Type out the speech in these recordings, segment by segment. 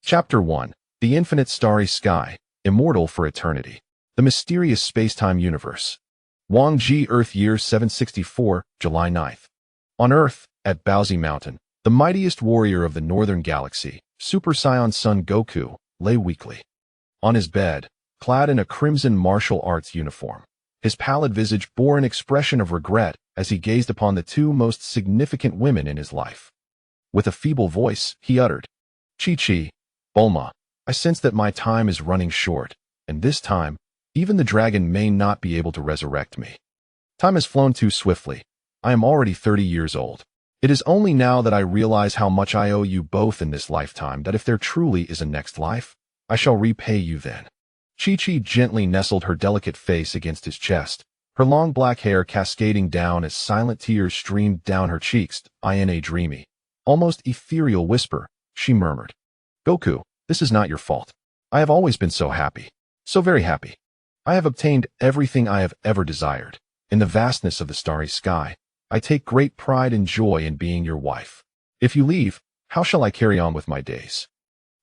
Chapter 1. The Infinite Starry Sky, Immortal for Eternity. The Mysterious Space-Time Universe. Wang Ji, Earth Year 764, July 9th. On Earth, at Baozi Mountain, the mightiest warrior of the Northern Galaxy, Super Saiyan Son Goku, lay weakly. On his bed, clad in a crimson martial arts uniform, his pallid visage bore an expression of regret as he gazed upon the two most significant women in his life. With a feeble voice, he uttered, "Chi-Chi, Bulma, I sense that my time is running short, and this time, even the dragon may not be able to resurrect me. Time has flown too swiftly. I am already 30 years old. It is only now that I realize how much I owe you both in this lifetime that if there truly is a next life, I shall repay you then." Chi-Chi gently nestled her delicate face against his chest, her long black hair cascading down as silent tears streamed down her cheeks. In a dreamy, almost ethereal whisper, she murmured, "Goku, this is not your fault. I have always been so happy, so very happy. I have obtained everything I have ever desired. In the vastness of the starry sky, I take great pride and joy in being your wife. If you leave, how shall I carry on with my days?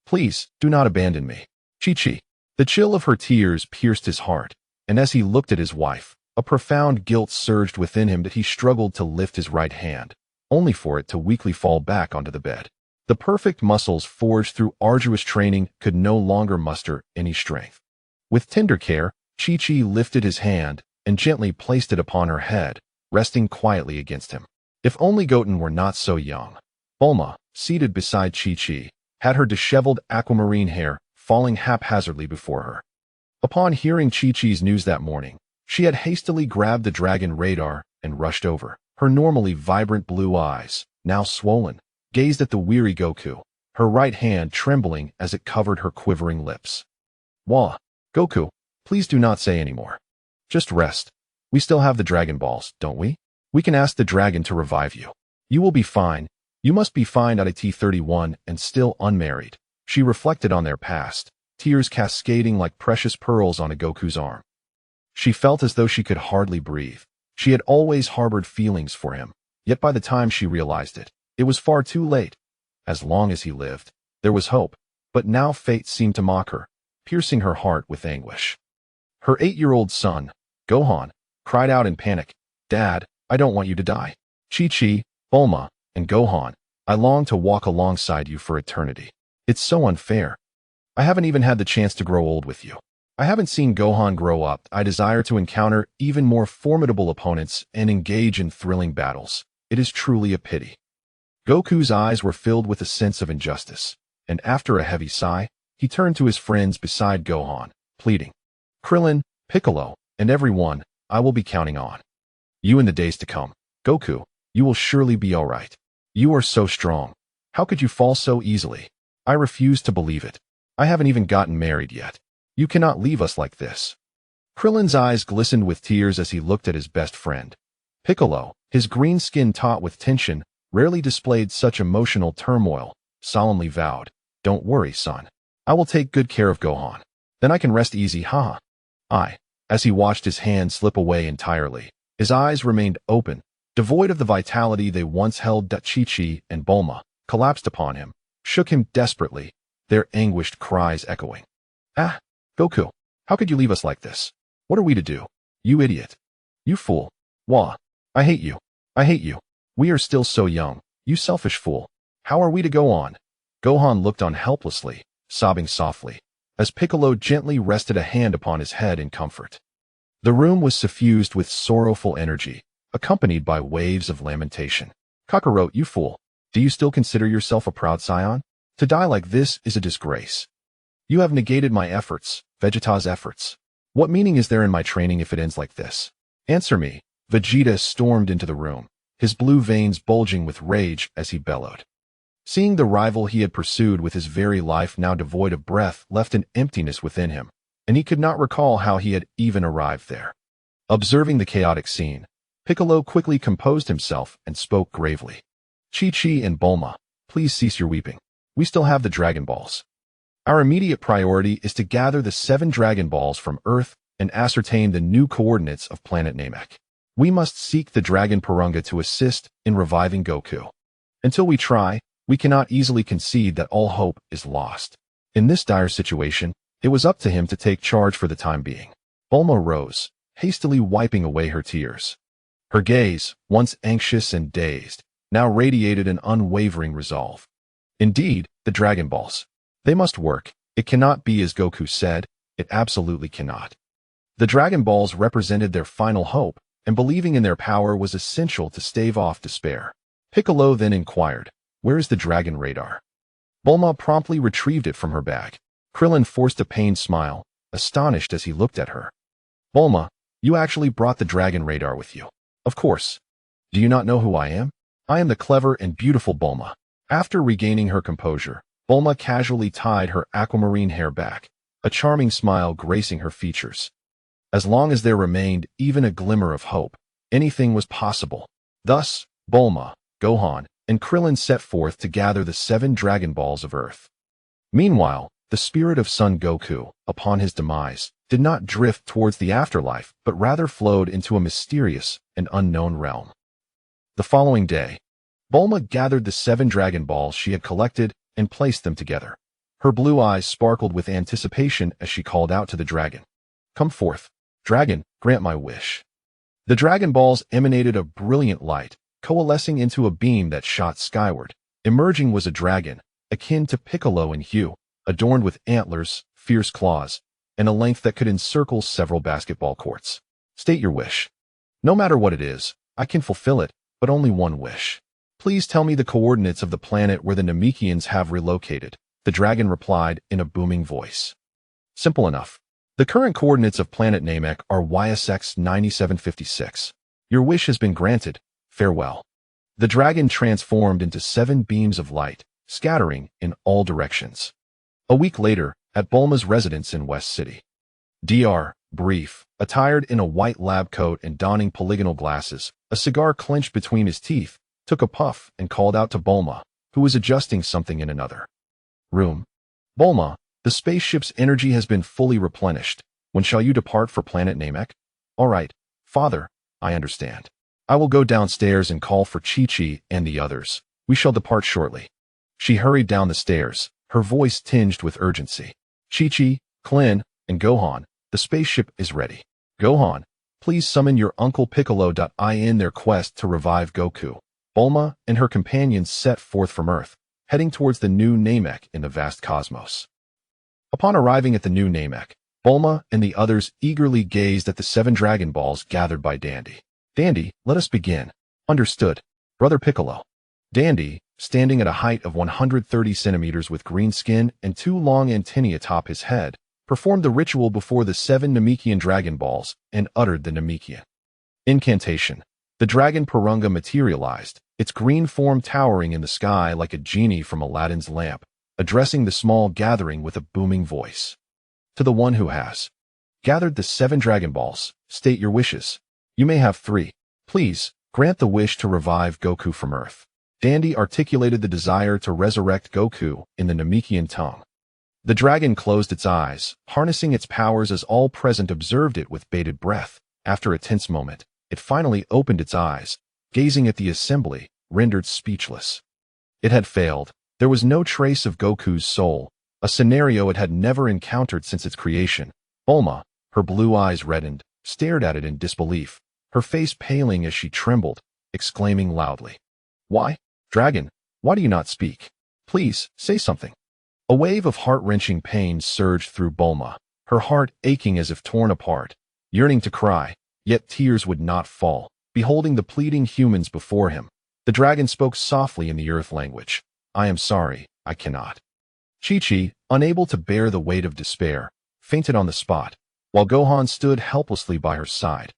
Please, do not abandon me." Chi-Chi. The chill of her tears pierced his heart, and as he looked at his wife, a profound guilt surged within him that he struggled to lift his right hand, only for it to weakly fall back onto the bed. The perfect muscles forged through arduous training could no longer muster any strength. With tender care, Chi-Chi lifted his hand and gently placed it upon her head, resting quietly against him. If only Goten were not so young. Bulma, seated beside Chi-Chi, had her disheveled aquamarine hair falling haphazardly before her. Upon hearing Chi-Chi's news that morning, she had hastily grabbed the dragon radar and rushed over. Her normally vibrant blue eyes, now swollen, gazed at the weary Goku, her right hand trembling as it covered her quivering lips. "Wah, Goku, please do not say any more. Just rest. We still have the Dragon Balls, don't we? We can ask the dragon to revive you. You will be fine. You must be fine at T31 and still unmarried." She reflected on their past, tears cascading like precious pearls on a Goku's arm. She felt as though she could hardly breathe. She had always harbored feelings for him, yet by the time she realized it, it was far too late. As long as he lived, there was hope, but now fate seemed to mock her, piercing her heart with anguish. Her 8-year-old son, Gohan, cried out in panic, "Dad, I don't want you to die. Chi-Chi, Bulma, and Gohan, I long to walk alongside you for eternity. It's so unfair. I haven't even had the chance to grow old with you. I haven't seen Gohan grow up. I desire to encounter even more formidable opponents and engage in thrilling battles. It is truly a pity." Goku's eyes were filled with a sense of injustice, and after a heavy sigh, he turned to his friends beside Gohan, pleading, "Krillin, Piccolo, and everyone, I will be counting on you in the days to come. Goku, you will surely be all right. You are so strong. How could you fall so easily? I refuse to believe it. I haven't even gotten married yet. You cannot leave us like this." Krillin's eyes glistened with tears as he looked at his best friend. Piccolo, his green skin taut with tension, rarely displayed such emotional turmoil, solemnly vowed, "Don't worry, son. I will take good care of Gohan. Then I can rest easy, haha." As he watched his hand slip away entirely, his eyes remained open, devoid of the vitality they once held. Chi-Chi and Bulma collapsed upon him, shook him desperately, their anguished cries echoing. "Ah, Goku, how could you leave us like this? What are we to do? You idiot. You fool. Wah, I hate you. I hate you. We are still so young. You selfish fool. How are we to go on?" Gohan looked on helplessly, sobbing softly, as Piccolo gently rested a hand upon his head in comfort. The room was suffused with sorrowful energy, accompanied by waves of lamentation. "Kakarot, you fool. Do you still consider yourself a proud scion? To die like this is a disgrace. You have negated my efforts, Vegeta's efforts. What meaning is there in my training if it ends like this? Answer me." Vegeta stormed into the room, his blue veins bulging with rage as he bellowed. Seeing the rival he had pursued with his very life now devoid of breath left an emptiness within him, and he could not recall how he had even arrived there. Observing the chaotic scene, Piccolo quickly composed himself and spoke gravely. "Chi-Chi and Bulma, please cease your weeping. We still have the Dragon Balls. Our immediate priority is to gather the 7 Dragon Balls from Earth and ascertain the new coordinates of planet Namek. We must seek the Dragon Purunga to assist in reviving Goku. Until we try, we cannot easily concede that all hope is lost." In this dire situation, it was up to him to take charge for the time being. Bulma rose, hastily wiping away her tears. Her gaze, once anxious and dazed, now radiated an unwavering resolve. Indeed, the Dragon Balls. They must work. It cannot be as Goku said. It absolutely cannot. The Dragon Balls represented their final hope, and believing in their power was essential to stave off despair. Piccolo then inquired, "Where is the Dragon Radar?" Bulma promptly retrieved it from her bag. Krillin forced a pained smile, astonished as he looked at her. "Bulma, you actually brought the Dragon Radar with you." "Of course. Do you not know who I am? I am the clever and beautiful Bulma." After regaining her composure, Bulma casually tied her aquamarine hair back, a charming smile gracing her features. As long as there remained even a glimmer of hope, anything was possible. Thus, Bulma, Gohan, and Krillin set forth to gather the 7 Dragon Balls of Earth. Meanwhile, the spirit of Son Goku, upon his demise, did not drift towards the afterlife, but rather flowed into a mysterious and unknown realm. The following day, Bulma gathered the 7 Dragon Balls she had collected and placed them together. Her blue eyes sparkled with anticipation as she called out to the dragon. "Come forth, dragon, grant my wish." The Dragon Balls emanated a brilliant light, coalescing into a beam that shot skyward. Emerging was a dragon, akin to Piccolo in hue, adorned with antlers, fierce claws, and a length that could encircle several basketball courts. "State your wish. No matter what it is, I can fulfill it, but only one wish. Please tell me the coordinates of the planet where the Namekians have relocated," the dragon replied in a booming voice. "Simple enough. The current coordinates of planet Namek are YSX 9756. Your wish has been granted. Farewell." The dragon transformed into 7 beams of light, scattering in all directions. A week later, at Bulma's residence in West City. Dr. Brief, attired in a white lab coat and donning polygonal glasses, a cigar clenched between his teeth, took a puff and called out to Bulma, who was adjusting something in another room. "Bulma, the spaceship's energy has been fully replenished. When shall you depart for planet Namek?" "All right, father, I understand. I will go downstairs and call for Chi-Chi and the others. We shall depart shortly." She hurried down the stairs, her voice tinged with urgency. "Chi-Chi, Klin, and Gohan, the spaceship is ready. Gohan, please summon your Uncle Piccolo. In their quest to revive Goku, Bulma and her companions set forth from Earth, heading towards the new Namek in the vast cosmos. Upon arriving at the new Namek, Bulma and the others eagerly gazed at the 7 Dragon Balls gathered by Dandy. "Dandy, let us begin." "Understood, Brother Piccolo." Dandy, standing at a height of 130 centimeters with green skin and 2 long antennae atop his head, performed the ritual before the 7 Namekian Dragon Balls and uttered the Namekian incantation. The dragon Purunga materialized, its green form towering in the sky like a genie from Aladdin's lamp, addressing the small gathering with a booming voice. "To the one who has gathered the 7 Dragon Balls, state your wishes. You may have 3. Please, grant the wish to revive Goku from Earth." Dandy articulated the desire to resurrect Goku in the Namekian tongue. The dragon closed its eyes, harnessing its powers as all present observed it with bated breath. After a tense moment, it finally opened its eyes, gazing at the assembly, rendered speechless. It had failed. There was no trace of Goku's soul, a scenario it had never encountered since its creation. Bulma, her blue eyes reddened, stared at it in disbelief, her face paling as she trembled, exclaiming loudly, "Why, dragon, why do you not speak? Please, say something." A wave of heart-wrenching pain surged through Bulma, her heart aching as if torn apart, yearning to cry, yet tears would not fall. Beholding the pleading humans before him, the dragon spoke softly in the Earth language. "I am sorry, I cannot." Chi-Chi, unable to bear the weight of despair, fainted on the spot, while Gohan stood helplessly by her side.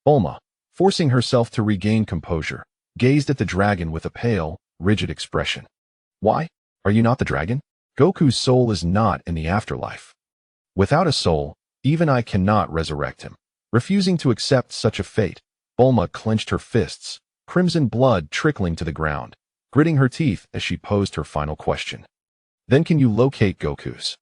Bulma, forcing herself to regain composure, gazed at the dragon with a pale, rigid expression. "Why? Are you not the dragon? Goku's soul is not in the afterlife. Without a soul, even I cannot resurrect him." Refusing to accept such a fate, Bulma clenched her fists, crimson blood trickling to the ground, gritting her teeth as she posed her final question. "Then can you locate Goku's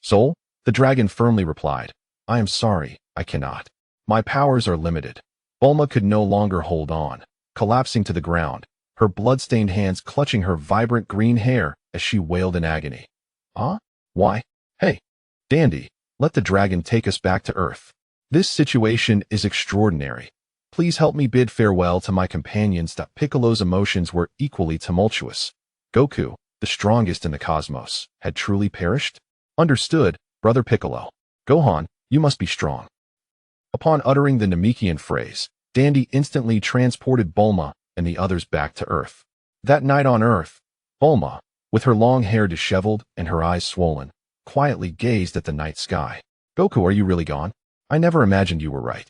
soul?" The dragon firmly replied. "I am sorry, I cannot. My powers are limited." Bulma could no longer hold on, collapsing to the ground, her blood-stained hands clutching her vibrant green hair as she wailed in agony. "Huh? Why? Hey, Dandy, let the dragon take us back to Earth. This situation is extraordinary. Please help me bid farewell to my companions. Piccolo's emotions were equally tumultuous. Goku, the strongest in the cosmos, had truly perished? Understood, Brother Piccolo. Gohan, you must be strong. Upon uttering the Namekian phrase, Dandy instantly transported Bulma and the others back to Earth. That night on Earth, Bulma, with her long hair disheveled and her eyes swollen, quietly gazed at the night sky. Goku, are you really gone? I never imagined you were right.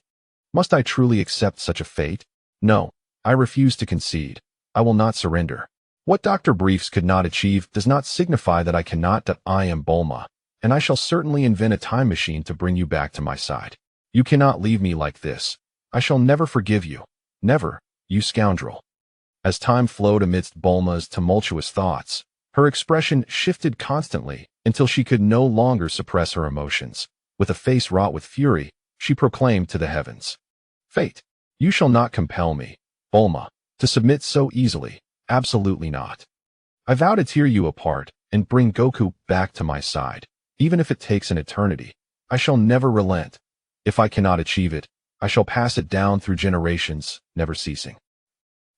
Must I truly accept such a fate? No, I refuse to concede. I will not surrender. What Dr. Briefs could not achieve does not signify that I cannot. I am Bulma, and I shall certainly invent a time machine to bring you back to my side. You cannot leave me like this. I shall never forgive you. Never, you scoundrel. As time flowed amidst Bulma's tumultuous thoughts, her expression shifted constantly until she could no longer suppress her emotions. With a face wrought with fury, she proclaimed to the heavens, Fate, you shall not compel me, Bulma, to submit so easily, absolutely not. I vow to tear you apart and bring Goku back to my side, even if it takes an eternity. I shall never relent. If I cannot achieve it, I shall pass it down through generations, never ceasing.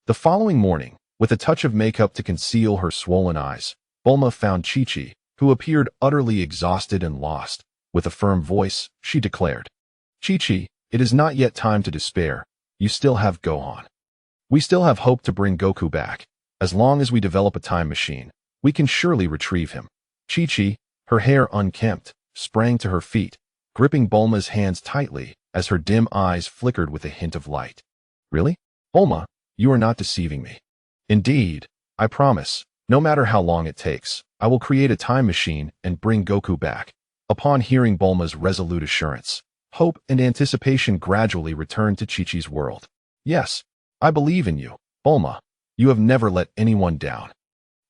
The following morning, with a touch of makeup to conceal her swollen eyes, Bulma found Chi-Chi, who appeared utterly exhausted and lost. With a firm voice, she declared, Chi-Chi, it is not yet time to despair. You still have Gohan. We still have hope to bring Goku back. As long as we develop a time machine, we can surely retrieve him. Chi-Chi, her hair unkempt, sprang to her feet, gripping Bulma's hands tightly as her dim eyes flickered with a hint of light. Really? Bulma, you are not deceiving me. Indeed, I promise, no matter how long it takes, I will create a time machine and bring Goku back. Upon hearing Bulma's resolute assurance, hope and anticipation gradually returned to Chi-Chi's world. Yes, I believe in you, Bulma. You have never let anyone down.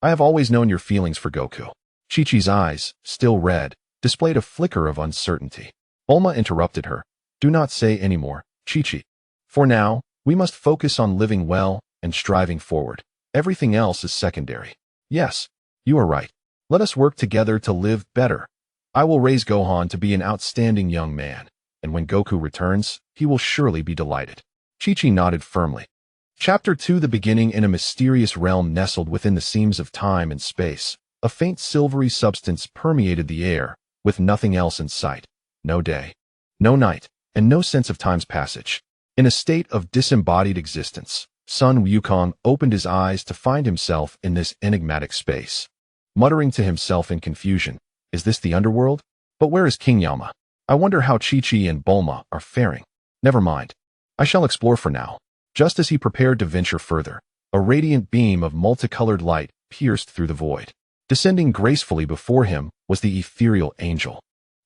I have always known your feelings for Goku. Chi-Chi's eyes, still red, displayed a flicker of uncertainty. Bulma interrupted her. Do not say any more, Chi-Chi. For now, we must focus on living well and striving forward. Everything else is secondary. Yes, you are right. Let us work together to live better. I will raise Gohan to be an outstanding young man, and when Goku returns, he will surely be delighted. Chi-Chi nodded firmly. Chapter 2. The beginning. In a mysterious realm nestled within the seams of time and space, a faint silvery substance permeated the air, with nothing else in sight. No day, no night, and no sense of time's passage. In a state of disembodied existence, Sun Wukong opened his eyes to find himself in this enigmatic space. Muttering to himself in confusion, is this the underworld? But where is King Yama? I wonder how Chi-Chi and Bulma are faring. Never mind. I shall explore for now. Just as he prepared to venture further, a radiant beam of multicolored light pierced through the void. Descending gracefully before him was the ethereal angel.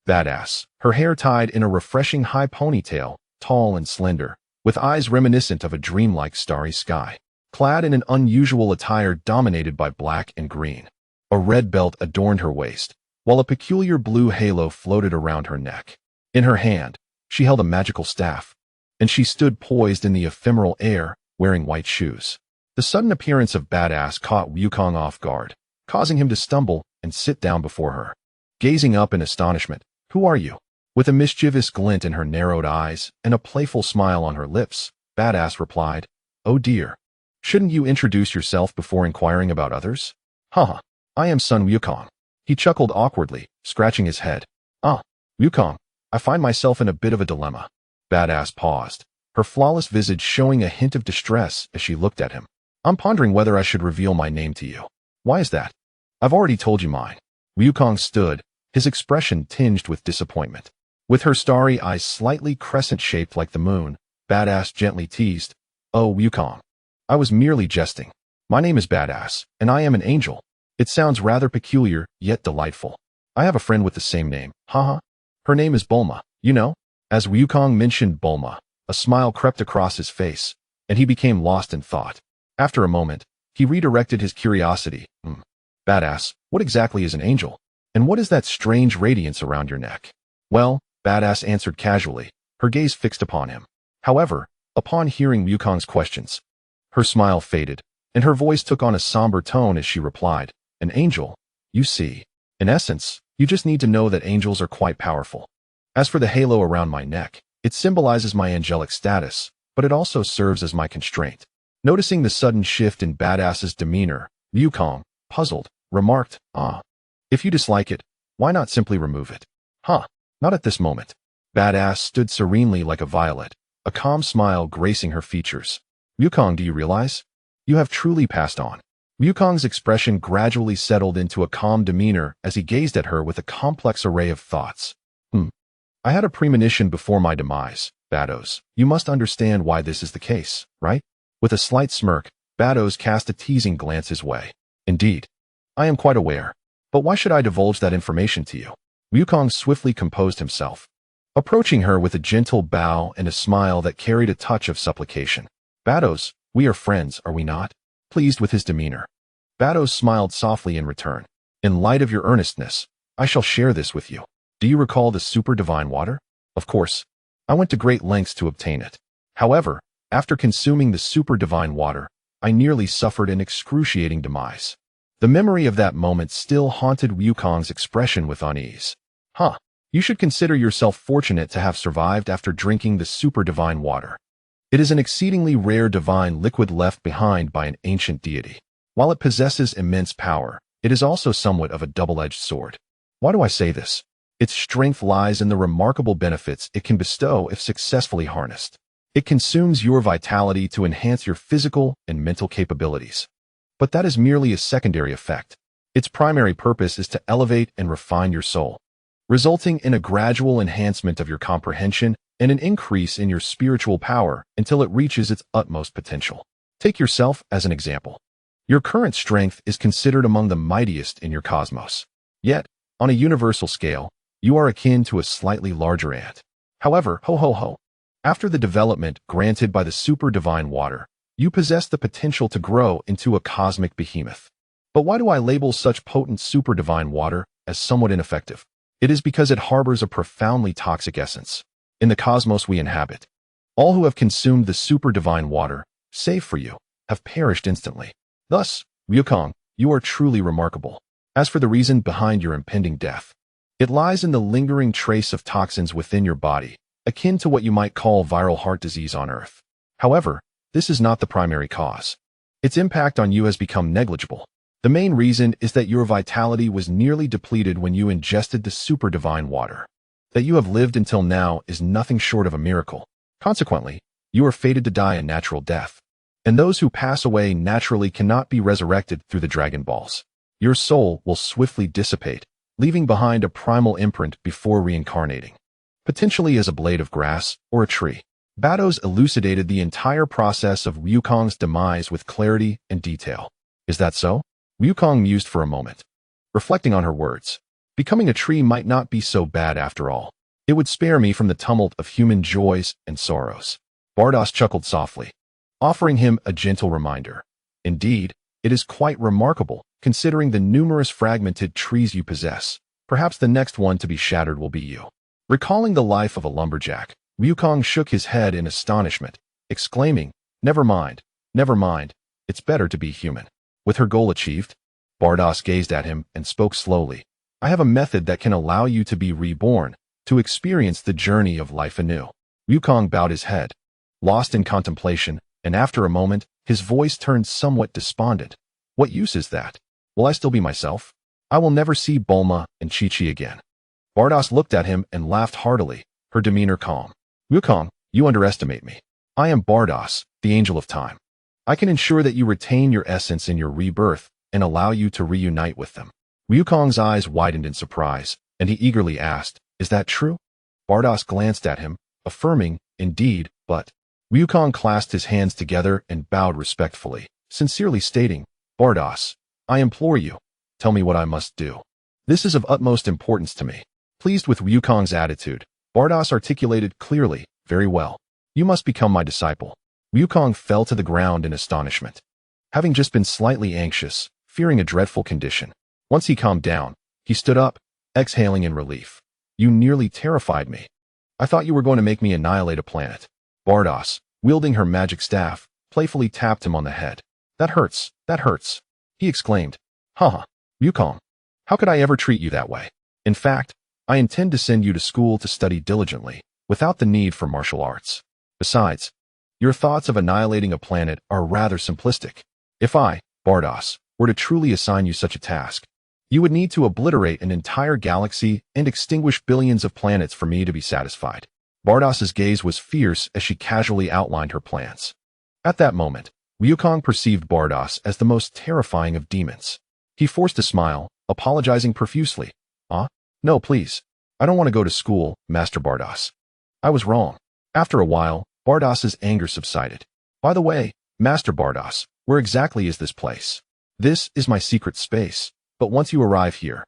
Badass, her hair tied in a refreshing high ponytail, tall and slender, with eyes reminiscent of a dreamlike starry sky. Clad in an unusual attire dominated by black and green. A red belt adorned her waist, while a peculiar blue halo floated around her neck. In her hand, she held a magical staff, and she stood poised in the ephemeral air, wearing white shoes. The sudden appearance of Badass caught Wukong off guard, causing him to stumble and sit down before her. Gazing up in astonishment, who are you? With a mischievous glint in her narrowed eyes and a playful smile on her lips, Badass replied, Oh dear. Shouldn't you introduce yourself before inquiring about others? Haha, I am Sun Wukong. He chuckled awkwardly, scratching his head. Ah, Wukong, I find myself in a bit of a dilemma. Badass paused, her flawless visage showing a hint of distress as she looked at him. I'm pondering whether I should reveal my name to you. Why is that? I've already told you mine. Wukong stood, his expression tinged with disappointment. With her starry eyes slightly crescent-shaped like the moon, Badass gently teased, Oh, Wukong. I was merely jesting. My name is Badass, and I am an angel. It sounds rather peculiar, yet delightful. I have a friend with the same name, haha. Her name is Bulma, you know? As Wukong mentioned Bulma, a smile crept across his face, and he became lost in thought. After a moment, he redirected his curiosity. Badass, what exactly is an angel? And what is that strange radiance around your neck? Well, Badass answered casually, her gaze fixed upon him. However, upon hearing Wukong's questions, her smile faded, and her voice took on a somber tone as she replied, An angel? You see. In essence, You just need to know that angels are quite powerful. As for the halo around my neck, it symbolizes my angelic status, but it also serves as my constraint. Noticing the sudden shift in Badass's demeanor, Wukong, puzzled, remarked, if you dislike it, why not simply remove it? Not at this moment. Badass stood serenely like a violet, a calm smile gracing her features. Wukong, do you realize? You have truly passed on. Wukong's expression gradually settled into a calm demeanor as he gazed at her with a complex array of thoughts. I had a premonition before my demise, Bados. You must understand why this is the case, right? With a slight smirk, Bados cast a teasing glance his way. Indeed. I am quite aware. But why should I divulge that information to you? Wukong swiftly composed himself, approaching her with a gentle bow and a smile that carried a touch of supplication. Bados, we are friends, are we not? Pleased with his demeanor. Bados smiled softly in return. In light of your earnestness, I shall share this with you. Do you recall the super divine water? Of course. I went to great lengths to obtain it. However, after consuming the super divine water, I nearly suffered an excruciating demise. The memory of that moment still haunted Wukong's expression with unease. You should consider yourself fortunate to have survived after drinking the super divine water. It is an exceedingly rare divine liquid left behind by an ancient deity. While it possesses immense power, it is also somewhat of a double-edged sword. Why do I say this? Its strength lies in the remarkable benefits it can bestow if successfully harnessed. It consumes your vitality to enhance your physical and mental capabilities. But that is merely a secondary effect. Its primary purpose is to elevate and refine your soul, resulting in a gradual enhancement of your comprehension and an increase in your spiritual power until it reaches its utmost potential. Take yourself as an example. Your current strength is considered among the mightiest in your cosmos. Yet, on a universal scale, you are akin to a slightly larger ant. However, after the development granted by the super divine water, you possess the potential to grow into a cosmic behemoth. But why do I label such potent super divine water as somewhat ineffective? It is because it harbors a profoundly toxic essence. In the cosmos we inhabit, all who have consumed the super divine water, save for you, have perished instantly. Thus, Wukong, you are truly remarkable. As for the reason behind your impending death, it lies in the lingering trace of toxins within your body, akin to what you might call viral heart disease on Earth. However, this is not the primary cause. Its impact on you has become negligible. The main reason is that your vitality was nearly depleted when you ingested the super divine water. That you have lived until now is nothing short of a miracle. Consequently, you are fated to die a natural death. And those who pass away naturally cannot be resurrected through the Dragon Balls. Your soul will swiftly dissipate, leaving behind a primal imprint before reincarnating, potentially as a blade of grass or a tree. Bados elucidated the entire process of Wukong's demise with clarity and detail. Is that so? Wukong mused for a moment, reflecting on her words. Becoming a tree might not be so bad after all. It would spare me from the tumult of human joys and sorrows. Bardos chuckled softly, offering him a gentle reminder. Indeed, it is quite remarkable, considering the numerous fragmented trees you possess. Perhaps the next one to be shattered will be you. Recalling the life of a lumberjack, Wukong shook his head in astonishment, exclaiming, never mind, it's better to be human. With her goal achieved, Bardos gazed at him and spoke slowly. I have a method that can allow you to be reborn, to experience the journey of life anew. Wukong bowed his head, lost in contemplation, and after a moment, his voice turned somewhat despondent. What use is that? Will I still be myself? I will never see Bulma and Chi-Chi again. Bardos looked at him and laughed heartily, her demeanor calm. Wukong, you underestimate me. I am Bardos, the Angel of Time. I can ensure that you retain your essence in your rebirth and allow you to reunite with them. Wukong's eyes widened in surprise, and he eagerly asked, is that true? Bardos glanced at him, affirming, indeed, but... Wukong clasped his hands together and bowed respectfully, sincerely stating, Bardos, I implore you, tell me what I must do. This is of utmost importance to me. Pleased with Wukong's attitude, Bardos articulated clearly, very well. You must become my disciple. Wukong fell to the ground in astonishment, having just been slightly anxious, fearing a dreadful condition. Once he calmed down, he stood up, exhaling in relief. You nearly terrified me. I thought you were going to make me annihilate a planet. Bardos, wielding her magic staff, playfully tapped him on the head. That hurts, he exclaimed. Wukong, how could I ever treat you that way? In fact, I intend to send you to school to study diligently, without the need for martial arts. Besides, your thoughts of annihilating a planet are rather simplistic. If I, Bardos, were to truly assign you such a task, you would need to obliterate an entire galaxy and extinguish billions of planets for me to be satisfied. Bardos's gaze was fierce as she casually outlined her plans. At that moment, Wukong perceived Bardos as the most terrifying of demons. He forced a smile, apologizing profusely. No, please. I don't want to go to school, Master Bardos. I was wrong. After a while, Bardos's anger subsided. By the way, Master Bardos, where exactly is this place? This is my secret space, but once you arrive here,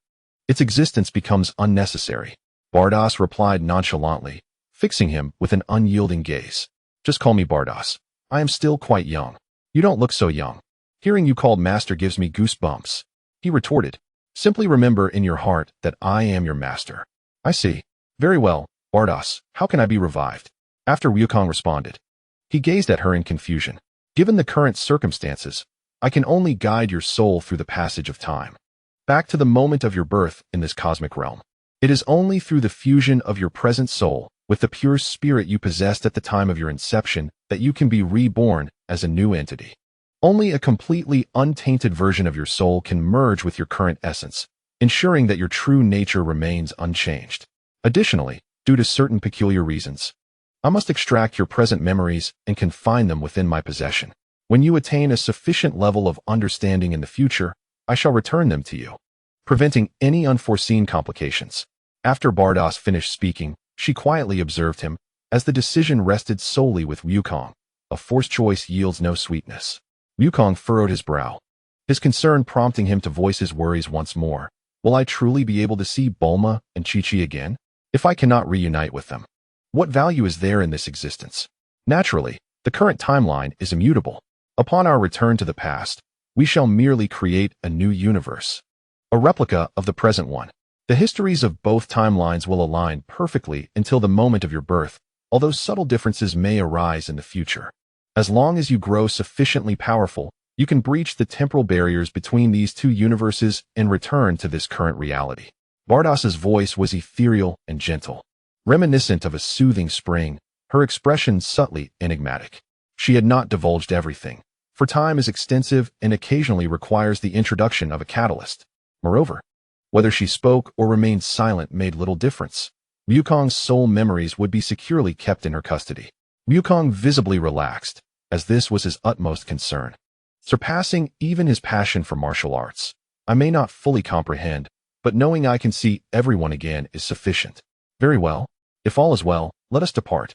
its existence becomes unnecessary. Bardos replied nonchalantly, fixing him with an unyielding gaze. Just call me Bardos. I am still quite young. You don't look so young. Hearing you called master gives me goosebumps. He retorted. Simply remember in your heart that I am your master. I see. Very well, Bardos, how can I be revived? After Wukong responded. He gazed at her in confusion. Given the current circumstances, I can only guide your soul through the passage of time, back to the moment of your birth in this cosmic realm. It is only through the fusion of your present soul with the pure spirit you possessed at the time of your inception that you can be reborn as a new entity. Only a completely untainted version of your soul can merge with your current essence, ensuring that your true nature remains unchanged. Additionally, due to certain peculiar reasons, I must extract your present memories and confine them within my possession. When you attain a sufficient level of understanding in the future, I shall return them to you, preventing any unforeseen complications. After Bardos finished speaking, she quietly observed him, as the decision rested solely with Wukong. A forced choice yields no sweetness. Wukong furrowed his brow, his concern prompting him to voice his worries once more. Will I truly be able to see Bulma and Chi-Chi again, if I cannot reunite with them? What value is there in this existence? Naturally, the current timeline is immutable. Upon our return to the past, we shall merely create a new universe, a replica of the present one. The histories of both timelines will align perfectly until the moment of your birth, although subtle differences may arise in the future. As long as you grow sufficiently powerful, you can breach the temporal barriers between these two universes and return to this current reality. Bardos's voice was ethereal and gentle. Reminiscent of a soothing spring, her expression subtly enigmatic. She had not divulged everything, for time is extensive and occasionally requires the introduction of a catalyst. Moreover, whether she spoke or remained silent made little difference. Wukong's soul memories would be securely kept in her custody. Wukong visibly relaxed, as this was his utmost concern, surpassing even his passion for martial arts. I may not fully comprehend, but knowing I can see everyone again is sufficient. Very well. If all is well, let us depart.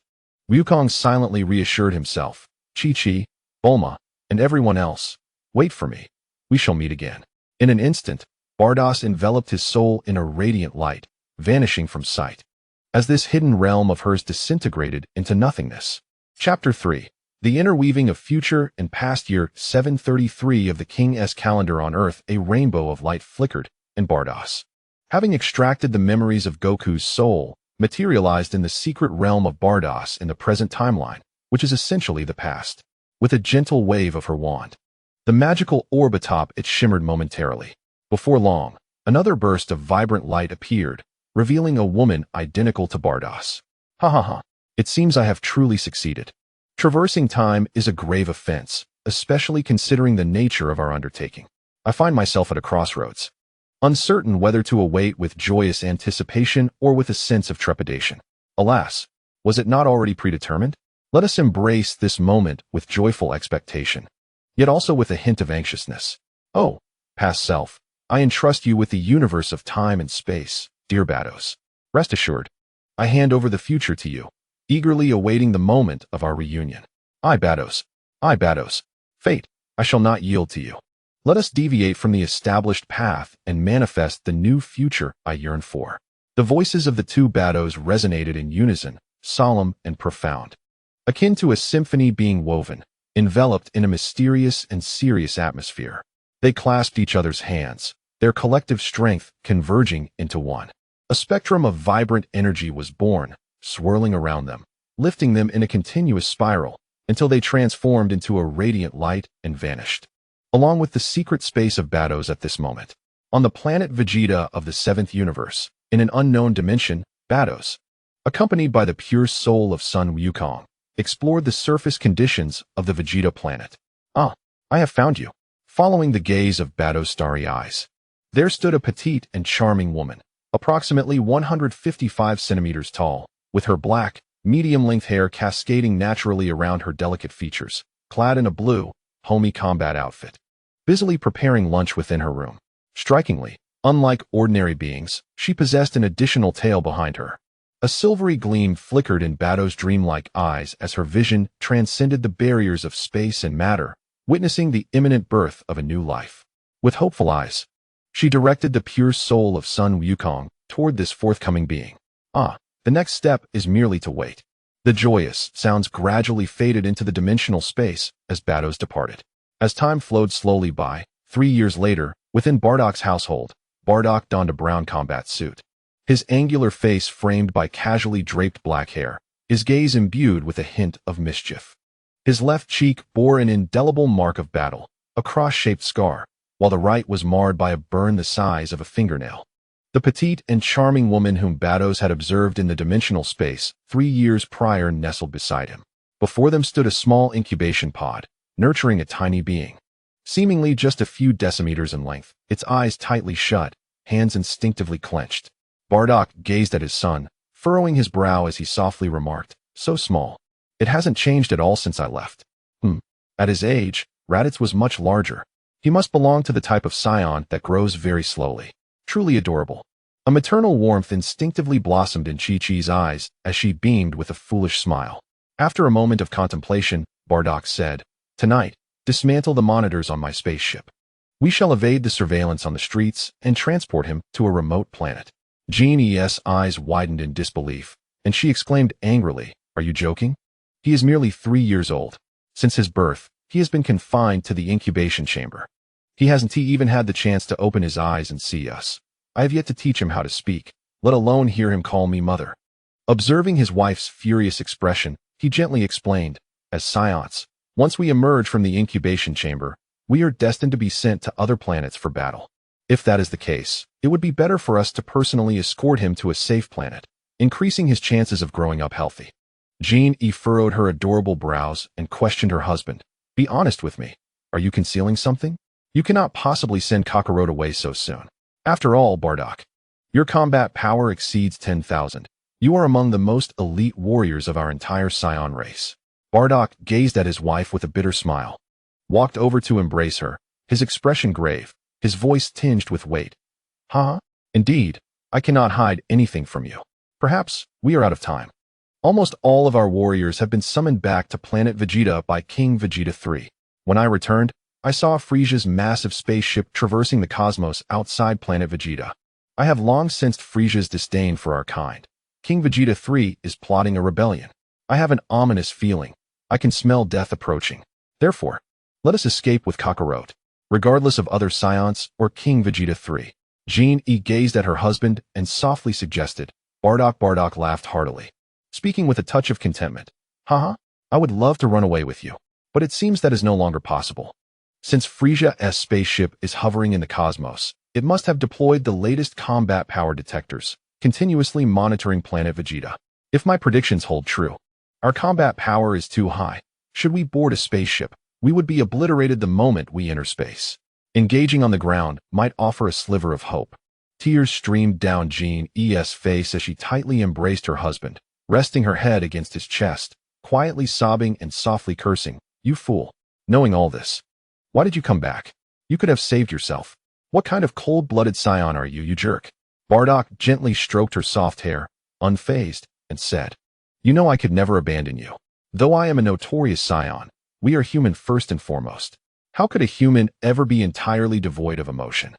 Wukong silently reassured himself. Chi-Chi, Bulma, and everyone else, wait for me. We shall meet again. In an instant, Bardos enveloped his soul in a radiant light, vanishing from sight, as this hidden realm of hers disintegrated into nothingness. Chapter 3. The interweaving of future and past. Year 733 of the King's calendar. On Earth, a rainbow of light flickered, and Bardos, having extracted the memories of Goku's soul, materialized in the secret realm of Bardos in the present timeline, which is essentially the past. With a gentle wave of her wand, the magical orb atop it shimmered momentarily. Before long, another burst of vibrant light appeared, revealing a woman identical to Bardos. Ha ha ha. It seems I have truly succeeded. Traversing time is a grave offense, especially considering the nature of our undertaking. I find myself at a crossroads, uncertain whether to await with joyous anticipation or with a sense of trepidation. Alas, was it not already predetermined? Let us embrace this moment with joyful expectation, yet also with a hint of anxiousness. Oh, past self, I entrust you with the universe of time and space, dear Bardos. Rest assured, I hand over the future to you, eagerly awaiting the moment of our reunion. I, Bardos, fate, I shall not yield to you. Let us deviate from the established path and manifest the new future I yearn for. The voices of the two Bardos resonated in unison, solemn and profound, akin to a symphony being woven, enveloped in a mysterious and serious atmosphere. They clasped each other's hands, their collective strength converging into one. A spectrum of vibrant energy was born, swirling around them, lifting them in a continuous spiral, until they transformed into a radiant light and vanished, along with the secret space of Bardos at this moment. On the planet Vegeta of the 7th universe, In an unknown dimension, Bados, accompanied by the pure soul of Sun Wukong, explored the surface conditions of the Vegeta planet. Ah, I have found you. Following the gaze of Bado's starry eyes, there stood a petite and charming woman, approximately 155 centimeters tall, with her black, medium-length hair cascading naturally around her delicate features, clad in a blue, homey combat outfit, busily preparing lunch within her room. Strikingly, unlike ordinary beings, she possessed an additional tail behind her. A silvery gleam flickered in Bado's dreamlike eyes as her vision transcended the barriers of space and matter, witnessing the imminent birth of a new life. With hopeful eyes, she directed the pure soul of Sun Wukong toward this forthcoming being. Ah, the next step is merely to wait. The joyous sounds gradually faded into the dimensional space as Bados departed. As time flowed slowly by, 3 years later, within Bardock's household, Bardock donned a brown combat suit. His angular face framed by casually draped black hair, his gaze imbued with a hint of mischief. His left cheek bore an indelible mark of battle, a cross-shaped scar, while the right was marred by a burn the size of a fingernail. The petite and charming woman whom Bados had observed in the dimensional space 3 years prior nestled beside him. Before them stood a small incubation pod, nurturing a tiny being. Seemingly just a few decimeters in length, its eyes tightly shut, hands instinctively clenched. Bardock gazed at his son, furrowing his brow as he softly remarked, "So small. It hasn't changed at all since I left." At his age, Raditz was much larger. He must belong to the type of scion that grows very slowly. Truly adorable. A maternal warmth instinctively blossomed in Chi-Chi's eyes as she beamed with a foolish smile. After a moment of contemplation, Bardock said, "Tonight, dismantle the monitors on my spaceship. We shall evade the surveillance on the streets and transport him to a remote planet." Jean's eyes widened in disbelief, and she exclaimed angrily, "Are you joking? He is merely 3 years old. Since his birth, he has been confined to the incubation chamber. He hasn't even had the chance to open his eyes and see us. I have yet to teach him how to speak, let alone hear him call me mother." Observing his wife's furious expression, he gently explained, "As scions, once we emerge from the incubation chamber, we are destined to be sent to other planets for battle. If that is the case, it would be better for us to personally escort him to a safe planet, increasing his chances of growing up healthy." Jean furrowed her adorable brows and questioned her husband. "Be honest with me. Are you concealing something? You cannot possibly send Kakarot away so soon. After all, Bardock, your combat power exceeds 10,000. You are among the most elite warriors of our entire scion race." Bardock gazed at his wife with a bitter smile, walked over to embrace her, his expression grave, his voice tinged with weight. "Huh? Indeed, I cannot hide anything from you. Perhaps we are out of time. Almost all of our warriors have been summoned back to planet Vegeta by King Vegeta III. When I returned, I saw Frisia's massive spaceship traversing the cosmos outside planet Vegeta. I have long sensed Frisia's disdain for our kind. King Vegeta III is plotting a rebellion. I have an ominous feeling. I can smell death approaching. Therefore, let us escape with Kakarot, regardless of other scions or King Vegeta III." Jean gazed at her husband and softly suggested. Bardock laughed heartily, speaking with a touch of contentment. "Haha, I would love to run away with you, but it seems that is no longer possible. Since Frisia's spaceship is hovering in the cosmos, it must have deployed the latest combat power detectors, continuously monitoring planet Vegeta. If my predictions hold true, our combat power is too high. Should we board a spaceship, we would be obliterated the moment we enter space. Engaging on the ground might offer a sliver of hope." Tears streamed down Jean's face as she tightly embraced her husband, resting her head against his chest, quietly sobbing and softly cursing, "You fool. Knowing all this, why did you come back? You could have saved yourself. What kind of cold-blooded scion are you, you jerk?" Bardock gently stroked her soft hair, unfazed, and said, "You know I could never abandon you. Though I am a notorious scion, we are human first and foremost. How could a human ever be entirely devoid of emotion?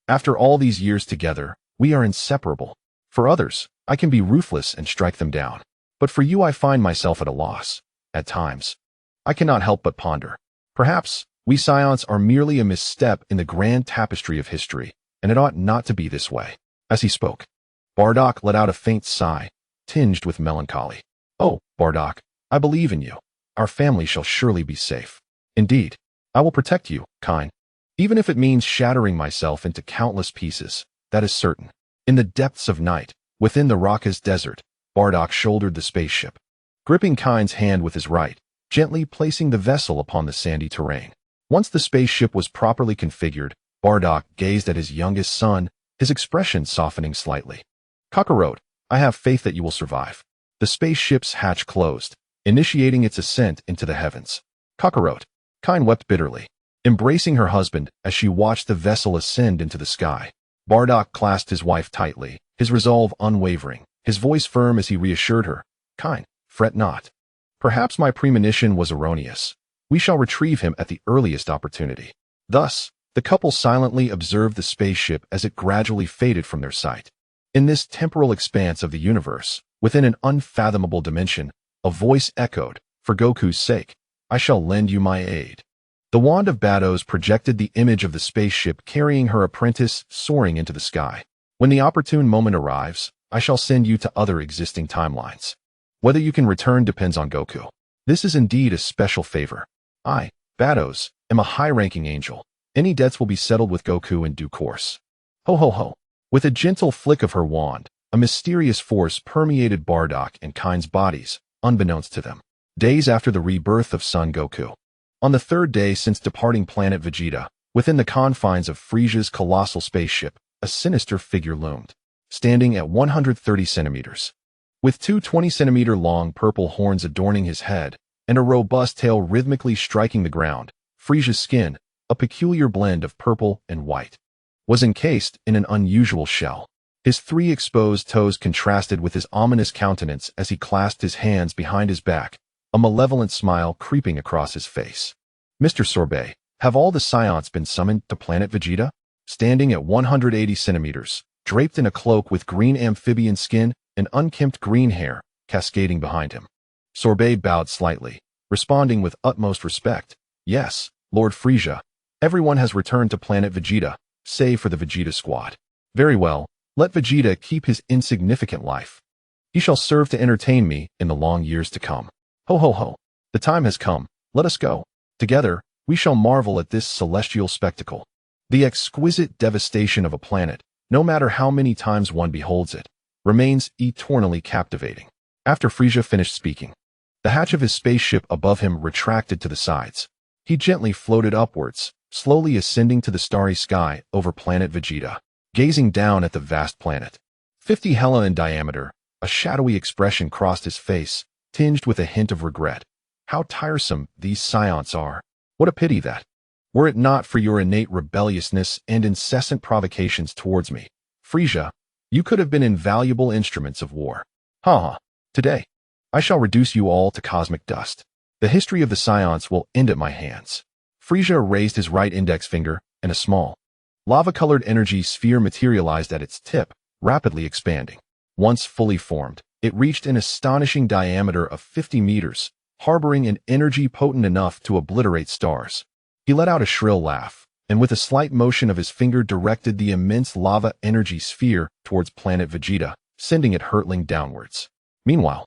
After all these years together, we are inseparable. For others, I can be ruthless and strike them down. But for you I find myself at a loss. At times, I cannot help but ponder. Perhaps we scions are merely a misstep in the grand tapestry of history, and it ought not to be this way." As he spoke, Bardock let out a faint sigh, tinged with melancholy. "Oh, Bardock, I believe in you. Our family shall surely be safe. Indeed, I will protect you, kind. Even if it means shattering myself into countless pieces, that is certain." In the depths of night, within the Raqas desert, Bardock shouldered the spaceship, gripping Kine's hand with his right, gently placing the vessel upon the sandy terrain. Once the spaceship was properly configured, Bardock gazed at his youngest son, his expression softening slightly. Kakarot, I have faith that you will survive. The spaceship's hatch closed, initiating its ascent into the heavens. Kakarot. Kine wept bitterly, embracing her husband as she watched the vessel ascend into the sky. Bardock clasped his wife tightly, his resolve unwavering, his voice firm as he reassured her. Kine, fret not. Perhaps my premonition was erroneous. We shall retrieve him at the earliest opportunity. Thus, the couple silently observed the spaceship as it gradually faded from their sight. In this temporal expanse of the universe, within an unfathomable dimension, a voice echoed, "For Goku's sake, I shall lend you my aid." The wand of Bados projected the image of the spaceship carrying her apprentice soaring into the sky. When the opportune moment arrives, I shall send you to other existing timelines. Whether you can return depends on Goku. This is indeed a special favor. I, Bados, am a high-ranking angel. Any debts will be settled with Goku in due course. Ho ho ho. With a gentle flick of her wand, a mysterious force permeated Bardock and Kine's bodies, unbeknownst to them. Days after the rebirth of Son Goku. On the third day since departing planet Vegeta, within the confines of Frisia's colossal spaceship, a sinister figure loomed, standing at 130 centimeters. With two 20-centimeter-long purple horns adorning his head, and a robust tail rhythmically striking the ground, Frisia's skin, a peculiar blend of purple and white, was encased in an unusual shell. His three exposed toes contrasted with his ominous countenance as he clasped his hands behind his back, a malevolent smile creeping across his face. Mr. Sorbet, have all the Scions been summoned to planet Vegeta? Standing at 180 centimeters, draped in a cloak with green amphibian skin and unkempt green hair, cascading behind him. Sorbet bowed slightly, responding with utmost respect. Yes, Lord Frisia. Everyone has returned to planet Vegeta, save for the Vegeta squad. Very well, let Vegeta keep his insignificant life. He shall serve to entertain me in the long years to come. Ho ho ho. The time has come, let us go. Together, we shall marvel at this celestial spectacle. The exquisite devastation of a planet, no matter how many times one beholds it, remains eternally captivating. After Frisia finished speaking, the hatch of his spaceship above him retracted to the sides. He gently floated upwards, slowly ascending to the starry sky over planet Vegeta. Gazing down at the vast planet, 50 hella in diameter, a shadowy expression crossed his face, tinged with a hint of regret. How tiresome these Scions are. What a pity that, were it not for your innate rebelliousness and incessant provocations towards me, Frisia, you could have been invaluable instruments of war. Ha ha. Today, I shall reduce you all to cosmic dust. The history of the Scions will end at my hands. Frisia raised his right index finger, and a small, lava-colored energy sphere materialized at its tip, rapidly expanding. Once fully formed, it reached an astonishing diameter of 50 meters, harboring an energy potent enough to obliterate stars. He let out a shrill laugh, and with a slight motion of his finger directed the immense lava energy sphere towards planet Vegeta, sending it hurtling downwards. Meanwhile,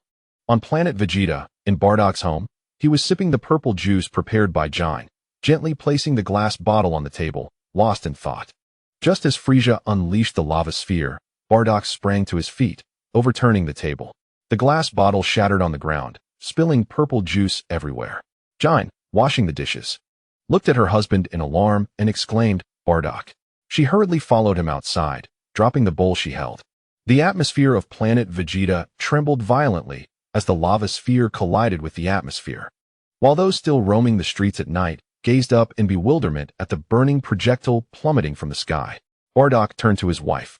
on planet Vegeta, in Bardock's home, he was sipping the purple juice prepared by Jine, gently placing the glass bottle on the table, lost in thought. Just as Frisia unleashed the lava sphere, Bardock sprang to his feet, overturning the table. The glass bottle shattered on the ground, spilling purple juice everywhere. Jine, washing the dishes, looked at her husband in alarm and exclaimed, "Bardock." She hurriedly followed him outside, dropping the bowl she held. The atmosphere of planet Vegeta trembled violently as the lava sphere collided with the atmosphere. While those still roaming the streets at night gazed up in bewilderment at the burning projectile plummeting from the sky, Bardock turned to his wife,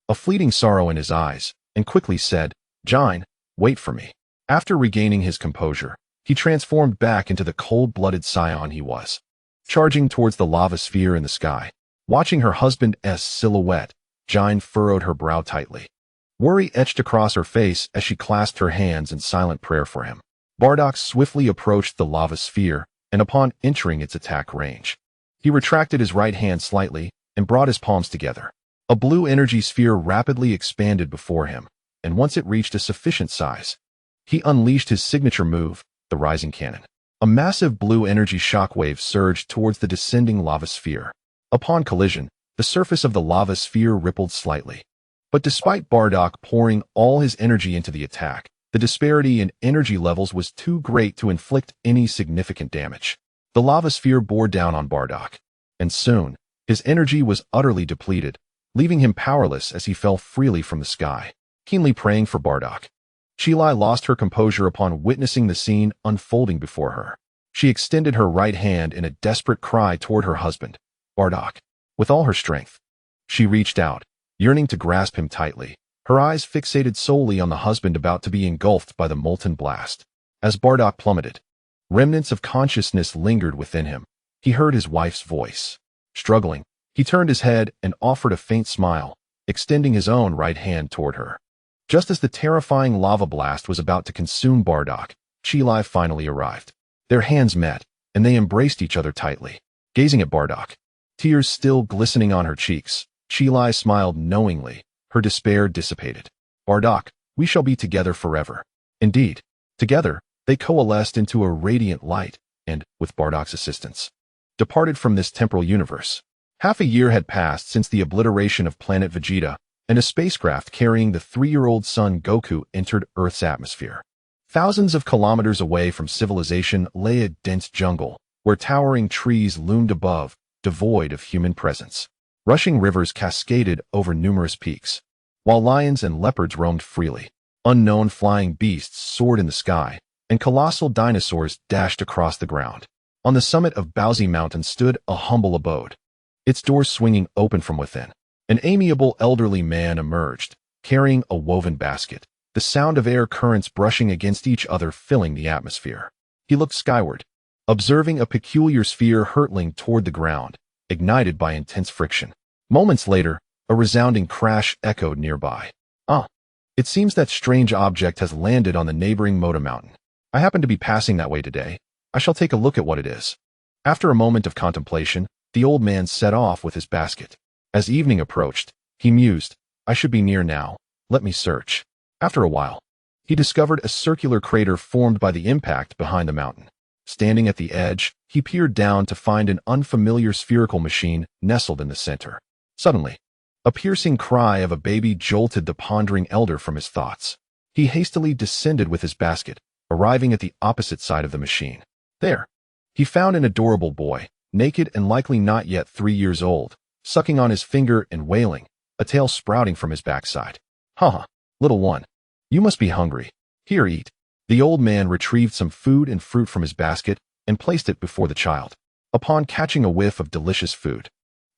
a fleeting sorrow in his eyes, and quickly said, "Jine, wait for me." After regaining his composure, he transformed back into the cold-blooded Scion he was, charging towards the lava sphere in the sky. Watching her husband's silhouette, Jine furrowed her brow tightly. Worry etched across her face as she clasped her hands in silent prayer for him. Bardock swiftly approached the lava sphere, and upon entering its attack range, he retracted his right hand slightly and brought his palms together. A blue energy sphere rapidly expanded before him, and once it reached a sufficient size, he unleashed his signature move, the rising cannon. A massive blue energy shockwave surged towards the descending lava sphere. Upon collision, the surface of the lava sphere rippled slightly, But despite Bardock pouring all his energy into the attack, the disparity in energy levels was too great to inflict any significant damage. The lava sphere bore down on Bardock, and soon, his energy was utterly depleted, leaving him powerless as he fell freely from the sky. Keenly praying for Bardock, Chilai lost her composure upon witnessing the scene unfolding before her. She extended her right hand in a desperate cry toward her husband, Bardock. With all her strength, she reached out, yearning to grasp him tightly, her eyes fixated solely on the husband about to be engulfed by the molten blast. As Bardock plummeted, remnants of consciousness lingered within him. He heard his wife's voice. Struggling, he turned his head and offered a faint smile, extending his own right hand toward her. Just as the terrifying lava blast was about to consume Bardock, Chilai finally arrived. Their hands met, and they embraced each other tightly. Gazing at Bardock, tears still glistening on her cheeks, Chilai smiled knowingly, her despair dissipated. Bardock, we shall be together forever. Indeed, together, they coalesced into a radiant light, and, with Bardock's assistance, departed from this temporal universe. Half a year had passed since the obliteration of planet Vegeta, and a spacecraft carrying the 3-year-old son Goku entered Earth's atmosphere. Thousands of kilometers away from civilization lay a dense jungle, where towering trees loomed above, devoid of human presence. Rushing rivers cascaded over numerous peaks, while lions and leopards roamed freely. Unknown flying beasts soared in the sky, and colossal dinosaurs dashed across the ground. On the summit of Bowsy Mountain stood a humble abode, its doors swinging open from within. An amiable elderly man emerged, carrying a woven basket, the sound of air currents brushing against each other filling the atmosphere. He looked skyward, observing a peculiar sphere hurtling toward the ground, ignited by intense friction. Moments later, a resounding crash echoed nearby. It seems that strange object has landed on the neighboring Moda Mountain. I happen to be passing that way today. I shall take a look at what it is. After a moment of contemplation, the old man set off with his basket. As evening approached, he mused, I should be near now. Let me search. After a while, he discovered a circular crater formed by the impact behind the mountain. Standing at the edge, he peered down to find an unfamiliar spherical machine nestled in the center. Suddenly, a piercing cry of a baby jolted the pondering elder from his thoughts. He hastily descended with his basket, arriving at the opposite side of the machine. There, he found an adorable boy, naked and likely not yet 3 years old, sucking on his finger and wailing, a tail sprouting from his backside. Haha, little one, you must be hungry. Here, eat. The old man retrieved some food and fruit from his basket and placed it before the child. Upon catching a whiff of delicious food,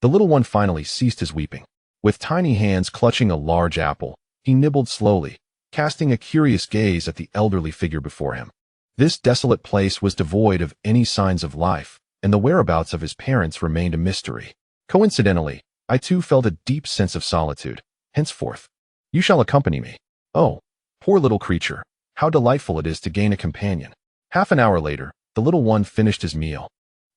the little one finally ceased his weeping. With tiny hands clutching a large apple, he nibbled slowly, casting a curious gaze at the elderly figure before him. This desolate place was devoid of any signs of life, and the whereabouts of his parents remained a mystery. Coincidentally, I too felt a deep sense of solitude. Henceforth, you shall accompany me. Oh, poor little creature, how delightful it is to gain a companion. Half an hour later, the little one finished his meal,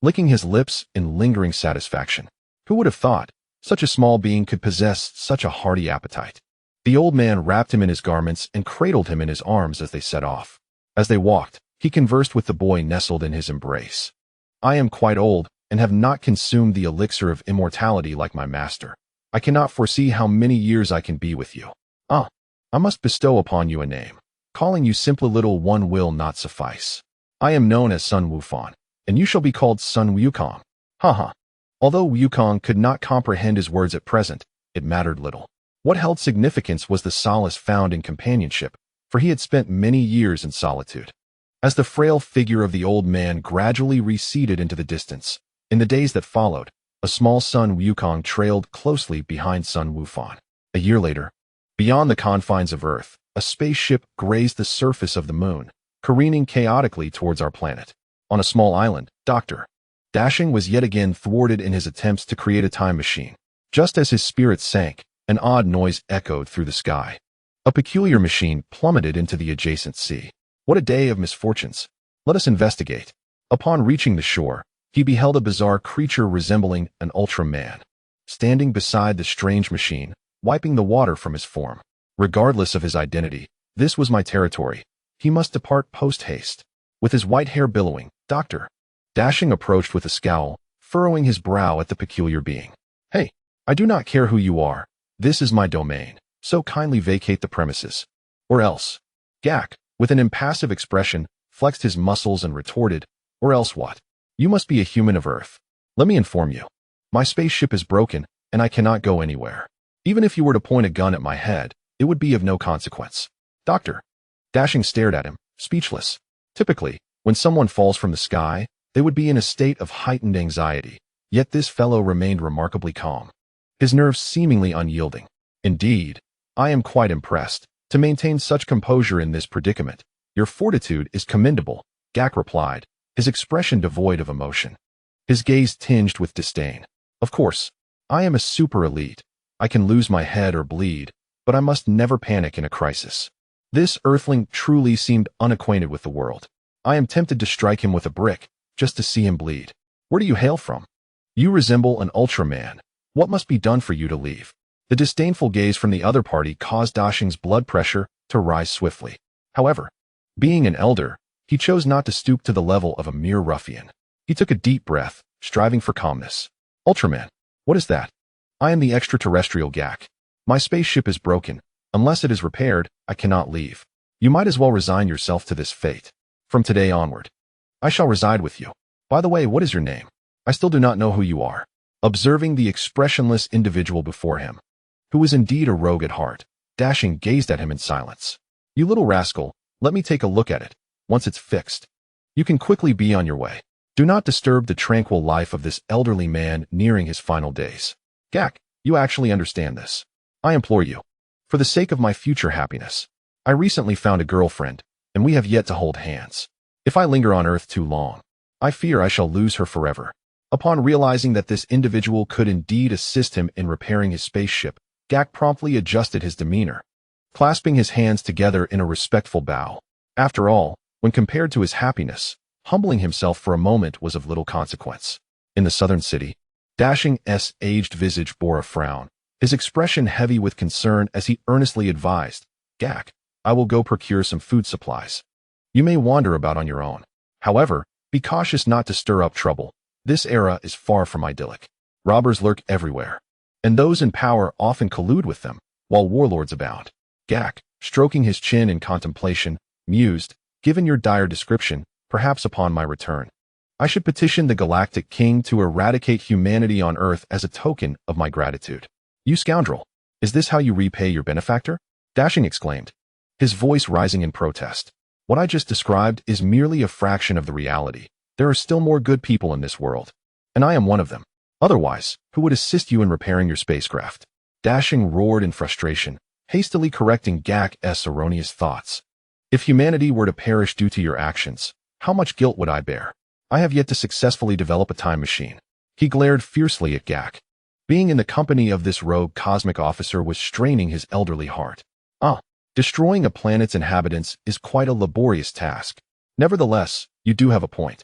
licking his lips in lingering satisfaction. Who would have thought such a small being could possess such a hearty appetite? The old man wrapped him in his garments and cradled him in his arms as they set off. As they walked, he conversed with the boy nestled in his embrace. I am quite old, and have not consumed the elixir of immortality like my master. I cannot foresee how many years I can be with you. I must bestow upon you a name. Calling you simply little one will not suffice. I am known as Sun Wukong, and you shall be called Sun Wukong. Haha. Although Wukong could not comprehend his words at present, it mattered little. What held significance was the solace found in companionship, for he had spent many years in solitude. As the frail figure of the old man gradually receded into the distance, in the days that followed, a small Sun Wukong trailed closely behind Sun Wufan. A year later, beyond the confines of Earth, a spaceship grazed the surface of the moon, careening chaotically towards our planet. On a small island, Dr. Dashing was yet again thwarted in his attempts to create a time machine. Just as his spirit sank, an odd noise echoed through the sky. A peculiar machine plummeted into the adjacent sea. What a day of misfortunes. Let us investigate. Upon reaching the shore, he beheld a bizarre creature resembling an Ultraman, standing beside the strange machine, wiping the water from his form. Regardless of his identity, this was my territory. He must depart post-haste. With his white hair billowing, Dr. Dashing approached with a scowl, furrowing his brow at the peculiar being. Hey, I do not care who you are. This is my domain. so kindly vacate the premises. Or else. Gak, with an impassive expression, flexed his muscles and retorted, or else what? You must be a human of Earth. Let me inform you. My spaceship is broken, and I cannot go anywhere. Even if you were to point a gun at my head, it would be of no consequence. Doctor. Dashing stared at him, speechless. Typically, when someone falls from the sky, they would be in a state of heightened anxiety, yet this fellow remained remarkably calm, his nerves seemingly unyielding. Indeed, I am quite impressed. To maintain such composure in this predicament, your fortitude is commendable, Gak replied, his expression devoid of emotion. His gaze tinged with disdain. Of course, I am a super elite. I can lose my head or bleed, but I must never panic in a crisis. This earthling truly seemed unacquainted with the world. I am tempted to strike him with a brick, just to see him bleed. Where do you hail from? You resemble an Ultraman. What must be done for you to leave? The disdainful gaze from the other party caused Dashing's blood pressure to rise swiftly. However, being an elder, he chose not to stoop to the level of a mere ruffian. He took a deep breath, striving for calmness. Ultraman, what is that? I am the extraterrestrial Gak. My spaceship is broken. Unless it is repaired, I cannot leave. You might as well resign yourself to this fate. From today onward, I shall reside with you. By the way, what is your name? I still do not know who you are. Observing the expressionless individual before him, who was indeed a rogue at heart, Dashing gazed at him in silence. You little rascal, let me take a look at it. Once it's fixed, you can quickly be on your way. Do not disturb the tranquil life of this elderly man nearing his final days. Gak, you actually understand this. I implore you. For the sake of my future happiness. I recently found a girlfriend, and we have yet to hold hands. If I linger on Earth too long, I fear I shall lose her forever. Upon realizing that this individual could indeed assist him in repairing his spaceship, Gak promptly adjusted his demeanor, clasping his hands together in a respectful bow. After all, when compared to his happiness, humbling himself for a moment was of little consequence. In the southern city, Dashing's aged visage bore a frown, his expression heavy with concern as he earnestly advised, Gak, I will go procure some food supplies. You may wander about on your own. However, be cautious not to stir up trouble. This era is far from idyllic. Robbers lurk everywhere, and those in power often collude with them, while warlords abound. Gak, stroking his chin in contemplation, mused, given your dire description, perhaps upon my return, I should petition the Galactic King to eradicate humanity on Earth as a token of my gratitude. You scoundrel! Is this how you repay your benefactor? Dashing exclaimed, his voice rising in protest. What I just described is merely a fraction of the reality. There are still more good people in this world, and I am one of them. Otherwise, who would assist you in repairing your spacecraft? Dashing roared in frustration, hastily correcting Gak's erroneous thoughts. If humanity were to perish due to your actions, how much guilt would I bear? I have yet to successfully develop a time machine. He glared fiercely at Gak. Being in the company of this rogue cosmic officer was straining his elderly heart. Destroying a planet's inhabitants is quite a laborious task. Nevertheless, you do have a point.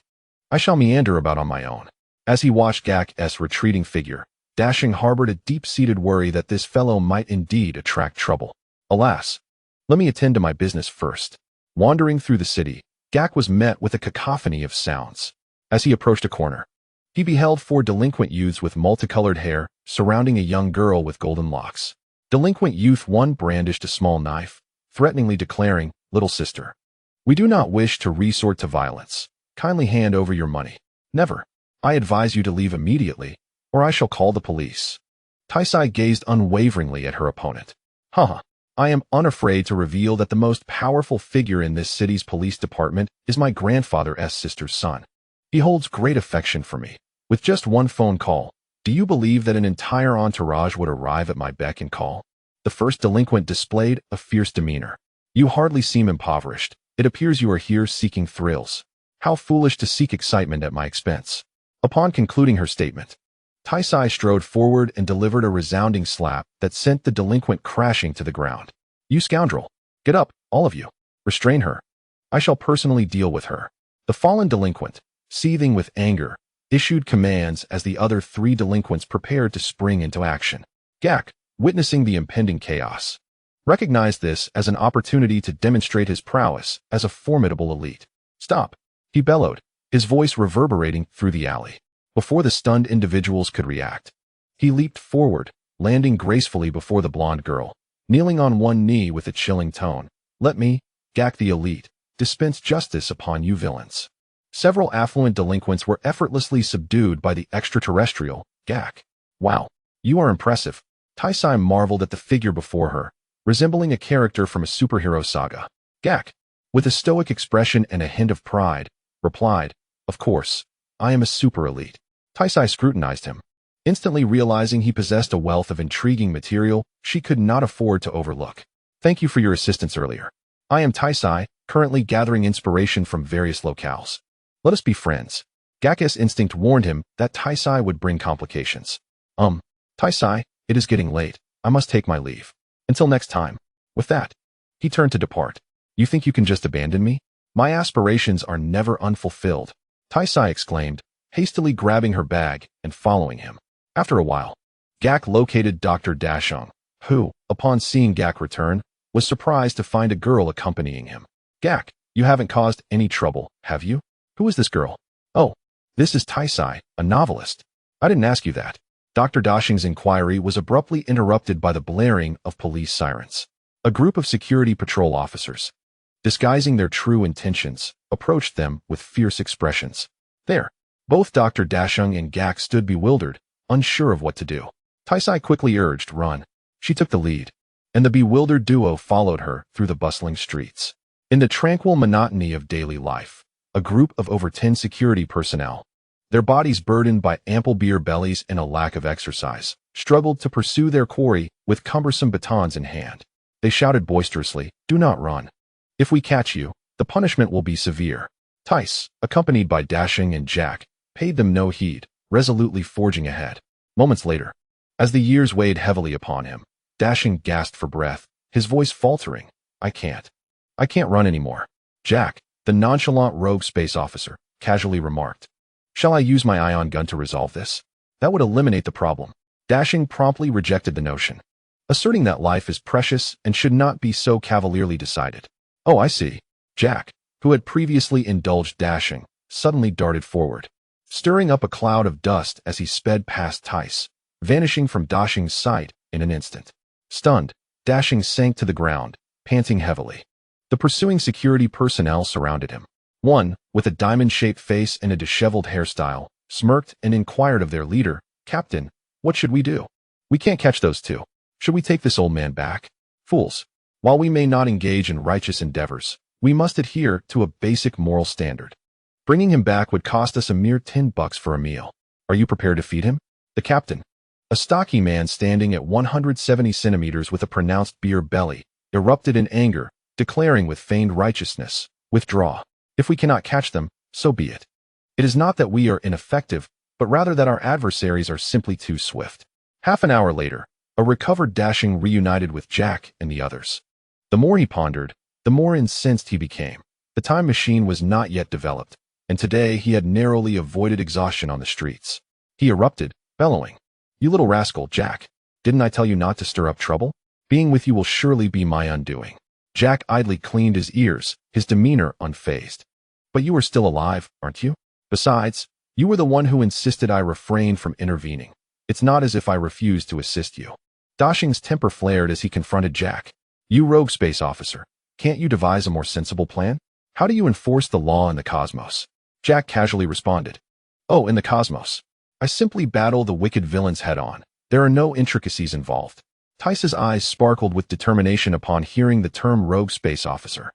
I shall meander about on my own. As he watched Gak's retreating figure, Dashing harbored a deep-seated worry that this fellow might indeed attract trouble. Alas, let me attend to my business first. Wandering through the city, Gak was met with a cacophony of sounds. As he approached a corner, he beheld 4 delinquent youths with multicolored hair surrounding a young girl with golden locks. Delinquent youth 1 brandished a small knife, threateningly declaring, Little sister, we do not wish to resort to violence. Kindly hand over your money. Never. I advise you to leave immediately, or I shall call the police. Taisai gazed unwaveringly at her opponent. I am unafraid to reveal that the most powerful figure in this city's police department is my grandfather's sister's son. He holds great affection for me. With just 1 phone call, do you believe that an entire entourage would arrive at my beck and call? The first delinquent displayed a fierce demeanor. You hardly seem impoverished. It appears you are here seeking thrills. How foolish to seek excitement at my expense. Upon concluding her statement, Taisai strode forward and delivered a resounding slap that sent the delinquent crashing to the ground. You scoundrel! Get up, all of you. Restrain her. I shall personally deal with her. The fallen delinquent, seething with anger, issued commands as the other 3 delinquents prepared to spring into action. Gak, witnessing the impending chaos, recognized this as an opportunity to demonstrate his prowess as a formidable elite. Stop! He bellowed, his voice reverberating through the alley. Before the stunned individuals could react, he leaped forward, landing gracefully before the blonde girl, kneeling on one knee with a chilling tone. Let me, Gak the Elite, dispense justice upon you villains. Several affluent delinquents were effortlessly subdued by the extraterrestrial, Gak. Wow, you are impressive. Taisai marveled at the figure before her, resembling a character from a superhero saga. Gak, with a stoic expression and a hint of pride, replied, Of course, I am a super elite. Taisai scrutinized him. Instantly realizing he possessed a wealth of intriguing material she could not afford to overlook. Thank you for your assistance earlier. I am Taisai, currently gathering inspiration from various locales. Let us be friends. Gak's instinct warned him that Taisai would bring complications. Taisai, it is getting late. I must take my leave. Until next time. With that, he turned to depart. You think you can just abandon me? My aspirations are never unfulfilled, Taisai exclaimed, hastily grabbing her bag and following him. After a while, Gak located Dr. Dashung, who, upon seeing Gak return, was surprised to find a girl accompanying him. Gak, you haven't caused any trouble, have you? Who is this girl? Oh, this is Taisai, a novelist. I didn't ask you that. Dr. Dashung's inquiry was abruptly interrupted by the blaring of police sirens. A group of security patrol officers, disguising their true intentions, approached them with fierce expressions. There, both Dr. Dashung and Gak stood bewildered, unsure of what to do. Taisai quickly urged, Run. She took the lead, and the bewildered duo followed her through the bustling streets. In the tranquil monotony of daily life, a group of over 10 security personnel, their bodies burdened by ample beer bellies and a lack of exercise, struggled to pursue their quarry with cumbersome batons in hand. They shouted boisterously, Do not run. If we catch you, the punishment will be severe. Tais, accompanied by Dashung and Jack, paid them no heed, resolutely forging ahead. Moments later, as the years weighed heavily upon him, Dashung gasped for breath, his voice faltering. I can't run anymore. Jack, the nonchalant rogue space officer, casually remarked. Shall I use my ion gun to resolve this? That would eliminate the problem. Dashung promptly rejected the notion, asserting that life is precious and should not be so cavalierly decided. Oh, I see. Jack, who had previously indulged Dashung, suddenly darted forward, stirring up a cloud of dust as he sped past Tais, vanishing from Dashung's sight in an instant. Stunned, Dashung sank to the ground, panting heavily. The pursuing security personnel surrounded him. One, with a diamond-shaped face and a disheveled hairstyle, smirked and inquired of their leader, Captain, what should we do? We can't catch those two. Should we take this old man back? Fools. While we may not engage in righteous endeavors, we must adhere to a basic moral standard. Bringing him back would cost us a mere $10 for a meal. Are you prepared to feed him? The captain, a stocky man standing at 170 centimeters with a pronounced beer belly, erupted in anger, declaring with feigned righteousness, Withdraw. If we cannot catch them, so be it. It is not that we are ineffective, but rather that our adversaries are simply too swift. Half an hour later, a recovered Dashung reunited with Jack and the others. The more he pondered, the more incensed he became. The time machine was not yet developed, and today he had narrowly avoided exhaustion on the streets. He erupted, bellowing, You little rascal, Jack. Didn't I tell you not to stir up trouble? Being with you will surely be my undoing. Jack idly cleaned his ears, his demeanor unfazed. But you are still alive, aren't you? Besides, you were the one who insisted I refrain from intervening. It's not as if I refused to assist you. Dashung's temper flared as he confronted Jack. You rogue space officer, can't you devise a more sensible plan? How do you enforce the law in the cosmos? Jack casually responded. Oh, in the cosmos. I simply battle the wicked villains head-on. There are no intricacies involved. Tais's eyes sparkled with determination upon hearing the term rogue space officer.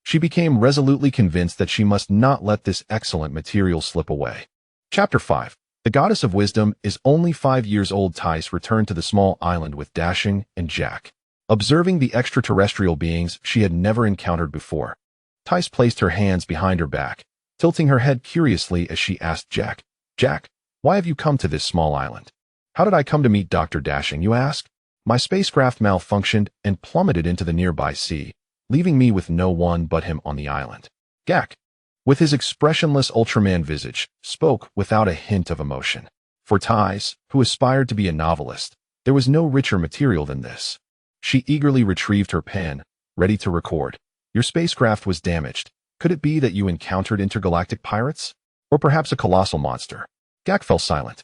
She became resolutely convinced that she must not let this excellent material slip away. Chapter 5. The Goddess of Wisdom is only 5 years old. Tais returned to the small island with Dashung and Jack, observing the extraterrestrial beings she had never encountered before. Tais placed her hands behind her back, tilting her head curiously as she asked Jack, Jack, why have you come to this small island? How did I come to meet Dr. Dashung, you ask? My spacecraft malfunctioned and plummeted into the nearby sea, leaving me with no one but him on the island. Gak, with his expressionless Ultraman visage, spoke without a hint of emotion. For Tais, who aspired to be a novelist, there was no richer material than this. She eagerly retrieved her pen, ready to record. Your spacecraft was damaged. Could it be that you encountered intergalactic pirates? Or perhaps a colossal monster? Gak fell silent.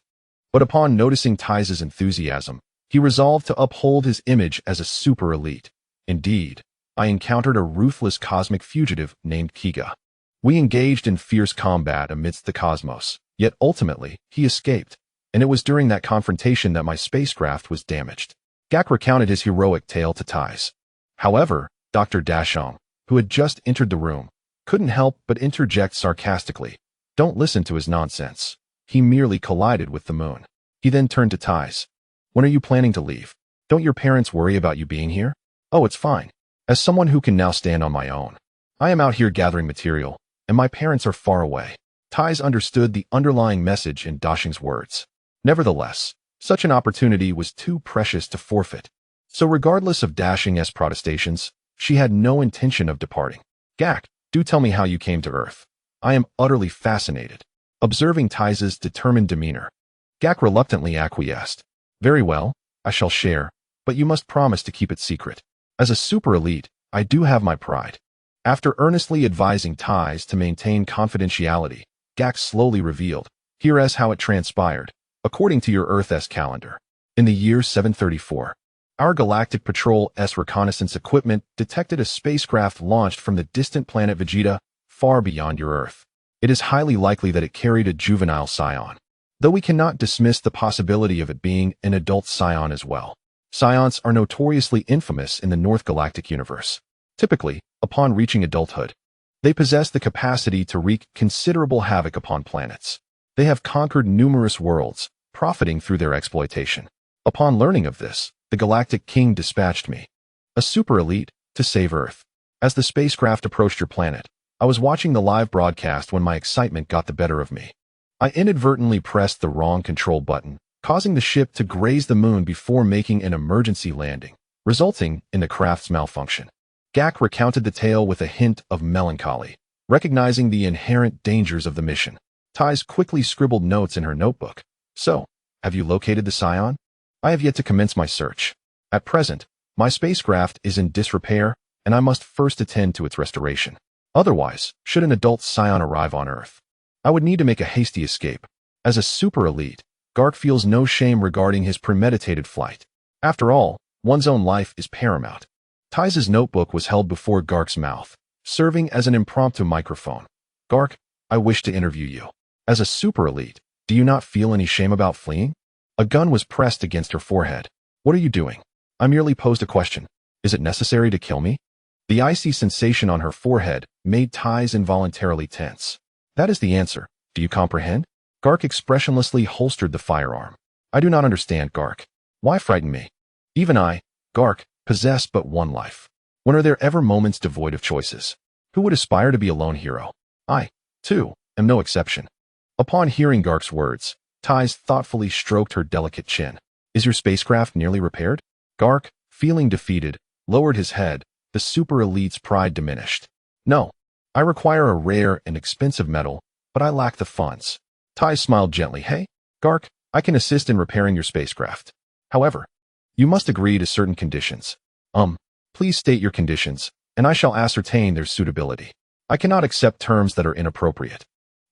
But upon noticing Tais's enthusiasm, He resolved to uphold his image as a super elite. Indeed, I encountered a ruthless cosmic fugitive named Kiga. We engaged in fierce combat amidst the cosmos, yet ultimately, he escaped, and it was during that confrontation that my spacecraft was damaged. Gak recounted his heroic tale to Thais. However, Dr. Dashong, who had just entered the room, couldn't help but interject sarcastically. Don't listen to his nonsense. He merely collided with the moon. He then turned to Thais. When are you planning to leave? Don't your parents worry about you being here? Oh, it's fine. As someone who can now stand on my own, I am out here gathering material, and my parents are far away. Thais understood the underlying message in Dashing's words. Nevertheless, such an opportunity was too precious to forfeit. So regardless of Dashing's protestations, she had no intention of departing. Gak, do tell me how you came to Earth. I am utterly fascinated. Observing Thais's determined demeanor, Gak reluctantly acquiesced. Very well, I shall share, but you must promise to keep it secret. As a super elite, I do have my pride. After earnestly advising Thais to maintain confidentiality, Gak slowly revealed, here's how it transpired, according to your Earth's calendar. In the year 734, our Galactic Patrol's reconnaissance equipment detected a spacecraft launched from the distant planet Vegeta, far beyond your Earth. It is highly likely that it carried a juvenile scion, though we cannot dismiss the possibility of it being an adult scion as well. Scions are notoriously infamous in the North Galactic universe. Typically, upon reaching adulthood, they possess the capacity to wreak considerable havoc upon planets. They have conquered numerous worlds, profiting through their exploitation. Upon learning of this, the Galactic King dispatched me, a super elite, to save Earth. As the spacecraft approached your planet, I was watching the live broadcast when my excitement got the better of me. I inadvertently pressed the wrong control button, causing the ship to graze the moon before making an emergency landing, resulting in the craft's malfunction. Gak recounted the tale with a hint of melancholy, recognizing the inherent dangers of the mission. Thais quickly scribbled notes in her notebook. So, have you located the scion? I have yet to commence my search. At present, my spacecraft is in disrepair, and I must first attend to its restoration. Otherwise, should an adult scion arrive on Earth, I would need to make a hasty escape. As a super elite, Gark feels no shame regarding his premeditated flight. After all, one's own life is paramount. Thais's notebook was held before Gark's mouth, serving as an impromptu microphone. Gark, I wish to interview you. As a super elite, do you not feel any shame about fleeing? A gun was pressed against her forehead. What are you doing? I merely posed a question. Is it necessary to kill me? The icy sensation on her forehead made Thais involuntarily tense. That is the answer. Do you comprehend? Gark expressionlessly holstered the firearm. I do not understand, Gark. Why frighten me? Even I, Gark, possess but one life. When are there ever moments devoid of choices? Who would aspire to be a lone hero? I, too, am no exception. Upon hearing Gark's words, Thais thoughtfully stroked her delicate chin. Is your spacecraft nearly repaired? Gark, feeling defeated, lowered his head. The super elite's pride diminished. No, I require a rare and expensive metal, but I lack the funds. Thais smiled gently. Hey, Gark, I can assist in repairing your spacecraft. However, you must agree to certain conditions. Please state your conditions, and I shall ascertain their suitability. I cannot accept terms that are inappropriate,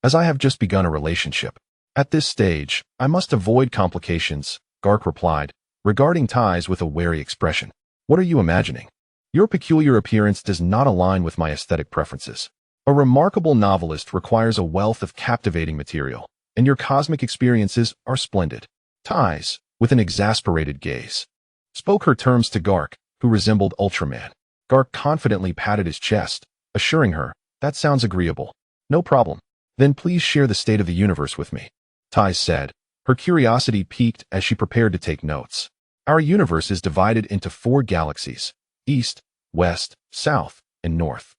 as I have just begun a relationship. At this stage, I must avoid complications, Gark replied, regarding Thais with a wary expression. What are you imagining? Your peculiar appearance does not align with my aesthetic preferences. A remarkable novelist requires a wealth of captivating material, and your cosmic experiences are splendid. Thais, with an exasperated gaze, spoke her terms to Gark, who resembled Ultraman. Gark confidently patted his chest, assuring her, that sounds agreeable. No problem. Then please share the state of the universe with me. Thais said, her curiosity piqued as she prepared to take notes. Our universe is divided into 4 galaxies: East, West, South, and North.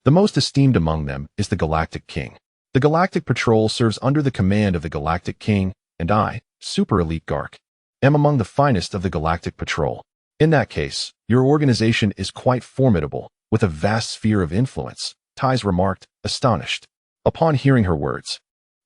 The most esteemed among them is the Galactic King. The Galactic Patrol serves under the command of the Galactic King, and I, Super Elite Gark, am among the finest of the Galactic Patrol. In that case, your organization is quite formidable, with a vast sphere of influence, Thais remarked, astonished. Upon hearing her words,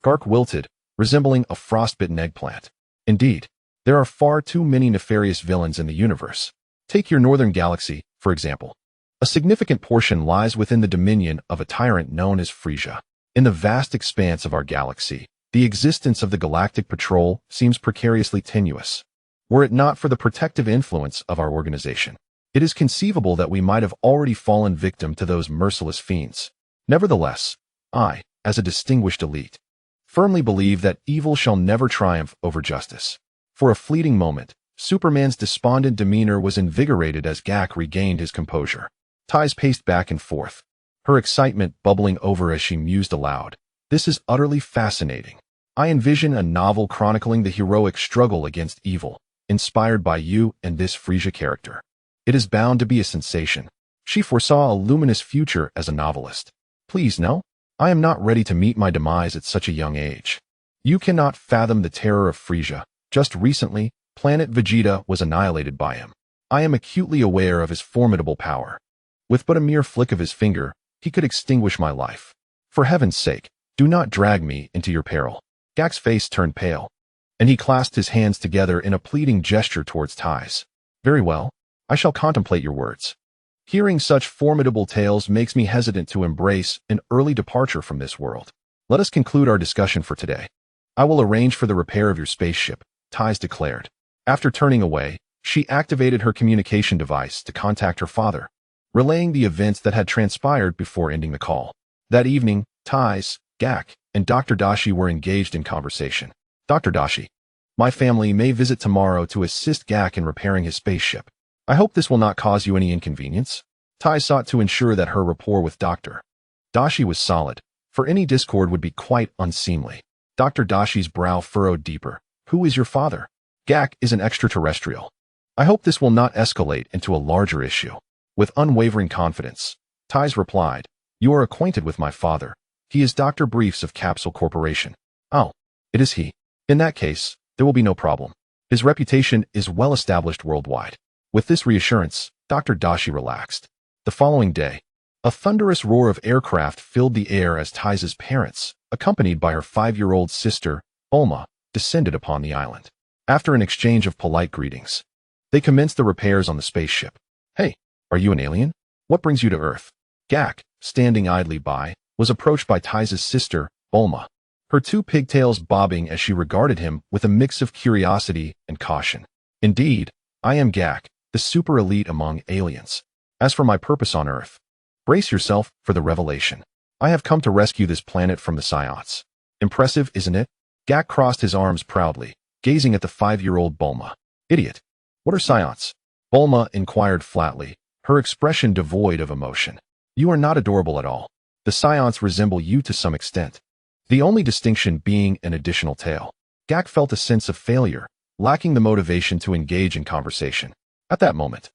Gark wilted, resembling a frostbitten eggplant. Indeed, there are far too many nefarious villains in the universe. Take your northern galaxy, for example. A significant portion lies within the dominion of a tyrant known as Frisia. In the vast expanse of our galaxy, the existence of the Galactic Patrol seems precariously tenuous. were it not for the protective influence of our organization. It is conceivable that we might have already fallen victim to those merciless fiends. Nevertheless, I, as a distinguished elite, firmly believe that evil shall never triumph over justice. For a fleeting moment, Superman's despondent demeanor was invigorated as Gak regained his composure. Ties paced back and forth, her excitement bubbling over as she mused aloud. This is utterly fascinating. I envision a novel chronicling the heroic struggle against evil, inspired by you and this Frisia character. It is bound to be a sensation. She foresaw a luminous future as a novelist. Please no. I am not ready to meet my demise at such a young age. You cannot fathom the terror of Frisia. Just recently, planet Vegeta was annihilated by him. I am acutely aware of his formidable power. With but a mere flick of his finger, he could extinguish my life. For heaven's sake, do not drag me into your peril. Gak's face turned pale, and he clasped his hands together in a pleading gesture towards Ties. Very well, I shall contemplate your words. Hearing such formidable tales makes me hesitant to embrace an early departure from this world. Let us conclude our discussion for today. I will arrange for the repair of your spaceship, Ties declared. After turning away, she activated her communication device to contact her father, relaying the events that had transpired before ending the call. That evening, Ties, Gak, and Dr. Dashi were engaged in conversation. Dr. Dashi, my family may visit tomorrow to assist Gak in repairing his spaceship. I hope this will not cause you any inconvenience. Ties sought to ensure that her rapport with Dr. Dashi was solid, for any discord would be quite unseemly. Dr. Dashi's brow furrowed deeper. Who is your father? Gak is an extraterrestrial. I hope this will not escalate into a larger issue. With unwavering confidence, Ties replied, You are acquainted with my father. He is Dr. Briefs of Capsule Corporation. Oh, it is he. In that case, there will be no problem. His reputation is well established worldwide. With this reassurance, Dr. Dashi relaxed. The following day, a thunderous roar of aircraft filled the air as Ties' parents, accompanied by her 5-year-old sister, Bulma, descended upon the island. After an exchange of polite greetings, they commenced the repairs on the spaceship. Hey, are you an alien? What brings you to Earth? Gak, standing idly by, was approached by Ties' sister, Bulma, her 2 pigtails bobbing as she regarded him with a mix of curiosity and caution. Indeed, I am Gak, the super elite among aliens. As for my purpose on Earth, brace yourself for the revelation. I have come to rescue this planet from the Psiots. Impressive, isn't it? Gak crossed his arms proudly, gazing at the 5-year-old Bulma. Idiot. What are Psiots? Bulma inquired flatly, her expression devoid of emotion. You are not adorable at all. The Psiots resemble you to some extent, the only distinction being an additional tail. Gak felt a sense of failure, lacking the motivation to engage in conversation. At that moment,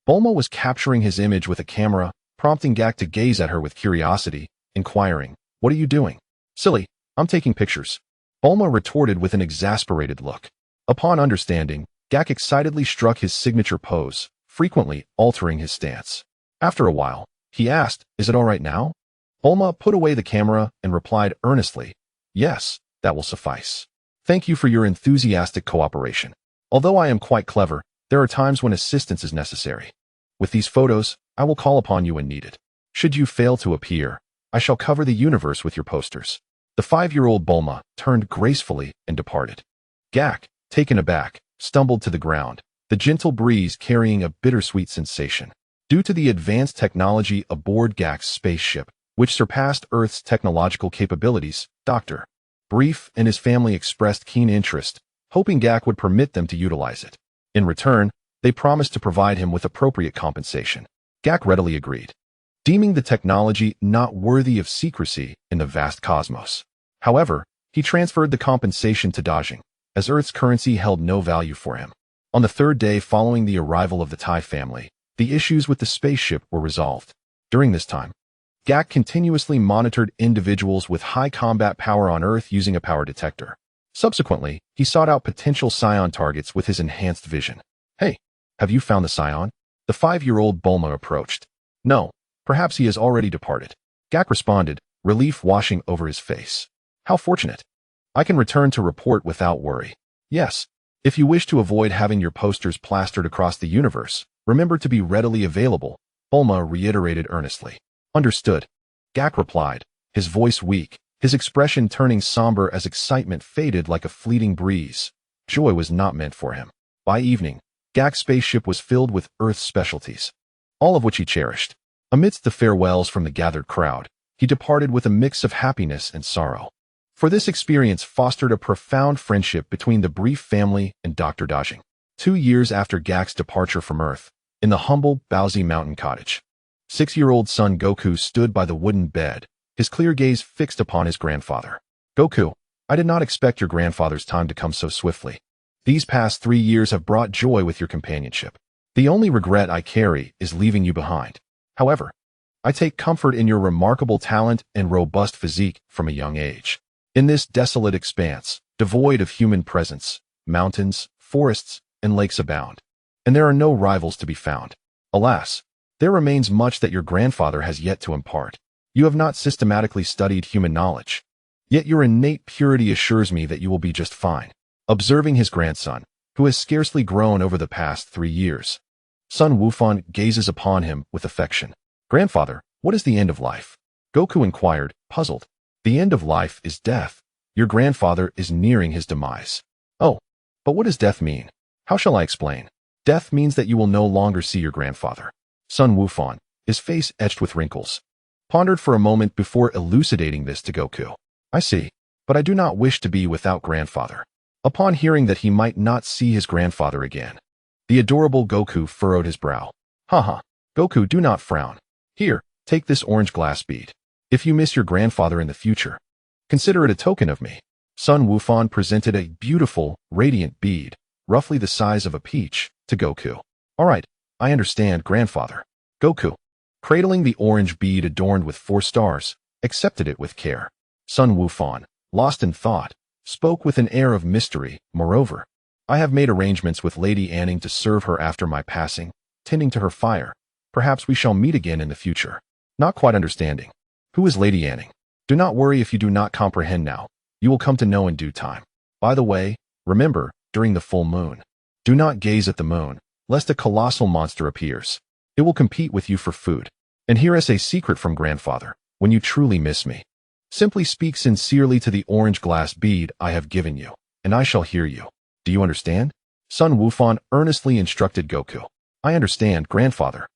Bulma was capturing his image with a camera, prompting Gak to gaze at her with curiosity, inquiring, What are you doing? Silly, I'm taking pictures. Bulma retorted with an exasperated look. Upon understanding, Gak excitedly struck his signature pose, frequently altering his stance. After a while, he asked, Is it all right now? Bulma put away the camera and replied earnestly, Yes, that will suffice. Thank you for your enthusiastic cooperation. Although I am quite clever, there are times when assistance is necessary. With these photos, I will call upon you when needed. Should you fail to appear, I shall cover the universe with your posters. The 5-year-old Bulma turned gracefully and departed. Gak, taken aback, stumbled to the ground, the gentle breeze carrying a bittersweet sensation. Due to the advanced technology aboard Gak's spaceship, which surpassed Earth's technological capabilities, Dr. Brief and his family expressed keen interest, hoping Gak would permit them to utilize it. In return, they promised to provide him with appropriate compensation. Gak readily agreed, deeming the technology not worthy of secrecy in the vast cosmos. However, he transferred the compensation to Dajing, as Earth's currency held no value for him. On the 3rd day following the arrival of the Tai family, the issues with the spaceship were resolved. During this time, Gak continuously monitored individuals with high combat power on Earth using a power detector. Subsequently, he sought out potential Psion targets with his enhanced vision. Hey, have you found the Psion? The 5-year-old Bulma approached. No, perhaps he has already departed. Gak responded, relief washing over his face. How fortunate. I can return to report without worry. Yes, if you wish to avoid having your posters plastered across the universe, remember to be readily available, Bulma reiterated earnestly. Understood. Gak replied, his voice weak, his expression turning somber as excitement faded like a fleeting breeze. Joy was not meant for him. By evening, Gak's spaceship was filled with Earth's specialties, all of which he cherished. Amidst the farewells from the gathered crowd, he departed with a mix of happiness and sorrow. For this experience fostered a profound friendship between the brief family and Dr. Dajing. 2 years after Gak's departure from Earth, in the humble Baozi mountain cottage, 6-year-old son Goku stood by the wooden bed, his clear gaze fixed upon his grandfather. Goku, I did not expect your grandfather's time to come so swiftly. These past 3 years have brought joy with your companionship. The only regret I carry is leaving you behind. However, I take comfort in your remarkable talent and robust physique from a young age. In this desolate expanse, devoid of human presence, mountains, forests, and lakes abound, and there are no rivals to be found. Alas, there remains much that your grandfather has yet to impart. You have not systematically studied human knowledge, yet your innate purity assures me that you will be just fine. Observing his grandson, who has scarcely grown over the past 3 years, son Wufan gazes upon him with affection. Grandfather, what is the end of life? Goku inquired, puzzled. The end of life is death. Your grandfather is nearing his demise. Oh, but what does death mean? How shall I explain? Death means that you will no longer see your grandfather. Son Wufan, his face etched with wrinkles, pondered for a moment before elucidating this to Goku. I see, but I do not wish to be without grandfather. Upon hearing that he might not see his grandfather again, the adorable Goku furrowed his brow. Haha, Goku, do not frown. Here, take this orange glass bead. If you miss your grandfather in the future, consider it a token of me. Son Wufan presented a beautiful, radiant bead, roughly the size of a peach, to Goku. All right, I understand, grandfather. Goku, cradling the orange bead adorned with 4 stars, accepted it with care. Son Wufan, lost in thought, spoke with an air of mystery. Moreover, I have made arrangements with Lady Anning to serve her after my passing, tending to her fire. Perhaps we shall meet again in the future. Not quite understanding. Who is Lady Anning? Do not worry if you do not comprehend now. You will come to know in due time. By the way, remember, during the full moon, do not gaze at the moon, lest a colossal monster appears. It will compete with you for food. And here is a secret from grandfather. When you truly miss me, simply speak sincerely to the orange glass bead I have given you, and I shall hear you. Do you understand? Son Wufan earnestly instructed Goku. I understand, grandfather.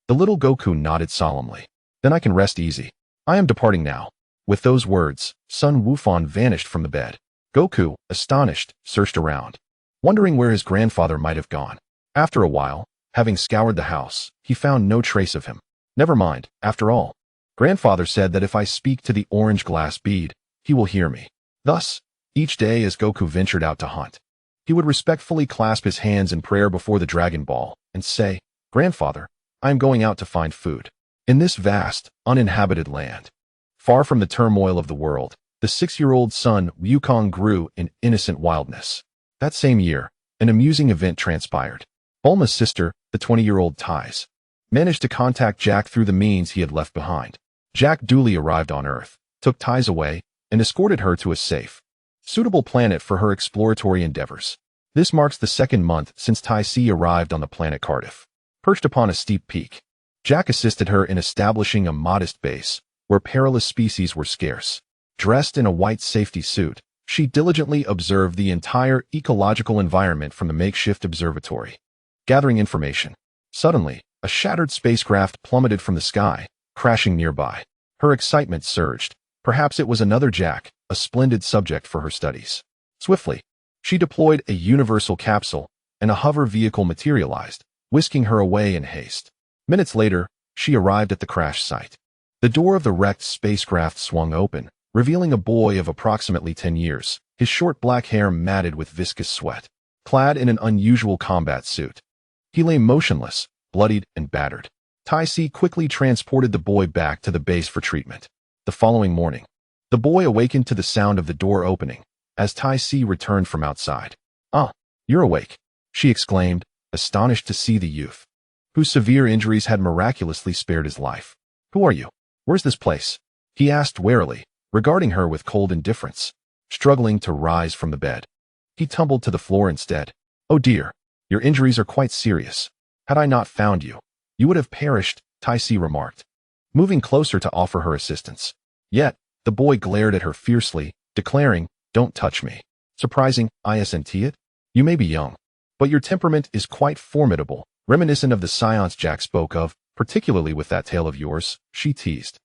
The little Goku nodded solemnly. Then I can rest easy. I am departing now. With those words, son Wufan vanished from the bed. Goku, astonished, searched around, wondering where his grandfather might have gone. After a while, having scoured the house, he found no trace of him. Never mind, after all. Grandfather said that if I speak to the orange glass bead, he will hear me. Thus, each day as Goku ventured out to hunt, he would respectfully clasp his hands in prayer before the Dragon Ball and say, Grandfather, I am going out to find food. In this vast, uninhabited land, far from the turmoil of the world, the 6-year-old son Wukong grew in innocent wildness. That same year, an amusing event transpired. Bulma's sister, the 20-year-old Tais, managed to contact Jack through the means he had left behind. Jack duly arrived on Earth, took Tais away, and escorted her to a safe, suitable planet for her exploratory endeavors. This marks the 2nd month since Tai-Si arrived on the planet Cardiff. Perched upon a steep peak, Jack assisted her in establishing a modest base, where perilous species were scarce. Dressed in a white safety suit, she diligently observed the entire ecological environment from the makeshift observatory, gathering information. Suddenly, a shattered spacecraft plummeted from the sky, crashing nearby. Her excitement surged. Perhaps it was another Jack, a splendid subject for her studies. Swiftly, she deployed a universal capsule, and a hover vehicle materialized, whisking her away in haste. Minutes later, she arrived at the crash site. The door of the wrecked spacecraft swung open, revealing a boy of approximately 10 years, his short black hair matted with viscous sweat, clad in an unusual combat suit. He lay motionless, bloodied and battered. Tai-Si quickly transported the boy back to the base for treatment. The following morning, the boy awakened to the sound of the door opening, as Tai-Si returned from outside. Ah, you're awake, she exclaimed, astonished to see the youth, whose severe injuries had miraculously spared his life. Who are you? Where's this place? He asked warily, regarding her with cold indifference. Struggling to rise from the bed, he tumbled to the floor instead. Oh dear, your injuries are quite serious. Had I not found you, you would have perished, Tai-Si remarked, moving closer to offer her assistance. Yet, the boy glared at her fiercely, declaring, Don't touch me. Surprising, isn't it? You may be young, But your temperament is quite formidable, reminiscent of the science Jack spoke of, particularly with that tail of yours, she teased,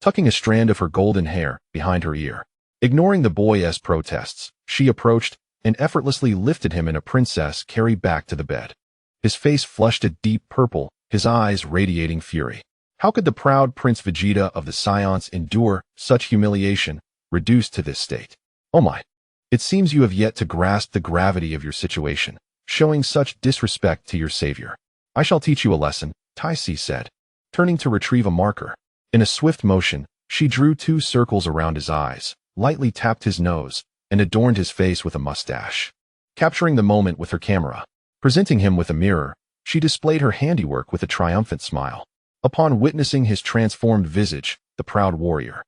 tucking a strand of her golden hair behind her ear. Ignoring the boy's protests, she approached and effortlessly lifted him in a princess carry back to the bed. His face flushed a deep purple, his eyes radiating fury. How could the proud Prince Vegeta of the Scions endure such humiliation, reduced to this state? Oh my! It seems you have yet to grasp the gravity of your situation, showing such disrespect to your savior. I shall teach you a lesson, Taisi said, turning to retrieve a marker. In a swift motion, she drew 2 circles around his eyes, lightly tapped his nose, and adorned his face with a mustache. Capturing the moment with her camera, presenting him with a mirror, she displayed her handiwork with a triumphant smile. Upon witnessing his transformed visage, the proud warrior,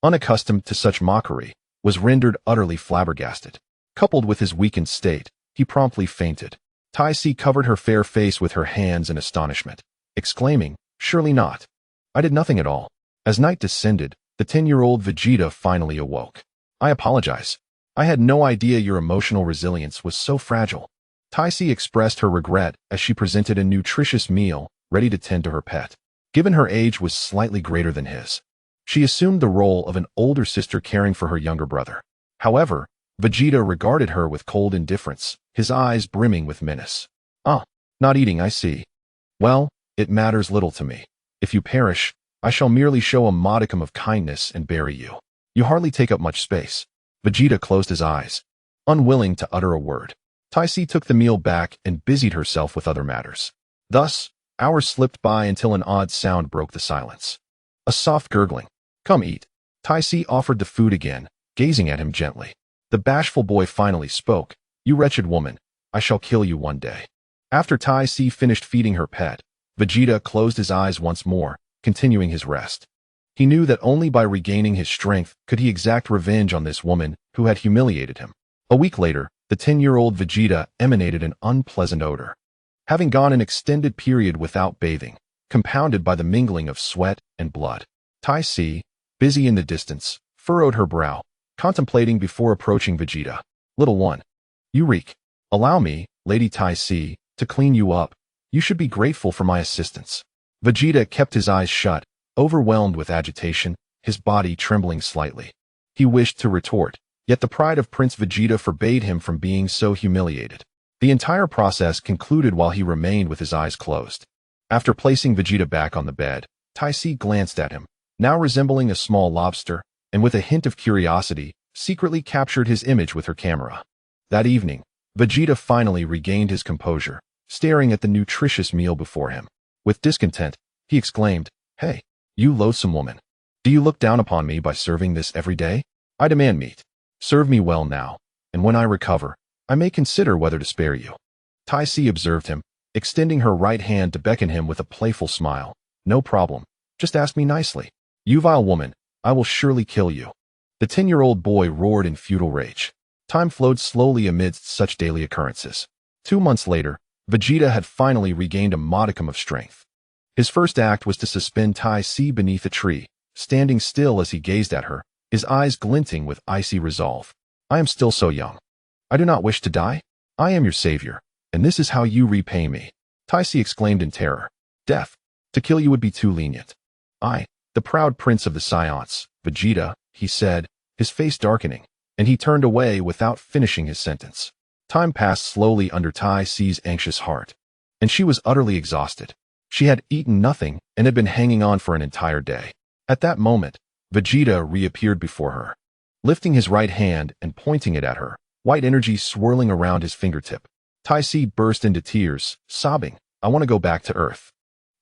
unaccustomed to such mockery, was rendered utterly flabbergasted. Coupled with his weakened state, he promptly fainted. Taisi covered her fair face with her hands in astonishment, exclaiming, "Surely not. I did nothing at all." As night descended, the 10-year-old Vegeta finally awoke. "I apologize. I had no idea your emotional resilience was so fragile." Taisi expressed her regret as she presented a nutritious meal, ready to tend to her pet. Given her age was slightly greater than his, she assumed the role of an older sister caring for her younger brother. However, Vegeta regarded her with cold indifference, his eyes brimming with menace. "Ah, not eating, I see. Well, it matters little to me. If you perish, I shall merely show a modicum of kindness and bury you. You hardly take up much space." Vegeta closed his eyes, unwilling to utter a word. Taisi took the meal back and busied herself with other matters. Thus, hours slipped by until an odd sound broke the silence. A soft gurgling. "Come eat." Taisi offered the food again, gazing at him gently. The bashful boy finally spoke. "You wretched woman, I shall kill you one day." After Taisi finished feeding her pet, Vegeta closed his eyes once more, continuing his rest. He knew that only by regaining his strength could he exact revenge on this woman who had humiliated him. A week later, the 10-year-old Vegeta emanated an unpleasant odor. Having gone an extended period without bathing, compounded by the mingling of sweat and blood, Taisi, busy in the distance, furrowed her brow, contemplating before approaching Vegeta. "Little one, you reek. Allow me, Lady Taisi, to clean you up. You should be grateful for my assistance." Vegeta kept his eyes shut, overwhelmed with agitation, his body trembling slightly. He wished to retort, yet the pride of Prince Vegeta forbade him from being so humiliated. The entire process concluded while he remained with his eyes closed. After placing Vegeta back on the bed, Taisi glanced at him, now resembling a small lobster, and with a hint of curiosity, secretly captured his image with her camera. That evening, Vegeta finally regained his composure, staring at the nutritious meal before him. With discontent, he exclaimed, "Hey, you loathsome woman. Do you look down upon me by serving this every day? I demand meat. Serve me well now, and when I recover, I may consider whether to spare you." Taisi observed him, extending her right hand to beckon him with a playful smile. "No problem. Just ask me nicely. You vile woman, I will surely kill you." The 10-year-old boy roared in futile rage. Time flowed slowly amidst such daily occurrences. 2 months later, Vegeta had finally regained a modicum of strength. His first act was to suspend Taisi beneath a tree, standing still as he gazed at her, his eyes glinting with icy resolve. "I am still so young. I do not wish to die. I am your savior, and this is how you repay me." Taisi exclaimed in terror. "Death. To kill you would be too lenient." "I, the proud prince of the Scions, Vegeta," he said, his face darkening, and he turned away without finishing his sentence. Time passed slowly under Taisi's anxious heart, and she was utterly exhausted. She had eaten nothing and had been hanging on for an entire day. At that moment, Vegeta reappeared before her, lifting his right hand and pointing it at her, white energy swirling around his fingertip. Taisi burst into tears, sobbing, "I want to go back to Earth.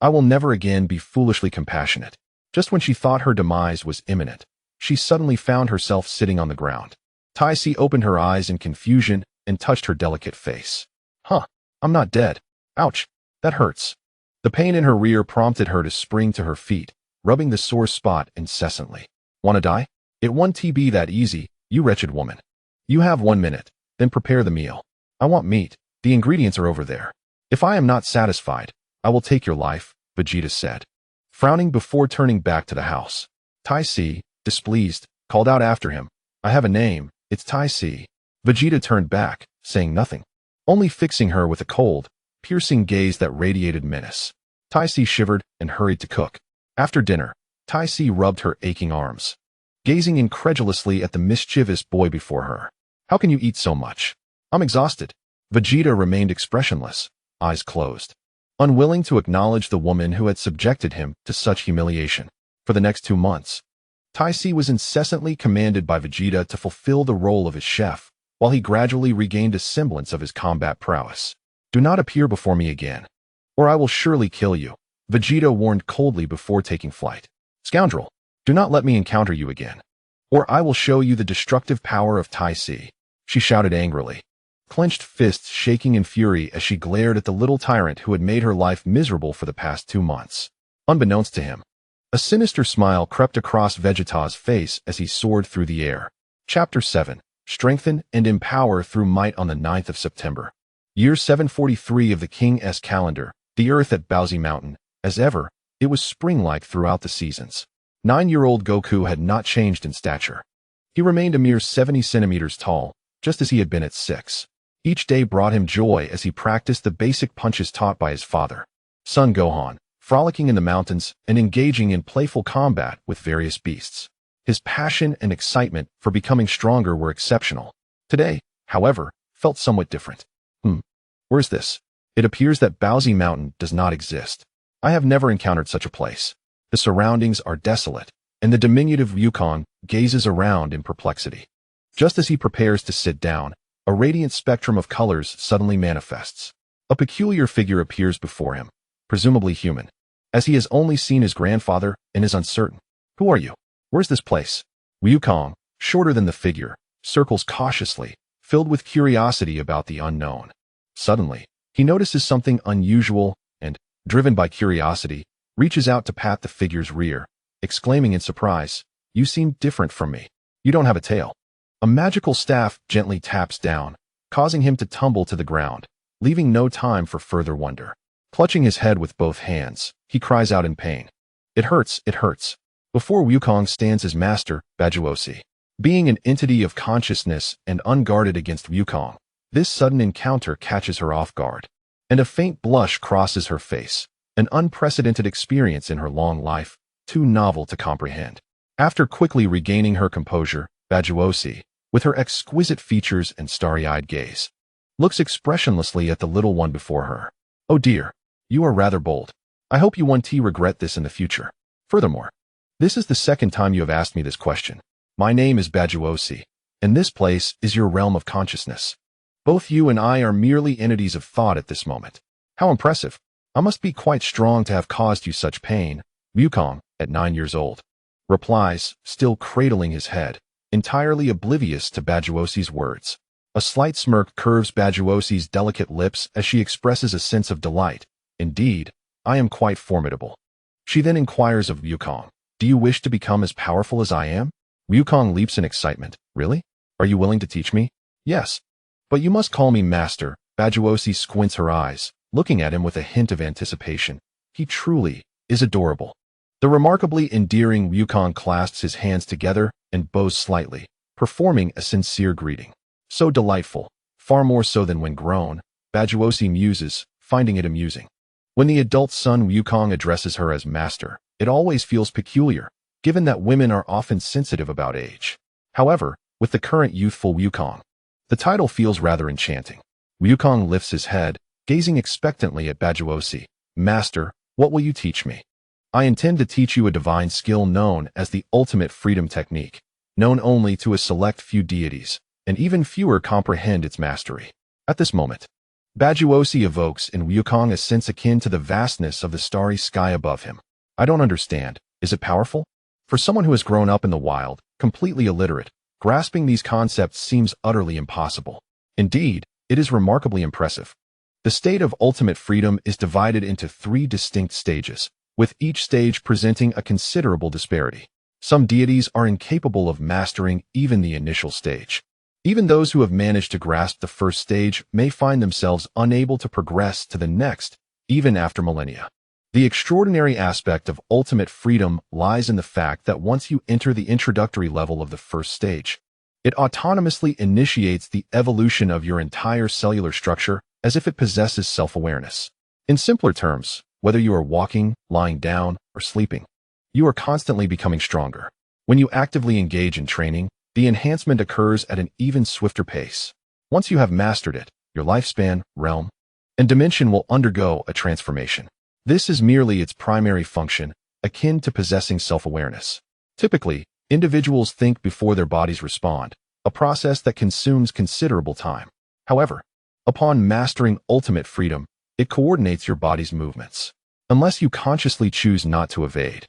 I will never again be foolishly compassionate." Just when she thought her demise was imminent, she suddenly found herself sitting on the ground. Taisi opened her eyes in confusion and touched her delicate face. "Huh, I'm not dead. Ouch, that hurts." The pain in her rear prompted her to spring to her feet, rubbing the sore spot incessantly. "Wanna die? It won't be that easy, you wretched woman. You have 1 minute, then prepare the meal. I want meat. The ingredients are over there. If I am not satisfied, I will take your life," Vegeta said, frowning before turning back to the house. Taisi, displeased, called out after him, "I have a name, it's Taisi." Vegeta turned back, saying nothing. only fixing her with a cold, piercing gaze that radiated menace. Tai-Si shivered and hurried to cook. After dinner, Tai-Si rubbed her aching arms, gazing incredulously at the mischievous boy before her. How can you eat so much? I'm exhausted. Vegeta remained expressionless, eyes closed, unwilling to acknowledge the woman who had subjected him to such humiliation. For the next 2 months, Tai-Si was incessantly commanded by Vegeta to fulfill the role of his chef, while he gradually regained a semblance of his combat prowess. Do not appear before me again, or I will surely kill you, Vegeta warned coldly before taking flight. Scoundrel, do not let me encounter you again, or I will show you the destructive power of Tai-Si, she shouted angrily, clenched fists shaking in fury as she glared at the little tyrant who had made her life miserable for the past 2 months. Unbeknownst to him, a sinister smile crept across Vegeta's face as he soared through the air. Chapter 7. Strengthen and empower through might. On the 9th of September, year 743 of the King's calendar, the earth at Bowsy Mountain, as ever, it was spring-like throughout the seasons. 9-year-old Goku had not changed in stature. He remained a mere 70 centimeters tall, just as he had been at 6. Each day brought him joy as he practiced the basic punches taught by his father, Son Gohan, frolicking in the mountains and engaging in playful combat with various beasts. His passion and excitement for becoming stronger were exceptional. Today, however, felt somewhat different. Where's this? It appears that Bowsy Mountain does not exist. I have never encountered such a place. The surroundings are desolate, and the diminutive Wukong gazes around in perplexity. Just as he prepares to sit down, a radiant spectrum of colors suddenly manifests. A peculiar figure appears before him, presumably human, as he has only seen his grandfather and is uncertain. Who are you? Where's this place? Wukong, shorter than the figure, circles cautiously, filled with curiosity about the unknown. Suddenly, he notices something unusual and, driven by curiosity, reaches out to pat the figure's rear, exclaiming in surprise, "You seem different from me. You don't have a tail." A magical staff gently taps down, causing him to tumble to the ground, leaving no time for further wonder. Clutching his head with both hands, he cries out in pain. It hurts, it hurts. Before Wukong stands his master, Bajuosi. Being an entity of consciousness and unguarded against Wukong, this sudden encounter catches her off guard, and a faint blush crosses her face, an unprecedented experience in her long life, too novel to comprehend. After quickly regaining her composure, Bajuosi, with her exquisite features and starry-eyed gaze, looks expressionlessly at the little one before her. Oh dear, you are rather bold. I hope you won't regret this in the future. Furthermore, this is the second time you have asked me this question. My name is Bajuosi, and this place is your realm of consciousness. Both you and I are merely entities of thought at this moment. How impressive. I must be quite strong to have caused you such pain, Wukong, at 9 years old, replies, still cradling his head, entirely oblivious to Bajuosi's words. A slight smirk curves Bajuosi's delicate lips as she expresses a sense of delight. Indeed, I am quite formidable. She then inquires of Wukong, do you wish to become as powerful as I am? Wukong leaps in excitement. Really? Are you willing to teach me? Yes. But you must call me master. Bajuosi squints her eyes, looking at him with a hint of anticipation. He truly is adorable. The remarkably endearing Wukong clasps his hands together and bows slightly, performing a sincere greeting. So delightful, far more so than when grown, Bajuosi muses, finding it amusing. When the adult son Wukong addresses her as master, it always feels peculiar, given that women are often sensitive about age. However, with the current youthful Wukong, the title feels rather enchanting. Wukong lifts his head, gazing expectantly at Bajuosi. Master, what will you teach me? I intend to teach you a divine skill known as the ultimate freedom technique, known only to a select few deities, and even fewer comprehend its mastery. At this moment, Bajuosi evokes in Wukong a sense akin to the vastness of the starry sky above him. I don't understand. Is it powerful? For someone who has grown up in the wild, completely illiterate, grasping these concepts seems utterly impossible. Indeed, it is remarkably impressive. The state of ultimate freedom is divided into 3 distinct stages, with each stage presenting a considerable disparity. Some deities are incapable of mastering even the initial stage. Even those who have managed to grasp the first stage may find themselves unable to progress to the next, even after millennia. The extraordinary aspect of ultimate freedom lies in the fact that once you enter the introductory level of the first stage, It autonomously initiates the evolution of your entire cellular structure as if it possesses self-awareness. In simpler terms, whether you are walking, lying down, or sleeping, you are constantly becoming stronger. When you actively engage in training, the enhancement occurs at an even swifter pace. Once you have mastered it, your lifespan, realm, and dimension will undergo a transformation. This is merely its primary function, akin to possessing self-awareness. Typically, individuals think before their bodies respond, a process that consumes considerable time. However, upon mastering ultimate freedom, it coordinates your body's movements. Unless you consciously choose not to evade,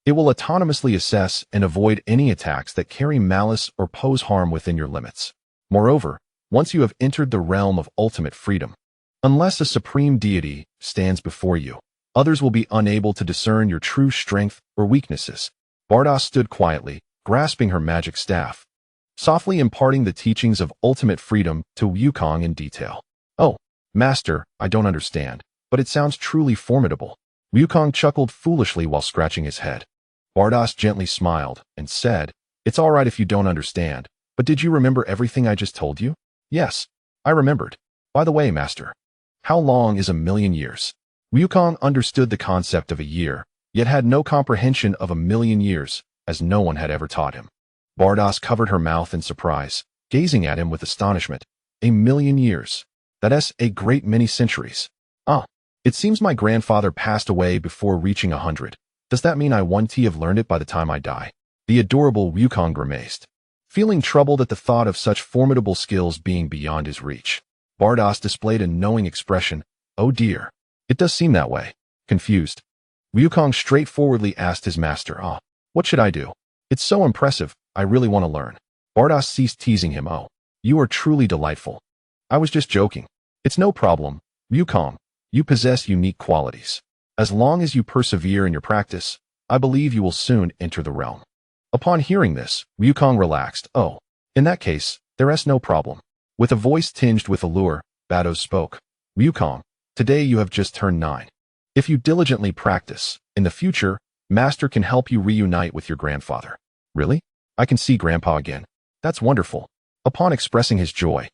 it will autonomously assess and avoid any attacks that carry malice or pose harm within your limits. Moreover, once you have entered the realm of ultimate freedom, unless a supreme deity stands before you, others will be unable to discern your true strength or weaknesses. Bardos stood quietly, grasping her magic staff, softly imparting the teachings of ultimate freedom to Wukong in detail. "Oh, Master, I don't understand, but it sounds truly formidable." Wukong chuckled foolishly while scratching his head. Bardos gently smiled and said, "It's all right if you don't understand, but did you remember everything I just told you?" "Yes, I remembered. By the way, Master, how long is 1,000,000 years?" Wukong understood the concept of a year, yet had no comprehension of 1,000,000 years, as no one had ever taught him. Bardos covered her mouth in surprise, gazing at him with astonishment. 1,000,000 years. That's a great many centuries. Ah, it seems my grandfather passed away before reaching 100. Does that mean I won't have learned it by the time I die? The adorable Wukong grimaced, feeling troubled at the thought of such formidable skills being beyond his reach. Bardos displayed a knowing expression. "Oh dear. It does seem that way." Confused, Wukong straightforwardly asked his master, "What should I do? It's so impressive, I really want to learn." Bardos ceased teasing him. "Oh, you are truly delightful. I was just joking. It's no problem, Wukong. You possess unique qualities. As long as you persevere in your practice, I believe you will soon enter the realm." Upon hearing this, Wukong relaxed. "Oh, in that case, there is no problem." With a voice tinged with allure, Bados spoke. "Wukong, today you have just turned 9. If you diligently practice, in the future, Master can help you reunite with your grandfather." "Really? I can see Grandpa again. That's wonderful." Upon expressing his joy,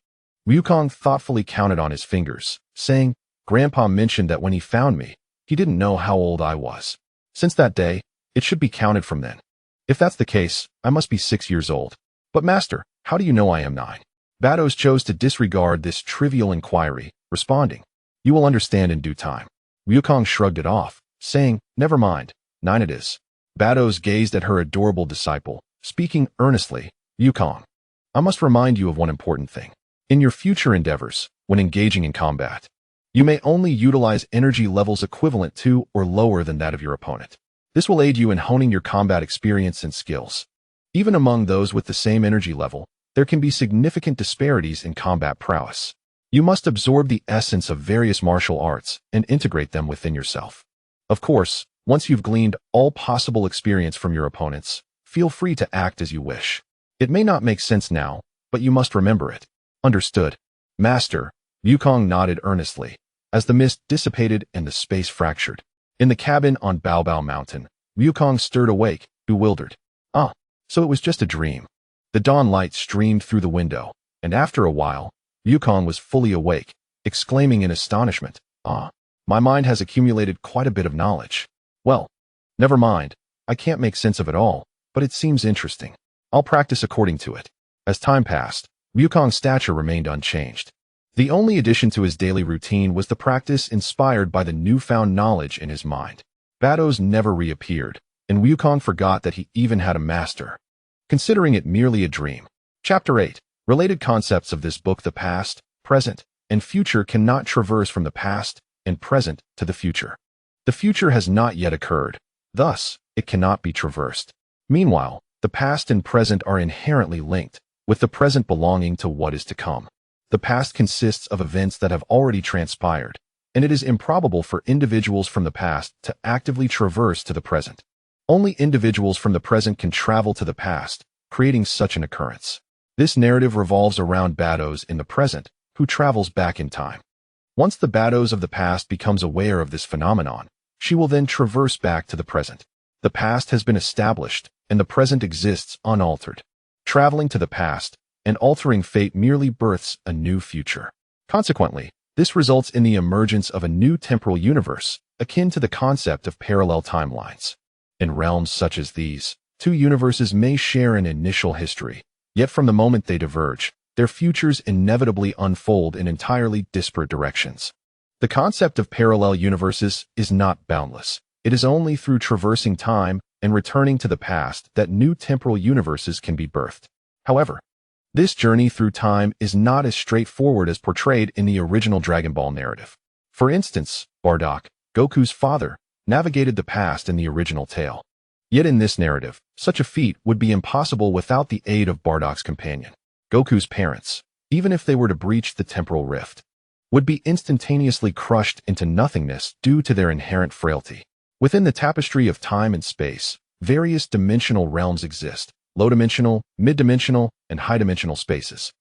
Wukong thoughtfully counted on his fingers, saying, "Grandpa mentioned that when he found me, he didn't know how old I was. Since that day, it should be counted from then. If that's the case, I must be 6 years old." "But Master, how do you know I am 9? Bados chose to disregard this trivial inquiry, responding, "You will understand in due time." Wukong shrugged it off, saying, "Never mind, 9 it is." Bados gazed at her adorable disciple, speaking earnestly, "Wukong, I must remind you of one important thing. In your future endeavors, when engaging in combat, you may only utilize energy levels equivalent to or lower than that of your opponent. This will aid you in honing your combat experience and skills. Even among those with the same energy level, there can be significant disparities in combat prowess. You must absorb the essence of various martial arts and integrate them within yourself. Of course, once you've gleaned all possible experience from your opponents, feel free to act as you wish. It may not make sense now, but you must remember it." "Understood, Master." Wukong nodded earnestly, as the mist dissipated and the space fractured. In the cabin on Baobao Mountain, Wukong stirred awake, bewildered. So it was just a dream. The dawn light streamed through the window, and after a while, Wukong was fully awake, exclaiming in astonishment, "My mind has accumulated quite a bit of knowledge. Well, never mind, I can't make sense of it all, but it seems interesting. I'll practice according to it." As time passed, Wukong's stature remained unchanged. The only addition to his daily routine was the practice inspired by the newfound knowledge in his mind. Bados never reappeared, and Wukong forgot that he even had a master, considering it merely a dream. Chapter 8. Related concepts of this book. The past, present, and future cannot traverse from the past and present to the future. The future has not yet occurred, thus, it cannot be traversed. Meanwhile, the past and present are inherently linked, with the present belonging to what is to come. The past consists of events that have already transpired, and it is improbable for individuals from the past to actively traverse to the present. Only individuals from the present can travel to the past, creating such an occurrence. This narrative revolves around Bados in the present, who travels back in time. Once the Bados of the past becomes aware of this phenomenon, she will then traverse back to the present. The past has been established, and the present exists unaltered. Traveling to the past, and altering fate merely births a new future. Consequently, this results in the emergence of a new temporal universe, akin to the concept of parallel timelines. In realms such as these, two universes may share an initial history, yet from the moment they diverge, their futures inevitably unfold in entirely disparate directions. The concept of parallel universes is not boundless. It is only through traversing time and returning to the past that new temporal universes can be birthed. However, this journey through time is not as straightforward as portrayed in the original Dragon Ball narrative. For instance, Bardock, Goku's father, navigated the past in the original tale. Yet in this narrative, such a feat would be impossible without the aid of Bardock's companion. Goku's parents, even if they were to breach the temporal rift, would be instantaneously crushed into nothingness due to their inherent frailty. Within the tapestry of time and space, various dimensional realms exist: low-dimensional, mid-dimensional, and high-dimensional spaces.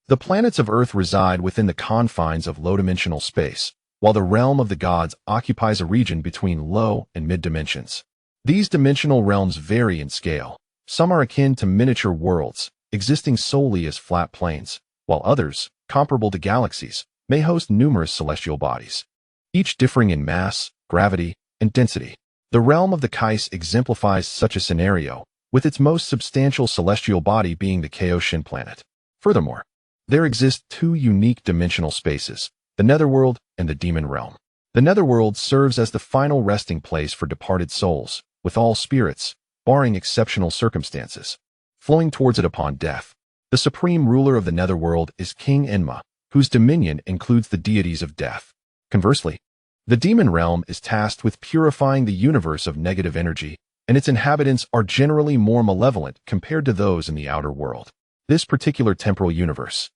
The planets of Earth reside within the confines of low-dimensional space, while the realm of the gods occupies a region between low and mid-dimensions. These dimensional realms vary in scale. Some are akin to miniature worlds, existing solely as flat planes, while others, comparable to galaxies, may host numerous celestial bodies, each differing in mass, gravity, and density. The realm of the Kais exemplifies such a scenario, with its most substantial celestial body being the Kaioshin planet. Furthermore, there exist two unique dimensional spaces, the Netherworld and the Demon Realm. The Netherworld serves as the final resting place for departed souls, with all spirits, barring exceptional circumstances, flowing towards it upon death. The supreme ruler of the Netherworld is King Enma, whose dominion includes the deities of death. Conversely, the Demon Realm is tasked with purifying the universe of negative energy, and its inhabitants are generally more malevolent compared to those in the outer world. This particular temporal universe,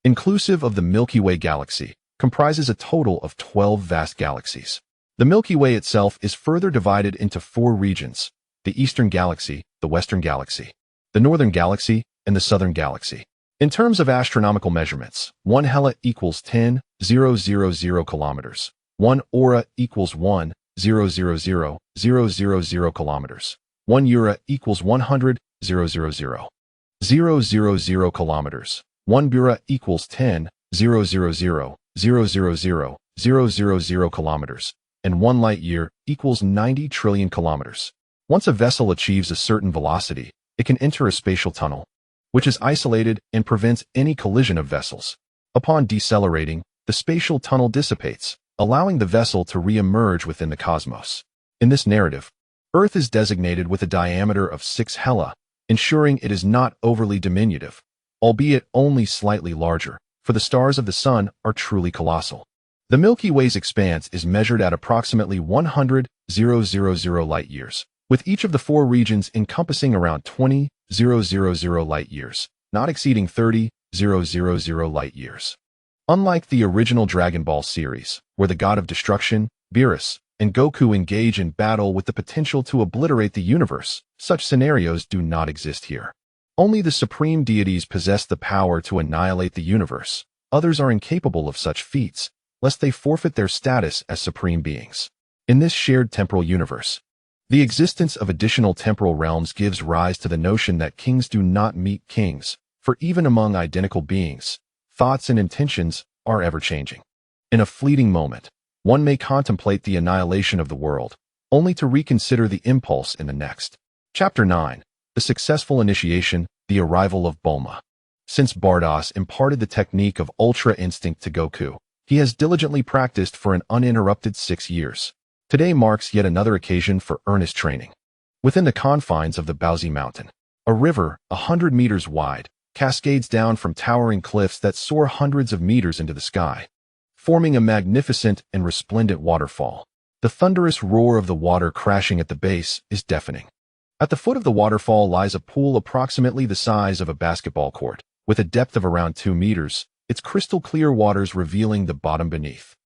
inclusive of the Milky Way galaxy, comprises a total of 12 vast galaxies. The Milky Way itself is further divided into 4 regions: the Eastern Galaxy, the Western Galaxy, the Northern Galaxy, and the Southern Galaxy. In terms of astronomical measurements, 1 Hela equals 10,000 kilometers. 1 Aura equals 1,000,000 kilometers. 1 Ura equals 100,000 kilometers. 1 Bura equals 10,000 kilometers. And 1 light year equals 90 trillion kilometers. Once a vessel achieves a certain velocity, it can enter a spatial tunnel, which is isolated and prevents any collision of vessels. Upon decelerating, the spatial tunnel dissipates, allowing the vessel to re-emerge within the cosmos. In this narrative, Earth is designated with a diameter of 6 Hela, ensuring it is not overly diminutive, albeit only slightly larger, for the stars of the Sun are truly colossal. The Milky Way's expanse is measured at approximately 100,000 light-years, with each of the 4 regions encompassing around 20,000 light-years, not exceeding 30,000 light-years. Unlike the original Dragon Ball series, where the god of destruction, Beerus, and Goku engage in battle with the potential to obliterate the universe, such scenarios do not exist here. Only the supreme deities possess the power to annihilate the universe. Others are incapable of such feats, lest they forfeit their status as supreme beings. In this shared temporal universe, the existence of additional temporal realms gives rise to the notion that kings do not meet kings, for even among identical beings, thoughts and intentions are ever-changing. In a fleeting moment, one may contemplate the annihilation of the world, only to reconsider the impulse in the next. Chapter 9. The Successful Initiation, the Arrival of Bulma. Since Bardoss imparted the technique of Ultra Instinct to Goku, he has diligently practiced for an uninterrupted 6 years. Today marks yet another occasion for earnest training. Within the confines of the Baozi Mountain, a river, 100 meters wide, cascades down from towering cliffs that soar hundreds of meters into the sky, forming a magnificent and resplendent waterfall. The thunderous roar of the water crashing at the base is deafening. At the foot of the waterfall lies a pool approximately the size of a basketball court, with a depth of around 2 meters, its crystal clear waters revealing the bottom beneath.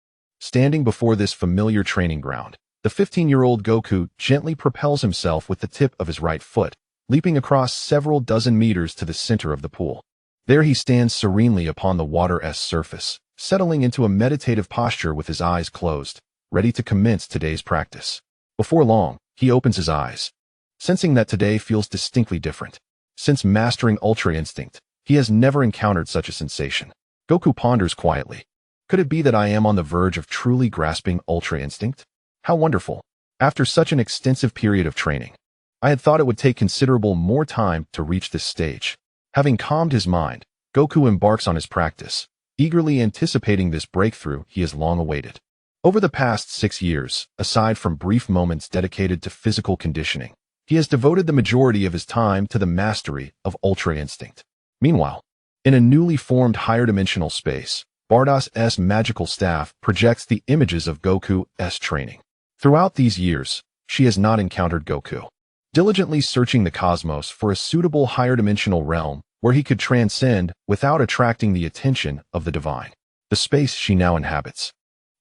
Standing before this familiar training ground, the 15-year-old Goku gently propels himself with the tip of his right foot, leaping across several dozen meters to the center of the pool. There he stands serenely upon the water's surface, settling into a meditative posture with his eyes closed, ready to commence today's practice. Before long, he opens his eyes, sensing that today feels distinctly different. Since mastering Ultra Instinct, He has never encountered such a sensation. Goku ponders quietly. Could it be that I am on the verge of truly grasping Ultra Instinct? How wonderful. After such an extensive period of training, I had thought it would take considerable more time to reach this stage. Having calmed his mind, Goku embarks on his practice, eagerly anticipating this breakthrough he has long awaited. Over the past 6 years, aside from brief moments dedicated to physical conditioning, he has devoted the majority of his time to the mastery of Ultra Instinct. Meanwhile, in a newly formed higher-dimensional space, Bardos's magical staff projects the images of Goku's training. Throughout these years, she has not encountered Goku, diligently searching the cosmos for a suitable higher-dimensional realm where he could transcend without attracting the attention of the divine. The space she now inhabits,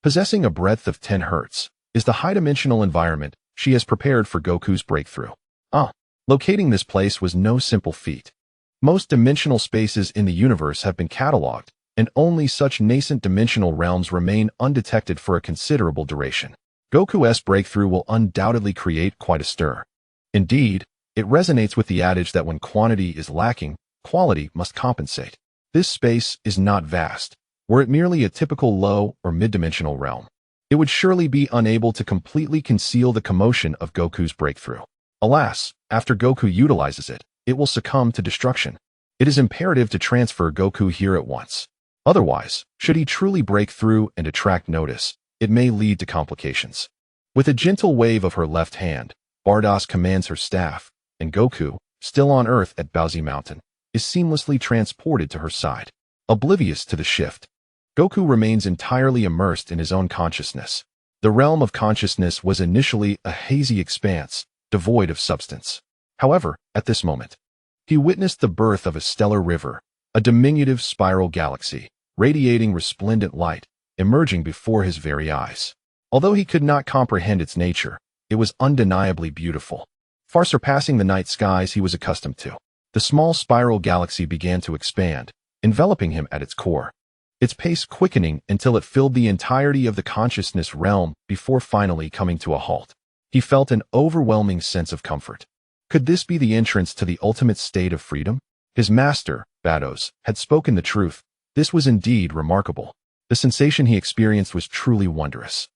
possessing a breadth of 10 hertz, is the high-dimensional environment she has prepared for Goku's breakthrough. Locating this place was no simple feat. Most dimensional spaces in the universe have been cataloged, and only such nascent dimensional realms remain undetected for a considerable duration. Goku's breakthrough will undoubtedly create quite a stir. Indeed, it resonates with the adage that when quantity is lacking, quality must compensate. This space is not vast. Were it merely a typical low or mid-dimensional realm, it would surely be unable to completely conceal the commotion of Goku's breakthrough. Alas, after Goku utilizes it, it will succumb to destruction. It is imperative to transfer Goku here at once. Otherwise, should he truly break through and attract notice, it may lead to complications. With a gentle wave of her left hand, Bardos commands her staff, and Goku, still on Earth at Bowsy Mountain, is seamlessly transported to her side. Oblivious to the shift, Goku remains entirely immersed in his own consciousness. The realm of consciousness was initially a hazy expanse, devoid of substance. However, at this moment, he witnessed the birth of a stellar river, a diminutive spiral galaxy, radiating resplendent light, emerging before his very eyes. Although he could not comprehend its nature, it was undeniably beautiful, far surpassing the night skies he was accustomed to. The small spiral galaxy began to expand, enveloping him at its core, its pace quickening until it filled the entirety of the consciousness realm before finally coming to a halt. He felt an overwhelming sense of comfort. Could this be the entrance to the ultimate state of freedom? His master, Bados, had spoken the truth. This was indeed remarkable. The sensation he experienced was truly wondrous.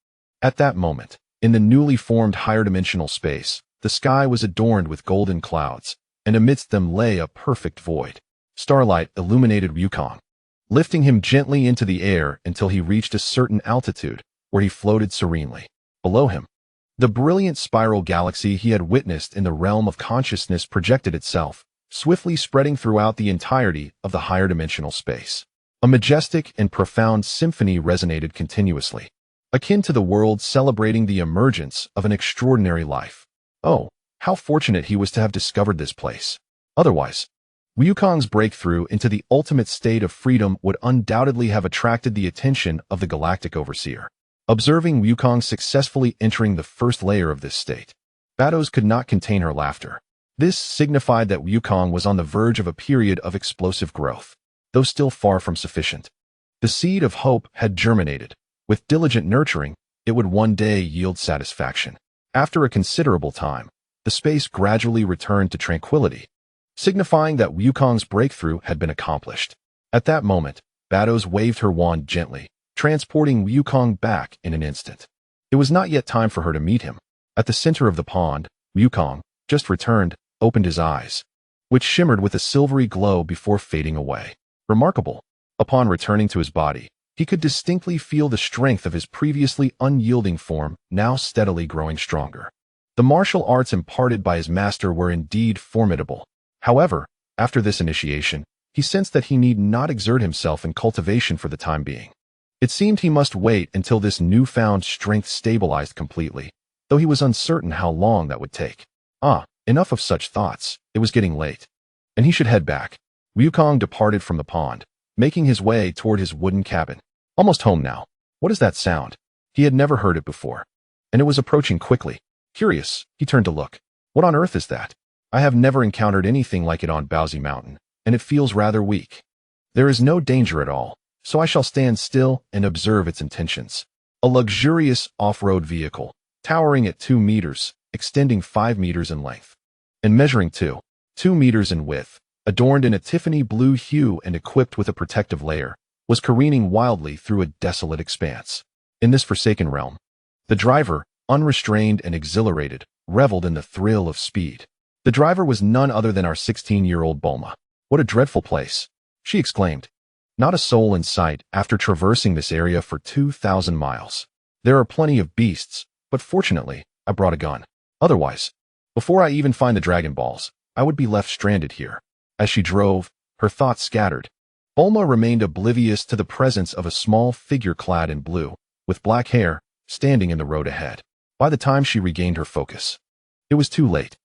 At that moment, in the newly formed higher-dimensional space, the sky was adorned with golden clouds, and amidst them lay a perfect void. Starlight illuminated Wukong, lifting him gently into the air until he reached a certain altitude, where he floated serenely. Below him, the brilliant spiral galaxy he had witnessed in the realm of consciousness projected itself, swiftly spreading throughout the entirety of the higher-dimensional space. A majestic and profound symphony resonated continuously, akin to the world celebrating the emergence of an extraordinary life. Oh, how fortunate he was to have discovered this place. Otherwise, Wukong's breakthrough into the ultimate state of freedom would undoubtedly have attracted the attention of the Galactic Overseer. Observing Wukong successfully entering the first layer of this state, Bados could not contain her laughter. This signified that Wukong was on the verge of a period of explosive growth, though still far from sufficient. The seed of hope had germinated. With diligent nurturing, it would one day yield satisfaction. After a considerable time, the space gradually returned to tranquility, signifying that Wukong's breakthrough had been accomplished. At that moment, Bados waved her wand gently, transporting Wukong back in an instant. It was not yet time for her to meet him. At the center of the pond, Wukong, just returned, opened his eyes, which shimmered with a silvery glow before fading away. Remarkable. Upon returning to his body, he could distinctly feel the strength of his previously unyielding form now steadily growing stronger. The martial arts imparted by his master were indeed formidable. However, after this initiation, he sensed that he need not exert himself in cultivation for the time being. It seemed he must wait until this newfound strength stabilized completely, though he was uncertain how long that would take. Enough of such thoughts. It was getting late, and he should head back. Wukong departed from the pond, making his way toward his wooden cabin. Almost home now. What is that sound? He had never heard it before, and it was approaching quickly. Curious, he turned to look. What on earth is that? I have never encountered anything like it on Bowsy Mountain, and it feels rather weak. There is no danger at all, so I shall stand still and observe its intentions. A luxurious off-road vehicle, towering at 2 meters, extending 5 meters in length, and measuring 2 meters in width, adorned in a Tiffany blue hue and equipped with a protective layer, was careening wildly through a desolate expanse. In this forsaken realm, the driver, unrestrained and exhilarated, reveled in the thrill of speed. The driver was none other than our 16-year-old Bulma. "What a dreadful place," she exclaimed. "Not a soul in sight after traversing this area for 2,000 miles. There are plenty of beasts, but fortunately, I brought a gun. Otherwise, before I even find the Dragon Balls, I would be left stranded here." As she drove, her thoughts scattered. Bulma remained oblivious to the presence of a small figure clad in blue, with black hair, standing in the road ahead. By the time she regained her focus, it was too late.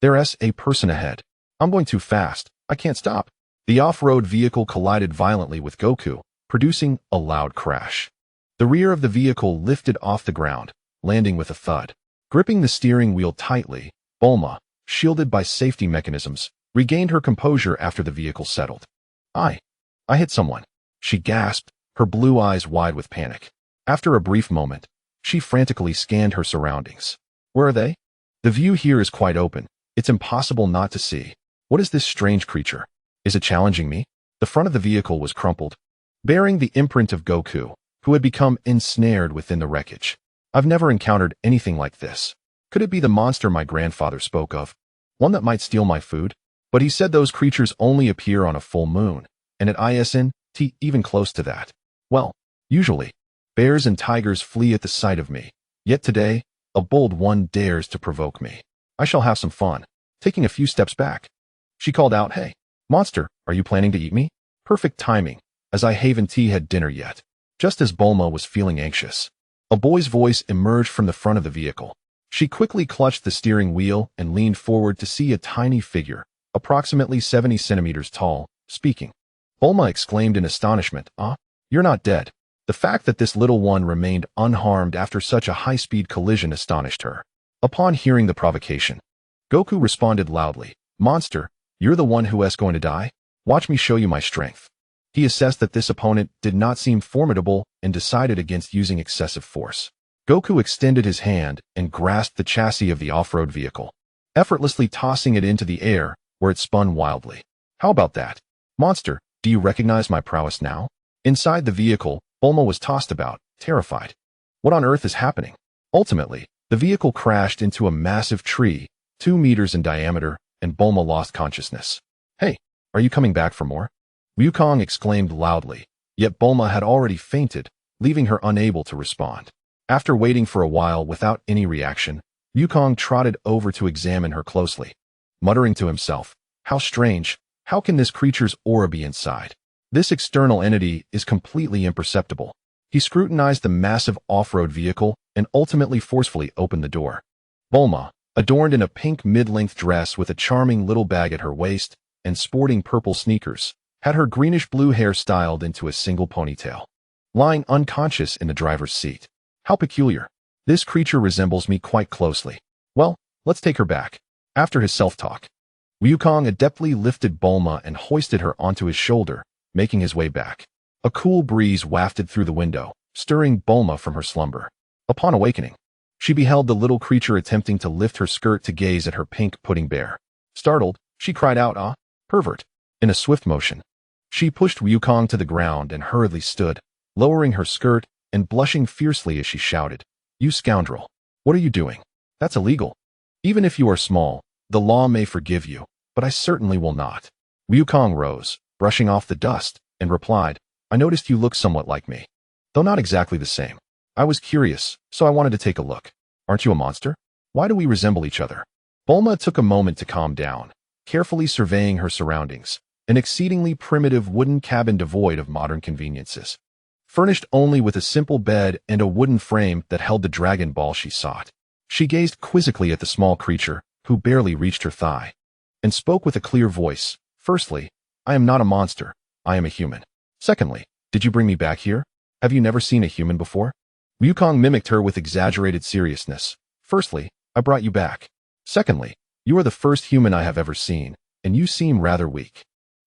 There's a person ahead. I'm going too fast. I can't stop." The off-road vehicle collided violently with Goku, producing a loud crash. The rear of the vehicle lifted off the ground, landing with a thud. Gripping the steering wheel tightly, Bulma, shielded by safety mechanisms, regained her composure after the vehicle settled. I hit someone," she gasped, her blue eyes wide with panic. After a brief moment, she frantically scanned her surroundings. "Where are they? The view here is quite open. It's impossible not to see. What is this strange creature? Is it challenging me?" The front of the vehicle was crumpled, bearing the imprint of Goku, who had become ensnared within the wreckage. "I've never encountered anything like this. Could it be the monster my grandfather spoke of? One that might steal my food? But he said those creatures only appear on a full moon, and isn't even close to that. Well, usually, bears and tigers flee at the sight of me. Yet today, a bold one dares to provoke me. I shall have some fun." Taking a few steps back, she called out, "Hey, monster, are you planning to eat me?" Perfect timing, as I haven't had dinner yet. Just as Bulma was feeling anxious, a boy's voice emerged from the front of the vehicle. She quickly clutched the steering wheel and leaned forward to see a tiny figure, approximately 70 centimeters tall, speaking. Bulma exclaimed in astonishment, "You're not dead." The fact that this little one remained unharmed after such a high-speed collision astonished her. Upon hearing the provocation, Goku responded loudly, "Monster, you're the one who is going to die? Watch me show you my strength." He assessed that this opponent did not seem formidable and decided against using excessive force. Goku extended his hand and grasped the chassis of the off-road vehicle, effortlessly tossing it into the air, where it spun wildly. "How about that? Monster, do you recognize my prowess now?" Inside the vehicle, Bulma was tossed about, terrified. What on earth is happening? Ultimately, the vehicle crashed into a massive tree, 2 meters in diameter, and Bulma lost consciousness. "Hey, are you coming back for more?" Wukong exclaimed loudly, yet Bulma had already fainted, leaving her unable to respond. After waiting for a while without any reaction, Wukong trotted over to examine her closely. Muttering to himself, "How strange, how can this creature's aura be inside? This external entity is completely imperceptible." He scrutinized the massive off-road vehicle and ultimately forcefully opened the door. Bulma, adorned in a pink mid-length dress with a charming little bag at her waist and sporting purple sneakers, had her greenish-blue hair styled into a single ponytail, lying unconscious in the driver's seat. "How peculiar. This creature resembles me quite closely. Well, let's take her back." After his self-talk, Wukong adeptly lifted Bulma and hoisted her onto his shoulder, making his way back. A cool breeze wafted through the window, stirring Bulma from her slumber. Upon awakening, she beheld the little creature attempting to lift her skirt to gaze at her pink pudding bear. Startled, she cried out, pervert!" In a swift motion, she pushed Wukong to the ground and hurriedly stood, lowering her skirt and blushing fiercely as she shouted, "You scoundrel! What are you doing? That's illegal. Even if you are small, the law may forgive you, but I certainly will not." Wukong rose, brushing off the dust, and replied, "I noticed you look somewhat like me, though not exactly the same. I was curious, so I wanted to take a look. Aren't you a monster? Why do we resemble each other?" Bulma took a moment to calm down, carefully surveying her surroundings, an exceedingly primitive wooden cabin devoid of modern conveniences, furnished only with a simple bed and a wooden frame that held the Dragon Ball she sought. She gazed quizzically at the small creature, who barely reached her thigh, and spoke with a clear voice. "Firstly, I am not a monster. I am a human. Secondly, did you bring me back here? Have you never seen a human before?" Wukong mimicked her with exaggerated seriousness. "Firstly, I brought you back. Secondly, you are the first human I have ever seen, and you seem rather weak."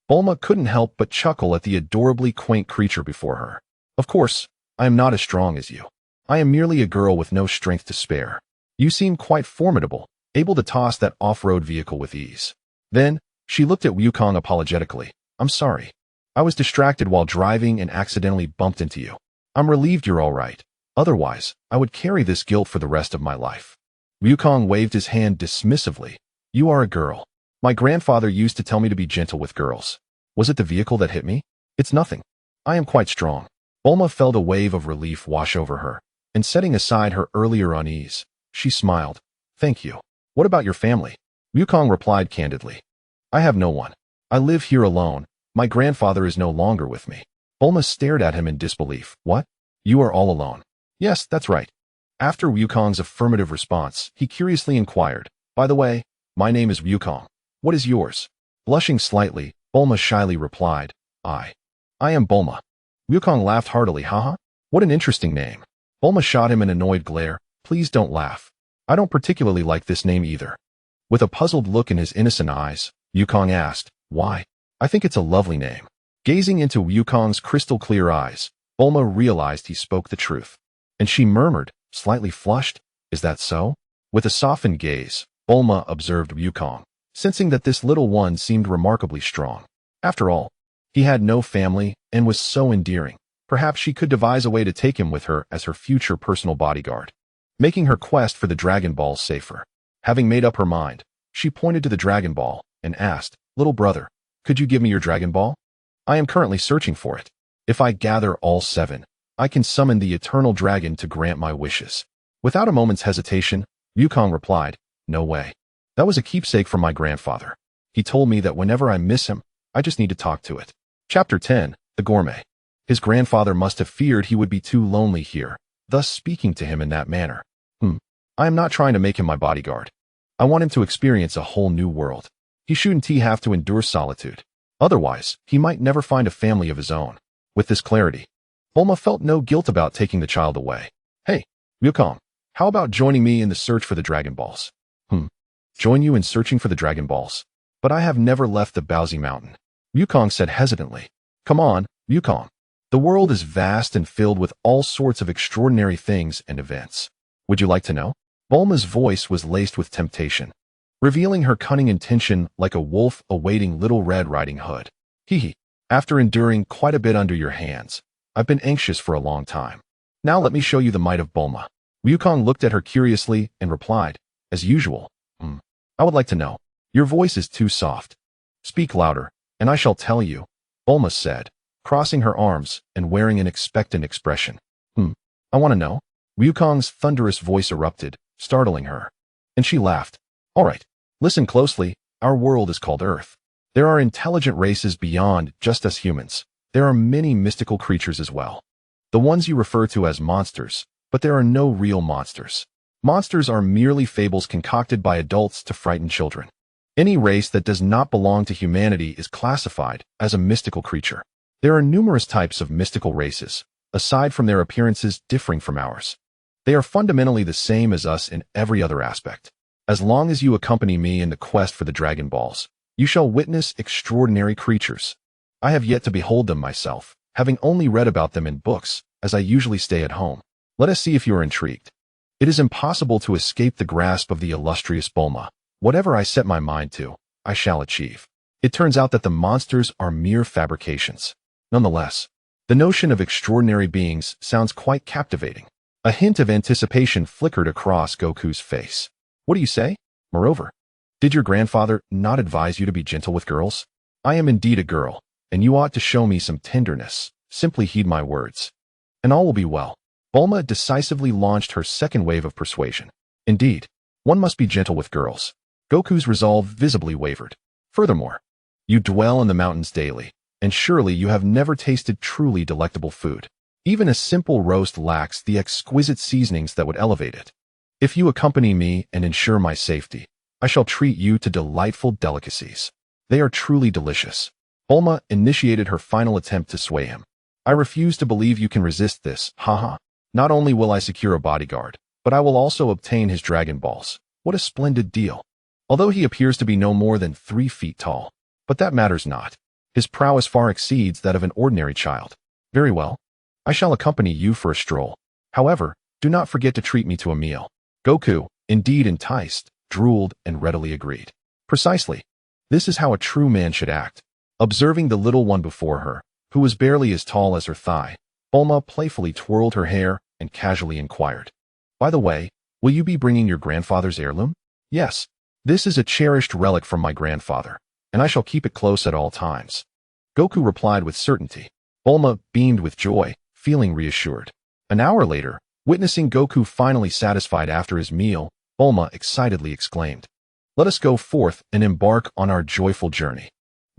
Bulma couldn't help but chuckle at the adorably quaint creature before her. "Of course, I am not as strong as you. I am merely a girl with no strength to spare. You seem quite formidable, able to toss that off-road vehicle with ease." Then, She looked at Wukong apologetically. I'm sorry. I was distracted while driving and accidentally bumped into you. I'm relieved you're all right. Otherwise, I would carry this guilt for the rest of my life. Wukong waved his hand dismissively. You are a girl. My grandfather used to tell me to be gentle with girls. Was it the vehicle that hit me? It's nothing. I am quite strong. Bulma felt a wave of relief wash over her, and setting aside her earlier unease, she smiled. Thank you. What about your family? Wukong replied candidly. I have no one. I live here alone. My grandfather is no longer with me. Bulma stared at him in disbelief. What? You are all alone? Yes, that's right. After Wukong's affirmative response, he curiously inquired, by the way, my name is Wukong. What is yours? Blushing slightly, Bulma shyly replied, I am Bulma. Wukong laughed heartily. Haha. What an interesting name. Bulma shot him an annoyed glare. Please don't laugh. I don't particularly like this name either. With a puzzled look in his innocent eyes, Wukong asked, why? I think it's a lovely name. Gazing into Wukong's crystal-clear eyes, Bulma realized he spoke the truth. And she murmured, slightly flushed, is that so? With a softened gaze, Bulma observed Wukong, sensing that this little one seemed remarkably strong. After all, he had no family and was so endearing. Perhaps she could devise a way to take him with her as her future personal bodyguard, making her quest for the Dragon Balls safer. Having made up her mind, she pointed to the Dragon Ball and asked, little brother, could you give me your Dragon Ball? I am currently searching for it. If I gather all 7, I can summon the eternal dragon to grant my wishes. Without a moment's hesitation, Wukong replied, no way. That was a keepsake from my grandfather. He told me that whenever I miss him, I just need to talk to it. Chapter 10, The Gourmet. His grandfather must have feared he would be too lonely here, thus speaking to him in that manner. I am not trying to make him my bodyguard. I want him to experience a whole new world. He shouldn't have to endure solitude. Otherwise, he might never find a family of his own. With this clarity, Bulma felt no guilt about taking the child away. Hey, Wukong, how about joining me in the search for the Dragon Balls? Join you in searching for the Dragon Balls? But I have never left the Baozi Mountain. Wukong said hesitantly. Come on, Wukong. The world is vast and filled with all sorts of extraordinary things and events. Would you like to know? Bulma's voice was laced with temptation, revealing her cunning intention like a wolf awaiting Little Red Riding Hood. Hee. After enduring quite a bit under your hands, I've been anxious for a long time. Now let me show you the might of Bulma. Wukong looked at her curiously and replied, as usual, I would like to know. Your voice is too soft. Speak louder, and I shall tell you, Bulma said, crossing her arms and wearing an expectant expression. I want to know. Wukong's thunderous voice erupted, startling her. And she laughed. All right, listen closely. Our world is called Earth. There are intelligent races beyond just us humans. There are many mystical creatures as well. The ones you refer to as monsters, but there are no real monsters. Monsters are merely fables concocted by adults to frighten children. Any race that does not belong to humanity is classified as a mystical creature. There are numerous types of mystical races, aside from their appearances differing from ours. They are fundamentally the same as us in every other aspect. As long as you accompany me in the quest for the Dragon Balls, you shall witness extraordinary creatures. I have yet to behold them myself, having only read about them in books, as I usually stay at home. Let us see if you are intrigued. It is impossible to escape the grasp of the illustrious Bulma. Whatever I set my mind to, I shall achieve. It turns out that the monsters are mere fabrications. Nonetheless, the notion of extraordinary beings sounds quite captivating. A hint of anticipation flickered across Goku's face. What do you say? Moreover, did your grandfather not advise you to be gentle with girls? I am indeed a girl, and you ought to show me some tenderness. Simply heed my words, and all will be well. Bulma decisively launched her second wave of persuasion. Indeed, one must be gentle with girls. Goku's resolve visibly wavered. Furthermore, you dwell in the mountains daily, and surely you have never tasted truly delectable food. Even a simple roast lacks the exquisite seasonings that would elevate it. If you accompany me and ensure my safety, I shall treat you to delightful delicacies. They are truly delicious. Bulma initiated her final attempt to sway him. I refuse to believe you can resist this, haha. Not only will I secure a bodyguard, but I will also obtain his Dragon Balls. What a splendid deal. Although he appears to be no more than 3 feet tall, but that matters not. His prowess far exceeds that of an ordinary child. Very well. I shall accompany you for a stroll. However, do not forget to treat me to a meal. Goku, indeed enticed, drooled, and readily agreed. Precisely. This is how a true man should act. Observing the little one before her, who was barely as tall as her thigh, Bulma playfully twirled her hair and casually inquired, "By the way, will you be bringing your grandfather's heirloom?" "Yes. This is a cherished relic from my grandfather, and I shall keep it close at all times," Goku replied with certainty. Bulma beamed with joy, feeling reassured. An hour later, witnessing Goku finally satisfied after his meal, Bulma excitedly exclaimed, "Let us go forth and embark on our joyful journey."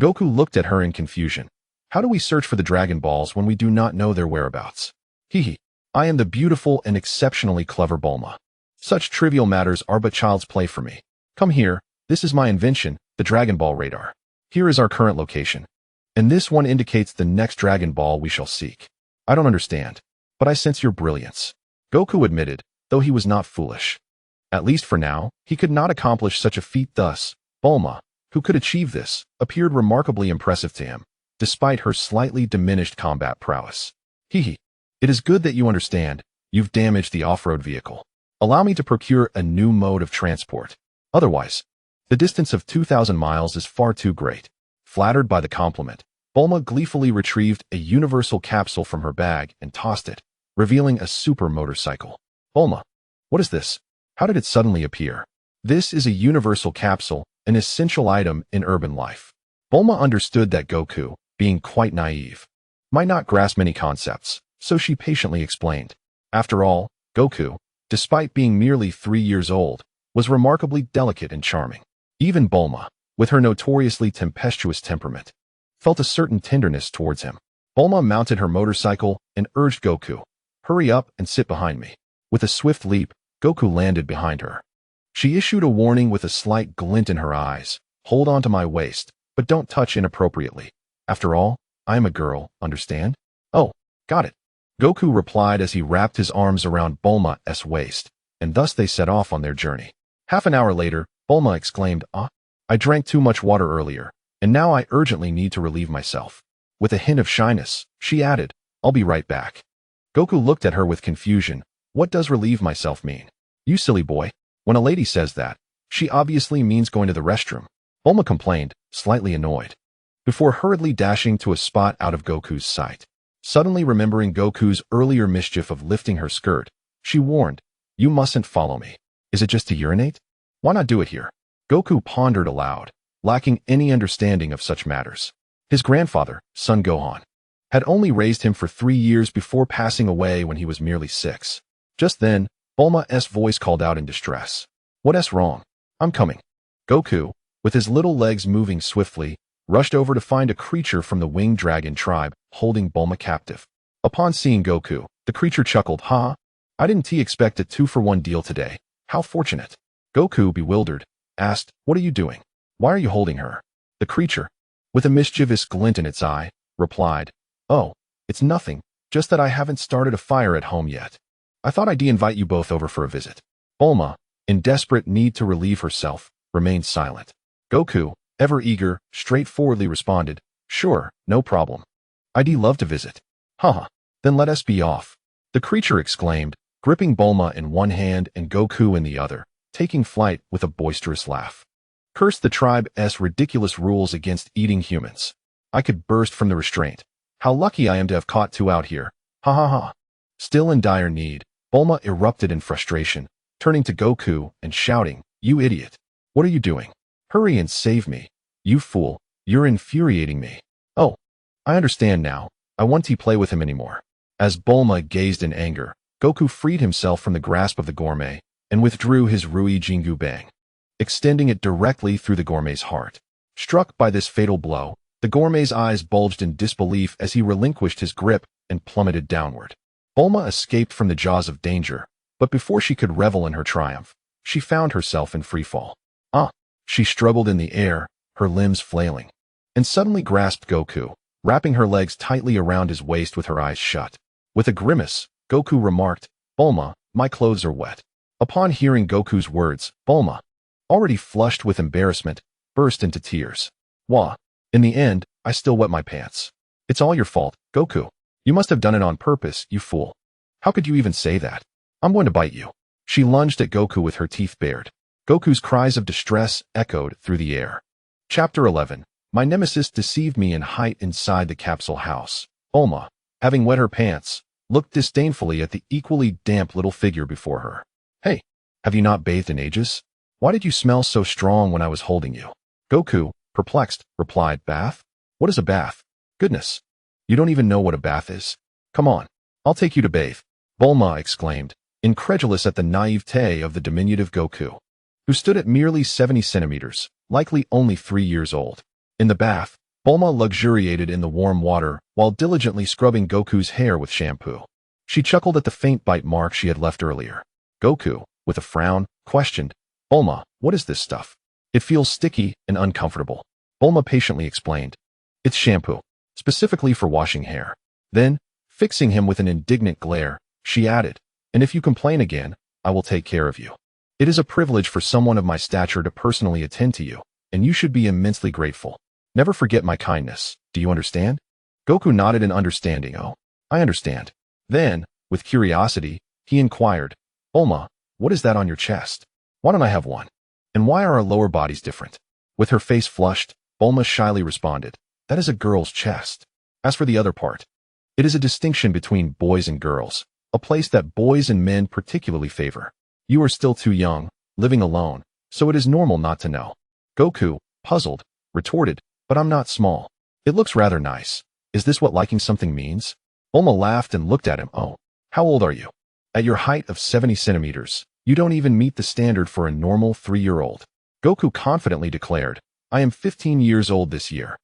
Goku looked at her in confusion. "How do we search for the Dragon Balls when we do not know their whereabouts?" "Hee. I am the beautiful and exceptionally clever Bulma. Such trivial matters are but child's play for me. Come here, this is my invention, the Dragon Ball radar. Here is our current location. And this one indicates the next Dragon Ball we shall seek. I don't understand, but I sense your brilliance," Goku admitted, though he was not foolish. At least for now, he could not accomplish such a feat thus. Bulma, who could achieve this, appeared remarkably impressive to him, despite her slightly diminished combat prowess. "Hee. It is good that you understand. You've damaged the off-road vehicle. Allow me to procure a new mode of transport. Otherwise, the distance of 2,000 miles is far too great." Flattered by the compliment, Bulma gleefully retrieved a universal capsule from her bag and tossed it, revealing a super motorcycle. "Bulma, what is this? How did it suddenly appear?" "This is a universal capsule, an essential item in urban life." Bulma understood that Goku, being quite naive, might not grasp many concepts, so she patiently explained. After all, Goku, despite being merely 3 years old, was remarkably delicate and charming. Even Bulma, with her notoriously tempestuous temperament, felt a certain tenderness towards him. Bulma mounted her motorcycle and urged Goku, "Hurry up and sit behind me." With a swift leap, Goku landed behind her. She issued a warning with a slight glint in her eyes. "Hold on to my waist, but don't touch inappropriately. After all, I am a girl, understand?" "Oh, got it," Goku replied as he wrapped his arms around Bulma's waist, and thus they set off on their journey. Half an hour later, Bulma exclaimed, I drank too much water earlier, and now I urgently need to relieve myself." With a hint of shyness, she added, "I'll be right back." Goku looked at her with confusion. "What does relieve myself mean? You silly boy. When a lady says that, she obviously means going to the restroom," Bulma complained, slightly annoyed, before hurriedly dashing to a spot out of Goku's sight. Suddenly remembering Goku's earlier mischief of lifting her skirt, she warned, "You mustn't follow me. Is it just to urinate? Why not do it here?" Goku pondered aloud, lacking any understanding of such matters. His grandfather, Son Gohan, had only raised him for 3 years before passing away when he was merely 6. Just then, Bulma's voice called out in distress, "What's wrong? I'm coming." Goku, with his little legs moving swiftly, rushed over to find a creature from the winged dragon tribe holding Bulma captive. Upon seeing Goku, the creature chuckled, "Ha! I didn't expect a 2-for-1 deal today. How fortunate." Goku, bewildered, asked, "What are you doing? Why are you holding her?" The creature, with a mischievous glint in its eye, replied, "Oh, it's nothing, just that I haven't started a fire at home yet. I thought I'd invite you both over for a visit." Bulma, in desperate need to relieve herself, remained silent. Goku, ever eager, straightforwardly responded, "Sure, no problem. I'd love to visit." "Haha, then let us be off," the creature exclaimed, gripping Bulma in one hand and Goku in the other, taking flight with a boisterous laugh. "Curse the tribe's ridiculous rules against eating humans. I could burst from the restraint. How lucky I am to have caught 2 out here. Ha ha ha." Still in dire need, Bulma erupted in frustration, turning to Goku and shouting, "You idiot. What are you doing? Hurry and save me. You fool, you're infuriating me." "Oh, I understand now. I won't play with him anymore." As Bulma gazed in anger, Goku freed himself from the grasp of the gourmet and withdrew his Rui Jingu Bang, extending it directly through the gourmet's heart. Struck by this fatal blow, the gourmet's eyes bulged in disbelief as he relinquished his grip and plummeted downward. Bulma escaped from the jaws of danger, but before she could revel in her triumph, she found herself in freefall. She struggled in the air, her limbs flailing, and suddenly grasped Goku, wrapping her legs tightly around his waist with her eyes shut. With a grimace, Goku remarked, "Bulma, my clothes are wet." Upon hearing Goku's words, Bulma, already flushed with embarrassment, burst into tears. "Wah, in the end, I still wet my pants. It's all your fault, Goku. You must have done it on purpose, you fool. How could you even say that? I'm going to bite you." She lunged at Goku with her teeth bared. Goku's cries of distress echoed through the air. Chapter 11. My nemesis deceived me in height inside the capsule house. Bulma, having wet her pants, looked disdainfully at the equally damp little figure before her. Hey, have you not bathed in ages? Why did you smell so strong when I was holding you? Goku, perplexed, replied, Bath? What is a bath? Goodness, you don't even know what a bath is. Come on, I'll take you to bathe. Bulma exclaimed, incredulous at the naivete of the diminutive Goku, who stood at merely 70 centimeters, likely only 3 years old. In the bath, Bulma luxuriated in the warm water while diligently scrubbing Goku's hair with shampoo. She chuckled at the faint bite mark she had left earlier. Goku, with a frown, questioned, Bulma, what is this stuff? It feels sticky and uncomfortable. Bulma patiently explained. It's shampoo, specifically for washing hair. Then, fixing him with an indignant glare, she added, and if you complain again, I will take care of you. It is a privilege for someone of my stature to personally attend to you, and you should be immensely grateful. Never forget my kindness, do you understand? Goku nodded in understanding. Oh, I understand. Then, with curiosity, he inquired, Bulma, what is that on your chest? Why don't I have one? And why are our lower bodies different? With her face flushed, Bulma shyly responded, that is a girl's chest. As for the other part, it is a distinction between boys and girls, a place that boys and men particularly favor. You are still too young, living alone, so it is normal not to know. Goku, puzzled, retorted, but I'm not small. It looks rather nice. Is this what liking something means? Bulma laughed and looked at him. Oh, how old are you? At your height of 70 centimeters, you don't even meet the standard for a normal 3-year-old. Goku confidently declared, I am 15 years old this year.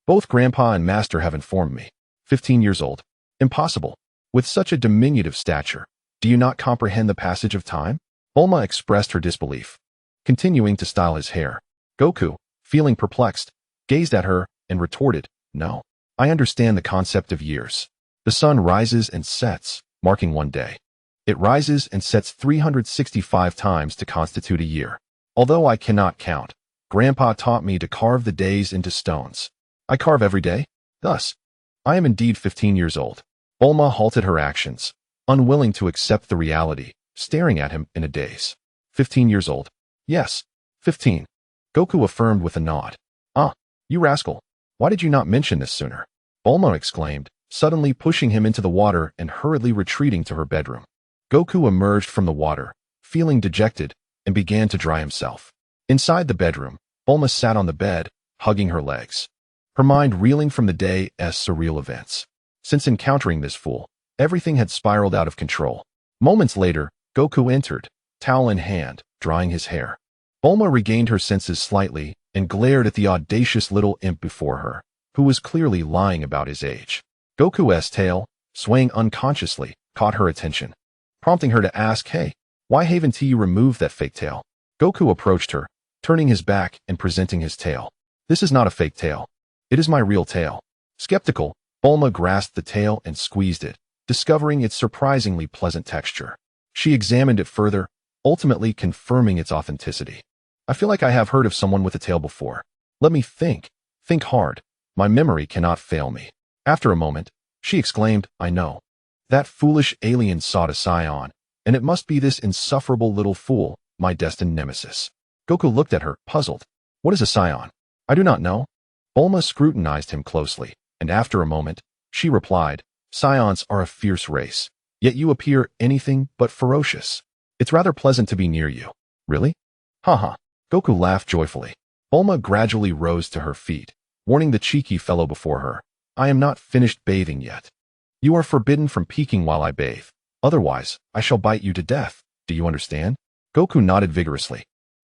Both Grandpa and Master have informed me. 15 years old? Impossible. With such a diminutive stature, do you not comprehend the passage of time? Bulma expressed her disbelief, continuing to style his hair. Goku, feeling perplexed, gazed at her and retorted, no, I understand the concept of years. The sun rises and sets, marking one day. It rises and sets 365 times to constitute a year. Although I cannot count, Grandpa taught me to carve the days into stones. I carve every day. Thus, I am indeed 15 years old. Bulma halted her actions, unwilling to accept the reality, staring at him in a daze. 15 years old? Yes, 15. Goku affirmed with a nod. Ah, you rascal. Why did you not mention this sooner? Bulma exclaimed, suddenly pushing him into the water and hurriedly retreating to her bedroom. Goku emerged from the water, feeling dejected, and began to dry himself. Inside the bedroom, Bulma sat on the bed, hugging her legs, her mind reeling from the day's surreal events. Since encountering this fool, everything had spiraled out of control. Moments later, Goku entered, towel in hand, drying his hair. Bulma regained her senses slightly and glared at the audacious little imp before her, who was clearly lying about his age. Goku's tail, swaying unconsciously, caught her attention, prompting her to ask, hey, why haven't you removed that fake tail? Goku approached her, turning his back and presenting his tail. This is not a fake tail. It is my real tail. Skeptical, Bulma grasped the tail and squeezed it, discovering its surprisingly pleasant texture. She examined it further, ultimately confirming its authenticity. I feel like I have heard of someone with a tail before. Let me think. Think hard. My memory cannot fail me. After a moment, she exclaimed, I know. That foolish alien sought a scion, and it must be this insufferable little fool, my destined nemesis. Goku looked at her, puzzled. What is a scion? I do not know. Bulma scrutinized him closely, and after a moment, she replied, Scions are a fierce race, yet you appear anything but ferocious. It's rather pleasant to be near you. Really? Haha. Goku laughed joyfully. Bulma gradually rose to her feet, warning the cheeky fellow before her, I am not finished bathing yet. You are forbidden from peeking while I bathe. Otherwise, I shall bite you to death. Do you understand? Goku nodded vigorously.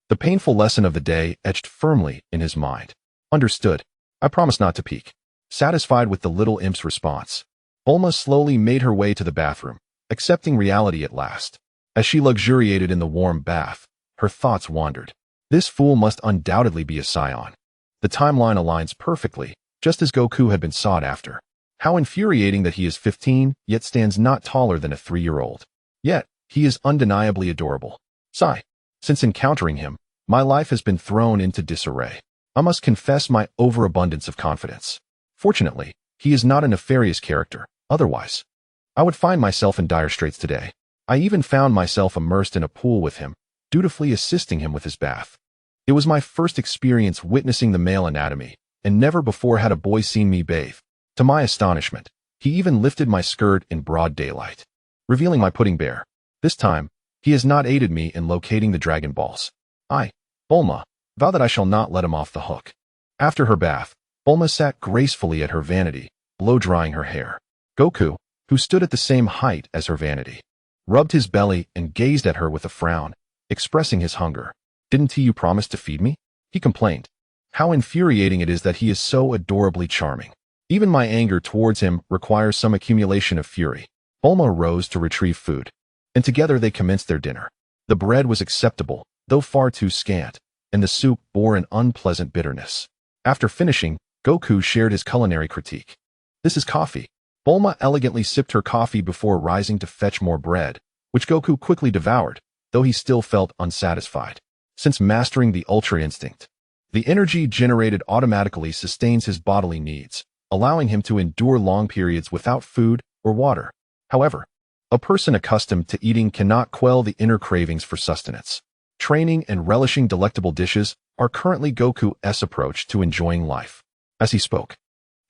The painful lesson of the day etched firmly in his mind. Understood. I promise not to peek. Satisfied with the little imp's response, Bulma slowly made her way to the bathroom, accepting reality at last. As she luxuriated in the warm bath, her thoughts wandered. This fool must undoubtedly be a scion. The timeline aligns perfectly, just as Goku had been sought after. How infuriating that he is 15, yet stands not taller than a 3-year-old. Yet, he is undeniably adorable. Sigh. Since encountering him, my life has been thrown into disarray. I must confess my overabundance of confidence. Fortunately, he is not a nefarious character, otherwise I would find myself in dire straits today. I even found myself immersed in a pool with him, dutifully assisting him with his bath. It was my first experience witnessing the male anatomy, and never before had a boy seen me bathe. To my astonishment, he even lifted my skirt in broad daylight, revealing my pudding bear. This time, he has not aided me in locating the Dragon Balls. I, Bulma, vow that I shall not let him off the hook. After her bath, Bulma sat gracefully at her vanity, blow-drying her hair. Goku, who stood at the same height as her vanity, rubbed his belly and gazed at her with a frown, expressing his hunger. "Didn't you promise to feed me?" he complained. How infuriating it is that he is so adorably charming. Even my anger towards him requires some accumulation of fury. Bulma rose to retrieve food, and together they commenced their dinner. The bread was acceptable, though far too scant, and the soup bore an unpleasant bitterness. After finishing, Goku shared his culinary critique. "This is coffee." Bulma elegantly sipped her coffee before rising to fetch more bread, which Goku quickly devoured, though he still felt unsatisfied. Since mastering the Ultra Instinct, the energy generated automatically sustains his bodily needs, allowing him to endure long periods without food or water. However, a person accustomed to eating cannot quell the inner cravings for sustenance. Training and relishing delectable dishes are currently Goku's approach to enjoying life. As he spoke,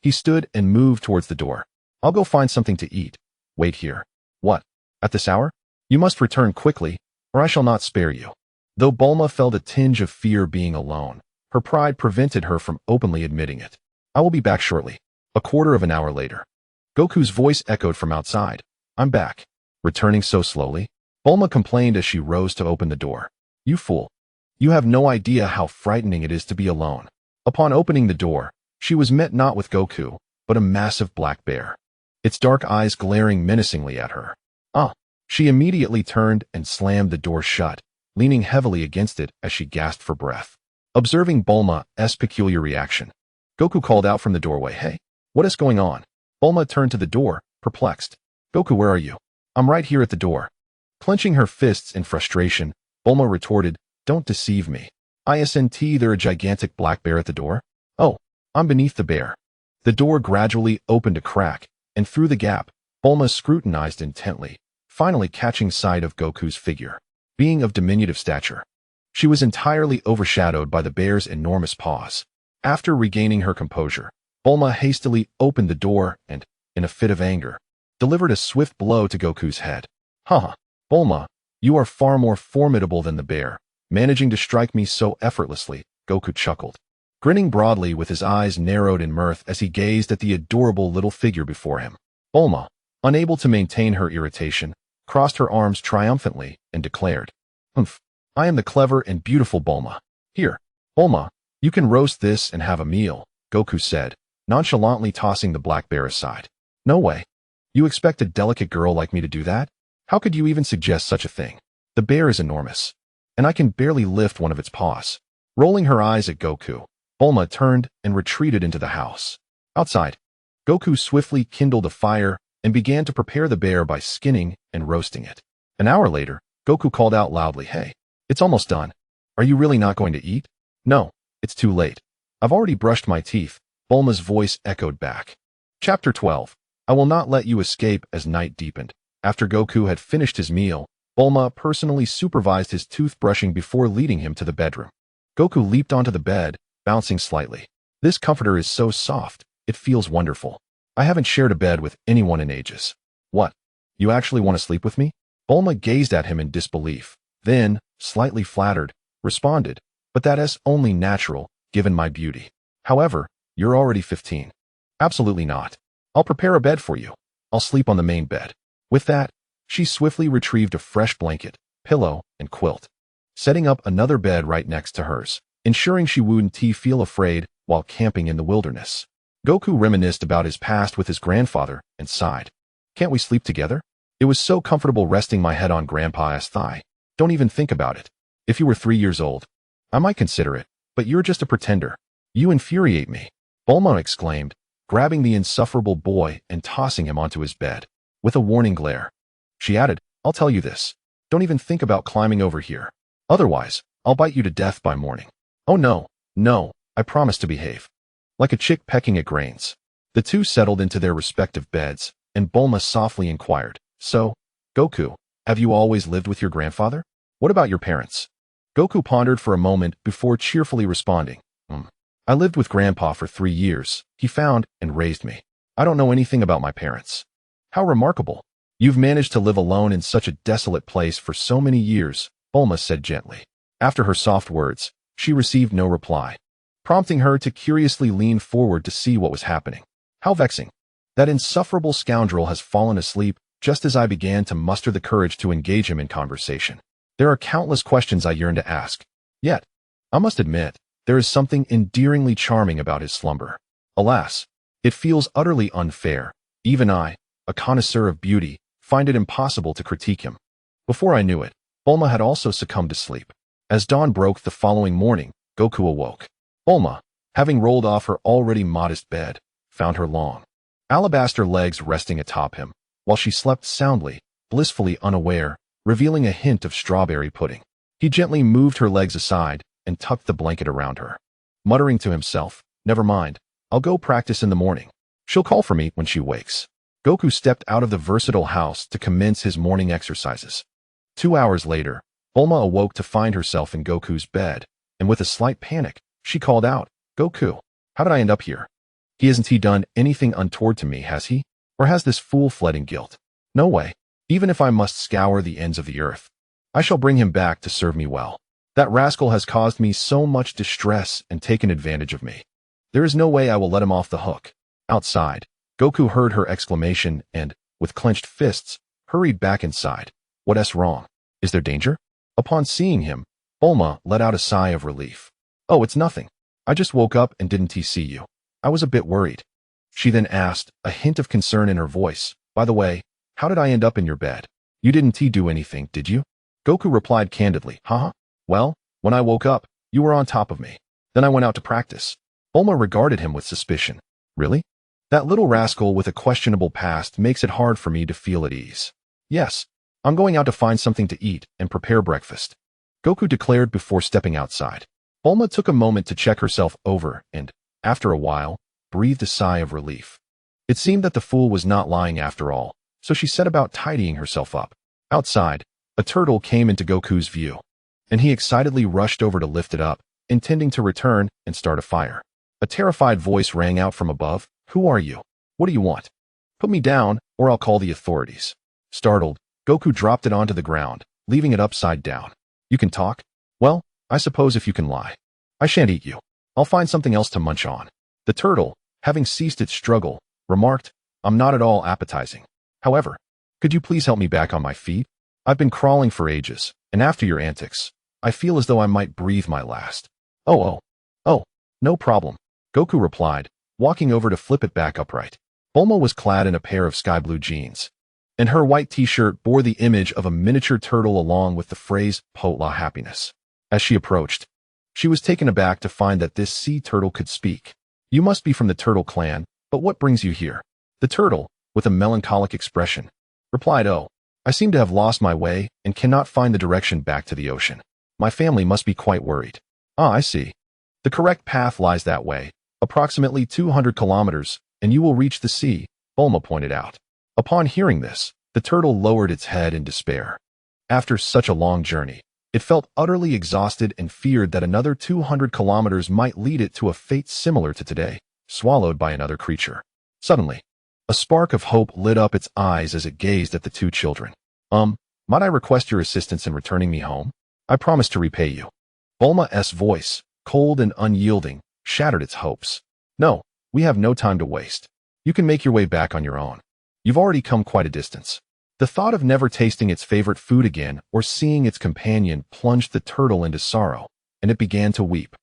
he stood and moved towards the door. "I'll go find something to eat. Wait here." "What? At this hour? You must return quickly, or I shall not spare you." Though Bulma felt a tinge of fear being alone, her pride prevented her from openly admitting it. "I will be back shortly." A quarter of an hour later, Goku's voice echoed from outside. "I'm back." Returning so slowly, Bulma complained as she rose to open the door. "You fool. You have no idea how frightening it is to be alone." Upon opening the door, she was met not with Goku, but a massive black bear, its dark eyes glaring menacingly at her. She immediately turned and slammed the door shut, leaning heavily against it as she gasped for breath. Observing Bulma's peculiar reaction, Goku called out from the doorway, "Hey, what is going on?" Bulma turned to the door, perplexed. "Goku, where are you?" "I'm right here at the door." Clenching her fists in frustration, Bulma retorted, "Don't deceive me. Isn't there a gigantic black bear at the door?" "Oh, I'm beneath the bear." The door gradually opened a crack, and through the gap, Bulma scrutinized intently, finally catching sight of Goku's figure. Being of diminutive stature, she was entirely overshadowed by the bear's enormous paws. After regaining her composure, Bulma hastily opened the door and, in a fit of anger, delivered a swift blow to Goku's head. "Haha, Bulma, you are far more formidable than the bear, managing to strike me so effortlessly," Goku chuckled, grinning broadly with his eyes narrowed in mirth as he gazed at the adorable little figure before him. Bulma, unable to maintain her irritation, crossed her arms triumphantly and declared, "Humph, I am the clever and beautiful Bulma. Here, Bulma, you can roast this and have a meal," Goku said, nonchalantly tossing the black bear aside. "No way. You expect a delicate girl like me to do that? How could you even suggest such a thing? The bear is enormous, and I can barely lift one of its paws." Rolling her eyes at Goku, Bulma turned and retreated into the house. Outside, Goku swiftly kindled a fire and began to prepare the bear by skinning and roasting it. An hour later, Goku called out loudly, "Hey, it's almost done. Are you really not going to eat?" "No, it's too late. I've already brushed my teeth," Bulma's voice echoed back. Chapter 12. I will not let you escape. As night deepened, after Goku had finished his meal, Bulma personally supervised his toothbrushing before leading him to the bedroom. Goku leaped onto the bed, bouncing slightly. "This comforter is so soft, it feels wonderful. I haven't shared a bed with anyone in ages." "What? You actually want to sleep with me?" Bulma gazed at him in disbelief, then, slightly flattered, responded, "But that is only natural, given my beauty. However, you're already 15. "Absolutely not. I'll prepare a bed for you. I'll sleep on the main bed." With that, she swiftly retrieved a fresh blanket, pillow, and quilt, setting up another bed right next to hers, ensuring she wouldn't feel afraid while camping in the wilderness. Goku reminisced about his past with his grandfather and sighed. "Can't we sleep together? It was so comfortable resting my head on Grandpa's thigh. Don't even think about it. If you were 3 years old, I might consider it, but you're just a pretender. You infuriate me," Bulma exclaimed, grabbing the insufferable boy and tossing him onto his bed. With a warning glare, she added, "I'll tell you this. Don't even think about climbing over here. Otherwise, I'll bite you to death by morning." "Oh no, no, I promise to behave." Like a chick pecking at grains, the two settled into their respective beds, and Bulma softly inquired, "So, Goku, have you always lived with your grandfather? What about your parents?" Goku pondered for a moment before cheerfully responding, I lived with Grandpa for 3 years. He found and raised me. I don't know anything about my parents. How remarkable. You've managed to live alone in such a desolate place for so many years, Bulma said gently. After her soft words, she received no reply, prompting her to curiously lean forward to see what was happening. How vexing. That insufferable scoundrel has fallen asleep just as I began to muster the courage to engage him in conversation. There are countless questions I yearn to ask. Yet, I must admit, there is something endearingly charming about his slumber. Alas, it feels utterly unfair. Even I, a connoisseur of beauty, find it impossible to critique him. Before I knew it, Bulma had also succumbed to sleep. As dawn broke the following morning, Goku awoke. Bulma, having rolled off her already modest bed, found her long, alabaster legs resting atop him, while she slept soundly, blissfully unaware, revealing a hint of strawberry pudding. He gently moved her legs aside and tucked the blanket around her, muttering to himself, never mind, I'll go practice in the morning. She'll call for me when she wakes. Goku stepped out of the versatile house to commence his morning exercises. 2 hours later, Bulma awoke to find herself in Goku's bed, and with a slight panic, she called out, Goku, how did I end up here? Hasn't he done anything untoward to me, has he? Or has this fool fled in guilt? No way. Even if I must scour the ends of the earth, I shall bring him back to serve me well. That rascal has caused me so much distress and taken advantage of me. There is no way I will let him off the hook. Outside, Goku heard her exclamation and, with clenched fists, hurried back inside. What's wrong? Is there danger? Upon seeing him, Bulma let out a sigh of relief. Oh, it's nothing. I just woke up and didn't see you. I was a bit worried. She then asked, a hint of concern in her voice, by the way, how did I end up in your bed? You didn't do anything, did you? Goku replied candidly, haha. Well, when I woke up, you were on top of me. Then I went out to practice. Bulma regarded him with suspicion. Really? That little rascal with a questionable past makes it hard for me to feel at ease. Yes, I'm going out to find something to eat and prepare breakfast, Goku declared before stepping outside. Bulma took a moment to check herself over and, after a while, breathed a sigh of relief. It seemed that the fool was not lying after all, so she set about tidying herself up. Outside, a turtle came into Goku's view, and he excitedly rushed over to lift it up, intending to return and start a fire. A terrified voice rang out from above, Who are you? What do you want? Put me down, or I'll call the authorities. Startled, Goku dropped it onto the ground, leaving it upside down. You can talk? Well, I suppose if you can lie. I shan't eat you. I'll find something else to munch on. The turtle, having ceased its struggle, remarked, I'm not at all appetizing. However, could you please help me back on my feet? I've been crawling for ages, and after your antics, I feel as though I might breathe my last. Oh, no problem, Goku replied, walking over to flip it back upright. Bulma was clad in a pair of sky blue jeans, and her white t-shirt bore the image of a miniature turtle along with the phrase, Potla happiness. As she approached, she was taken aback to find that this sea turtle could speak. You must be from the turtle clan, but what brings you here? The turtle, with a melancholic expression, replied, Oh, I seem to have lost my way and cannot find the direction back to the ocean. My family must be quite worried. Ah, I see. The correct path lies that way, approximately 200 kilometers, and you will reach the sea, Bulma pointed out. Upon hearing this, the turtle lowered its head in despair. After such a long journey, it felt utterly exhausted and feared that another 200 kilometers might lead it to a fate similar to today, swallowed by another creature. Suddenly, a spark of hope lit up its eyes as it gazed at the two children. Might I request your assistance in returning me home? I promise to repay you. Bulma's voice, cold and unyielding, shattered its hopes. No, we have no time to waste. You can make your way back on your own. You've already come quite a distance. The thought of never tasting its favorite food again or seeing its companion plunged the turtle into sorrow, and it began to weep.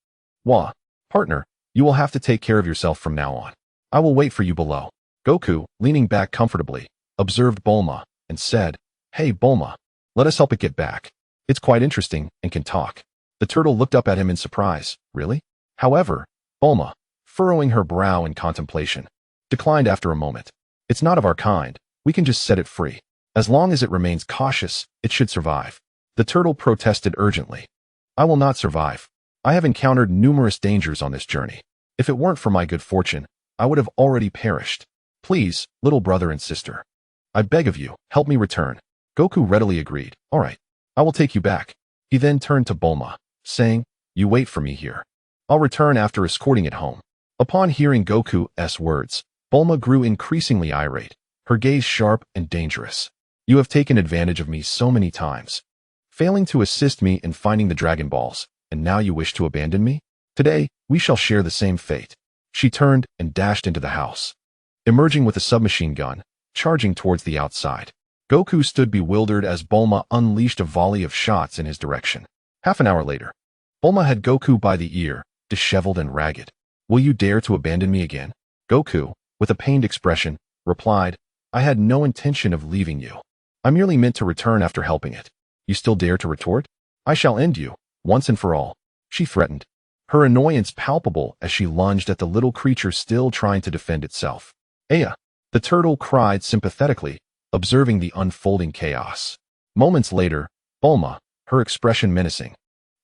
Wah, partner, you will have to take care of yourself from now on. I will wait for you below. Goku, leaning back comfortably, observed Bulma and said, Hey Bulma, let us help it get back. It's quite interesting and can talk. The turtle looked up at him in surprise. Really? However, Bulma, furrowing her brow in contemplation, declined after a moment. It's not of our kind. We can just set it free. As long as it remains cautious, it should survive. The turtle protested urgently. I will not survive. I have encountered numerous dangers on this journey. If it weren't for my good fortune, I would have already perished. Please, little brother and sister, I beg of you, help me return. Goku readily agreed. All right, I will take you back. He then turned to Bulma. saying, "You wait for me here. I'll return after escorting it home." Upon hearing Goku's words, Bulma grew increasingly irate, her gaze sharp and dangerous. "You have taken advantage of me so many times, failing to assist me in finding the Dragon Balls, and now you wish to abandon me? Today, we shall share the same fate." She turned and dashed into the house, emerging with a submachine gun, charging towards the outside. Goku stood bewildered as Bulma unleashed a volley of shots in his direction. Half an hour later, Bulma had Goku by the ear, disheveled and ragged. "Will you dare to abandon me again?" Goku, with a pained expression, replied, "I had no intention of leaving you. I merely meant to return after helping it. You still dare to retort? I shall end you, once and for all," she threatened, her annoyance palpable as she lunged at the little creature still trying to defend itself. "Aya!" The turtle cried sympathetically, observing the unfolding chaos. Moments later, Bulma, her expression menacing,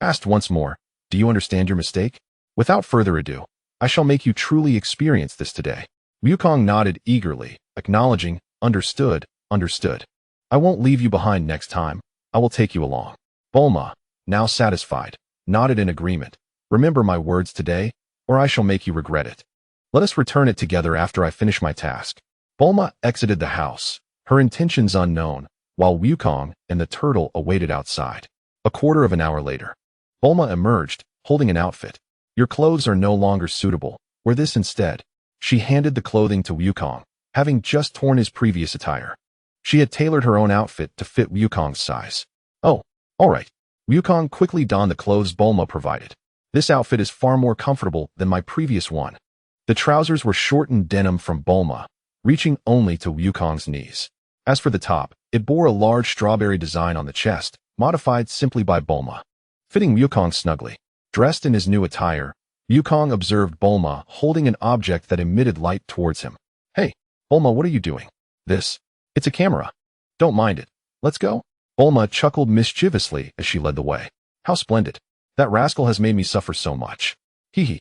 asked once more, "Do you understand your mistake? Without further ado, I shall make you truly experience this today." Wukong nodded eagerly, acknowledging, "Understood, understood. I won't leave you behind next time. I will take you along." Bulma, now satisfied, nodded in agreement. "Remember my words today, or I shall make you regret it. Let us return it together after I finish my task." Bulma exited the house, her intentions unknown, while Wukong and the turtle awaited outside. A quarter of an hour later, Bulma emerged, holding an outfit. "Your clothes are no longer suitable. Wear this instead." She handed the clothing to Wukong, having just torn his previous attire. She had tailored her own outfit to fit Wukong's size. "Oh, all right." Wukong quickly donned the clothes Bulma provided. "This outfit is far more comfortable than my previous one." The trousers were shortened denim from Bulma, reaching only to Wukong's knees. As for the top, it bore a large strawberry design on the chest, modified simply by Bulma, fitting Wukong snugly. Dressed in his new attire, Wukong observed Bulma holding an object that emitted light towards him. "Hey, Bulma, what are you doing?" It's a camera. Don't mind it. Let's go." Bulma chuckled mischievously as she led the way. "How splendid. That rascal has made me suffer so much. Hee hee.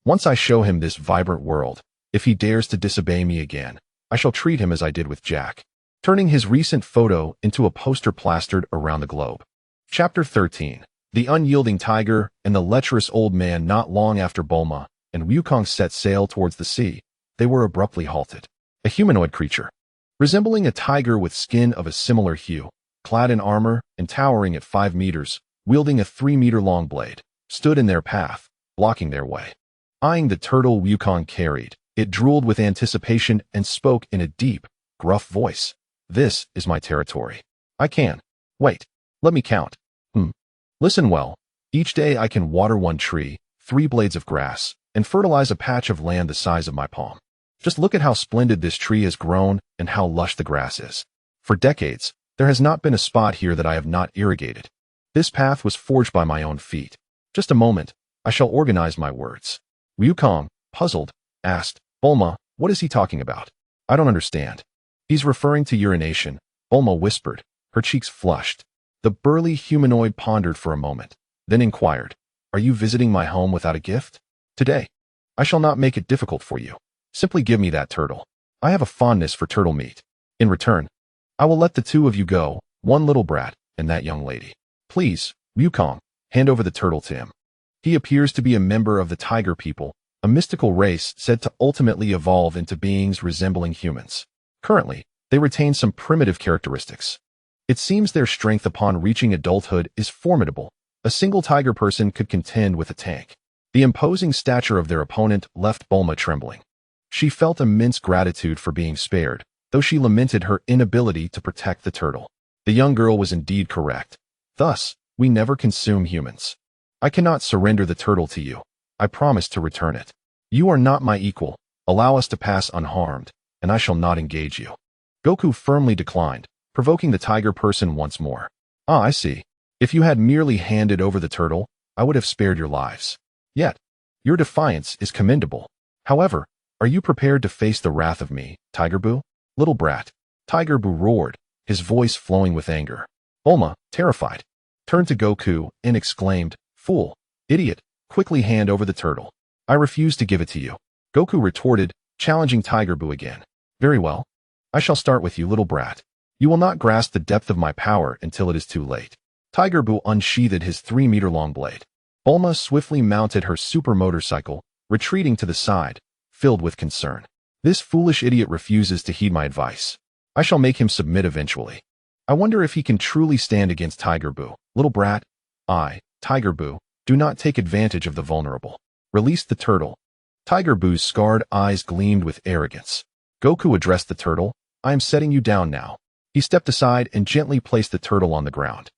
Once I show him this vibrant world, if he dares to disobey me again, I shall treat him as I did with Jack," turning his recent photo into a poster plastered around the globe. Chapter 13. The Unyielding Tiger and the Lecherous Old Man. Not long after Bulma and Wukong set sail towards the sea, they were abruptly halted. A humanoid creature, resembling a tiger with skin of a similar hue, clad in armor and towering at 5 meters, wielding a 3-meter-long blade, stood in their path, blocking their way. Eyeing the turtle Wukong carried, it drooled with anticipation and spoke in a deep, gruff voice. "This is my territory. I can. Wait, let me count. Listen well. Each day I can water 1 tree, 3 blades of grass, and fertilize a patch of land the size of my palm. Just look at how splendid this tree has grown and how lush the grass is. For decades, there has not been a spot here that I have not irrigated. This path was forged by my own feet. Just a moment, I shall organize my words." Wukong, puzzled, asked, "Bulma, what is he talking about? I don't understand." "He's referring to urination," Bulma whispered, her cheeks flushed. The burly humanoid pondered for a moment, then inquired, "Are you visiting my home without a gift?" "Today, I shall not make it difficult for you. Simply give me that turtle. I have a fondness for turtle meat. In return, I will let the 2 of you go, one little brat and that young lady. Please, Wukong, hand over the turtle to him. He appears to be a member of the tiger people, a mystical race said to ultimately evolve into beings resembling humans. Currently, they retain some primitive characteristics. It seems their strength upon reaching adulthood is formidable. A single tiger person could contend with a tank." The imposing stature of their opponent left Bulma trembling. She felt immense gratitude for being spared, though she lamented her inability to protect the turtle. The young girl was indeed correct. "Thus, we never consume humans. I cannot surrender the turtle to you. I promise to return it. You are not my equal. Allow us to pass unharmed, and I shall not engage you." Goku firmly declined, provoking the tiger person once more. "Ah, I see. If you had merely handed over the turtle, I would have spared your lives. Yet, your defiance is commendable. However, are you prepared to face the wrath of me, Tiger Boo?" "Little brat," Tiger Boo roared, his voice flowing with anger. Bulma, terrified, turned to Goku and exclaimed, "Fool, idiot, quickly hand over the turtle. I refuse to give it to you." Goku retorted, challenging Tiger Boo again. "Very well. I shall start with you, little brat. You will not grasp the depth of my power until it is too late." Tiger Boo unsheathed his 3-meter-long blade. Bulma swiftly mounted her super motorcycle, retreating to the side, filled with concern. This foolish idiot refuses to heed my advice. I shall make him submit eventually. I wonder if he can truly stand against Tiger Boo. Little brat, Tiger Boo, do not take advantage of the vulnerable. Release the turtle. Tiger Boo's scarred eyes gleamed with arrogance. Goku addressed the turtle. I am setting you down now. He stepped aside and gently placed the turtle on the ground.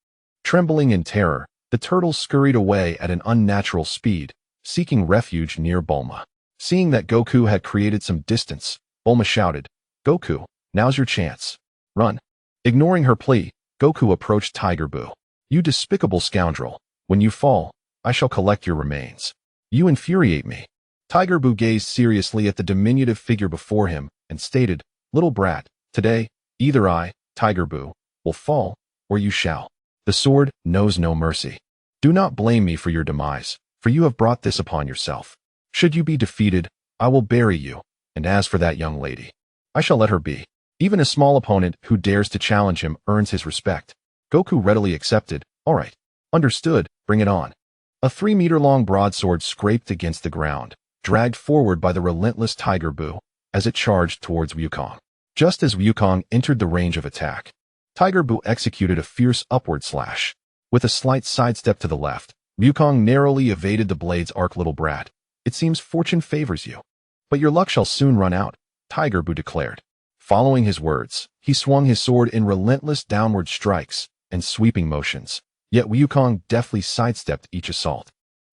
Trembling in terror, the turtle scurried away at an unnatural speed, seeking refuge near Bulma. Seeing that Goku had created some distance, Bulma shouted, Goku, now's your chance. Run. Ignoring her plea, Goku approached Tiger Boo. You despicable scoundrel. When you fall, I shall collect your remains. You infuriate me. Tiger Boo gazed seriously at the diminutive figure before him and stated, Little brat, today, either I, Tiger Boo, will fall, or you shall. The sword knows no mercy. Do not blame me for your demise, for you have brought this upon yourself. Should you be defeated, I will bury you, and as for that young lady, I shall let her be. Even a small opponent who dares to challenge him earns his respect. Goku readily accepted. All right. Understood, bring it on. A 3-meter-long broadsword scraped against the ground, dragged forward by the relentless Tiger Boo, as it charged towards Wukong. Just as Wukong entered the range of attack, Tiger Boo executed a fierce upward slash. With a slight sidestep to the left, Wukong narrowly evaded the blade's arc. Little brat, it seems fortune favors you. But your luck shall soon run out, Tiger Boo declared. Following his words, he swung his sword in relentless downward strikes and sweeping motions, yet Wukong deftly sidestepped each assault.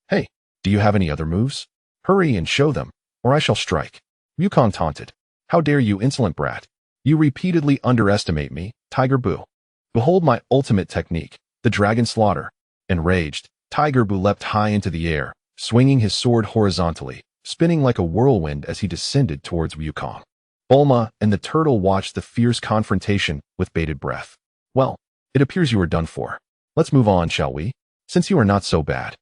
Hey, do you have any other moves? Hurry and show them, or I shall strike. Wukong taunted. How dare you, insolent brat? You repeatedly underestimate me, Tiger Boo. Behold my ultimate technique, the Dragon Slaughter. Enraged, Tiger Boo leapt high into the air, swinging his sword horizontally, spinning like a whirlwind as he descended towards Wukong. Bulma and the turtle watched the fierce confrontation with bated breath. Well, it appears you are done for. Let's move on, shall we? Since you are not so bad,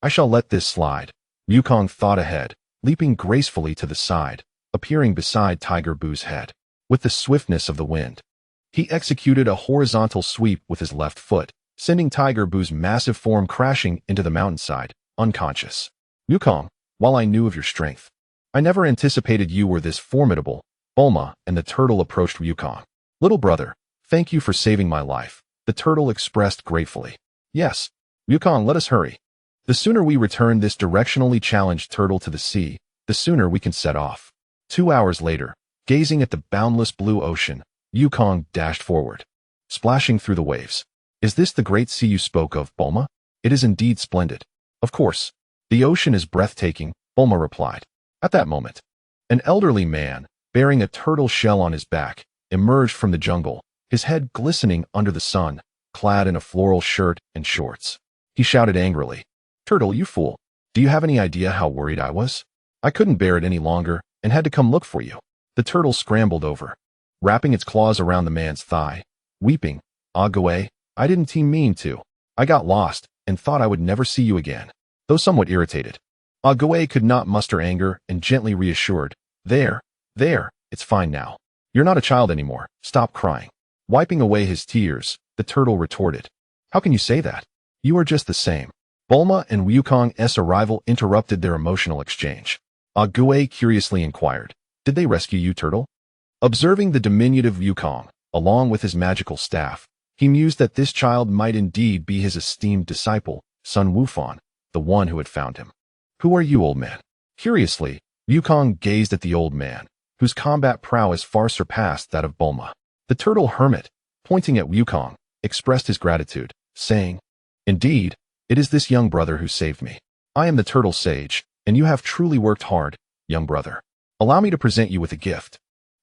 I shall let this slide. Wukong thought ahead, leaping gracefully to the side, appearing beside Tiger Boo's head. With the swiftness of the wind, he executed a horizontal sweep with his left foot, sending Tiger Boo's massive form crashing into the mountainside, unconscious. Wukong, while I knew of your strength, I never anticipated you were this formidable. Bulma and the turtle approached Wukong. Little brother, thank you for saving my life, the turtle expressed gratefully. Yes, Wukong, let us hurry. The sooner we return this directionally challenged turtle to the sea, the sooner we can set off. 2 hours later, gazing at the boundless blue ocean, Wukong dashed forward, splashing through the waves. Is this the great sea you spoke of, Bulma? It is indeed splendid. Of course. The ocean is breathtaking, Bulma replied. At that moment, an elderly man, bearing a turtle shell on his back, emerged from the jungle, his head glistening under the sun, clad in a floral shirt and shorts. He shouted angrily, Turtle, you fool. Do you have any idea how worried I was? I couldn't bear it any longer and had to come look for you. The turtle scrambled over, wrapping its claws around the man's thigh, weeping, Agwe, I didn't mean to. I got lost and thought I would never see you again. Though somewhat irritated, Agwe could not muster anger and gently reassured, There, it's fine now. You're not a child anymore. Stop crying. Wiping away his tears, the turtle retorted, How can you say that? You are just the same. Bulma and Wukong's arrival interrupted their emotional exchange. Agwe curiously inquired, Did they rescue you, turtle? Observing the diminutive Wukong, along with his magical staff, he mused that this child might indeed be his esteemed disciple, Sun Wufan, the one who had found him. Who are you, old man? Curiously, Wukong gazed at the old man, whose combat prowess far surpassed that of Bulma. The turtle hermit, pointing at Wukong, expressed his gratitude, saying, Indeed, it is this young brother who saved me. I am the turtle sage, and you have truly worked hard, young brother. Allow me to present you with a gift.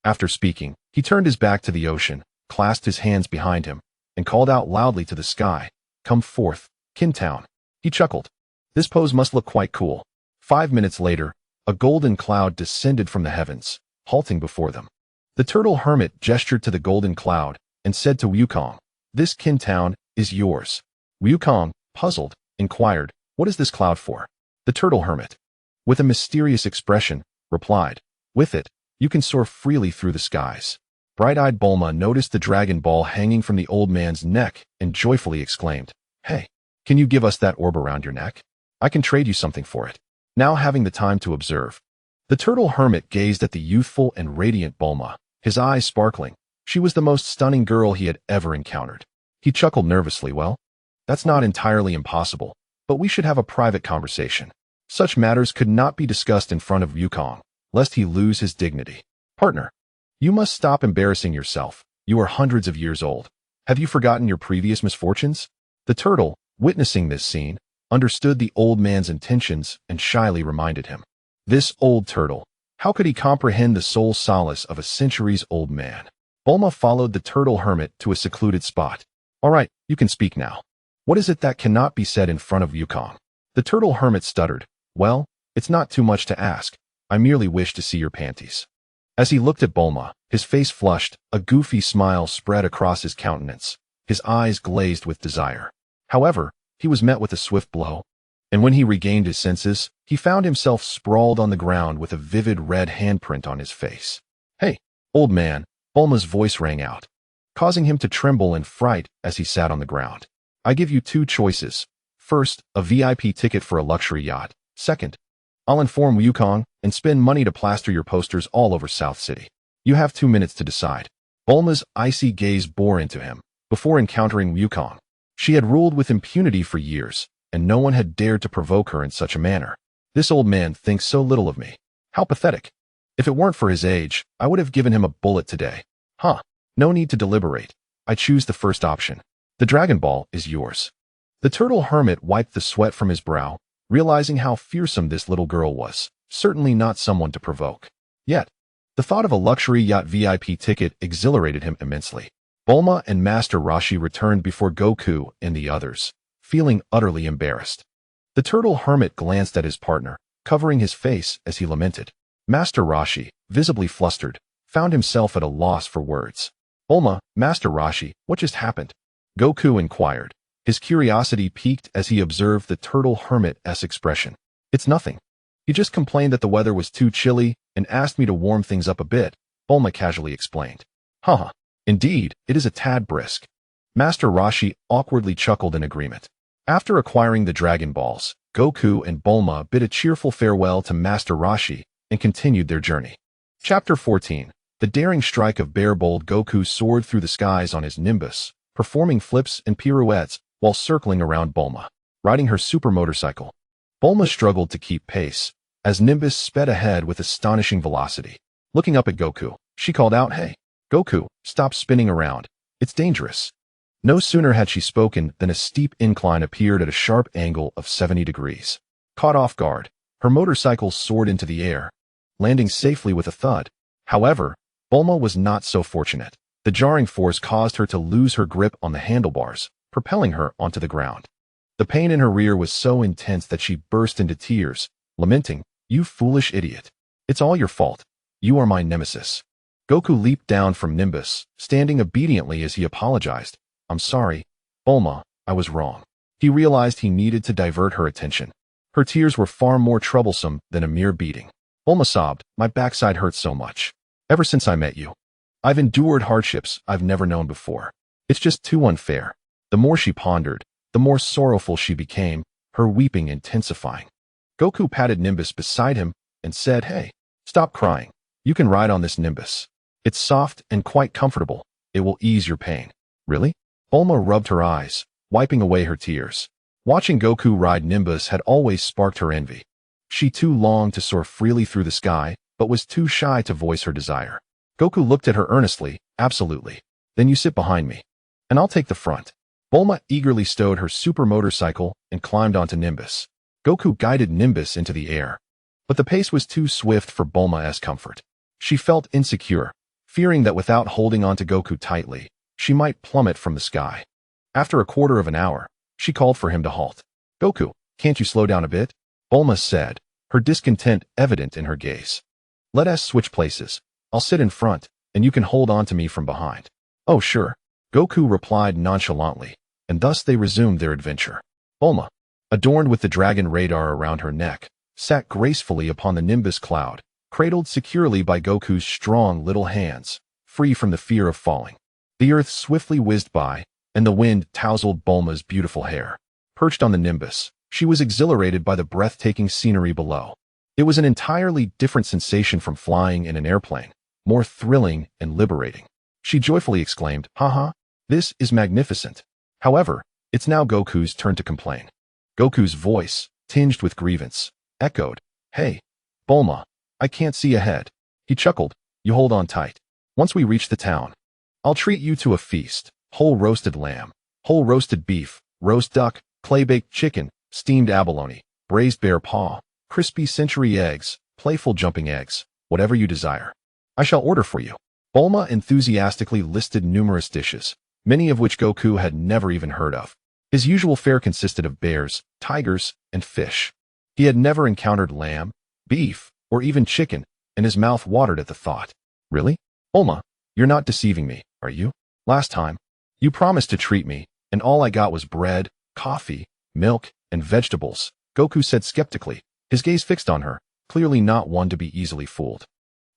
After speaking, he turned his back to the ocean, clasped his hands behind him, and called out loudly to the sky, Come forth, Kintown. He chuckled. This pose must look quite cool. 5 minutes later, a golden cloud descended from the heavens, halting before them. The turtle hermit gestured to the golden cloud and said to Wukong, This Kintown is yours. Wukong, puzzled, inquired, What is this cloud for? The turtle hermit, with a mysterious expression, replied, With it, you can soar freely through the skies. Bright-eyed Bulma noticed the dragon ball hanging from the old man's neck and joyfully exclaimed, Hey, can you give us that orb around your neck? I can trade you something for it. Now having the time to observe. The turtle hermit gazed at the youthful and radiant Bulma, his eyes sparkling. She was the most stunning girl he had ever encountered. He chuckled nervously. Well, that's not entirely impossible, but we should have a private conversation. Such matters could not be discussed in front of Wukong, lest he lose his dignity. Partner, you must stop embarrassing yourself. You are hundreds of years old. Have you forgotten your previous misfortunes? The turtle, witnessing this scene, understood the old man's intentions and shyly reminded him. This old turtle, how could he comprehend the sole solace of a centuries-old man? Bulma followed the turtle hermit to a secluded spot. All right, you can speak now. What is it that cannot be said in front of Wukong? The turtle hermit stuttered. Well, it's not too much to ask. I merely wish to see your panties. As he looked at Bulma, his face flushed, a goofy smile spread across his countenance. His eyes glazed with desire. However, he was met with a swift blow. And when he regained his senses, he found himself sprawled on the ground with a vivid red handprint on his face. Hey, old man, Bulma's voice rang out, causing him to tremble in fright as he sat on the ground. I give you two choices. First, a VIP ticket for a luxury yacht. Second, I'll inform Wukong and spend money to plaster your posters all over South City. You have 2 minutes to decide. Bulma's icy gaze bore into him. Before encountering Wukong, she had ruled with impunity for years, and no one had dared to provoke her in such a manner. This old man thinks so little of me. How pathetic. If it weren't for his age, I would have given him a bullet today. Huh. No need to deliberate. I choose the first option. The Dragon Ball is yours. The turtle hermit wiped the sweat from his brow, realizing how fearsome this little girl was. Certainly not someone to provoke. Yet, the thought of a luxury yacht VIP ticket exhilarated him immensely. Bulma and Master Roshi returned before Goku and the others, feeling utterly embarrassed. The turtle hermit glanced at his partner, covering his face as he lamented. Master Roshi, visibly flustered, found himself at a loss for words. Bulma, Master Roshi, what just happened? Goku inquired. His curiosity piqued as he observed the turtle hermit's expression. It's nothing. He just complained that the weather was too chilly and asked me to warm things up a bit, Bulma casually explained. Haha, indeed, it is a tad brisk. Master Roshi awkwardly chuckled in agreement. After acquiring the Dragon Balls, Goku and Bulma bid a cheerful farewell to Master Roshi and continued their journey. Chapter 14. The daring strike of bare-bold Goku soared through the skies on his Nimbus, performing flips and pirouettes while circling around Bulma, riding her super motorcycle. Bulma struggled to keep pace, as Nimbus sped ahead with astonishing velocity. Looking up at Goku, she called out, Hey, Goku, stop spinning around. It's dangerous. No sooner had she spoken than a steep incline appeared at a sharp angle of 70 degrees. Caught off guard, her motorcycle soared into the air, landing safely with a thud. However, Bulma was not so fortunate. The jarring force caused her to lose her grip on the handlebars, propelling her onto the ground. The pain in her rear was so intense that she burst into tears, lamenting, You foolish idiot. It's all your fault. You are my nemesis. Goku leaped down from Nimbus, standing obediently as he apologized. I'm sorry, Bulma, I was wrong. He realized he needed to divert her attention. Her tears were far more troublesome than a mere beating. Bulma sobbed, My backside hurts so much. Ever since I met you, I've endured hardships I've never known before. It's just too unfair. The more she pondered, the more sorrowful she became, her weeping intensifying. Goku patted Nimbus beside him and said, Hey, stop crying. You can ride on this Nimbus. It's soft and quite comfortable. It will ease your pain. Really? Bulma rubbed her eyes, wiping away her tears. Watching Goku ride Nimbus had always sparked her envy. She too longed to soar freely through the sky, but was too shy to voice her desire. Goku looked at her earnestly. Absolutely. Then you sit behind me, and I'll take the front. Bulma eagerly stowed her super motorcycle and climbed onto Nimbus. Goku guided Nimbus into the air, but the pace was too swift for Bulma's comfort. She felt insecure, fearing that without holding onto Goku tightly, she might plummet from the sky. After a quarter of an hour, she called for him to halt. Goku, can't you slow down a bit? Bulma said, her discontent evident in her gaze. Let us switch places. I'll sit in front, and you can hold on to me from behind. Oh, sure. Goku replied nonchalantly, and thus they resumed their adventure. Bulma, adorned with the dragon radar around her neck, sat gracefully upon the Nimbus cloud, cradled securely by Goku's strong little hands, free from the fear of falling. The earth swiftly whizzed by, and the wind tousled Bulma's beautiful hair. Perched on the Nimbus, She was exhilarated by the breathtaking scenery below. It was an entirely different sensation from flying in an airplane, more thrilling and liberating. She joyfully exclaimed, "Haha, this is magnificent." However, it's now Goku's turn to complain. Goku's voice, tinged with grievance, echoed, "Hey, Bulma, I can't see ahead." He chuckled, "You hold on tight. Once we reach the town, I'll treat you to a feast. Whole roasted lamb, whole roasted beef, roast duck, clay-baked chicken, steamed abalone, braised bear paw, crispy century eggs, playful jumping eggs, whatever you desire. I shall order for you." Bulma enthusiastically listed numerous dishes, many of which Goku had never even heard of. His usual fare consisted of bears, tigers, and fish. He had never encountered lamb, beef, or even chicken, and his mouth watered at the thought. "Really? Bulma, you're not deceiving me, are you? Last time, you promised to treat me, and all I got was bread, coffee, milk, and vegetables," Goku said skeptically, his gaze fixed on her, clearly not one to be easily fooled.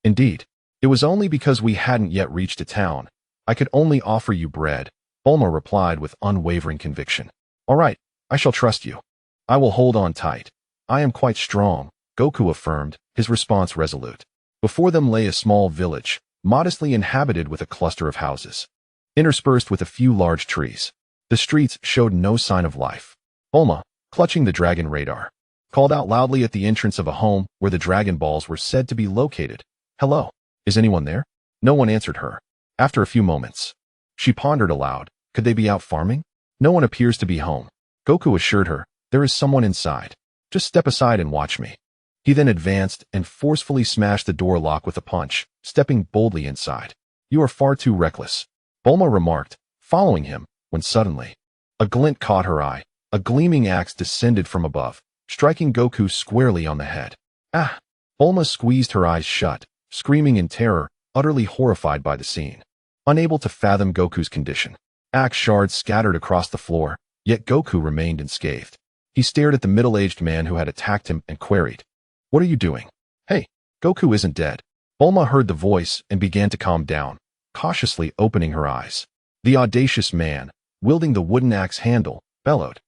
"Indeed, it was only because we hadn't yet reached a town. I could only offer you bread," Bulma replied with unwavering conviction. "All right, I shall trust you. I will hold on tight. I am quite strong," Goku affirmed, his response resolute. Before them lay a small village, modestly inhabited with a cluster of houses, interspersed with a few large trees. The streets showed no sign of life. Bulma, clutching the dragon radar, called out loudly at the entrance of a home where the Dragon Balls were said to be located. "Hello, is anyone there?" No one answered her. After a few moments, she pondered aloud, could they be out farming? "No one appears to be home," Goku assured her. "There is someone inside. Just step aside and watch me." He then advanced and forcefully smashed the door lock with a punch, stepping boldly inside. "You are far too reckless," Bulma remarked, following him, when suddenly, a glint caught her eye. A gleaming axe descended from above, striking Goku squarely on the head. "Ah!" Bulma squeezed her eyes shut, screaming in terror, utterly horrified by the scene. Unable to fathom Goku's condition, axe shards scattered across the floor, yet Goku remained unscathed. He stared at the middle-aged man who had attacked him and queried, "What are you doing?" "Hey, Goku isn't dead." Bulma heard the voice and began to calm down, cautiously opening her eyes. The audacious man, wielding the wooden axe handle, bellowed,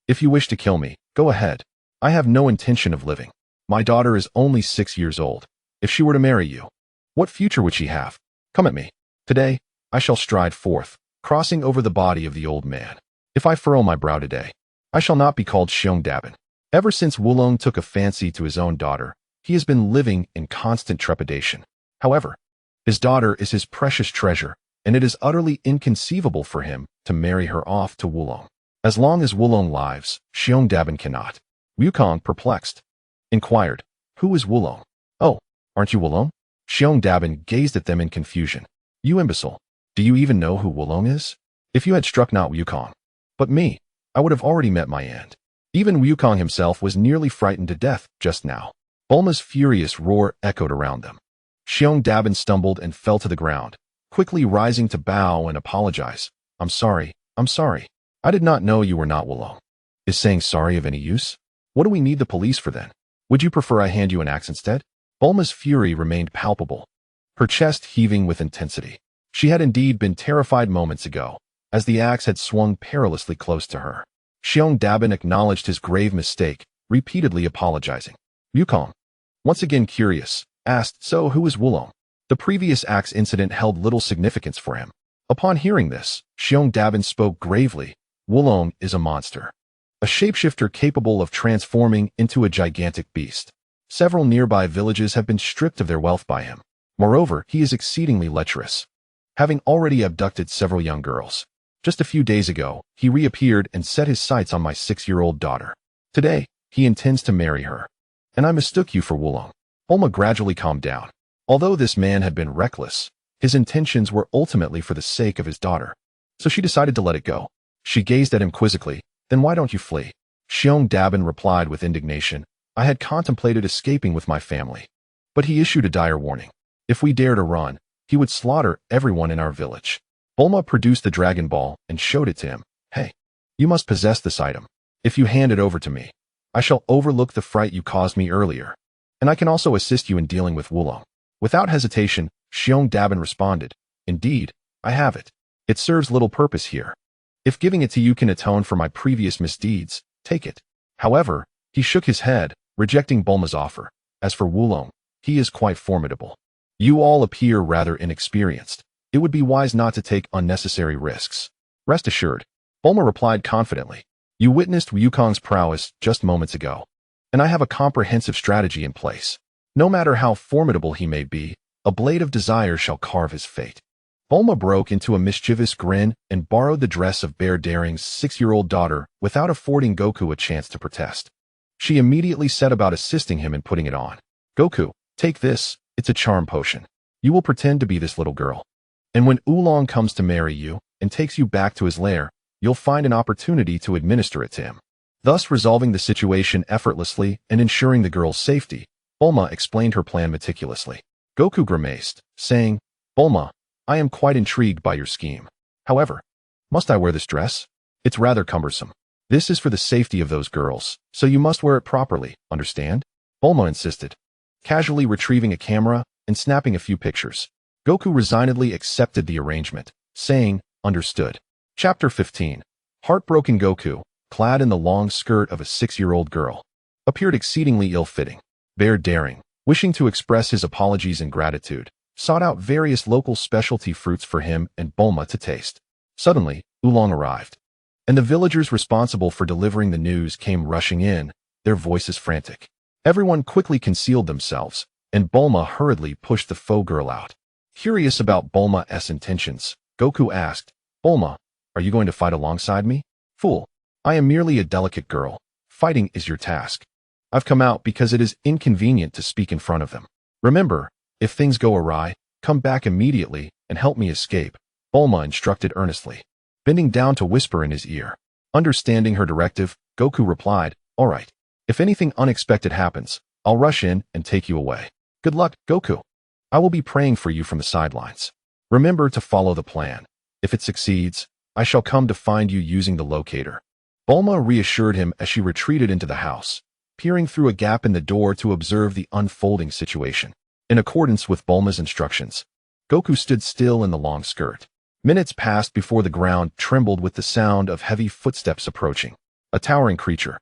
"If you wish to kill me, go ahead. I have no intention of living. My daughter is only 6 years old. If she were to marry you, what future would she have? Come at me. Today, I shall stride forth, crossing over the body of the old man. If I furrow my brow today, I shall not be called Xiongdabin." Ever since Wulong took a fancy to his own daughter, he has been living in constant trepidation. However, his daughter is his precious treasure, and it is utterly inconceivable for him to marry her off to Wulong. As long as Wulong lives, Xiongdabin cannot. Wukong, perplexed, inquired, "Who is Wulong?" "Oh, aren't you Wulong?" Xiongdabin gazed at them in confusion. "You imbecile, do you even know who Wulong is? If you had struck not Wukong, but me, I would have already met my end." Even Wukong himself was nearly frightened to death just now. Bulma's furious roar echoed around them. Xiongdabin stumbled and fell to the ground, quickly rising to bow and apologize. I'm sorry. I did not know you were not Wulong." "Is saying sorry of any use? What do we need the police for then? Would you prefer I hand you an axe instead?" Bulma's fury remained palpable, her chest heaving with intensity. She had indeed been terrified moments ago, as the axe had swung perilously close to her. Xiongdabin acknowledged his grave mistake, repeatedly apologizing. Wukong, once again curious, asked, "So who is Wulong?" The previous axe incident held little significance for him. Upon hearing this, Xiongdabin spoke gravely. "Wulong is a monster, a shapeshifter capable of transforming into a gigantic beast. Several nearby villages have been stripped of their wealth by him. Moreover, he is exceedingly lecherous, having already abducted several young girls. Just a few days ago, he reappeared and set his sights on my 6-year-old daughter. Today, he intends to marry her. And I mistook you for Wulong." Bulma gradually calmed down. Although this man had been reckless, his intentions were ultimately for the sake of his daughter. So she decided to let it go. She gazed at him quizzically. "Then why don't you flee?" Xiongdabin replied with indignation, "I had contemplated escaping with my family. But he issued a dire warning. If we dare to run, he would slaughter everyone in our village." Bulma produced the Dragon Ball and showed it to him. "Hey, you must possess this item. If you hand it over to me, I shall overlook the fright you caused me earlier, and I can also assist you in dealing with Wulong." Without hesitation, Xiongdabin responded, "Indeed, I have it. It serves little purpose here. If giving it to you can atone for my previous misdeeds, take it." However, he shook his head, rejecting Bulma's offer. As for Wulong, he is quite formidable. You all appear rather inexperienced. It would be wise not to take unnecessary risks. Rest assured, Bulma replied confidently. You witnessed Wukong's prowess just moments ago, and I have a comprehensive strategy in place. No matter how formidable he may be, a blade of desire shall carve his fate. Bulma broke into a mischievous grin and borrowed the dress of Bear Daring's 6-year-old daughter without affording Goku a chance to protest. She immediately set about assisting him in putting it on. Goku, take this, it's a charm potion. You will pretend to be this little girl. And when Oolong comes to marry you and takes you back to his lair, you'll find an opportunity to administer it to him. Thus resolving the situation effortlessly and ensuring the girl's safety, Bulma explained her plan meticulously. Goku grimaced, saying, Bulma, I am quite intrigued by your scheme. However, must I wear this dress? It's rather cumbersome. This is for the safety of those girls, so you must wear it properly, understand? Bulma insisted, casually retrieving a camera and snapping a few pictures. Goku resignedly accepted the arrangement, saying, understood. Chapter 15. Heartbroken Goku, clad in the long skirt of a 6-year-old girl, appeared exceedingly ill-fitting. Bear Daring, wishing to express his apologies and gratitude, sought out various local specialty fruits for him and Bulma to taste. Suddenly, Oolong arrived, and the villagers responsible for delivering the news came rushing in, their voices frantic. Everyone quickly concealed themselves, and Bulma hurriedly pushed the faux girl out. Curious about Bulma's intentions, Goku asked, Bulma, are you going to fight alongside me? Fool, I am merely a delicate girl. Fighting is your task. I've come out because it is inconvenient to speak in front of them. Remember, if things go awry, come back immediately and help me escape, Bulma instructed earnestly, bending down to whisper in his ear. Understanding her directive, Goku replied, all right. If anything unexpected happens, I'll rush in and take you away. Good luck, Goku. I will be praying for you from the sidelines. Remember to follow the plan. If it succeeds, I shall come to find you using the locator. Bulma reassured him as she retreated into the house, peering through a gap in the door to observe the unfolding situation. In accordance with Bulma's instructions, Goku stood still in the long skirt. Minutes passed before the ground trembled with the sound of heavy footsteps approaching. A towering creature,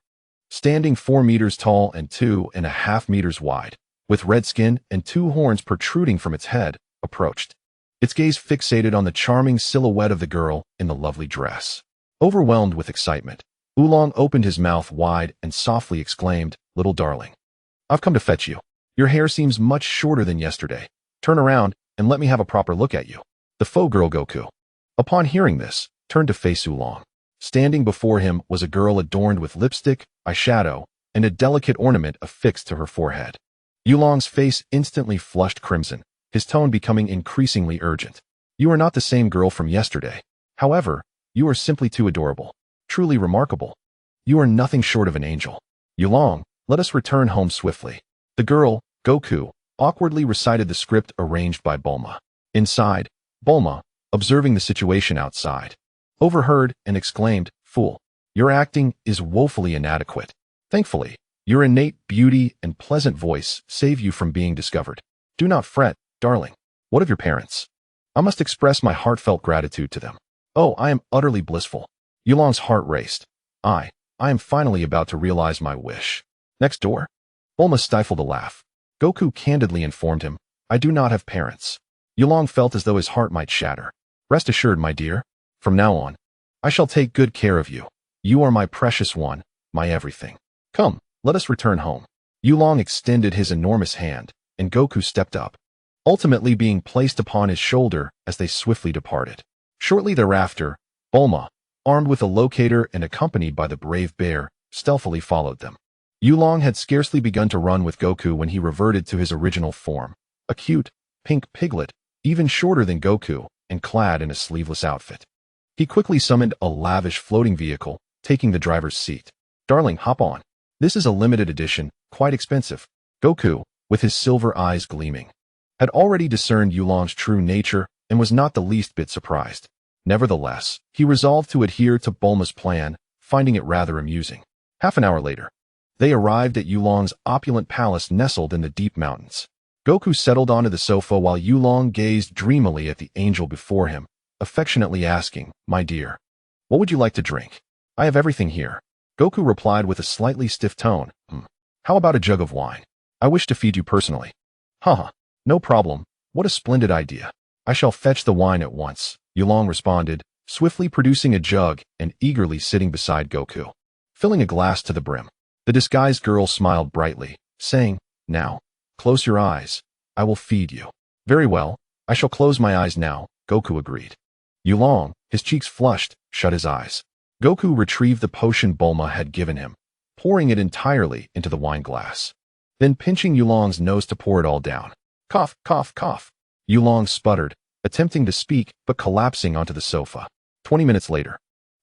standing 4 meters tall and 2.5 meters wide, with red skin and 2 horns protruding from its head, approached. Its gaze fixated on the charming silhouette of the girl in the lovely dress. Overwhelmed with excitement, Oolong opened his mouth wide and softly exclaimed, little darling, I've come to fetch you. Your hair seems much shorter than yesterday. Turn around and let me have a proper look at you. The faux girl Goku, upon hearing this, turned to face Oolong. Standing before him was a girl adorned with lipstick, eyeshadow, and a delicate ornament affixed to her forehead. Oolong's face instantly flushed crimson, his tone becoming increasingly urgent. You are not the same girl from yesterday. However, you are simply too adorable. Truly remarkable. You are nothing short of an angel. Oolong, let us return home swiftly. The girl, Goku, awkwardly recited the script arranged by Bulma. Inside, Bulma, observing the situation outside, overheard and exclaimed, fool, your acting is woefully inadequate. Thankfully, your innate beauty and pleasant voice save you from being discovered. Do not fret, darling. What of your parents? I must express my heartfelt gratitude to them. Oh, I am utterly blissful. Oolong's heart raced. I am finally about to realize my wish. Next door? Bulma stifled a laugh. Goku candidly informed him, I do not have parents. Oolong felt as though his heart might shatter. Rest assured, my dear. From now on, I shall take good care of you. You are my precious one, my everything. Come, let us return home. Oolong extended his enormous hand, and Goku stepped up, ultimately being placed upon his shoulder as they swiftly departed. Shortly thereafter, Bulma, armed with a locator and accompanied by the brave bear, stealthily followed them. Oolong had scarcely begun to run with Goku when he reverted to his original form, a cute, pink piglet, even shorter than Goku, and clad in a sleeveless outfit. He quickly summoned a lavish floating vehicle, taking the driver's seat. Darling, hop on. This is a limited edition, quite expensive. Goku, with his silver eyes gleaming, had already discerned Oolong's true nature and was not the least bit surprised. Nevertheless, he resolved to adhere to Bulma's plan, finding it rather amusing. Half an hour later, they arrived at Oolong's opulent palace nestled in the deep mountains. Goku settled onto the sofa while Oolong gazed dreamily at the angel before him, affectionately asking, my dear, what would you like to drink? I have everything here. Goku replied with a slightly stiff tone. How about a jug of wine? I wish to feed you personally. Haha, no problem. What a splendid idea. I shall fetch the wine at once, Oolong responded, swiftly producing a jug and eagerly sitting beside Goku, filling a glass to the brim. The disguised girl smiled brightly, saying, Now, close your eyes. I will feed you. Very well, I shall close my eyes now, Goku agreed. Oolong, his cheeks flushed, shut his eyes. Goku retrieved the potion Bulma had given him, pouring it entirely into the wine glass. Then pinching Oolong's nose to pour it all down. Cough, cough, cough. Oolong sputtered, attempting to speak but collapsing onto the sofa. 20 minutes later,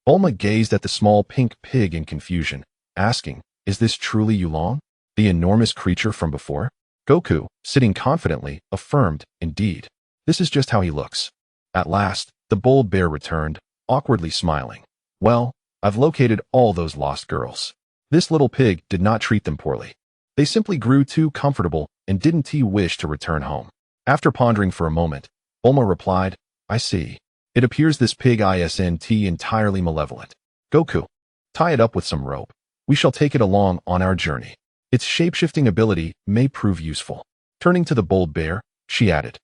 Bulma gazed at the small pink pig in confusion, asking, Is this truly Oolong, the enormous creature from before? Goku, sitting confidently, affirmed, Indeed. This is just how he looks. At last, the bold bear returned, awkwardly smiling. Well, I've located all those lost girls. This little pig did not treat them poorly. They simply grew too comfortable and didn't wish to return home. After pondering for a moment, Bulma replied, I see. It appears this pig isn't entirely malevolent. Goku, tie it up with some rope. We shall take it along on our journey. Its shape-shifting ability may prove useful. Turning to the bold bear, she added,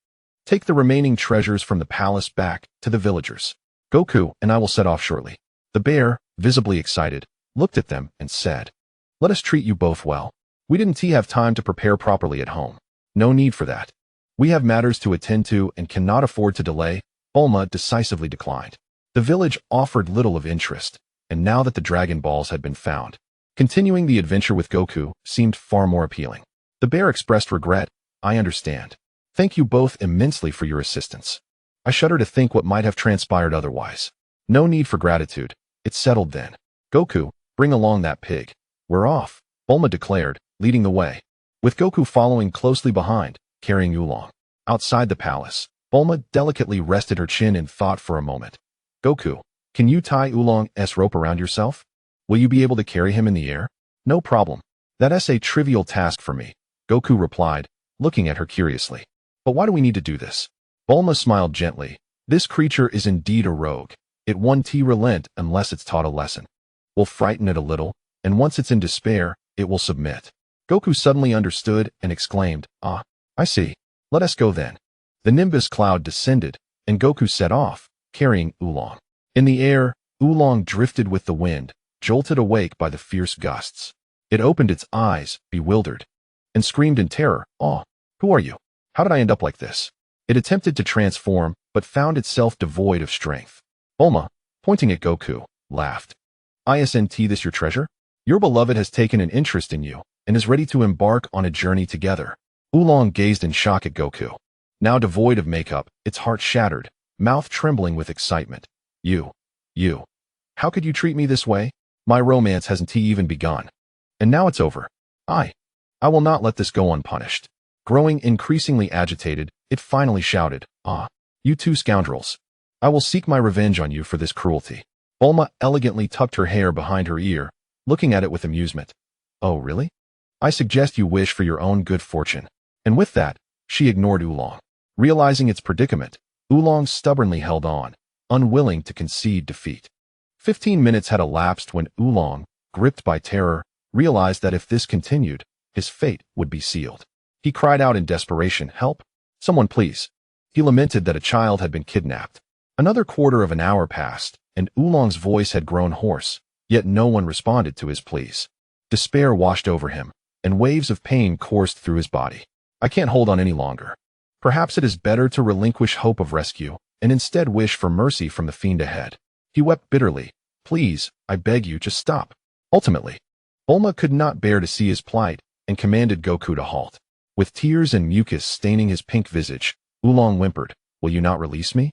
Take the remaining treasures from the palace back to the villagers. Goku and I will set off shortly. The bear, visibly excited, looked at them and said, Let us treat you both well. We didn't have time to prepare properly at home. No need for that. We have matters to attend to and cannot afford to delay. Bulma decisively declined. The village offered little of interest, and now that the Dragon Balls had been found, continuing the adventure with Goku seemed far more appealing. The bear expressed regret. I understand. Thank you both immensely for your assistance. I shudder to think what might have transpired otherwise. No need for gratitude. It's settled then. Goku, bring along that pig. We're off, Bulma declared, leading the way, with Goku following closely behind, carrying Oolong. Outside the palace, Bulma delicately rested her chin in thought for a moment. Goku, can you tie Oolong's rope around yourself? Will you be able to carry him in the air? No problem. That's a trivial task for me, Goku replied, looking at her curiously. But why do we need to do this? Bulma smiled gently. This creature is indeed a rogue. It won't relent unless it's taught a lesson. We'll frighten it a little, and once it's in despair, it will submit. Goku suddenly understood and exclaimed, Ah, I see. Let us go then. The nimbus cloud descended, and Goku set off, carrying Oolong. In the air, Oolong drifted with the wind, jolted awake by the fierce gusts. It opened its eyes, bewildered, and screamed in terror, Ah, who are you? How did I end up like this? It attempted to transform, but found itself devoid of strength. Bulma, pointing at Goku, laughed. Isn't this your treasure? Your beloved has taken an interest in you, and is ready to embark on a journey together. Oolong gazed in shock at Goku. Now devoid of makeup, its heart shattered, mouth trembling with excitement. You. How could you treat me this way? My romance hasn't even begun. And now it's over. I will not let this go unpunished. Growing increasingly agitated, it finally shouted, Ah, you two scoundrels. I will seek my revenge on you for this cruelty. Bulma elegantly tucked her hair behind her ear, looking at it with amusement. Oh, really? I suggest you wish for your own good fortune. And with that, she ignored Oolong. Realizing its predicament, Oolong stubbornly held on, unwilling to concede defeat. 15 minutes had elapsed when Oolong, gripped by terror, realized that if this continued, his fate would be sealed. He cried out in desperation, Help! Someone please! He lamented that a child had been kidnapped. Another quarter of an hour passed, and Oolong's voice had grown hoarse, yet no one responded to his pleas. Despair washed over him, and waves of pain coursed through his body. I can't hold on any longer. Perhaps it is better to relinquish hope of rescue, and instead wish for mercy from the fiend ahead. He wept bitterly. Please, I beg you, just stop. Ultimately, Bulma could not bear to see his plight, and commanded Goku to halt. With tears and mucus staining his pink visage, Oolong whimpered, Will you not release me?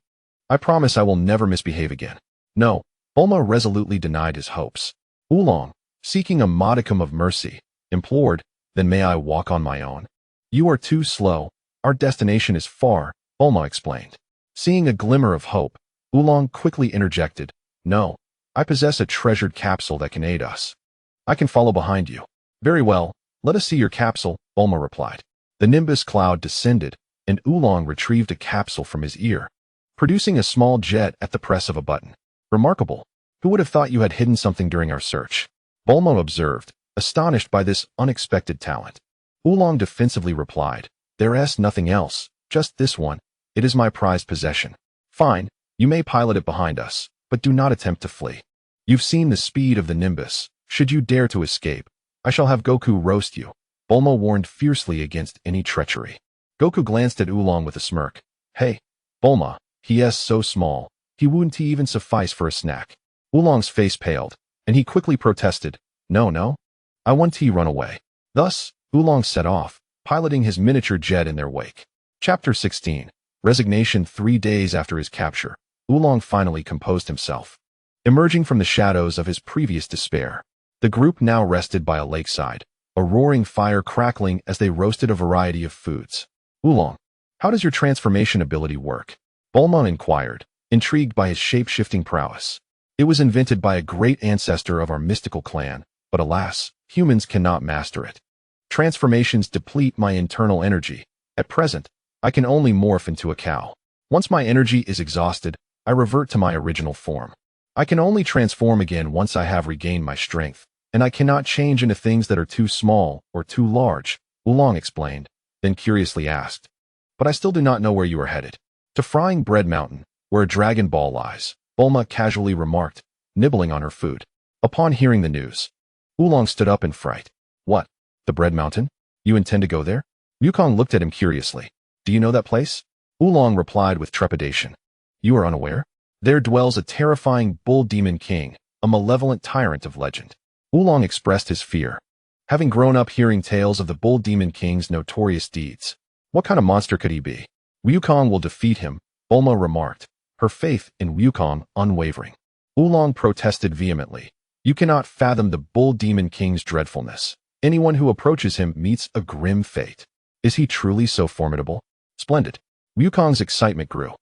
I promise I will never misbehave again. No, Bulma resolutely denied his hopes. Oolong, seeking a modicum of mercy, implored, Then may I walk on my own? You are too slow. Our destination is far, Bulma explained. Seeing a glimmer of hope, Oolong quickly interjected, No, I possess a treasured capsule that can aid us. I can follow behind you. Very well, let us see your capsule, Bulma replied. The nimbus cloud descended, and Oolong retrieved a capsule from his ear, producing a small jet at the press of a button. Remarkable. Who would have thought you had hidden something during our search? Bulma observed, astonished by this unexpected talent. Oolong defensively replied, "There's nothing else, just this one. It is my prized possession. Fine, you may pilot it behind us, but do not attempt to flee. You've seen the speed of the Nimbus. Should you dare to escape, I shall have Goku roast you." Bulma warned fiercely against any treachery. Goku glanced at Oolong with a smirk. "Hey, Bulma, he is so small, he wouldn't even suffice for a snack." Oolong's face paled, and he quickly protested, No, I want to run away." Thus, Oolong set off, piloting his miniature jet in their wake. Chapter 16. Resignation. 3 days after his capture, Oolong finally composed himself. Emerging from the shadows of his previous despair, the group now rested by a lakeside, a roaring fire crackling as they roasted a variety of foods. "Oolong, how does your transformation ability work?" Bulma inquired, intrigued by his shape-shifting prowess. "It was invented by a great ancestor of our mystical clan, but alas, humans cannot master it. Transformations deplete my internal energy. At present, I can only morph into a cow. Once my energy is exhausted, I revert to my original form. I can only transform again once I have regained my strength, and I cannot change into things that are too small or too large," Oolong explained, then curiously asked, "But I still do not know where you are headed." "To Frying Bread Mountain, where a dragon ball lies," Bulma casually remarked, nibbling on her food. Upon hearing the news, Oolong stood up in fright. "What? The Bread Mountain? You intend to go there?" Wukong looked at him curiously. "Do you know that place?" Oolong replied with trepidation. "You are unaware? There dwells a terrifying bull demon king, a malevolent tyrant of legend." Oolong expressed his fear, having grown up hearing tales of the bull demon king's notorious deeds. What kind of monster could he be? "Wukong will defeat him," Bulma remarked, her faith in Wukong unwavering. Oolong protested vehemently. "You cannot fathom the bull demon king's dreadfulness. Anyone who approaches him meets a grim fate. Is he truly so formidable?" "Splendid." Wukong's excitement grew.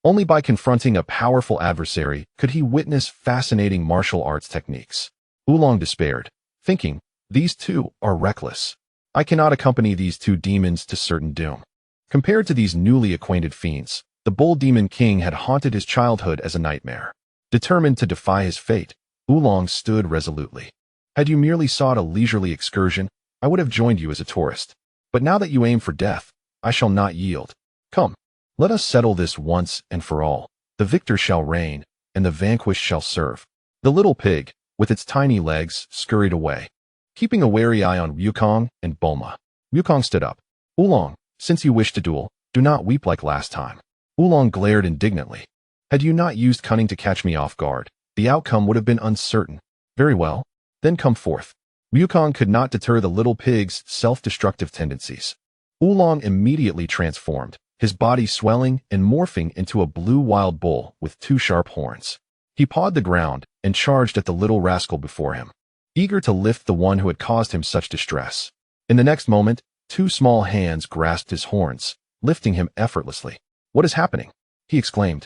Only by confronting a powerful adversary could he witness fascinating martial arts techniques. Oolong despaired, thinking, "These two are reckless. I cannot accompany these two demons to certain doom." Compared to these newly acquainted fiends, the bull demon king had haunted his childhood as a nightmare. Determined to defy his fate, Oolong stood resolutely. "Had you merely sought a leisurely excursion, I would have joined you as a tourist. But now that you aim for death, I shall not yield. Come, let us settle this once and for all. The victor shall reign, and the vanquished shall serve." The little pig, with its tiny legs, scurried away, keeping a wary eye on Wukong and Bulma. Wukong stood up. "Oolong, since you wish to duel, do not weep like last time." Oolong glared indignantly. "Had you not used cunning to catch me off guard, the outcome would have been uncertain." "Very well, then come forth." Wukong could not deter the little pig's self-destructive tendencies. Oolong immediately transformed, his body swelling and morphing into a blue wild bull with 2 sharp horns. He pawed the ground and charged at the little rascal before him, eager to lift the one who had caused him such distress. In the next moment, 2 small hands grasped his horns, lifting him effortlessly. "What is happening?" he exclaimed,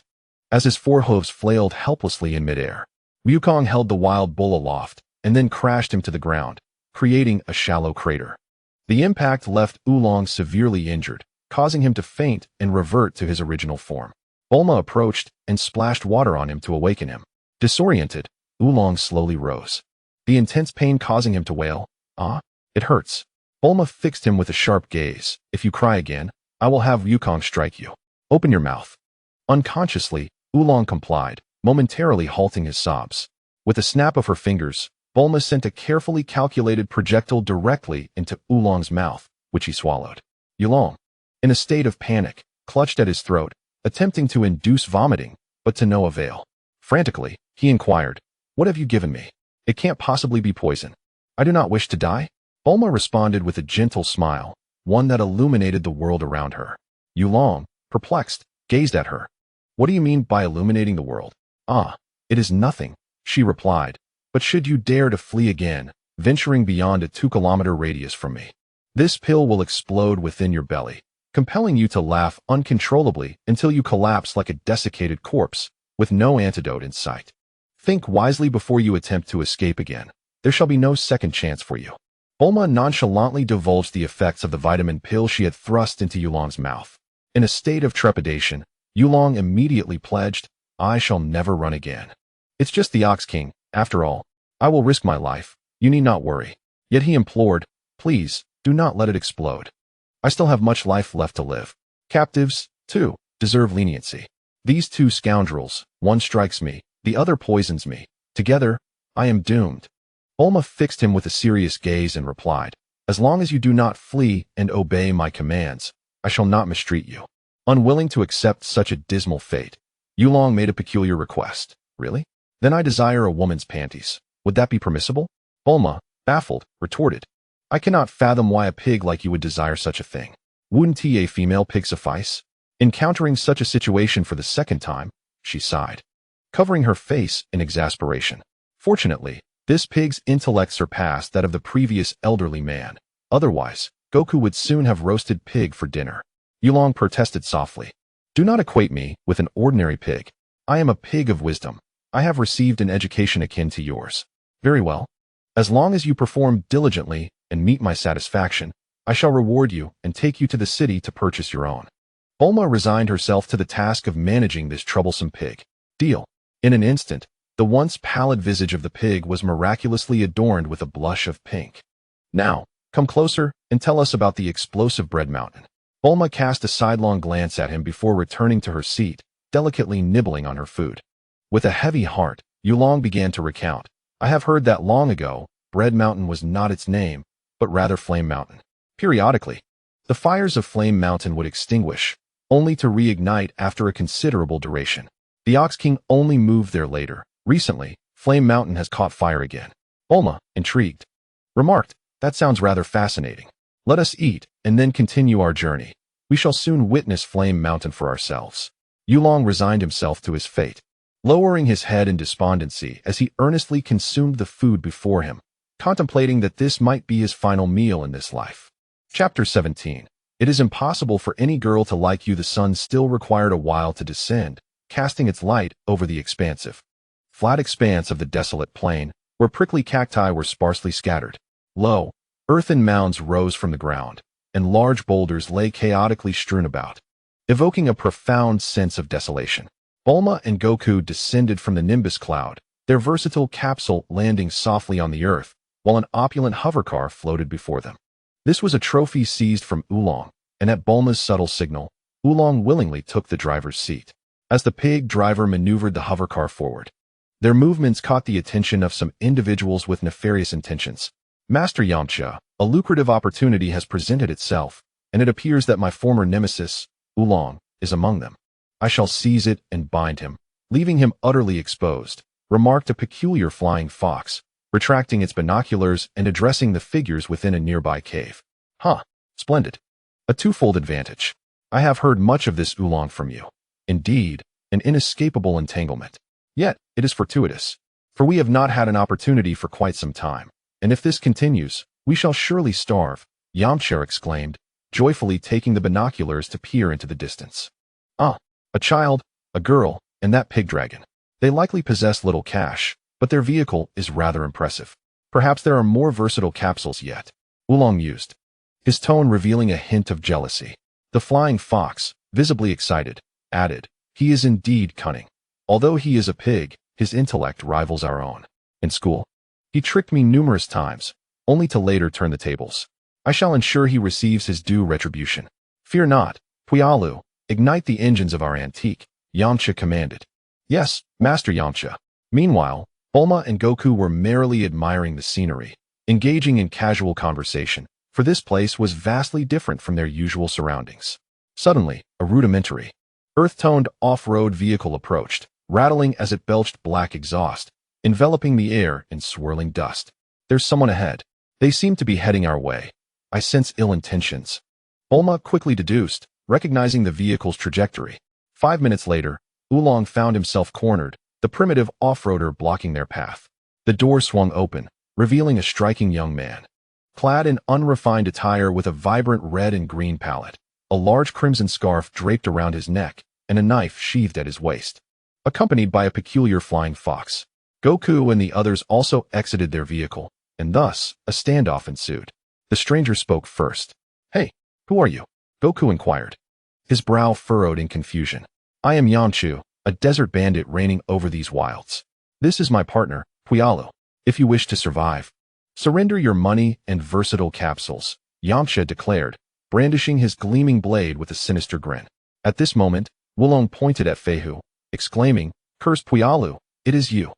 as his forehooves flailed helplessly in midair. Wukong held the wild bull aloft and then crashed him to the ground, creating a shallow crater. The impact left Oolong severely injured, causing him to faint and revert to his original form. Bulma approached and splashed water on him to awaken him. Disoriented, Oolong slowly rose, the intense pain causing him to wail, "Ah, it hurts." Bulma fixed him with a sharp gaze. "If you cry again, I will have Wukong strike you. Open your mouth." Unconsciously, Oolong complied, momentarily halting his sobs. With a snap of her fingers, Bulma sent a carefully calculated projectile directly into Oolong's mouth, which he swallowed. Oolong, in a state of panic, clutched at his throat, attempting to induce vomiting, but to no avail. Frantically, he inquired, "What have you given me? It can't possibly be poison. I do not wish to die." Bulma responded with a gentle smile, one that illuminated the world around her. Oolong, perplexed, gazed at her. "What do you mean by illuminating the world?" "Ah, it is nothing," she replied. "But should you dare to flee again, venturing beyond a 2-kilometer radius from me, this pill will explode within your belly, compelling you to laugh uncontrollably until you collapse like a desiccated corpse, with no antidote in sight. Think wisely before you attempt to escape again. There shall be no second chance for you." Bulma nonchalantly divulged the effects of the vitamin pill she had thrust into Oolong's mouth. In a state of trepidation, Oolong immediately pledged, "I shall never run again. It's just the Ox King, after all. I will risk my life, You need not worry. Yet he implored, please, do not let it explode. I still have much life left to live. Captives, too, deserve leniency. These two scoundrels, one strikes me, the other poisons me. Together, I am doomed. Bulma fixed him with a serious gaze and replied, as long as you do not flee and obey my commands, I shall not mistreat you. Unwilling to accept such a dismal fate, Yulong made a peculiar request. Really? Then I desire a woman's panties. Would that be permissible? Bulma, baffled, retorted, I cannot fathom why a pig like you would desire such a thing. Wouldn't a female pig suffice? Encountering such a situation for the second time, she sighed, covering her face in exasperation. Fortunately, this pig's intellect surpassed that of the previous elderly man. Otherwise, Goku would soon have roasted pig for dinner. Yulong protested softly. Do not equate me with an ordinary pig. I am a pig of wisdom. I have received an education akin to yours. Very well. As long as you perform diligently and meet my satisfaction, I shall reward you and take you to the city to purchase your own. Bulma resigned herself to the task of managing this troublesome pig. Deal. In an instant, the once pallid visage of the pig was miraculously adorned with a blush of pink. Now, come closer and tell us about the explosive bread mountain. Bulma cast a sidelong glance at him before returning to her seat, delicately nibbling on her food. With a heavy heart, Yulong began to recount. I have heard that long ago, Bread Mountain was not its name, but rather Flame Mountain. Periodically, the fires of Flame Mountain would extinguish, only to reignite after a considerable duration. The Ox King only moved there later. Recently, Flame Mountain has caught fire again. Bulma, intrigued, remarked, that sounds rather fascinating. Let us eat, and then continue our journey. We shall soon witness Flame Mountain for ourselves. Yulong resigned himself to his fate, lowering his head in despondency as he earnestly consumed the food before him, contemplating that this might be his final meal in this life. Chapter 17. It is impossible for any girl to like you. The sun still required a while to descend, casting its light over the expansive, flat expanse of the desolate plain, where prickly cacti were sparsely scattered. Lo, earthen mounds rose from the ground, and large boulders lay chaotically strewn about, evoking a profound sense of desolation. Bulma and Goku descended from the nimbus cloud, their versatile capsule landing softly on the earth, while an opulent hovercar floated before them. This was a trophy seized from Oolong, and at Bulma's subtle signal, Oolong willingly took the driver's seat. As the pig driver maneuvered the hovercar forward, their movements caught the attention of some individuals with nefarious intentions. Master Yamcha, a lucrative opportunity has presented itself, and it appears that my former nemesis, Oolong, is among them. I shall seize it and bind him, leaving him utterly exposed, remarked a peculiar flying fox, retracting its binoculars and addressing the figures within a nearby cave. Huh, splendid. A twofold advantage. I have heard much of this Oolong from you. Indeed, an inescapable entanglement. Yet, it is fortuitous, for we have not had an opportunity for quite some time, and if this continues, we shall surely starve, Yamcha exclaimed, joyfully taking the binoculars to peer into the distance. Ah, a child, a girl, and that pig dragon. They likely possess little cash, but their vehicle is rather impressive. Perhaps there are more versatile capsules yet. Oolong mused, his tone revealing a hint of jealousy. The flying fox, visibly excited, added, he is indeed cunning. Although he is a pig, his intellect rivals our own. In school, he tricked me numerous times, only to later turn the tables. I shall ensure he receives his due retribution. Fear not, Puyalu, ignite the engines of our antique, Yamcha commanded. Yes, Master Yamcha. Meanwhile, Bulma and Goku were merrily admiring the scenery, engaging in casual conversation, for this place was vastly different from their usual surroundings. Suddenly, a rudimentary, earth-toned off-road vehicle approached, rattling as it belched black exhaust, enveloping the air in swirling dust. There's someone ahead. They seem to be heading our way. I sense ill intentions. Bulma quickly deduced, recognizing the vehicle's trajectory. 5 minutes later, Oolong found himself cornered, the primitive off-roader blocking their path. The door swung open, revealing a striking young man, clad in unrefined attire with a vibrant red and green palette, a large crimson scarf draped around his neck, and a knife sheathed at his waist, accompanied by a peculiar flying fox. Goku and the others also exited their vehicle, and thus, a standoff ensued. The stranger spoke first. Hey, who are you? Goku inquired, his brow furrowed in confusion. I am Yamchu, a desert bandit reigning over these wilds. This is my partner, Puyalu. If you wish to survive, Surrender your money and versatile capsules, Yamcha declared, brandishing his gleaming blade with a sinister grin. At this moment, Wulong pointed at Feihu, exclaiming, "Curse Puyalu, it is you."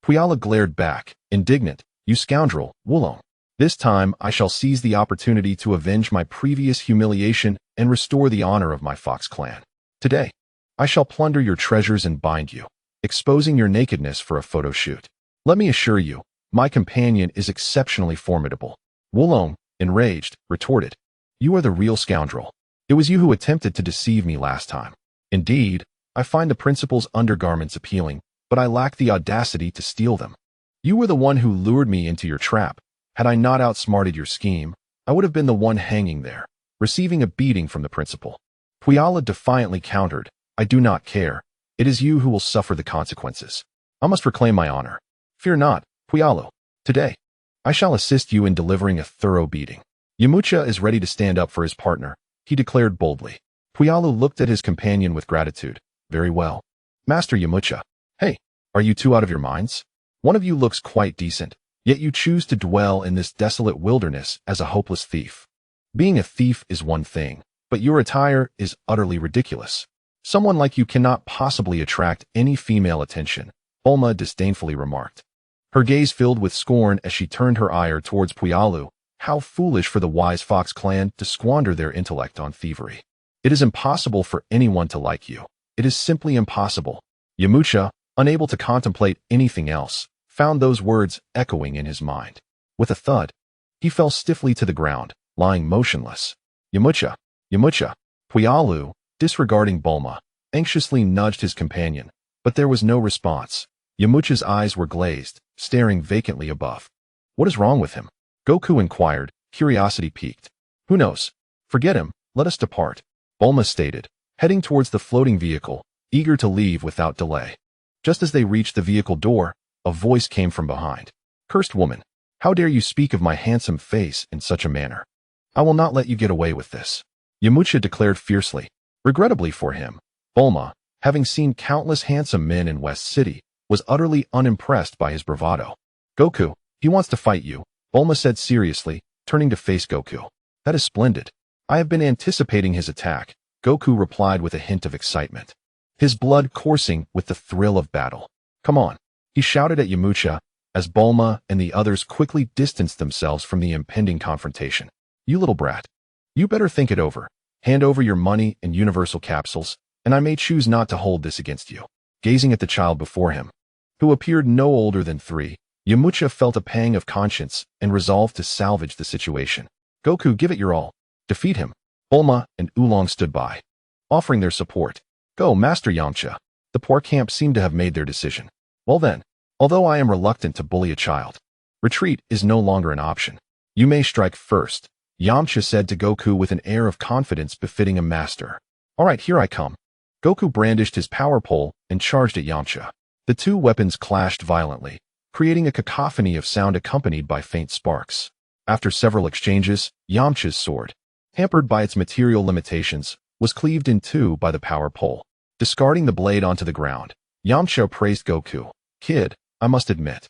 Puyala glared back, indignant, "You scoundrel, Wulong. This time I shall seize the opportunity to avenge my previous humiliation and restore the honor of my Fox clan. Today, I shall plunder your treasures and bind you, exposing your nakedness for a photo shoot. Let me assure you, my companion is exceptionally formidable." Wulong, enraged, retorted, "You are the real scoundrel. It was you who attempted to deceive me last time. Indeed, I find the principal's undergarments appealing, but I lack the audacity to steal them. You were the one who lured me into your trap. Had I not outsmarted your scheme, I would have been the one hanging there, receiving a beating from the principal." Puyala defiantly countered, "I do not care. It is you who will suffer the consequences. I must reclaim my honor. Fear not, Puyalu. Today, I shall assist you in delivering a thorough beating." "Yamcha is ready to stand up for his partner," he declared boldly. Puyalu looked at his companion with gratitude. "Very well. Master Yamcha. Hey, are you two out of your minds? One of you looks quite decent, yet you choose to dwell in this desolate wilderness as a hopeless thief. Being a thief is one thing, but your attire is utterly ridiculous. Someone like you cannot possibly attract any female attention," Bulma disdainfully remarked. Her gaze filled with scorn as she turned her ire towards Puyalu. "How foolish for the wise Fox clan to squander their intellect on thievery. It is impossible for anyone to like you. It is simply impossible." Yamcha, unable to contemplate anything else, found those words echoing in his mind. With a thud, he fell stiffly to the ground, lying motionless. "Yamcha, Yamcha." Puyalu, disregarding Bulma, anxiously nudged his companion, but there was no response. Yamcha's eyes were glazed, staring vacantly above. "What is wrong with him?" Goku inquired, curiosity piqued. "Who knows? Forget him, let us depart," Bulma stated, heading towards the floating vehicle, eager to leave without delay. Just as they reached the vehicle door, a voice came from behind. "Cursed woman, how dare you speak of my handsome face in such a manner? I will not let you get away with this," Yamcha declared fiercely. Regrettably for him, Bulma, having seen countless handsome men in West City, was utterly unimpressed by his bravado. "Goku, he wants to fight you," Bulma said seriously, turning to face Goku. "That is splendid. I have been anticipating his attack," Goku replied with a hint of excitement, his blood coursing with the thrill of battle. "Come on," he shouted at Yamcha, as Bulma and the others quickly distanced themselves from the impending confrontation. "You little brat. You better think it over. Hand over your money and universal capsules, and I may choose not to hold this against you." Gazing at the child before him, who appeared no older than 3, Yamcha felt a pang of conscience and resolved to salvage the situation. "Goku, give it your all. Defeat him." Bulma and Oolong stood by, offering their support. "Go, Master Yamcha." The poor camp seemed to have made their decision. "Well then, although I am reluctant to bully a child, retreat is no longer an option. You may strike first," Yamcha said to Goku with an air of confidence befitting a master. "All right, here I come." Goku brandished his power pole and charged at Yamcha. The two weapons clashed violently, creating a cacophony of sound accompanied by faint sparks. After several exchanges, Yamcha's sword, hampered by its material limitations, was cleaved in two by the power pole. Discarding the blade onto the ground, Yamcha praised Goku. "Kid, I must admit,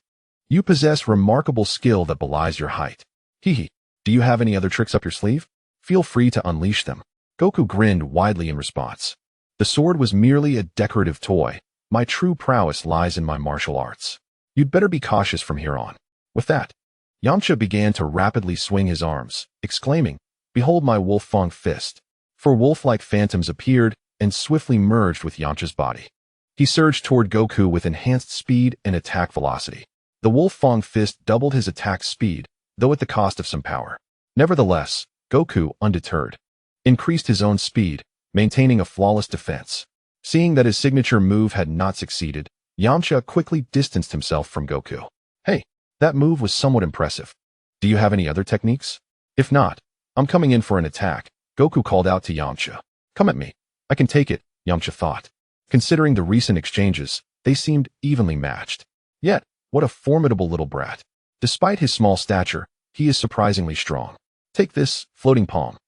you possess remarkable skill that belies your height. Hehe. Do you have any other tricks up your sleeve? Feel free to unleash them." Goku grinned widely in response. "The sword was merely a decorative toy. My true prowess lies in my martial arts. You'd better be cautious from here on." With that, Yamcha began to rapidly swing his arms, exclaiming, "Behold my wolf-fang fist." 4 wolf-like phantoms appeared and swiftly merged with Yamcha's body. He surged toward Goku with enhanced speed and attack velocity. The wolf-fang fist doubled his attack speed, though at the cost of some power. Nevertheless, Goku, undeterred, increased his own speed, maintaining a flawless defense. Seeing that his signature move had not succeeded, Yamcha quickly distanced himself from Goku. "Hey, that move was somewhat impressive. Do you have any other techniques? If not, I'm coming in for an attack," Goku called out to Yamcha. "Come at me. I can take it," Yamcha thought. Considering the recent exchanges, they seemed evenly matched. Yet, what a formidable little brat. Despite his small stature, he is surprisingly strong. "Take this, floating palm."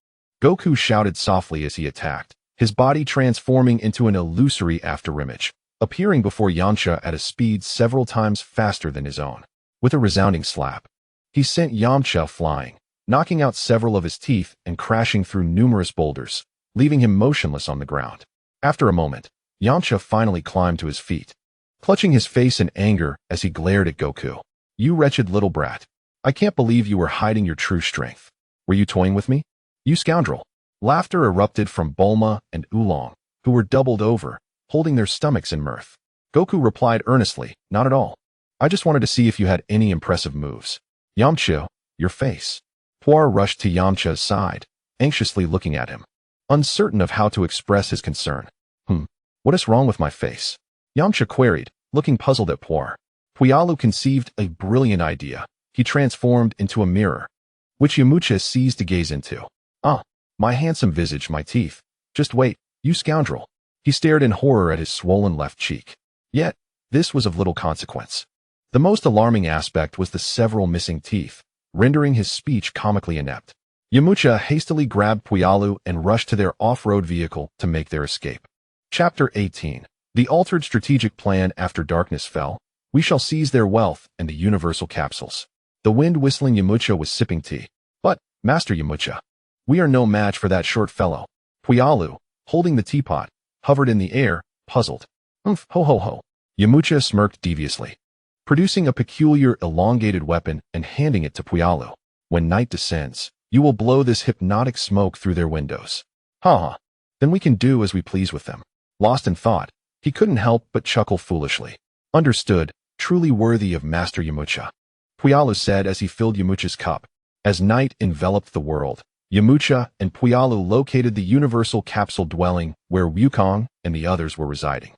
Goku shouted softly as he attacked, his body transforming into an illusory afterimage, appearing before Yamcha at a speed several times faster than his own. With a resounding slap, He sent Yamcha flying, knocking out several of his teeth and crashing through numerous boulders, leaving him motionless on the ground. After a moment, Yamcha finally climbed to his feet, clutching his face in anger as he glared at Goku. "You wretched little brat. I can't believe you were hiding your true strength. Were you toying with me? You scoundrel." Laughter erupted from Bulma and Oolong, who were doubled over, holding their stomachs in mirth. Goku replied earnestly, "Not at all. I just wanted to see if you had any impressive moves." "Yamcha, your face." Puar rushed to Yamcha's side, anxiously looking at him, uncertain of how to express his concern. What is wrong with my face?" Yamcha queried, looking puzzled at Puar. Puyalu conceived a brilliant idea. He transformed into a mirror, which Yamcha seized to gaze into. "Ah, my handsome visage, my teeth. Just wait, you scoundrel." He stared in horror at his swollen left cheek. Yet, this was of little consequence. The most alarming aspect was the several missing teeth, rendering his speech comically inept. Yamcha hastily grabbed Puyalu and rushed to their off-road vehicle to make their escape. Chapter 18. The altered strategic plan after darkness fell. We shall seize their wealth and the universal capsules. The wind-whistling Yamcha was sipping tea. "But, Master Yamcha, we are no match for that short fellow." Puyalu, holding the teapot, hovered in the air, puzzled. Ho ho ho." Yamcha smirked deviously, producing a peculiar elongated weapon and handing it to Puyalu. "When night descends, you will blow this hypnotic smoke through their windows." "Ha ha. Then we can do as we please with them." Lost in thought, he couldn't help but chuckle foolishly. "Understood, truly worthy of Master Yamcha," Puyalu said as he filled Yamcha's cup. As night enveloped the world, Yamcha and Puyalu located the universal capsule dwelling where Wukong and the others were residing.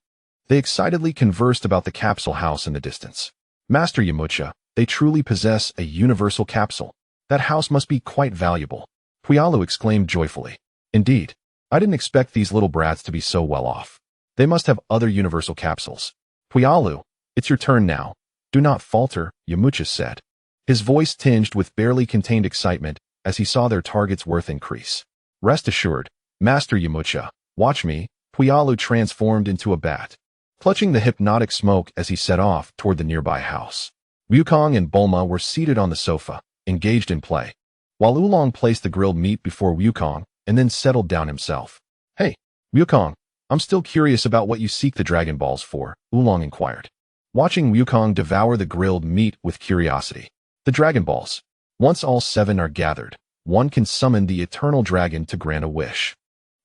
They excitedly conversed about the capsule house in the distance. "Master Yamcha, they truly possess a universal capsule. That house must be quite valuable," Puyalu exclaimed joyfully. "Indeed. I didn't expect these little brats to be so well off. They must have other universal capsules." "Puyalu, it's your turn now. Do not falter," Yamcha said, his voice tinged with barely contained excitement as he saw their target's worth increase. "Rest assured, Master Yamcha, watch me." Puyalu transformed into a bat, clutching the hypnotic smoke as he set off toward the nearby house. Wukong and Bulma were seated on the sofa, engaged in play, while Oolong placed the grilled meat before Wukong and then settled down himself. "Hey, Wukong, I'm still curious about what you seek the Dragon Balls for," Oolong inquired, watching Wukong devour the grilled meat with curiosity. "The Dragon Balls. Once all 7 are gathered, one can summon the eternal dragon to grant a wish."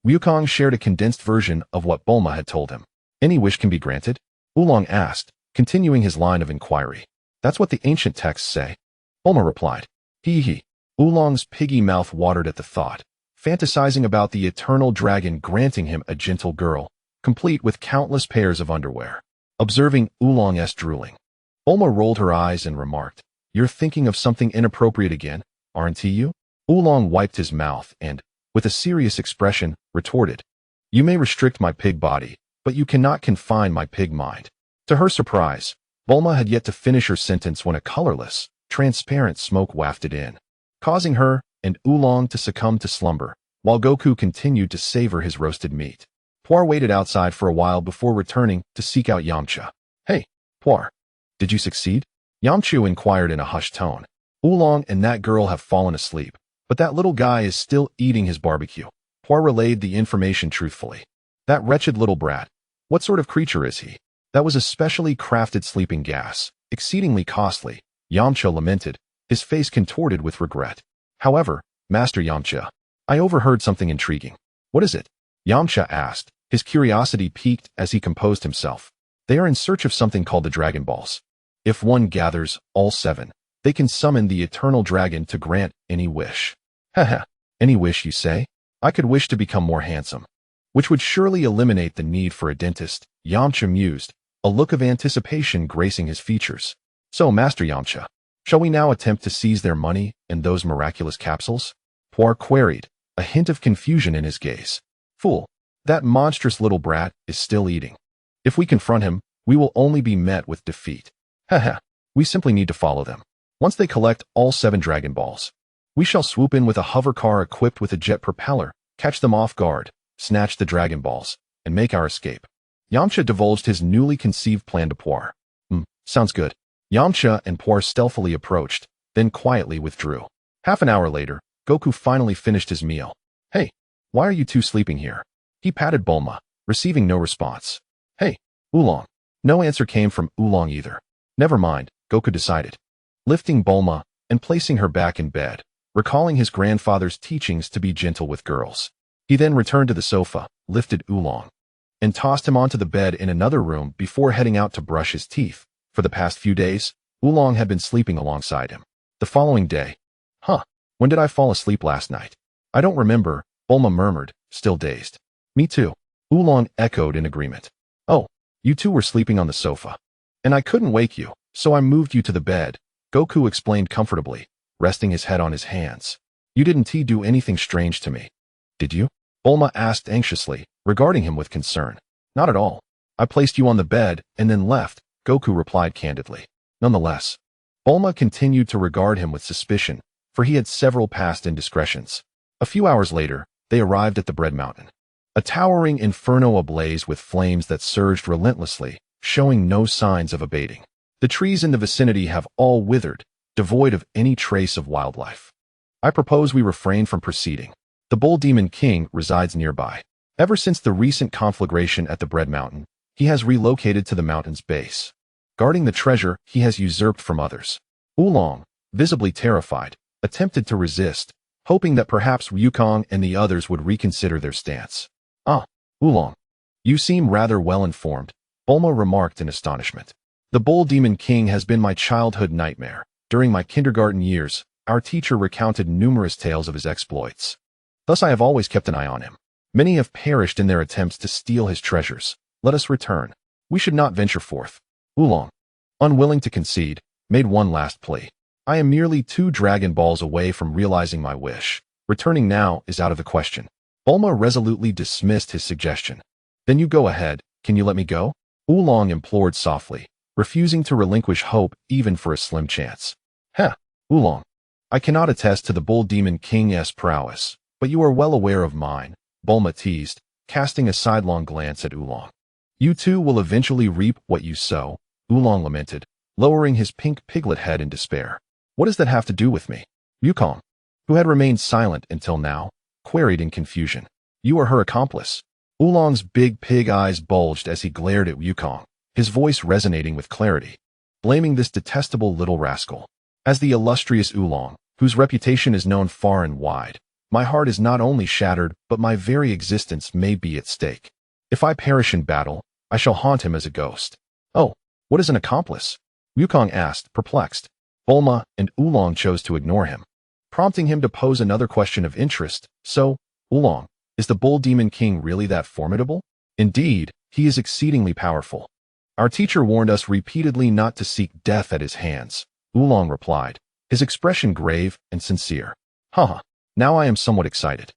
Wukong shared a condensed version of what Bulma had told him. "Any wish can be granted?" Oolong asked, continuing his line of inquiry. "That's what the ancient texts say," Bulma replied. Hee hee. Oolong's piggy mouth watered at the thought, fantasizing about the eternal dragon granting him a gentle girl, complete with countless pairs of underwear. Observing Oolong's drooling, Bulma rolled her eyes and remarked, "You're thinking of something inappropriate again, aren't you?" Oolong wiped his mouth and, with a serious expression, retorted, "You may restrict my pig body, but you cannot confine my pig mind." To her surprise, Bulma had yet to finish her sentence when a colorless, transparent smoke wafted in, causing her and Oolong to succumb to slumber, while Goku continued to savor his roasted meat. Puar waited outside for a while before returning to seek out Yamcha. "Hey, Puar, did you succeed?" Yamcha inquired in a hushed tone. "Oolong and that girl have fallen asleep, but that little guy is still eating his barbecue." Puar relayed the information truthfully. "That wretched little brat. What sort of creature is he?" "That was a specially crafted sleeping gas, exceedingly costly," Yamcha lamented, his face contorted with regret. "However, Master Yamcha, I overheard something intriguing." "What is it?" Yamcha asked, his curiosity piqued as he composed himself. "They are in search of something called the Dragon Balls. If one gathers all 7, they can summon the eternal dragon to grant any wish." "Haha, any wish, you say? I could wish to become more handsome, which would surely eliminate the need for a dentist," Yamcha mused, a look of anticipation gracing his features. "So, Master Yamcha, shall we now attempt to seize their money and those miraculous capsules?" Puar queried, a hint of confusion in his gaze. "Fool, that monstrous little brat is still eating. If we confront him, we will only be met with defeat. Haha, we simply need to follow them. Once they collect all 7 Dragon Balls, we shall swoop in with a hover car equipped with a jet propeller, catch them off guard, snatch the Dragon Balls, and make our escape." Yamcha divulged his newly conceived plan to Puar. Sounds good." Yamcha and Puar stealthily approached, then quietly withdrew. Half an hour later, Goku finally finished his meal. Hey, why are you two sleeping here? He patted Bulma, receiving no response. Hey, Oolong. No answer came from Oolong either. Never mind, Goku decided. Lifting Bulma and placing her back in bed, recalling his grandfather's teachings to be gentle with girls. He then returned to the sofa, lifted Oolong, and tossed him onto the bed in another room before heading out to brush his teeth. For the past few days, Oolong had been sleeping alongside him. The following day, when did I fall asleep last night? I don't remember, Bulma murmured, still dazed. Me too, Oolong echoed in agreement. Oh, you two were sleeping on the sofa. And I couldn't wake you, so I moved you to the bed, Goku explained comfortably, resting his head on his hands. You didn't do anything strange to me, did you? Bulma asked anxiously, regarding him with concern. Not at all. I placed you on the bed and then left, Goku replied candidly. Nonetheless, Bulma continued to regard him with suspicion, for he had several past indiscretions. A few hours later, they arrived at the Bread Mountain. A towering inferno ablaze with flames that surged relentlessly, showing no signs of abating. The trees in the vicinity have all withered, devoid of any trace of wildlife. I propose we refrain from proceeding. The Bull Demon King resides nearby. Ever since the recent conflagration at the Bread Mountain, he has relocated to the mountain's base. Guarding the treasure he has usurped from others. Oolong, visibly terrified, attempted to resist, hoping that perhaps Wukong and the others would reconsider their stance. Oolong, you seem rather well informed, Bulma remarked in astonishment. The Bull Demon King has been my childhood nightmare. During my kindergarten years, our teacher recounted numerous tales of his exploits. Thus I have always kept an eye on him. Many have perished in their attempts to steal his treasures. Let us return. We should not venture forth. Oolong, unwilling to concede, made one last plea. I am merely 2 Dragon Balls away from realizing my wish. Returning now is out of the question. Bulma resolutely dismissed his suggestion. Then you go ahead, can you let me go? Oolong implored softly, refusing to relinquish hope even for a slim chance. Oolong, I cannot attest to the Bull Demon King's prowess, but you are well aware of mine, Bulma teased, casting a sidelong glance at Oolong. You two will eventually reap what you sow, Oolong lamented, lowering his pink piglet head in despair. What does that have to do with me? Wukong, who had remained silent until now, queried in confusion. You are her accomplice. Oolong's big pig eyes bulged as he glared at Wukong, his voice resonating with clarity, blaming this detestable little rascal. As the illustrious Oolong, whose reputation is known far and wide, my heart is not only shattered, but my very existence may be at stake. If I perish in battle, I shall haunt him as a ghost. Oh, what is an accomplice? Wukong asked, perplexed. Bulma and Oolong chose to ignore him, prompting him to pose another question of interest. So, Oolong, is the Bull Demon King really that formidable? Indeed, he is exceedingly powerful. Our teacher warned us repeatedly not to seek death at his hands, Oolong replied, his expression grave and sincere. Now I am somewhat excited.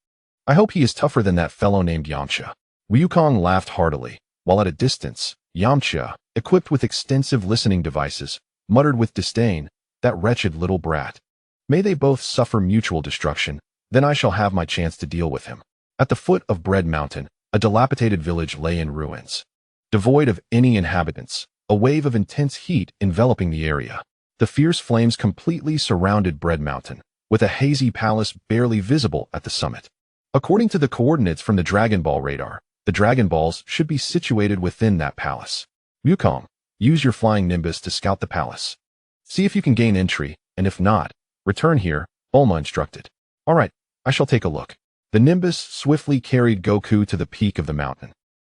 I hope he is tougher than that fellow named Yamcha. Wukong laughed heartily, while at a distance, Yamcha, equipped with extensive listening devices, muttered with disdain, that wretched little brat. May they both suffer mutual destruction, then I shall have my chance to deal with him. At the foot of Bread Mountain, a dilapidated village lay in ruins. Devoid of any inhabitants, a wave of intense heat enveloping the area. The fierce flames completely surrounded Bread Mountain, with a hazy palace barely visible at the summit. According to the coordinates from the Dragon Ball radar, the Dragon Balls should be situated within that palace. Wukong, use your flying nimbus to scout the palace. See if you can gain entry, and if not, return here, Bulma instructed. All right, I shall take a look. The nimbus swiftly carried Goku to the peak of the mountain,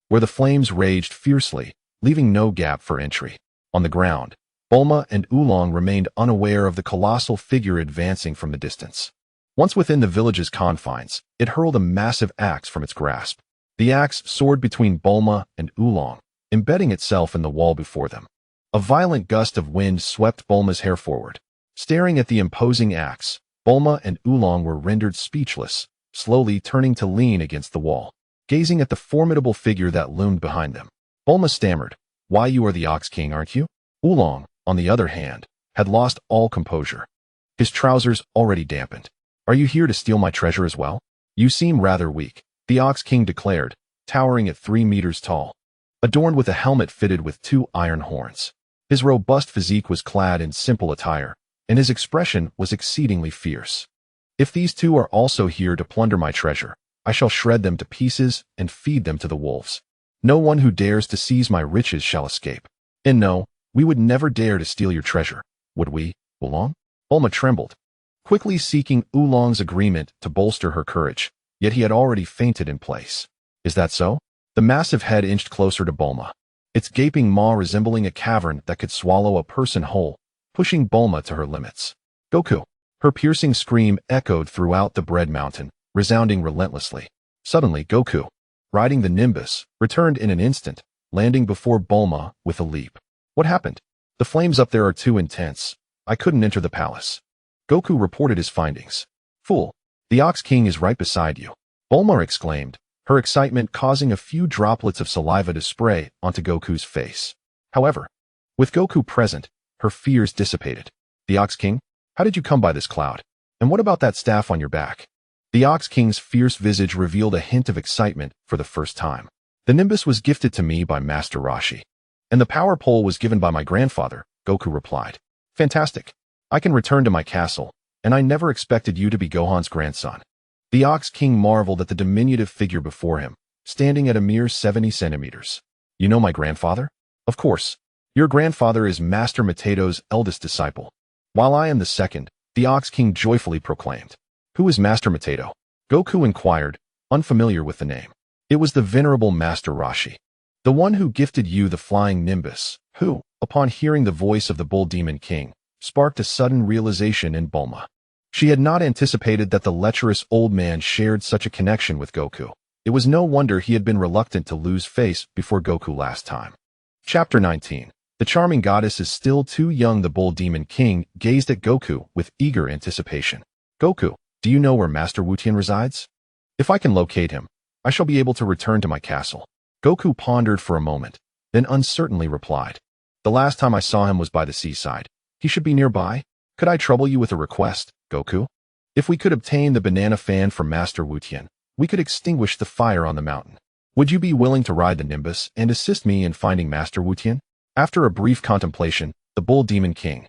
where the flames raged fiercely, leaving no gap for entry. On the ground, Bulma and Oolong remained unaware of the colossal figure advancing from the distance. Once within the village's confines, it hurled a massive axe from its grasp. The axe soared between Bulma and Oolong, embedding itself in the wall before them. A violent gust of wind swept Bulma's hair forward. Staring at the imposing axe, Bulma and Oolong were rendered speechless, slowly turning to lean against the wall, gazing at the formidable figure that loomed behind them. Bulma stammered, "Why, you are the Ox King, aren't you?" Oolong, on the other hand, had lost all composure, his trousers already dampened. "Are you here to steal my treasure as well? You seem rather weak," the Ox King declared, towering at 3 meters tall, adorned with a helmet fitted with 2 iron horns. His robust physique was clad in simple attire, and his expression was exceedingly fierce. If these two are also here to plunder my treasure, I shall shred them to pieces and feed them to the wolves. No one who dares to seize my riches shall escape. And no, we would never dare to steal your treasure, would we, Oolong? Bulma trembled, quickly seeking Oolong's agreement to bolster her courage, yet he had already fainted in place. Is that so? The massive head inched closer to Bulma, its gaping maw resembling a cavern that could swallow a person whole, pushing Bulma to her limits. Goku! Her piercing scream echoed throughout the Bread Mountain, resounding relentlessly. Suddenly, Goku, riding the Nimbus, returned in an instant, landing before Bulma with a leap. What happened? The flames up there are too intense. I couldn't enter the palace. Goku reported his findings. Fool, the Ox King is right beside you, Bulma exclaimed, her excitement causing a few droplets of saliva to spray onto Goku's face. However, with Goku present, her fears dissipated. The Ox King? How did you come by this cloud? And what about that staff on your back? The Ox King's fierce visage revealed a hint of excitement for the first time. The Nimbus was gifted to me by Master Roshi, and the power pole was given by my grandfather, Goku replied. Fantastic. I can return to my castle, and I never expected you to be Gohan's grandson. The Ox King marveled at the diminutive figure before him, standing at a mere 70 centimeters. You know my grandfather? Of course. Your grandfather is Master Matato's eldest disciple, while I am the second, the Ox King joyfully proclaimed. Who is Master Matato? Goku inquired, unfamiliar with the name. It was the venerable Master Roshi, the one who gifted you the flying Nimbus, who, upon hearing the voice of the Bull Demon King, sparked a sudden realization in Bulma. She had not anticipated that the lecherous old man shared such a connection with Goku. It was no wonder he had been reluctant to lose face before Goku last time. Chapter 19. The charming goddess is still too young. The Bull Demon King gazed at Goku with eager anticipation. Goku, do you know where Master Wutian resides? If I can locate him, I shall be able to return to my castle. Goku pondered for a moment, then uncertainly replied. The last time I saw him was by the seaside. He should be nearby. Could I trouble you with a request, Goku? If we could obtain the banana fan from Master Wutian, we could extinguish the fire on the mountain. Would you be willing to ride the Nimbus and assist me in finding Master Wutian? After a brief contemplation, the Bull Demon King,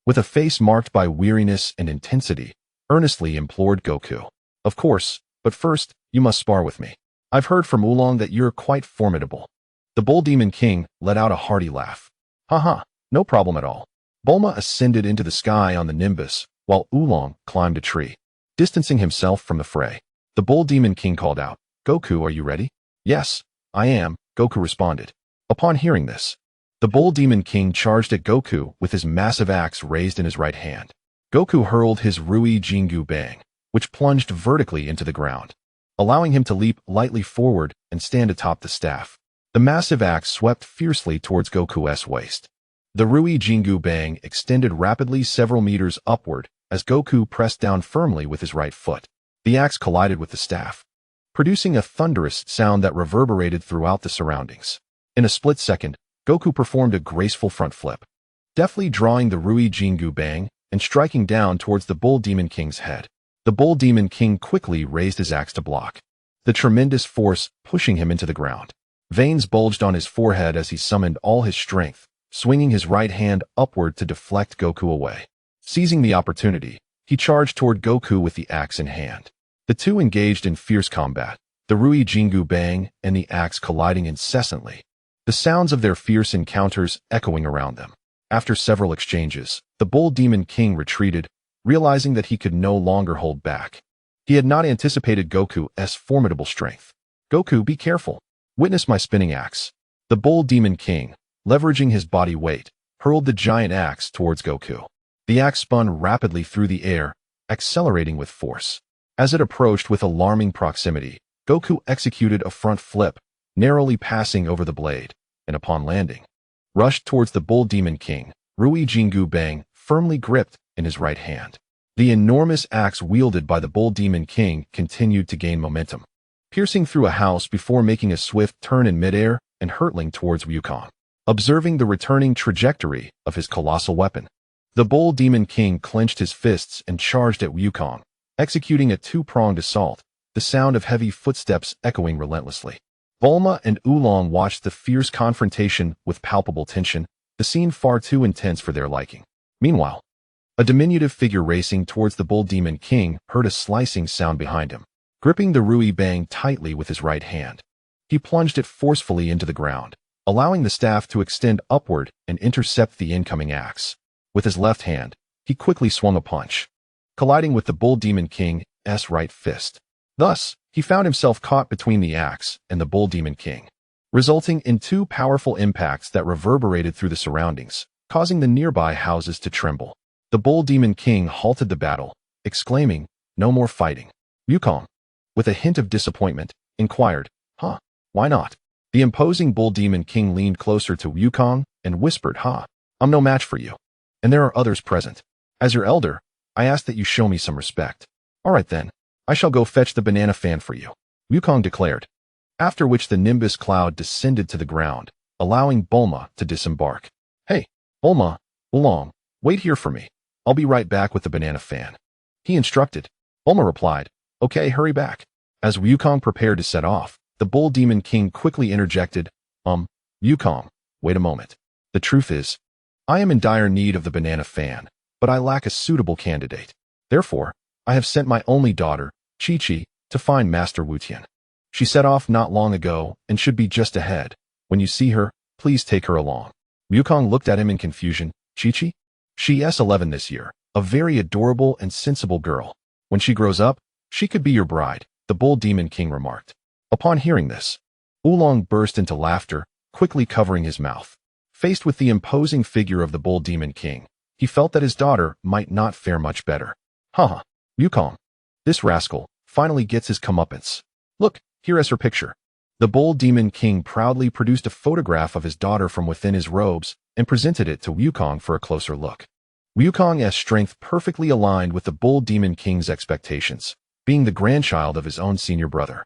with a face marked by weariness and intensity, earnestly implored Goku. Of course, but first, you must spar with me. I've heard from Oolong that you're quite formidable. The Bull Demon King let out a hearty laugh. Haha, no problem at all. Bulma ascended into the sky on the Nimbus, while Oolong climbed a tree, distancing himself from the fray. The Bull Demon King called out, Goku, are you ready? Yes, I am, Goku responded. Upon hearing this, the Bull Demon King charged at Goku with his massive axe raised in his right hand. Goku hurled his Rui Jingu Bang, which plunged vertically into the ground, allowing him to leap lightly forward and stand atop the staff. The massive axe swept fiercely towards Goku's waist. The Rui Jingu Bang extended rapidly several meters upward as Goku pressed down firmly with his right foot. The axe collided with the staff, producing a thunderous sound that reverberated throughout the surroundings. In a split second, Goku performed a graceful front flip, deftly drawing the Rui Jingu Bang and striking down towards the Bull Demon King's head. The Bull Demon King quickly raised his axe to block, the tremendous force pushing him into the ground. Veins bulged on his forehead as he summoned all his strength, swinging his right hand upward to deflect Goku away. Seizing the opportunity, he charged toward Goku with the axe in hand. The two engaged in fierce combat, the Rui Jingu Bang and the axe colliding incessantly, the sounds of their fierce encounters echoing around them. After several exchanges, the Bull Demon King retreated, realizing that he could no longer hold back. He had not anticipated Goku's formidable strength. Goku, be careful. Witness my spinning axe. The Bull Demon King, leveraging his body weight, hurled the giant axe towards Goku. The axe spun rapidly through the air, accelerating with force. As it approached with alarming proximity, Goku executed a front flip, narrowly passing over the blade, and upon landing, rushed towards the Bull Demon King, Rui Jingu Bang firmly gripped in his right hand. The enormous axe wielded by the Bull Demon King continued to gain momentum, piercing through a house before making a swift turn in midair and hurtling towards Wukong. Observing the returning trajectory of his colossal weapon, the Bull Demon King clenched his fists and charged at Wukong, executing a two-pronged assault, the sound of heavy footsteps echoing relentlessly. Bulma and Oolong watched the fierce confrontation with palpable tension, the scene far too intense for their liking. Meanwhile, A diminutive figure racing towards the bull demon king heard a slicing sound behind him. Gripping the Rui Bang tightly with his right hand, he plunged it forcefully into the ground, allowing the staff to extend upward and intercept the incoming axe. With his left hand, he quickly swung a punch, colliding with the bull demon king's right fist. Thus, he found himself caught between the axe and the bull demon king, resulting in two powerful impacts that reverberated through the surroundings, causing the nearby houses to tremble. The bull demon king halted the battle, exclaiming, "No more fighting." Wukong, with a hint of disappointment, inquired, "Huh, why not?" The imposing bull demon king leaned closer to Wukong and whispered, "I'm no match for you. And there are others present. As your elder, I ask that you show me some respect." "All right then, I shall go fetch the banana fan for you," Wukong declared, after which the nimbus cloud descended to the ground, allowing Bulma to disembark. "Hey, Bulma, Oolong, wait here for me. I'll be right back with the banana fan," he instructed. Bulma replied, "Okay, hurry back." As Wukong prepared to set off, the bull demon king quickly interjected, Wukong, wait a moment. The truth is, I am in dire need of the banana fan, but I lack a suitable candidate. Therefore, I have sent my only daughter, Chi-Chi, to find Master Wu-Tian. She set off not long ago and should be just ahead. When you see her, please take her along." Wukong looked at him in confusion. "Chi-Chi? She's 11 this year, a very adorable and sensible girl. When she grows up, she could be your bride," the bull demon king remarked. Upon hearing this, Oolong burst into laughter, quickly covering his mouth. Faced with the imposing figure of the bull demon king, he felt that his daughter might not fare much better. Wukong, this rascal finally gets his comeuppance. Look, here is her picture." The bull demon king proudly produced a photograph of his daughter from within his robes and presented it to Wukong for a closer look. Wukong's strength perfectly aligned with the bull demon king's expectations, being the grandchild of his own senior brother.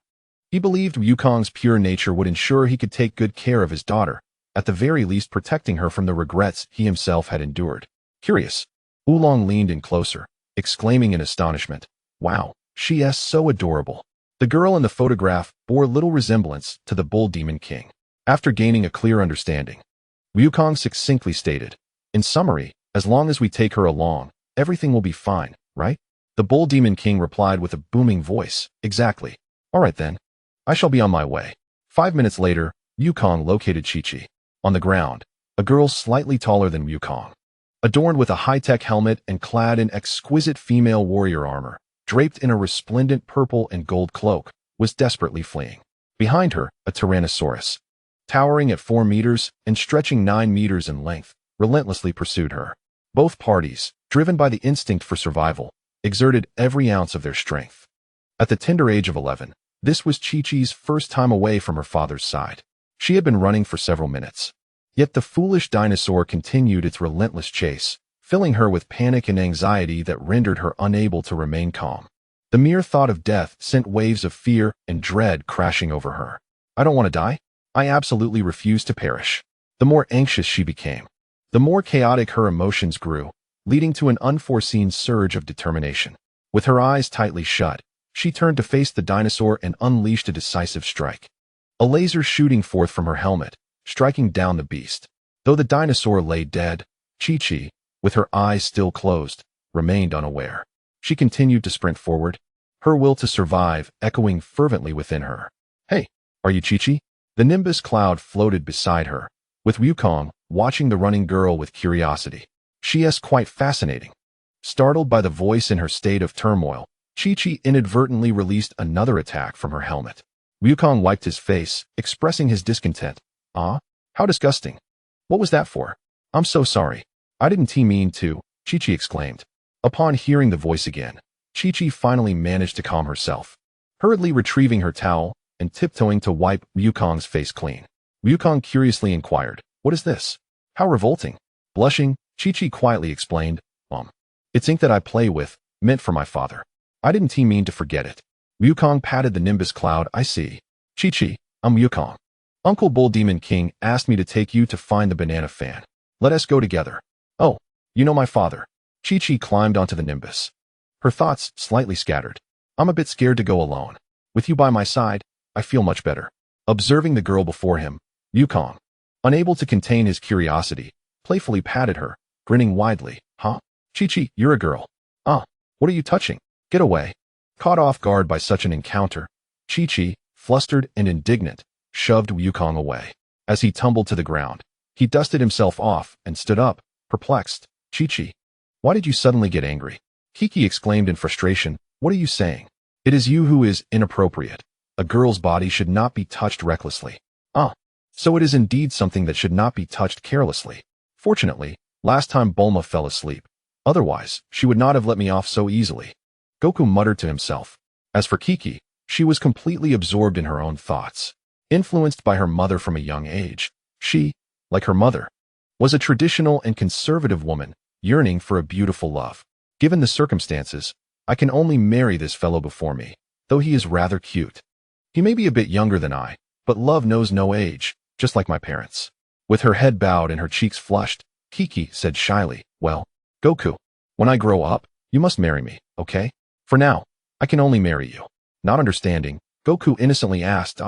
He believed Wukong's pure nature would ensure he could take good care of his daughter, at the very least protecting her from the regrets he himself had endured. Curious, Oolong leaned in closer, exclaiming in astonishment, "Wow, she is so adorable." The girl in the photograph bore little resemblance to the bull demon king. After gaining a clear understanding, Wukong succinctly stated, "In summary, as long as we take her along, everything will be fine, right?" The bull demon king replied with a booming voice, "Exactly. All right then. I shall be on my way." 5 minutes later, Wukong located Chi-Chi. On the ground, a girl slightly taller than Wukong, adorned with a high-tech helmet and clad in exquisite female warrior armor, draped in a resplendent purple and gold cloak, was desperately fleeing. Behind her, a Tyrannosaurus, towering at 4 meters and stretching 9 meters in length, relentlessly pursued her. Both parties, driven by the instinct for survival, exerted every ounce of their strength. At the tender age of 11, this was Chi-Chi's first time away from her father's side. She had been running for several minutes. Yet the foolish dinosaur continued its relentless chase, filling her with panic and anxiety that rendered her unable to remain calm. The mere thought of death sent waves of fear and dread crashing over her. "I don't want to die. I absolutely refuse to perish." The more anxious she became, the more chaotic her emotions grew, leading to an unforeseen surge of determination. With her eyes tightly shut, she turned to face the dinosaur and unleashed a decisive strike. A laser shooting forth from her helmet, striking down the beast. Though the dinosaur lay dead, Chi-Chi, with her eyes still closed, remained unaware. She continued to sprint forward, her will to survive echoing fervently within her. "Hey, are you Chi-Chi?" The nimbus cloud floated beside her, with Wukong watching the running girl with curiosity. "She is quite fascinating." Startled by the voice in her state of turmoil, Chi-Chi inadvertently released another attack from her helmet. Wukong wiped his face, expressing his discontent. "Ah, how disgusting. What was that for?" "I'm so sorry. I didn't mean to," Chi-Chi exclaimed. Upon hearing the voice again, Chi-Chi finally managed to calm herself, hurriedly retrieving her towel and tiptoeing to wipe Wukong's face clean. Wukong curiously inquired, "What is this? How revolting." Blushing, Chi-Chi quietly explained, "It's ink that I play with, meant for my father. I didn't mean to forget it." Wukong patted the nimbus cloud. "I see. Chi-Chi, I'm Wukong. Uncle Bull Demon King asked me to take you to find the banana fan. Let us go together." "Oh, you know my father." Chi-Chi climbed onto the nimbus, her thoughts slightly scattered. "I'm a bit scared to go alone. With you by my side, I feel much better." Observing the girl before him, Wukong, unable to contain his curiosity, playfully patted her, grinning widely. Chi-Chi, you're a girl. Ah, what are you touching? Get away. Caught off guard by such an encounter, Chi-Chi, flustered and indignant, shoved Wukong away. As he tumbled to the ground, he dusted himself off and stood up, perplexed. Chi-Chi, why did you suddenly get angry? Kiki exclaimed in frustration, what are you saying? It is you who is inappropriate. A girl's body should not be touched recklessly. Ah, so it is indeed something that should not be touched carelessly. Fortunately, last time Bulma fell asleep. Otherwise, she would not have let me off so easily. Goku muttered to himself. As for Kiki, she was completely absorbed in her own thoughts. Influenced by her mother from a young age, she, like her mother, was a traditional and conservative woman, yearning for a beautiful love. Given the circumstances, I can only marry this fellow before me, though he is rather cute. He may be a bit younger than I, but love knows no age, just like my parents. With her head bowed and her cheeks flushed, Kiki said shyly, well, Goku, when I grow up, you must marry me, okay? For now, I can only marry you. Not understanding, Goku innocently asked,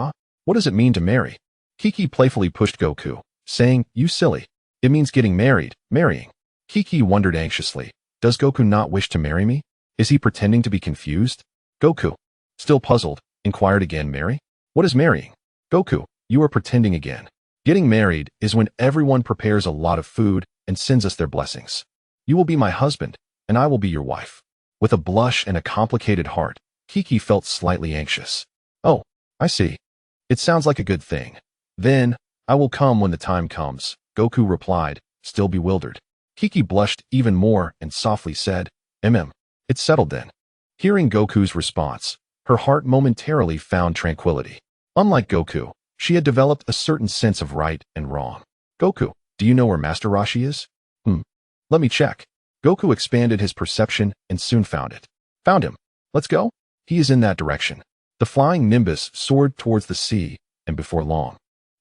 what does it mean to marry? Kiki playfully pushed Goku, saying, you silly. It means getting married, marrying. Kiki wondered anxiously, does Goku not wish to marry me? Is he pretending to be confused? Goku, still puzzled, inquired again, marry? What is marrying? Goku, you are pretending again. Getting married is when everyone prepares a lot of food and sends us their blessings. You will be my husband, and I will be your wife. With a blush and a complicated heart, Kiki felt slightly anxious. Oh, I see. It sounds like a good thing. Then, I will come when the time comes, Goku replied, still bewildered. Kiki blushed even more and softly said, It's settled then. Hearing Goku's response, her heart momentarily found tranquility. Unlike Goku, she had developed a certain sense of right and wrong. Goku, do you know where Master Roshi is? Let me check. Goku expanded his perception and soon found it. Found him. Let's go. He is in that direction. The flying nimbus soared towards the sea, and before long,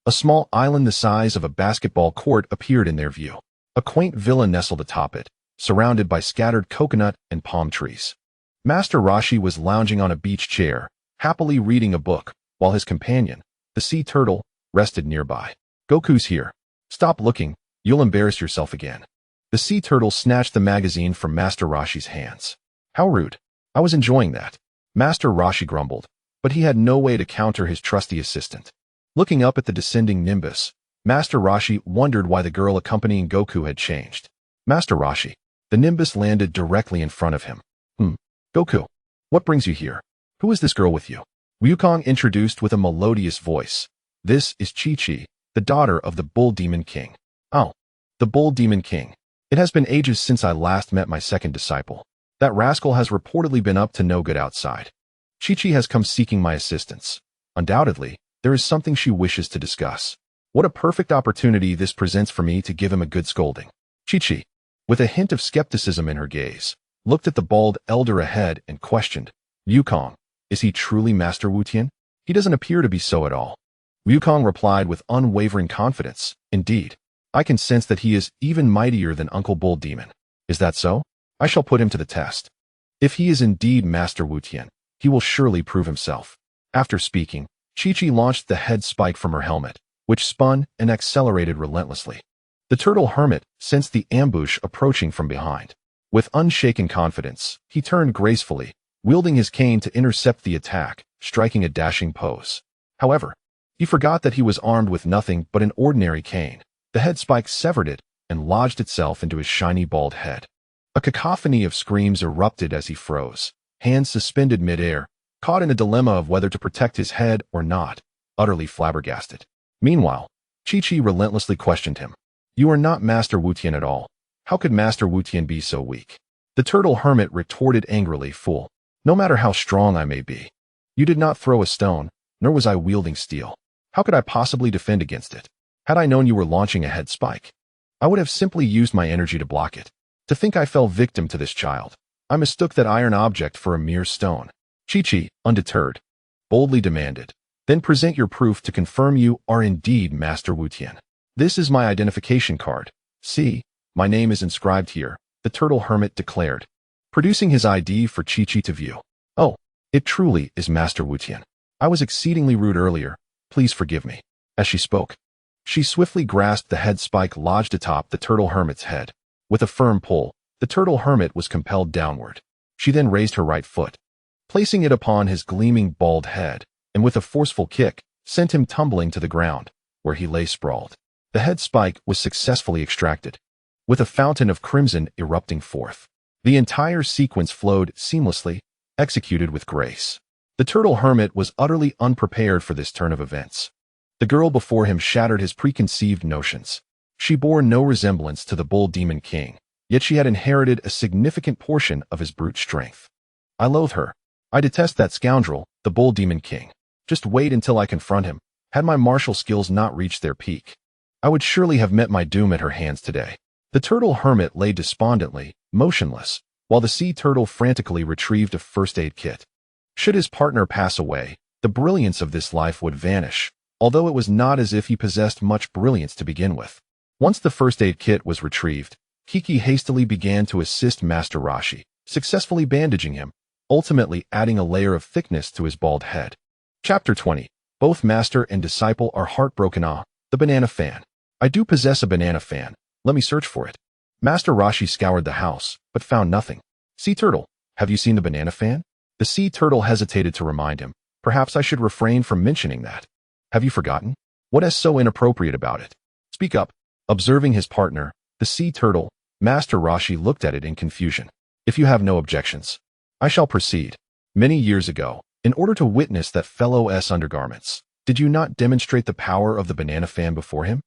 a small island the size of a basketball court appeared in their view. A quaint villa nestled atop it, surrounded by scattered coconut and palm trees. Master Roshi was lounging on a beach chair, happily reading a book, while his companion, the sea turtle, rested nearby. Goku's here. Stop looking, you'll embarrass yourself again. The sea turtle snatched the magazine from Master Roshi's hands. How rude. I was enjoying that. Master Roshi grumbled, but he had no way to counter his trusty assistant. Looking up at the descending nimbus, Master Roshi wondered why the girl accompanying Goku had changed. Master Roshi. The nimbus landed directly in front of him. Goku, what brings you here? Who is this girl with you? Wukong introduced with a melodious voice. This is Chi-Chi, the daughter of the Bull Demon King. Oh, the Bull Demon King. It has been ages since I last met my second disciple. That rascal has reportedly been up to no good outside. Chi-Chi has come seeking my assistance. Undoubtedly, there is something she wishes to discuss. What a perfect opportunity this presents for me to give him a good scolding. Chi-Chi, with a hint of skepticism in her gaze, looked at the bald elder ahead and questioned, Wukong, is he truly Master Wu Tian? He doesn't appear to be so at all. Wukong replied with unwavering confidence, indeed. I can sense that he is even mightier than Uncle Bull Demon. Is that so? I shall put him to the test. If he is indeed Master Wu Tian, he will surely prove himself. After speaking, Chi-Chi launched the head spike from her helmet, which spun and accelerated relentlessly. The turtle hermit sensed the ambush approaching from behind. With unshaken confidence, he turned gracefully, wielding his cane to intercept the attack, striking a dashing pose. However, he forgot that he was armed with nothing but an ordinary cane. The head spike severed it and lodged itself into his shiny bald head. A cacophony of screams erupted as he froze, hands suspended midair, caught in a dilemma of whether to protect his head or not, utterly flabbergasted. Meanwhile, Chi-Chi relentlessly questioned him. You are not Master Wu Tian at all. How could Master Wu Tian be so weak? The turtle hermit retorted angrily, fool. No matter how strong I may be. You did not throw a stone, nor was I wielding steel. How could I possibly defend against it? Had I known you were launching a head spike, I would have simply used my energy to block it. To think I fell victim to this child. I mistook that iron object for a mere stone. Chi-Chi, undeterred, boldly demanded, then present your proof to confirm you are indeed Master Wu Tian. This is my identification card. See, my name is inscribed here, the turtle hermit declared, producing his ID for Chi-Chi to view. Oh, it truly is Master Wu Tian. I was exceedingly rude earlier. Please forgive me. As she spoke, she swiftly grasped the head spike lodged atop the turtle hermit's head. With a firm pull, The turtle hermit was compelled downward. She then raised her right foot, placing it upon his gleaming bald head, and with a forceful kick, sent him tumbling to the ground, where he lay sprawled. The head spike was successfully extracted, with a fountain of crimson erupting forth. The entire sequence flowed seamlessly, executed with grace. The turtle hermit was utterly unprepared for this turn of events. The girl before him shattered his preconceived notions. She bore no resemblance to the bull demon king, yet she had inherited a significant portion of his brute strength. I loathe her. I detest that scoundrel, the bull demon king. Just wait until I confront him. Had my martial skills not reached their peak, I would surely have met my doom at her hands today. The turtle hermit lay despondently, motionless, while the sea turtle frantically retrieved a first aid kit. Should his partner pass away, the brilliance of this life would vanish, although it was not as if he possessed much brilliance to begin with. Once the first aid kit was retrieved, Kiki hastily began to assist Master Rashi, successfully bandaging him, ultimately adding a layer of thickness to his bald head. Chapter 20. Both master and disciple are heartbroken. The banana fan. I do possess a banana fan. Let me search for it. Master Rashi scoured the house, but found nothing. Sea turtle, have you seen the banana fan? The sea turtle hesitated to remind him. Perhaps I should refrain from mentioning that. Have you forgotten? What is so inappropriate about it? Speak up. Observing his partner, the sea turtle, Master Rashi looked at it in confusion. If you have no objections, I shall proceed. Many years ago, in order to witness that fellow's undergarments, did you not demonstrate the power of the banana fan before him?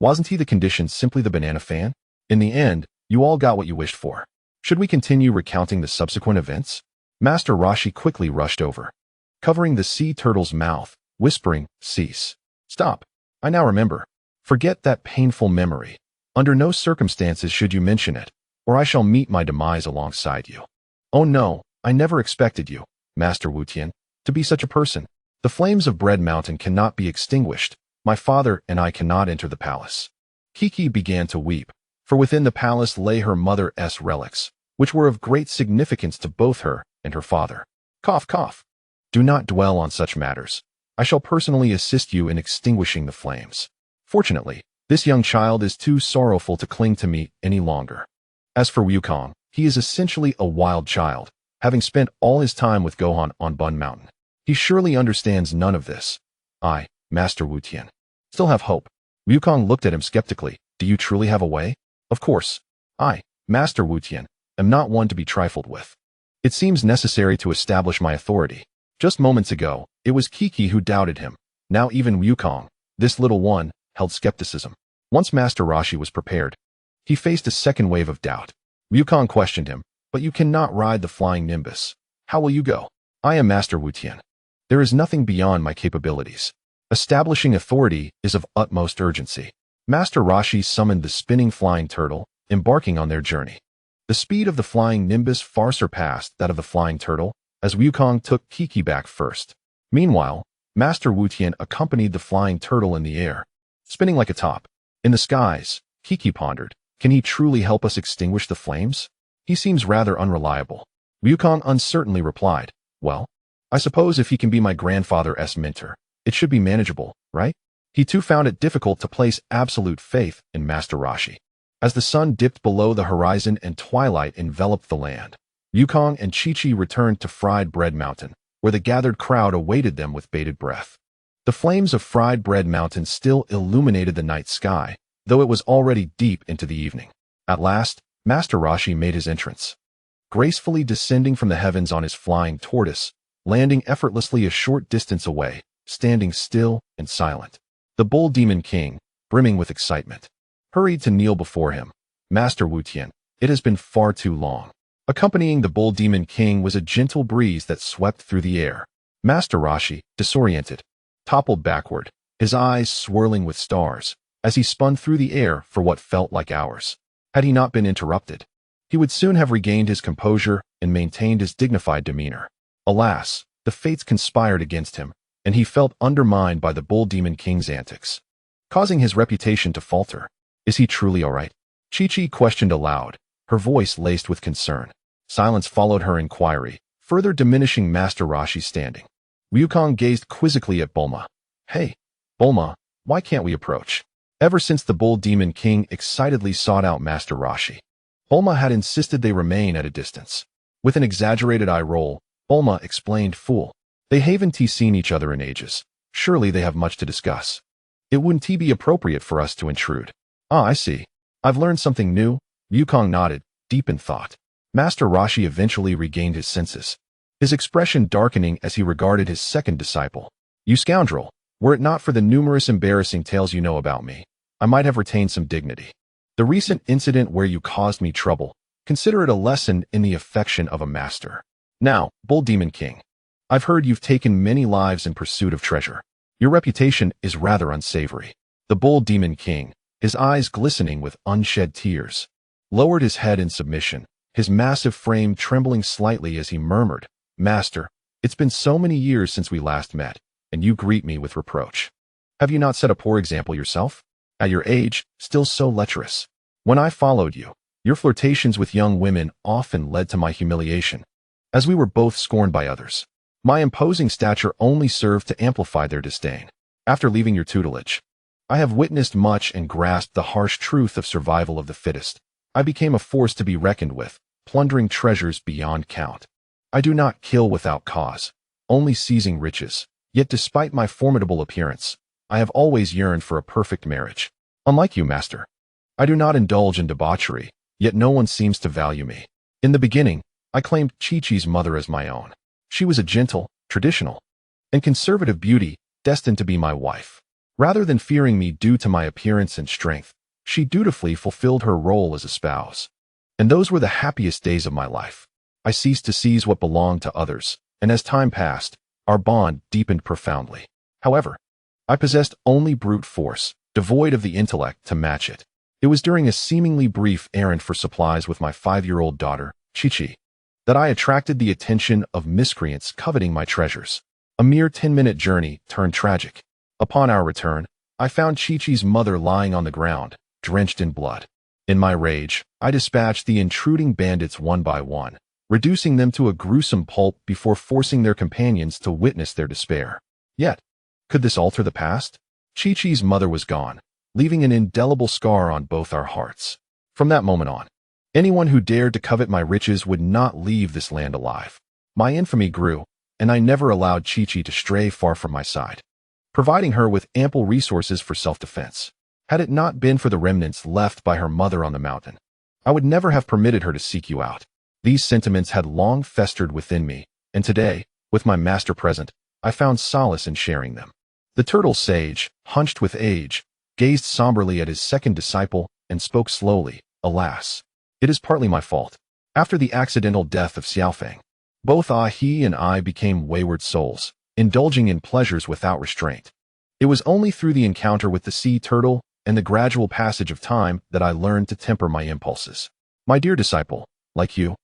Wasn't he the condition simply the banana fan? In the end, you all got what you wished for. Should we continue recounting the subsequent events? Master Rashi quickly rushed over, covering the sea turtle's mouth, whispering, cease. Stop. I now remember. Forget that painful memory. Under no circumstances should you mention it, or I shall meet my demise alongside you. Oh no, I never expected you, Master Wutian, to be such a person. The flames of Bread Mountain cannot be extinguished. My father and I cannot enter the palace. Kiki began to weep, for within the palace lay her mother's relics, which were of great significance to both her and her father. Cough, cough. Do not dwell on such matters. I shall personally assist you in extinguishing the flames. Fortunately, this young child is too sorrowful to cling to me any longer. As for Wukong, he is essentially a wild child, having spent all his time with Gohan on Bun Mountain. He surely understands none of this. I, Master Wutian, still have hope. Wukong looked at him skeptically. Do you truly have a way? Of course. I, Master Wutian, am not one to be trifled with. It seems necessary to establish my authority. Just moments ago, it was Kiki who doubted him. Now even Wukong, this little one, held skepticism. Once Master Rashi was prepared, he faced a second wave of doubt. Wukong questioned him, but you cannot ride the flying nimbus. How will you go? I am Master Wutian. There is nothing beyond my capabilities. Establishing authority is of utmost urgency. Master Rashi summoned the spinning flying turtle, embarking on their journey. The speed of the flying nimbus far surpassed that of the flying turtle, as Wukong took Kiki back first. Meanwhile, Master Wutian accompanied the flying turtle in the air, spinning like a top. In the skies, Kiki pondered, can he truly help us extinguish the flames? He seems rather unreliable. Wukong uncertainly replied, well, I suppose if he can be my grandfather's mentor, it should be manageable, right? He too found it difficult to place absolute faith in Master Rashi. As the sun dipped below the horizon and twilight enveloped the land, Wukong and Chi-Chi returned to Fried Bread Mountain, where the gathered crowd awaited them with bated breath. The flames of Fried Bread Mountain still illuminated the night sky, though it was already deep into the evening. At last, Master Rashi made his entrance, gracefully descending from the heavens on his flying tortoise, landing effortlessly a short distance away, standing still and silent. The Bull Demon King, brimming with excitement, hurried to kneel before him. Master Wutian, it has been far too long. Accompanying the Bull Demon King was a gentle breeze that swept through the air. Master Rashi, disoriented, toppled backward, his eyes swirling with stars, as he spun through the air for what felt like hours. Had he not been interrupted, he would soon have regained his composure and maintained his dignified demeanor. Alas, the fates conspired against him, and he felt undermined by the Bull Demon King's antics, causing his reputation to falter. Is he truly all right? Chi-Chi questioned aloud, her voice laced with concern. Silence followed her inquiry, further diminishing Master Rashi's standing. Wukong gazed quizzically at Bulma. Hey, Bulma, why can't we approach? Ever since the Bull Demon King excitedly sought out Master Rashi, Bulma had insisted they remain at a distance. With an exaggerated eye roll, Bulma explained, "Fool. They haven't seen each other in ages. Surely they have much to discuss. It wouldn't be appropriate for us to intrude." "Ah, I see. I've learned something new." Wukong nodded, deep in thought. Master Roshi eventually regained his senses, his expression darkening as he regarded his second disciple. "You scoundrel, were it not for the numerous embarrassing tales you know about me, I might have retained some dignity. The recent incident where you caused me trouble, consider it a lesson in the affection of a master. Now, Bull Demon King, I've heard you've taken many lives in pursuit of treasure. Your reputation is rather unsavory." The Bull Demon King, his eyes glistening with unshed tears, lowered his head in submission, his massive frame trembling slightly as he murmured, "Master, it's been so many years since we last met, and you greet me with reproach. Have you not set a poor example yourself? At your age, still so lecherous. When I followed you, your flirtations with young women often led to my humiliation, as we were both scorned by others. My imposing stature only served to amplify their disdain. After leaving your tutelage, I have witnessed much and grasped the harsh truth of survival of the fittest. I became a force to be reckoned with, plundering treasures beyond count. I do not kill without cause, only seizing riches. Yet despite my formidable appearance, I have always yearned for a perfect marriage. Unlike you, master, I do not indulge in debauchery, yet no one seems to value me. In the beginning, I claimed Chi-Chi's mother as my own. She was a gentle, traditional, and conservative beauty destined to be my wife. Rather than fearing me due to my appearance and strength, she dutifully fulfilled her role as a spouse. And those were the happiest days of my life. I ceased to seize what belonged to others, and as time passed, our bond deepened profoundly. However, I possessed only brute force, devoid of the intellect to match it. It was during a seemingly brief errand for supplies with my 5-year-old daughter, Chi-Chi, that I attracted the attention of miscreants coveting my treasures. A mere 10-minute journey turned tragic. Upon our return, I found Chi-Chi's mother lying on the ground, drenched in blood. In my rage, I dispatched the intruding bandits one by one, reducing them to a gruesome pulp before forcing their companions to witness their despair. Yet, could this alter the past? Chi-Chi's mother was gone, leaving an indelible scar on both our hearts. From that moment on, anyone who dared to covet my riches would not leave this land alive. My infamy grew, and I never allowed Chi-Chi to stray far from my side, providing her with ample resources for self-defense. Had it not been for the remnants left by her mother on the mountain, I would never have permitted her to seek you out. These sentiments had long festered within me, and today, with my master present, I found solace in sharing them. The turtle sage, hunched with age, gazed somberly at his second disciple and spoke slowly, "Alas, it is partly my fault. After the accidental death of Xiaofeng, both he and I became wayward souls, indulging in pleasures without restraint. It was only through the encounter with the sea turtle and the gradual passage of time that I learned to temper my impulses. My dear disciple, like you,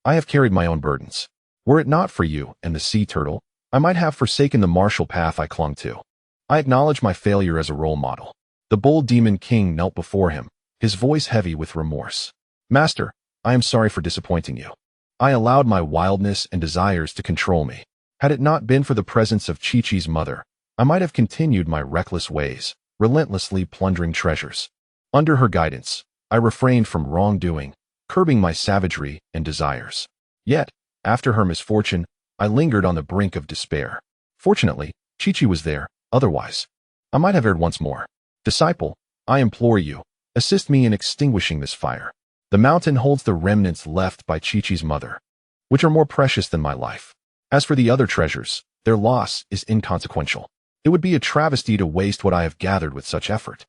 I have carried my own burdens. Were it not for you and the sea turtle, I might have forsaken the martial path I clung to. I acknowledge my failure as a role model." The Bull Demon King knelt before him, his voice heavy with remorse. "Master, I am sorry for disappointing you. I allowed my wildness and desires to control me. Had it not been for the presence of Chi-Chi's mother, I might have continued my reckless ways, relentlessly plundering treasures. Under her guidance, I refrained from wrongdoing, curbing my savagery and desires. Yet, after her misfortune, I lingered on the brink of despair. Fortunately, Chi-Chi was there, otherwise, I might have erred once more. Disciple, I implore you, assist me in extinguishing this fire. The mountain holds the remnants left by Chi-Chi's mother, which are more precious than my life. As for the other treasures, their loss is inconsequential. It would be a travesty to waste what I have gathered with such effort."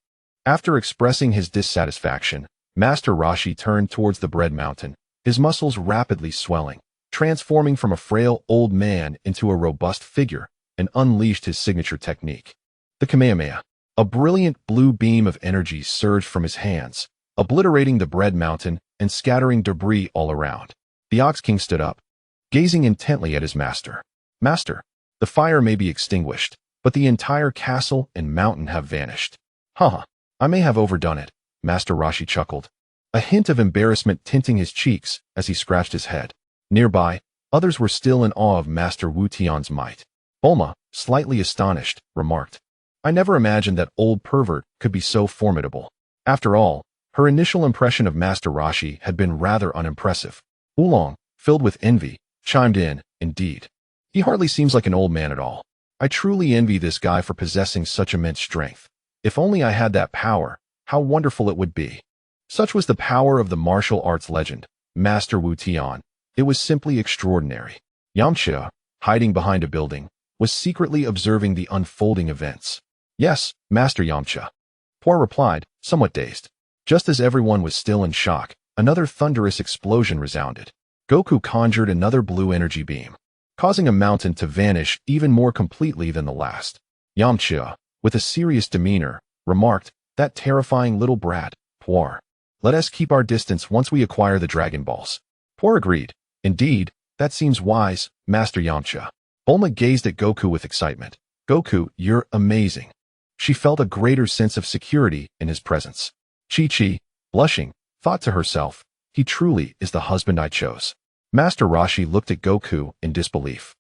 After expressing his dissatisfaction, Master Roshi turned towards the bread mountain, his muscles rapidly swelling, transforming from a frail old man into a robust figure, and unleashed his signature technique, the Kamehameha. A brilliant blue beam of energy surged from his hands, obliterating the bread mountain and scattering debris all around. The Ox King stood up, gazing intently at his master. "Master, the fire may be extinguished, but the entire castle and mountain have vanished." "Haha, I may have overdone it," Master Roshi chuckled, a hint of embarrassment tinting his cheeks as he scratched his head. Nearby, others were still in awe of Master Wu Tian's might. Bulma, slightly astonished, remarked, "I never imagined that old pervert could be so formidable. After all, Her initial impression of Master Rashi had been rather unimpressive. Oolong, filled with envy, chimed in, indeed. He hardly seems like an old man at all. I truly envy this guy for possessing such immense strength. If only I had that power, how wonderful it would be. Such was the power of the martial arts legend, Master Wu Tian. It was simply extraordinary. Yamcha, hiding behind a building, was secretly observing the unfolding events. Yes, Master Yamcha. Puar replied, somewhat dazed. Just as everyone was still in shock, another thunderous explosion resounded. Goku conjured another blue energy beam, causing a mountain to vanish even more completely than the last. Yamcha, with a serious demeanor, remarked, that terrifying little brat, Puar. Let us keep our distance once we acquire the Dragon Balls. Puar agreed. Indeed, that seems wise, Master Yamcha. Bulma gazed at Goku with excitement. Goku, you're amazing. She felt a greater sense of security in his presence. Chi-Chi, blushing, thought to herself, he truly is the husband I chose. Master Rashi looked at Goku in disbelief.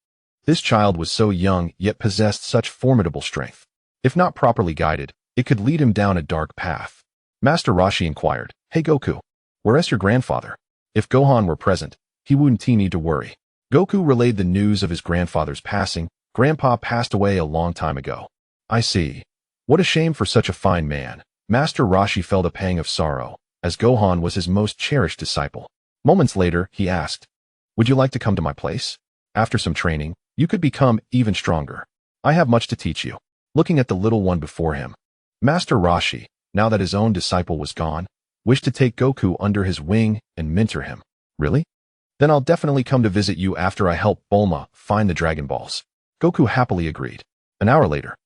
This child was so young yet possessed such formidable strength. If not properly guided, it could lead him down a dark path. Master Rashi inquired, hey Goku, where's your grandfather? If Gohan were present, he wouldn't need to worry. Goku relayed the news of his grandfather's passing. Grandpa passed away a long time ago. I see. What a shame for such a fine man. Master Rashi felt a pang of sorrow, as Gohan was his most cherished disciple. Moments later, he asked, would you like to come to my place? After some training, you could become even stronger. I have much to teach you. Looking at the little one before him, Master Rashi, now that his own disciple was gone, wished to take Goku under his wing and mentor him. Really? Then I'll definitely come to visit you after I help Bulma find the Dragon Balls. Goku happily agreed. An hour later,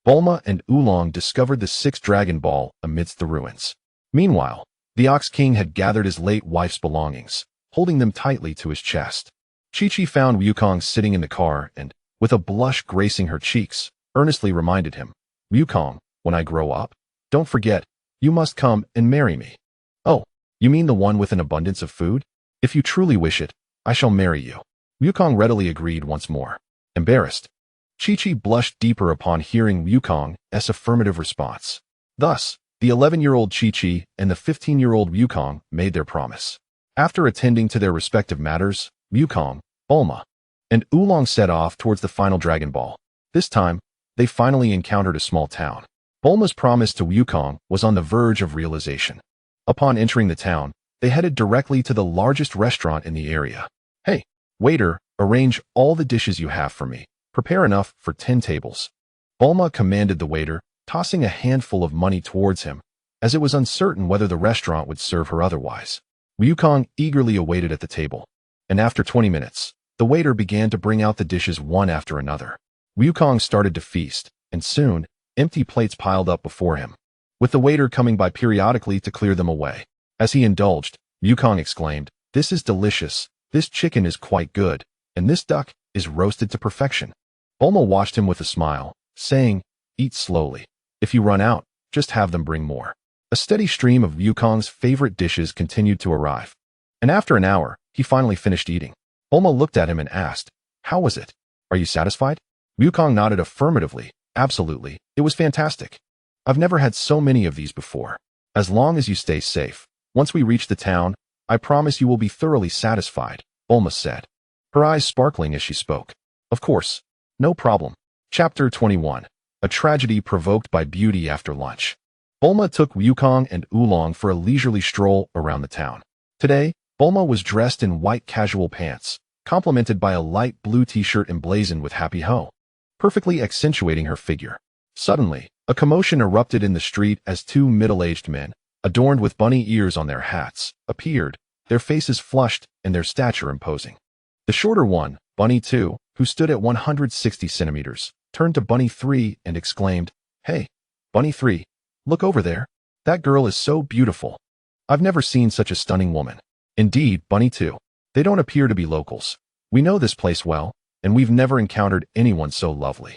Bulma and Oolong discovered the sixth Dragon Ball amidst the ruins. Meanwhile, the Ox King had gathered his late wife's belongings, holding them tightly to his chest. Chi-Chi found Wukong sitting in the car and, with a blush gracing her cheeks, earnestly reminded him, Wukong, when I grow up, don't forget, you must come and marry me. Oh, you mean the one with an abundance of food? If you truly wish it, I shall marry you. Wukong readily agreed once more. Embarrassed, Chi-Chi blushed deeper upon hearing Wukong's affirmative response. Thus, the 11-year-old Chi-Chi and the 15-year-old Wukong made their promise. After attending to their respective matters, Wukong, Bulma, and Oolong set off towards the final Dragon Ball. This time, they finally encountered a small town. Bulma's promise to Wukong was on the verge of realization. Upon entering the town, they headed directly to the largest restaurant in the area. Hey, waiter, arrange all the dishes you have for me. Prepare enough for 10 tables. Bulma commanded the waiter, tossing a handful of money towards him, as it was uncertain whether the restaurant would serve her otherwise. Wukong eagerly awaited at the table, and after 20 minutes, the waiter began to bring out the dishes one after another. Wukong started to feast, and soon, empty plates piled up before him, with the waiter coming by periodically to clear them away. As he indulged, Wukong exclaimed, this is delicious, this chicken is quite good, and this duck is roasted to perfection. Bulma watched him with a smile, saying, eat slowly. If you run out, just have them bring more. A steady stream of Wukong's favorite dishes continued to arrive, and after an hour, he finally finished eating. Bulma looked at him and asked, how was it? Are you satisfied? Wukong nodded affirmatively. Absolutely, it was fantastic. I've never had so many of these before. As long as you stay safe, once we reach the town, I promise you will be thoroughly satisfied, Bulma said, her eyes sparkling as she spoke. Of course, no problem. Chapter 21. A tragedy provoked by beauty after lunch. Bulma took Wukong and Oolong for a leisurely stroll around the town. Today, Bulma was dressed in white casual pants, complemented by a light blue t-shirt emblazoned with Happy Ho, perfectly accentuating her figure. Suddenly, a commotion erupted in the street as two middle-aged men, adorned with bunny ears on their hats, appeared, their faces flushed and their stature imposing. The shorter one, Bunny 2, who stood at 160 centimeters, turned to Bunny 3 and exclaimed, hey, Bunny 3, look over there. That girl is so beautiful. I've never seen such a stunning woman. Indeed, Bunny 2. They don't appear to be locals. We know this place well, and we've never encountered anyone so lovely.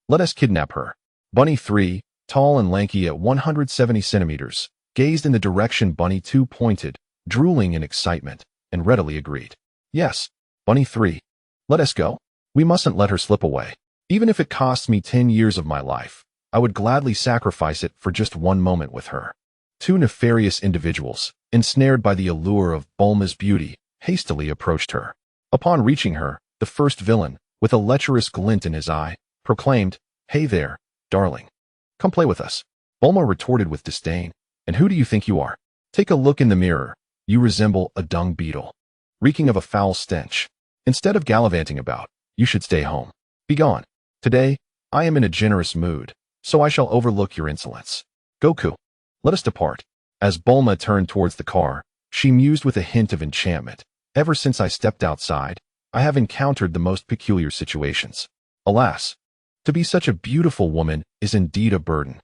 Let us kidnap her. Bunny 3, tall and lanky at 170 centimeters, gazed in the direction Bunny 2 pointed, drooling in excitement, and readily agreed. Yes, Bunny 3. Let us go. We mustn't let her slip away. Even if it costs me 10 years of my life, I would gladly sacrifice it for just one moment with her. Two nefarious individuals, ensnared by the allure of Bulma's beauty, hastily approached her. Upon reaching her, the first villain, with a lecherous glint in his eye, proclaimed, "Hey there, darling. Come play with us." Bulma retorted with disdain, "And who do you think you are? Take a look in the mirror. You resemble a dung beetle, reeking of a foul stench. Instead of gallivanting about, you should stay home. Begone. Today, I am in a generous mood, so I shall overlook your insolence. Goku, let us depart." As Bulma turned towards the car, she mused with a hint of enchantment. "Ever since I stepped outside, I have encountered the most peculiar situations. Alas, to be such a beautiful woman is indeed a burden."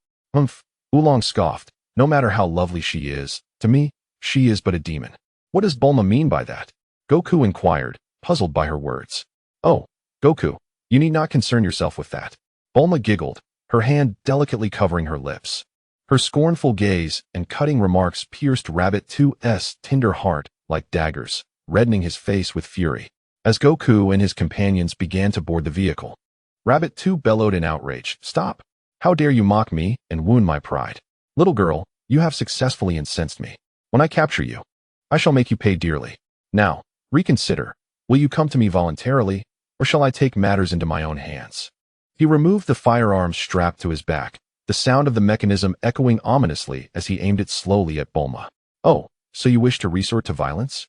Oolong scoffed. "No matter how lovely she is, to me, she is but a demon." "What does Bulma mean by that?" Goku inquired, puzzled by her words. "Oh, Goku, you need not concern yourself with that." Bulma giggled, her hand delicately covering her lips. Her scornful gaze and cutting remarks pierced Rabbit 2's tender heart like daggers, reddening his face with fury. As Goku and his companions began to board the vehicle, Rabbit 2 bellowed in outrage, "Stop! How dare you mock me and wound my pride? Little girl, you have successfully incensed me. When I capture you, I shall make you pay dearly. Now, reconsider. Will you come to me voluntarily, or shall I take matters into my own hands?" He removed the firearm strapped to his back, the sound of the mechanism echoing ominously as he aimed it slowly at Bulma. "Oh, so you wish to resort to violence?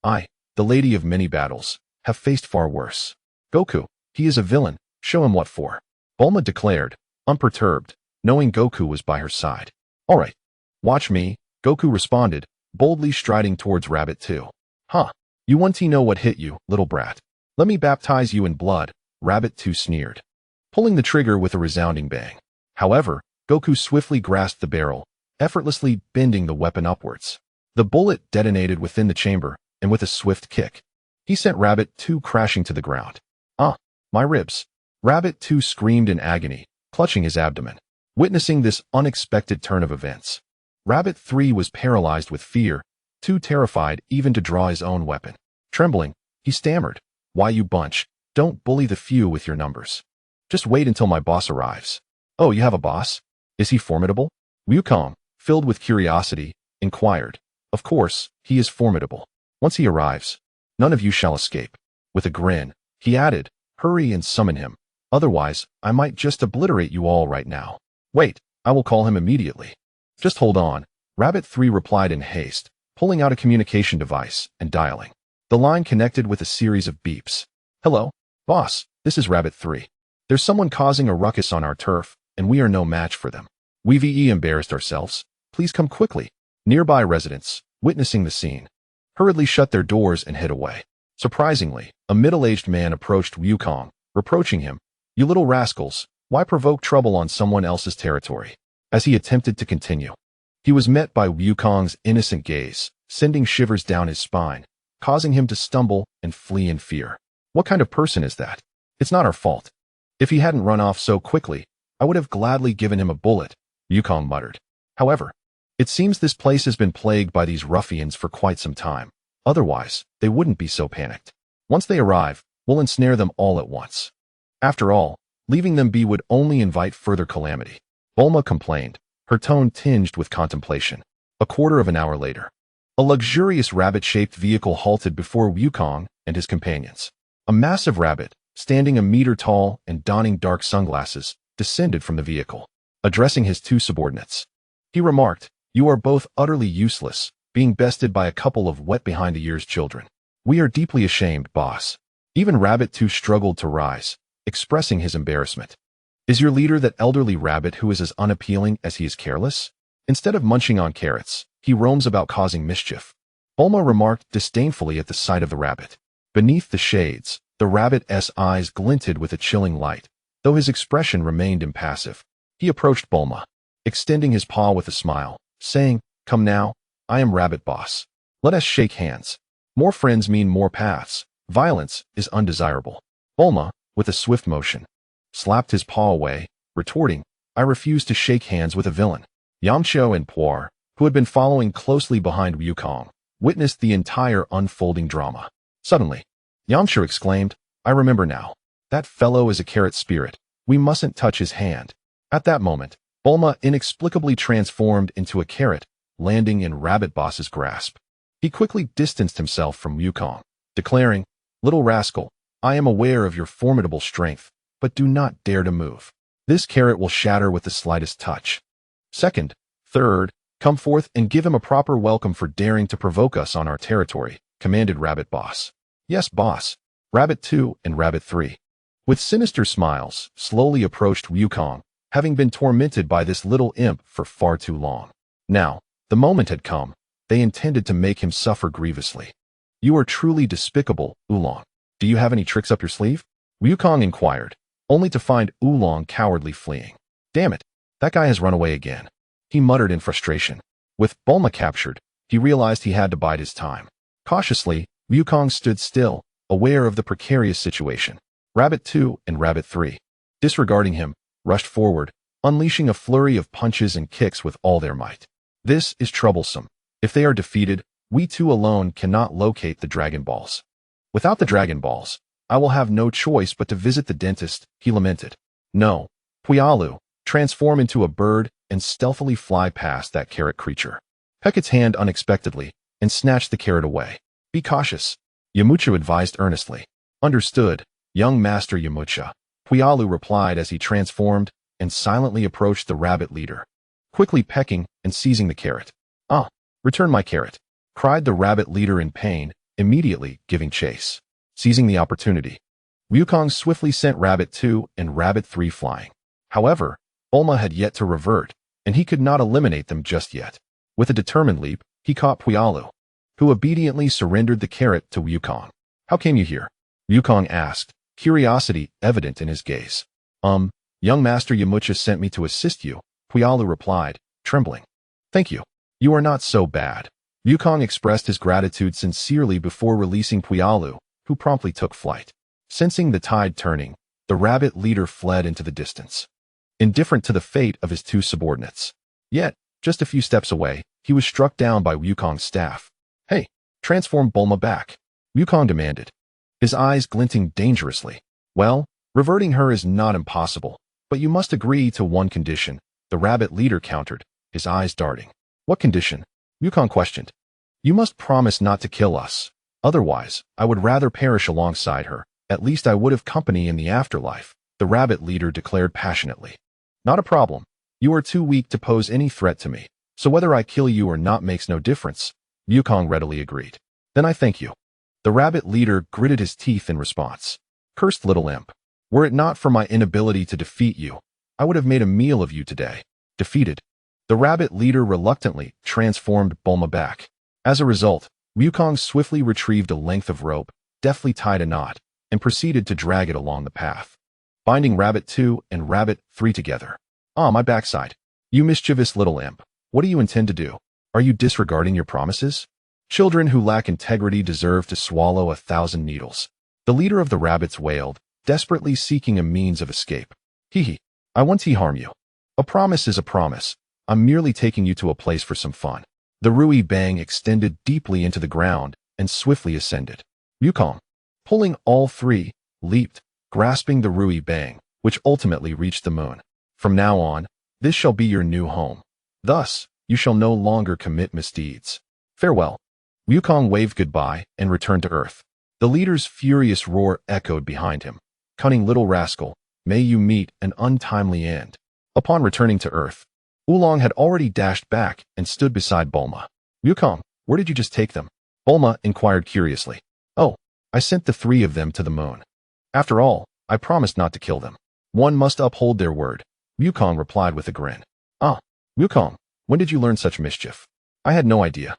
I, the lady of many battles, have faced far worse. Goku, he is a villain, show him what for," Bulma declared, unperturbed, knowing Goku was by her side. "All right, watch me," Goku responded, boldly striding towards Rabbit 2. "Huh, you want to know what hit you, little brat? Let me baptize you in blood," Rabbit 2 sneered, pulling the trigger with a resounding bang. However, Goku swiftly grasped the barrel, effortlessly bending the weapon upwards. The bullet detonated within the chamber, and with a swift kick, he sent Rabbit 2 crashing to the ground. "Ah, my ribs!" Rabbit 2 screamed in agony, clutching his abdomen. Witnessing this unexpected turn of events, Rabbit 3 was paralyzed with fear, too terrified even to draw his own weapon. Trembling, he stammered, "Why, you bunch, don't bully the few with your numbers. Just wait until my boss arrives." "Oh, you have a boss? Is he formidable?" Wukong, filled with curiosity, inquired. "Of course, he is formidable. Once he arrives, none of you shall escape." With a grin, he added, "Hurry and summon him. Otherwise, I might just obliterate you all right now." "Wait, I will call him immediately." "Just hold on," Rabbit 3 replied in haste, pulling out a communication device and dialing. The line connected with a series of beeps. "Hello, boss, this is Rabbit 3. There's someone causing a ruckus on our turf, and we are no match for them. We've embarrassed ourselves. Please come quickly." Nearby residents, witnessing the scene, hurriedly shut their doors and hid away. Surprisingly, a middle-aged man approached Wukong, reproaching him, "You little rascals, why provoke trouble on someone else's territory?" As he attempted to continue, he was met by Wukong's innocent gaze, sending shivers down his spine, causing him to stumble and flee in fear. "What kind of person is that? It's not our fault. If he hadn't run off so quickly, I would have gladly given him a bullet," Wukong muttered. "However, it seems this place has been plagued by these ruffians for quite some time. Otherwise, they wouldn't be so panicked. Once they arrive, we'll ensnare them all at once. After all, leaving them be would only invite further calamity." Bulma complained, her tone tinged with contemplation. A quarter of an hour later, a luxurious rabbit-shaped vehicle halted before Wukong and his companions. A massive rabbit, standing a meter tall and donning dark sunglasses, descended from the vehicle. Addressing his two subordinates, he remarked, "You are both utterly useless, being bested by a couple of wet-behind-the-ears children. We are deeply ashamed, boss." Even Rabbit 2 struggled to rise, expressing his embarrassment. "Is your leader that elderly rabbit who is as unappealing as he is careless? Instead of munching on carrots, he roams about causing mischief." Bulma remarked disdainfully at the sight of the rabbit. Beneath the shades, the rabbit's eyes glinted with a chilling light, though his expression remained impassive. He approached Bulma, extending his paw with a smile, saying, "Come now, I am Rabbit Boss. Let us shake hands. More friends mean more paths. Violence is undesirable." Bulma, with a swift motion, slapped his paw away, retorting, "I refuse to shake hands with a villain." Yamcha and Puar, who had been following closely behind Wukong, witnessed the entire unfolding drama. Suddenly, Yamcha exclaimed, "I remember now. That fellow is a carrot spirit. We mustn't touch his hand." At that moment, Bulma inexplicably transformed into a carrot, landing in Rabbit Boss's grasp. He quickly distanced himself from Wukong, declaring, "Little rascal, I am aware of your formidable strength, but do not dare to move. This carrot will shatter with the slightest touch. Second, third, come forth and give him a proper welcome for daring to provoke us on our territory," commanded Rabbit Boss. "Yes, boss." Rabbit 2 and Rabbit 3, with sinister smiles, slowly approached Wukong, having been tormented by this little imp for far too long. Now, the moment had come. They intended to make him suffer grievously. "You are truly despicable, Oolong. Do you have any tricks up your sleeve?" Wukong inquired, only to find Oolong cowardly fleeing. "Damn it, that guy has run away again," he muttered in frustration. With Bulma captured, he realized he had to bide his time. Cautiously, Wukong stood still, aware of the precarious situation. Rabbit 2 and Rabbit 3, disregarding him, rushed forward, unleashing a flurry of punches and kicks with all their might. "This is troublesome. If they are defeated, we two alone cannot locate the Dragon Balls. Without the Dragon Balls, I will have no choice but to visit the dentist," he lamented. "No, Puyalu, transform into a bird and stealthily fly past that carrot creature. Peck its hand unexpectedly and snatch the carrot away. Be cautious," Yamcha advised earnestly. "Understood, young Master Yamcha," Puyalu replied as he transformed and silently approached the rabbit leader, quickly pecking and seizing the carrot. "Ah, return my carrot," cried the rabbit leader in pain, immediately giving chase. Seizing the opportunity, Wukong swiftly sent Rabbit 2 and Rabbit 3 flying. However, Bulma had yet to revert, and he could not eliminate them just yet. With a determined leap, he caught Puyalu, who obediently surrendered the carrot to Wukong. "How came you here?" Wukong asked, curiosity evident in his gaze. Young Master Yamcha sent me to assist you," Puyalu replied, trembling. "Thank you. You are not so bad." Wukong expressed his gratitude sincerely before releasing Puyalu, who promptly took flight. Sensing the tide turning, the rabbit leader fled into the distance, indifferent to the fate of his two subordinates. Yet, just a few steps away, he was struck down by Wukong's staff. "Hey, transform Bulma back," Wukong demanded, his eyes glinting dangerously. "Well, reverting her is not impossible, but you must agree to one condition," the rabbit leader countered, his eyes darting. "What condition?" Wukong questioned. "You must promise not to kill us. Otherwise, I would rather perish alongside her. At least I would have company in the afterlife," the rabbit leader declared passionately. "Not a problem. You are too weak to pose any threat to me, so whether I kill you or not makes no difference," Wukong readily agreed. "Then I thank you." The rabbit leader gritted his teeth in response. "Cursed little imp. Were it not for my inability to defeat you, I would have made a meal of you today." Defeated, the rabbit leader reluctantly transformed Bulma back. As a result, Wukong swiftly retrieved a length of rope, deftly tied a knot, and proceeded to drag it along the path, binding Rabbit 2 and Rabbit 3 together. "Ah, my backside. You mischievous little imp. What do you intend to do? Are you disregarding your promises? Children who lack integrity deserve to swallow 1,000 needles." The leader of the rabbits wailed, desperately seeking a means of escape. "Hee, I won't harm you. A promise is a promise. I'm merely taking you to a place for some fun." The Rui Bang extended deeply into the ground and swiftly ascended. Wukong, pulling all three, leaped, grasping the Rui Bang, which ultimately reached the moon. "From now on, this shall be your new home. Thus, you shall no longer commit misdeeds. Farewell." Wukong waved goodbye and returned to Earth. The leader's furious roar echoed behind him. "Cunning little rascal, may you meet an untimely end." Upon returning to Earth, Oolong had already dashed back and stood beside Bulma. "Wukong, where did you just take them?" Bulma inquired curiously. "Oh, I sent the 3 of them to the moon. After all, I promised not to kill them. One must uphold their word," Wukong replied with a grin. "Ah, Wukong, when did you learn such mischief?" "I had no idea."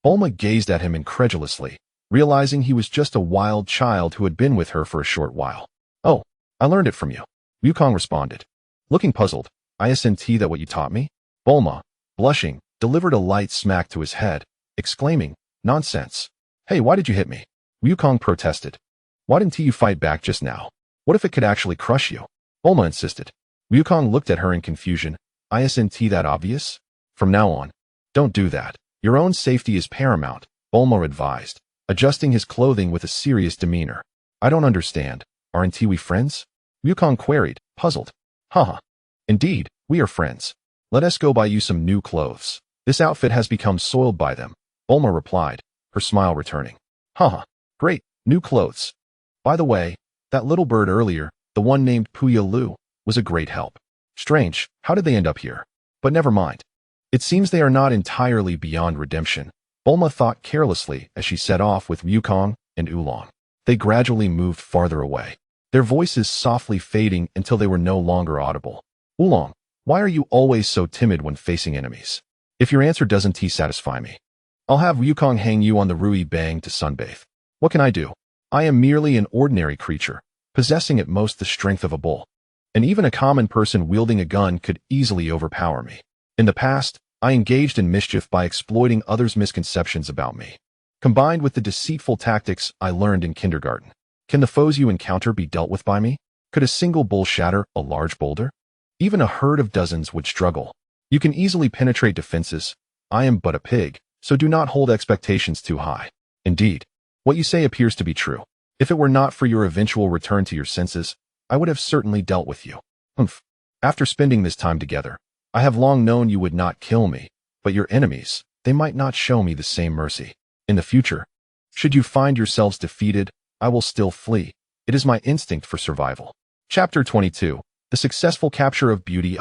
Bulma gazed at him incredulously, realizing he was just a wild child who had been with her for a short while. "Oh, I learned it from you," Wukong responded. Looking puzzled, "Isn't that what you taught me?" Bulma, blushing, delivered a light smack to his head, exclaiming, "Nonsense. Hey, why did you hit me?" Wukong protested. "Why didn't you fight back just now? What if it could actually crush you?" Bulma insisted. Wukong looked at her in confusion. "Isn't that obvious? From now on, don't do that. Your own safety is paramount," Bulma advised, adjusting his clothing with a serious demeanor. "I don't understand. Aren't we friends?" Wukong queried, puzzled. "Haha. Indeed, we are friends. Let us go buy you some new clothes." This outfit has become soiled by them, Bulma replied, her smile returning. Haha, great, new clothes. By the way, that little bird earlier, the one named Puya Lu, was a great help. Strange, how did they end up here? But never mind. It seems they are not entirely beyond redemption, Bulma thought carelessly as she set off with Wukong and Oolong. They gradually moved farther away, their voices softly fading until they were no longer audible. Oolong, why are you always so timid when facing enemies? If your answer doesn't satisfy me, I'll have Wukong hang you on the Rui Bang to sunbathe. What can I do? I am merely an ordinary creature, possessing at most the strength of a bull. And even a common person wielding a gun could easily overpower me. In the past, I engaged in mischief by exploiting others' misconceptions about me, combined with the deceitful tactics I learned in kindergarten. Can the foes you encounter be dealt with by me? Could a single bull shatter a large boulder? Even a herd of dozens would struggle. You can easily penetrate defenses. I am but a pig, so do not hold expectations too high. Indeed, what you say appears to be true. If it were not for your eventual return to your senses, I would have certainly dealt with you. Humph. After spending this time together, I have long known you would not kill me, but your enemies, they might not show me the same mercy. In the future, should you find yourselves defeated, I will still flee. It is my instinct for survival. Chapter 22. The successful capture of Beauty.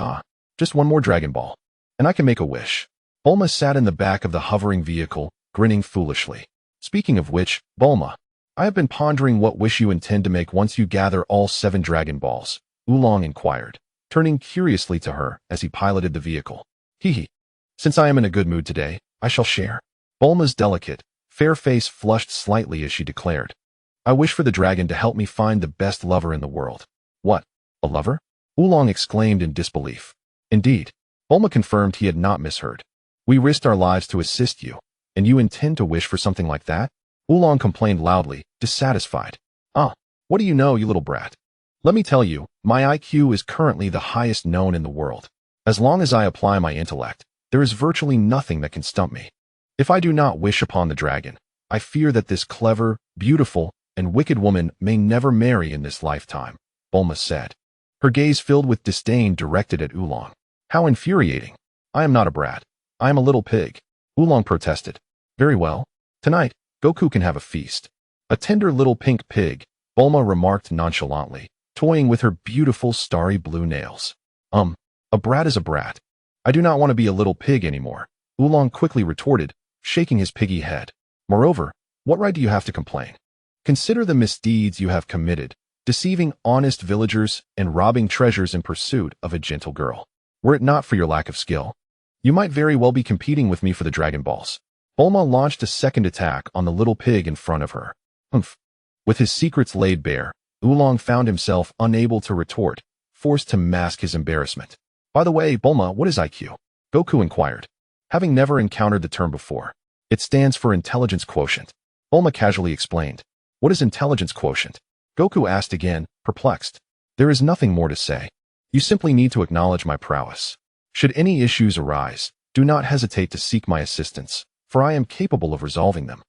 Just one more Dragon Ball, and I can make a wish. Bulma sat in the back of the hovering vehicle, grinning foolishly. Speaking of which, Bulma, I have been pondering what wish you intend to make once you gather all 7 Dragon Balls, Oolong inquired, turning curiously to her as he piloted the vehicle. Hee. Since I am in a good mood today, I shall share. Bulma's delicate, fair face flushed slightly as she declared. I wish for the dragon to help me find the best lover in the world. What? A lover? Oolong exclaimed in disbelief. Indeed, Bulma confirmed he had not misheard. We risked our lives to assist you, and you intend to wish for something like that? Oolong complained loudly, dissatisfied. What do you know, you little brat? Let me tell you, my IQ is currently the highest known in the world. As long as I apply my intellect, there is virtually nothing that can stump me. If I do not wish upon the dragon, I fear that this clever, beautiful, and wicked woman may never marry in this lifetime, Bulma said, her gaze filled with disdain directed at Oolong. How infuriating. I am not a brat. I am a little pig, Oolong protested. Very well. Tonight, Goku can have a feast. A tender little pink pig, Bulma remarked nonchalantly, toying with her beautiful starry blue nails. A brat is a brat. I do not want to be a little pig anymore, Oolong quickly retorted, shaking his piggy head. Moreover, what right do you have to complain? Consider the misdeeds you have committed, deceiving honest villagers and robbing treasures in pursuit of a gentle girl. Were it not for your lack of skill, you might very well be competing with me for the Dragon Balls. Bulma launched a second attack on the little pig in front of her. Humph. With his secrets laid bare, Oolong found himself unable to retort, forced to mask his embarrassment. By the way, Bulma, what is IQ? Goku inquired, having never encountered the term before. It stands for intelligence quotient. Bulma casually explained. What is intelligence quotient? Goku asked again, perplexed. There is nothing more to say. You simply need to acknowledge my prowess. Should any issues arise, do not hesitate to seek my assistance, for I am capable of resolving them.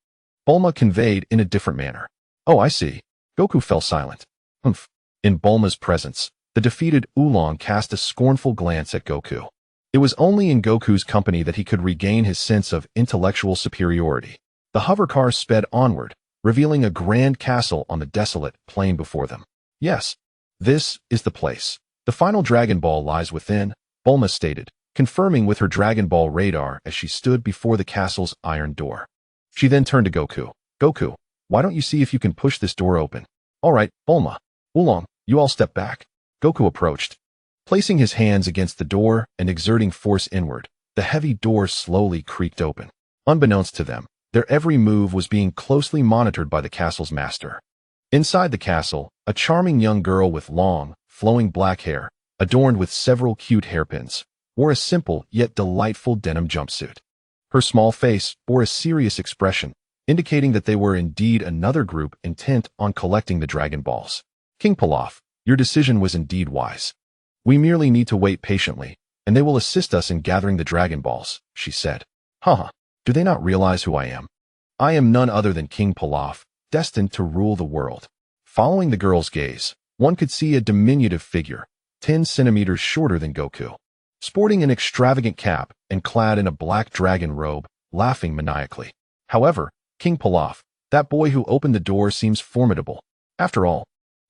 Bulma conveyed in a different manner. Oh, I see. Goku fell silent. Humph. In Bulma's presence, the defeated Oolong cast a scornful glance at Goku. It was only in Goku's company that he could regain his sense of intellectual superiority. The hover car sped onward, revealing a grand castle on the desolate plain before them. Yes, this is the place. The final Dragon Ball lies within, Bulma stated, confirming with her Dragon Ball radar as she stood before the castle's iron door. She then turned to Goku. Goku, why don't you see if you can push this door open? All right, Bulma. Oolong, you all step back. Goku approached. Placing his hands against the door and exerting force inward, the heavy door slowly creaked open. Unbeknownst to them, their every move was being closely monitored by the castle's master. Inside the castle, a charming young girl with long, flowing black hair, adorned with several cute hairpins, wore a simple yet delightful denim jumpsuit. Her small face bore a serious expression, indicating that they were indeed another group intent on collecting the Dragon Balls. King Pilaf, your decision was indeed wise. We merely need to wait patiently, and they will assist us in gathering the Dragon Balls, she said. Haha, do they not realize who I am? I am none other than King Pilaf, destined to rule the world. Following the girl's gaze, one could see a diminutive figure, 10 centimeters shorter than Goku. sporting an extravagant cap and clad in a black dragon robe, laughing maniacally. However, King Pilaf, that boy who opened the door seems formidable. After all,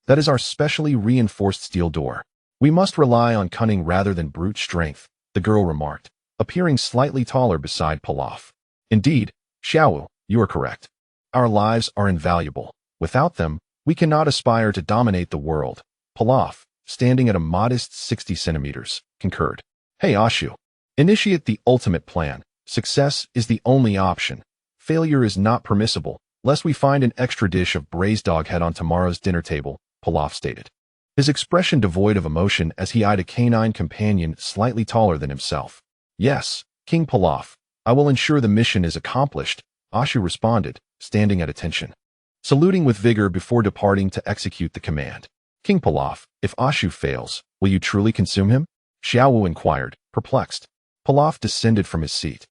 that is our specially reinforced steel door. We must rely on cunning rather than brute strength, the girl remarked, appearing slightly taller beside Pilaf. Indeed, Xiaowu, you are correct. Our lives are invaluable. Without them, we cannot aspire to dominate the world. Pilaf, standing at a modest 60 centimeters, concurred. Hey Ashu, initiate the ultimate plan. Success is the only option. Failure is not permissible, lest we find an extra dish of braised dog head on tomorrow's dinner table, Pilaf stated. His expression devoid of emotion as he eyed a canine companion slightly taller than himself. Yes, King Pilaf, I will ensure the mission is accomplished, Ashu responded, standing at attention, saluting with vigor before departing to execute the command. King Pilaf, if Ashu fails, will you truly consume him? Xiaowu inquired, perplexed. Pilaf descended from his seat,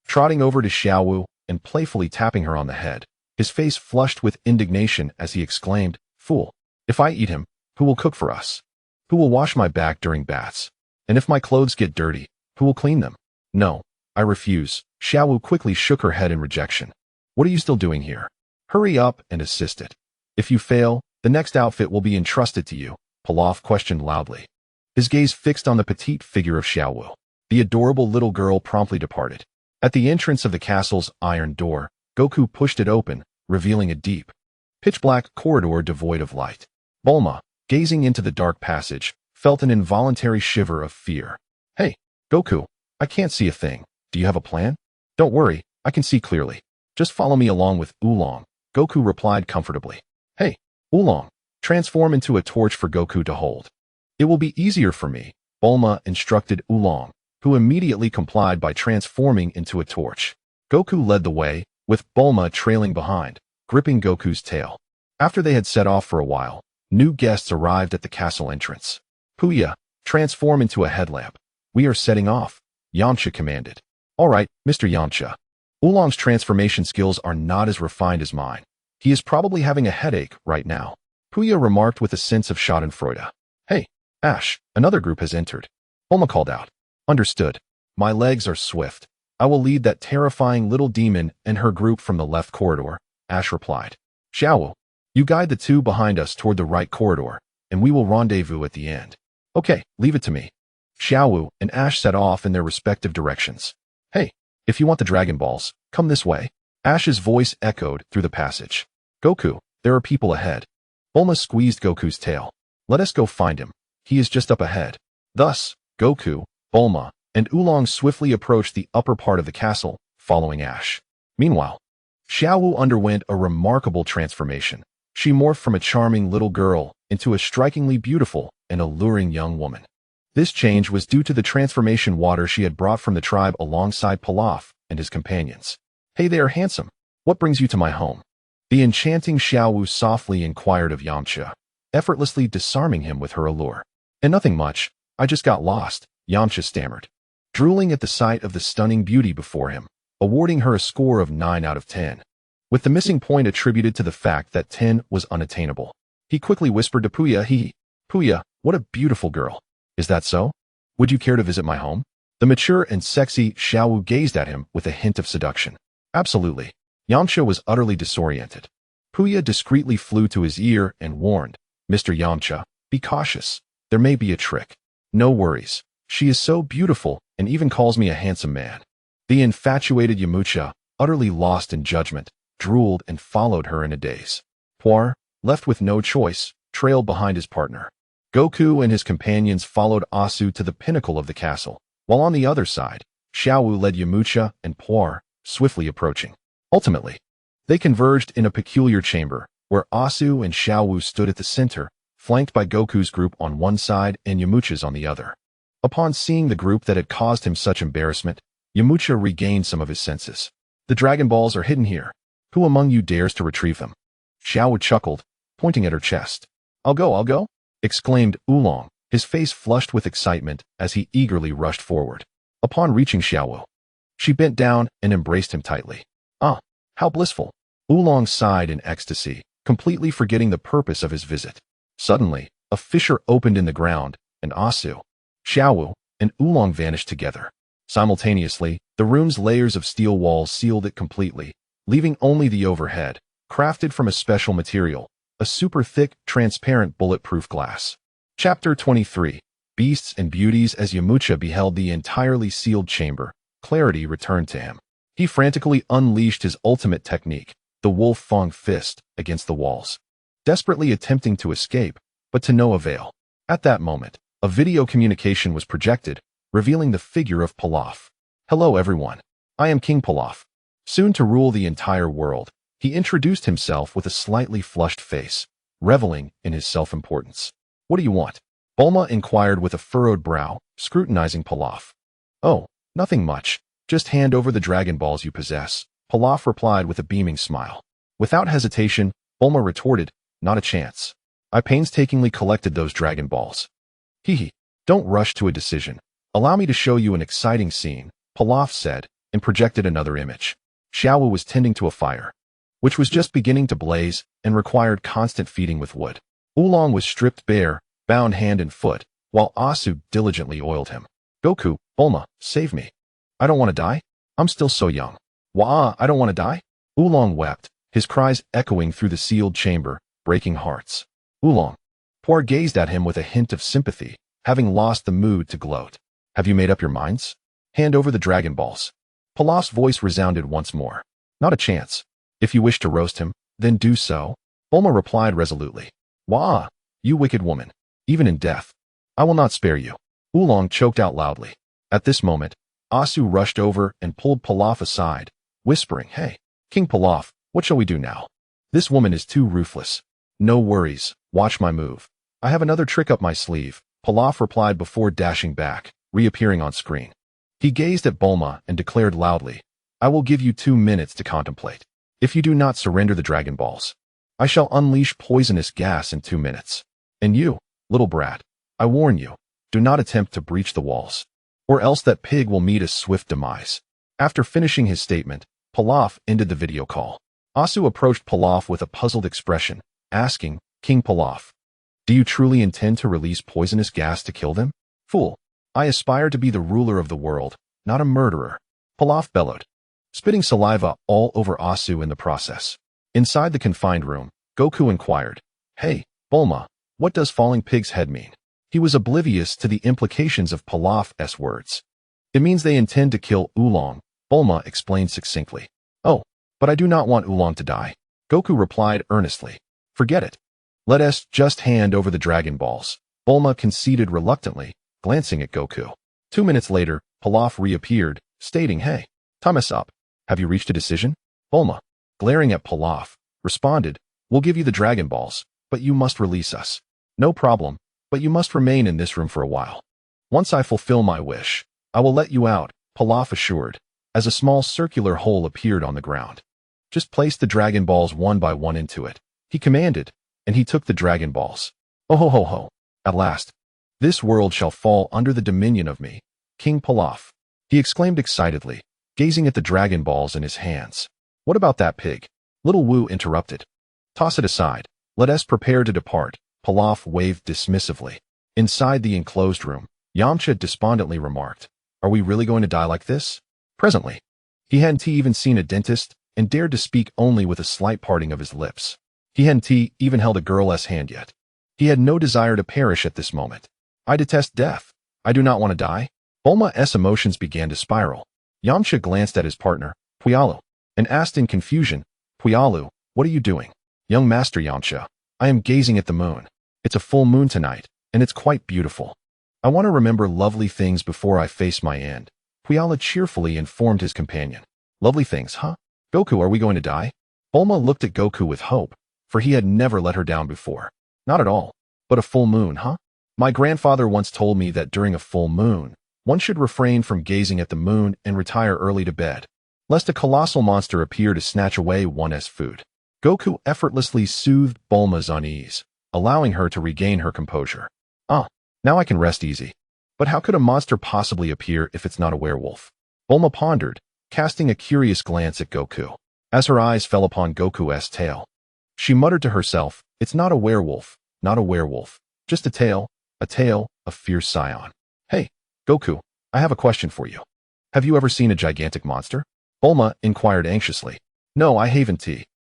trotting over to Xiaowu and playfully tapping her on the head, his face flushed with indignation as he exclaimed, Fool, if I eat him, who will cook for us? Who will wash my back during baths? And if my clothes get dirty, who will clean them? No, I refuse. Xiaowu quickly shook her head in rejection. What are you still doing here? Hurry up and assist it. If you fail, the next outfit will be entrusted to you, Pilaf questioned loudly. His gaze fixed on the petite figure of Xiaowu. The adorable little girl promptly departed. At the entrance of the castle's iron door, Goku pushed it open, revealing a deep, pitch-black corridor devoid of light. Bulma, gazing into the dark passage, felt an involuntary shiver of fear. Hey, Goku, I can't see a thing. Do you have a plan? Don't worry, I can see clearly. Just follow me along with Oolong, Goku replied comfortably. Hey, Oolong, transform into a torch for Goku to hold. It will be easier for me, Bulma instructed Oolong, who immediately complied by transforming into a torch. Goku led the way, with Bulma trailing behind, gripping Goku's tail. After they had set off for a while, new guests arrived at the castle entrance. Puya, transform into a headlamp. We are setting off, Yamcha commanded. All right, Mr. Yamcha. Oolong's transformation skills are not as refined as mine. He is probably having a headache right now, Puya remarked with a sense of schadenfreude. Hey, Ash, another group has entered. Bulma called out. Understood. My legs are swift. I will lead that terrifying little demon and her group from the left corridor, Ash replied. Xiaowu, you guide the two behind us toward the right corridor, and we will rendezvous at the end. Okay, leave it to me. Xiaowu and Ash set off in their respective directions. Hey, if you want the Dragon Balls, come this way. Ash's voice echoed through the passage. Goku, there are people ahead. Bulma squeezed Goku's tail. Let us go find him. He is just up ahead. Thus, Goku, Bulma, and Oolong swiftly approached the upper part of the castle, following Ash. Meanwhile, Xiaowu underwent a remarkable transformation. She morphed from a charming little girl into a strikingly beautiful and alluring young woman. This change was due to the transformation water she had brought from the tribe alongside Pilaf and his companions. Hey there, handsome. What brings you to my home? The enchanting Xiaowu softly inquired of Yamcha, effortlessly disarming him with her allure. And nothing much. I just got lost, Yamcha stammered, drooling at the sight of the stunning beauty before him, awarding her a score of 9 out of 10, with the missing point attributed to the fact that 10 was unattainable. He quickly whispered to Puya, Puya, what a beautiful girl. Is that so? Would you care to visit my home? The mature and sexy Xiaowu gazed at him with a hint of seduction. Absolutely. Yamcha was utterly disoriented. Puya discreetly flew to his ear and warned, Mr. Yamcha, be cautious. There may be a trick. No worries. She is so beautiful and even calls me a handsome man. The infatuated Yamcha, utterly lost in judgment, drooled and followed her in a daze. Puar, left with no choice, trailed behind his partner. Goku and his companions followed Asu to the pinnacle of the castle, while on the other side, Xiaowu led Yamcha and Puar, swiftly approaching. Ultimately, they converged in a peculiar chamber, where Asu and Xiaowu stood at the center, flanked by Goku's group on one side and Yamcha's on the other. Upon seeing the group that had caused him such embarrassment, Yamcha regained some of his senses. The Dragon Balls are hidden here. Who among you dares to retrieve them? Xiaowu chuckled, pointing at her chest. I'll go, exclaimed Oolong, his face flushed with excitement as he eagerly rushed forward. Upon reaching Xiaowu, she bent down and embraced him tightly. Ah, how blissful! Oolong sighed in ecstasy, completely forgetting the purpose of his visit. Suddenly, a fissure opened in the ground, and Asu, Xiaowu, and Oolong vanished together. Simultaneously, the room's layers of steel walls sealed it completely, leaving only the overhead, crafted from a special material, a super thick, transparent bulletproof glass. Chapter 23. Beasts and Beauties. As Yamucha beheld the entirely sealed chamber, clarity returned to him. He frantically unleashed his ultimate technique, the Wolf Fang Fist, against the walls, desperately attempting to escape, but to no avail. At that moment, a video communication was projected, revealing the figure of Pilaf. Hello everyone. I am King Pilaf. Soon to rule the entire world, he introduced himself with a slightly flushed face, reveling in his self-importance. What do you want? Bulma inquired with a furrowed brow, scrutinizing Pilaf. Oh, nothing much. Just hand over the Dragon Balls you possess, Pilaf replied with a beaming smile. Without hesitation, Bulma retorted, not a chance. I painstakingly collected those Dragon Balls. Hee. Don't rush to a decision. Allow me to show you an exciting scene, Pilaf said, and projected another image. Xiaowu was tending to a fire, which was just beginning to blaze and required constant feeding with wood. Oolong was stripped bare, bound hand and foot, while Asu diligently oiled him. Goku, Bulma, save me. I don't want to die. I'm still so young. Wah, I don't want to die. Oolong wept, his cries echoing through the sealed chamber, breaking hearts. Oolong. Puar gazed at him with a hint of sympathy, having lost the mood to gloat. Have you made up your minds? Hand over the Dragon Balls. Pilaf's voice resounded once more. Not a chance. If you wish to roast him, then do so. Bulma replied resolutely. Wah, you wicked woman. Even in death, I will not spare you. Oolong choked out loudly. At this moment, Asu rushed over and pulled Pilaf aside, whispering, Hey, King Pilaf, what shall we do now? This woman is too ruthless. No worries, watch my move. I have another trick up my sleeve, Pilaf replied before dashing back, reappearing on screen. He gazed at Bulma and declared loudly, I will give you 2 minutes to contemplate. If you do not surrender the Dragon Balls, I shall unleash poisonous gas in 2 minutes. And you, little brat, I warn you, do not attempt to breach the walls, or else that pig will meet a swift demise. After finishing his statement, Pilaf ended the video call. Asu approached Pilaf with a puzzled expression, asking, King Pilaf, do you truly intend to release poisonous gas to kill them? Fool, I aspire to be the ruler of the world, not a murderer. Pilaf bellowed, spitting saliva all over Asu in the process. Inside the confined room, Goku inquired, Hey, Bulma, what does falling pig's head mean? He was oblivious to the implications of Pilaf's words. It means they intend to kill Oolong, Bulma explained succinctly. Oh, but I do not want Oolong to die, Goku replied earnestly. Forget it. Let us just hand over the Dragon Balls, Bulma conceded reluctantly, glancing at Goku. 2 minutes later, Pilaf reappeared, stating, Hey, time is up. Have you reached a decision? Bulma, glaring at Pilaf, responded, We'll give you the Dragon Balls, but you must release us. No problem, but you must remain in this room for a while. Once I fulfill my wish, I will let you out, Pilaf assured, as a small circular hole appeared on the ground. Just place the Dragon Balls one by one into it, he commanded, and he took the Dragon Balls. Oh ho ho ho. At last, this world shall fall under the dominion of me, King Pilaf, he exclaimed excitedly, gazing at the Dragon Balls in his hands. What about that pig? Little Wu interrupted. Toss it aside. Let us prepare to depart, Pilaf waved dismissively. Inside the enclosed room, Yamcha despondently remarked, Are we really going to die like this? Presently. He hadn't even seen a dentist and dared to speak only with a slight parting of his lips. He hadn't even held a girl's hand yet. He had no desire to perish at this moment. I detest death. I do not want to die. Bulma's emotions began to spiral. Yamcha glanced at his partner, Puyalu, and asked in confusion, Puyalu, what are you doing? Young Master Yamcha, I am gazing at the moon. It's a full moon tonight, and it's quite beautiful. I want to remember lovely things before I face my end, Puyalu cheerfully informed his companion. Lovely things, huh? Goku, are we going to die? Bulma looked at Goku with hope, for he had never let her down before. Not at all. But a full moon, huh? My grandfather once told me that during a full moon, one should refrain from gazing at the moon and retire early to bed, lest a colossal monster appear to snatch away one's food. Goku effortlessly soothed Bulma's unease, allowing her to regain her composure. Ah, now I can rest easy. But how could a monster possibly appear if it's not a werewolf? Bulma pondered, casting a curious glance at Goku. As her eyes fell upon Goku's tail, she muttered to herself, It's not a werewolf, just a tail of fierce scion. Hey, Goku, I have a question for you. Have you ever seen a gigantic monster? Bulma inquired anxiously. No, I haven't.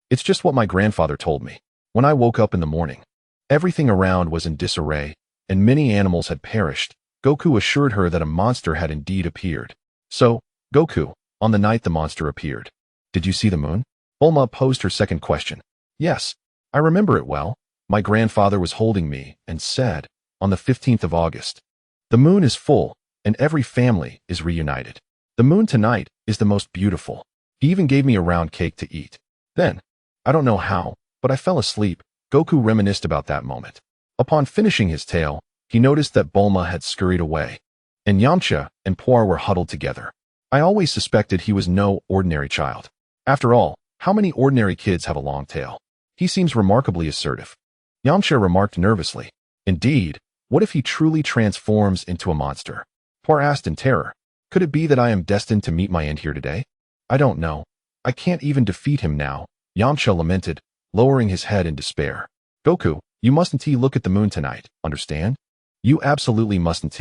It's just what my grandfather told me. When I woke up in the morning, everything around was in disarray, and many animals had perished. Goku assured her that a monster had indeed appeared. So, Goku, on the night the monster appeared, did you see the moon? Bulma posed her second question. Yes, I remember it well. My grandfather was holding me and said, on the 15th of August, the moon is full, and every family is reunited. The moon tonight is the most beautiful. He even gave me a round cake to eat. Then, I don't know how, but I fell asleep. Goku reminisced about that moment. Upon finishing his tale, he noticed that Bulma had scurried away, and Yamcha and Puar were huddled together. I always suspected he was no ordinary child. After all, how many ordinary kids have a long tail? He seems remarkably assertive. Yamcha remarked nervously. Indeed, what if he truly transforms into a monster? Puar asked in terror. Could it be that I am destined to meet my end here today? I don't know. I can't even defeat him now, Yamcha lamented, lowering his head in despair. Goku, you mustn't look at the moon tonight, understand? You absolutely mustn't.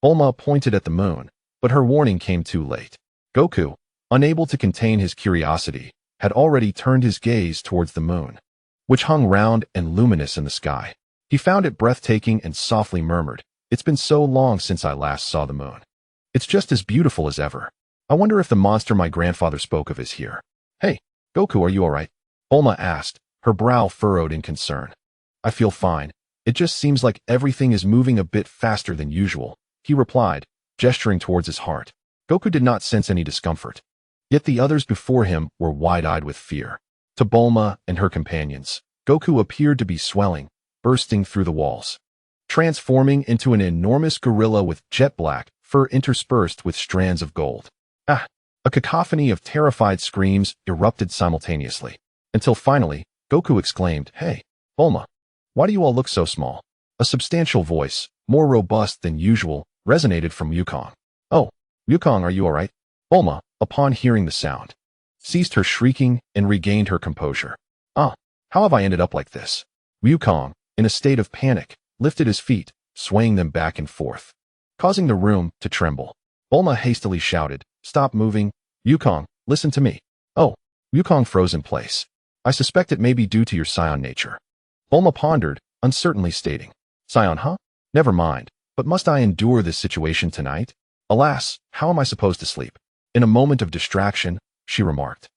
Bulma pointed at the moon, but her warning came too late. Goku, unable to contain his curiosity, had already turned his gaze towards the moon, which hung round and luminous in the sky. He found it breathtaking and softly murmured, "It's been so long since I last saw the moon. It's just as beautiful as ever. I wonder if the monster my grandfather spoke of is here." Hey, Goku, are you alright? Bulma asked, her brow furrowed in concern. I feel fine. It just seems like everything is moving a bit faster than usual, he replied, gesturing towards his heart. Goku did not sense any discomfort. Yet the others before him were wide-eyed with fear. To Bulma and her companions, Goku appeared to be swelling, bursting through the walls, transforming into an enormous gorilla with jet-black fur interspersed with strands of gold. Ah! A cacophony of terrified screams erupted simultaneously, until finally, Goku exclaimed, "Hey, Bulma, why do you all look so small?" A substantial voice, more robust than usual, resonated from Wukong. Oh, Wukong, are you alright? Bulma, upon hearing the sound, ceased her shrieking and regained her composure. Ah, how have I ended up like this? Wukong, in a state of panic, lifted his feet, swaying them back and forth, causing the room to tremble. Bulma hastily shouted, "Stop moving. Wukong, listen to me." Oh, Wukong froze in place. I suspect it may be due to your scion nature. Bulma pondered, uncertainly stating, "Scion, huh? Never mind, but must I endure this situation tonight? Alas, how am I supposed to sleep?" In a moment of distraction, she remarked,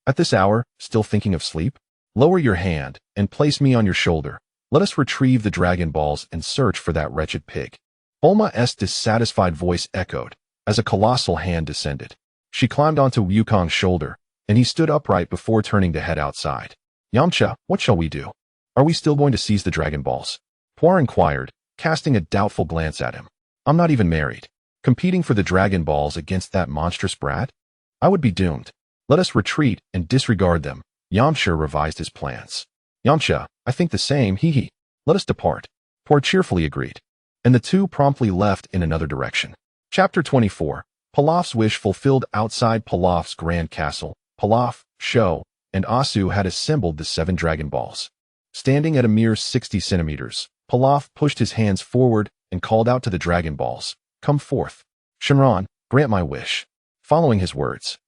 "At this hour, still thinking of sleep? Lower your hand and place me on your shoulder. Let us retrieve the Dragon Balls and search for that wretched pig." Bulma's dissatisfied voice echoed as a colossal hand descended. She climbed onto Wukong's shoulder, and he stood upright before turning to head outside. "Yamcha, what shall we do? Are we still going to seize the Dragon Balls?" Puar inquired, casting a doubtful glance at him. "I'm not even married. Competing for the Dragon Balls against that monstrous brat? I would be doomed. Let us retreat and disregard them." Yamcha revised his plans. "Yamcha, I think the same, hee. Let us depart." Puar cheerfully agreed, and the two promptly left in another direction. Chapter 24. Pilaf's wish fulfilled. Outside Pilaf's grand castle, Pilaf, Sho, and Asu had assembled the 7 Dragon Balls. Standing at a mere 60 centimeters, Pilaf pushed his hands forward and called out to the Dragon Balls, "Come forth. Shenron, grant my wish." Following his words,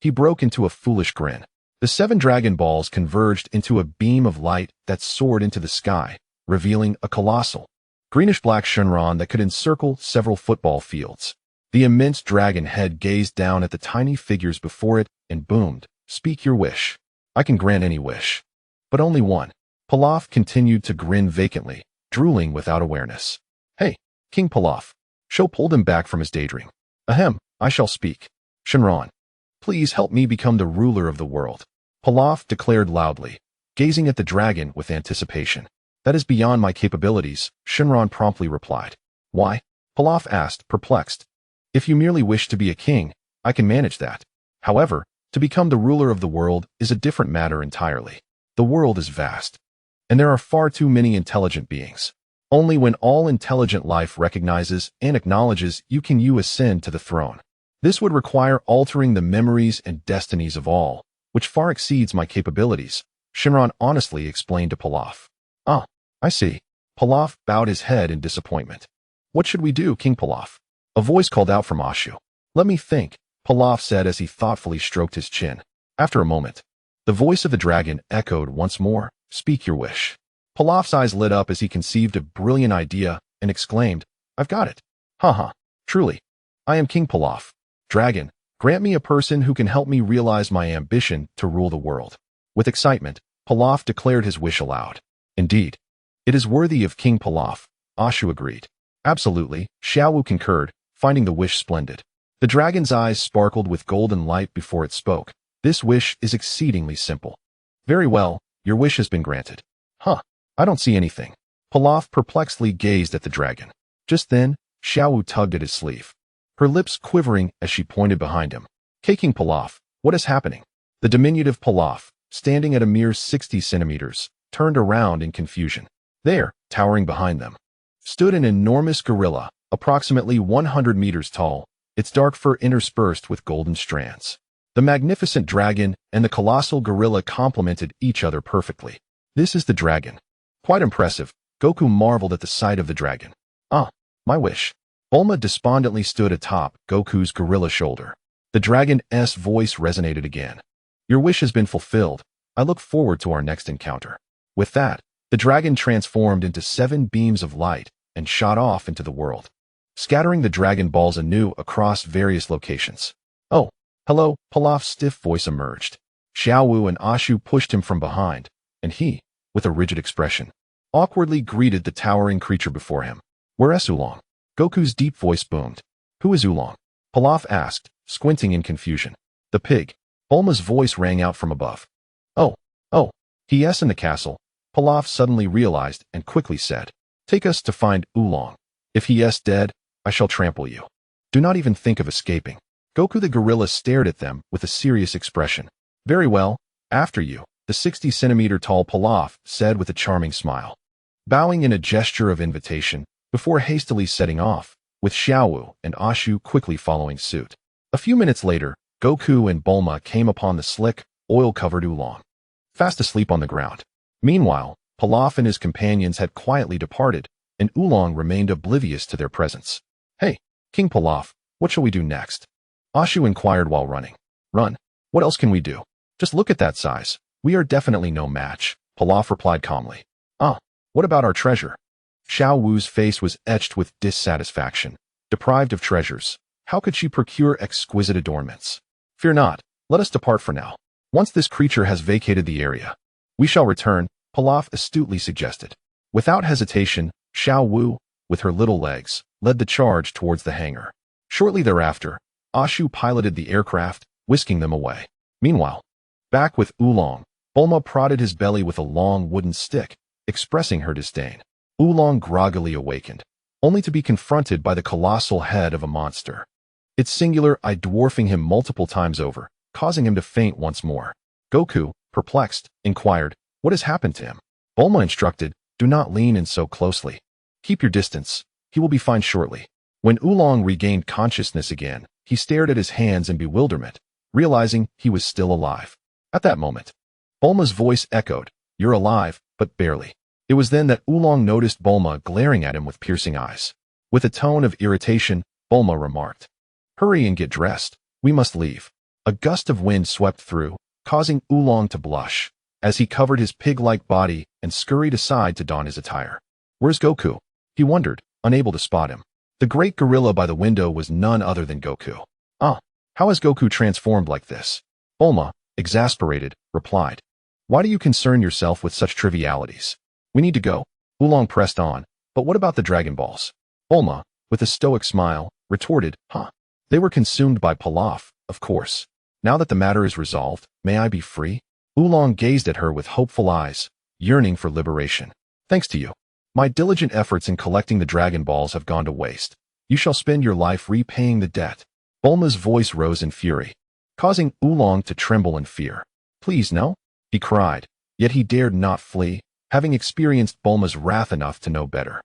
he broke into a foolish grin. The 7 Dragon Balls converged into a beam of light that soared into the sky, revealing a colossal, greenish-black Shenron that could encircle several football fields. The immense dragon head gazed down at the tiny figures before it and boomed, "Speak your wish. I can grant any wish, but only one." Pilaf continued to grin vacantly, drooling without awareness. "Hey, King Pilaf." Sho pulled him back from his daydream. "Ahem, I shall speak. Shenron, please help me become the ruler of the world." Pilaf declared loudly, gazing at the dragon with anticipation. "That is beyond my capabilities," Shenron promptly replied. "Why?" Pilaf asked, perplexed. "If you merely wish to be a king, I can manage that. However, to become the ruler of the world is a different matter entirely. The world is vast, and there are far too many intelligent beings. Only when all intelligent life recognizes and acknowledges you can you ascend to the throne. This would require altering the memories and destinies of all, which far exceeds my capabilities," Shenron honestly explained to Pilaf. "Ah, I see." Pilaf bowed his head in disappointment. "What should we do, King Pilaf?" A voice called out from Ashu. Let me think, Pilaf said as he thoughtfully stroked his chin. After a moment, the voice of the dragon echoed once more, speak your wish. Pilaf's eyes lit up as he conceived a brilliant idea and exclaimed, I've got it. Haha, truly. I am King Pilaf. Dragon, grant me a person who can help me realize my ambition to rule the world. With excitement, Pilaf declared his wish aloud. Indeed, it is worthy of King Pilaf, Ashu agreed. Absolutely, Xiaowu concurred, finding the wish splendid. The dragon's eyes sparkled with golden light before it spoke. This wish is exceedingly simple. Very well, your wish has been granted. Huh, I don't see anything. Pilaf perplexedly gazed at the dragon. Just then, Xiaowu tugged at his sleeve, her lips quivering as she pointed behind him. King Pilaf, what is happening? The diminutive Pilaf, standing at a mere 60 centimeters, turned around in confusion. There, towering behind them, stood an enormous gorilla, approximately 100 meters tall, its dark fur interspersed with golden strands. The magnificent dragon and the colossal gorilla complemented each other perfectly. This is the dragon. Quite impressive, Goku marveled at the sight of the dragon. Ah, my wish. Bulma despondently stood atop Goku's gorilla shoulder. The dragon's voice resonated again. Your wish has been fulfilled. I look forward to our next encounter. With that, the dragon transformed into 7 beams of light and shot off into the world, scattering the Dragon Balls anew across various locations. Oh, hello, Pilaf's stiff voice emerged. Xiaowu and Ashu pushed him from behind, and he, with a rigid expression, awkwardly greeted the towering creature before him. Where is Oolong? Goku's deep voice boomed. Who is Oolong? Pilaf asked, squinting in confusion. The pig. Bulma's voice rang out from above. Oh, he is in the castle. Pilaf suddenly realized and quickly said, take us to find Oolong. If he is dead, I shall trample you. Do not even think of escaping. Goku the gorilla stared at them with a serious expression. Very well, after you, the 60-centimeter tall Pilaf said with a charming smile, bowing in a gesture of invitation before hastily setting off, with Xiaowu and Ashu quickly following suit. A few minutes later, Goku and Bulma came upon the slick, oil-covered Oolong, fast asleep on the ground. Meanwhile, Pilaf and his companions had quietly departed, and Oolong remained oblivious to their presence. Hey, King Pilaf, what shall we do next? Ashu inquired while running. Run. What else can we do? Just look at that size. We are definitely no match, Pilaf replied calmly. Ah, what about our treasure? Xiao Wu's face was etched with dissatisfaction. Deprived of treasures, how could she procure exquisite adornments? Fear not, let us depart for now. Once this creature has vacated the area, we shall return, Pilaf astutely suggested. Without hesitation, Xiao Wu, with her little legs, led the charge towards the hangar. Shortly thereafter, Ashu piloted the aircraft, whisking them away. Meanwhile, back with Oolong, Bulma prodded his belly with a long wooden stick, expressing her disdain. Oolong groggily awakened, only to be confronted by the colossal head of a monster, its singular eye dwarfing him multiple times over, causing him to faint once more. Goku, perplexed, inquired, what has happened to him? Bulma instructed, do not lean in so closely. Keep your distance. He will be fine shortly. When Oolong regained consciousness again, he stared at his hands in bewilderment, realizing he was still alive. At that moment, Bulma's voice echoed, you're alive, but barely. It was then that Oolong noticed Bulma glaring at him with piercing eyes. With a tone of irritation, Bulma remarked, hurry and get dressed. We must leave. A gust of wind swept through, causing Oolong to blush, as he covered his pig-like body and scurried aside to don his attire. Where's Goku? He wondered, unable to spot him. The great gorilla by the window was none other than Goku. Ah, how has Goku transformed like this? Bulma, exasperated, replied. Why do you concern yourself with such trivialities? We need to go. Oolong pressed on, but what about the Dragon Balls? Bulma, with a stoic smile, retorted, They were consumed by Pilaf, of course. Now that the matter is resolved, may I be free? Oolong gazed at her with hopeful eyes, yearning for liberation. Thanks to you, my diligent efforts in collecting the Dragon Balls have gone to waste. You shall spend your life repaying the debt. Bulma's voice rose in fury, causing Oolong to tremble in fear. Please no, he cried, yet he dared not flee, having experienced Bulma's wrath enough to know better.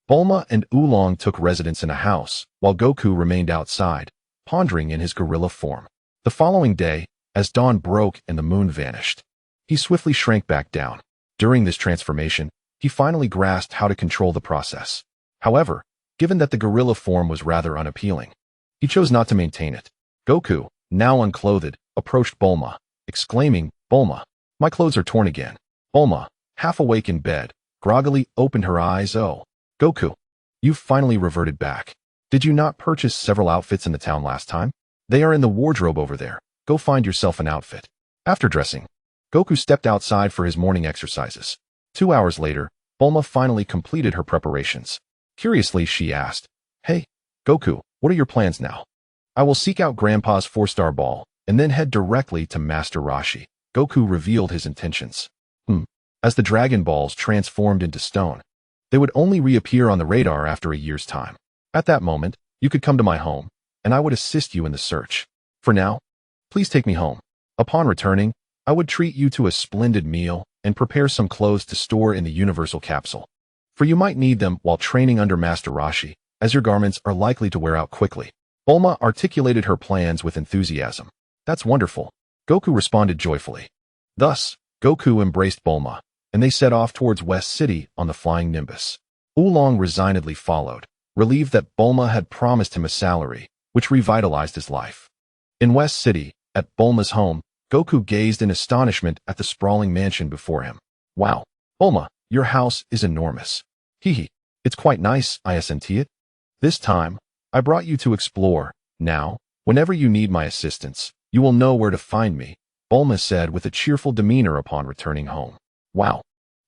Bulma and Oolong took residence in a house, while Goku remained outside, pondering in his gorilla form. The following day, as dawn broke and the moon vanished, he swiftly shrank back down. During this transformation, he finally grasped how to control the process. However, given that the gorilla form was rather unappealing. He chose not to maintain it. Goku, now unclothed, approached Bulma, exclaiming, "Bulma, my clothes are torn again." Bulma, half awake in bed, groggily opened her eyes. "Oh, Goku, you've finally reverted back. Did you not purchase several outfits in the town last time? They are in the wardrobe over there. Go find yourself an outfit." After dressing, Goku stepped outside for his morning exercises. 2 hours later, Bulma finally completed her preparations. Curiously, she asked, "Hey, Goku, what are your plans now?" "I will seek out Grandpa's 4-star ball, and then head directly to Master Roshi." Goku revealed his intentions. As the Dragon Balls transformed into stone, they would only reappear on the radar after a year's time. At that moment, you could come to my home, and I would assist you in the search. For now, please take me home. Upon returning, I would treat you to a splendid meal and prepare some clothes to store in the Universal Capsule. For you might need them while training under Master Roshi, as your garments are likely to wear out quickly. Bulma articulated her plans with enthusiasm. "That's wonderful," Goku responded joyfully. Thus, Goku embraced Bulma, and they set off towards West City on the flying Nimbus. Oolong resignedly followed, relieved that Bulma had promised him a salary, which revitalized his life. In West City, at Bulma's home, Goku gazed in astonishment at the sprawling mansion before him. "Wow, Bulma, your house is enormous. Hee, it's quite nice, isn't it? This time, I brought you to explore. Now, whenever you need my assistance, you will know where to find me," Bulma said with a cheerful demeanor upon returning home. "Wow,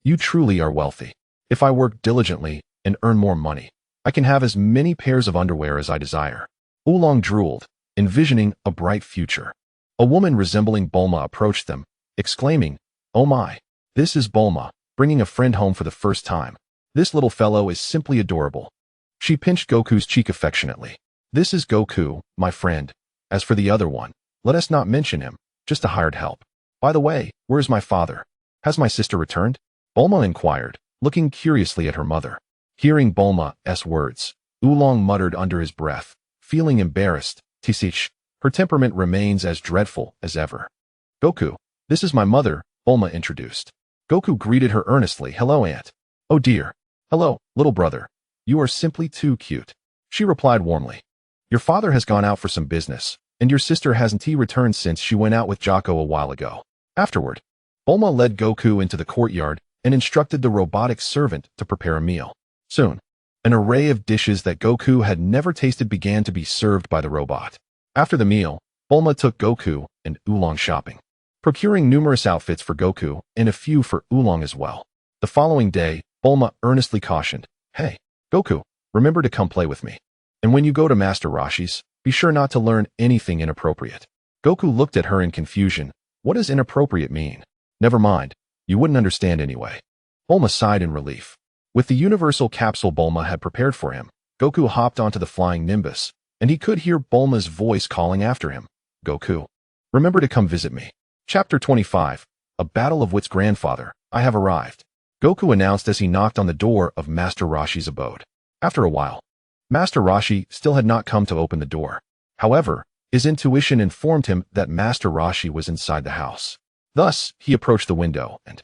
you truly are wealthy. If I work diligently and earn more money, I can have as many pairs of underwear as I desire." Oolong drooled, envisioning a bright future. A woman resembling Bulma approached them, exclaiming, "Oh my, this is Bulma, bringing a friend home for the first time. This little fellow is simply adorable." She pinched Goku's cheek affectionately. "This is Goku, my friend. As for the other one, let us not mention him, just a hired help. By the way, where is my father? Has my sister returned?" Bulma inquired, looking curiously at her mother. Hearing Bulma's words, Oolong muttered under his breath, feeling embarrassed. "Tisich, her temperament remains as dreadful as ever." "Goku, this is my mother," Bulma introduced. Goku greeted her earnestly. "Hello, Aunt." "Oh dear. Hello, little brother. You are simply too cute," she replied warmly. "Your father has gone out for some business, and your sister hasn't returned since she went out with Jocko a while ago." Afterward, Bulma led Goku into the courtyard and instructed the robotic servant to prepare a meal. Soon, an array of dishes that Goku had never tasted began to be served by the robot. After the meal, Bulma took Goku and Oolong shopping, procuring numerous outfits for Goku and a few for Oolong as well. The following day, Bulma earnestly cautioned, "Hey, Goku, remember to come play with me. And when you go to Master Roshi's, be sure not to learn anything inappropriate." Goku looked at her in confusion. "What does inappropriate mean?" "Never mind, you wouldn't understand anyway." Bulma sighed in relief. With the universal capsule Bulma had prepared for him, Goku hopped onto the flying Nimbus, and he could hear Bulma's voice calling after him, "Goku, remember to come visit me." Chapter 25, A Battle of Wits. "Grandfather, I have arrived," Goku announced as he knocked on the door of Master Roshi's abode. After a while, Master Roshi still had not come to open the door. However, his intuition informed him that Master Roshi was inside the house. Thus, he approached the window and,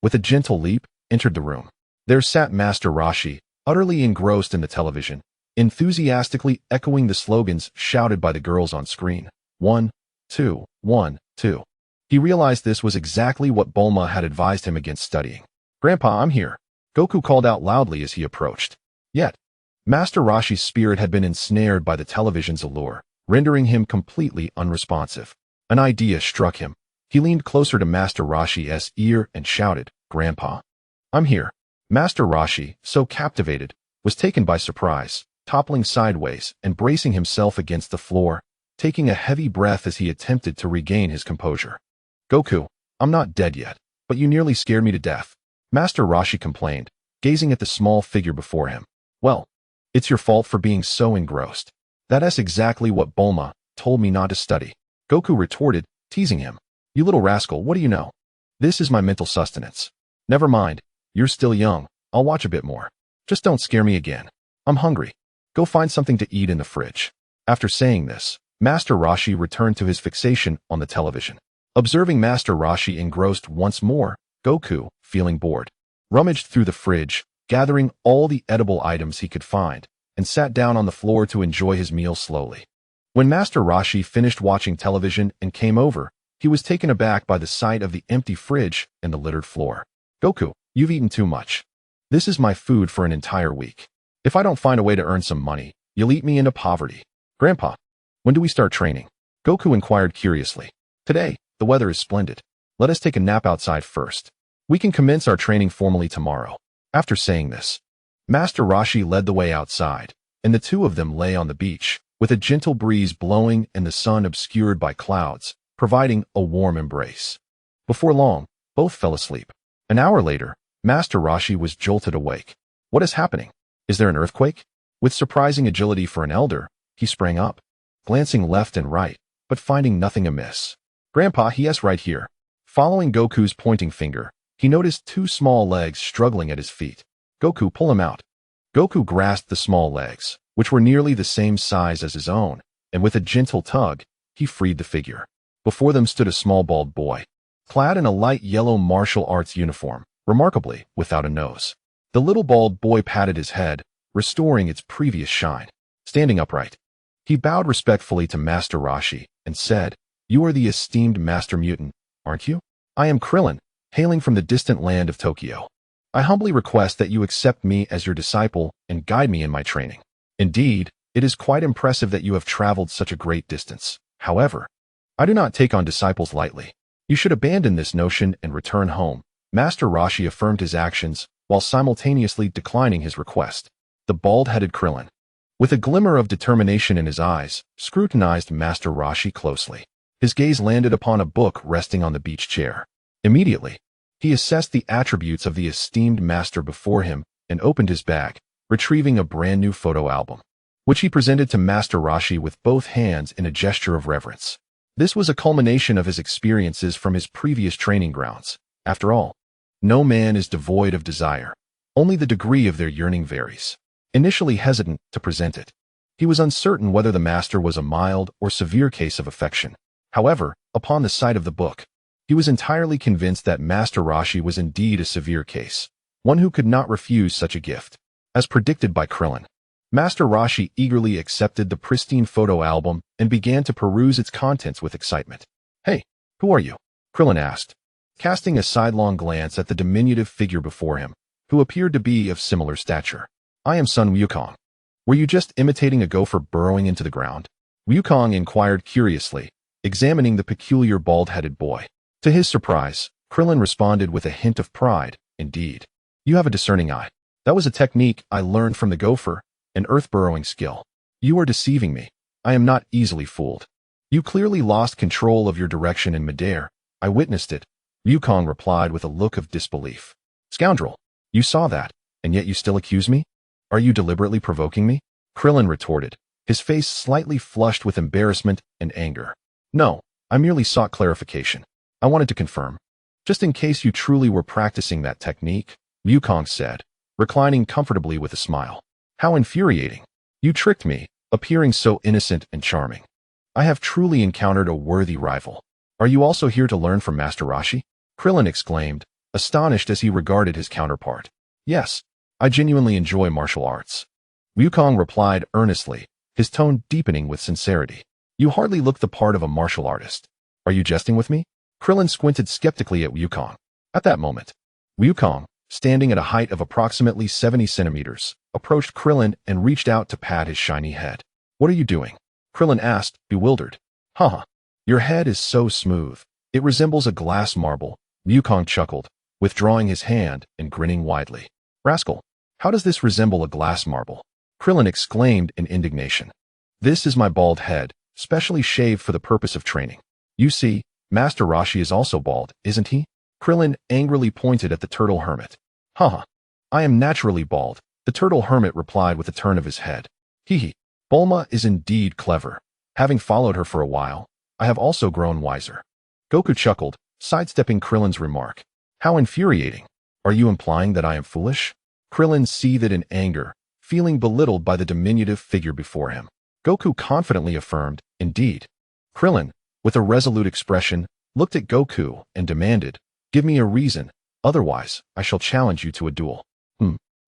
with a gentle leap, entered the room. There sat Master Roshi, utterly engrossed in the television, enthusiastically echoing the slogans shouted by the girls on screen. 1, 2, 1, 2. He realized this was exactly what Bulma had advised him against studying. "Grandpa, I'm here," Goku called out loudly as he approached. Yet, Master Roshi's spirit had been ensnared by the television's allure, rendering him completely unresponsive. An idea struck him. He leaned closer to Master Roshi's ear and shouted, "Grandpa, I'm here." Master Roshi, so captivated, was taken by surprise, toppling sideways and bracing himself against the floor, taking a heavy breath as he attempted to regain his composure. "Goku, I'm not dead yet, but you nearly scared me to death," Master Roshi complained, gazing at the small figure before him. "Well, it's your fault for being so engrossed. That's exactly what Bulma told me not to study," Goku retorted, teasing him. "You little rascal, what do you know? This is my mental sustenance." "Never mind, you're still young. I'll watch a bit more. Just don't scare me again. I'm hungry. Go find something to eat in the fridge." After saying this, Master Roshi returned to his fixation on the television. Observing Master Roshi engrossed once more, Goku, feeling bored, rummaged through the fridge, gathering all the edible items he could find, and sat down on the floor to enjoy his meal slowly. When Master Roshi finished watching television and came over, he was taken aback by the sight of the empty fridge and the littered floor. Goku, you've eaten too much. This is my food for an entire week. If I don't find a way to earn some money, you'll eat me into poverty. Grandpa, when do we start training? Goku inquired curiously. Today, the weather is splendid. Let us take a nap outside first. We can commence our training formally tomorrow. After saying this, Master Roshi led the way outside, and the two of them lay on the beach, with a gentle breeze blowing and the sun obscured by clouds, providing a warm embrace. Before long, both fell asleep. An hour later, Master Roshi was jolted awake. What is happening? Is there an earthquake? With surprising agility for an elder, he sprang up, glancing left and right, but finding nothing amiss. Grandpa, yes, right here. Following Goku's pointing finger, he noticed two small legs struggling at his feet. Goku, pull him out. Goku grasped the small legs, which were nearly the same size as his own, and with a gentle tug, he freed the figure. Before them stood a small bald boy, clad in a light yellow martial arts uniform, remarkably without a nose. The little bald boy patted his head, restoring its previous shine. Standing upright, he bowed respectfully to Master Roshi and said, "You are the esteemed Master Mutant, aren't you? I am Krillin, hailing from the distant land of Tokyo. I humbly request that you accept me as your disciple and guide me in my training. Indeed, it is quite impressive that you have traveled such a great distance. However, I do not take on disciples lightly. You should abandon this notion and return home." Master Roshi affirmed his actions while simultaneously declining his request. The bald-headed Krillin, with a glimmer of determination in his eyes, scrutinized Master Roshi closely. His gaze landed upon a book resting on the beach chair. Immediately, he assessed the attributes of the esteemed master before him and opened his bag, retrieving a brand new photo album, which he presented to Master Roshi with both hands in a gesture of reverence. This was a culmination of his experiences from his previous training grounds. After all, no man is devoid of desire. Only the degree of their yearning varies. Initially hesitant to present it, he was uncertain whether the master was a mild or severe case of affection. However, upon the sight of the book, he was entirely convinced that Master Roshi was indeed a severe case, one who could not refuse such a gift. As predicted by Krillin, Master Roshi eagerly accepted the pristine photo album and began to peruse its contents with excitement. "Hey, who are you?" Krillin asked, casting a sidelong glance at the diminutive figure before him, who appeared to be of similar stature. "I am Sun Wukong. Were you just imitating a gopher burrowing into the ground?" Wukong inquired curiously, examining the peculiar bald-headed boy. To his surprise, Krillin responded with a hint of pride. "Indeed, you have a discerning eye. That was a technique I learned from the gopher, an earth-burrowing skill. You are deceiving me. I am not easily fooled. You clearly lost control of your direction in midair. I witnessed it," Wukong replied with a look of disbelief. "Scoundrel, you saw that, and yet you still accuse me? Are you deliberately provoking me?" Krillin retorted, his face slightly flushed with embarrassment and anger. "No, I merely sought clarification. I wanted to confirm. Just in case you truly were practicing that technique," Wukong said, reclining comfortably with a smile. "How infuriating. You tricked me, appearing so innocent and charming. I have truly encountered a worthy rival. Are you also here to learn from Master Roshi?" Krillin exclaimed, astonished as he regarded his counterpart. "Yes, I genuinely enjoy martial arts," Wukong replied earnestly, his tone deepening with sincerity. "You hardly look the part of a martial artist. Are you jesting with me?" Krillin squinted skeptically at Wukong. At that moment, Wukong, standing at a height of approximately 70 centimeters, approached Krillin and reached out to pat his shiny head. "What are you doing?" Krillin asked, bewildered. "Haha, your head is so smooth. It resembles a glass marble," Wukong chuckled, withdrawing his hand and grinning widely. "Rascal, how does this resemble a glass marble?" Krillin exclaimed in indignation. "This is my bald head, specially shaved for the purpose of training. You see, Master Roshi is also bald, isn't he?" Krillin angrily pointed at the turtle hermit. "Haha, I am naturally bald," the turtle hermit replied with a turn of his head. "Hee. Bulma is indeed clever. Having followed her for a while, I have also grown wiser." Goku chuckled, sidestepping Krillin's remark. "How infuriating. Are you implying that I am foolish?" Krillin seethed in anger, feeling belittled by the diminutive figure before him. Goku confidently affirmed, "Indeed." Krillin, with a resolute expression, looked at Goku and demanded, "Give me a reason, otherwise I shall challenge you to a duel.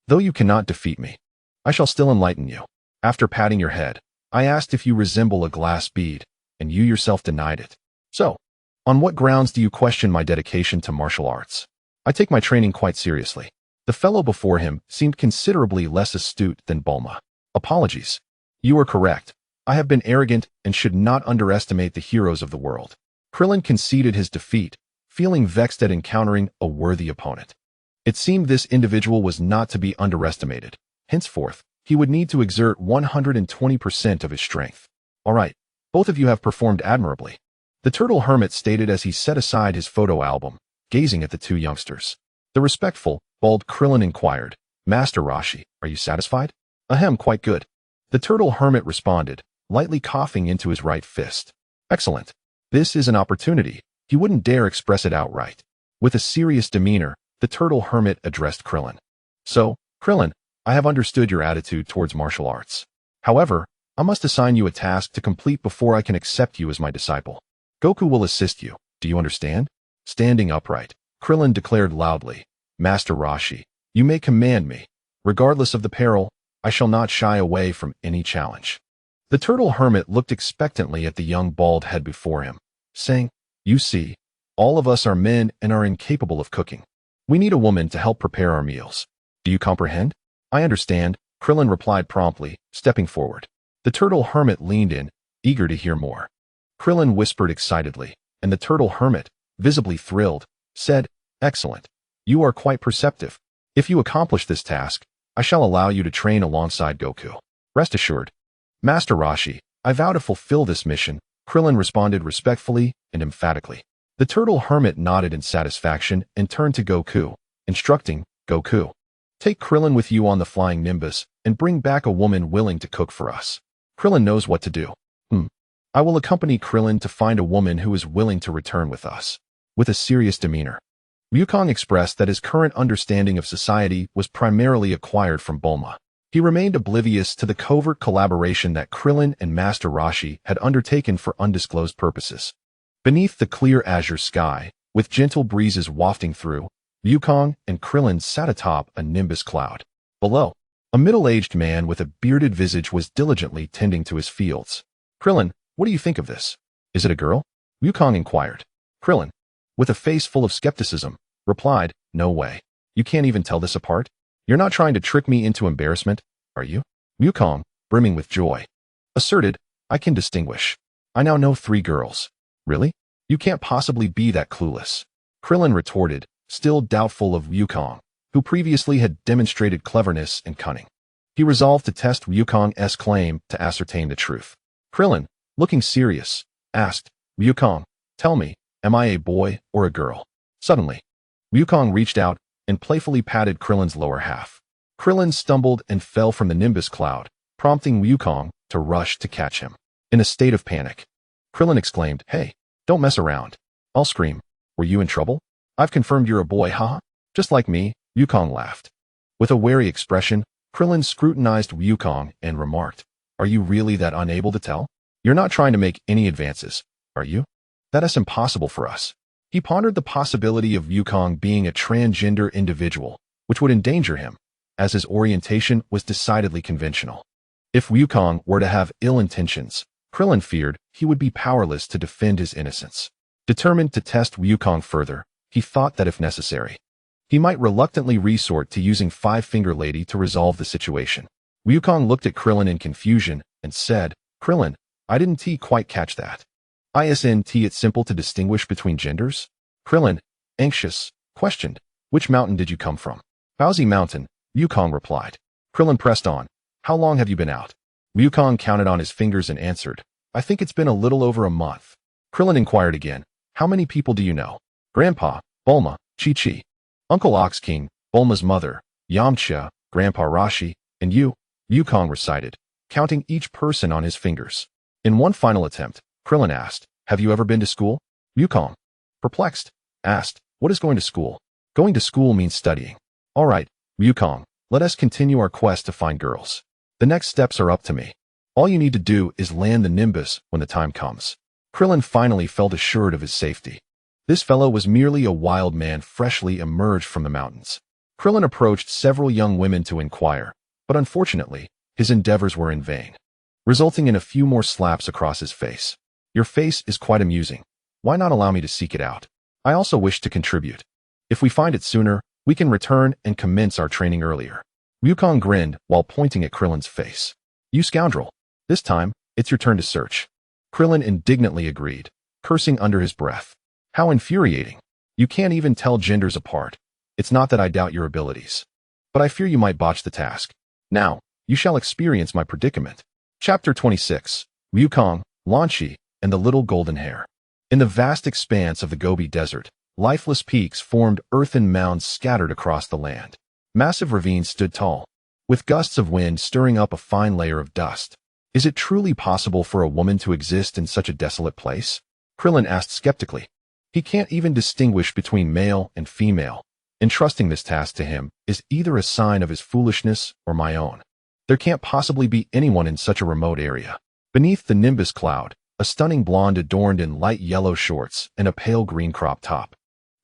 Though you cannot defeat me, I shall still enlighten you." After patting your head, I asked if you resemble a glass bead, and you yourself denied it. So, on what grounds do you question my dedication to martial arts? I take my training quite seriously. The fellow before him seemed considerably less astute than Bulma. Apologies. You are correct. I have been arrogant and should not underestimate the heroes of the world. Krillin conceded his defeat, feeling vexed at encountering a worthy opponent. It seemed this individual was not to be underestimated. Henceforth, he would need to exert 120% of his strength. All right, both of you have performed admirably. The turtle hermit stated as he set aside his photo album, gazing at the two youngsters. The respectful, bald Krillin inquired, Master Roshi, are you satisfied? Ahem, quite good. The turtle hermit responded, lightly coughing into his right fist. Excellent. This is an opportunity. He wouldn't dare express it outright. With a serious demeanor, the turtle hermit addressed Krillin. So, Krillin, I have understood your attitude towards martial arts. However, I must assign you a task to complete before I can accept you as my disciple. Goku will assist you. Do you understand? Standing upright, Krillin declared loudly, Master Roshi, you may command me. Regardless of the peril, I shall not shy away from any challenge. The turtle hermit looked expectantly at the young bald head before him, saying, You see, all of us are men and are incapable of cooking. We need a woman to help prepare our meals. Do you comprehend? I understand, Krillin replied promptly, stepping forward. The turtle hermit leaned in, eager to hear more. Krillin whispered excitedly, and the turtle hermit, visibly thrilled, said, Excellent. You are quite perceptive. If you accomplish this task, I shall allow you to train alongside Goku. Rest assured. Master Roshi, I vow to fulfill this mission, Krillin responded respectfully and emphatically. The turtle hermit nodded in satisfaction and turned to Goku, instructing, Goku, take Krillin with you on the flying Nimbus and bring back a woman willing to cook for us. Krillin knows what to do. I will accompany Krillin to find a woman who is willing to return with us. With a serious demeanor, Wukong expressed that his current understanding of society was primarily acquired from Bulma. He remained oblivious to the covert collaboration that Krillin and Master Roshi had undertaken for undisclosed purposes. Beneath the clear azure sky, with gentle breezes wafting through, Wukong and Krillin sat atop a nimbus cloud. Below, a middle-aged man with a bearded visage was diligently tending to his fields. Krillin, what do you think of this? Is it a girl? Wukong inquired. Krillin, with a face full of skepticism, replied, No way. You can't even tell this apart? You're not trying to trick me into embarrassment, are you? Wukong, brimming with joy, asserted, I can distinguish. I now know 3 girls. Really? You can't possibly be that clueless. Krillin retorted, still doubtful of Wukong, who previously had demonstrated cleverness and cunning. He resolved to test Wukong's claim to ascertain the truth. Krillin, looking serious, asked, Wukong, tell me, am I a boy or a girl? Suddenly, Wukong reached out and playfully patted Krillin's lower half. Krillin stumbled and fell from the nimbus cloud, prompting Wukong to rush to catch him. In a state of panic, Krillin exclaimed, Hey, don't mess around. I'll scream. Were you in trouble? I've confirmed you're a boy, haha. Just like me, Wukong laughed. With a wary expression, Krillin scrutinized Wukong and remarked, Are you really that unable to tell? You're not trying to make any advances, are you? That is impossible for us. He pondered the possibility of Wukong being a transgender individual, which would endanger him, as his orientation was decidedly conventional. If Wukong were to have ill intentions, Krillin feared he would be powerless to defend his innocence. Determined to test Wukong further, he thought that if necessary, he might reluctantly resort to using Five-Finger Lady to resolve the situation. Wukong looked at Krillin in confusion and said, Krillin, I didn't quite catch that. Isn't it simple to distinguish between genders? Krillin, anxious, questioned, Which mountain did you come from? Baozi Mountain, Wukong replied. Krillin pressed on, How long have you been out? Wukong counted on his fingers and answered, I think it's been a little over a month. Krillin inquired again, How many people do you know? Grandpa, Bulma, Chi-Chi, Uncle Ox King, Bulma's mother, Yamcha, Grandpa Roshi, and you, Wukong recited, counting each person on his fingers. In one final attempt, Krillin asked, Have you ever been to school? Wukong, perplexed, asked, What is going to school? Going to school means studying. All right, Wukong, let us continue our quest to find girls. The next steps are up to me. All you need to do is land the Nimbus when the time comes. Krillin finally felt assured of his safety. This fellow was merely a wild man freshly emerged from the mountains. Krillin approached several young women to inquire, but unfortunately, his endeavors were in vain, resulting in a few more slaps across his face. Your face is quite amusing. Why not allow me to seek it out? I also wish to contribute. If we find it sooner, we can return and commence our training earlier. Wukong grinned while pointing at Krillin's face. You scoundrel. This time, it's your turn to search. Krillin indignantly agreed, cursing under his breath. How infuriating. You can't even tell genders apart. It's not that I doubt your abilities, but I fear you might botch the task. Now, you shall experience my predicament. Chapter 26. Wukong, Lan Shi, and the Little Golden Hare. In the vast expanse of the Gobi Desert, lifeless peaks formed earthen mounds scattered across the land. Massive ravines stood tall, with gusts of wind stirring up a fine layer of dust. Is it truly possible for a woman to exist in such a desolate place? Krillin asked skeptically. He can't even distinguish between male and female. Entrusting this task to him is either a sign of his foolishness or my own. There can't possibly be anyone in such a remote area. Beneath the nimbus cloud, a stunning blonde adorned in light yellow shorts and a pale green crop top,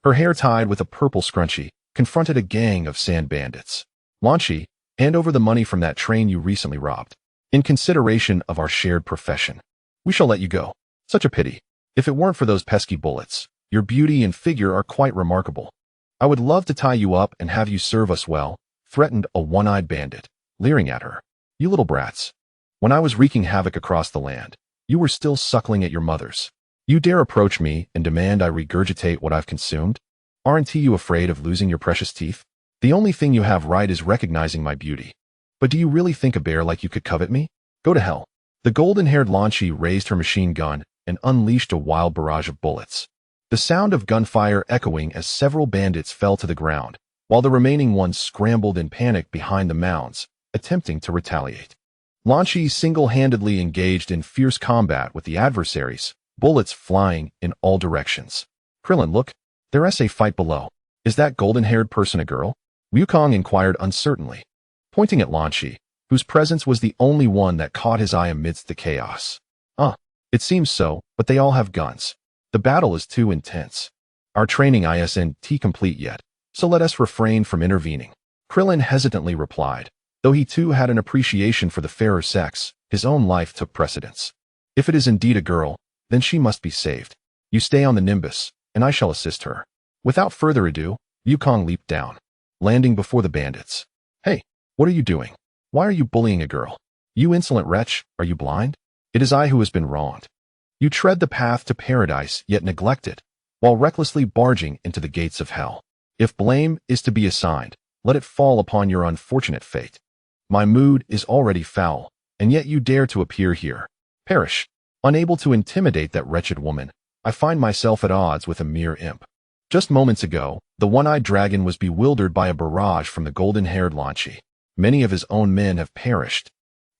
her hair tied with a purple scrunchie, confronted a gang of sand bandits. Lan Shi, hand over the money from that train you recently robbed. In consideration of our shared profession, we shall let you go. Such a pity. If it weren't for those pesky bullets, your beauty and figure are quite remarkable. I would love to tie you up and have you serve us well, threatened a one-eyed bandit, leering at her. You little brats. When I was wreaking havoc across the land, you were still suckling at your mothers. You dare approach me and demand I regurgitate what I've consumed? Aren't you afraid of losing your precious teeth? The only thing you have right is recognizing my beauty. But do you really think a bear like you could covet me? Go to hell. The golden-haired Lan Shi raised her machine gun and unleashed a wild barrage of bullets. The sound of gunfire echoing as several bandits fell to the ground, while the remaining ones scrambled in panic behind the mounds, attempting to retaliate. Lan Shi single-handedly engaged in fierce combat with the adversaries, bullets flying in all directions. Krillin, look, there's a fight below. Is that golden-haired person a girl? Wukong inquired uncertainly, pointing at Lan Shi, whose presence was the only one that caught his eye amidst the chaos. It seems so, but they all have guns. The battle is too intense. Our training isn't complete yet, so let us refrain from intervening. Krillin hesitantly replied. Though he too had an appreciation for the fairer sex, his own life took precedence. If it is indeed a girl, then she must be saved. You stay on the Nimbus, and I shall assist her. Without further ado, Wukong leaped down, landing before the bandits. Hey, what are you doing? Why are you bullying a girl? You insolent wretch, are you blind? It is I who has been wronged. You tread the path to paradise, yet neglect it, while recklessly barging into the gates of hell. If blame is to be assigned, let it fall upon your unfortunate fate. My mood is already foul, and yet you dare to appear here. Perish. Unable to intimidate that wretched woman, I find myself at odds with a mere imp. Just moments ago, the one-eyed dragon was bewildered by a barrage from the golden-haired Lan Shi. Many of his own men have perished,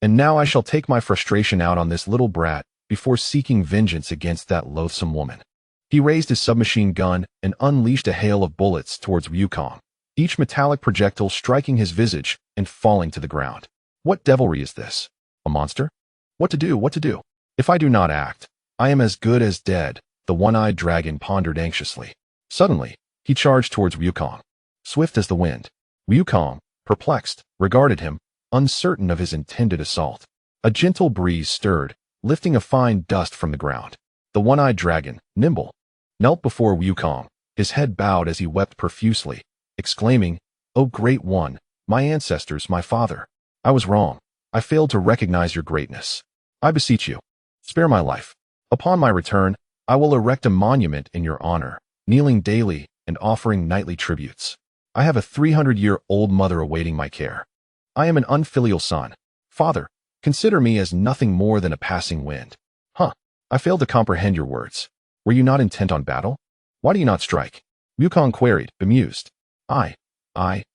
and now I shall take my frustration out on this little brat before seeking vengeance against that loathsome woman. He raised his submachine gun and unleashed a hail of bullets towards Wukong, each metallic projectile striking his visage and falling to the ground. What devilry is this? A monster? What to do? What to do? If I do not act, I am as good as dead, the one-eyed dragon pondered anxiously. Suddenly, he charged towards Wukong, swift as the wind. Wukong, perplexed, regarded him, uncertain of his intended assault. A gentle breeze stirred, lifting a fine dust from the ground. The one-eyed dragon, nimble, knelt before Wukong, his head bowed as he wept profusely, exclaiming, "O great one, my ancestors, my father, I was wrong. I failed to recognize your greatness. I beseech you, spare my life. Upon my return, I will erect a monument in your honor, kneeling daily and offering nightly tributes. I have a 300-year-old mother awaiting my care. I am an unfilial son. Father, consider me as nothing more than a passing wind." I failed to comprehend your words. Were you not intent on battle? Why do you not strike? Wukong queried, bemused. I,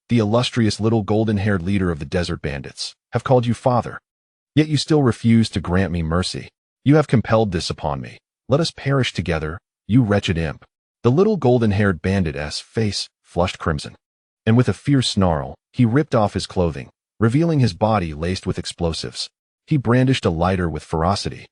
the illustrious little golden-haired leader of the desert bandits, have called you father. Yet you still refuse to grant me mercy. You have compelled this upon me. Let us perish together, you wretched imp. The little golden-haired bandit's face flushed crimson, and with a fierce snarl, he ripped off his clothing, revealing his body laced with explosives. He brandished a lighter with ferocity,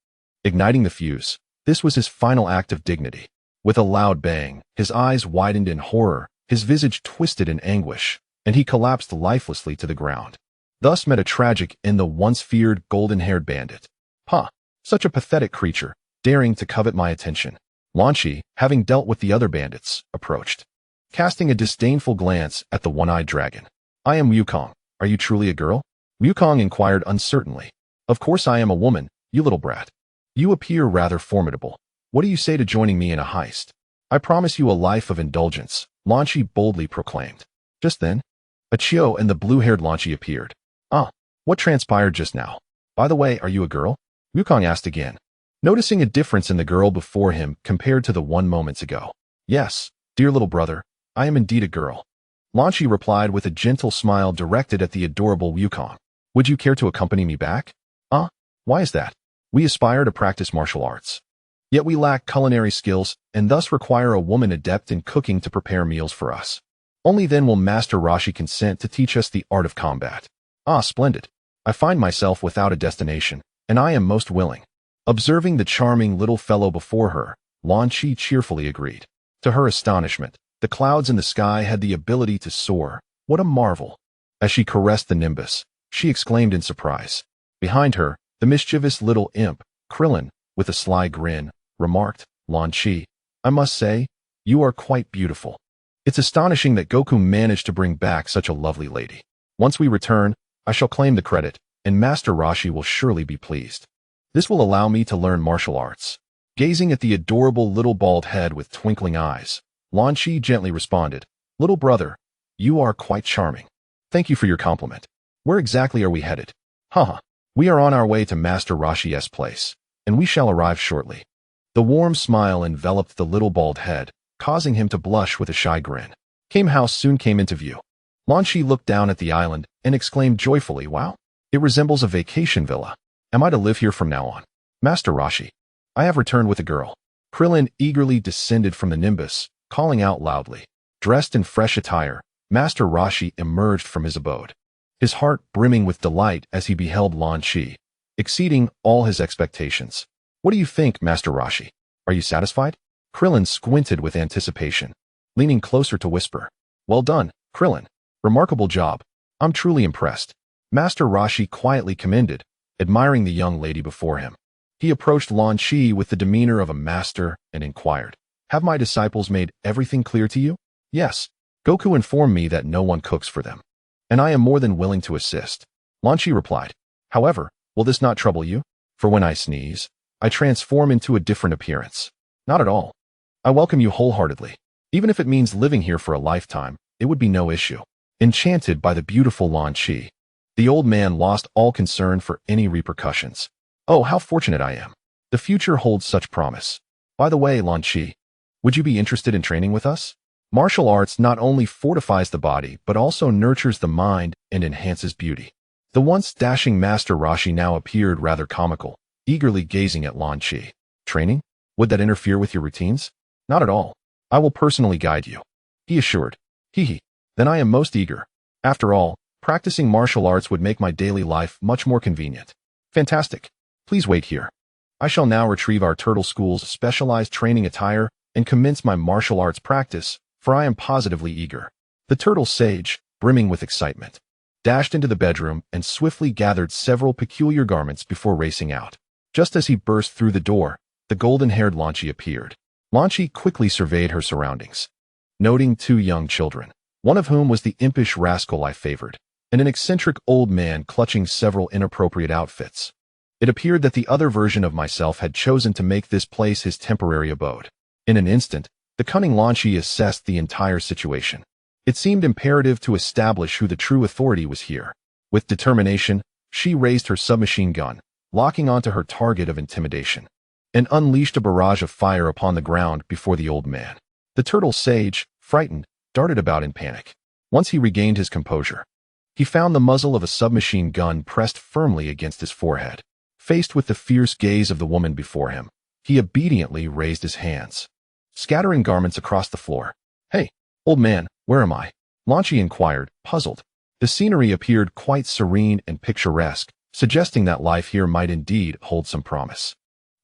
igniting the fuse. This was his final act of dignity. With a loud bang, his eyes widened in horror, his visage twisted in anguish, and he collapsed lifelessly to the ground. thus met a tragic in the once feared golden-haired bandit. Ha! Such a pathetic creature, daring to covet my attention. Lanchi, having dealt with the other bandits, approached, casting a disdainful glance at the one-eyed dragon. I am Wukong. Are you truly a girl? Wukong inquired uncertainly. Of course I am a woman, you little brat. You appear rather formidable. What do you say to joining me in a heist? I promise you a life of indulgence, Lanchi boldly proclaimed. Just then, a Chiu and the blue-haired Lanchi appeared. Ah, what transpired just now? By the way, are you a girl? Wukong asked again, noticing a difference in the girl before him compared to the one moments ago. Yes, dear little brother, I am indeed a girl. Lanchi replied with a gentle smile directed at the adorable Wukong. Would you care to accompany me back? Ah, why is that? We aspire to practice martial arts. Yet we lack culinary skills and thus require a woman adept in cooking to prepare meals for us. Only then will Master Rashi consent to teach us the art of combat. Ah, splendid. I find myself without a destination, and I am most willing. Observing the charming little fellow before her, Lanchi cheerfully agreed. To her astonishment, the clouds in the sky had the ability to soar. What a marvel! As she caressed the nimbus, she exclaimed in surprise. Behind her, the mischievous little imp, Krillin, with a sly grin, remarked, Lanchi, I must say, you are quite beautiful. It's astonishing that Goku managed to bring back such a lovely lady. Once we return, I shall claim the credit, and Master Rashi will surely be pleased. This will allow me to learn martial arts. Gazing at the adorable little bald head with twinkling eyes, Lanchi gently responded, Little brother, you are quite charming. Thank you for your compliment. Where exactly are we headed? Haha, we are on our way to Master Rashi's place, and we shall arrive shortly. The warm smile enveloped the little bald head, causing him to blush with a shy grin. Kame House soon came into view. Lanchi looked down at the island and exclaimed joyfully, Wow, it resembles a vacation villa. Am I to live here from now on? Master Rashi, I have returned with a girl. Krillin eagerly descended from the nimbus, calling out loudly. Dressed in fresh attire, Master Rashi emerged from his abode, his heart brimming with delight as he beheld Lanchi, exceeding all his expectations. What do you think, Master Rashi? Are you satisfied? Krillin squinted with anticipation, leaning closer to whisper. Well done, Krillin. Remarkable job. I'm truly impressed. Master Rashi quietly commended, admiring the young lady before him. He approached Lanchi with the demeanor of a master and inquired, Have my disciples made everything clear to you? Yes. Goku informed me that no one cooks for them, and I am more than willing to assist. Lanchi replied, However, will this not trouble you? For when I sneeze, I transform into a different appearance. Not at all. I welcome you wholeheartedly. Even if it means living here for a lifetime, it would be no issue. Enchanted by the beautiful Lanchi, the old man lost all concern for any repercussions. Oh, how fortunate I am. The future holds such promise. By the way, Lanchi, would you be interested in training with us? Martial arts not only fortifies the body, but also nurtures the mind and enhances beauty. The once dashing Master Rashi now appeared rather comical, eagerly gazing at Lanchi. Training? Would that interfere with your routines? Not at all. I will personally guide you, he assured. Hee. Then I am most eager. After all, practicing martial arts would make my daily life much more convenient. Fantastic. Please wait here. I shall now retrieve our turtle school's specialized training attire and commence my martial arts practice, for I am positively eager. The turtle sage, brimming with excitement, dashed into the bedroom and swiftly gathered several peculiar garments before racing out. Just as he burst through the door, the golden-haired Lanchi appeared. Lanchi quickly surveyed her surroundings, noting two young children, one of whom was the impish rascal I favored, and an eccentric old man clutching several inappropriate outfits. It appeared that the other version of myself had chosen to make this place his temporary abode. In an instant, the cunning Lanchi assessed the entire situation. It seemed imperative to establish who the true authority was here. With determination, she raised her submachine gun, locking onto her target of intimidation, and unleashed a barrage of fire upon the ground before the old man. The turtle sage, frightened, darted about in panic. Once he regained his composure, he found the muzzle of a submachine gun pressed firmly against his forehead. Faced with the fierce gaze of the woman before him, he obediently raised his hands, scattering garments across the floor. Hey, old man, where am I? Lanchi inquired, puzzled. The scenery appeared quite serene and picturesque, suggesting that life here might indeed hold some promise.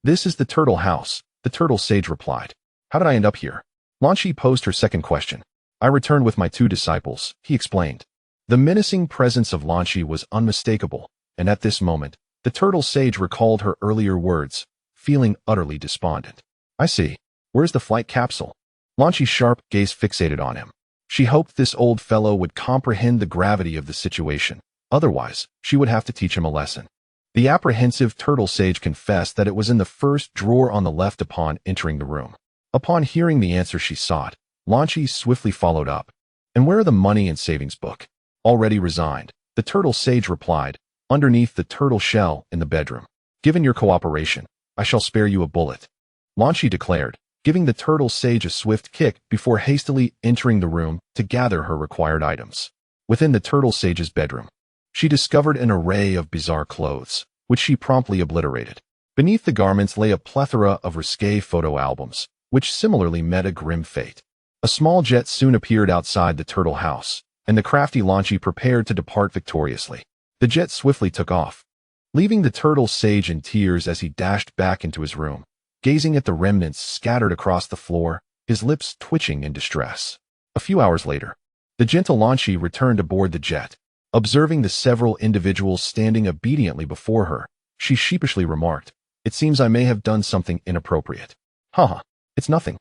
This is the turtle house, the turtle sage replied. How did I end up here? Lanchi posed her second question. I returned with my two disciples, he explained. The menacing presence of Lanchi was unmistakable, and at this moment, the turtle sage recalled her earlier words, feeling utterly despondent. I see. Where's the flight capsule? Lanchi's sharp gaze fixated on him. She hoped this old fellow would comprehend the gravity of the situation. Otherwise, she would have to teach him a lesson. The apprehensive turtle sage confessed that it was in the first drawer on the left upon entering the room. Upon hearing the answer she sought, Lanchi swiftly followed up. And where are the money and savings book? Already resigned, the turtle sage replied, underneath the turtle shell in the bedroom. Given your cooperation, I shall spare you a bullet. Lanchi declared, giving the turtle sage a swift kick before hastily entering the room to gather her required items. Within the turtle sage's bedroom, she discovered an array of bizarre clothes, which she promptly obliterated. Beneath the garments lay a plethora of risque photo albums, which similarly met a grim fate. A small jet soon appeared outside the turtle house, and the crafty Lanchi prepared to depart victoriously. The jet swiftly took off, leaving the turtle sage in tears as he dashed back into his room, gazing at the remnants scattered across the floor, his lips twitching in distress. A few hours later, the gentle Lanchi returned aboard the jet. Observing the several individuals standing obediently before her, she sheepishly remarked, "It seems I may have done something inappropriate." "Haha, it's nothing.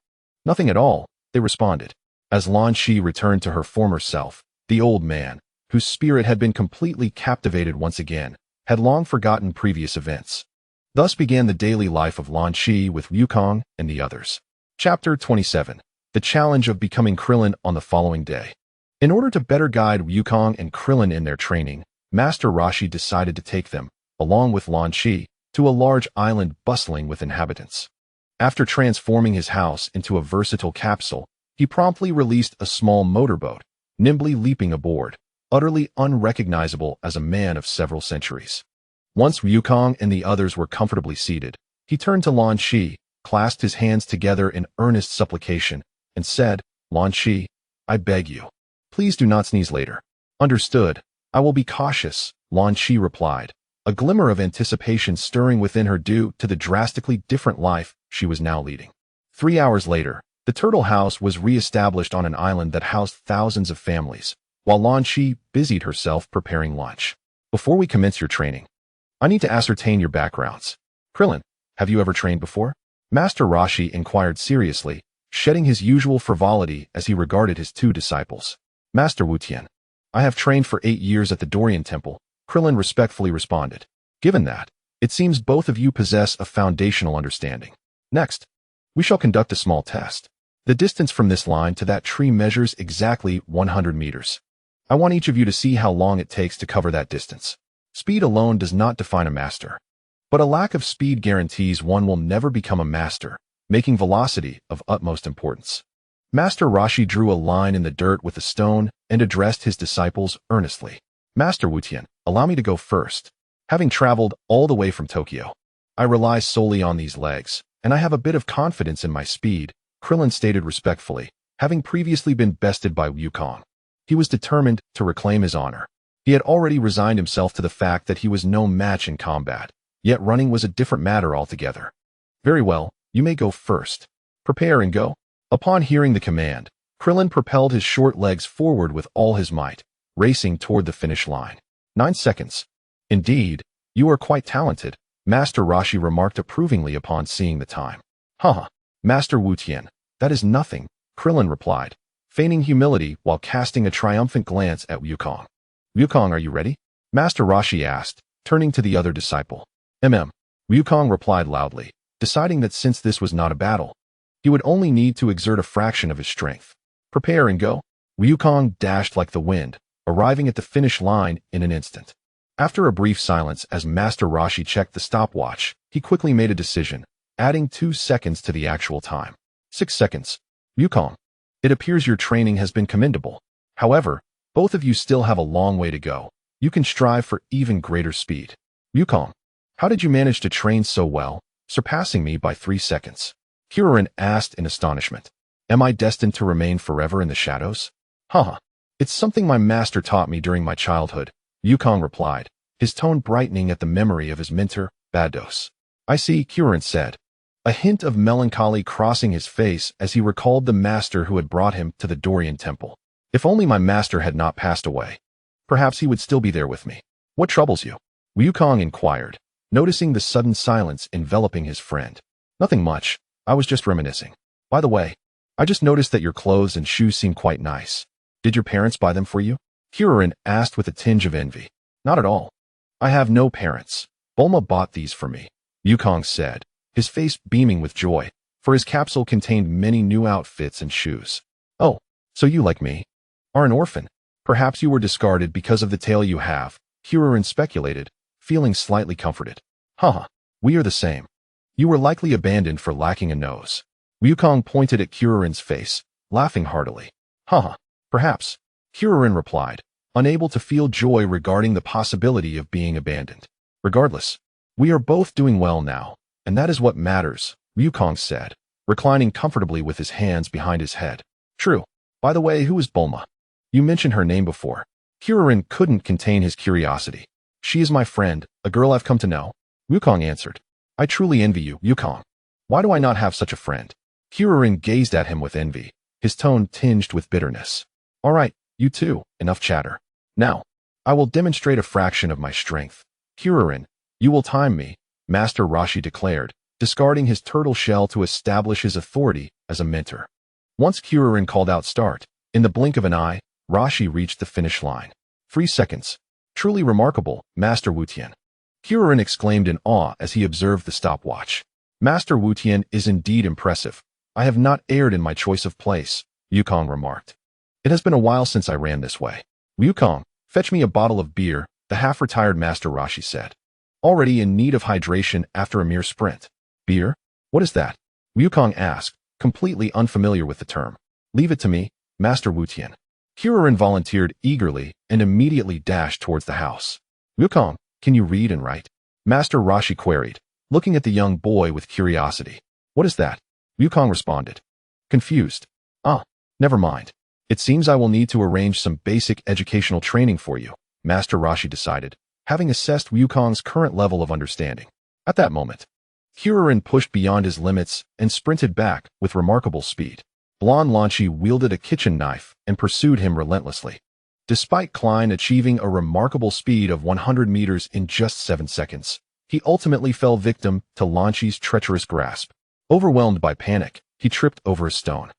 Nothing at all," they responded. As Lanchi returned to her former self, the old man, whose spirit had been completely captivated once again, had long forgotten previous events. Thus began the daily life of Lanchi with Wukong and the others. Chapter 27. The Challenge of Becoming Krillin on the following day. In order to better guide Wukong and Krillin in their training, Master Roshi decided to take them, along with Lanchi, to a large island bustling with inhabitants. After transforming his house into a versatile capsule, he promptly released a small motorboat, nimbly leaping aboard, utterly unrecognizable as a man of several centuries. Once Wukong and the others were comfortably seated, he turned to Lanchi, clasped his hands together in earnest supplication, and said, "Lanchi, I beg you, please do not sneeze later." "Understood. I will be cautious," Lanchi replied, a glimmer of anticipation stirring within her due to the drastically different life she was now leading. 3 hours later, the turtle house was re-established on an island that housed thousands of families, while Lanchi busied herself preparing lunch. "Before we commence your training, I need to ascertain your backgrounds. Krillin, have you ever trained before?" Master Roshi inquired seriously, shedding his usual frivolity as he regarded his two disciples. "Master Wutian, I have trained for 8 years at the Dorian Temple," Krillin respectfully responded. "Given that, it seems both of you possess a foundational understanding. Next, we shall conduct a small test. The distance from this line to that tree measures exactly 100 meters. I want each of you to see how long it takes to cover that distance. Speed alone does not define a master, but a lack of speed guarantees one will never become a master, making velocity of utmost importance." Master Roshi drew a line in the dirt with a stone and addressed his disciples earnestly. "Master Wutian, allow me to go first. Having traveled all the way from Tokyo, I rely solely on these legs, and I have a bit of confidence in my speed," Krillin stated respectfully, having previously been bested by Wukong. He was determined to reclaim his honor. He had already resigned himself to the fact that he was no match in combat, yet running was a different matter altogether. "Very well, you may go first. Prepare and go." Upon hearing the command, Krillin propelled his short legs forward with all his might, racing toward the finish line. 9 seconds. "Indeed, you are quite talented," Master Roshi remarked approvingly upon seeing the time. "Haha, Master Wutian, that is nothing," Krillin replied, feigning humility while casting a triumphant glance at Wukong. "Wukong, are you ready?" Master Roshi asked, turning to the other disciple. Wukong replied loudly, deciding that since this was not a battle, he would only need to exert a fraction of his strength. "Prepare and go." Wukong dashed like the wind, arriving at the finish line in an instant. After a brief silence as Master Roshi checked the stopwatch, he quickly made a decision, adding 2 seconds to the actual time. 6 seconds. "Wukong, it appears your training has been commendable. However, both of you still have a long way to go. You can strive for even greater speed." "Wukong, how did you manage to train so well, surpassing me by 3 seconds?" Kirin asked in astonishment. "Am I destined to remain forever in the shadows?" "Haha, it's something my master taught me during my childhood," Wukong replied, his tone brightening at the memory of his mentor, Bados. "I see," Kirin said, a hint of melancholy crossing his face as he recalled the master who had brought him to the Dorian Temple. "If only my master had not passed away." perhaps he would still be there with me. What troubles you? Wukong inquired, noticing the sudden silence enveloping his friend. Nothing much. I was just reminiscing. By the way, I just noticed that your clothes and shoes seem quite nice. Did your parents buy them for you? Kirin asked with a tinge of envy. Not at all. I have no parents. Bulma bought these for me, Wukong said, his face beaming with joy, for his capsule contained many new outfits and shoes. Oh, so you, like me, are an orphan. Perhaps you were discarded because of the tail you have, Kirin speculated, feeling slightly comforted. Haha, we are the same. You were likely abandoned for lacking a nose. Wukong pointed at Kirin's face, laughing heartily. Haha, perhaps, Kirin replied, unable to feel joy regarding the possibility of being abandoned. Regardless, we are both doing well now, and that is what matters, Wukong said, reclining comfortably with his hands behind his head. True. By the way, who is Bulma? You mentioned her name before. Kirin couldn't contain his curiosity. She is my friend, a girl I've come to know. Wukong answered. I truly envy you, Wukong. Why do I not have such a friend? Kirin gazed at him with envy, his tone tinged with bitterness. All right, you too, enough chatter. Now, I will demonstrate a fraction of my strength. Kirin, you will time me, Master Roshi declared, discarding his turtle shell to establish his authority as a mentor. Once Kirin called out start, in the blink of an eye, Roshi reached the finish line. 3 seconds. Truly remarkable, Master Wutian. Kirin exclaimed in awe as he observed the stopwatch. Master Wutian is indeed impressive. I have not erred in my choice of place, Wukong remarked. It has been a while since I ran this way. Wukong, fetch me a bottle of beer, the half-retired Master Roshi said. Already in need of hydration after a mere sprint. Beer? What is that? Wukong asked, completely unfamiliar with the term. Leave it to me, Master Wutian. Kirin volunteered eagerly and immediately dashed towards the house. Wukong, can you read and write? Master Roshi queried, looking at the young boy with curiosity. What is that? Wukong responded. Confused. Never mind. It seems I will need to arrange some basic educational training for you, Master Roshi decided, having assessed Wukong's current level of understanding. At that moment, Kirin pushed beyond his limits and sprinted back with remarkable speed. Blonde Lanchi wielded a kitchen knife and pursued him relentlessly. Despite Klein achieving a remarkable speed of 100 meters in just 7 seconds, he ultimately fell victim to Lanchi's treacherous grasp. Overwhelmed by panic, he tripped over a stone.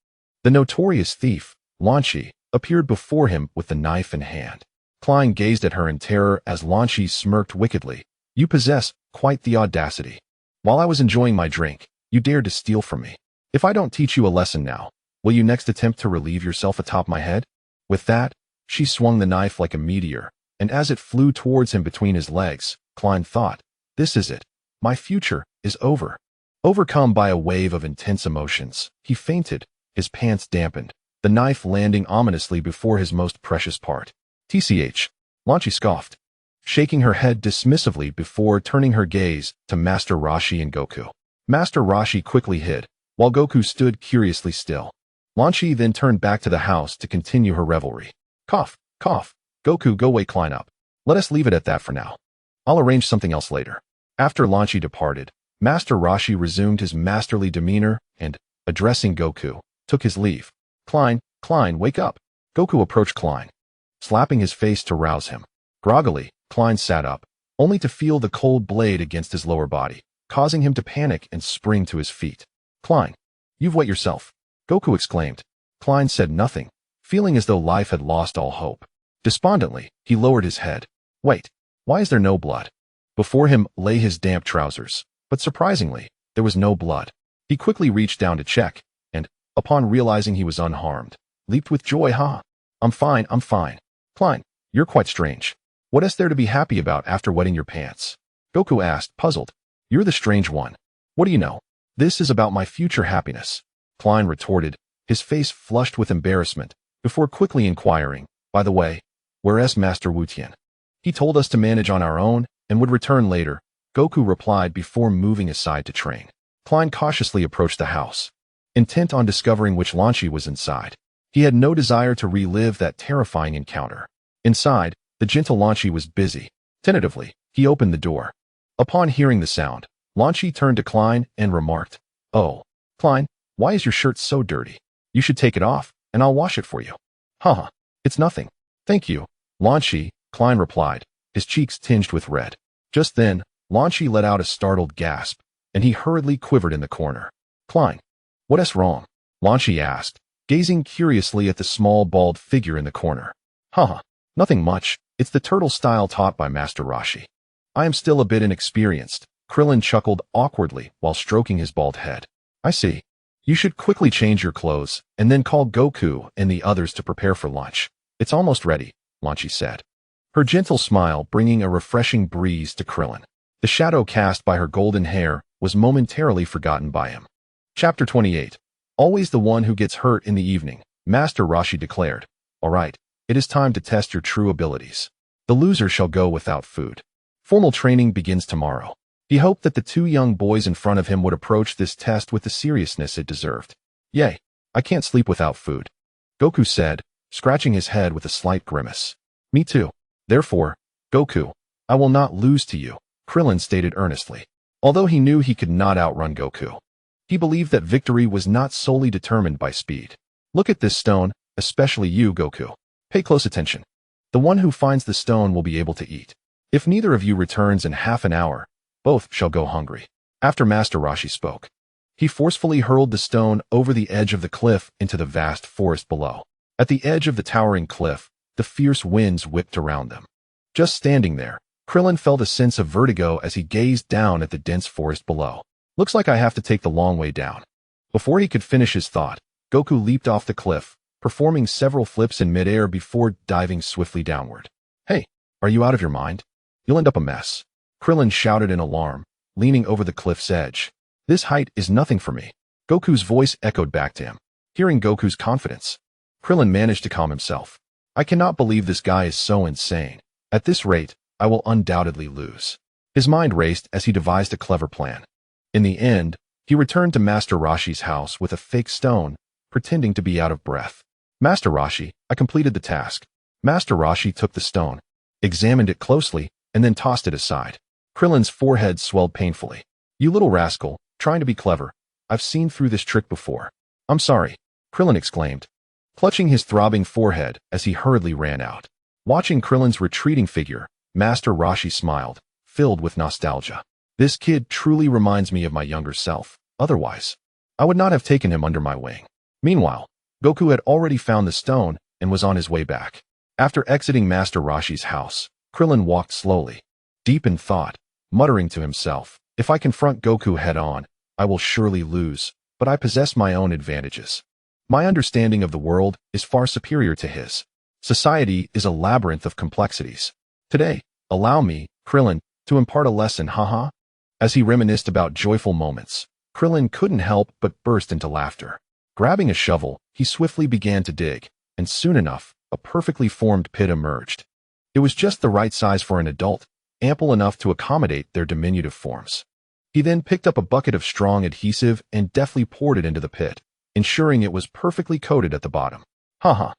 The notorious thief, Lanchi, appeared before him with the knife in hand. Klein gazed at her in terror as Lanchi smirked wickedly. You possess quite the audacity. While I was enjoying my drink, you dared to steal from me. If I don't teach you a lesson now, will you next attempt to relieve yourself atop my head? With that, she swung the knife like a meteor, and as it flew towards him between his legs, Klein thought, this is it. My future is over. Overcome by a wave of intense emotions, he fainted, his pants dampened, the knife landing ominously before his most precious part. TCH. Lanchi scoffed, shaking her head dismissively before turning her gaze to Master Roshi and Goku. Master Roshi quickly hid, while Goku stood curiously still. Lanchi then turned back to the house to continue her revelry. Cough, cough. Goku, go wake Klein up. Let us leave it at that for now. I'll arrange something else later. After Lanchi departed, Master Roshi resumed his masterly demeanor and, addressing Goku, took his leave. Klein, wake up. Goku approached Klein, slapping his face to rouse him. Groggily, Klein sat up, only to feel the cold blade against his lower body, causing him to panic and spring to his feet. Klein, you've wet yourself. Goku exclaimed. Klein said nothing, feeling as though life had lost all hope. Despondently, he lowered his head. Wait, why is there no blood? Before him lay his damp trousers, but surprisingly, there was no blood. He quickly reached down to check, and, upon realizing he was unharmed, leaped with joy. I'm fine. Klein, you're quite strange. What is there to be happy about after wetting your pants? Goku asked, puzzled. You're the strange one. What do you know? This is about my future happiness. Klein retorted, his face flushed with embarrassment, before quickly inquiring, by the way, where is Master Wutian? He told us to manage on our own and would return later, Goku replied before moving aside to train. Klein cautiously approached the house, intent on discovering which Lanchi was inside. He had no desire to relive that terrifying encounter. Inside, the gentle Lanchi was busy. Tentatively, he opened the door. Upon hearing the sound, Lanchi turned to Klein and remarked, Oh, Klein, why is your shirt so dirty? You should take it off, and I'll wash it for you. Haha, it's nothing. Thank you, Lanchi, Klein replied, his cheeks tinged with red. Just then, Lanchi let out a startled gasp, and he hurriedly quivered in the corner. Klein, what's wrong? Lanchi asked, gazing curiously at the small bald figure in the corner. Haha, nothing much, it's the turtle style taught by Master Rashi. I am still a bit inexperienced, Krillin chuckled awkwardly while stroking his bald head. I see. You should quickly change your clothes, and then call Goku and the others to prepare for lunch. It's almost ready, Lanchi said, her gentle smile bringing a refreshing breeze to Krillin. The shadow cast by her golden hair was momentarily forgotten by him. Chapter 28. Always the one who gets hurt in the evening, Master Rashi declared. All right, it is time to test your true abilities. The loser shall go without food. Formal training begins tomorrow. He hoped that the two young boys in front of him would approach this test with the seriousness it deserved. Yay, I can't sleep without food, Goku said, scratching his head with a slight grimace. Me too. Therefore, Goku, I will not lose to you, Krillin stated earnestly. Although he knew he could not outrun Goku, he believed that victory was not solely determined by speed. Look at this stone, especially you, Goku. Pay close attention. The one who finds the stone will be able to eat. If neither of you returns in half an hour, both shall go hungry. After Master Rashi spoke, he forcefully hurled the stone over the edge of the cliff into the vast forest below. At the edge of the towering cliff, the fierce winds whipped around them. Just standing there, Krillin felt a sense of vertigo as he gazed down at the dense forest below. Looks like I have to take the long way down. Before he could finish his thought, Goku leaped off the cliff, performing several flips in midair before diving swiftly downward. Hey, are you out of your mind? You'll end up a mess, Krillin shouted in alarm, leaning over the cliff's edge. This height is nothing for me. Goku's voice echoed back to him. Hearing Goku's confidence, Krillin managed to calm himself. I cannot believe this guy is so insane. At this rate, I will undoubtedly lose. His mind raced as he devised a clever plan. In the end, he returned to Master Rashi's house with a fake stone, pretending to be out of breath. Master Rashi, I completed the task. Master Rashi took the stone, examined it closely, and then tossed it aside. Krillin's forehead swelled painfully. You little rascal, trying to be clever. I've seen through this trick before. I'm sorry, Krillin exclaimed, clutching his throbbing forehead as he hurriedly ran out. Watching Krillin's retreating figure, Master Rashi smiled, filled with nostalgia. This kid truly reminds me of my younger self. Otherwise, I would not have taken him under my wing. Meanwhile, Goku had already found the stone and was on his way back. After exiting Master Rashi's house, Krillin walked slowly, deep in thought, muttering to himself, if I confront Goku head-on, I will surely lose, but I possess my own advantages. My understanding of the world is far superior to his. Society is a labyrinth of complexities. Today, allow me, Krillin, to impart a lesson, haha. As he reminisced about joyful moments, Krillin couldn't help but burst into laughter. Grabbing a shovel, he swiftly began to dig, and soon enough, a perfectly formed pit emerged. It was just the right size for an adult, ample enough to accommodate their diminutive forms. He then picked up a bucket of strong adhesive and deftly poured it into the pit, ensuring it was perfectly coated at the bottom. Haha.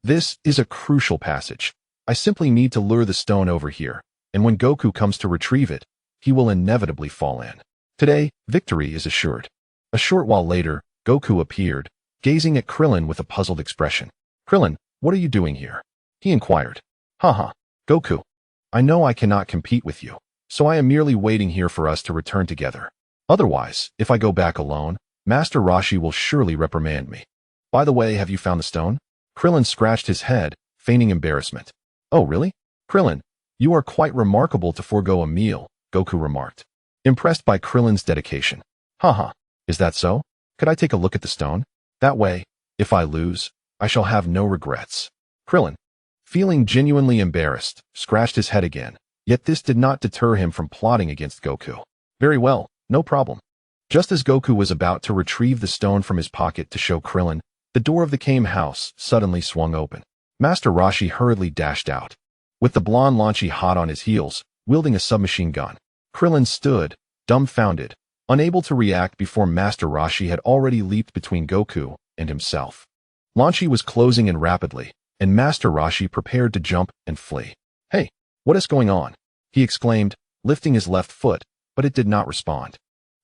This is a crucial passage. I simply need to lure the stone over here, and when Goku comes to retrieve it, he will inevitably fall in. Today, victory is assured. A short while later, Goku appeared, gazing at Krillin with a puzzled expression. Krillin, what are you doing here? He inquired. Haha, Goku. I know I cannot compete with you, so I am merely waiting here for us to return together. Otherwise, if I go back alone, Master Rashi will surely reprimand me. By the way, have you found the stone? Krillin scratched his head, feigning embarrassment. Oh, really? Krillin, you are quite remarkable to forego a meal, Goku remarked, impressed by Krillin's dedication. Haha, is that so? Could I take a look at the stone? That way, if I lose, I shall have no regrets. Krillin, feeling genuinely embarrassed, scratched his head again, yet this did not deter him from plotting against Goku. Very well, no problem. Just as Goku was about to retrieve the stone from his pocket to show Krillin, the door of the Kame house suddenly swung open. Master Rashi hurriedly dashed out. With the blonde Lanchi hot on his heels, wielding a submachine gun, Krillin stood, dumbfounded, unable to react before Master Rashi had already leaped between Goku and himself. Lanchi was closing in rapidly, and Master Rashi prepared to jump and flee. Hey, what is going on? He exclaimed, lifting his left foot, but it did not respond.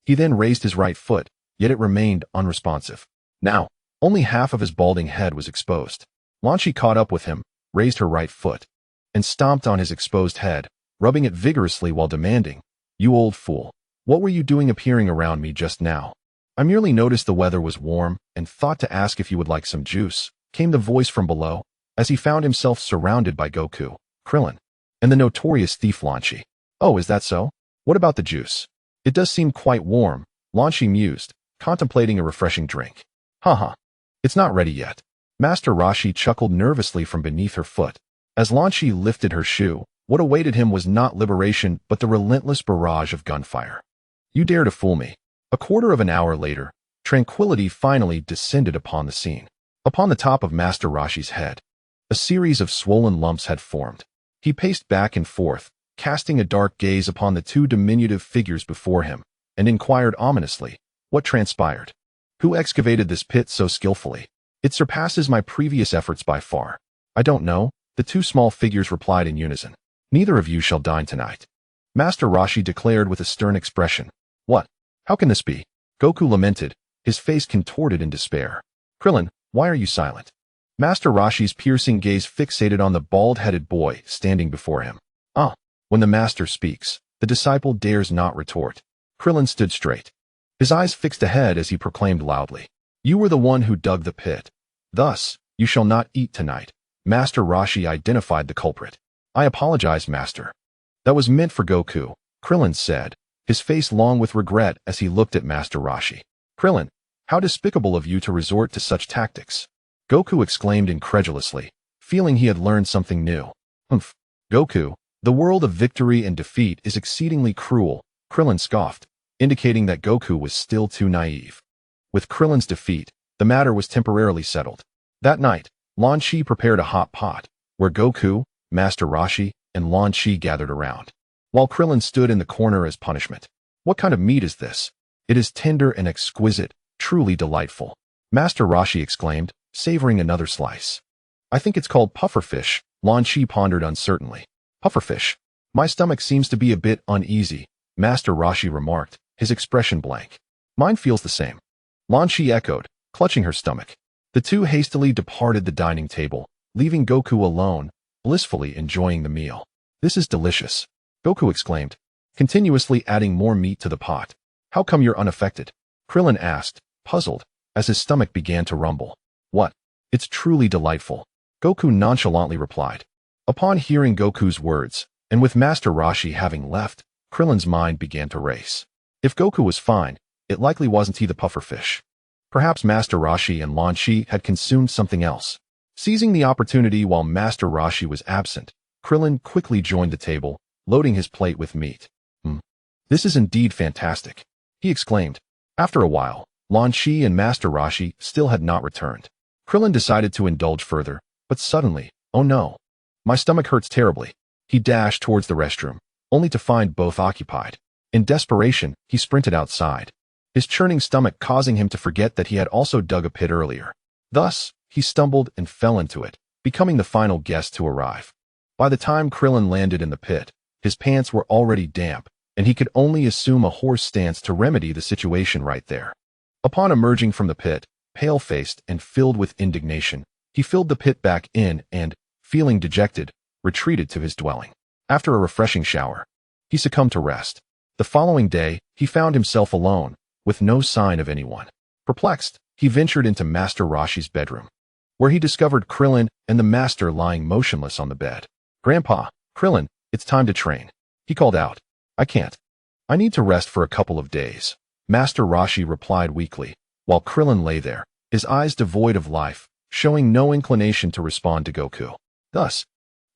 He then raised his right foot, yet it remained unresponsive. Now, only half of his balding head was exposed. Lanchi caught up with him, raised her right foot, and stomped on his exposed head, rubbing it vigorously while demanding, "You old fool. What were you doing appearing around me just now?" "I merely noticed the weather was warm and thought to ask if you would like some juice," came the voice from below, as he found himself surrounded by Goku, Krillin, and the notorious thief Lan Shi. "Oh, is that so? What about the juice? It does seem quite warm," Lan Shi mused, contemplating a refreshing drink. Haha. It's not ready yet." Master Roshi chuckled nervously from beneath her foot. As Lan Shi lifted her shoe, what awaited him was not liberation but the relentless barrage of gunfire. "You dare to fool me." A quarter of an hour later, tranquility finally descended upon the scene. Upon the top of Master Roshi's head, a series of swollen lumps had formed. He paced back and forth, casting a dark gaze upon the two diminutive figures before him, and inquired ominously, "What transpired? Who excavated this pit so skillfully? It surpasses my previous efforts by far." "I don't know," the two small figures replied in unison. "Neither of you shall dine tonight," Master Roshi declared with a stern expression. "What? How can this be?" Goku lamented, his face contorted in despair. "Krillin, why are you silent?" Master Roshi's piercing gaze fixated on the bald-headed boy standing before him. "Ah, when the master speaks, the disciple dares not retort." Krillin stood straight, his eyes fixed ahead as he proclaimed loudly, "You were the one who dug the pit. Thus, you shall not eat tonight." Master Roshi identified the culprit. "I apologize, Master. That was meant for Goku," Krillin said, his face long with regret as he looked at Master Roshi. "Krillin, how despicable of you to resort to such tactics," Goku exclaimed incredulously, feeling he had learned something new. "Humph, Goku, the world of victory and defeat is exceedingly cruel," Krillin scoffed, indicating that Goku was still too naive. With Krillin's defeat, the matter was temporarily settled. That night, Lan Shi prepared a hot pot, where Goku, Master Roshi, and Lan Shi gathered around, while Krillin stood in the corner as punishment. "What kind of meat is this? It is tender and exquisite, truly delightful," Master Roshi exclaimed, savoring another slice. "I think it's called pufferfish," Lan Shi pondered uncertainly. "Pufferfish? My stomach seems to be a bit uneasy," Master Roshi remarked, his expression blank. "Mine feels the same," Lan Shi echoed, clutching her stomach. The two hastily departed the dining table, leaving Goku alone, blissfully enjoying the meal. "This is delicious," Goku exclaimed, continuously adding more meat to the pot. "How come you're unaffected?" Krillin asked, puzzled, as his stomach began to rumble. "What? It's truly delightful," Goku nonchalantly replied. Upon hearing Goku's words, and with Master Roshi having left, Krillin's mind began to race. If Goku was fine, it likely wasn't he the pufferfish. Perhaps Master Roshi and Lan Shi had consumed something else. Seizing the opportunity while Master Roshi was absent, Krillin quickly joined the table, loading his plate with meat. This is indeed fantastic," he exclaimed. After a while, Lan Shi and Master Roshi still had not returned. Krillin decided to indulge further, but suddenly, "Oh no, my stomach hurts terribly." He dashed towards the restroom, only to find both occupied. In desperation, he sprinted outside, his churning stomach causing him to forget that he had also dug a pit earlier. Thus, he stumbled and fell into it, becoming the final guest to arrive. By the time Krillin landed in the pit, his pants were already damp, and he could only assume a horse stance to remedy the situation right there. Upon emerging from the pit, pale-faced and filled with indignation, he filled the pit back in and, feeling dejected, retreated to his dwelling. After a refreshing shower, he succumbed to rest. The following day, he found himself alone, with no sign of anyone. Perplexed, he ventured into Master Roshi's bedroom, where he discovered Krillin and the Master lying motionless on the bed. "Grandpa, Krillin, it's time to train," he called out. "I can't. I need to rest for a couple of days," Master Roshi replied weakly, while Krillin lay there, his eyes devoid of life, showing no inclination to respond to Goku. Thus,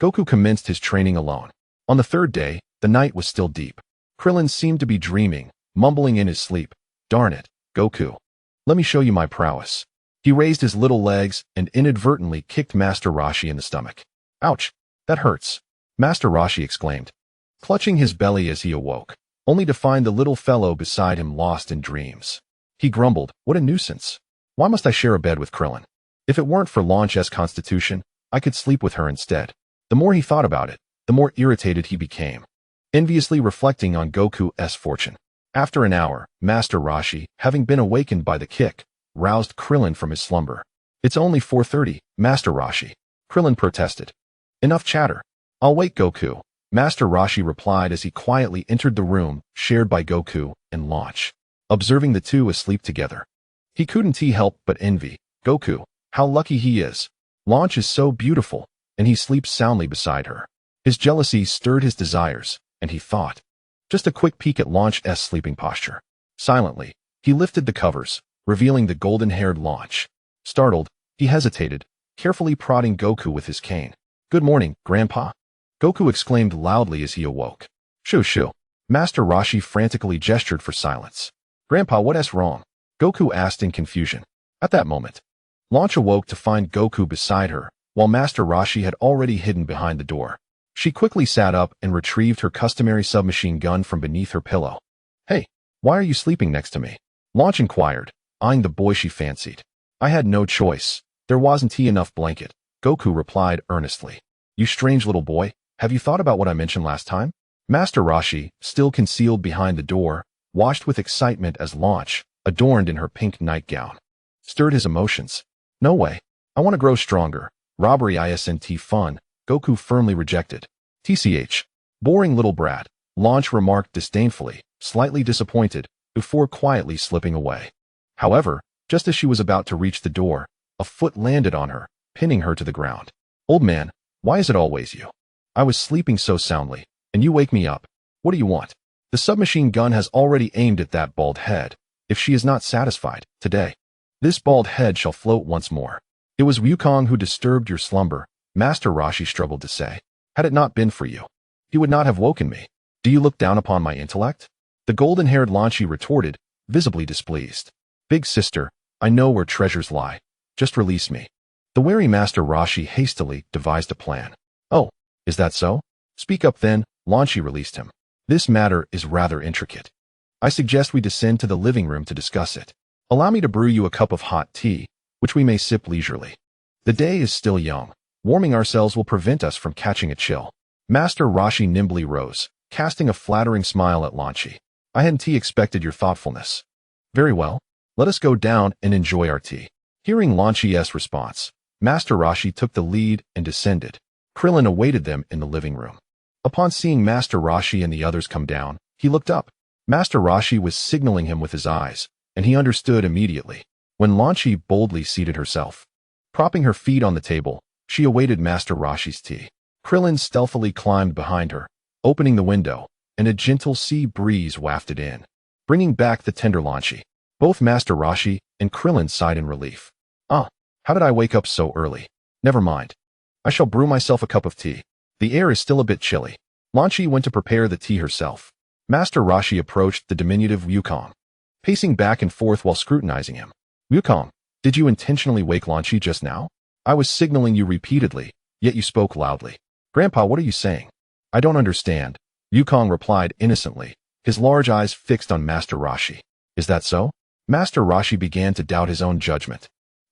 Goku commenced his training alone. On the third day, the night was still deep. Krillin seemed to be dreaming, mumbling in his sleep, "Darn it, Goku. Let me show you my prowess." He raised his little legs and inadvertently kicked Master Roshi in the stomach. "Ouch, that hurts," Master Roshi exclaimed, clutching his belly as he awoke, only to find the little fellow beside him lost in dreams. He grumbled, "What a nuisance. Why must I share a bed with Krillin? If it weren't for Lan Shi's constitution, I could sleep with her instead." The more he thought about it, the more irritated he became, enviously reflecting on Goku's fortune. After an hour, Master Roshi, having been awakened by the kick, roused Krillin from his slumber. "It's only 4:30, Master Roshi," Krillin protested. "Enough chatter. I'll wait, Goku. Master Roshi replied as he quietly entered the room shared by Goku and Launch, observing the two asleep together. He couldn't help but envy Goku. How lucky he is. Launch is so beautiful, and he sleeps soundly beside her. His jealousy stirred his desires, and he thought. Just a quick peek at Launch's sleeping posture. Silently, he lifted the covers, revealing the golden-haired Launch. Startled, he hesitated, carefully prodding Goku with his cane. "Good morning, Grandpa," Goku exclaimed loudly as he awoke. "Shoo shoo." Master Roshi frantically gestured for silence. "Grandpa, what's wrong?" Goku asked in confusion. At that moment, Launch awoke to find Goku beside her, while Master Roshi had already hidden behind the door. She quickly sat up and retrieved her customary submachine gun from beneath her pillow. "Hey, why are you sleeping next to me?" Launch inquired, eyeing the boy she fancied. "I had no choice. There wasn't enough blanket," Goku replied earnestly. "You strange little boy, have you thought about what I mentioned last time?" Master Roshi, still concealed behind the door, watched with excitement as Launch, adorned in her pink nightgown, stirred his emotions. "No way. I want to grow stronger. Robbery isn't fun," Goku firmly rejected. "Tch. Boring little brat," Launch remarked disdainfully, slightly disappointed, before quietly slipping away. However, just as she was about to reach the door, a foot landed on her, pinning her to the ground. "Old man, why is it always you? I was sleeping so soundly, and you wake me up. What do you want?" The submachine gun has already aimed at that bald head. If she is not satisfied, today, this bald head shall float once more. "It was Wukong who disturbed your slumber," Master Roshi struggled to say. "Had it not been for you, he would not have woken me. Do you look down upon my intellect?" The golden-haired Launchi retorted, visibly displeased. "Big sister, I know where treasures lie. Just release me." The wary Master Roshi hastily devised a plan. "Oh, is that so? Speak up then," Launchi released him. "This matter is rather intricate. I suggest we descend to the living room to discuss it. Allow me to brew you a cup of hot tea, which we may sip leisurely. The day is still young. Warming ourselves will prevent us from catching a chill." Master Roshi nimbly rose, casting a flattering smile at Launchi. "I hadn't expected your thoughtfulness." "Very well. Let us go down and enjoy our tea." Hearing Launchi's response, Master Roshi took the lead and descended. Krillin awaited them in the living room. Upon seeing Master Roshi and the others come down, he looked up. Master Roshi was signaling him with his eyes, and he understood immediately. When Launchi boldly seated herself, propping her feet on the table, she awaited Master Roshi's tea. Krillin stealthily climbed behind her, opening the window, and a gentle sea breeze wafted in, bringing back the tender Launchi. Both Master Roshi and Krillin sighed in relief. "Ah, how did I wake up so early? Never mind. I shall brew myself a cup of tea. The air is still a bit chilly." Launchi went to prepare the tea herself. Master Roshi approached the diminutive Wukong, pacing back and forth while scrutinizing him. "Wukong, did you intentionally wake Launchi just now? I was signaling you repeatedly, yet you spoke loudly." "Grandpa, what are you saying?" "I don't understand," Wukong replied innocently, his large eyes fixed on Master Roshi. "Is that so?" Master Roshi began to doubt his own judgment.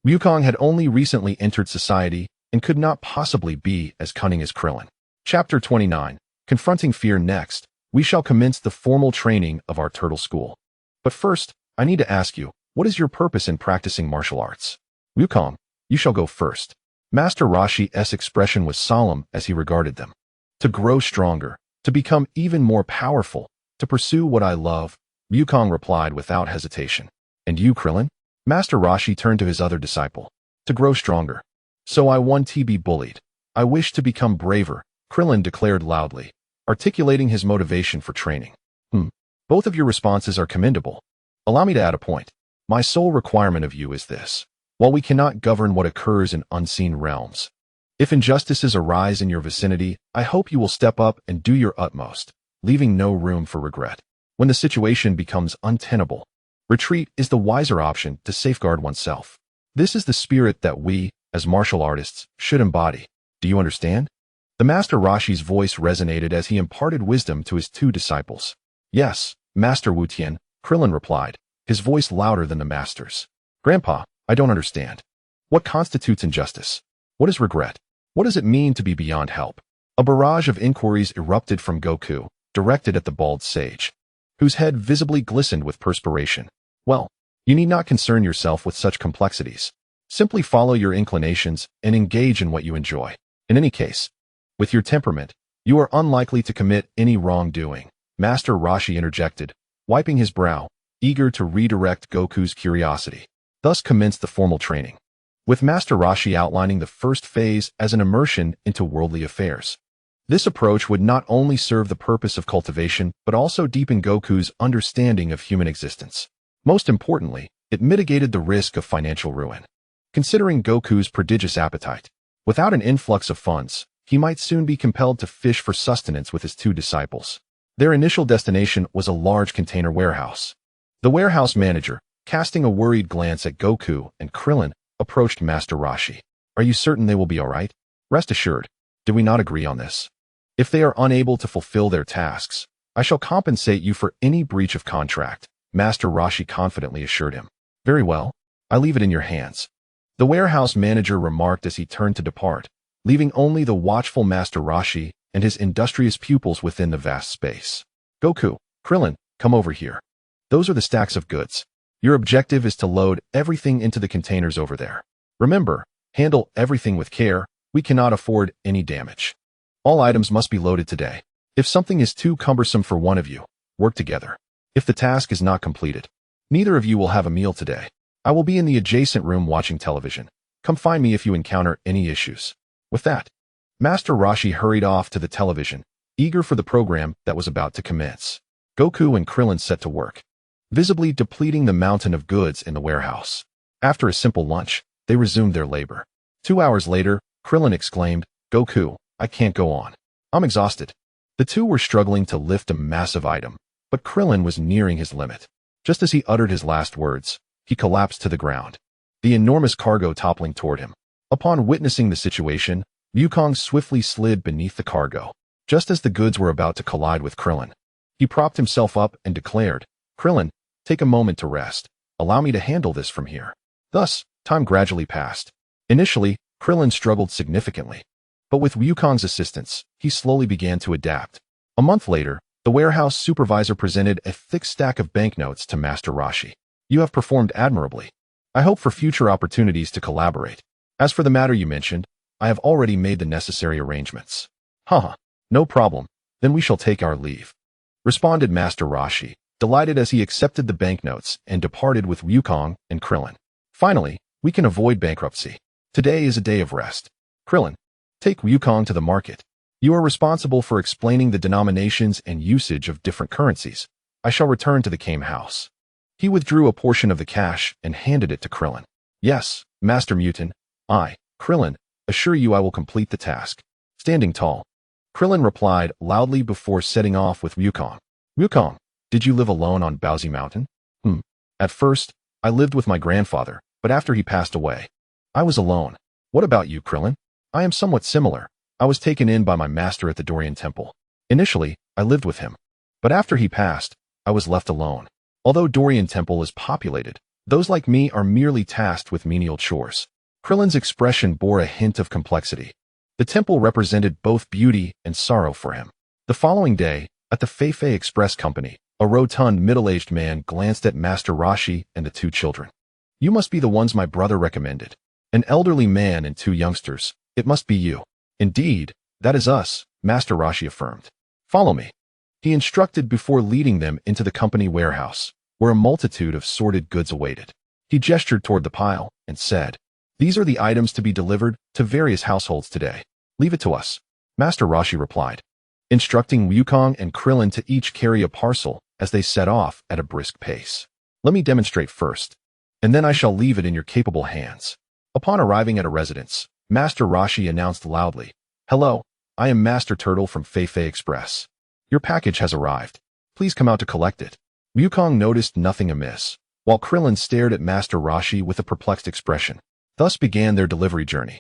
Wukong had only recently entered society and could not possibly be as cunning as Krillin. Chapter 29. Confronting Fear. Next, we shall commence the formal training of our turtle school. But first, I need to ask you, what is your purpose in practicing martial arts? Wukong, you shall go first. Master Roshi's expression was solemn as he regarded them. "To grow stronger, to become even more powerful, to pursue what I love," Wukong replied without hesitation. "And you, Krillin?" Master Roshi turned to his other disciple. "To grow stronger. So I want to be bullied. I wish to become braver," Krillin declared loudly, articulating his motivation for training. Both of your responses are commendable. Allow me to add a point. My sole requirement of you is this. While we cannot govern what occurs in unseen realms, if injustices arise in your vicinity, I hope you will step up and do your utmost, leaving no room for regret. When the situation becomes untenable, retreat is the wiser option to safeguard oneself. This is the spirit that we, as martial artists, should embody. Do you understand? The Master Roshi's voice resonated as he imparted wisdom to his two disciples. "Yes, Master Wu Tian," Krillin replied, his voice louder than the Master's. "Grandpa, I don't understand. What constitutes injustice? What is regret? What does it mean to be beyond help?" A barrage of inquiries erupted from Goku, directed at the bald sage, whose head visibly glistened with perspiration. "Well, you need not concern yourself with such complexities. Simply follow your inclinations and engage in what you enjoy. In any case, with your temperament, You are unlikely to commit any wrongdoing, Master Roshi interjected, wiping his brow, eager to redirect Goku's curiosity. Thus commenced the formal training, with Master Roshi outlining the first phase as an immersion into worldly affairs. This approach would not only serve the purpose of cultivation, but also deepen Goku's understanding of human existence. Most importantly, it mitigated the risk of financial ruin. Considering Goku's prodigious appetite, without an influx of funds, he might soon be compelled to fish for sustenance with his two disciples. Their initial destination was a large container warehouse. The warehouse manager, casting a worried glance at Goku and Krillin, approached Master Roshi. Are you certain they will be all right? Rest assured. Did we not agree on this? If they are unable to fulfill their tasks, I shall compensate you for any breach of contract, Master Roshi confidently assured him. Very well, I leave it in your hands, the warehouse manager remarked as he turned to depart, leaving only the watchful Master Roshi and his industrious pupils within the vast space. Goku, Krillin, come over here. Those are the stacks of goods. Your objective is to load everything into the containers over there. Remember, handle everything with care. We cannot afford any damage. All items must be loaded today. If something is too cumbersome for one of you, work together. If the task is not completed, neither of you will have a meal today. I will be in the adjacent room watching television. Come find me if you encounter any issues. With that, Master Roshi hurried off to the television, eager for the program that was about to commence. Goku and Krillin set to work, visibly depleting the mountain of goods in the warehouse. After a simple lunch, they resumed their labor. 2 hours later, Krillin exclaimed, Goku, I can't go on. I'm exhausted. The two were struggling to lift a massive item, but Krillin was nearing his limit. Just as he uttered his last words, he collapsed to the ground, the enormous cargo toppling toward him. Upon witnessing the situation, Wukong swiftly slid beneath the cargo. Just as the goods were about to collide with Krillin, he propped himself up and declared, Krillin, take a moment to rest. Allow me to handle this from here. Thus, time gradually passed. Initially, Krillin struggled significantly, but with Wukong's assistance, he slowly began to adapt. A month later, the warehouse supervisor presented a thick stack of banknotes to Master Roshi. You have performed admirably. I hope for future opportunities to collaborate. As for the matter you mentioned, I have already made the necessary arrangements. Haha, no problem. Then we shall take our leave, responded Master Roshi, delighted as he accepted the banknotes and departed with Wukong and Krillin. Finally, we can avoid bankruptcy. Today is a day of rest. Krillin, take Wukong to the market. You are responsible for explaining the denominations and usage of different currencies. I shall return to the Kame house. He withdrew a portion of the cash and handed it to Krillin. Yes, Master Mutant, I, Krillin, assure you I will complete the task. Standing tall, Krillin replied loudly before setting off with Wukong. Wukong, did you live alone on Bowsy Mountain? At first, I lived with my grandfather, but after he passed away, I was alone. What about you, Krillin? I am somewhat similar. I was taken in by my master at the Dorian Temple. Initially, I lived with him, but after he passed, I was left alone. Although Dorian Temple is populated, those like me are merely tasked with menial chores. Krillin's expression bore a hint of complexity. The temple represented both beauty and sorrow for him. The following day, at the Feifei Express Company, a rotund middle-aged man glanced at Master Roshi and the two children. You must be the ones my brother recommended. An elderly man and two youngsters. It must be you. Indeed, that is us, Master Roshi affirmed. Follow me, he instructed before leading them into the company warehouse, where a multitude of sorted goods awaited. He gestured toward the pile and said, These are the items to be delivered to various households today. Leave it to us, Master Roshi replied, instructing Wukong and Krillin to each carry a parcel as they set off at a brisk pace. Let me demonstrate first, and then I shall leave it in your capable hands. Upon arriving at a residence, Master Roshi announced loudly, Hello, I am Master Turtle from Feifei Express. Your package has arrived. Please come out to collect it. Wukong noticed nothing amiss, while Krillin stared at Master Roshi with a perplexed expression. Thus began their delivery journey.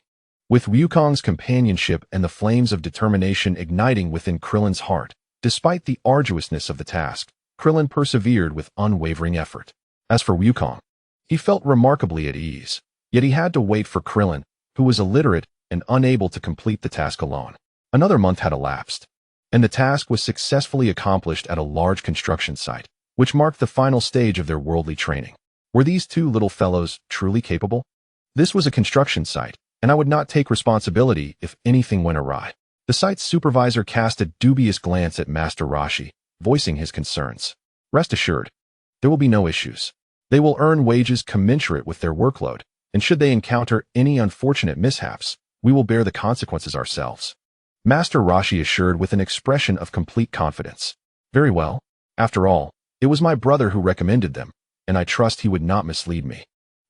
With Wukong's companionship and the flames of determination igniting within Krillin's heart, despite the arduousness of the task, Krillin persevered with unwavering effort. As for Wukong, he felt remarkably at ease, yet he had to wait for Krillin, who was illiterate and unable to complete the task alone. Another month had elapsed, and the task was successfully accomplished at a large construction site, which marked the final stage of their worldly training. Were these two little fellows truly capable? This was a construction site, and I would not take responsibility if anything went awry. The site's supervisor cast a dubious glance at Master Rashi, voicing his concerns. Rest assured, there will be no issues. They will earn wages commensurate with their workload, and should they encounter any unfortunate mishaps, we will bear the consequences ourselves. Master Rashi assured with an expression of complete confidence. Very well. After all, it was my brother who recommended them, and I trust he would not mislead me.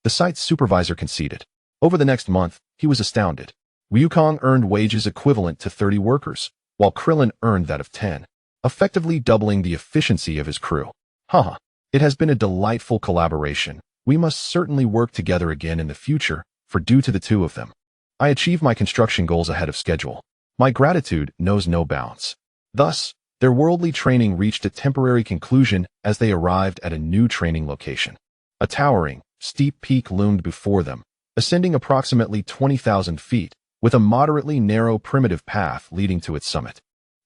The site's supervisor conceded. Over the next month, he was astounded. Wukong earned wages equivalent to 30 workers, while Krillin earned that of 10, effectively doubling the efficiency of his crew. Haha, it has been a delightful collaboration. We must certainly work together again in the future, for due to the two of them, I achieved my construction goals ahead of schedule. My gratitude knows no bounds. Thus, their worldly training reached a temporary conclusion as they arrived at a new training location. A towering, steep peak loomed before them, ascending approximately 20,000 feet, with a moderately narrow primitive path leading to its summit.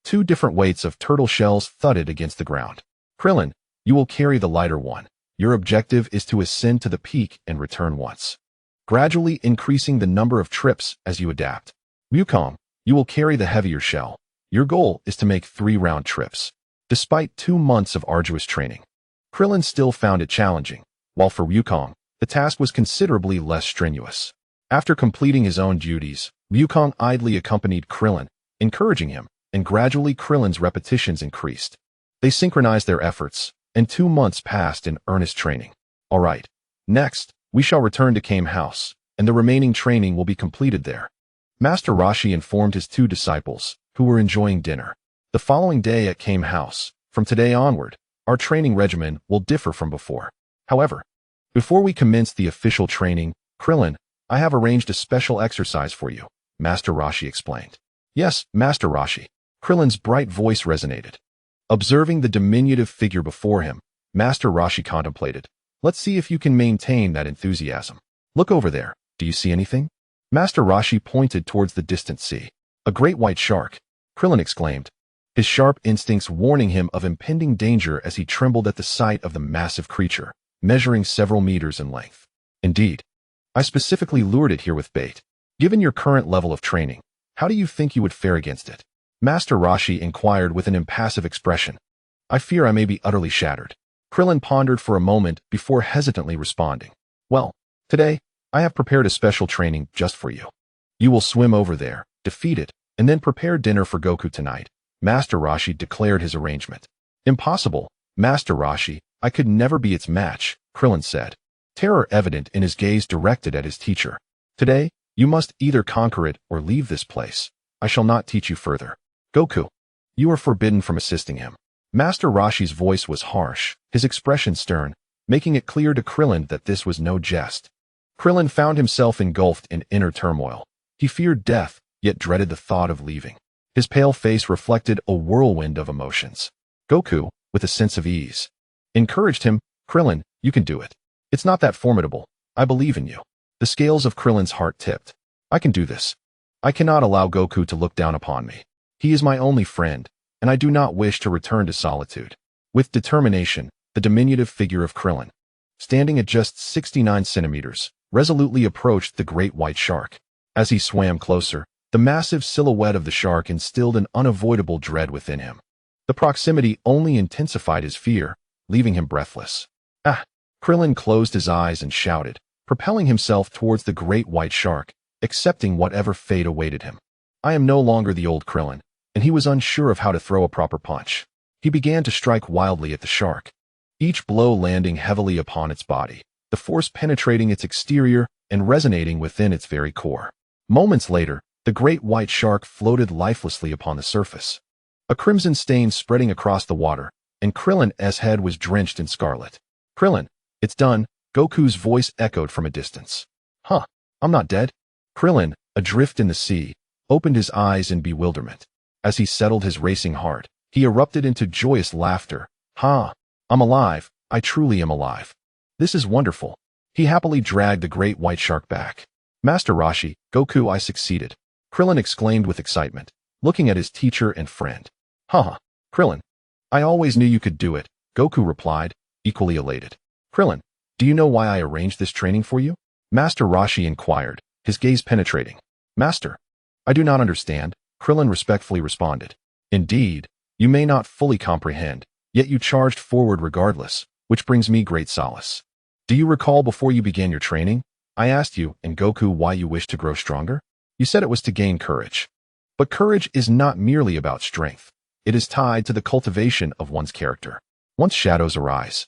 2 different weights of turtle shells thudded against the ground. Krillin, you will carry the lighter one. Your objective is to ascend to the peak and return once, gradually increasing the number of trips as you adapt. Wukong, you will carry the heavier shell. Your goal is to make 3 round trips. Despite 2 months of arduous training, Krillin still found it challenging, while for Wukong, the task was considerably less strenuous. After completing his own duties, Wukong idly accompanied Krillin, encouraging him, and gradually Krillin's repetitions increased. They synchronized their efforts, and 2 months passed in earnest training. All right, next, we shall return to Kame House, and the remaining training will be completed there. Master Rashi informed his 2 disciples, who were enjoying dinner. The following day at Kame House, from today onward, our training regimen will differ from before. However, before we commence the official training, Krillin, I have arranged a special exercise for you, Master Rashi explained. Yes, Master Rashi. Krillin's bright voice resonated. Observing the diminutive figure before him, Master Rashi contemplated. Let's see if you can maintain that enthusiasm. Look over there. Do you see anything? Master Rashi pointed towards the distant sea. A great white shark, Krillin exclaimed, his sharp instincts warning him of impending danger as he trembled at the sight of the massive creature, measuring several meters in length. Indeed, I specifically lured it here with bait. Given your current level of training, how do you think you would fare against it? Master Rashi inquired with an impassive expression. I fear I may be utterly shattered. Krillin pondered for a moment before hesitantly responding. Well, today, I have prepared a special training just for you. You will swim over there, defeat it, and then prepare dinner for Goku tonight. Master Rashi declared his arrangement. Impossible, Master Rashi, I could never be its match, Krillin said, terror evident in his gaze directed at his teacher. Today, you must either conquer it or leave this place. I shall not teach you further. Goku, you are forbidden from assisting him. Master Rashi's voice was harsh, his expression stern, making it clear to Krillin that this was no jest. Krillin found himself engulfed in inner turmoil. He feared death, yet dreaded the thought of leaving. His pale face reflected a whirlwind of emotions. Goku, with a sense of ease, encouraged him. Krillin, you can do it. It's not that formidable. I believe in you. The scales of Krillin's heart tipped. I can do this. I cannot allow Goku to look down upon me. He is my only friend, and I do not wish to return to solitude. With determination, the diminutive figure of Krillin, standing at just 69 centimeters, resolutely approached the great white shark. As he swam closer, the massive silhouette of the shark instilled an unavoidable dread within him. The proximity only intensified his fear, leaving him breathless. Ah! Krillin closed his eyes and shouted, propelling himself towards the great white shark, accepting whatever fate awaited him. I am no longer the old Krillin, and he was unsure of how to throw a proper punch. He began to strike wildly at the shark, each blow landing heavily upon its body, the force penetrating its exterior and resonating within its very core. Moments later, the great white shark floated lifelessly upon the surface, a crimson stain spreading across the water, and Krillin's head was drenched in scarlet. Krillin, it's done, Goku's voice echoed from a distance. Huh, I'm not dead? Krillin, adrift in the sea, opened his eyes in bewilderment. As he settled his racing heart, he erupted into joyous laughter. Ha! I'm alive, I truly am alive. This is wonderful. He happily dragged the great white shark back. Master Rashi, Goku, I succeeded, Krillin exclaimed with excitement, looking at his teacher and friend. Haha, Krillin, I always knew you could do it, Goku replied, equally elated. Krillin, do you know why I arranged this training for you? Master Rashi inquired, his gaze penetrating. Master, I do not understand, Krillin respectfully responded. Indeed, you may not fully comprehend, yet you charged forward regardless, which brings me great solace. Do you recall before you began your training, I asked you and Goku why you wished to grow stronger? You said it was to gain courage. But courage is not merely about strength. It is tied to the cultivation of one's character. Once shadows arise,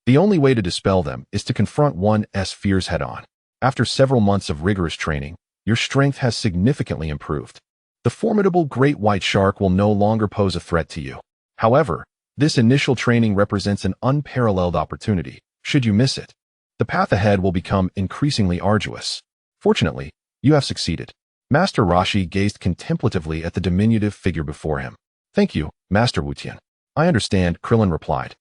the only way to dispel them is to confront one's fears head-on. After several months of rigorous training, your strength has significantly improved. The formidable great white shark will no longer pose a threat to you. However, this initial training represents an unparalleled opportunity. Should you miss it, the path ahead will become increasingly arduous. Fortunately, you have succeeded. Master Roshi gazed contemplatively at the diminutive figure before him. Thank you, Master Wutian. I understand, Krillin replied,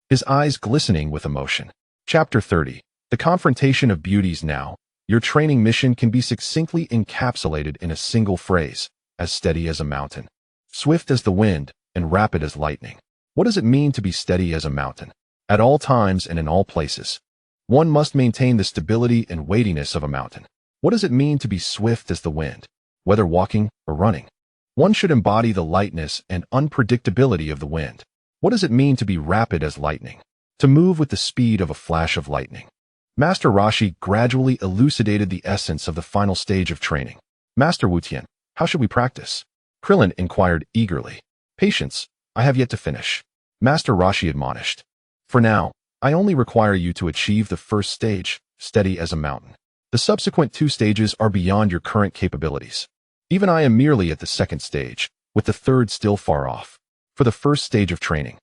his eyes glistening with emotion. Chapter 30. The Confrontation of Beauties. Now, your training mission can be succinctly encapsulated in a single phrase: as steady as a mountain, swift as the wind, and rapid as lightning. What does it mean to be steady as a mountain? At all times and in all places, one must maintain the stability and weightiness of a mountain. What does it mean to be swift as the wind? Whether walking or running, one should embody the lightness and unpredictability of the wind. What does it mean to be rapid as lightning? To move with the speed of a flash of lightning. Master Roshi gradually elucidated the essence of the final stage of training. Master Wutian, how should we practice? Krillin inquired eagerly. Patience, I have yet to finish. Master Roshi admonished. For now, I only require you to achieve the first stage, steady as a mountain. The subsequent 2 stages are beyond your current capabilities. Even I am merely at the 2nd stage, with the 3rd still far off. For the first stage of training,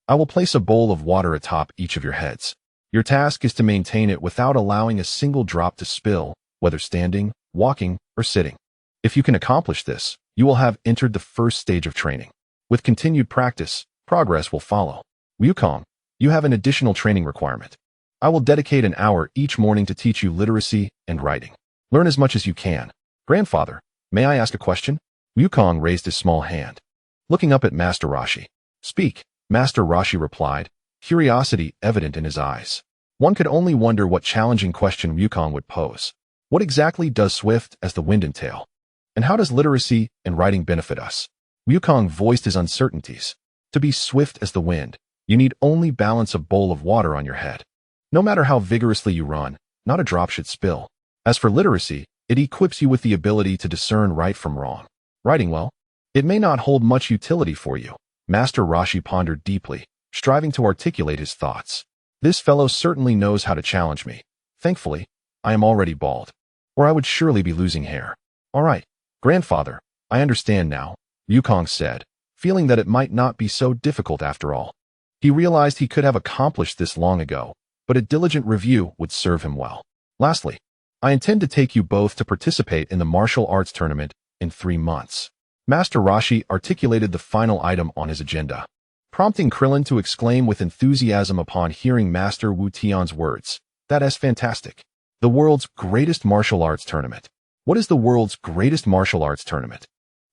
I will place a bowl of water atop each of your heads. Your task is to maintain it without allowing a single drop to spill, whether standing, walking, or sitting. If you can accomplish this, you will have entered the first stage of training. With continued practice, progress will follow. Wukong, you have an additional training requirement. I will dedicate an hour each morning to teach you literacy and writing. Learn as much as you can. Grandfather, may I ask a question? Wukong raised his small hand, looking up at Master Roshi. Speak, Master Roshi replied, curiosity evident in his eyes. One could only wonder what challenging question Wukong would pose. What exactly does swift as the wind entail? And how does literacy and writing benefit us? Wukong voiced his uncertainties. To be swift as the wind, you need only balance a bowl of water on your head. No matter how vigorously you run, not a drop should spill. As for literacy, it equips you with the ability to discern right from wrong. Writing well, it may not hold much utility for you. Master Roshi pondered deeply, striving to articulate his thoughts. This fellow certainly knows how to challenge me. Thankfully, I am already bald, or I would surely be losing hair. All right, grandfather, I understand now, Wukong said, feeling that it might not be so difficult after all. He realized he could have accomplished this long ago, but a diligent review would serve him well. Lastly, I intend to take you both to participate in the martial arts tournament in 3 months. Master Roshi articulated the final item on his agenda, prompting Krillin to exclaim with enthusiasm upon hearing Master Wu Tian's words. That is fantastic. The world's greatest martial arts tournament. What is the world's greatest martial arts tournament?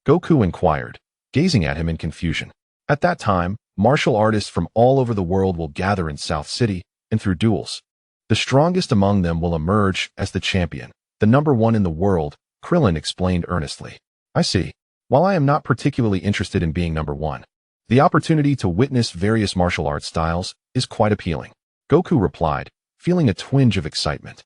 Goku inquired, gazing at him in confusion. At that time, martial artists from all over the world will gather in South City, and through duels, the strongest among them will emerge as the champion, the number 1 in the world, Krillin explained earnestly. I see. While I am not particularly interested in being number 1, the opportunity to witness various martial arts styles is quite appealing. Goku replied, feeling a twinge of excitement.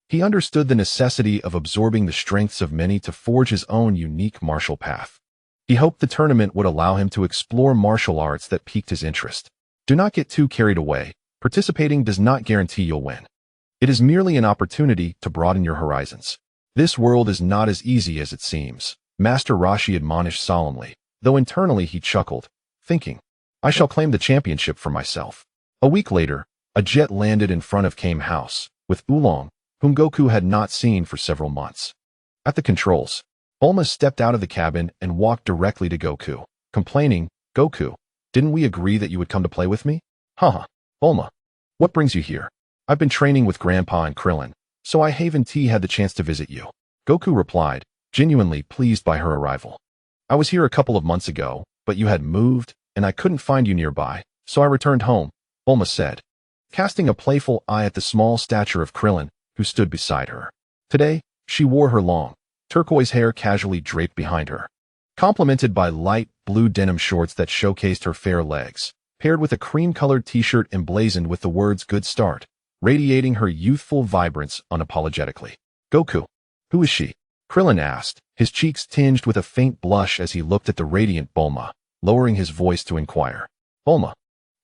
He understood the necessity of absorbing the strengths of many to forge his own unique martial path. He hoped the tournament would allow him to explore martial arts that piqued his interest. Do not get too carried away. Participating does not guarantee you'll win. It is merely an opportunity to broaden your horizons. This world is not as easy as it seems, Master Roshi admonished solemnly, though internally he chuckled, thinking, I shall claim the championship for myself. A week later, a jet landed in front of Kame House, with Oolong, whom Goku had not seen for several months. At the controls, Bulma stepped out of the cabin and walked directly to Goku, complaining, Goku, didn't we agree that you would come to play with me? Haha, Bulma, what brings you here? I've been training with Grandpa and Krillin, so I haven't had the chance to visit you. Goku replied, genuinely pleased by her arrival. I was here a couple of months ago, but you had moved, and I couldn't find you nearby, so I returned home, Bulma said, casting a playful eye at the small stature of Krillin, who stood beside her. Today, she wore her long, turquoise hair casually draped behind her. complemented by light blue denim shorts that showcased her fair legs, paired with a cream-colored t-shirt emblazoned with the words "Good Start," radiating her youthful vibrance unapologetically. Goku. Who is she? Krillin asked, his cheeks tinged with a faint blush as he looked at the radiant Bulma, lowering his voice to inquire. Bulma.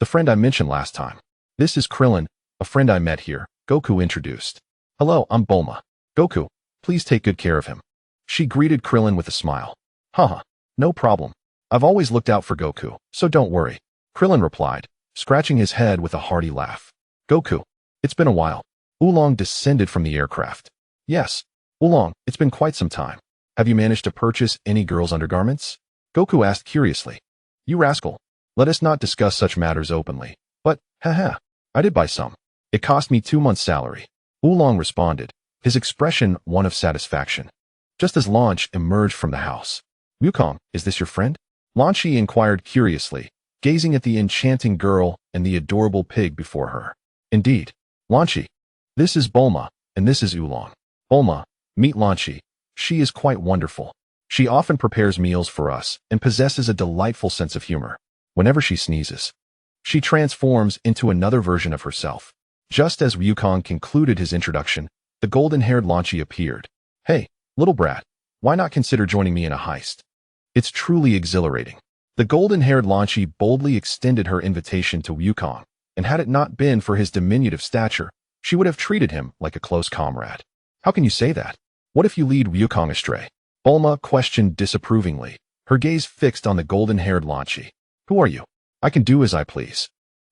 The friend I mentioned last time. This is Krillin, a friend I met here, Goku introduced. Hello, I'm Bulma. Goku, please take good care of him. She greeted Krillin with a smile. Haha, no problem. I've always looked out for Goku, so don't worry. Krillin replied, scratching his head with a hearty laugh. Goku. It's been a while. Oolong descended from the aircraft. Yes, Oolong, it's been quite some time. Have you managed to purchase any girls' undergarments? Goku asked curiously. You rascal. Let us not discuss such matters openly. But, haha, I did buy some. It cost me 2 months' salary. Oolong responded, his expression one of satisfaction. Just as Launch emerged from the house. Wukong, is this your friend? Launchi inquired curiously, gazing at the enchanting girl and the adorable pig before her. Indeed. Launchi. This is Bulma, and this is Oolong. Bulma, meet Launchi. She is quite wonderful. She often prepares meals for us and possesses a delightful sense of humor. Whenever she sneezes, she transforms into another version of herself. Just as Wukong concluded his introduction, the golden-haired Launchi appeared. Hey, little brat, why not consider joining me in a heist? It's truly exhilarating. The golden-haired Launchi boldly extended her invitation to Wukong, and had it not been for his diminutive stature, she would have treated him like a close comrade. How can you say that? What if you lead Wukong astray? Bulma questioned disapprovingly, her gaze fixed on the golden-haired Launchi. Who are you? I can do as I please.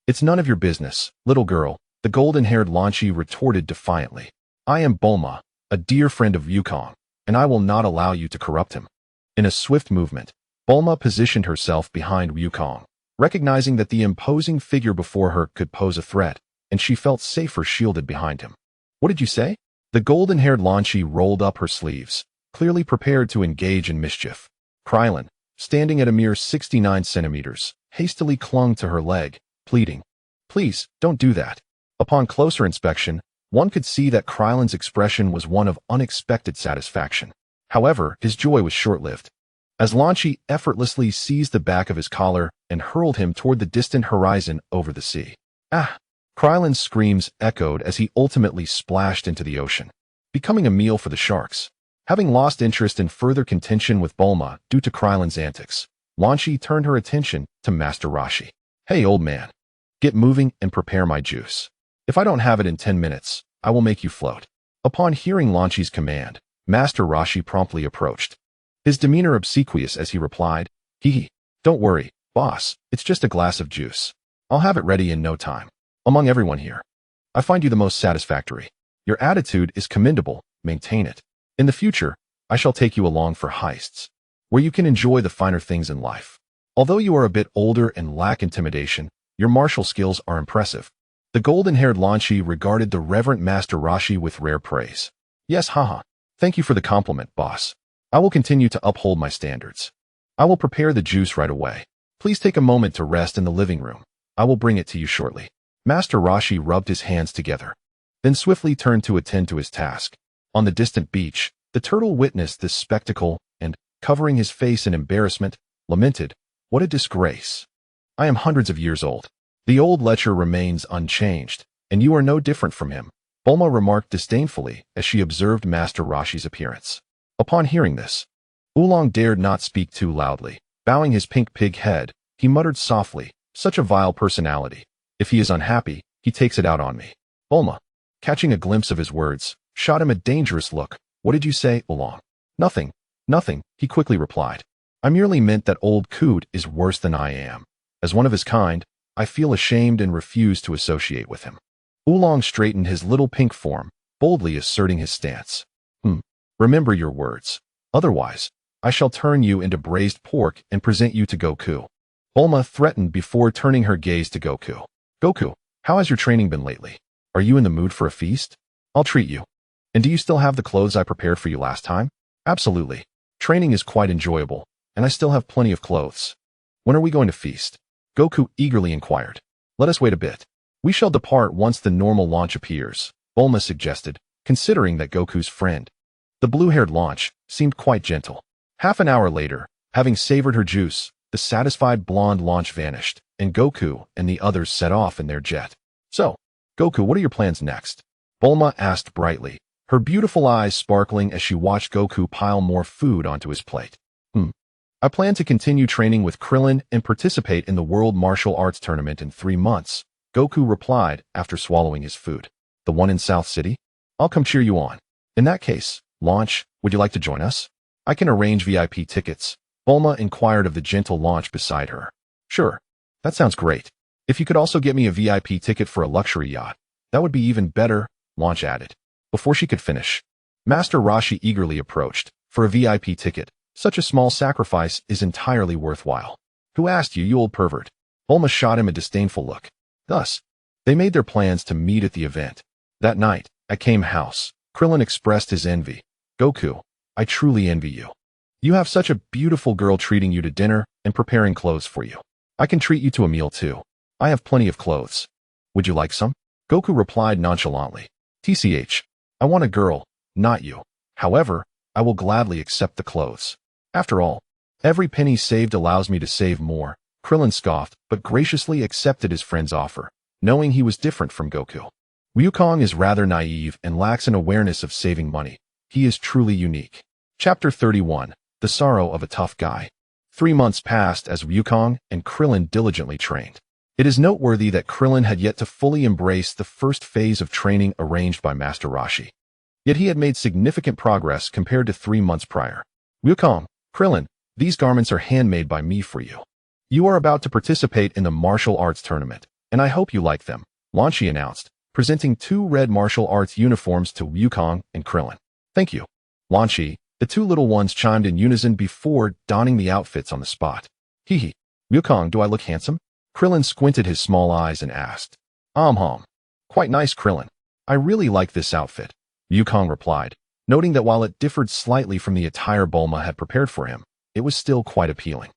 It's none of your business, little girl, the golden-haired Launchi retorted defiantly. I am Bulma, a dear friend of Wukong, and I will not allow you to corrupt him. In a swift movement, Bulma positioned herself behind Wukong, recognizing that the imposing figure before her could pose a threat, and she felt safer shielded behind him. What did you say? The golden-haired Launchi rolled up her sleeves, clearly prepared to engage in mischief. Krillin, standing at a mere 69 centimeters, hastily clung to her leg, pleading. Please, don't do that. Upon closer inspection, one could see that Krillin's expression was one of unexpected satisfaction. However, his joy was short-lived, as Launchi effortlessly seized the back of his collar and hurled him toward the distant horizon over the sea. Ah! Krillin's screams echoed as he ultimately splashed into the ocean, becoming a meal for the sharks. Having lost interest in further contention with Bulma due to Krillin's antics, Launchi turned her attention to Master Roshi. Hey, old man. Get moving and prepare my juice. If I don't have it in 10 minutes, I will make you float. Upon hearing Launchi's command, Master Roshi promptly approached, his demeanor obsequious as he replied, Hee, don't worry, boss, it's just a glass of juice. I'll have it ready in no time. Among everyone here, I find you the most satisfactory. Your attitude is commendable, maintain it. In the future, I shall take you along for heists, where you can enjoy the finer things in life. Although you are a bit older and lack intimidation, your martial skills are impressive. The golden-haired Launchi regarded the reverent Master Roshi with rare praise. Yes, haha. Thank you for the compliment, boss. I will continue to uphold my standards. I will prepare the juice right away. Please take a moment to rest in the living room. I will bring it to you shortly. Master Roshi rubbed his hands together, then swiftly turned to attend to his task. On the distant beach, the turtle witnessed this spectacle and, covering his face in embarrassment, lamented, What a disgrace. I am hundreds of years old. The old lecher remains unchanged, and you are no different from him, Bulma remarked disdainfully as she observed Master Roshi's appearance. Upon hearing this, Oolong dared not speak too loudly. Bowing his pink pig head, he muttered softly, Such a vile personality. If he is unhappy, he takes it out on me. Bulma, catching a glimpse of his words, shot him a dangerous look. What did you say, Oolong? Nothing, he quickly replied. I merely meant that old Coot is worse than I am. As one of his kind, I feel ashamed and refuse to associate with him. Oolong straightened his little pink form, boldly asserting his stance. Remember your words. Otherwise, I shall turn you into braised pork and present you to Goku. Bulma threatened before turning her gaze to Goku. Goku, how has your training been lately? Are you in the mood for a feast? I'll treat you. And do you still have the clothes I prepared for you last time? Absolutely. Training is quite enjoyable, and I still have plenty of clothes. When are we going to feast? Goku eagerly inquired. Let us wait a bit. We shall depart once the normal launch appears, Bulma suggested, considering that Goku's friend, the blue-haired launch, seemed quite gentle. Half an hour later, Having savored her juice, the satisfied blonde launch vanished, and Goku and the others set off in their jet. So, Goku, what are your plans next? Bulma asked brightly, her beautiful eyes sparkling as she watched Goku pile more food onto his plate. I plan to continue training with Krillin and participate in the World Martial Arts Tournament in 3 months, Goku replied after swallowing his food. The one in South City? I'll come cheer you on. In that case, Launch, would you like to join us? I can arrange VIP tickets, Bulma inquired of the gentle Launch beside her. Sure, that sounds great. If you could also get me a VIP ticket for a luxury yacht, that would be even better, Launch added. Before she could finish, Master Roshi eagerly approached. For a VIP ticket, such a small sacrifice is entirely worthwhile. Who asked you, you old pervert? Bulma shot him a disdainful look. Thus, they made their plans to meet at the event. That night, at Kame House, Krillin expressed his envy. Goku, I truly envy you. You have such a beautiful girl treating you to dinner and preparing clothes for you. I can treat you to a meal too. I have plenty of clothes. Would you like some? Goku replied nonchalantly. TCH, I want a girl, not you. However, I will gladly accept the clothes. After all, every penny saved allows me to save more. Krillin scoffed, but graciously accepted his friend's offer, knowing he was different from Goku. Wukong is rather naive and lacks an awareness of saving money. He is truly unique. Chapter 31, The Sorrow of a Tough Guy. 3 months passed as Wukong and Krillin diligently trained. It is noteworthy that Krillin had yet to fully embrace the first phase of training arranged by Master Roshi. Yet he had made significant progress compared to 3 months prior. Wukong, Krillin, these garments are handmade by me for you. You are about to participate in the martial arts tournament, and I hope you like them, Launchi announced, presenting 2 red martial arts uniforms to Wukong and Krillin. Thank you, Launchi. The 2 little ones chimed in unison before donning the outfits on the spot. Hee. Wukong, do I look handsome? Krillin squinted his small eyes and asked. Quite nice, Krillin. I really like this outfit, Wukong replied, noting that while it differed slightly from the attire Bulma had prepared for him, it was still quite appealing.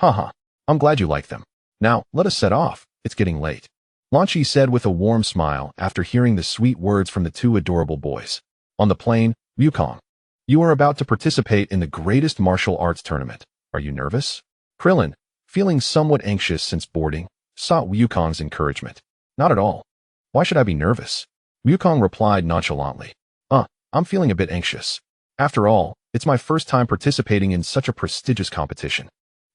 Haha, I'm glad you like them. Now, let us set off. It's getting late, Launchi said with a warm smile after hearing the sweet words from the 2 adorable boys. On the plane, Wukong, you are about to participate in the greatest martial arts tournament. Are you nervous? Krillin, feeling somewhat anxious since boarding, sought Wukong's encouragement. Not at all. Why should I be nervous? Wukong replied nonchalantly. I'm feeling a bit anxious. After all, it's my first time participating in such a prestigious competition.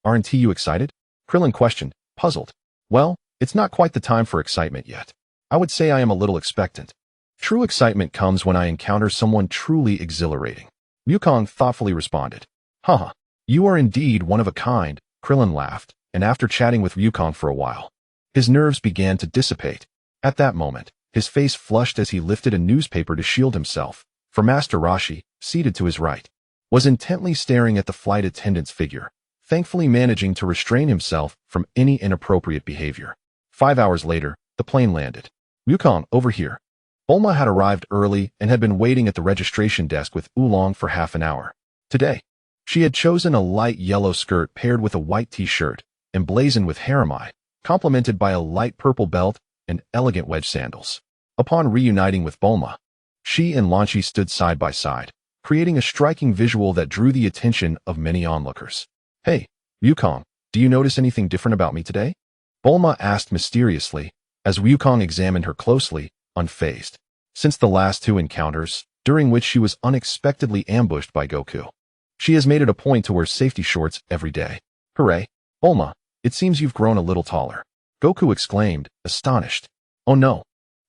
Aren't you excited? Krillin questioned, puzzled. Well, it's not quite the time for excitement yet. I would say I am a little expectant. True excitement comes when I encounter someone truly exhilarating. Wukong thoughtfully responded. Haha, you are indeed one of a kind, Krillin laughed, and after chatting with Wukong for a while, his nerves began to dissipate. At that moment, his face flushed as he lifted a newspaper to shield himself, for Master Roshi, seated to his right, was intently staring at the flight attendant's figure, thankfully managing to restrain himself from any inappropriate behavior. 5 hours later, the plane landed. Wukong, over here. Bulma had arrived early and had been waiting at the registration desk with Oolong for half an hour. Today, she had chosen a light yellow skirt paired with a white t-shirt, emblazoned with harami, complemented by a light purple belt and elegant wedge sandals. Upon reuniting with Bulma, she and Launchi stood side by side, creating a striking visual that drew the attention of many onlookers. Hey, Wukong, do you notice anything different about me today? Bulma asked mysteriously, as Wukong examined her closely, unfazed. Since the last 2 encounters, during which she was unexpectedly ambushed by Goku, she has made it a point to wear safety shorts every day. Hooray! Bulma, it seems you've grown a little taller. Goku exclaimed, astonished. Oh no,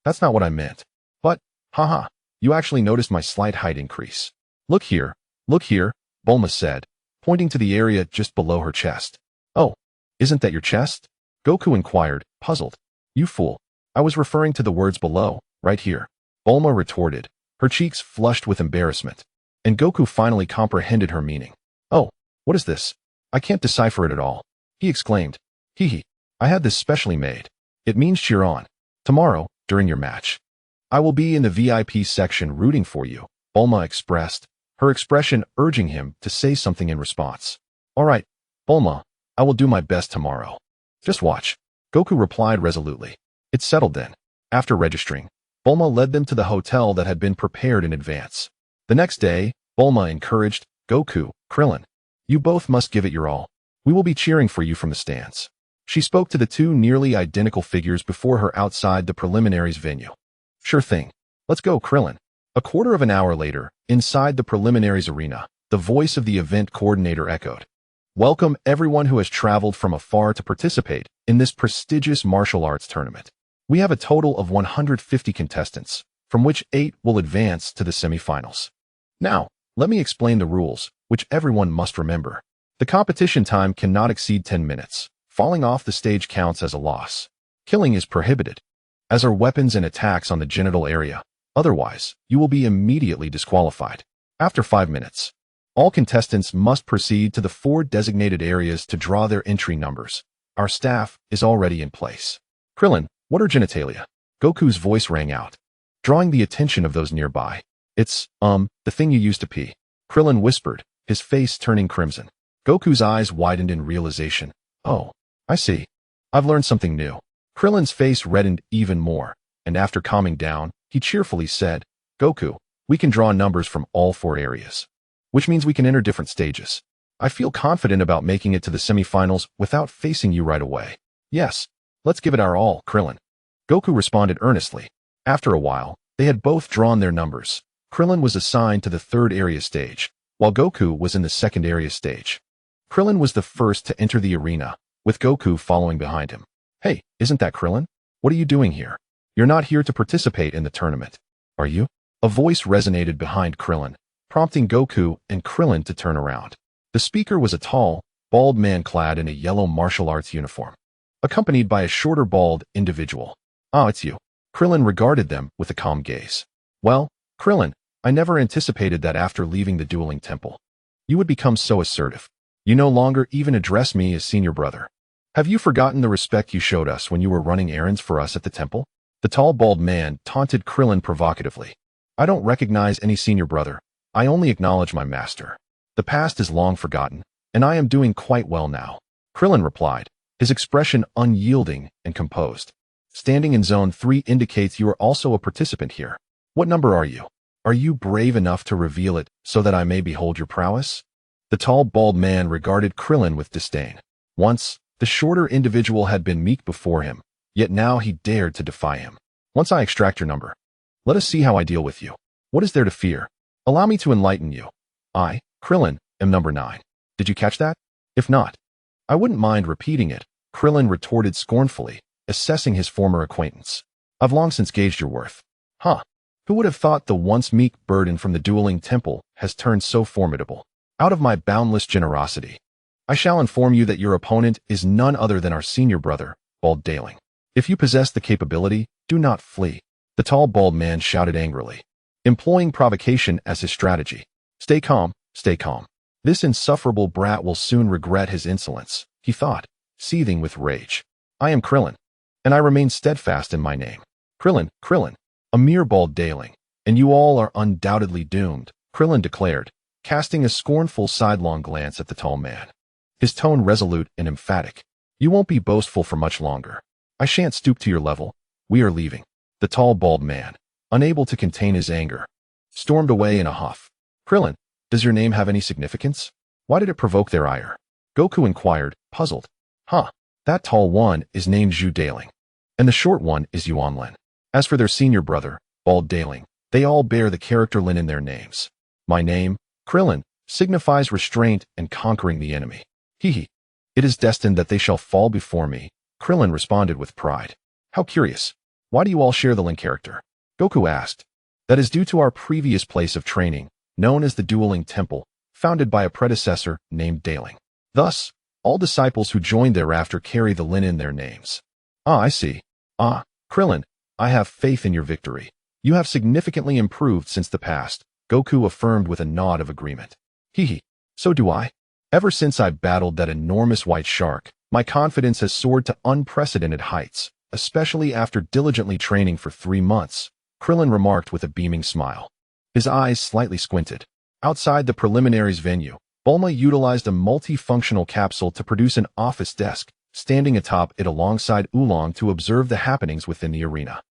that's not what I meant. But, haha, you actually noticed my slight height increase. Look here, Bulma said, pointing to the area just below her chest. Oh, isn't that your chest? Goku inquired, puzzled. You fool, I was referring to the words below, right here. Bulma retorted, her cheeks flushed with embarrassment. And Goku finally comprehended her meaning. Oh, what is this? I can't decipher it at all, he exclaimed. Hee, I had this specially made. It means cheer on. Tomorrow, during your match, I will be in the VIP section rooting for you, Bulma expressed, her expression urging him to say something in response. All right, Bulma, I will do my best tomorrow. Just watch, Goku replied resolutely. It's settled then. After registering, Bulma led them to the hotel that had been prepared in advance. The next day, Bulma encouraged, Goku, Krillin, You both must give it your all. We will be cheering for you from the stands. She spoke to the two nearly identical figures before her outside the preliminaries venue. Sure thing. Let's go, Krillin. A quarter of an hour later, inside the preliminaries arena, the voice of the event coordinator echoed. Welcome everyone who has traveled from afar to participate in this prestigious martial arts tournament. We have a total of 150 contestants, from which 8 will advance to the semifinals. Now, let me explain the rules, which everyone must remember. The competition time cannot exceed 10 minutes. Falling off the stage counts as a loss. Killing is prohibited, as are weapons and attacks on the genital area. Otherwise, you will be immediately disqualified. After 5 minutes, all contestants must proceed to the 4 designated areas to draw their entry numbers. Our staff is already in place. Krillin, what are genitalia? Goku's voice rang out, drawing the attention of those nearby. It's, the thing you use to pee. Krillin whispered, his face turning crimson. Goku's eyes widened in realization. Oh, I see. I've learned something new. Krillin's face reddened even more, and after calming down, he cheerfully said, Goku, we can draw numbers from all 4 areas, which means we can enter different stages. I feel confident about making it to the semifinals without facing you right away. Yes, let's give it our all, Krillin. Goku responded earnestly. After a while, they had both drawn their numbers. Krillin was assigned to the 3rd area stage, while Goku was in the 2nd area stage. Krillin was the first to enter the arena, with Goku following behind him. Hey, isn't that Krillin? What are you doing here? You're not here to participate in the tournament, are you? A voice resonated behind Krillin, prompting Goku and Krillin to turn around. The speaker was a tall, bald man clad in a yellow martial arts uniform, accompanied by a shorter bald individual. Ah, it's you. Krillin regarded them with a calm gaze. Well, Krillin, I never anticipated that after leaving the dueling temple, you would become so assertive. You no longer even address me as senior brother. Have you forgotten the respect you showed us when you were running errands for us at the temple? The tall bald man taunted Krillin provocatively. I don't recognize any senior brother. I only acknowledge my master. The past is long forgotten, and I am doing quite well now. Krillin replied, his expression unyielding and composed. Standing in Zone 3 indicates you are also a participant here. What number are you? Are you brave enough to reveal it so that I may behold your prowess? The tall bald man regarded Krillin with disdain. Once, the shorter individual had been meek before him, yet now he dared to defy him. Once I extract your number, let us see how I deal with you. What is there to fear? Allow me to enlighten you. I, Krillin, am number 9. Did you catch that? If not, I wouldn't mind repeating it, Krillin retorted scornfully, assessing his former acquaintance. I've long since gauged your worth. Huh. Who would have thought the once meek burden from the dueling temple has turned so formidable? Out of my boundless generosity, I shall inform you that your opponent is none other than our senior brother, Bald Daling. If you possess the capability, do not flee. The tall bald man shouted angrily, employing provocation as his strategy. Stay calm, stay calm. This insufferable brat will soon regret his insolence, he thought, seething with rage. I am Krillin, and I remain steadfast in my name. Krillin, a mere Bald Daling, and you all are undoubtedly doomed, Krillin declared, casting a scornful sidelong glance at the tall man. His tone resolute and emphatic. You won't be boastful for much longer. I shan't stoop to your level. We are leaving. The tall bald man, unable to contain his anger, stormed away in a huff. Krillin, does your name have any significance? Why did it provoke their ire? Goku inquired, puzzled. That tall one is named Zhu Daling, and the short one is Yuan Lin. As for their senior brother, Bald Daling, they all bear the character Lin in their names. My name, Krillin, signifies restraint and conquering the enemy. It is destined that they shall fall before me, Krillin responded with pride. How curious. Why do you all share the Lin character? Goku asked. That is due to our previous place of training, known as the Dueling Temple, founded by a predecessor named Daling. Thus, all disciples who joined thereafter carry the Lin in their names. Ah, I see. Ah, Krillin, I have faith in your victory. You have significantly improved since the past, Goku affirmed with a nod of agreement. So do I. Ever since I battled that enormous white shark, my confidence has soared to unprecedented heights, especially after diligently training for 3 months, Krillin remarked with a beaming smile. His eyes slightly squinted. Outside the preliminaries venue, Bulma utilized a multifunctional capsule to produce an office desk, standing atop it alongside Oolong to observe the happenings within the arena.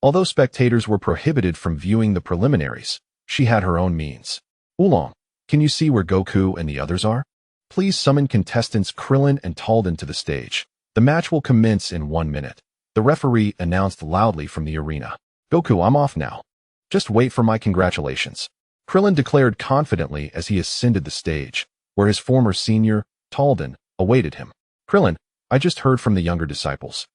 Although spectators were prohibited from viewing the preliminaries, she had her own means. Oolong, can you see where Goku and the others are? Please summon contestants Krillin and Talden to the stage. The match will commence in 1 minute. The referee announced loudly from the arena. Goku, I'm off now. Just wait for my congratulations. Krillin declared confidently as he ascended the stage, where his former senior, Talden, awaited him. Krillin, I just heard from the younger disciples,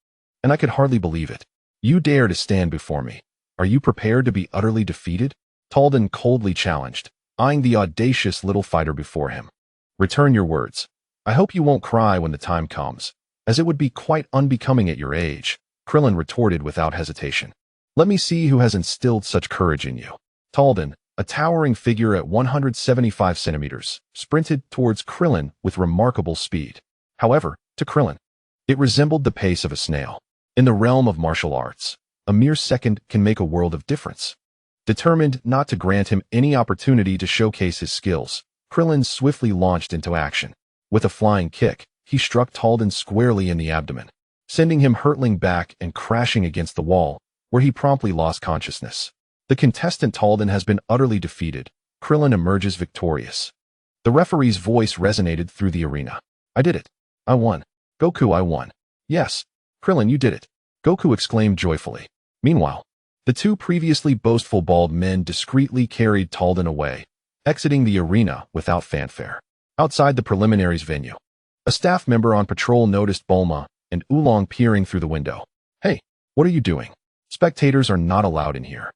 and I could hardly believe it. You dare to stand before me. Are you prepared to be utterly defeated? Talden coldly challenged, eyeing the audacious little fighter before him. Return your words. I hope you won't cry when the time comes, as it would be quite unbecoming at your age, Krillin retorted without hesitation. Let me see who has instilled such courage in you. Talden, a towering figure at 175 centimeters, sprinted towards Krillin with remarkable speed. However, to Krillin, it resembled the pace of a snail. In the realm of martial arts, a mere second can make a world of difference. Determined not to grant him any opportunity to showcase his skills, Krillin swiftly launched into action. With a flying kick, he struck Talden squarely in the abdomen, sending him hurtling back and crashing against the wall, where he promptly lost consciousness. The contestant Talden has been utterly defeated. Krillin emerges victorious. The referee's voice resonated through the arena. I did it. I won. Goku, I won. Yes. Krillin, you did it. Goku exclaimed joyfully. Meanwhile, the two previously boastful bald men discreetly carried Talden away, exiting the arena without fanfare. Outside the preliminaries venue, a staff member on patrol noticed Bulma and Oolong peering through the window. Hey, what are you doing? Spectators are not allowed in here.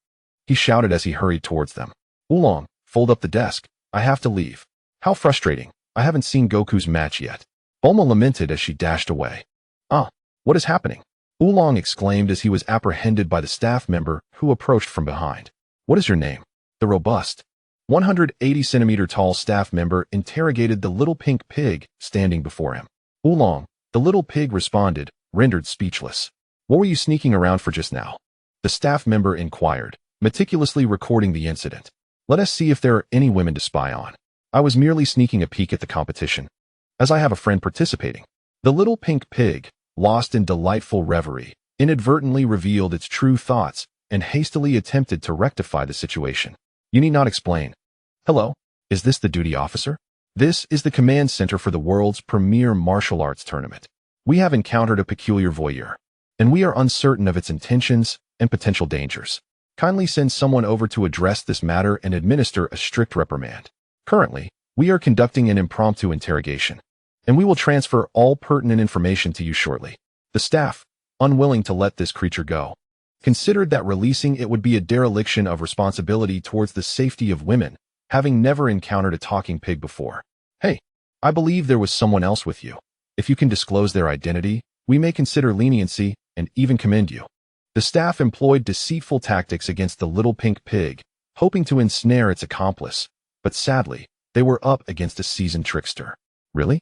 He shouted as he hurried towards them. Oolong, fold up the desk. I have to leave. How frustrating. I haven't seen Goku's match yet. Bulma lamented as she dashed away. What is happening? Oolong exclaimed as he was apprehended by the staff member who approached from behind. What is your name? The robust, 180-centimeter tall staff member interrogated the little pink pig standing before him. Oolong, the little pig responded, rendered speechless. What were you sneaking around for just now? The staff member inquired, meticulously recording the incident. Let us see if there are any women to spy on. I was merely sneaking a peek at the competition, as I have a friend participating. The little pink pig, lost in delightful reverie, inadvertently revealed its true thoughts and hastily attempted to rectify the situation. You need not explain. Hello, is this the duty officer? This is the command center for the world's premier martial arts tournament. We have encountered a peculiar voyeur, and we are uncertain of its intentions and potential dangers. Kindly send someone over to address this matter and administer a strict reprimand. Currently, we are conducting an impromptu interrogation, and we will transfer all pertinent information to you shortly. The staff, unwilling to let this creature go, considered that releasing it would be a dereliction of responsibility towards the safety of women, having never encountered a talking pig before. Hey, I believe there was someone else with you. If you can disclose their identity, we may consider leniency and even commend you. The staff employed deceitful tactics against the little pink pig, hoping to ensnare its accomplice, but sadly, they were up against a seasoned trickster. Really?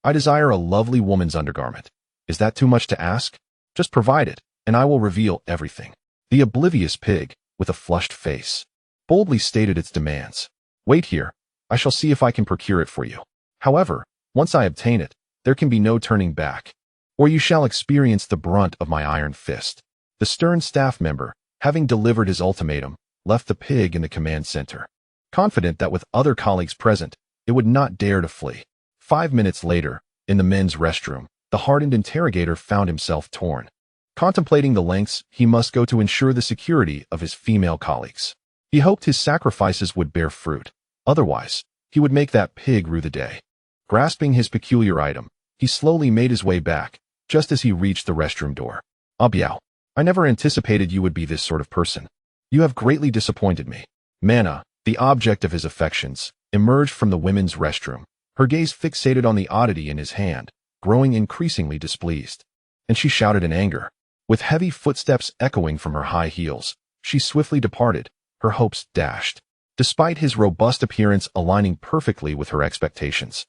I desire a lovely woman's undergarment. Is that too much to ask? Just provide it, and I will reveal everything. The oblivious pig, with a flushed face, boldly stated its demands. Wait here. I shall see if I can procure it for you. However, once I obtain it, there can be no turning back, or you shall experience the brunt of my iron fist. The stern staff member, having delivered his ultimatum, left the pig in the command center, confident that with other colleagues present, it would not dare to flee. 5 minutes later, in the men's restroom, the hardened interrogator found himself torn, contemplating the lengths he must go to ensure the security of his female colleagues. He hoped his sacrifices would bear fruit. Otherwise, he would make that pig rue the day. Grasping his peculiar item, he slowly made his way back, just as he reached the restroom door. Biao, I never anticipated you would be this sort of person. You have greatly disappointed me. Mana, the object of his affections, emerged from the women's restroom, her gaze fixated on the oddity in his hand, growing increasingly displeased. And she shouted in anger. With heavy footsteps echoing from her high heels, she swiftly departed, her hopes dashed. Despite his robust appearance aligning perfectly with her expectations,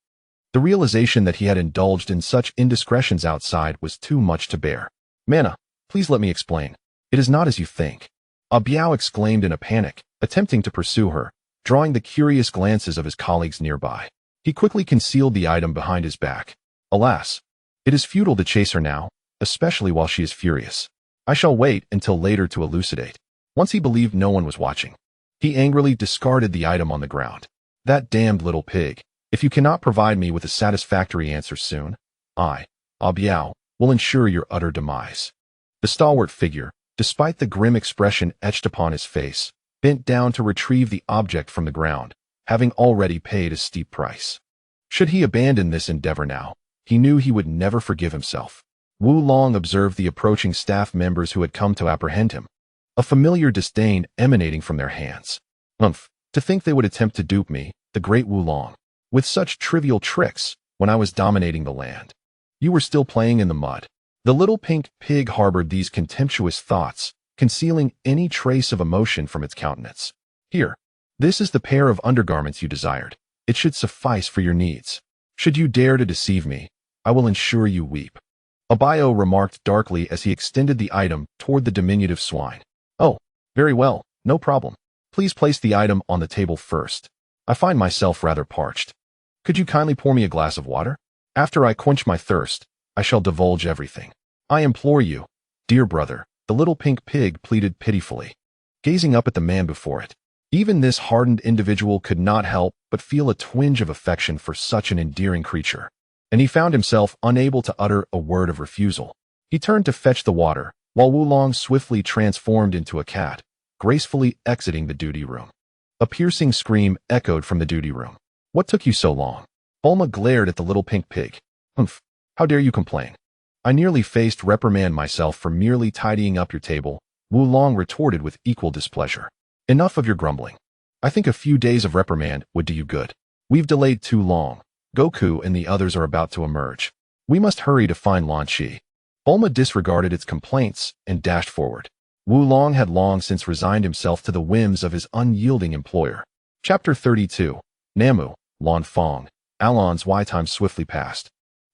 the realization that he had indulged in such indiscretions outside was too much to bear. Mana, please let me explain. It is not as you think. Biao exclaimed in a panic, attempting to pursue her, drawing the curious glances of his colleagues nearby. He quickly concealed the item behind his back. Alas, it is futile to chase her now, especially while she is furious. I shall wait until later to elucidate. Once he believed no one was watching, he angrily discarded the item on the ground. That damned little pig, If you cannot provide me with a satisfactory answer soon, Biao, will ensure your utter demise. The stalwart figure, despite the grim expression etched upon his face, bent down to retrieve the object from the ground, having already paid a steep price. Should he abandon this endeavor now, he knew he would never forgive himself. Wu Long observed the approaching staff members who had come to apprehend him, a familiar disdain emanating from their hands. To think they would attempt to dupe me, the great Wu Long, with such trivial tricks when I was dominating the land. You were still playing in the mud. The little pink pig harbored these contemptuous thoughts, concealing any trace of emotion from its countenance. Here, this is the pair of undergarments you desired. It should suffice for your needs. Should you dare to deceive me, I will ensure you weep. Biao remarked darkly as he extended the item toward the diminutive swine. Oh, very well, no problem. Please place the item on the table first. I find myself rather parched. Could you kindly pour me a glass of water? After I quench my thirst, I shall divulge everything. I implore you, dear brother, the little pink pig pleaded pitifully, gazing up at the man before it. Even this hardened individual could not help but feel a twinge of affection for such an endearing creature, and he found himself unable to utter a word of refusal. He turned to fetch the water, while Wu Long swiftly transformed into a cat, gracefully exiting the duty room. A piercing scream echoed from the duty room. What took you so long? Bulma glared at the little pink pig. How dare you complain? I nearly faced reprimand myself for merely tidying up your table, Wu Long retorted with equal displeasure. Enough of your grumbling. I think a few days of reprimand would do you good. We've delayed too long. Goku and the others are about to emerge. We must hurry to find Lan Qi. Bulma disregarded its complaints and dashed forward. Wu Long had long since resigned himself to the whims of his unyielding employer. Chapter 32. Namu, Lan Fong, Alon's time swiftly passed,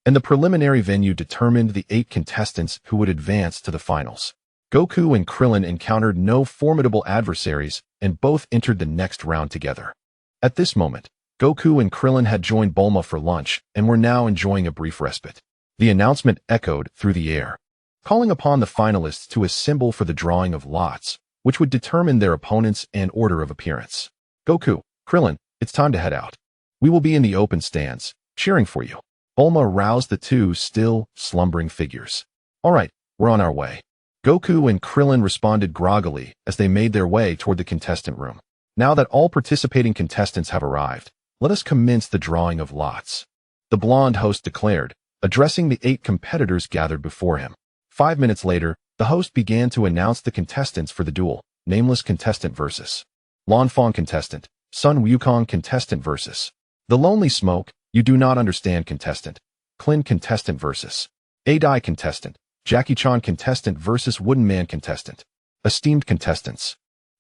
and the preliminary venue determined the 8 contestants who would advance to the finals. Goku and Krillin encountered no formidable adversaries and both entered the next round together. At this moment, Goku and Krillin had joined Bulma for lunch and were now enjoying a brief respite. The announcement echoed through the air, calling upon the finalists to assemble for the drawing of lots, which would determine their opponents and order of appearance. Goku, Krillin, it's time to head out. We will be in the open stands, cheering for you. Bulma roused the 2 still slumbering figures. All right, we're on our way. Goku and Krillin responded groggily as they made their way toward the contestant room. Now that all participating contestants have arrived, let us commence the drawing of lots, the blonde host declared, addressing the 8 competitors gathered before him. 5 minutes later, the host began to announce the contestants for the duel. Nameless contestant versus Lan Fong contestant, Sun Wukong contestant versus The Lonely Smoke, You Do Not Understand contestant, Clin contestant versus Adai contestant, Jackie Chan contestant versus Wooden Man contestant. Esteemed contestants,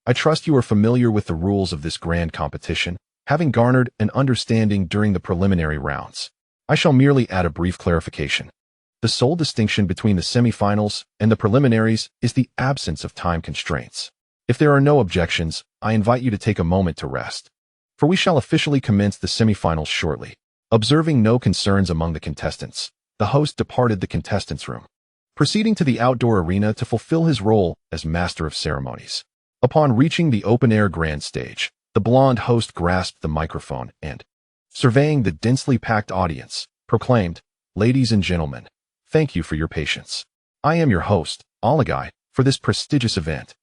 I trust you are familiar with the rules of this grand competition, having garnered an understanding during the preliminary rounds. I shall merely add a brief clarification. The sole distinction between the semifinals and the preliminaries is the absence of time constraints. If there are no objections, I invite you to take a moment to rest, for we shall officially commence the semifinals shortly. Observing no concerns among the contestants, the host departed the contestants' room, proceeding to the outdoor arena to fulfill his role as master of ceremonies. Upon reaching the open-air grand stage, the blonde host grasped the microphone and, surveying the densely packed audience, proclaimed, "Ladies and gentlemen, thank you for your patience. I am your host, Oligai, for this prestigious event.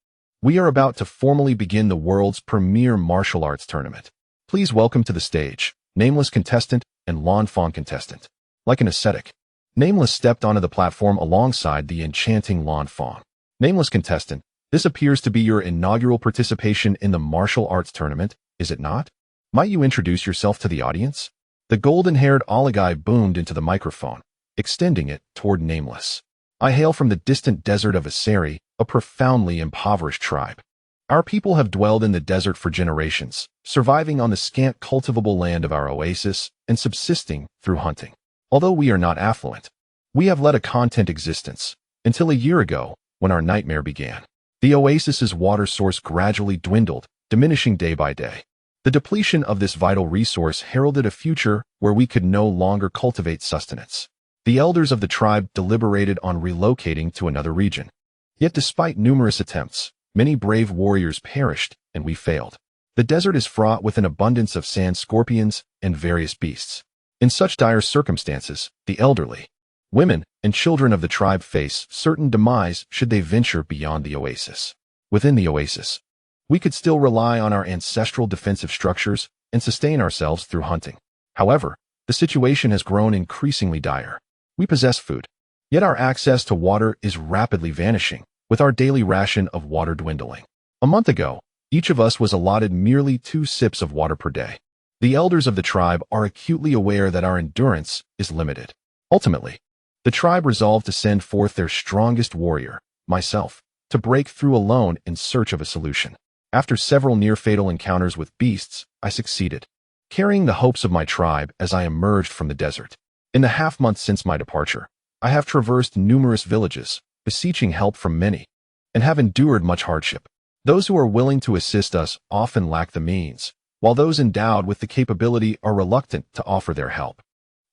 We are about to formally begin the world's premier martial arts tournament. Please welcome to the stage, Nameless contestant and Lan Fong contestant." Like an ascetic, Nameless stepped onto the platform alongside the enchanting Lan Fong. Nameless contestant, this appears to be your inaugural participation in the martial arts tournament, is it not? Might you introduce yourself to the audience? The golden-haired Oligai boomed into the microphone, extending it toward Nameless. I hail from the distant desert of Asari, a profoundly impoverished tribe. Our people have dwelled in the desert for generations, surviving on the scant cultivable land of our oasis and subsisting through hunting. Although we are not affluent, we have led a content existence, until a year ago, when our nightmare began. The oasis's water source gradually dwindled, diminishing day by day. The depletion of this vital resource heralded a future where we could no longer cultivate sustenance. The elders of the tribe deliberated on relocating to another region. Yet despite numerous attempts, many brave warriors perished, and we failed. The desert is fraught with an abundance of sand scorpions and various beasts. In such dire circumstances, the elderly, women, and children of the tribe face certain demise should they venture beyond the oasis. Within the oasis, we could still rely on our ancestral defensive structures and sustain ourselves through hunting. However, the situation has grown increasingly dire. We possess food, yet our access to water is rapidly vanishing, with our daily ration of water dwindling. A month ago, each of us was allotted merely 2 sips of water per day. The elders of the tribe are acutely aware that our endurance is limited. Ultimately, the tribe resolved to send forth their strongest warrior, myself, to break through alone in search of a solution. After several near-fatal encounters with beasts, I succeeded, carrying the hopes of my tribe as I emerged from the desert. In the half-month since my departure, I have traversed numerous villages, beseeching help from many, and have endured much hardship. Those who are willing to assist us often lack the means, while those endowed with the capability are reluctant to offer their help.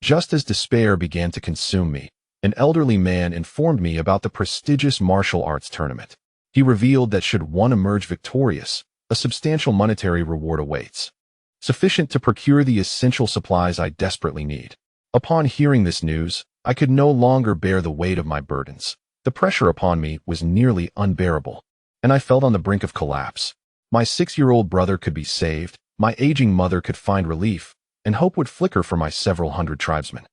Just as despair began to consume me, an elderly man informed me about the prestigious martial arts tournament. He revealed that should one emerge victorious, a substantial monetary reward awaits, sufficient to procure the essential supplies I desperately need. Upon hearing this news, I could no longer bear the weight of my burdens. The pressure upon me was nearly unbearable, and I felt on the brink of collapse. My 6-year-old brother could be saved, my aging mother could find relief, and hope would flicker for my several hundred tribesmen.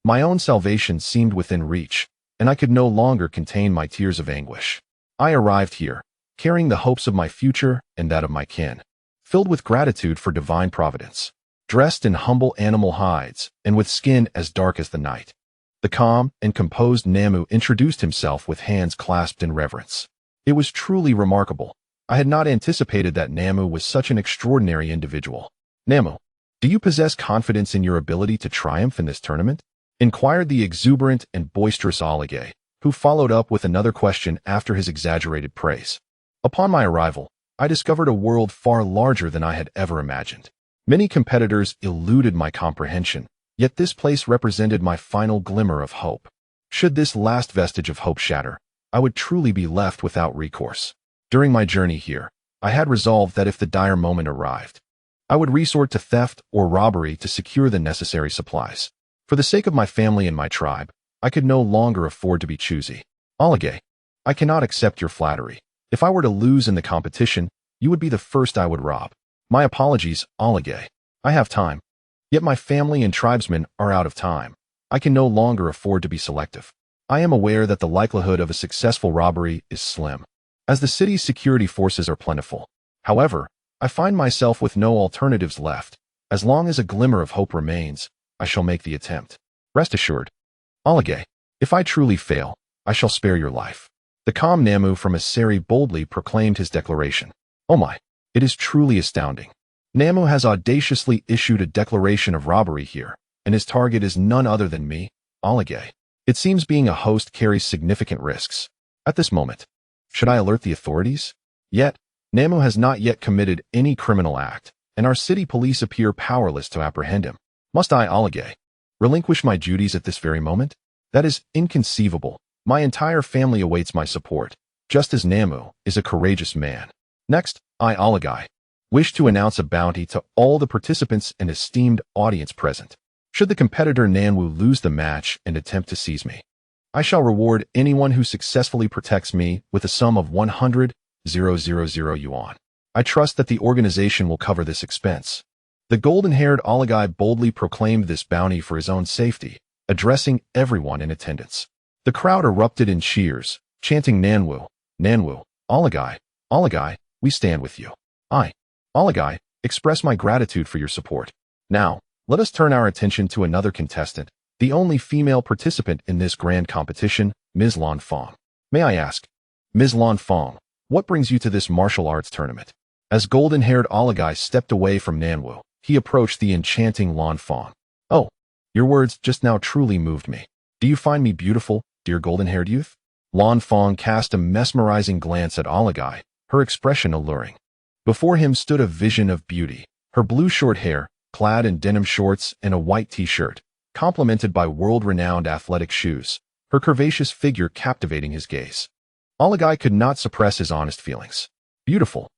My own salvation seemed within reach, and I could no longer contain my tears of anguish. I arrived here, carrying the hopes of my future and that of my kin, filled with gratitude for divine providence, dressed in humble animal hides and with skin as dark as the night. The calm and composed Namu introduced himself with hands clasped in reverence. It was truly remarkable. I had not anticipated that Namu was such an extraordinary individual. Namu, do you possess confidence in your ability to triumph in this tournament? Inquired the exuberant and boisterous Alligay, who followed up with another question after his exaggerated praise. Upon my arrival, I discovered a world far larger than I had ever imagined. Many competitors eluded my comprehension, yet this place represented my final glimmer of hope. Should this last vestige of hope shatter, I would truly be left without recourse. During my journey here, I had resolved that if the dire moment arrived, I would resort to theft or robbery to secure the necessary supplies. For the sake of my family and my tribe, I could no longer afford to be choosy. Alligay, I cannot accept your flattery. If I were to lose in the competition, you would be the first I would rob. My apologies, Alligay. I have time. Yet my family and tribesmen are out of time. I can no longer afford to be selective. I am aware that the likelihood of a successful robbery is slim, as the city's security forces are plentiful. However, I find myself with no alternatives left. As long as a glimmer of hope remains, I shall make the attempt. Rest assured, Alligay, if I truly fail, I shall spare your life. The calm Namu from Asari boldly proclaimed his declaration. Oh my, it is truly astounding. Namu has audaciously issued a declaration of robbery here, and his target is none other than me, Alligay. It seems being a host carries significant risks. At this moment, should I alert the authorities? Yet, Namu has not yet committed any criminal act, and our city police appear powerless to apprehend him. Must I, Alligay, relinquish my duties at this very moment? That is inconceivable. My entire family awaits my support, just as Namu is a courageous man. Next, I, Alligay, wish to announce a bounty to all the participants and esteemed audience present. Should the competitor Nanwu lose the match and attempt to seize me, I shall reward anyone who successfully protects me with a sum of 100,000 yuan. I trust that the organization will cover this expense. The golden-haired Alligay boldly proclaimed this bounty for his own safety, addressing everyone in attendance. The crowd erupted in cheers, chanting Nanwu, Nanwu, Alligay, Alligay, we stand with you. I, Alligay, express my gratitude for your support. Now, let us turn our attention to another contestant, the only female participant in this grand competition, Ms. Lan Fong. May I ask, Ms. Lan Fong, what brings you to this martial arts tournament? As golden-haired Alligay stepped away from Nanwu, he approached the enchanting Lan Fong. Oh, your words just now truly moved me. Do you find me beautiful, dear golden-haired youth? Lan Fong cast a mesmerizing glance at Alligay, her expression alluring. Before him stood a vision of beauty, her blue short hair, clad in denim shorts and a white t-shirt, complemented by world-renowned athletic shoes, her curvaceous figure captivating his gaze. Alligay could not suppress his honest feelings. Beautiful,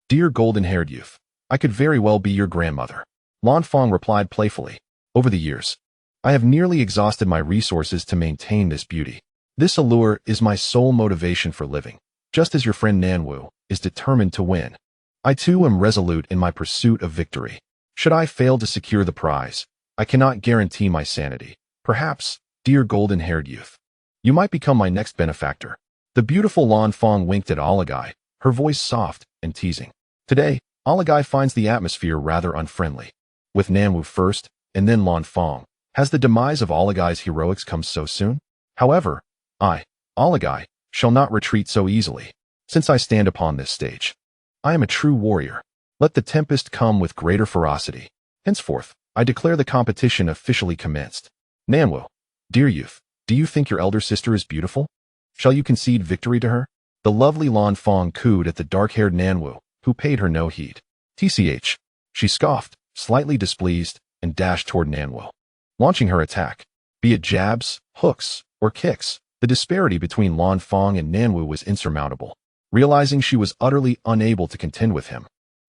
dear golden-haired youth. I could very well be your grandmother. Lan Fang replied playfully. Over the years, I have nearly exhausted my resources to maintain this beauty. This allure is my sole motivation for living, just as your friend Nanwu is determined to win. I too am resolute in my pursuit of victory. Should I fail to secure the prize, I cannot guarantee my sanity. Perhaps, dear golden-haired youth, you might become my next benefactor. The beautiful Lan Fang winked at Alagai, her voice soft and teasing. Today, Alagai finds the atmosphere rather unfriendly. With Nanwu first, and then Lan Fang, has the demise of Alagai's heroics come so soon? However, I, Alagai, shall not retreat so easily. Since I stand upon this stage, I am a true warrior. Let the tempest come with greater ferocity. Henceforth, I declare the competition officially commenced. Nanwu, dear youth, do you think your elder sister is beautiful? Shall you concede victory to her? The lovely Lan Fang cooed at the dark-haired Nanwu, who paid her no heed. TCH. She scoffed, slightly displeased, and dashed toward Nanwu, launching her attack. Be it jabs, hooks, or kicks, the disparity between Lan Fang and Nanwu was insurmountable. Realizing she was utterly unable to contend with him,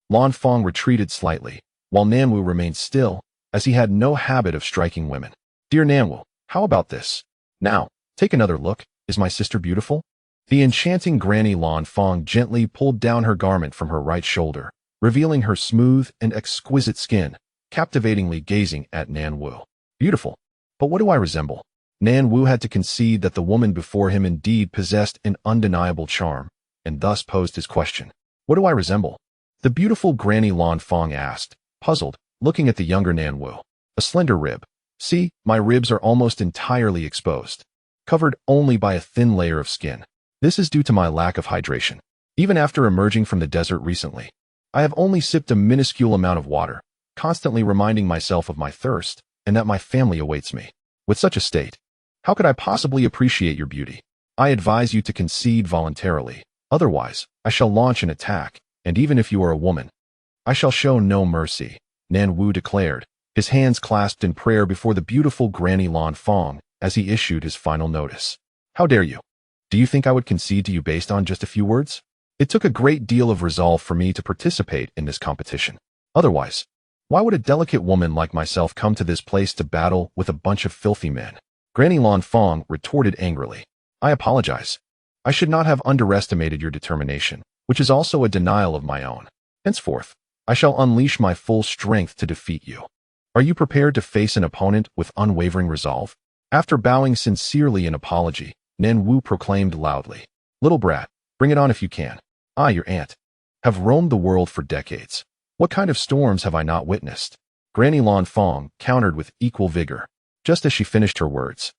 Lan Fang retreated slightly, while Nanwu remained still, as he had no habit of striking women. Dear Nanwu, how about this? Now, take another look. Is my sister beautiful? The enchanting Granny Lan Fang gently pulled down her garment from her right shoulder, revealing her smooth and exquisite skin, captivatingly gazing at Nanwu. Beautiful. But what do I resemble? Nanwu had to concede that the woman before him indeed possessed an undeniable charm, and thus posed his question. What do I resemble? The beautiful Granny Lan Fang asked, puzzled, looking at the younger Nanwu. A slender rib. See, my ribs are almost entirely exposed, covered only by a thin layer of skin. This is due to my lack of hydration. Even after emerging from the desert recently, I have only sipped a minuscule amount of water, constantly reminding myself of my thirst and that my family awaits me. With such a state, how could I possibly appreciate your beauty? I advise you to concede voluntarily. Otherwise, I shall launch an attack, and even if you are a woman, I shall show no mercy, Nanwu declared, his hands clasped in prayer before the beautiful Granny Lan Fang as he issued his final notice. How dare you? Do you think I would concede to you based on just a few words? It took a great deal of resolve for me to participate in this competition. Otherwise, why would a delicate woman like myself come to this place to battle with a bunch of filthy men? Granny Lan Fang retorted angrily. I apologize. I should not have underestimated your determination, which is also a denial of my own. Henceforth, I shall unleash my full strength to defeat you. Are you prepared to face an opponent with unwavering resolve? After bowing sincerely in apology, Nanwu proclaimed loudly, Little brat, bring it on if you can. I, your aunt, have roamed the world for decades. What kind of storms have I not witnessed? Granny Lan Fang countered with equal vigor. Just as she finished her words,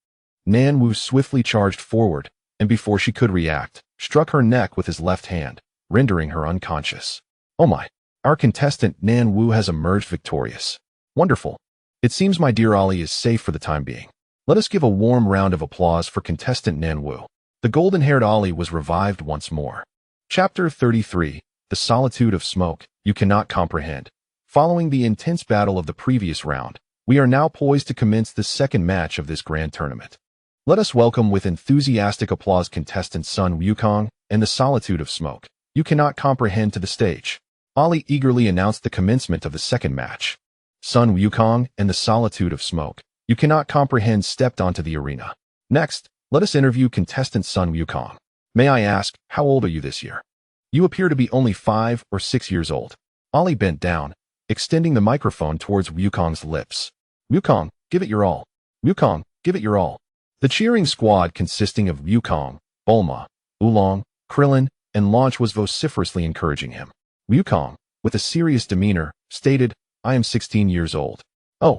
Nanwu swiftly charged forward, and before she could react, struck her neck with his left hand, rendering her unconscious. Oh my, our contestant Nanwu has emerged victorious. Wonderful. It seems my dear Ali is safe for the time being. Let us give a warm round of applause for contestant Nanwu. The golden-haired Ali was revived once more. Chapter 33, The Solitude of Smoke, You Cannot Comprehend. Following the intense battle of the previous round, we are now poised to commence the second match of this grand tournament. Let us welcome with enthusiastic applause contestants Sun Wukong and The Solitude of Smoke, You Cannot Comprehend to the stage. Ali eagerly announced the commencement of the second match. Sun Wukong and The Solitude of Smoke, You Cannot Comprehend stepped onto the arena. Next, let us interview contestant Sun Wukong. May I ask, how old are you this year? You appear to be only 5 or 6 years old. Ali bent down, extending the microphone towards Wukong's lips. Wukong, give it your all. Wukong, give it your all. The cheering squad consisting of Wukong, Bulma, Oolong, Krillin, and Launch was vociferously encouraging him. Wukong, with a serious demeanor, stated, I am 16 years old. Oh,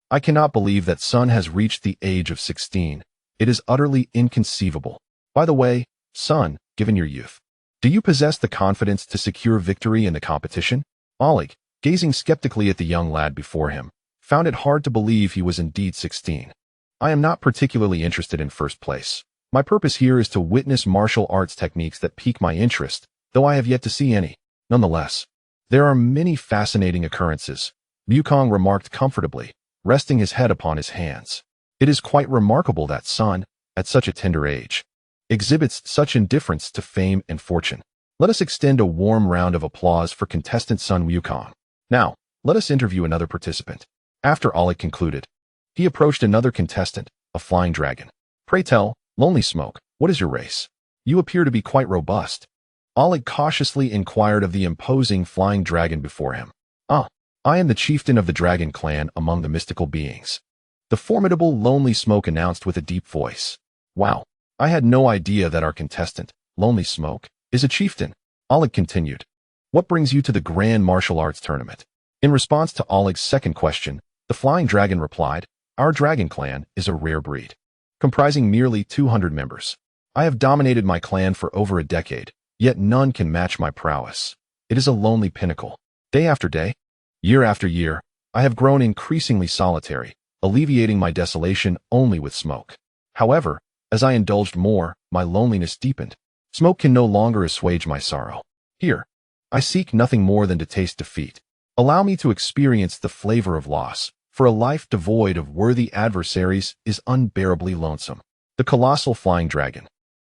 I cannot believe that Sun has reached the age of 16. It is utterly inconceivable. By the way, Sun, given your youth, do you possess the confidence to secure victory in the competition? Oleg, gazing skeptically at the young lad before him, found it hard to believe he was indeed 16. I am not particularly interested in first place. My purpose here is to witness martial arts techniques that pique my interest, though I have yet to see any. Nonetheless, there are many fascinating occurrences, Wukong remarked comfortably, resting his head upon his hands. It is quite remarkable that Sun, at such a tender age, exhibits such indifference to fame and fortune. Let us extend a warm round of applause for contestant Sun Wukong. Now, let us interview another participant. After Oleg concluded, he approached another contestant, a flying dragon. Pray tell, Lonely Smoke, what is your race? You appear to be quite robust. Oleg cautiously inquired of the imposing flying dragon before him. I am the chieftain of the dragon clan among the mystical beings. The formidable Lonely Smoke announced with a deep voice. Wow, I had no idea that our contestant, Lonely Smoke, is a chieftain. Oleg continued. What brings you to the Grand Martial Arts Tournament? In response to Oleg's second question, the flying dragon replied, Our dragon clan is a rare breed, comprising merely 200 members. I have dominated my clan for over a decade, yet none can match my prowess. It is a lonely pinnacle. Day after day, year after year, I have grown increasingly solitary, alleviating my desolation only with smoke. However, as I indulged more, my loneliness deepened. Smoke can no longer assuage my sorrow. Here, I seek nothing more than to taste defeat. Allow me to experience the flavor of loss, for a life devoid of worthy adversaries is unbearably lonesome. The colossal flying dragon,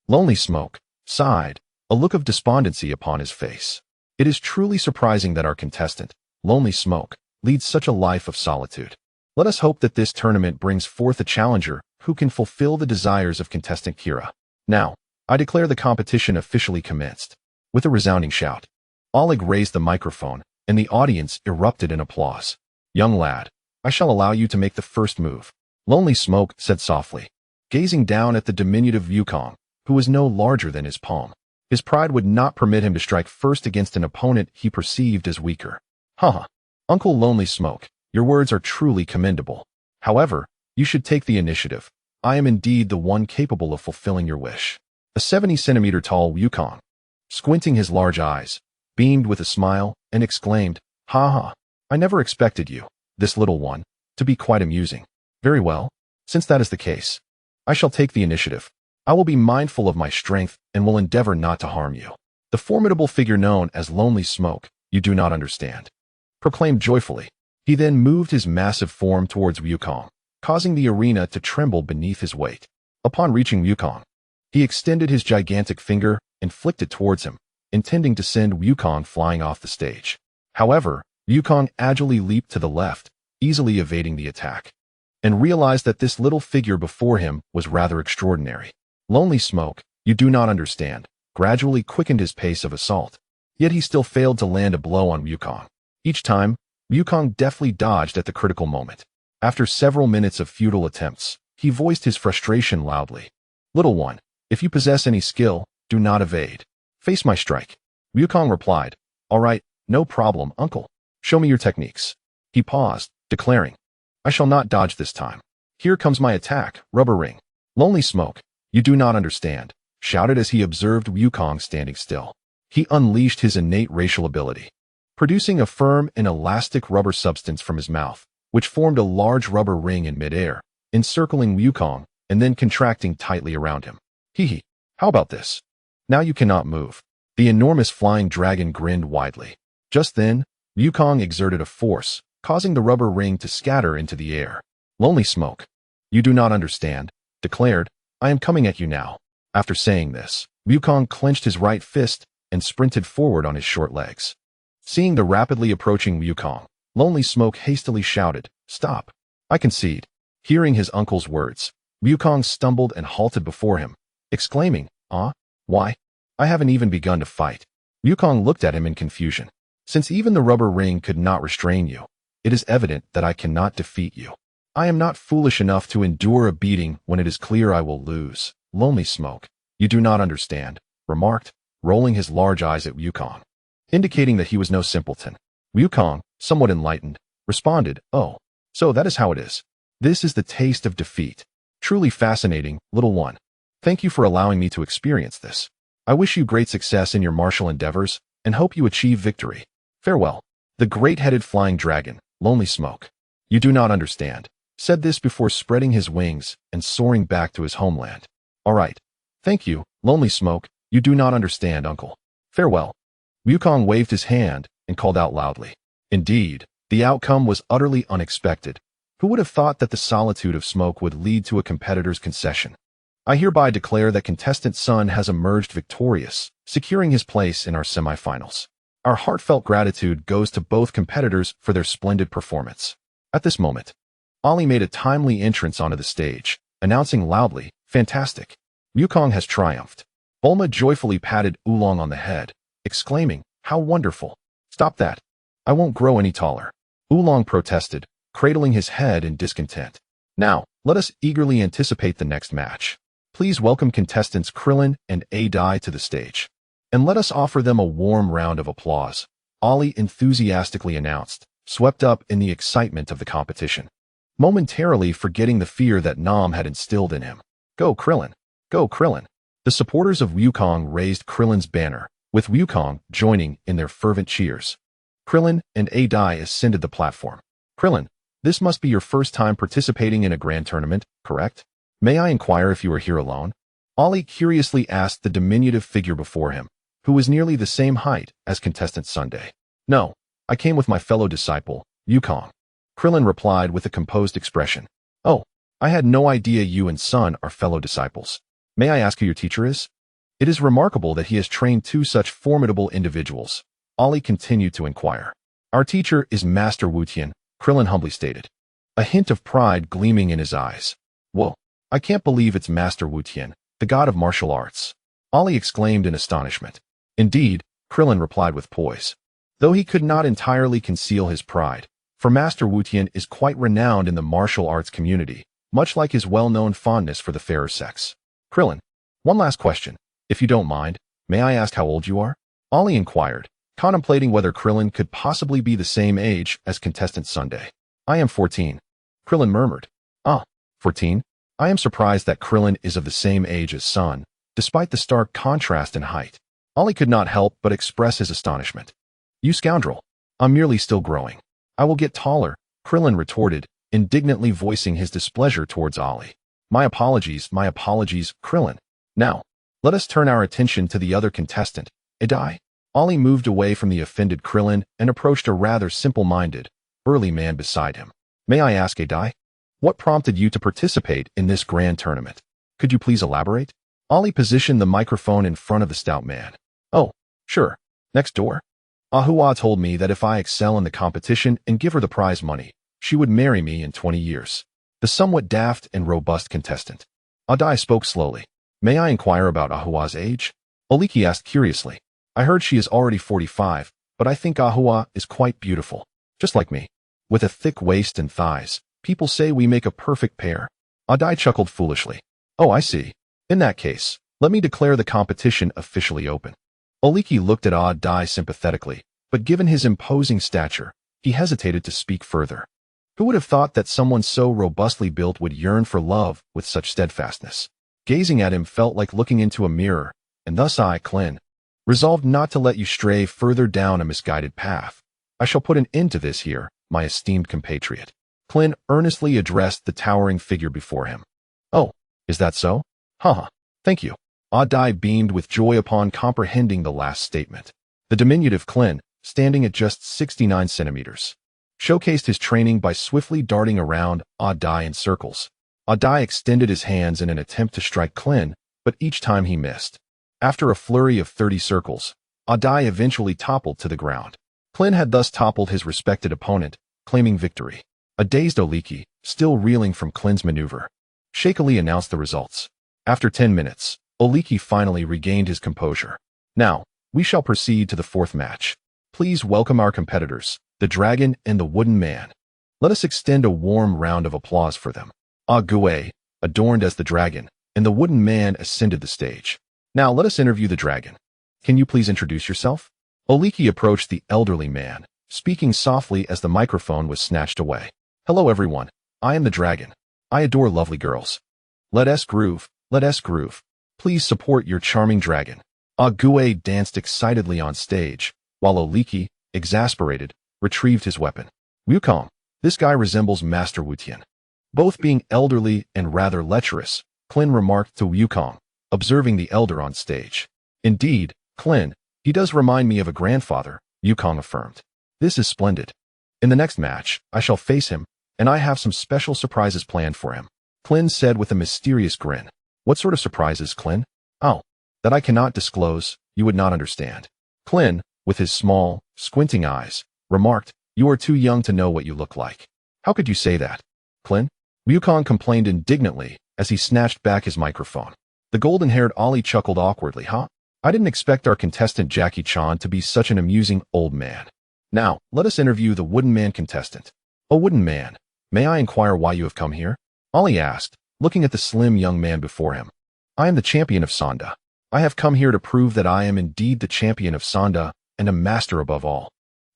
Lonely Smoke, sighed, a look of despondency upon his face. It is truly surprising that our contestant, Lonely Smoke, leads such a life of solitude. Let us hope that this tournament brings forth a challenger who can fulfill the desires of contestant Kira. Now, I declare the competition officially commenced. With a resounding shout, Oleg raised the microphone, and the audience erupted in applause. Young lad, I shall allow you to make the first move. Lonely Smoke said softly, gazing down at the diminutive Wukong, who was no larger than his palm. His pride would not permit him to strike first against an opponent he perceived as weaker. Haha, Uncle Lonely Smoke, your words are truly commendable. However, you should take the initiative. I am indeed the one capable of fulfilling your wish. A 70-centimeter tall Wukong, squinting his large eyes, beamed with a smile and exclaimed, Ha! I never expected you, this little one, to be quite amusing. Very well, since that is the case, I shall take the initiative. I will be mindful of my strength and will endeavor not to harm you. The formidable figure known as Lonely Smoke, you do not understand, proclaimed joyfully. He then moved his massive form towards Wukong, causing the arena to tremble beneath his weight. Upon reaching Wukong, he extended his gigantic finger and flicked it towards him, intending to send Wukong flying off the stage. However, Wukong agilely leaped to the left, easily evading the attack, and realized that this little figure before him was rather extraordinary. Lonely Smoke, you do not understand, gradually quickened his pace of assault, yet he still failed to land a blow on Wukong. Each time, Wukong deftly dodged at the critical moment. After several minutes of futile attempts, he voiced his frustration loudly. Little one, if you possess any skill, do not evade. Face my strike. Wukong replied, All right, no problem, uncle. Show me your techniques. He paused, declaring, I shall not dodge this time. Here comes my attack, rubber ring. Lonely Smoke, you do not understand, shouted as he observed Wukong standing still. He unleashed his innate racial ability, producing a firm and elastic rubber substance from his mouth, which formed a large rubber ring in midair, encircling Wukong and then contracting tightly around him. Hee, how about this? Now you cannot move. The enormous flying dragon grinned widely. Just then, Wukong exerted a force, causing the rubber ring to scatter into the air. Lonely Smoke, you do not understand, declared, I am coming at you now. After saying this, Wukong clenched his right fist and sprinted forward on his short legs. Seeing the rapidly approaching Wukong, Lonely Smoke hastily shouted, Stop! I concede. Hearing his uncle's words, Wukong stumbled and halted before him, exclaiming, Why? I haven't even begun to fight. Wukong looked at him in confusion. Since even the rubber ring could not restrain you, it is evident that I cannot defeat you. I am not foolish enough to endure a beating when it is clear I will lose. Lonely Smoke, you do not understand, remarked, rolling his large eyes at Wukong, indicating that he was no simpleton. Wukong, somewhat enlightened, responded, Oh, so that is how it is. This is the taste of defeat. Truly fascinating, little one. Thank you for allowing me to experience this. I wish you great success in your martial endeavors and hope you achieve victory. Farewell. The great-headed flying dragon, Lonely Smoke, you do not understand, said this before spreading his wings and soaring back to his homeland. All right. Thank you, Lonely Smoke, you do not understand, uncle. Farewell. Wukong waved his hand and called out loudly. Indeed, the outcome was utterly unexpected. Who would have thought that the solitude of Smoke would lead to a competitor's concession? I hereby declare that contestant Sun has emerged victorious, securing his place in our semifinals. Our heartfelt gratitude goes to both competitors for their splendid performance. At this moment, Ollie made a timely entrance onto the stage, announcing loudly, "Fantastic! Wukong has triumphed." Bulma joyfully patted Oolong on the head, exclaiming, "How wonderful! Stop that! I won't grow any taller." Oolong protested, cradling his head in discontent. Now, let us eagerly anticipate the next match. Please welcome contestants Krillin and Dai to the stage. And let us offer them a warm round of applause, Ollie enthusiastically announced, swept up in the excitement of the competition, momentarily forgetting the fear that Nam had instilled in him. "Go, Krillin! Go, Krillin!" The supporters of Wukong raised Krillin's banner, with Wukong joining in their fervent cheers. Krillin and Dai ascended the platform. "Krillin, this must be your first time participating in a grand tournament, correct? May I inquire if you are here alone?" Ollie curiously asked the diminutive figure before him, who was nearly the same height as contestant Sunday. "No, I came with my fellow disciple, Wukong," Krillin replied with a composed expression. "Oh, I had no idea you and Sun are fellow disciples. May I ask who your teacher is?" "It is remarkable that he has trained two such formidable individuals," Ollie continued to inquire. "Our teacher is Master Wutian," Krillin humbly stated, a hint of pride gleaming in his eyes. "Whoa, I can't believe it's Master Wutian, the god of martial arts," Ollie exclaimed in astonishment. "Indeed," Krillin replied with poise, though he could not entirely conceal his pride, for Master Wutian is quite renowned in the martial arts community, much like his well-known fondness for the fairer sex. "Krillin, one last question, if you don't mind. May I ask how old you are?" Ollie inquired, contemplating whether Krillin could possibly be the same age as contestant Sunday. "I am 14, Krillin murmured. "Ah, 14? I am surprised that Krillin is of the same age as Sun, despite the stark contrast in height." Ollie could not help but express his astonishment. "You scoundrel! I'm merely still growing. I will get taller," Krillin retorted, indignantly voicing his displeasure towards Ollie. My apologies, Krillin. Now, let us turn our attention to the other contestant, Dai." Ollie moved away from the offended Krillin and approached a rather simple-minded, burly man beside him. "May I ask, Dai, what prompted you to participate in this grand tournament? Could you please elaborate?" Ollie positioned the microphone in front of the stout man. "Oh, sure. Next door. Ahua told me that if I excel in the competition and give her the prize money, she would marry me in 20 years. The somewhat daft and robust contestant. Dai spoke slowly. "May I inquire about Ahua's age?" Oliki asked curiously. "I heard she is already 45, but I think Ahua is quite beautiful. Just like me. With a thick waist and thighs. People say we make a perfect pair." Dai chuckled foolishly. "Oh, I see. In that case, let me declare the competition officially open." Oliki looked at Dai sympathetically, but given his imposing stature, he hesitated to speak further. Who would have thought that someone so robustly built would yearn for love with such steadfastness? Gazing at him felt like looking into a mirror, and thus I, Klin, resolved not to let you stray further down a misguided path. I shall put an end to this here, my esteemed compatriot. Klin earnestly addressed the towering figure before him. "Oh, is that so? Haha, thank you." Dai beamed with joy upon comprehending the last statement. The diminutive Klin, standing at just 69 centimeters, showcased his training by swiftly darting around Dai in circles. Dai extended his hands in an attempt to strike Klin, but each time he missed. After a flurry of 30 circles, Dai eventually toppled to the ground. Klin had thus toppled his respected opponent, claiming victory. A dazed Oliki, still reeling from Klin's maneuver, shakily announced the results. After 10 minutes, Oliki finally regained his composure. "Now, we shall proceed to the fourth match. Please welcome our competitors, the Dragon and the Wooden Man. Let us extend a warm round of applause for them." Gue, adorned as the dragon, and the Wooden Man ascended the stage. "Now let us interview the dragon. Can you please introduce yourself?" Oliki approached the elderly man, speaking softly as the microphone was snatched away. "Hello everyone, I am the dragon. I adore lovely girls. Let us groove, let us groove. Please support your charming dragon." Gue danced excitedly on stage, while Oliki, exasperated, retrieved his weapon. "Wukong, this guy resembles Master Wutian." Both being elderly and rather lecherous, Klin remarked to Wukong, observing the elder on stage. "Indeed, Klin, he does remind me of a grandfather," Wukong affirmed. "This is splendid. In the next match, I shall face him, and I have some special surprises planned for him," Klin said with a mysterious grin. "What sort of surprises, Klin?" "Oh, that I cannot disclose, you would not understand." Klin, with his small, squinting eyes, remarked, "You are too young to know what you look like." "How could you say that, Clint?" Wukong complained indignantly as he snatched back his microphone. The golden-haired Ollie chuckled awkwardly. "Huh? I didn't expect our contestant Jackie Chan to be such an amusing old man. Now, let us interview the Wooden Man contestant." "Oh, Wooden Man, may I inquire why you have come here?" Ollie asked, looking at the slim young man before him. "I am the champion of Sonda. I have come here to prove that I am indeed the champion of Sonda and a master above all."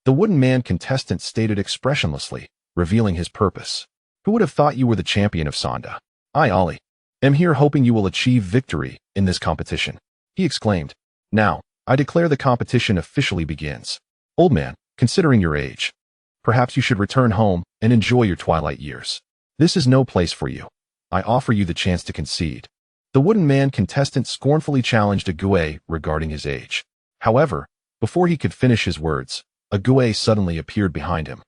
The Wooden Man contestant stated expressionlessly, revealing his purpose. "Who would have thought you were the champion of Sonda? I, Ollie, am here hoping you will achieve victory in this competition," he exclaimed. "Now, I declare the competition officially begins. Old man, considering your age, perhaps you should return home and enjoy your twilight years. This is no place for you. I offer you the chance to concede." The Wooden Man contestant scornfully challenged Ague regarding his age. However, before he could finish his words, Ague suddenly appeared behind him,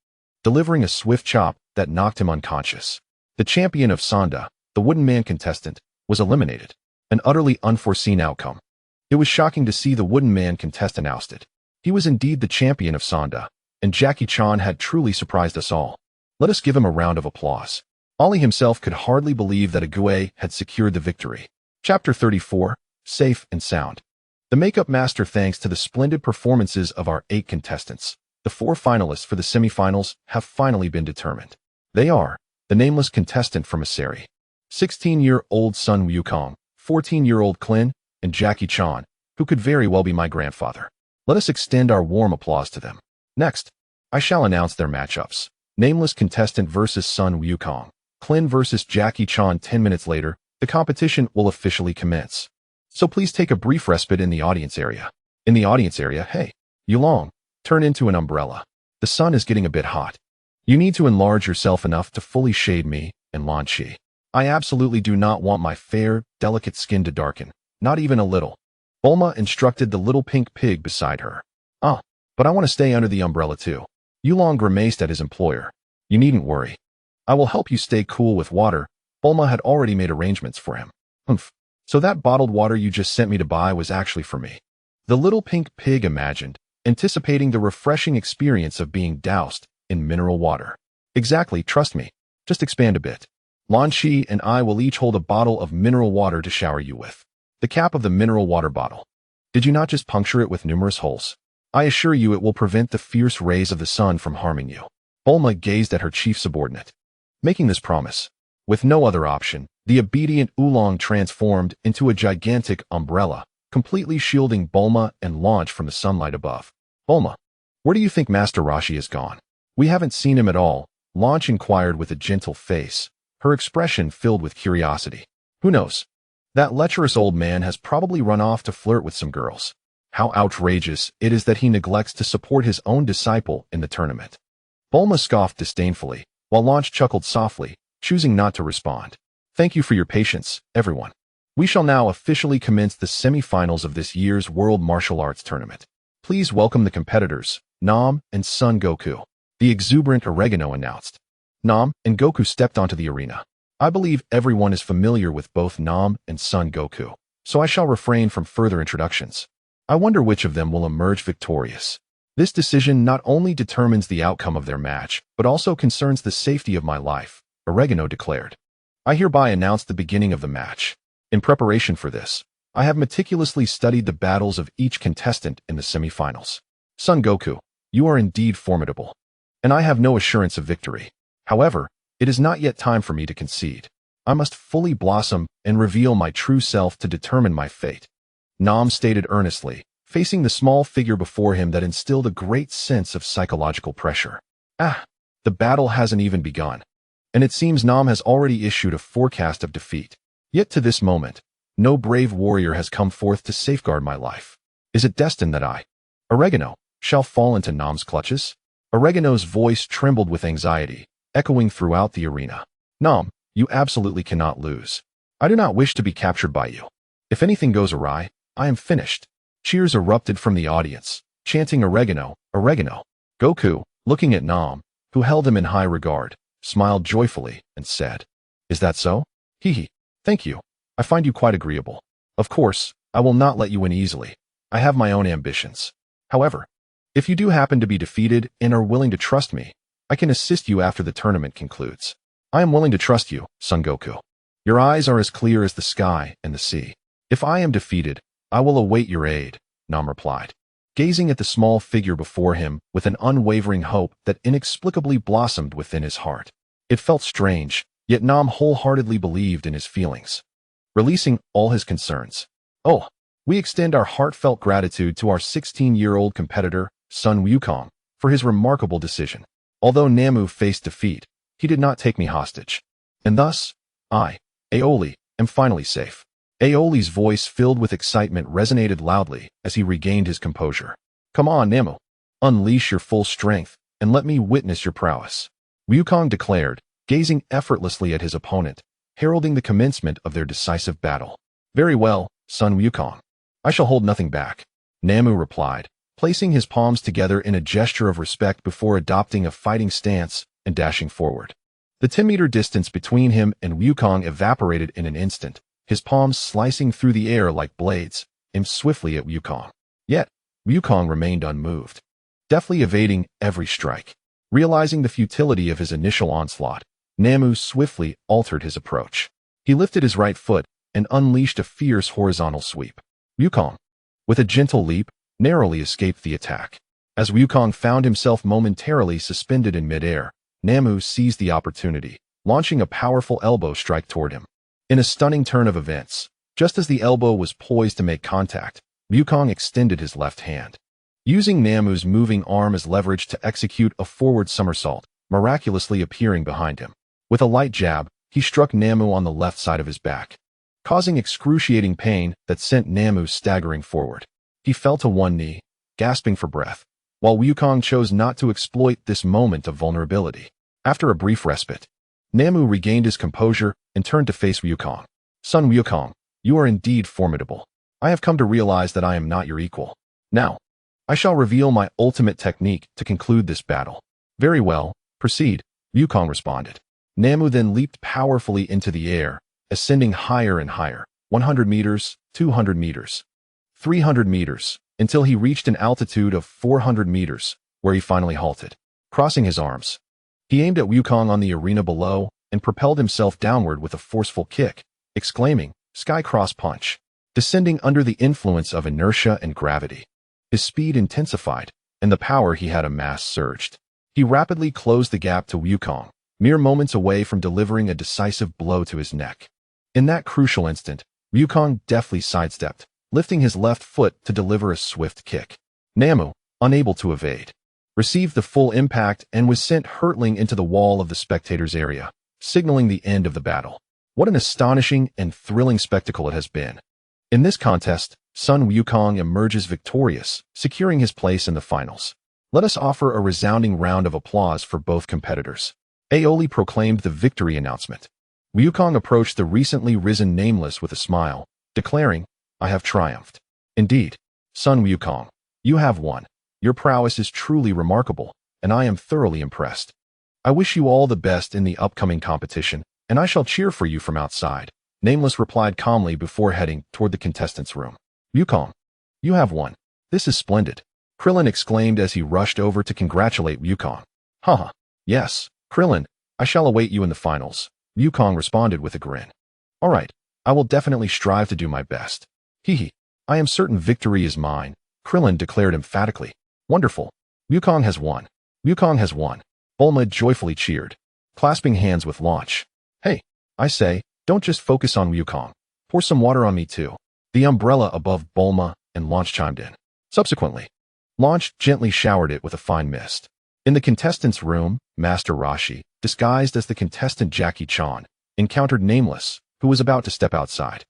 delivering a swift chop that knocked him unconscious. The champion of Sonda, the Wooden Man contestant, was eliminated, an utterly unforeseen outcome. It was shocking to see the Wooden Man contestant ousted. He was indeed the champion of Sonda, and Jackie Chan had truly surprised us all. Let us give him a round of applause. Ollie himself could hardly believe that Ague had secured the victory. Chapter 34, Safe and Sound. The Makeup Master. Thanks to the splendid performances of our 8 contestants, the 4 finalists for the semifinals have finally been determined. They are the nameless contestant from Asari, 16-year-old Sun Wukong, 14-year-old Clin, and Jackie Chan, who could very well be my grandfather. Let us extend our warm applause to them. Next, I shall announce their matchups. Nameless contestant versus Sun Wukong, Clin versus Jackie Chan. 10 minutes later, the competition will officially commence. So please take a brief respite in the audience area. In the audience area, hey, Yulong, turn into an umbrella. The sun is getting a bit hot. You need to enlarge yourself enough to fully shade me and Lan Chi. I absolutely do not want my fair, delicate skin to darken, not even a little. Bulma instructed the little pink pig beside her. "Ah, but I want to stay under the umbrella too." Yulong grimaced at his employer. "You needn't worry. I will help you stay cool with water." Bulma had already made arrangements for him. "Humph. So that bottled water you just sent me to buy was actually for me," the little pink pig imagined, anticipating the refreshing experience of being doused in mineral water. "Exactly, trust me. Just expand a bit. Lan Chi and I will each hold a bottle of mineral water to shower you with." The cap of the mineral water bottle. Did you not just puncture it with numerous holes? I assure you it will prevent the fierce rays of the sun from harming you. Bulma gazed at her chief subordinate. Making this promise, with no other option, the obedient Oolong transformed into a gigantic umbrella, completely shielding Bulma and Launch from the sunlight above. "Bulma, where do you think Master Roshi has gone?" "We haven't seen him at all," Launch inquired with a gentle face, her expression filled with curiosity. "Who knows? That lecherous old man has probably run off to flirt with some girls. How outrageous it is that he neglects to support his own disciple in the tournament." Bulma scoffed disdainfully, while Launch chuckled softly, choosing not to respond. "Thank you for your patience, everyone. We shall now officially commence the semi-finals of this year's World Martial Arts Tournament. Please welcome the competitors, Nam and Son Goku," the exuberant Oregano announced. Nam and Goku stepped onto the arena. I believe everyone is familiar with both Nam and Son Goku, so I shall refrain from further introductions. I wonder which of them will emerge victorious. This decision not only determines the outcome of their match, but also concerns the safety of my life, Oregano declared. I hereby announce the beginning of the match. In preparation for this, I have meticulously studied the battles of each contestant in the semifinals. Son Goku, you are indeed formidable, and I have no assurance of victory. However, it is not yet time for me to concede. I must fully blossom and reveal my true self to determine my fate. Nam stated earnestly, facing the small figure before him that instilled a great sense of psychological pressure. The battle hasn't even begun, and it seems Nam has already issued a forecast of defeat. Yet to this moment, no brave warrior has come forth to safeguard my life. Is it destined that I, Oregano, shall fall into Nam's clutches? Oregano's voice trembled with anxiety, echoing throughout the arena. Nam, you absolutely cannot lose. I do not wish to be captured by you. If anything goes awry, I am finished. Cheers erupted from the audience, chanting Oregano, Oregano. Goku, looking at Nam, who held him in high regard, smiled joyfully and said, "Is that so? Hee. Thank you. I find you quite agreeable. Of course, I will not let you win easily. I have my own ambitions. However, If you do happen to be defeated and are willing to trust me, I can assist you after the tournament concludes. I am willing to trust you, Son Goku. Your eyes are as clear as the sky and the sea. If I am defeated, I will await your aid, Nam replied, gazing at the small figure before him with an unwavering hope that inexplicably blossomed within his heart. It felt strange, yet Nam wholeheartedly believed in his feelings. Releasing all his concerns. Oh, we extend our heartfelt gratitude to our 16-year-old competitor, Sun Wukong, for his remarkable decision. Although Namu faced defeat, he did not take me hostage. And thus, I, Aoli, am finally safe. Aoli's voice filled with excitement resonated loudly as he regained his composure. Come on, Namu. Unleash your full strength, and let me witness your prowess. Wukong declared, gazing effortlessly at his opponent, heralding the commencement of their decisive battle. Very well, Son Wukong. I shall hold nothing back, Namu replied, placing his palms together in a gesture of respect before adopting a fighting stance and dashing forward. The 10-meter distance between him and Wukong evaporated in an instant, his palms slicing through the air like blades, aimed swiftly at Wukong. Yet, Wukong remained unmoved, deftly evading every strike. Realizing the futility of his initial onslaught, Namu swiftly altered his approach. He lifted his right foot and unleashed a fierce horizontal sweep. Wukong, with a gentle leap, narrowly escaped the attack. As Wukong found himself momentarily suspended in midair, Namu seized the opportunity, launching a powerful elbow strike toward him. In a stunning turn of events, just as the elbow was poised to make contact, Wukong extended his left hand. Using Namu's moving arm as leverage to execute a forward somersault, miraculously appearing behind him. With a light jab, he struck Namu on the left side of his back, causing excruciating pain that sent Namu staggering forward. He fell to one knee, gasping for breath, while Wukong chose not to exploit this moment of vulnerability. After a brief respite, Namu regained his composure and turned to face Wukong. Son Wukong, you are indeed formidable. I have come to realize that I am not your equal. Now, I shall reveal my ultimate technique to conclude this battle. Very well, proceed, Wukong responded. Namu then leaped powerfully into the air, ascending higher and higher, 100 meters, 200 meters, 300 meters, until he reached an altitude of 400 meters, where he finally halted. Crossing his arms, he aimed at Wukong on the arena below and propelled himself downward with a forceful kick, exclaiming, Sky Cross Punch. Descending under the influence of inertia and gravity, his speed intensified, and the power he had amassed surged. He rapidly closed the gap to Wukong, mere moments away from delivering a decisive blow to his neck. In that crucial instant, Wukong deftly sidestepped, lifting his left foot to deliver a swift kick. Namu, unable to evade, received the full impact and was sent hurtling into the wall of the spectators' area, signaling the end of the battle. What an astonishing and thrilling spectacle it has been. In this contest, Sun Wukong emerges victorious, securing his place in the finals. Let us offer a resounding round of applause for both competitors. Aoli proclaimed the victory announcement. Wukong approached the recently risen Nameless with a smile, declaring, I have triumphed. Indeed, Sun Wukong, you have won. Your prowess is truly remarkable, and I am thoroughly impressed. I wish you all the best in the upcoming competition, and I shall cheer for you from outside. Nameless replied calmly before heading toward the contestants' room. Wukong, you have won. This is splendid, Krillin exclaimed as he rushed over to congratulate Wukong. Haha, yes, Krillin, I shall await you in the finals, Wukong responded with a grin. All right, I will definitely strive to do my best. Hehe, I am certain victory is mine, Krillin declared emphatically. Wonderful. Wukong has won. Wukong has won. Bulma joyfully cheered, clasping hands with Launch. Hey, I say, don't just focus on Wukong. Pour some water on me too. The umbrella above Bulma and Launch chimed in. Subsequently, Launch gently showered it with a fine mist. In the contestants' room, Master Roshi, disguised as the contestant Jackie Chan, encountered Nameless, who was about to step outside.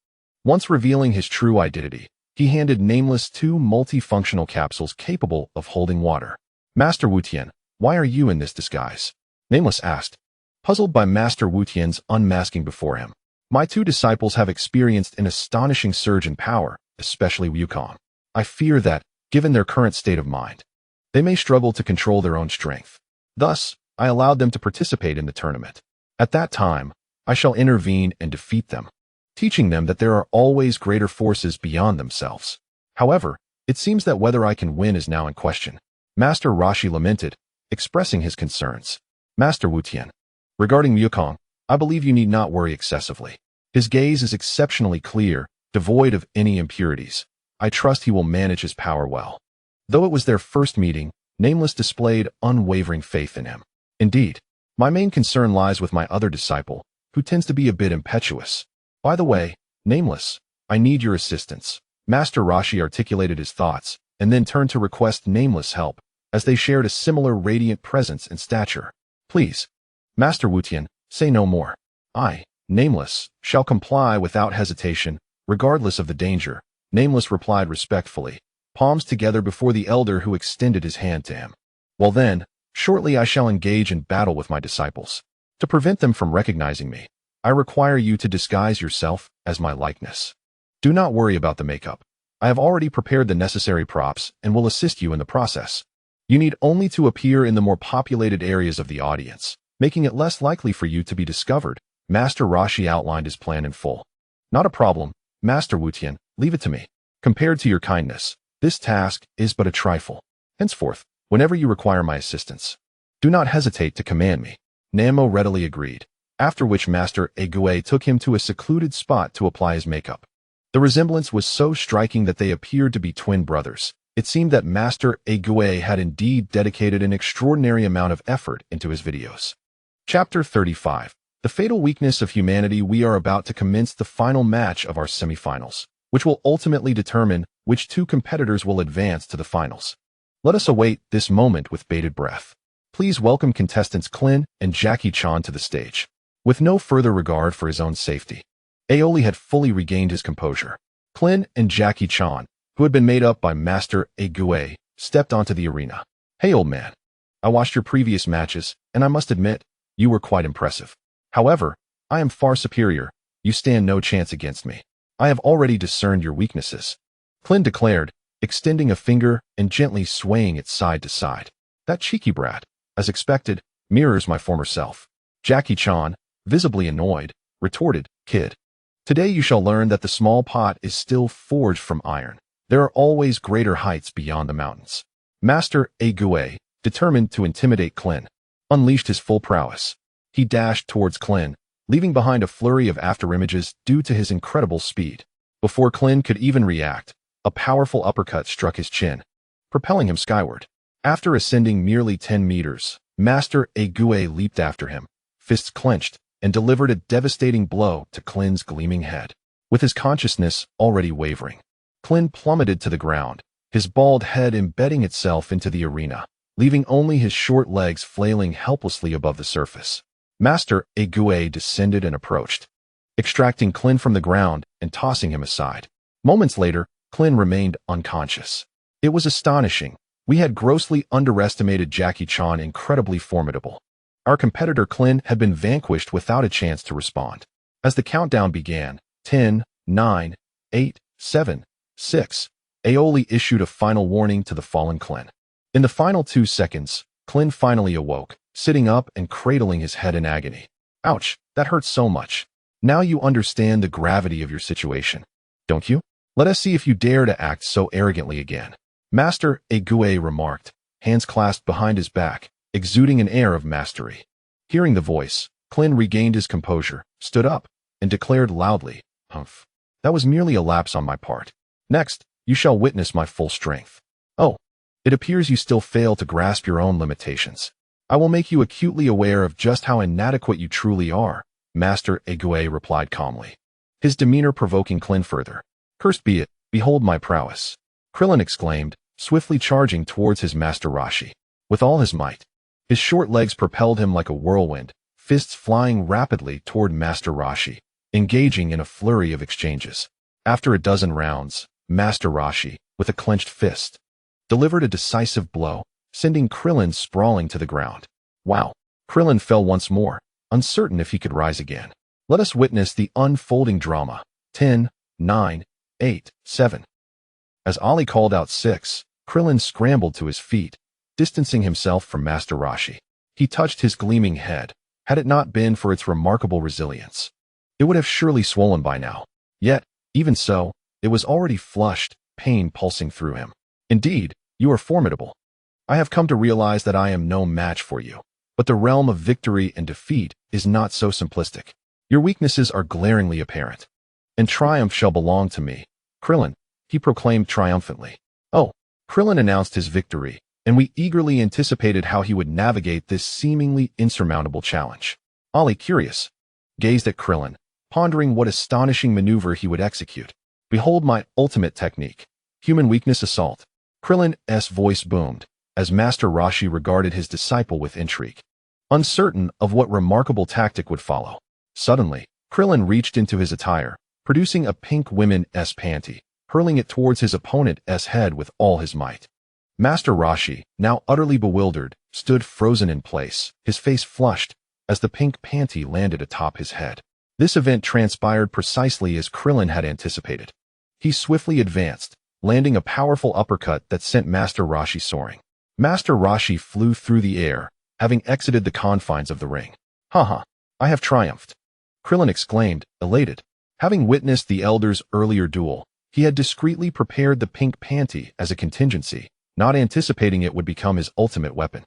Once revealing his true identity, he handed Nameless 2 multifunctional capsules capable of holding water. Master Wutian, why are you in this disguise? Nameless asked, puzzled by Master Wutian's unmasking before him. My 2 disciples have experienced an astonishing surge in power, especially Wukong. I fear that, given their current state of mind, they may struggle to control their own strength. Thus, I allowed them to participate in the tournament. At that time, I shall intervene and defeat them, teaching them that there are always greater forces beyond themselves. However, it seems that whether I can win is now in question. Master Rashi lamented, expressing his concerns. Master Wutian. Regarding Mukong, I believe you need not worry excessively. His gaze is exceptionally clear, devoid of any impurities. I trust he will manage his power well. Though it was their first meeting, Nameless displayed unwavering faith in him. Indeed, my main concern lies with my other disciple, who tends to be a bit impetuous. By the way, Nameless, I need your assistance. Master Rashi articulated his thoughts, and then turned to request Nameless help, as they shared a similar radiant presence and stature. Please, Master Wutian, say no more. I, Nameless, shall comply without hesitation, regardless of the danger, Nameless replied respectfully, palms together before the elder who extended his hand to him. Well then, shortly I shall engage in battle with my disciples. To prevent them from recognizing me, I require you to disguise yourself as my likeness. Do not worry about the makeup. I have already prepared the necessary props and will assist you in the process. You need only to appear in the more populated areas of the audience, making it less likely for you to be discovered. Master Rashi outlined his plan in full. Not a problem, Master Wutian, leave it to me. Compared to your kindness, this task is but a trifle. Henceforth, whenever you require my assistance, do not hesitate to command me. Namo readily agreed, after which Master Egue took him to a secluded spot to apply his makeup. The resemblance was so striking that they appeared to be twin brothers. It seemed that Master Egue had indeed dedicated an extraordinary amount of effort into his videos. Chapter 35. The Fatal Weakness of Humanity. We are about to commence the final match of our semifinals, which will ultimately determine which two competitors will advance to the finals. Let us await this moment with bated breath. Please welcome contestants Clin and Jackie Chan to the stage. With no further regard for his own safety, Aoli had fully regained his composure. Clin and Jackie Chan, who had been made up by Master Egue, stepped onto the arena. Hey old man, I watched your previous matches, and I must admit, you were quite impressive. However, I am far superior. You stand no chance against me. I have already discerned your weaknesses, Clin declared, extending a finger and gently swaying it side to side. That cheeky brat, as expected, mirrors my former self. Jackie Chan, visibly annoyed, retorted, Kid. Today you shall learn that the small pot is still forged from iron. There are always greater heights beyond the mountains. Master Egue, determined to intimidate Clin, unleashed his full prowess. He dashed towards Clin, leaving behind a flurry of afterimages due to his incredible speed. Before Clin could even react, a powerful uppercut struck his chin, propelling him skyward. After ascending nearly 10 meters, Master Egue leaped after him, fists clenched, and delivered a devastating blow to Clin's gleaming head. With his consciousness already wavering, Clin plummeted to the ground, his bald head embedding itself into the arena, leaving only his short legs flailing helplessly above the surface. Master Egue descended and approached, extracting Clin from the ground and tossing him aside. Moments later, Clin remained unconscious. It was astonishing. We had grossly underestimated Jackie Chan, incredibly formidable. Our competitor Clin had been vanquished without a chance to respond. As the countdown began, 10, 9, 8, 7, 6, Aoli issued a final warning to the fallen Clin. In the final 2 seconds, Clin finally awoke, sitting up and cradling his head in agony. Ouch, that hurts so much. Now you understand the gravity of your situation, don't you? Let us see if you dare to act so arrogantly again. Master Egue remarked, hands clasped behind his back, exuding an air of mastery. Hearing the voice, Clin regained his composure, stood up, and declared loudly, Humph. That was merely a lapse on my part. Next, you shall witness my full strength. Oh, it appears you still fail to grasp your own limitations. I will make you acutely aware of just how inadequate you truly are, Master Egue replied calmly, his demeanor provoking Clin further. Cursed be it, behold my prowess, Krillin exclaimed, swiftly charging towards his Master Rashi. With all his might, his short legs propelled him like a whirlwind, fists flying rapidly toward Master Rashi, engaging in a flurry of exchanges. After a dozen rounds, Master Rashi, with a clenched fist, delivered a decisive blow, sending Krillin sprawling to the ground. Wow! Krillin fell once more, uncertain if he could rise again. Let us witness the unfolding drama. 10, 9, 8, 7. As Ali called out 6, Krillin scrambled to his feet, distancing himself from Master Rashi. He touched his gleaming head. Had it not been for its remarkable resilience, it would have surely swollen by now. Yet, even so, it was already flushed, pain pulsing through him. Indeed, you are formidable. I have come to realize that I am no match for you. But the realm of victory and defeat is not so simplistic. Your weaknesses are glaringly apparent. And triumph shall belong to me. Krillin, he proclaimed triumphantly. Oh, Krillin announced his victory, and we eagerly anticipated how he would navigate this seemingly insurmountable challenge. Ali, curious, gazed at Krillin, pondering what astonishing maneuver he would execute. Behold my ultimate technique. Human weakness assault. Krillin's voice boomed, as Master Roshi regarded his disciple with intrigue. Uncertain of what remarkable tactic would follow. Suddenly, Krillin reached into his attire, producing a pink women's panty, hurling it towards his opponent's head with all his might. Master Roshi, now utterly bewildered, stood frozen in place, his face flushed, as the pink panty landed atop his head. This event transpired precisely as Krillin had anticipated. He swiftly advanced, landing a powerful uppercut that sent Master Roshi soaring. Master Roshi flew through the air, having exited the confines of the ring. Haha, I have triumphed, Krillin exclaimed, elated. Having witnessed the Elder's earlier duel, he had discreetly prepared the pink panty as a contingency, not anticipating it would become his ultimate weapon.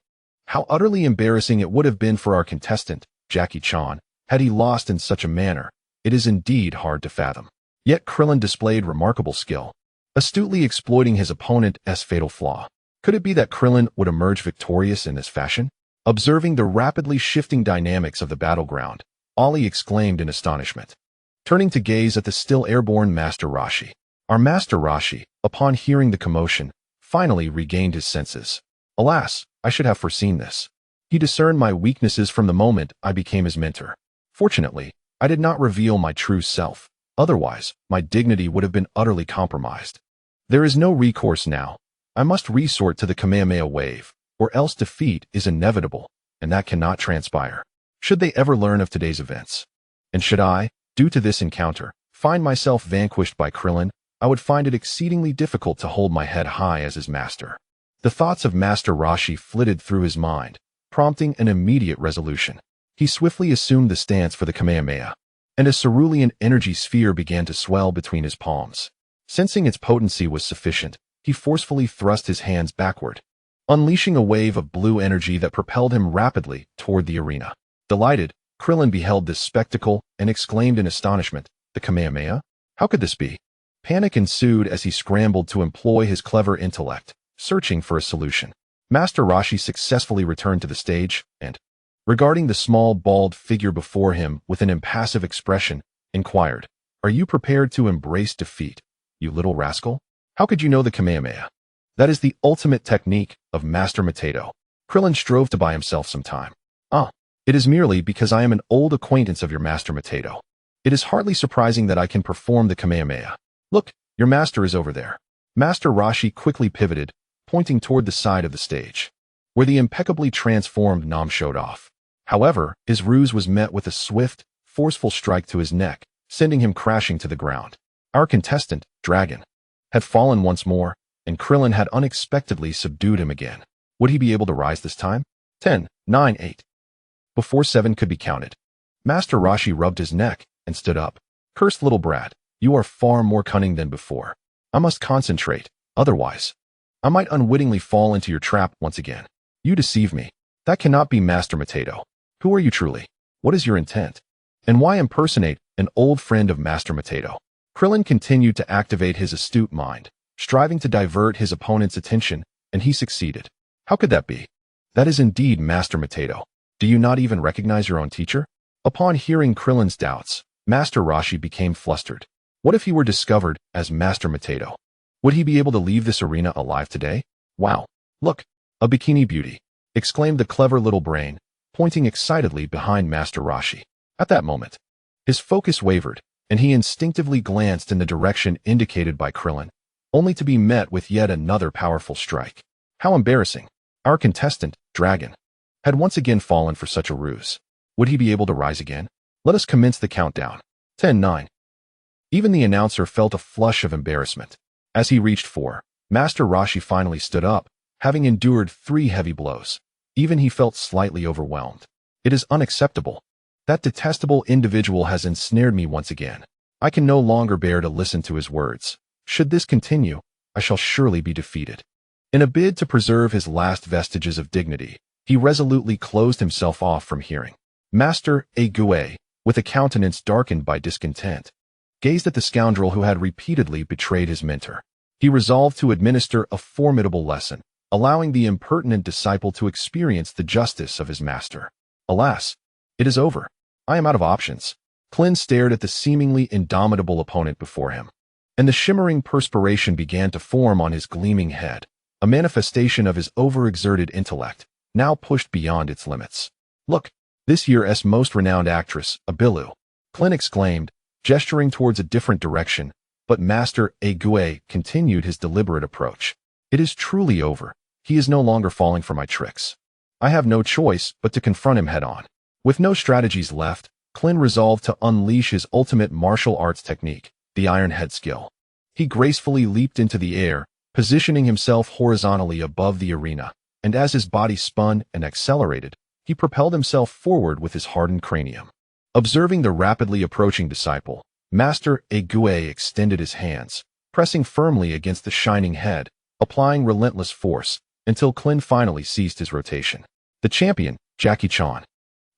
How utterly embarrassing it would have been for our contestant, Jackie Chan, had he lost in such a manner. It is indeed hard to fathom. Yet Krillin displayed remarkable skill, astutely exploiting his opponent's fatal flaw. Could it be that Krillin would emerge victorious in this fashion? Observing the rapidly shifting dynamics of the battleground, Ali exclaimed in astonishment, turning to gaze at the still airborne Master Roshi. Our Master Roshi, upon hearing the commotion, finally regained his senses. Alas, I should have foreseen this. He discerned my weaknesses from the moment I became his mentor. Fortunately, I did not reveal my true self. Otherwise, my dignity would have been utterly compromised. There is no recourse now. I must resort to the Kamehameha wave, or else defeat is inevitable, and that cannot transpire. Should they ever learn of today's events? And should I, due to this encounter, find myself vanquished by Krillin, I would find it exceedingly difficult to hold my head high as his master. The thoughts of Master Roshi flitted through his mind, prompting an immediate resolution. He swiftly assumed the stance for the Kamehameha, and a cerulean energy sphere began to swell between his palms. Sensing its potency was sufficient, he forcefully thrust his hands backward, unleashing a wave of blue energy that propelled him rapidly toward the arena. Delighted, Krillin beheld this spectacle and exclaimed in astonishment, "The Kamehameha? How could this be?" Panic ensued as he scrambled to employ his clever intellect, searching for a solution. Master Roshi successfully returned to the stage and, regarding the small, bald figure before him with an impassive expression, inquired, "Are you prepared to embrace defeat, you little rascal? How could you know the Kamehameha? That is the ultimate technique of Master Mateto." Krillin strove to buy himself some time. It is merely because I am an old acquaintance of your Master Mateto. It is hardly surprising that I can perform the Kamehameha. Look, your master is over there. Master Roshi quickly pivoted, pointing toward the side of the stage, where the impeccably transformed Nam showed off. However, his ruse was met with a swift, forceful strike to his neck, sending him crashing to the ground. Our contestant, Dragon, had fallen once more, and Krillin had unexpectedly subdued him again. Would he be able to rise this time? 10, 9, 8. Before 7 could be counted, Master Roshi rubbed his neck and stood up. "Cursed little brat, you are far more cunning than before. I must concentrate, otherwise I might unwittingly fall into your trap once again. You deceive me. That cannot be Master Mateto. Who are you truly? What is your intent? And why impersonate an old friend of Master Mateto?" Krillin continued to activate his astute mind, striving to divert his opponent's attention, and he succeeded. "How could that be? That is indeed Master Mateto. Do you not even recognize your own teacher?" Upon hearing Krillin's doubts, Master Roshi became flustered. What if he were discovered as Master Mateto? Would he be able to leave this arena alive today? "Wow, look, a bikini beauty," exclaimed the clever little brain, pointing excitedly behind Master Roshi. At that moment, his focus wavered, and he instinctively glanced in the direction indicated by Krillin, only to be met with yet another powerful strike. How embarrassing. Our contestant, Dragon, had once again fallen for such a ruse. Would he be able to rise again? Let us commence the countdown. 10, 9. Even the announcer felt a flush of embarrassment. As he reached 4, Master Roshi finally stood up, having endured 3 heavy blows. Even he felt slightly overwhelmed. It is unacceptable. That detestable individual has ensnared me once again. I can no longer bear to listen to his words. Should this continue, I shall surely be defeated. In a bid to preserve his last vestiges of dignity, he resolutely closed himself off from hearing. Master Ague, with a countenance darkened by discontent, gazed at the scoundrel who had repeatedly betrayed his mentor. He resolved to administer a formidable lesson, allowing the impertinent disciple to experience the justice of his master. Alas, it is over. I am out of options. Clin stared at the seemingly indomitable opponent before him, and the shimmering perspiration began to form on his gleaming head, a manifestation of his overexerted intellect, now pushed beyond its limits. Look, this year's most renowned actress, Abilu, Clin exclaimed, gesturing towards a different direction, but Master Ague continued his deliberate approach. It is truly over. He is no longer falling for my tricks. I have no choice but to confront him head-on. With no strategies left, Clin resolved to unleash his ultimate martial arts technique, the Iron Head skill. He gracefully leaped into the air, positioning himself horizontally above the arena, and as his body spun and accelerated, he propelled himself forward with his hardened cranium. Observing the rapidly approaching disciple, Master Ague extended his hands, pressing firmly against the shining head, applying relentless force, until Clin finally ceased his rotation. The champion, Jackie Chan,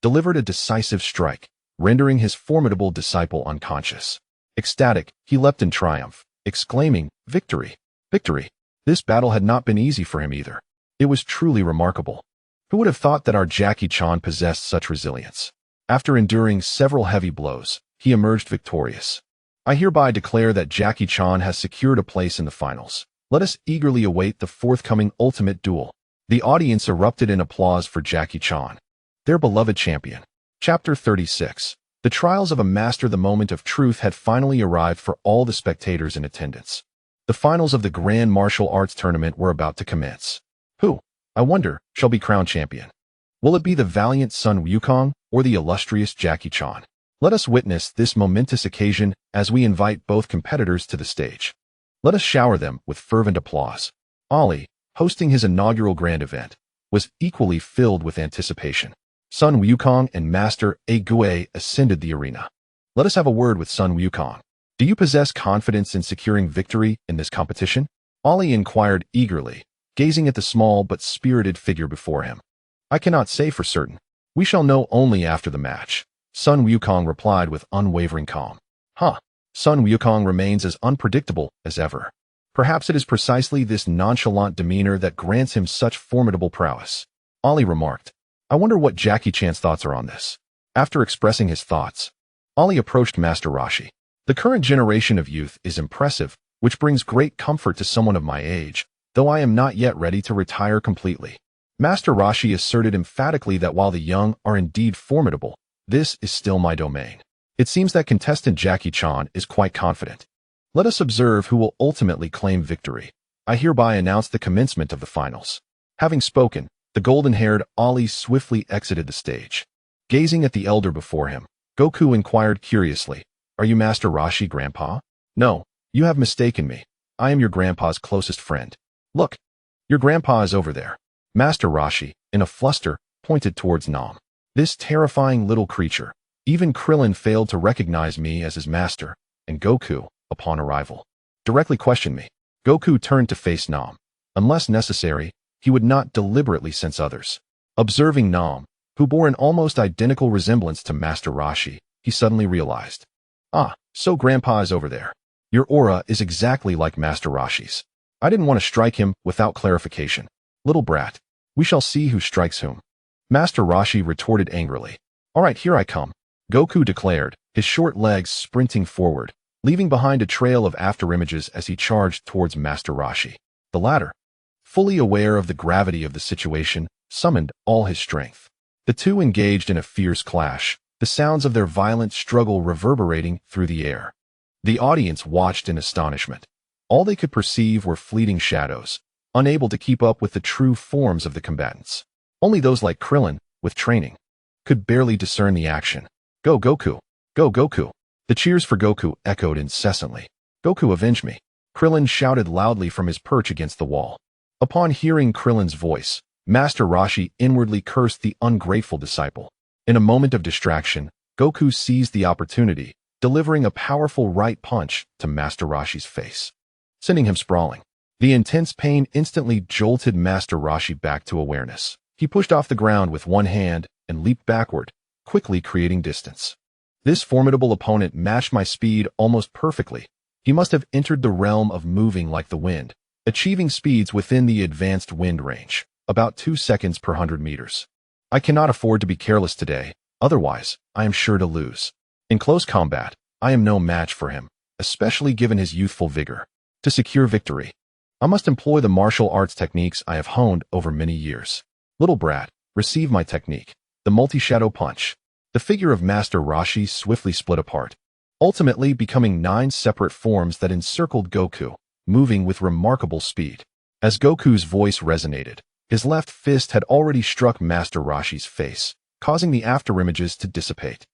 delivered a decisive strike, rendering his formidable disciple unconscious. Ecstatic, he leapt in triumph, exclaiming, "Victory! Victory!" This battle had not been easy for him either. It was truly remarkable. Who would have thought that our Jackie Chan possessed such resilience? After enduring several heavy blows, he emerged victorious. I hereby declare that Jackie Chan has secured a place in the finals. Let us eagerly await the forthcoming ultimate duel. The audience erupted in applause for Jackie Chan, their beloved champion. Chapter 36. The trials of a master. The moment of truth had finally arrived for all the spectators in attendance. The finals of the Grand Martial Arts Tournament were about to commence. Who, I wonder, shall be crowned champion? Will it be the valiant Sun Wukong or the illustrious Jackie Chan? Let us witness this momentous occasion as we invite both competitors to the stage. Let us shower them with fervent applause. Ali, hosting his inaugural grand event, was equally filled with anticipation. Sun Wukong and Master Ague ascended the arena. Let us have a word with Sun Wukong. Do you possess confidence in securing victory in this competition? Ali inquired eagerly, gazing at the small but spirited figure before him. I cannot say for certain. We shall know only after the match. Sun Wukong replied with unwavering calm. Sun Wukong remains as unpredictable as ever. Perhaps it is precisely this nonchalant demeanor that grants him such formidable prowess. Ali remarked. I wonder what Jackie Chan's thoughts are on this. After expressing his thoughts, Ali approached Master Rashi. The current generation of youth is impressive, which brings great comfort to someone of my age, though I am not yet ready to retire completely. Master Rashi asserted emphatically that while the young are indeed formidable, this is still my domain. It seems that contestant Jackie Chan is quite confident. Let us observe who will ultimately claim victory. I hereby announce the commencement of the finals. Having spoken, the golden-haired Ali swiftly exited the stage. Gazing at the elder before him, Goku inquired curiously, Are you Master Rashi, Grandpa? No, you have mistaken me. I am your grandpa's closest friend. Look, your grandpa is over there. Master Rashi, in a fluster, pointed towards Nam. This terrifying little creature. Even Krillin failed to recognize me as his master, and Goku, upon arrival, directly questioned me. Goku turned to face Nam. Unless necessary, he would not deliberately sense others. Observing Nam, who bore an almost identical resemblance to Master Rashi, he suddenly realized. So Grandpa is over there. Your aura is exactly like Master Rashi's. I didn't want to strike him without clarification. Little brat, we shall see who strikes whom. Master Rashi retorted angrily. All right, here I come. Goku declared, his short legs sprinting forward, leaving behind a trail of afterimages as he charged towards Master Rashi. The latter, fully aware of the gravity of the situation, summoned all his strength. The two engaged in a fierce clash, the sounds of their violent struggle reverberating through the air. The audience watched in astonishment. All they could perceive were fleeting shadows, unable to keep up with the true forms of the combatants. Only those like Krillin, with training, could barely discern the action. Go Goku! Go Goku! The cheers for Goku echoed incessantly. Goku, avenge me! Krillin shouted loudly from his perch against the wall. Upon hearing Krillin's voice, Master Rashi inwardly cursed the ungrateful disciple. In a moment of distraction, Goku seized the opportunity, delivering a powerful right punch to Master Rashi's face, sending him sprawling. The intense pain instantly jolted Master Rashi back to awareness. He pushed off the ground with one hand and leaped backward, quickly creating distance. This formidable opponent matched my speed almost perfectly. He must have entered the realm of moving like the wind, achieving speeds within the advanced wind range, about 2 seconds per 100 meters. I cannot afford to be careless today, otherwise I am sure to lose. In close combat, I am no match for him, especially given his youthful vigor. To secure victory, I must employ the martial arts techniques I have honed over many years. Little brat, receive my technique, the multi-shadow punch. The figure of Master Rashi swiftly split apart, ultimately becoming 9 separate forms that encircled Goku, moving with remarkable speed. As Goku's voice resonated, his left fist had already struck Master Rashi's face, causing the afterimages to dissipate,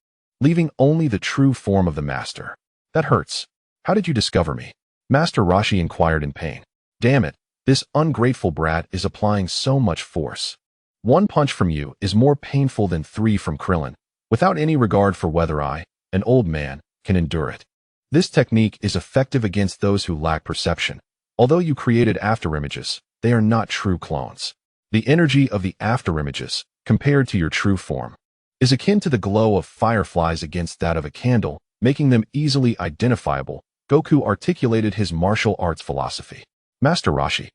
leaving only the true form of the master. That hurts. How did you discover me? Master Rashi inquired in pain. Damn it, this ungrateful brat is applying so much force. 1 punch from you is more painful than 3 from Krillin, without any regard for whether I, an old man, can endure it. This technique is effective against those who lack perception. Although you created afterimages, they are not true clones. The energy of the afterimages, compared to your true form, is akin to the glow of fireflies against that of a candle, making them easily identifiable. Goku articulated his martial arts philosophy. Master Rashi,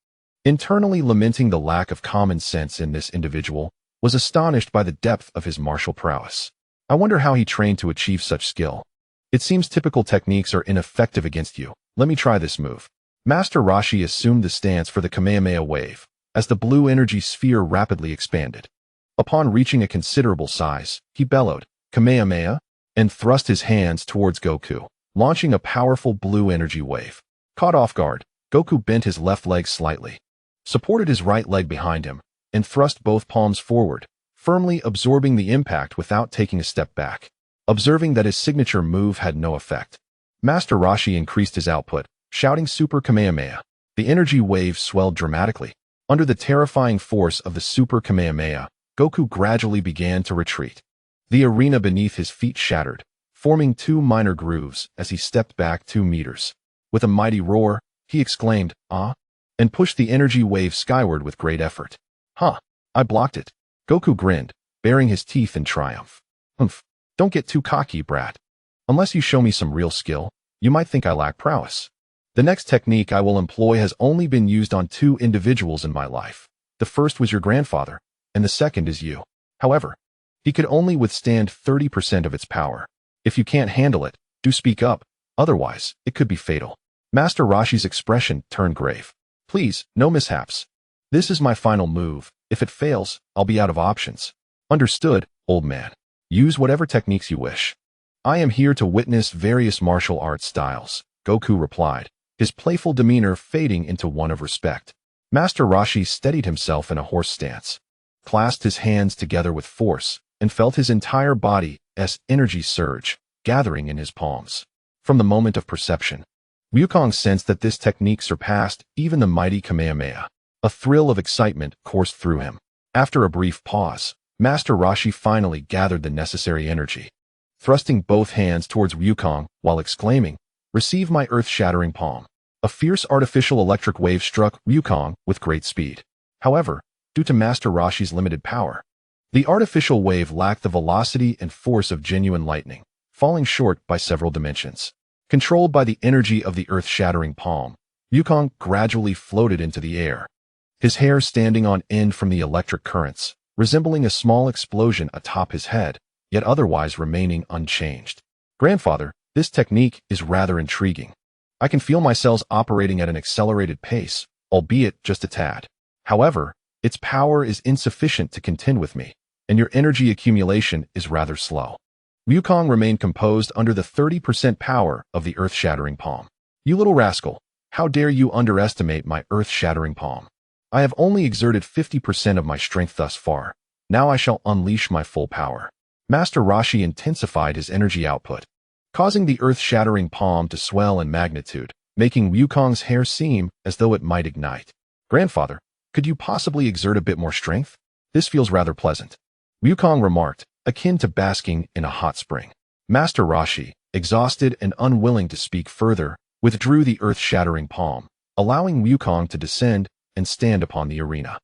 internally lamenting the lack of common sense in this individual, was astonished by the depth of his martial prowess. I wonder how he trained to achieve such skill. It seems typical techniques are ineffective against you. Let me try this move. Master Rashi assumed the stance for the Kamehameha wave, as the blue energy sphere rapidly expanded. Upon reaching a considerable size, he bellowed, Kamehameha, and thrust his hands towards Goku, launching a powerful blue energy wave. Caught off guard, Goku bent his left leg slightly, supported his right leg behind him, and thrust both palms forward, firmly absorbing the impact without taking a step back. Observing that his signature move had no effect, Master Rashi increased his output, shouting Super Kamehameha. The energy wave swelled dramatically. Under the terrifying force of the Super Kamehameha, Goku gradually began to retreat. The arena beneath his feet shattered, forming 2 minor grooves as he stepped back 2 meters. With a mighty roar, he exclaimed, "Ah!" and pushed the energy wave skyward with great effort. "Huh, I blocked it." Goku grinned, baring his teeth in triumph. "Humph. Don't get too cocky, brat. Unless you show me some real skill, you might think I lack prowess. The next technique I will employ has only been used on 2 individuals in my life. The first was your grandfather, and the second is you. However, he could only withstand 30% of its power. If you can't handle it, do speak up, otherwise it could be fatal." Master Rashi's expression turned grave. "Please, no mishaps. This is my final move. If it fails, I'll be out of options." "Understood, old man. Use whatever techniques you wish. I am here to witness various martial arts styles," Goku replied, his playful demeanor fading into one of respect. Master Rashi steadied himself in a horse stance, clasped his hands together with force, and felt his entire body's energy surge, gathering in his palms. From the moment of perception, Wukong sensed that this technique surpassed even the mighty Kamehameha. A thrill of excitement coursed through him. After a brief pause, Master Rashi finally gathered the necessary energy, thrusting both hands towards Wukong while exclaiming, "Receive my earth-shattering palm." A fierce artificial electric wave struck Wukong with great speed. However, due to Master Rashi's limited power, the artificial wave lacked the velocity and force of genuine lightning, falling short by several dimensions. Controlled by the energy of the earth-shattering palm, Wukong gradually floated into the air, his hair standing on end from the electric currents, resembling a small explosion atop his head, yet otherwise remaining unchanged. "Grandfather, this technique is rather intriguing. I can feel my cells operating at an accelerated pace, albeit just a tad. However, its power is insufficient to contend with me, and your energy accumulation is rather slow." Wukong remained composed under the 30% power of the earth-shattering palm. "You little rascal, how dare you underestimate my earth-shattering palm? I have only exerted 50% of my strength thus far. Now I shall unleash my full power." Master Rashi intensified his energy output, causing the earth-shattering palm to swell in magnitude, making Wukong's hair seem as though it might ignite. "Grandfather, could you possibly exert a bit more strength? This feels rather pleasant," Wukong remarked, akin to basking in a hot spring. Master Rashi, exhausted and unwilling to speak further, withdrew the earth-shattering palm, allowing Wukong to descend and stand upon the arena.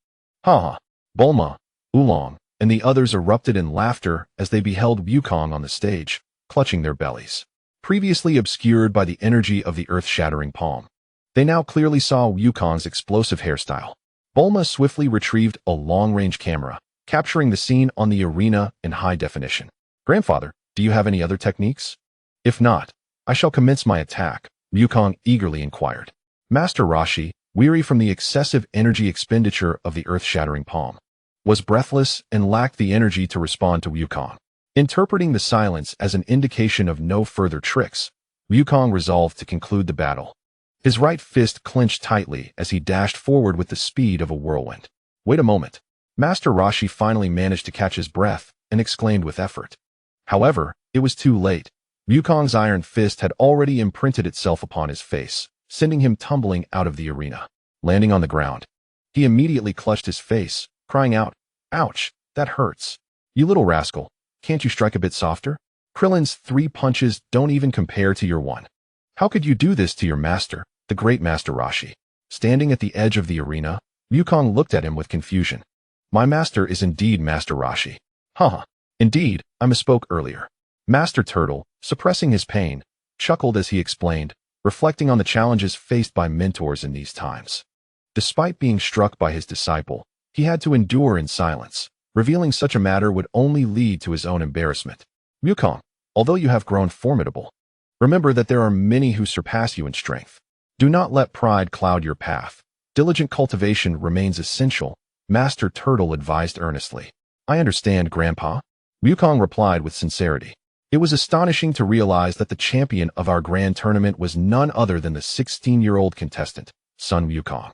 Ha ha! Bulma, Oolong, and the others erupted in laughter as they beheld Wukong on the stage, clutching their bellies. Previously obscured by the energy of the earth-shattering palm, they now clearly saw Wukong's explosive hairstyle. Bulma swiftly retrieved a long-range camera, capturing the scene on the arena in high definition. Grandfather, do you have any other techniques? If not, I shall commence my attack, Wukong eagerly inquired. Master Roshi, weary from the excessive energy expenditure of the earth-shattering palm, was breathless and lacked the energy to respond to Wukong. Interpreting the silence as an indication of no further tricks, Wukong resolved to conclude the battle. His right fist clenched tightly as he dashed forward with the speed of a whirlwind. Wait a moment. Master Roshi finally managed to catch his breath and exclaimed with effort. However, it was too late. Wukong's iron fist had already imprinted itself upon his face, sending him tumbling out of the arena. Landing on the ground, he immediately clutched his face, crying out, "Ouch, that hurts. You little rascal, can't you strike a bit softer? Krillin's 3 punches don't even compare to your 1. How could you do this to your master, the great Master Roshi?" Standing at the edge of the arena, Wukong looked at him with confusion. My master is indeed Master Roshi. Haha, indeed, I misspoke earlier. Master Turtle, suppressing his pain, chuckled as he explained, reflecting on the challenges faced by mentors in these times. Despite being struck by his disciple, he had to endure in silence. Revealing such a matter would only lead to his own embarrassment. Wukong, although you have grown formidable, remember that there are many who surpass you in strength. Do not let pride cloud your path. Diligent cultivation remains essential, Master Turtle advised earnestly. I understand, Grandpa. Wukong replied with sincerity. It was astonishing to realize that the champion of our grand tournament was none other than the 16-year-old contestant, Sun Wukong.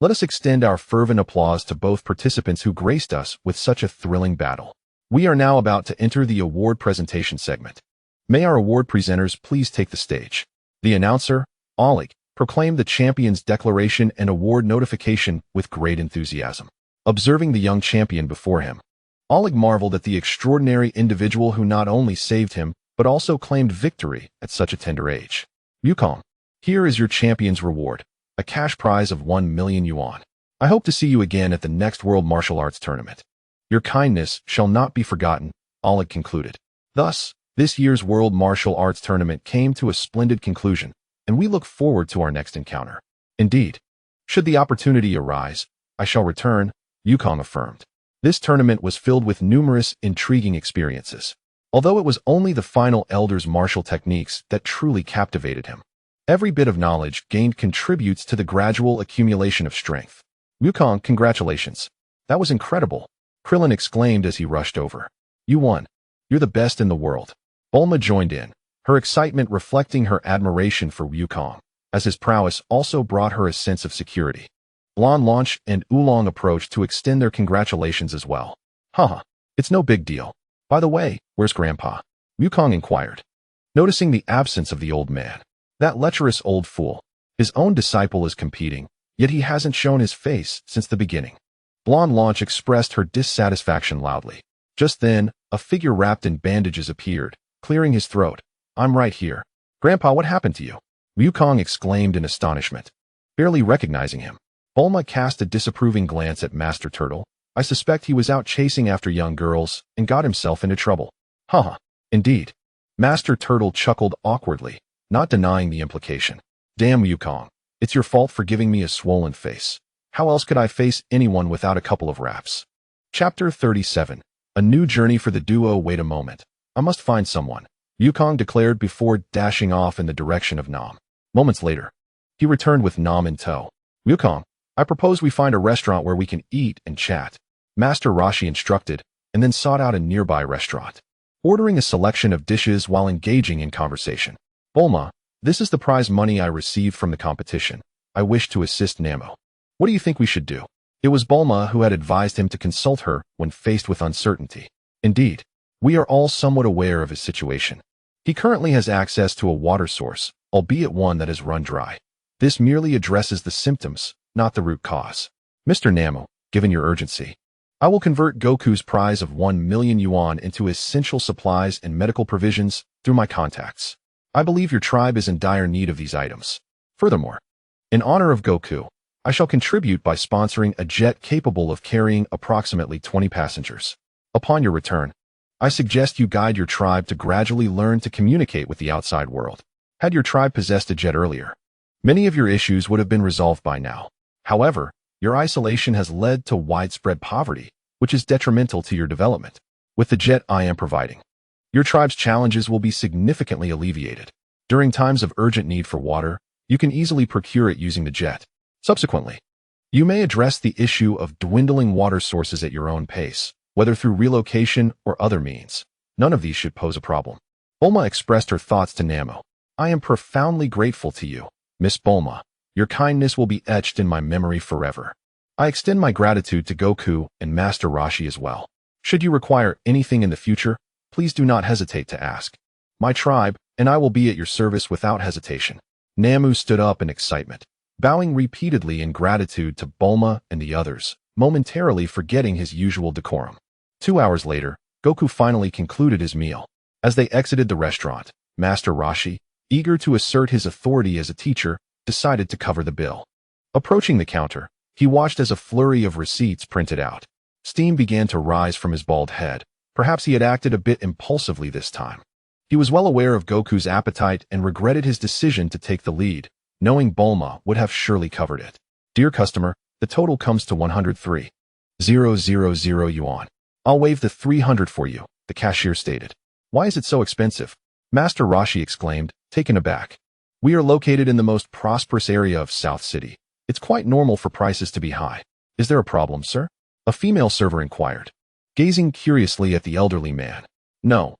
Let us extend our fervent applause to both participants who graced us with such a thrilling battle. We are now about to enter the award presentation segment. May our award presenters please take the stage. The announcer, Oleg, proclaimed the champion's declaration and award notification with great enthusiasm. Observing the young champion before him, Oleg marveled at the extraordinary individual who not only saved him, but also claimed victory at such a tender age. Wukong, here is your champion's reward, a cash prize of 1 million yuan. I hope to see you again at the next World Martial Arts Tournament. Your kindness shall not be forgotten, Oleg concluded. Thus, this year's World Martial Arts Tournament came to a splendid conclusion, and we look forward to our next encounter. Indeed, should the opportunity arise, I shall return, Wukong affirmed. This tournament was filled with numerous intriguing experiences, although it was only the final elder's martial techniques that truly captivated him. Every bit of knowledge gained contributes to the gradual accumulation of strength. Wukong, congratulations. That was incredible, Krillin exclaimed as he rushed over. You won. You're the best in the world. Bulma joined in, her excitement reflecting her admiration for Wukong, as his prowess also brought her a sense of security. Blanche and Oolong approached to extend their congratulations as well. Haha, it's no big deal. By the way, where's Grandpa? Wukong inquired, noticing the absence of the old man. That lecherous old fool. His own disciple is competing, yet he hasn't shown his face since the beginning. Blanche expressed her dissatisfaction loudly. Just then, a figure wrapped in bandages appeared, clearing his throat. I'm right here. Grandpa, what happened to you? Wukong exclaimed in astonishment, barely recognizing him. Bulma cast a disapproving glance at Master Turtle. I suspect he was out chasing after young girls and got himself into trouble. Haha, indeed. Master Turtle chuckled awkwardly, not denying the implication. Damn Wukong, it's your fault for giving me a swollen face. How else could I face anyone without a couple of raps? Chapter 37. A new journey for the duo. Wait a moment. I must find someone, Wukong declared before dashing off in the direction of Nam. Moments later, he returned with Nam in tow. Wukong, I propose we find a restaurant where we can eat and chat, Master Roshi instructed, and then sought out a nearby restaurant, ordering a selection of dishes while engaging in conversation. Bulma, this is the prize money I received from the competition. I wish to assist Namo. What do you think we should do? It was Bulma who had advised him to consult her when faced with uncertainty. Indeed, we are all somewhat aware of his situation. He currently has access to a water source, albeit one that has run dry. This merely addresses the symptoms, not the root cause. Mr. Namo, given your urgency, I will convert Goku's prize of 1 million yuan into essential supplies and medical provisions through my contacts. I believe your tribe is in dire need of these items. Furthermore, In honor of Goku, I shall contribute by sponsoring a jet capable of carrying approximately 20 passengers. Upon your return, I suggest you guide your tribe to gradually learn to communicate with the outside world. Had your tribe possessed a jet earlier, many of your issues would have been resolved by now. However, your isolation has led to widespread poverty, which is detrimental to your development. With the jet I am providing, your tribe's challenges will be significantly alleviated. During times of urgent need for water, you can easily procure it using the jet. Subsequently, you may address the issue of dwindling water sources at your own pace, whether through relocation or other means. None of these should pose a problem. Bulma expressed her thoughts to Namo. I am profoundly grateful to you, Miss Bulma. Your kindness will be etched in my memory forever. I extend my gratitude to Goku and Master Roshi as well. Should you require anything in the future, please do not hesitate to ask. My tribe and I will be at your service without hesitation. Namu stood up in excitement, bowing repeatedly in gratitude to Bulma and the others, momentarily forgetting his usual decorum. 2 hours later, Goku finally concluded his meal. As they exited the restaurant, Master Roshi, eager to assert his authority as a teacher, decided to cover the bill. Approaching the counter, he watched as a flurry of receipts printed out. Steam began to rise from his bald head. Perhaps he had acted a bit impulsively this time. He was well aware of Goku's appetite and regretted his decision to take the lead, knowing Bulma would have surely covered it. Dear customer, the total comes to 103,000 yuan. I'll waive the 300 for you, the cashier stated. Why is it so expensive? Master Roshi exclaimed, taken aback. We are located in the most prosperous area of South City. It's quite normal for prices to be high. Is there a problem, sir? A female server inquired, gazing curiously at the elderly man. No,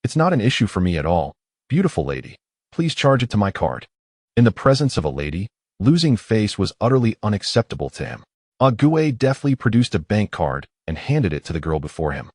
it's not an issue for me at all. Beautiful lady, please charge it to my card. In the presence of a lady, losing face was utterly unacceptable to him. Ague deftly produced a bank card and handed it to the girl before him,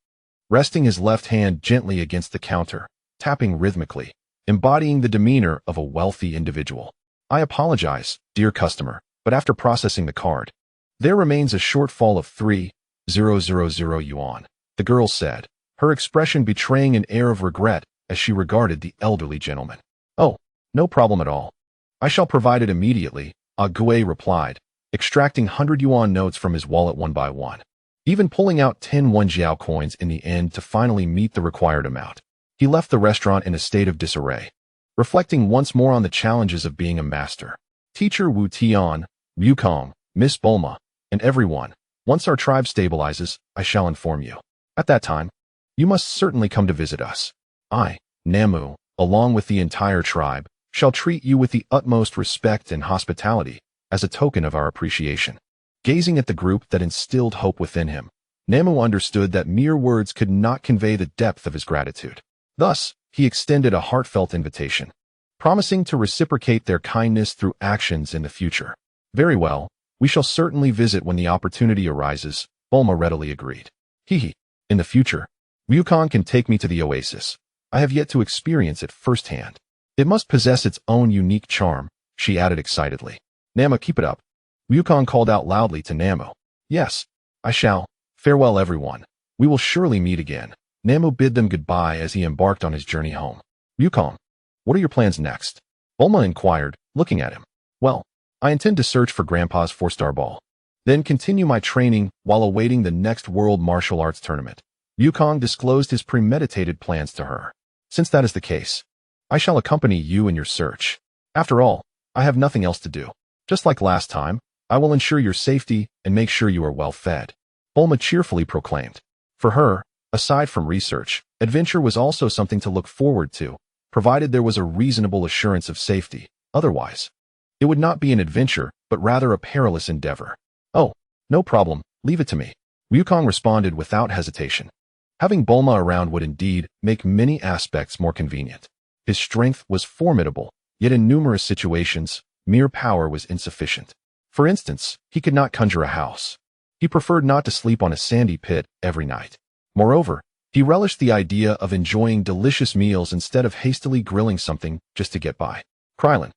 resting his left hand gently against the counter, tapping rhythmically, embodying the demeanor of a wealthy individual. I apologize, dear customer, but after processing the card, there remains a shortfall of 3,000 yuan, the girl said, her expression betraying an air of regret as she regarded the elderly gentleman. Oh, no problem at all. I shall provide it immediately, Ague replied, extracting 100 yuan notes from his wallet one by one, even pulling out 10 1 coins in the end to finally meet the required amount. He left the restaurant in a state of disarray, reflecting once more on the challenges of being a master. Teacher Wu Tian, Wu Kong, Miss Bulma, and everyone, once our tribe stabilizes, I shall inform you. At that time, you must certainly come to visit us. I, Namu, along with the entire tribe, shall treat you with the utmost respect and hospitality as a token of our appreciation. Gazing at the group that instilled hope within him, Namu understood that mere words could not convey the depth of his gratitude. Thus, he extended a heartfelt invitation, promising to reciprocate their kindness through actions in the future. Very well, we shall certainly visit when the opportunity arises, Bulma readily agreed. In the future, Wukong can take me to the oasis. I have yet to experience it firsthand. It must possess its own unique charm, she added excitedly. Namu, keep it up. Wukong called out loudly to Namu. Yes, I shall. Farewell everyone. We will surely meet again. Namu bid them goodbye as he embarked on his journey home. Wukong, what are your plans next? Bulma inquired, looking at him. Well, I intend to search for Grandpa's 4-star ball, then continue my training while awaiting the next World Martial Arts Tournament. Wukong disclosed his premeditated plans to her. Since that is the case, I shall accompany you in your search. After all, I have nothing else to do. Just like last time, I will ensure your safety and make sure you are well fed. Bulma cheerfully proclaimed. For her, aside from research, adventure was also something to look forward to, provided there was a reasonable assurance of safety. Otherwise, it would not be an adventure, but rather a perilous endeavor. Oh, no problem, leave it to me. Wukong responded without hesitation. Having Bulma around would indeed make many aspects more convenient. His strength was formidable, yet in numerous situations, mere power was insufficient. For instance, he could not conjure a house. He preferred not to sleep on a sandy pit every night. Moreover, he relished the idea of enjoying delicious meals instead of hastily grilling something just to get by. Krylin,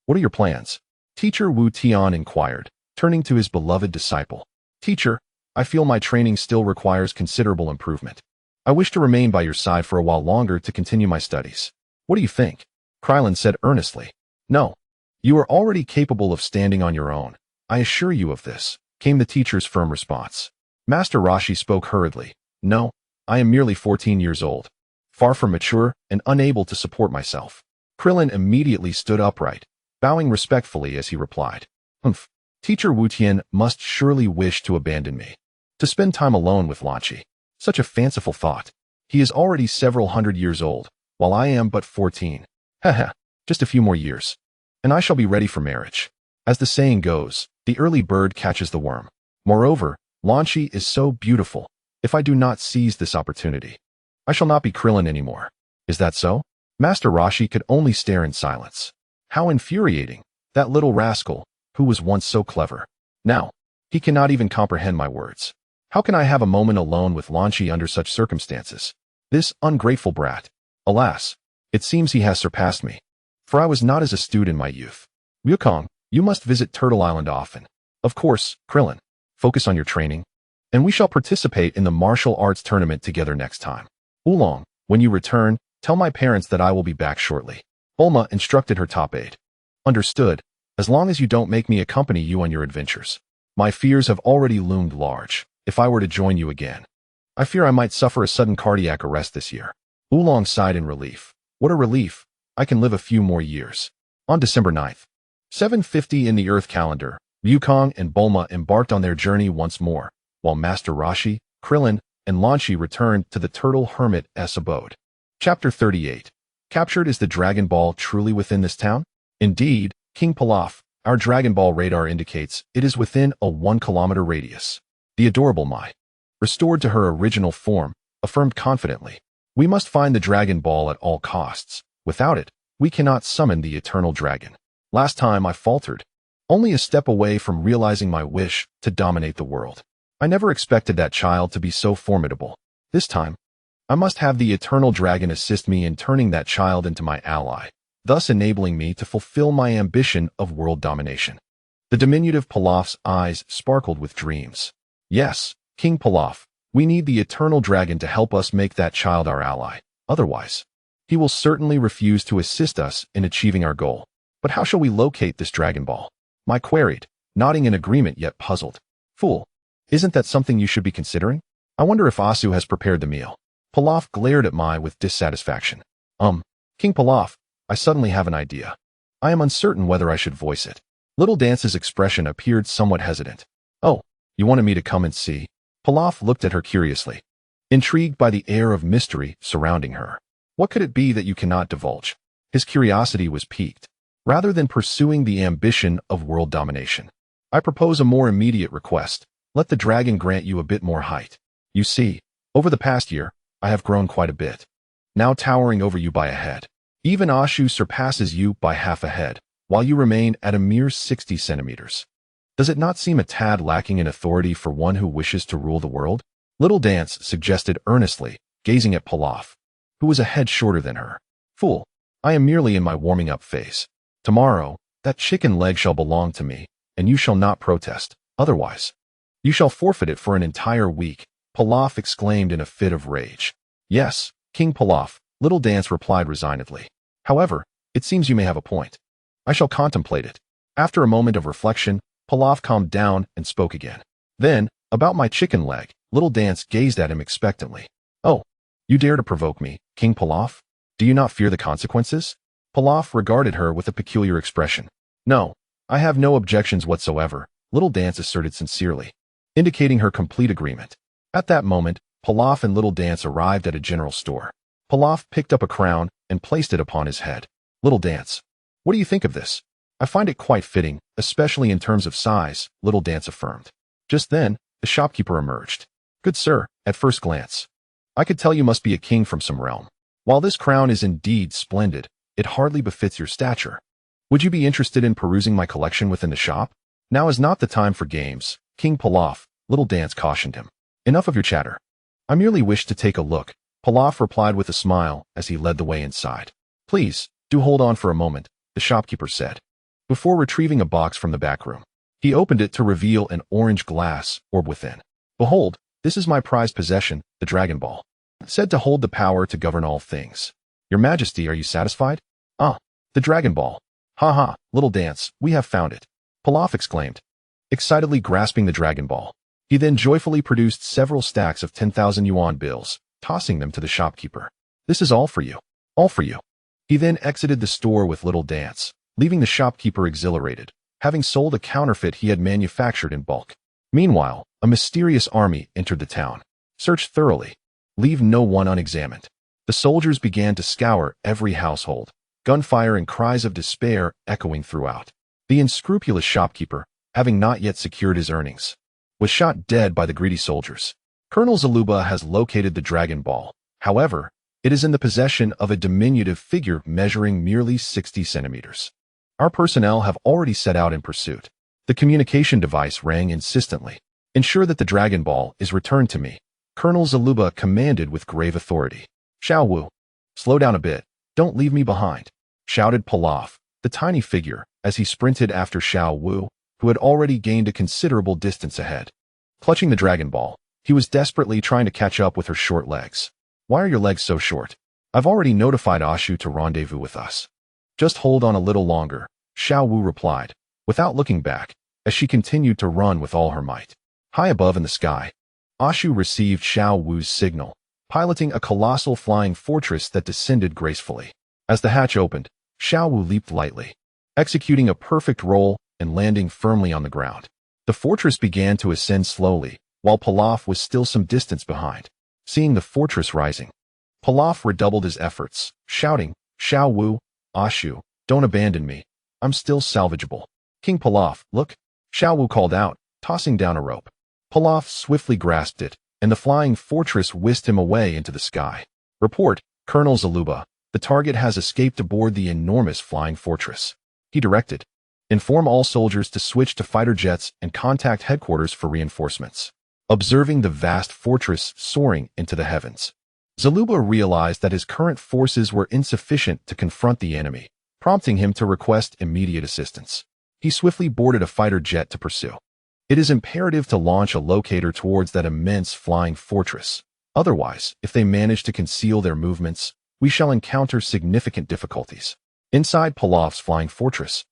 what are your plans? Teacher Wu Tian inquired, turning to his beloved disciple. Teacher, I feel my training still requires considerable improvement. I wish to remain by your side for a while longer to continue my studies. What do you think? Krylin said earnestly. No, You are already capable of standing on your own. I assure you of this, came the teacher's firm response. Master Roshi spoke hurriedly. No, I am merely 14 years old, far from mature and unable to support myself. Krillin immediately stood upright, bowing respectfully as he replied. Humph. Teacher Wu-Tian must surely wish to abandon me. To spend time alone with Lan Qi. Such a fanciful thought. He is already several hundred years old, while I am but 14. Haha, just a few more years, and I shall be ready for marriage. As the saying goes, the early bird catches the worm. Moreover, Lan Qi is so beautiful. If I do not seize this opportunity, I shall not be Krillin anymore. Is that so? Master Roshi could only stare in silence. How infuriating. That little rascal, who was once so clever. Now, he cannot even comprehend my words. How can I have a moment alone with Lan Qi under such circumstances? This ungrateful brat. Alas, it seems he has surpassed me. For I was not as astute in my youth. Wukong, you must visit Turtle Island often. Of course, Krillin. Focus on your training, and we shall participate in the martial arts tournament together next time. Oolong, when you return, tell my parents that I will be back shortly. Bulma instructed her top aide. Understood, as long as you don't make me accompany you on your adventures. My fears have already loomed large. If I were to join you again, I fear I might suffer a sudden cardiac arrest this year. Oolong sighed in relief. What a relief. I can live a few more years. On December 9th, 750 in the Earth calendar, Wukong and Bulma embarked on their journey once more, while Master Roshi, Krillin, and Lan Qi returned to the Turtle Hermit's abode. Chapter 38. Captured. Is the Dragon Ball truly within this town? Indeed, King Pilaf, our Dragon Ball radar indicates it is within a 1-kilometer radius. The adorable Mai, restored to her original form, affirmed confidently. We must find the Dragon Ball at all costs. Without it, we cannot summon the Eternal Dragon. Last time I faltered, only a step away from realizing my wish to dominate the world. I never expected that child to be so formidable. This time, I must have the Eternal Dragon assist me in turning that child into my ally, thus enabling me to fulfill my ambition of world domination. The diminutive Pilaf's eyes sparkled with dreams. Yes, King Pilaf, we need the Eternal Dragon to help us make that child our ally. Otherwise, he will certainly refuse to assist us in achieving our goal. But how shall we locate this Dragon Ball? Mai queried, nodding in agreement yet puzzled. Fool, isn't that something you should be considering? I wonder if Asu has prepared the meal. Pilaf glared at Mai with dissatisfaction. King Pilaf, I suddenly have an idea. I am uncertain whether I should voice it. Little Dance's expression appeared somewhat hesitant. Oh, you wanted me to come and see? Pilaf looked at her curiously, intrigued by the air of mystery surrounding her. What could it be that you cannot divulge? His curiosity was piqued. Rather than pursuing the ambition of world domination, I propose a more immediate request. Let the dragon grant you a bit more height. You see, over the past year, I have grown quite a bit, now towering over you by a head. Even Ashu surpasses you by half a head, while you remain at a mere 60 centimeters. Does it not seem a tad lacking in authority for one who wishes to rule the world? Little Dance suggested earnestly, gazing at Pilaf, who was a head shorter than her. Fool, I am merely in my warming-up phase. Tomorrow, that chicken leg shall belong to me, and you shall not protest. Otherwise, you shall forfeit it for an entire week, Pilaf exclaimed in a fit of rage. Yes, King Pilaf, Little Dance replied resignedly. However, it seems you may have a point. I shall contemplate it. After a moment of reflection, Pilaf calmed down and spoke again. Then, about my chicken leg, Little Dance gazed at him expectantly. Oh, you dare to provoke me, King Pilaf? Do you not fear the consequences? Pilaf regarded her with a peculiar expression. No, I have no objections whatsoever, Little Dance asserted sincerely, indicating her complete agreement. At that moment, Pilaf and Little Dance arrived at a general store. Pilaf picked up a crown and placed it upon his head. Little Dance, what do you think of this? I find it quite fitting, especially in terms of size, Little Dance affirmed. Just then, the shopkeeper emerged. Good sir, at first glance, I could tell you must be a king from some realm. While this crown is indeed splendid, it hardly befits your stature. Would you be interested in perusing my collection within the shop? Now is not the time for games, King Pilaf, Little Dance cautioned him. Enough of your chatter. I merely wish to take a look, Pilaf replied with a smile as he led the way inside. Please, do hold on for a moment, the shopkeeper said. Before retrieving a box from the back room, he opened it to reveal an orange glass orb within. Behold, this is my prized possession, the Dragon Ball, said to hold the power to govern all things. Your Majesty, are you satisfied? Ah, the Dragon Ball. Ha ha, little dance, we have found it, Pilaf exclaimed, excitedly grasping the Dragon Ball. He then joyfully produced several stacks of 10,000 yuan bills, tossing them to the shopkeeper. This is all for you. All for you. He then exited the store with little dance, leaving the shopkeeper exhilarated, having sold a counterfeit he had manufactured in bulk. Meanwhile, a mysterious army entered the town. Search thoroughly. Leave no one unexamined. The soldiers began to scour every household, gunfire and cries of despair echoing throughout. The unscrupulous shopkeeper, having not yet secured his earnings, was shot dead by the greedy soldiers. Colonel Zaluba has located the Dragon Ball. However, it is in the possession of a diminutive figure measuring merely 60 centimeters. Our personnel have already set out in pursuit. The communication device rang insistently. Ensure that the Dragon Ball is returned to me, Colonel Zaluba commanded with grave authority. Xiao Wu, slow down a bit, don't leave me behind, shouted Pilaf, the tiny figure, as he sprinted after Xiao Wu, who had already gained a considerable distance ahead. Clutching the Dragon Ball, he was desperately trying to catch up with her short legs. Why are your legs so short? I've already notified Ashu to rendezvous with us. Just hold on a little longer, Xiao Wu replied, without looking back, as she continued to run with all her might. High above in the sky, Ashu received Xiao Wu's signal, piloting a colossal flying fortress that descended gracefully. As the hatch opened, Xiao Wu leaped lightly, executing a perfect roll and landing firmly on the ground. The fortress began to ascend slowly, while Pilaf was still some distance behind. Seeing the fortress rising, Pilaf redoubled his efforts, shouting, Xiao Wu, Ashu, don't abandon me. I'm still salvageable. King Pilaf, look, Xiao Wu called out, tossing down a rope. Pilaf swiftly grasped it, and the flying fortress whisked him away into the sky. Report, Colonel Zaluba, the target has escaped aboard the enormous flying fortress. He directed. Inform all soldiers to switch to fighter jets and contact headquarters for reinforcements. Observing the vast fortress soaring into the heavens, Zaluba realized that his current forces were insufficient to confront the enemy, prompting him to request immediate assistance. He swiftly boarded a fighter jet to pursue. It is imperative to launch a locator towards that immense flying fortress. Otherwise, if they manage to conceal their movements, we shall encounter significant difficulties. Inside Pilaf's flying fortress,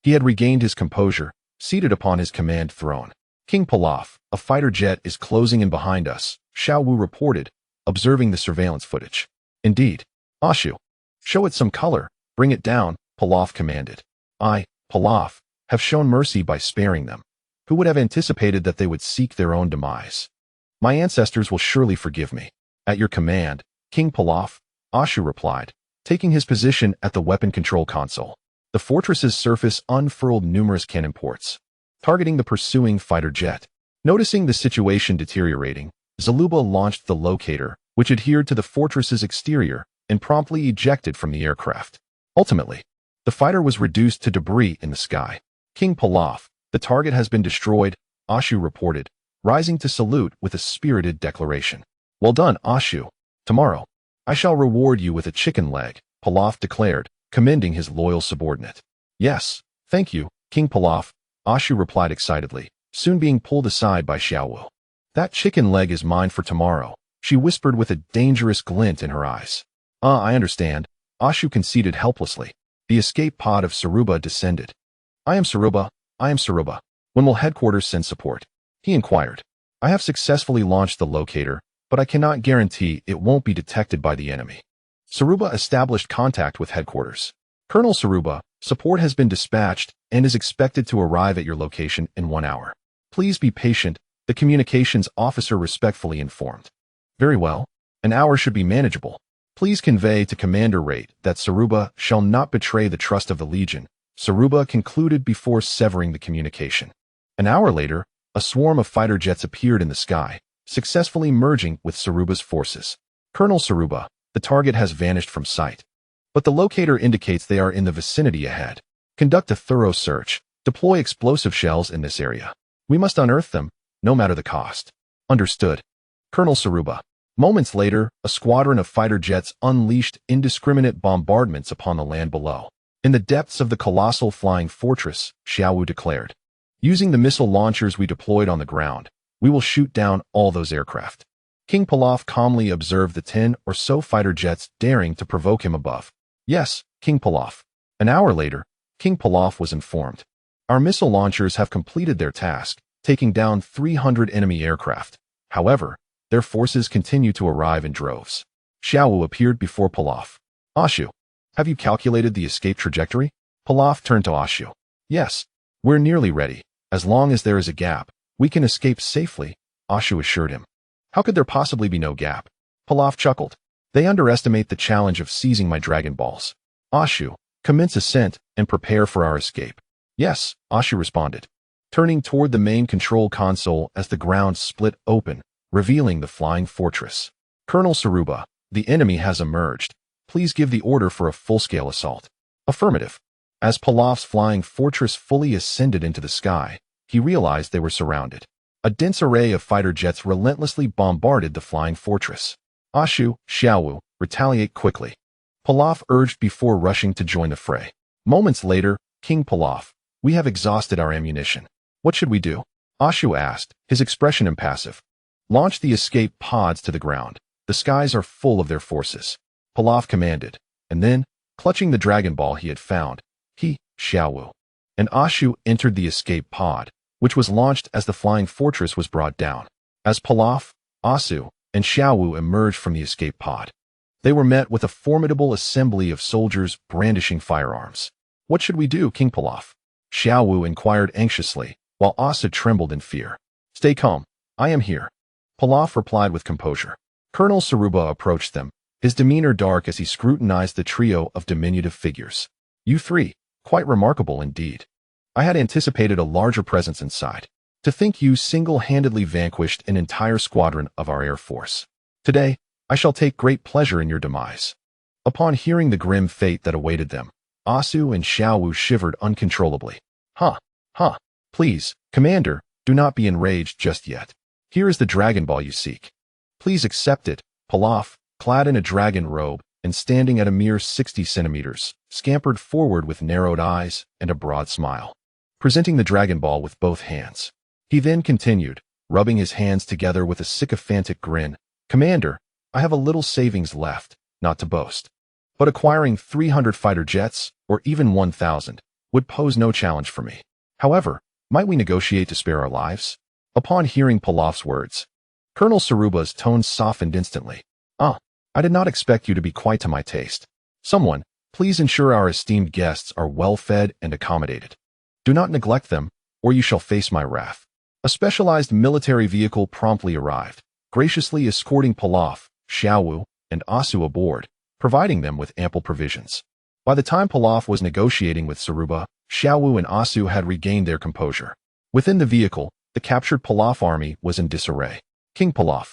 he had regained his composure, seated upon his command throne. King Pilaf, a fighter jet is closing in behind us, Xiao Wu reported, observing the surveillance footage. Indeed. Ashu, show it some color, bring it down, Pilaf commanded. I, Pilaf, have shown mercy by sparing them. Who would have anticipated that they would seek their own demise? My ancestors will surely forgive me. At your command, King Pilaf, Ashu replied, taking his position at the weapon control console. The fortress's surface unfurled numerous cannon ports, targeting the pursuing fighter jet. Noticing the situation deteriorating, Zaluba launched the locator, which adhered to the fortress's exterior, and promptly ejected from the aircraft. Ultimately, the fighter was reduced to debris in the sky. King Pilaf, the target has been destroyed, Ashu reported, rising to salute with a spirited declaration. Well done, Ashu. Tomorrow, I shall reward you with a chicken leg, Pilaf declared, commending his loyal subordinate. Yes, thank you, King Pilaf, Ashu replied excitedly, soon being pulled aside by Xiao Wu. That chicken leg is mine for tomorrow, she whispered with a dangerous glint in her eyes. I understand, Ashu conceded helplessly. The escape pod of Saruba descended. I am Saruba. When will headquarters send support? He inquired. I have successfully launched the locator, but I cannot guarantee it won't be detected by the enemy. Saruba established contact with headquarters. Colonel Saruba, support has been dispatched and is expected to arrive at your location in 1 hour. Please be patient, the communications officer respectfully informed. Very well. An hour should be manageable. Please convey to Commander Rate that Saruba shall not betray the trust of the Legion, Saruba concluded before severing the communication. An hour later, a swarm of fighter jets appeared in the sky, successfully merging with Saruba's forces. Colonel Saruba, the target has vanished from sight, but the locator indicates they are in the vicinity ahead. Conduct a thorough search. Deploy explosive shells in this area. We must unearth them, no matter the cost. Understood. Colonel Saruba. Moments later, a squadron of fighter jets unleashed indiscriminate bombardments upon the land below. In the depths of the colossal flying fortress, Xiao Wu declared. Using the missile launchers we deployed on the ground, we will shoot down all those aircraft. King Pilaf calmly observed the 10 or so fighter jets daring to provoke him above. Yes, King Pilaf. An hour later, King Pilaf was informed. Our missile launchers have completed their task, taking down 300 enemy aircraft. However, their forces continue to arrive in droves. Xiaowu appeared before Pilaf. Ashu, have you calculated the escape trajectory? Pilaf turned to Ashu. Yes, we're nearly ready. As long as there is a gap, we can escape safely, Ashu assured him. How could there possibly be no gap? Pilaf chuckled. They underestimate the challenge of seizing my Dragon Balls. Ashu, commence ascent and prepare for our escape. Yes, Ashu responded, turning toward the main control console as the ground split open, revealing the flying fortress. Colonel Saruba, the enemy has emerged. Please give the order for a full-scale assault. Affirmative. As Pilaf's flying fortress fully ascended into the sky, he realized they were surrounded. A dense array of fighter jets relentlessly bombarded the flying fortress. Ashu, Xiaowu, retaliate quickly. Pilaf urged before rushing to join the fray. Moments later, King Pilaf, we have exhausted our ammunition. What should we do? Ashu asked, his expression impassive. Launch the escape pods to the ground. The skies are full of their forces. Pilaf commanded, and then, clutching the Dragon Ball he had found, he, Xiaowu, and Ashu entered the escape pod, which was launched as the flying fortress was brought down. As Pilaf, Ashu, and Xiaowu emerged from the escape pod, they were met with a formidable assembly of soldiers brandishing firearms. What should we do, King Pilaf? Xiaowu inquired anxiously, while Ashu trembled in fear. Stay calm. I am here. Pilaf replied with composure. Colonel Saruba approached them, his demeanor dark as he scrutinized the trio of diminutive figures. You three, quite remarkable indeed. I had anticipated a larger presence inside. To think you single-handedly vanquished an entire squadron of our Air Force. Today, I shall take great pleasure in your demise. Upon hearing the grim fate that awaited them, Ashu and Xiaowu shivered uncontrollably. Please, Commander, do not be enraged just yet. Here is the Dragon Ball you seek. Please accept it. Pilaf, clad in a dragon robe and standing at a mere 60 centimeters, scampered forward with narrowed eyes and a broad smile, presenting the Dragon Ball with both hands. He then continued, rubbing his hands together with a sycophantic grin. Commander, I have a little savings left, not to boast. But acquiring 300 fighter jets, or even 1,000, would pose no challenge for me. However, might we negotiate to spare our lives? Upon hearing Pilaf's words, Colonel Saruba's tone softened instantly. I did not expect you to be quite to my taste. Someone, please ensure our esteemed guests are well fed and accommodated. Do not neglect them, or you shall face my wrath. A specialized military vehicle promptly arrived, graciously escorting Pilaf, Xiaowu, and Ashu aboard, providing them with ample provisions. By the time Pilaf was negotiating with Saruba, Xiaowu and Ashu had regained their composure. Within the vehicle, the captured Pilaf army was in disarray. King Pilaf,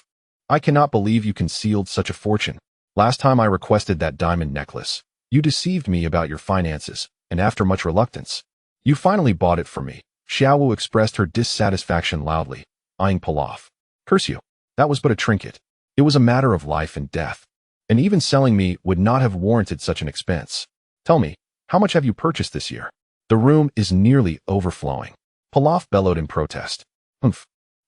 I cannot believe you concealed such a fortune. Last time I requested that diamond necklace, you deceived me about your finances, and after much reluctance, you finally bought it for me. Xiaowu expressed her dissatisfaction loudly, eyeing Pilaf. Curse you. That was but a trinket. It was a matter of life and death. And even selling me would not have warranted such an expense. Tell me, how much have you purchased this year? The room is nearly overflowing. Pilaf bellowed in protest.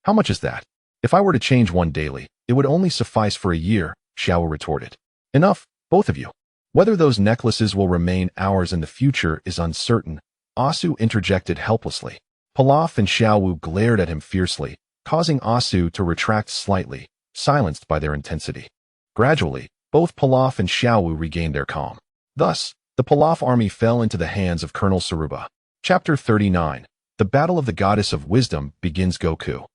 How much is that? If I were to change one daily, it would only suffice for a year, Xiaowu retorted. Enough, both of you. Whether those necklaces will remain ours in the future is uncertain, Ashu interjected helplessly. Pilaf and Xiaowu glared at him fiercely, causing Ashu to retract slightly, silenced by their intensity. Gradually, both Pilaf and Xiaowu regained their calm. Thus, the Pilaf army fell into the hands of Colonel Saruba. Chapter 39. The Battle of the Goddess of Wisdom begins. Goku.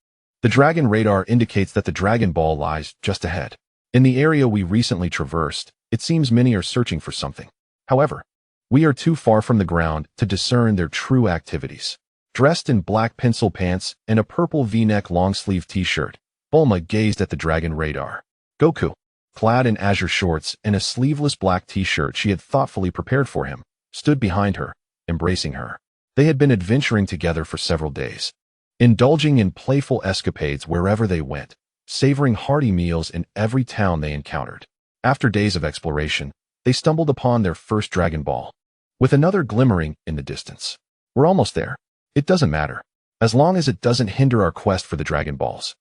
The Dragon radar indicates that the Dragon Ball lies just ahead. In the area we recently traversed, it seems many are searching for something. However, we are too far from the ground to discern their true activities. Dressed in black pencil pants and a purple V-neck long-sleeve t-shirt, Bulma gazed at the Dragon radar. Goku, clad in azure shorts and a sleeveless black t-shirt she had thoughtfully prepared for him, stood behind her, embracing her. They had been adventuring together for several days, indulging in playful escapades wherever they went, savoring hearty meals in every town they encountered. After days of exploration, they stumbled upon their first Dragon Ball, with another glimmering in the distance. We're almost there. It doesn't matter, as long as it doesn't hinder our quest for the Dragon Balls.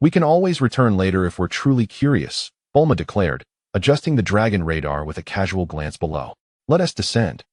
We can always return later if we're truly curious, Bulma declared, adjusting the Dragon radar with a casual glance below. Let us descend.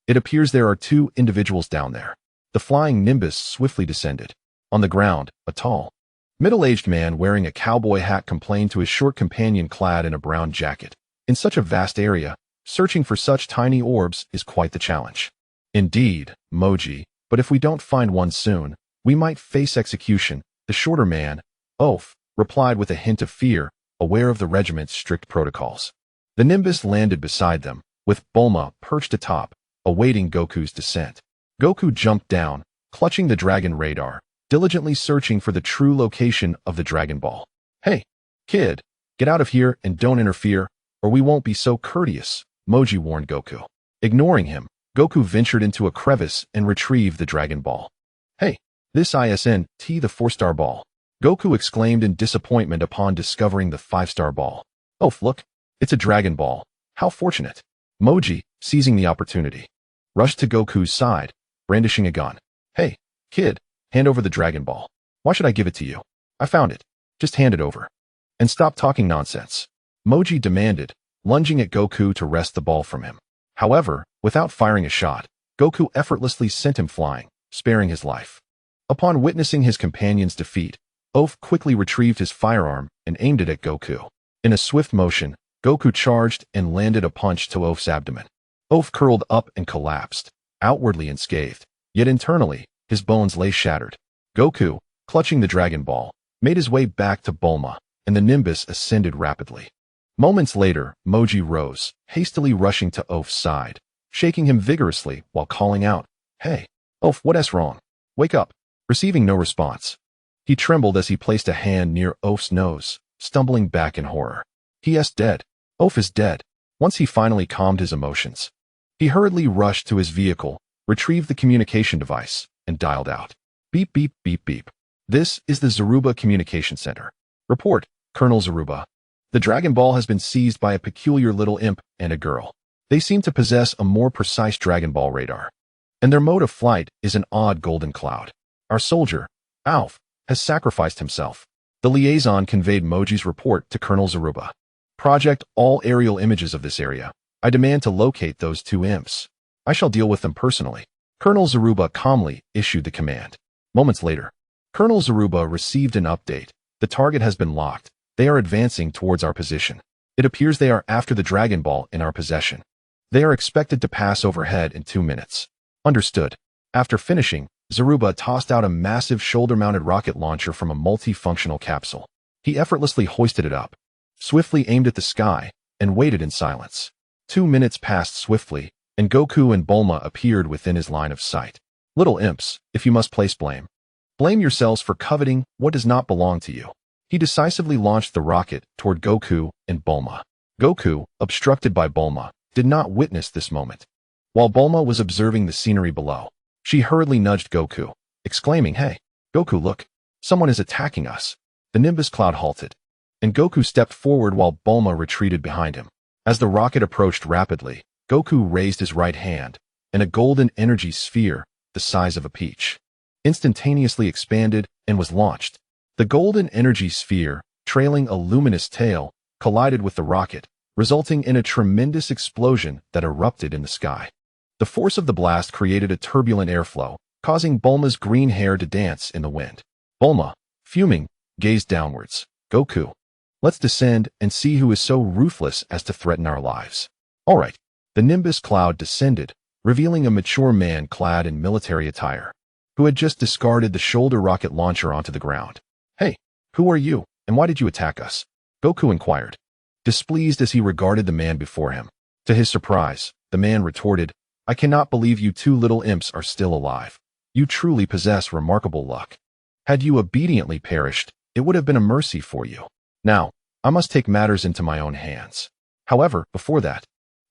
It appears there are two individuals down there. The flying nimbus swiftly descended. On the ground, a tall, middle-aged man wearing a cowboy hat complained to his short companion clad in a brown jacket. In such a vast area, searching for such tiny orbs is quite the challenge. Indeed, Moji, but if we don't find one soon, we might face execution. The shorter man, Oaf, replied with a hint of fear, aware of the regiment's strict protocols. The nimbus landed beside them, with Bulma perched atop, awaiting Goku's descent. Goku jumped down, clutching the dragon radar, diligently searching for the true location of the Dragon Ball. "Hey, kid, get out of here and don't interfere, or we won't be so courteous," Moji warned Goku. Ignoring him, Goku ventured into a crevice and retrieved the Dragon Ball. "Hey, this isn't the 4-star ball," Goku exclaimed in disappointment upon discovering the 5-star ball. "Oh, look, it's a Dragon Ball. How fortunate." Moji, seizing the opportunity, rushed to Goku's side, brandishing a gun. "Hey, kid, hand over the Dragon Ball." "Why should I give it to you? I found it. Just hand it over. And stop talking nonsense," Moji demanded, lunging at Goku to wrest the ball from him. However, without firing a shot, Goku effortlessly sent him flying, sparing his life. Upon witnessing his companion's defeat, Oaf quickly retrieved his firearm and aimed it at Goku. In a swift motion, Goku charged and landed a punch to Oaf's abdomen. Oaf curled up and collapsed, outwardly unscathed, yet internally, his bones lay shattered. Goku, clutching the Dragon Ball, made his way back to Bulma, and the Nimbus ascended rapidly. Moments later, Moji rose, hastily rushing to Oaf's side, shaking him vigorously while calling out, "Hey, Oaf, what's wrong? Wake up." Receiving no response, he trembled as he placed a hand near Oaf's nose, stumbling back in horror. "He is dead. Oaf is dead." Once he finally calmed his emotions, he hurriedly rushed to his vehicle, retrieved the communication device, and dialed out. "Beep, beep, beep, beep. This is the Zaruba Communication Center. Report, Colonel Zaruba. The Dragon Ball has been seized by a peculiar little imp and a girl. They seem to possess a more precise Dragon Ball radar, and their mode of flight is an odd golden cloud. Our soldier, Alf, has sacrificed himself." The liaison conveyed Moji's report to Colonel Zaruba. "Project all aerial images of this area. I demand to locate those two imps. I shall deal with them personally." Colonel Zaruba calmly issued the command. Moments later, Colonel Zaruba received an update. "The target has been locked. They are advancing towards our position. It appears they are after the Dragon Ball in our possession. They are expected to pass overhead in 2 minutes." Understood. After finishing, Zaruba tossed out a massive shoulder-mounted rocket launcher from a multifunctional capsule. He effortlessly hoisted it up, swiftly aimed at the sky, and waited in silence. 2 minutes passed swiftly, and Goku and Bulma appeared within his line of sight. "Little imps, if you must place blame, blame yourselves for coveting what does not belong to you." He decisively launched the rocket toward Goku and Bulma. Goku, obstructed by Bulma, did not witness this moment. While Bulma was observing the scenery below, she hurriedly nudged Goku, exclaiming, "Hey, Goku, look, someone is attacking us." The Nimbus cloud halted, and Goku stepped forward while Bulma retreated behind him. As the rocket approached rapidly, Goku raised his right hand, and a golden energy sphere, the size of a peach, instantaneously expanded and was launched. The golden energy sphere, trailing a luminous tail, collided with the rocket, resulting in a tremendous explosion that erupted in the sky. The force of the blast created a turbulent airflow, causing Bulma's green hair to dance in the wind. Bulma, fuming, gazed downwards. "Goku, let's descend and see who is so ruthless as to threaten our lives." "All right." The Nimbus cloud descended, revealing a mature man clad in military attire, who had just discarded the shoulder rocket launcher onto the ground. "Hey, who are you, and why did you attack us?" Goku inquired, displeased as he regarded the man before him. To his surprise, the man retorted, "I cannot believe you two little imps are still alive. You truly possess remarkable luck. Had you obediently perished, it would have been a mercy for you. Now, I must take matters into my own hands. However, before that,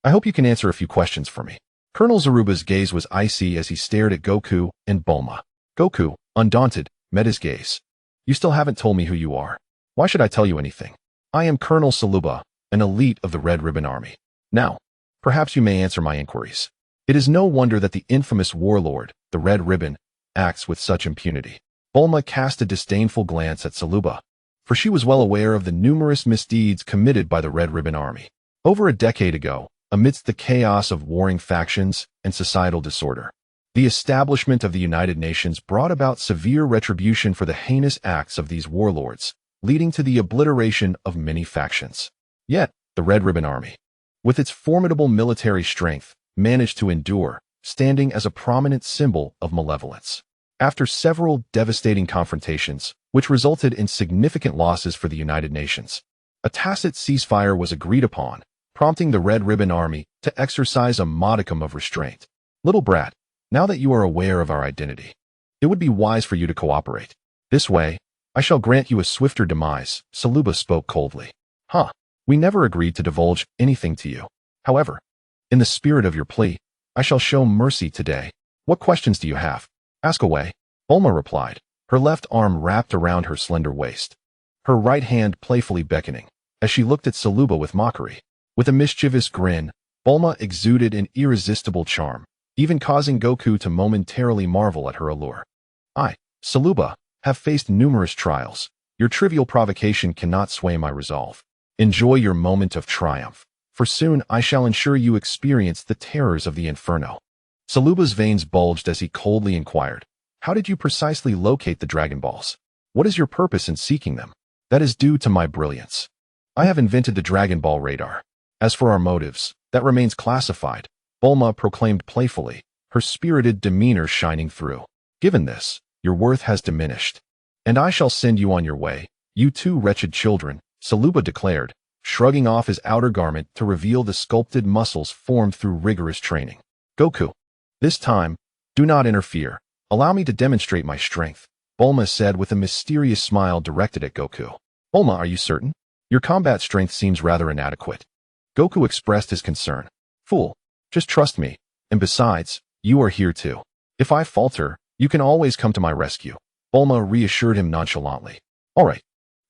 I hope you can answer a few questions for me." Colonel Zaruba's gaze was icy as he stared at Goku and Bulma. Goku, undaunted, met his gaze. "You still haven't told me who you are. Why should I tell you anything? I am Colonel Zaruba, an elite of the Red Ribbon Army. Now, perhaps you may answer my inquiries." It is no wonder that the infamous warlord, the Red Ribbon, acts with such impunity. Bulma cast a disdainful glance at Zaruba, for she was well aware of the numerous misdeeds committed by the Red Ribbon Army. Over a decade ago, amidst the chaos of warring factions and societal disorder. The establishment of the United Nations brought about severe retribution for the heinous acts of these warlords, leading to the obliteration of many factions. Yet, the Red Ribbon Army, with its formidable military strength, managed to endure, standing as a prominent symbol of malevolence. After several devastating confrontations, which resulted in significant losses for the United Nations, a tacit ceasefire was agreed upon, prompting the Red Ribbon Army to exercise a modicum of restraint. Little brat, now that you are aware of our identity, it would be wise for you to cooperate. This way, I shall grant you a swifter demise, Saluba spoke coldly. We never agreed to divulge anything to you. However, in the spirit of your plea, I shall show mercy today. What questions do you have? Ask away. Bulma replied, her left arm wrapped around her slender waist, her right hand playfully beckoning, as she looked at Saluba with mockery. With a mischievous grin, Bulma exuded an irresistible charm, even causing Goku to momentarily marvel at her allure. I, Saluba, have faced numerous trials. Your trivial provocation cannot sway my resolve. Enjoy your moment of triumph, for soon I shall ensure you experience the terrors of the inferno. Saluba's veins bulged as he coldly inquired, how did you precisely locate the Dragon Balls? What is your purpose in seeking them? That is due to my brilliance. I have invented the Dragon Ball radar. As for our motives, that remains classified, Bulma proclaimed playfully, her spirited demeanor shining through. Given this, your worth has diminished, and I shall send you on your way, you two wretched children, Saluba declared, shrugging off his outer garment to reveal the sculpted muscles formed through rigorous training. Goku, this time, do not interfere. Allow me to demonstrate my strength, Bulma said with a mysterious smile directed at Goku. Bulma, are you certain? Your combat strength seems rather inadequate. Goku expressed his concern. Fool, just trust me, and besides, you are here too. If I falter, you can always come to my rescue. Bulma reassured him nonchalantly. All right,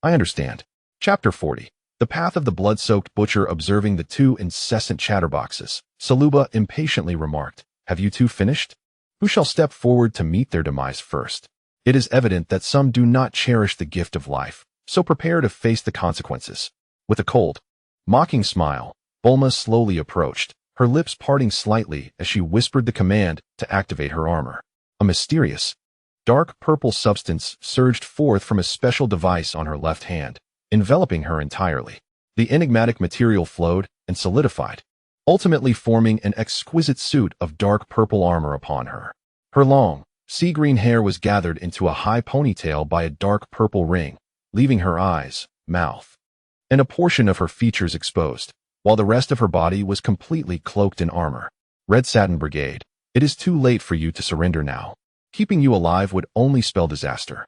I understand. Chapter 40. The Path of the Blood-Soaked Butcher. Observing the two incessant chatterboxes, Saluba impatiently remarked, have you two finished? Who shall step forward to meet their demise first? It is evident that some do not cherish the gift of life, so prepare to face the consequences. With a cold, mocking smile, Bulma slowly approached, her lips parting slightly as she whispered the command to activate her armor. A mysterious, dark purple substance surged forth from a special device on her left hand, enveloping her entirely. The enigmatic material flowed and solidified, ultimately forming an exquisite suit of dark purple armor upon her. Her long, sea-green hair was gathered into a high ponytail by a dark purple ring, leaving her eyes, mouth, and a portion of her features exposed, while the rest of her body was completely cloaked in armor. Red Satin Brigade, it is too late for you to surrender now. Keeping you alive would only spell disaster.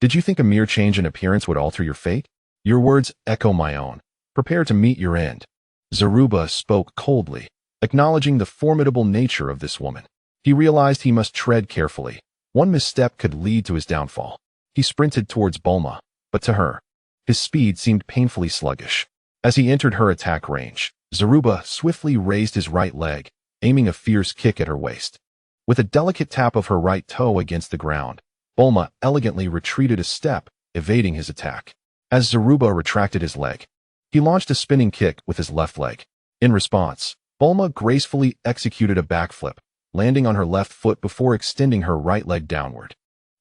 Did you think a mere change in appearance would alter your fate? Your words echo my own. Prepare to meet your end. Zaruba spoke coldly, acknowledging the formidable nature of this woman. He realized he must tread carefully. One misstep could lead to his downfall. He sprinted towards Bulma, but to her, his speed seemed painfully sluggish. As he entered her attack range, Zaruba swiftly raised his right leg, aiming a fierce kick at her waist. With a delicate tap of her right toe against the ground, Bulma elegantly retreated a step, evading his attack. As Zaruba retracted his leg, he launched a spinning kick with his left leg. In response, Bulma gracefully executed a backflip, landing on her left foot before extending her right leg downward.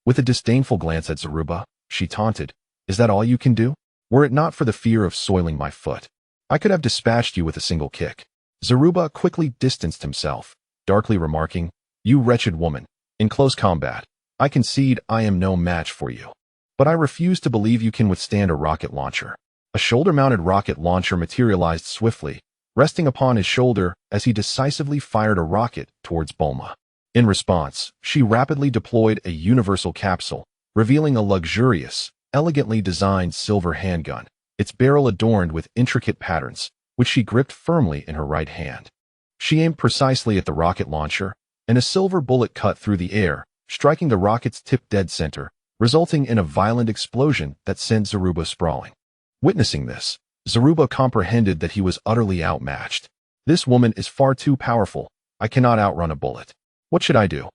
With a disdainful glance at Zaruba, she taunted, "Is that all you can do? Were it not for the fear of soiling my foot, I could have dispatched you with a single kick." Zaruba quickly distanced himself, darkly remarking, "You wretched woman, in close combat, I concede I am no match for you. But I refuse to believe you can withstand a rocket launcher." A shoulder-mounted rocket launcher materialized swiftly, resting upon his shoulder as he decisively fired a rocket towards Bulma. In response, she rapidly deployed a universal capsule, revealing a luxurious, elegantly designed silver handgun, its barrel adorned with intricate patterns, which she gripped firmly in her right hand. She aimed precisely at the rocket launcher, and a silver bullet cut through the air, striking the rocket's tip dead center, resulting in a violent explosion that sent Zaruba sprawling. Witnessing this, Zaruba comprehended that he was utterly outmatched. This woman is far too powerful. I cannot outrun a bullet. What should I do?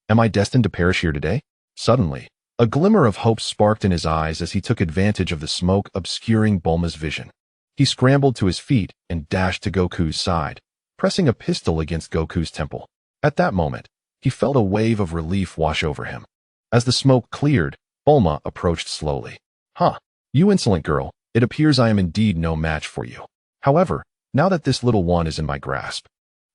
Am I destined to perish here today? Suddenly, a glimmer of hope sparked in his eyes as he took advantage of the smoke obscuring Bulma's vision. He scrambled to his feet and dashed to Goku's side, pressing a pistol against Goku's temple. At that moment, he felt a wave of relief wash over him. As the smoke cleared, Bulma approached slowly. Huh, you insolent girl, it appears I am indeed no match for you. However, now that this little one is in my grasp,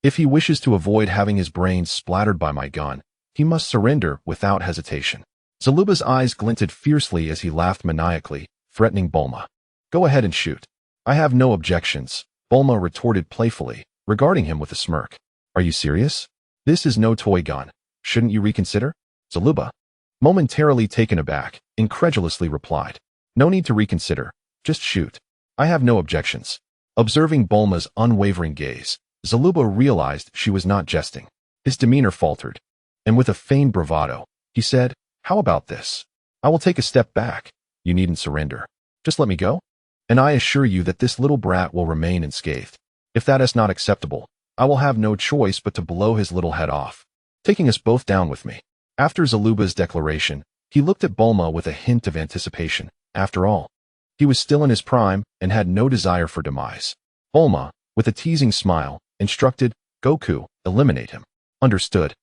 if he wishes to avoid having his brains splattered by my gun, he must surrender without hesitation. Zaluba's eyes glinted fiercely as he laughed maniacally, threatening Bulma. Go ahead and shoot. I have no objections, Bulma retorted playfully, regarding him with a smirk. Are you serious? This is no toy gun. Shouldn't you reconsider? Zaluba, momentarily taken aback, incredulously replied. No need to reconsider. Just shoot. I have no objections. Observing Bulma's unwavering gaze, Zaluba realized she was not jesting. His demeanor faltered, and with a feigned bravado, he said, How about this? I will take a step back. You needn't surrender. Just let me go. And I assure you that this little brat will remain unscathed. If that is not acceptable, I will have no choice but to blow his little head off, taking us both down with me. After Zaluba's declaration, he looked at Bulma with a hint of anticipation. After all, he was still in his prime and had no desire for demise. Bulma, with a teasing smile, instructed, Goku, eliminate him. Understood.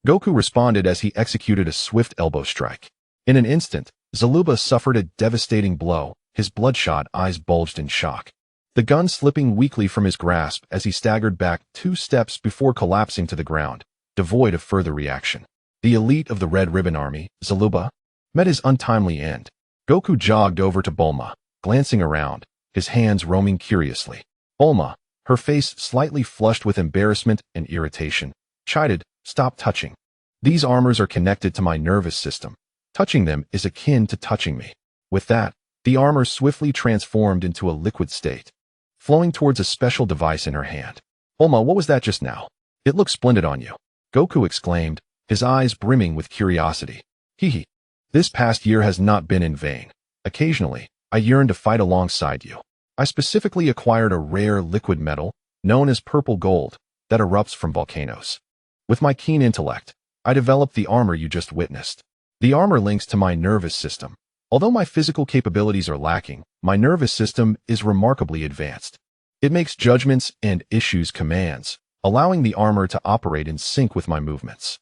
Goku responded as he executed a swift elbow strike. In an instant, Zaluba suffered a devastating blow. His bloodshot eyes bulged in shock, the gun slipping weakly from his grasp as he staggered back 2 steps before collapsing to the ground, devoid of further reaction. The elite of the Red Ribbon Army, Zaluba, met his untimely end. Goku jogged over to Bulma, glancing around, his hands roaming curiously. Bulma, her face slightly flushed with embarrassment and irritation, chided, Stop touching. These armors are connected to my nervous system. Touching them is akin to touching me. With that, the armor swiftly transformed into a liquid state, flowing towards a special device in her hand. Bulma, what was that just now? It looks splendid on you, Goku exclaimed, his eyes brimming with curiosity. Hee. This past year has not been in vain. Occasionally, I yearn to fight alongside you. I specifically acquired a rare liquid metal, known as purple gold, that erupts from volcanoes. With my keen intellect, I developed the armor you just witnessed. The armor links to my nervous system. Although my physical capabilities are lacking, my nervous system is remarkably advanced. It makes judgments and issues commands, allowing the armor to operate in sync with my movements.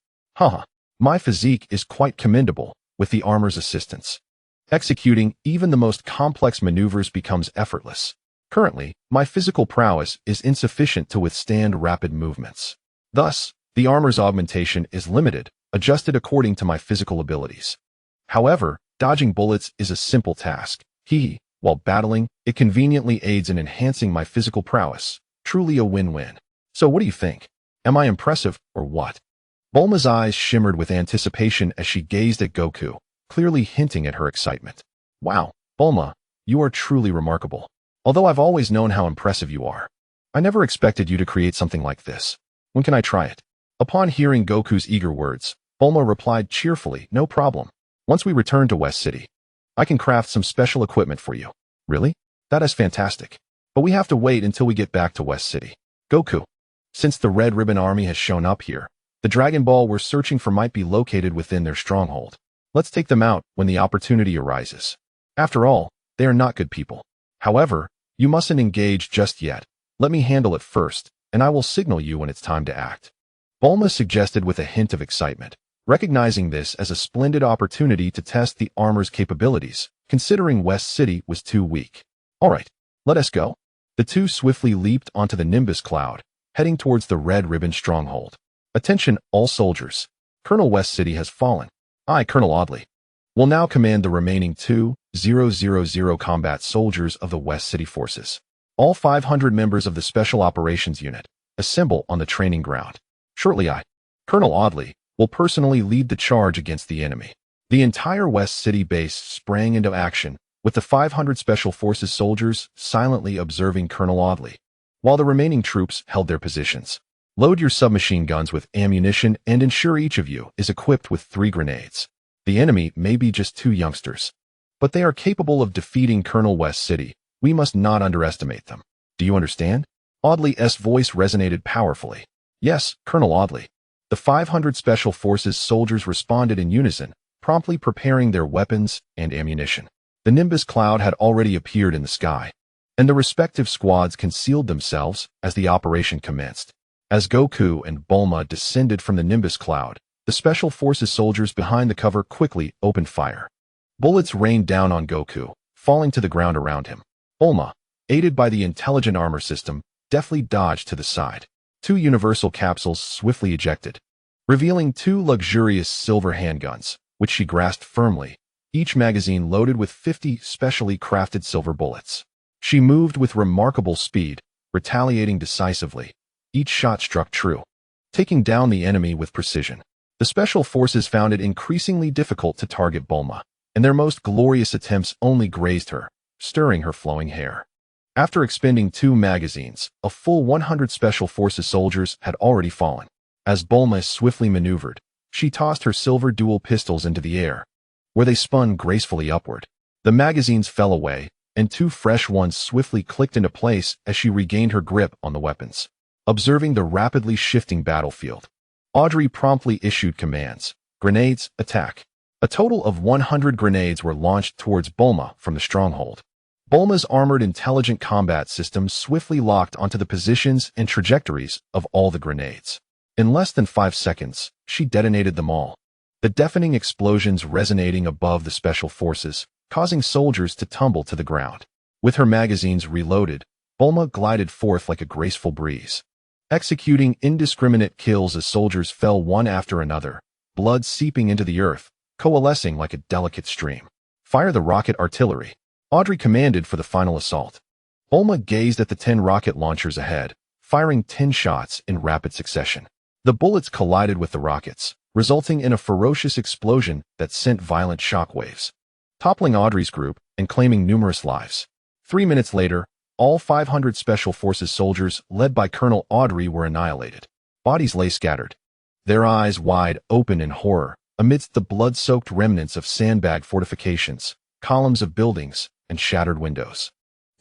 My physique is quite commendable with the armor's assistance. Executing even the most complex maneuvers becomes effortless. Currently, my physical prowess is insufficient to withstand rapid movements. Thus, the armor's augmentation is limited, adjusted according to my physical abilities. However, dodging bullets is a simple task. While battling, it conveniently aids in enhancing my physical prowess. Truly a win-win. So what do you think? Am I impressive, or what? Bulma's eyes shimmered with anticipation as she gazed at Goku, clearly hinting at her excitement. Wow, Bulma, you are truly remarkable. Although I've always known how impressive you are, I never expected you to create something like this. When can I try it? Upon hearing Goku's eager words, Bulma replied cheerfully, No problem. Once we return to West City, I can craft some special equipment for you. Really? That is fantastic. But we have to wait until we get back to West City. Goku, since the Red Ribbon Army has shown up here, the Dragon Ball we're searching for might be located within their stronghold. Let's take them out when the opportunity arises. After all, they are not good people. However, you mustn't engage just yet. Let me handle it first, and I will signal you when it's time to act. Bulma suggested with a hint of excitement, recognizing this as a splendid opportunity to test the armor's capabilities, considering West City was too weak. All right, let us go. The two swiftly leaped onto the Nimbus cloud, heading towards the Red Ribbon stronghold. Attention, all soldiers. Colonel West City has fallen. I, Colonel Audley, will now command the remaining 2,000 combat soldiers of the West City forces. All 500 members of the Special Operations Unit assemble on the training ground. Shortly I, Colonel Audley, will personally lead the charge against the enemy. The entire West City base sprang into action, with the 500 Special Forces soldiers silently observing Colonel Audley, while the remaining troops held their positions. Load your submachine guns with ammunition and ensure each of you is equipped with 3 grenades. The enemy may be just 2 youngsters, but they are capable of defeating Colonel West City. We must not underestimate them. Do you understand? Audley's voice resonated powerfully. Yes, Colonel Audley. The 500 Special Forces soldiers responded in unison, promptly preparing their weapons and ammunition. The Nimbus cloud had already appeared in the sky, and the respective squads concealed themselves as the operation commenced. As Goku and Bulma descended from the Nimbus cloud, the Special Forces soldiers behind the cover quickly opened fire. Bullets rained down on Goku, falling to the ground around him. Bulma, aided by the intelligent armor system, deftly dodged to the side. 2 universal capsules swiftly ejected, revealing 2 luxurious silver handguns, which she grasped firmly, each magazine loaded with 50 specially crafted silver bullets. She moved with remarkable speed, retaliating decisively. Each shot struck true, taking down the enemy with precision. The Special Forces found it increasingly difficult to target Bulma, and their most glorious attempts only grazed her, stirring her flowing hair. After expending 2 magazines, a full 100 Special Forces soldiers had already fallen. As Bulma swiftly maneuvered, she tossed her silver dual pistols into the air, where they spun gracefully upward. The magazines fell away, and 2 fresh ones swiftly clicked into place as she regained her grip on the weapons. Observing the rapidly shifting battlefield, Audrey promptly issued commands. Grenades, attack. A total of 100 grenades were launched towards Bulma from the stronghold. Bulma's armored intelligent combat system swiftly locked onto the positions and trajectories of all the grenades. In less than 5 seconds, she detonated them all, the deafening explosions resonating above the Special Forces, causing soldiers to tumble to the ground. With her magazines reloaded, Bulma glided forth like a graceful breeze, executing indiscriminate kills as soldiers fell one after another, blood seeping into the earth, coalescing like a delicate stream. Fire the rocket artillery, Audrey commanded for the final assault. Bulma gazed at the 10 rocket launchers ahead, firing 10 shots in rapid succession. The bullets collided with the rockets, resulting in a ferocious explosion that sent violent shockwaves, toppling Audrey's group and claiming numerous lives. 3 minutes later, all 500 Special Forces soldiers led by Colonel Audrey were annihilated. Bodies lay scattered, their eyes wide open in horror, amidst the blood-soaked remnants of sandbag fortifications, columns of buildings, and shattered windows.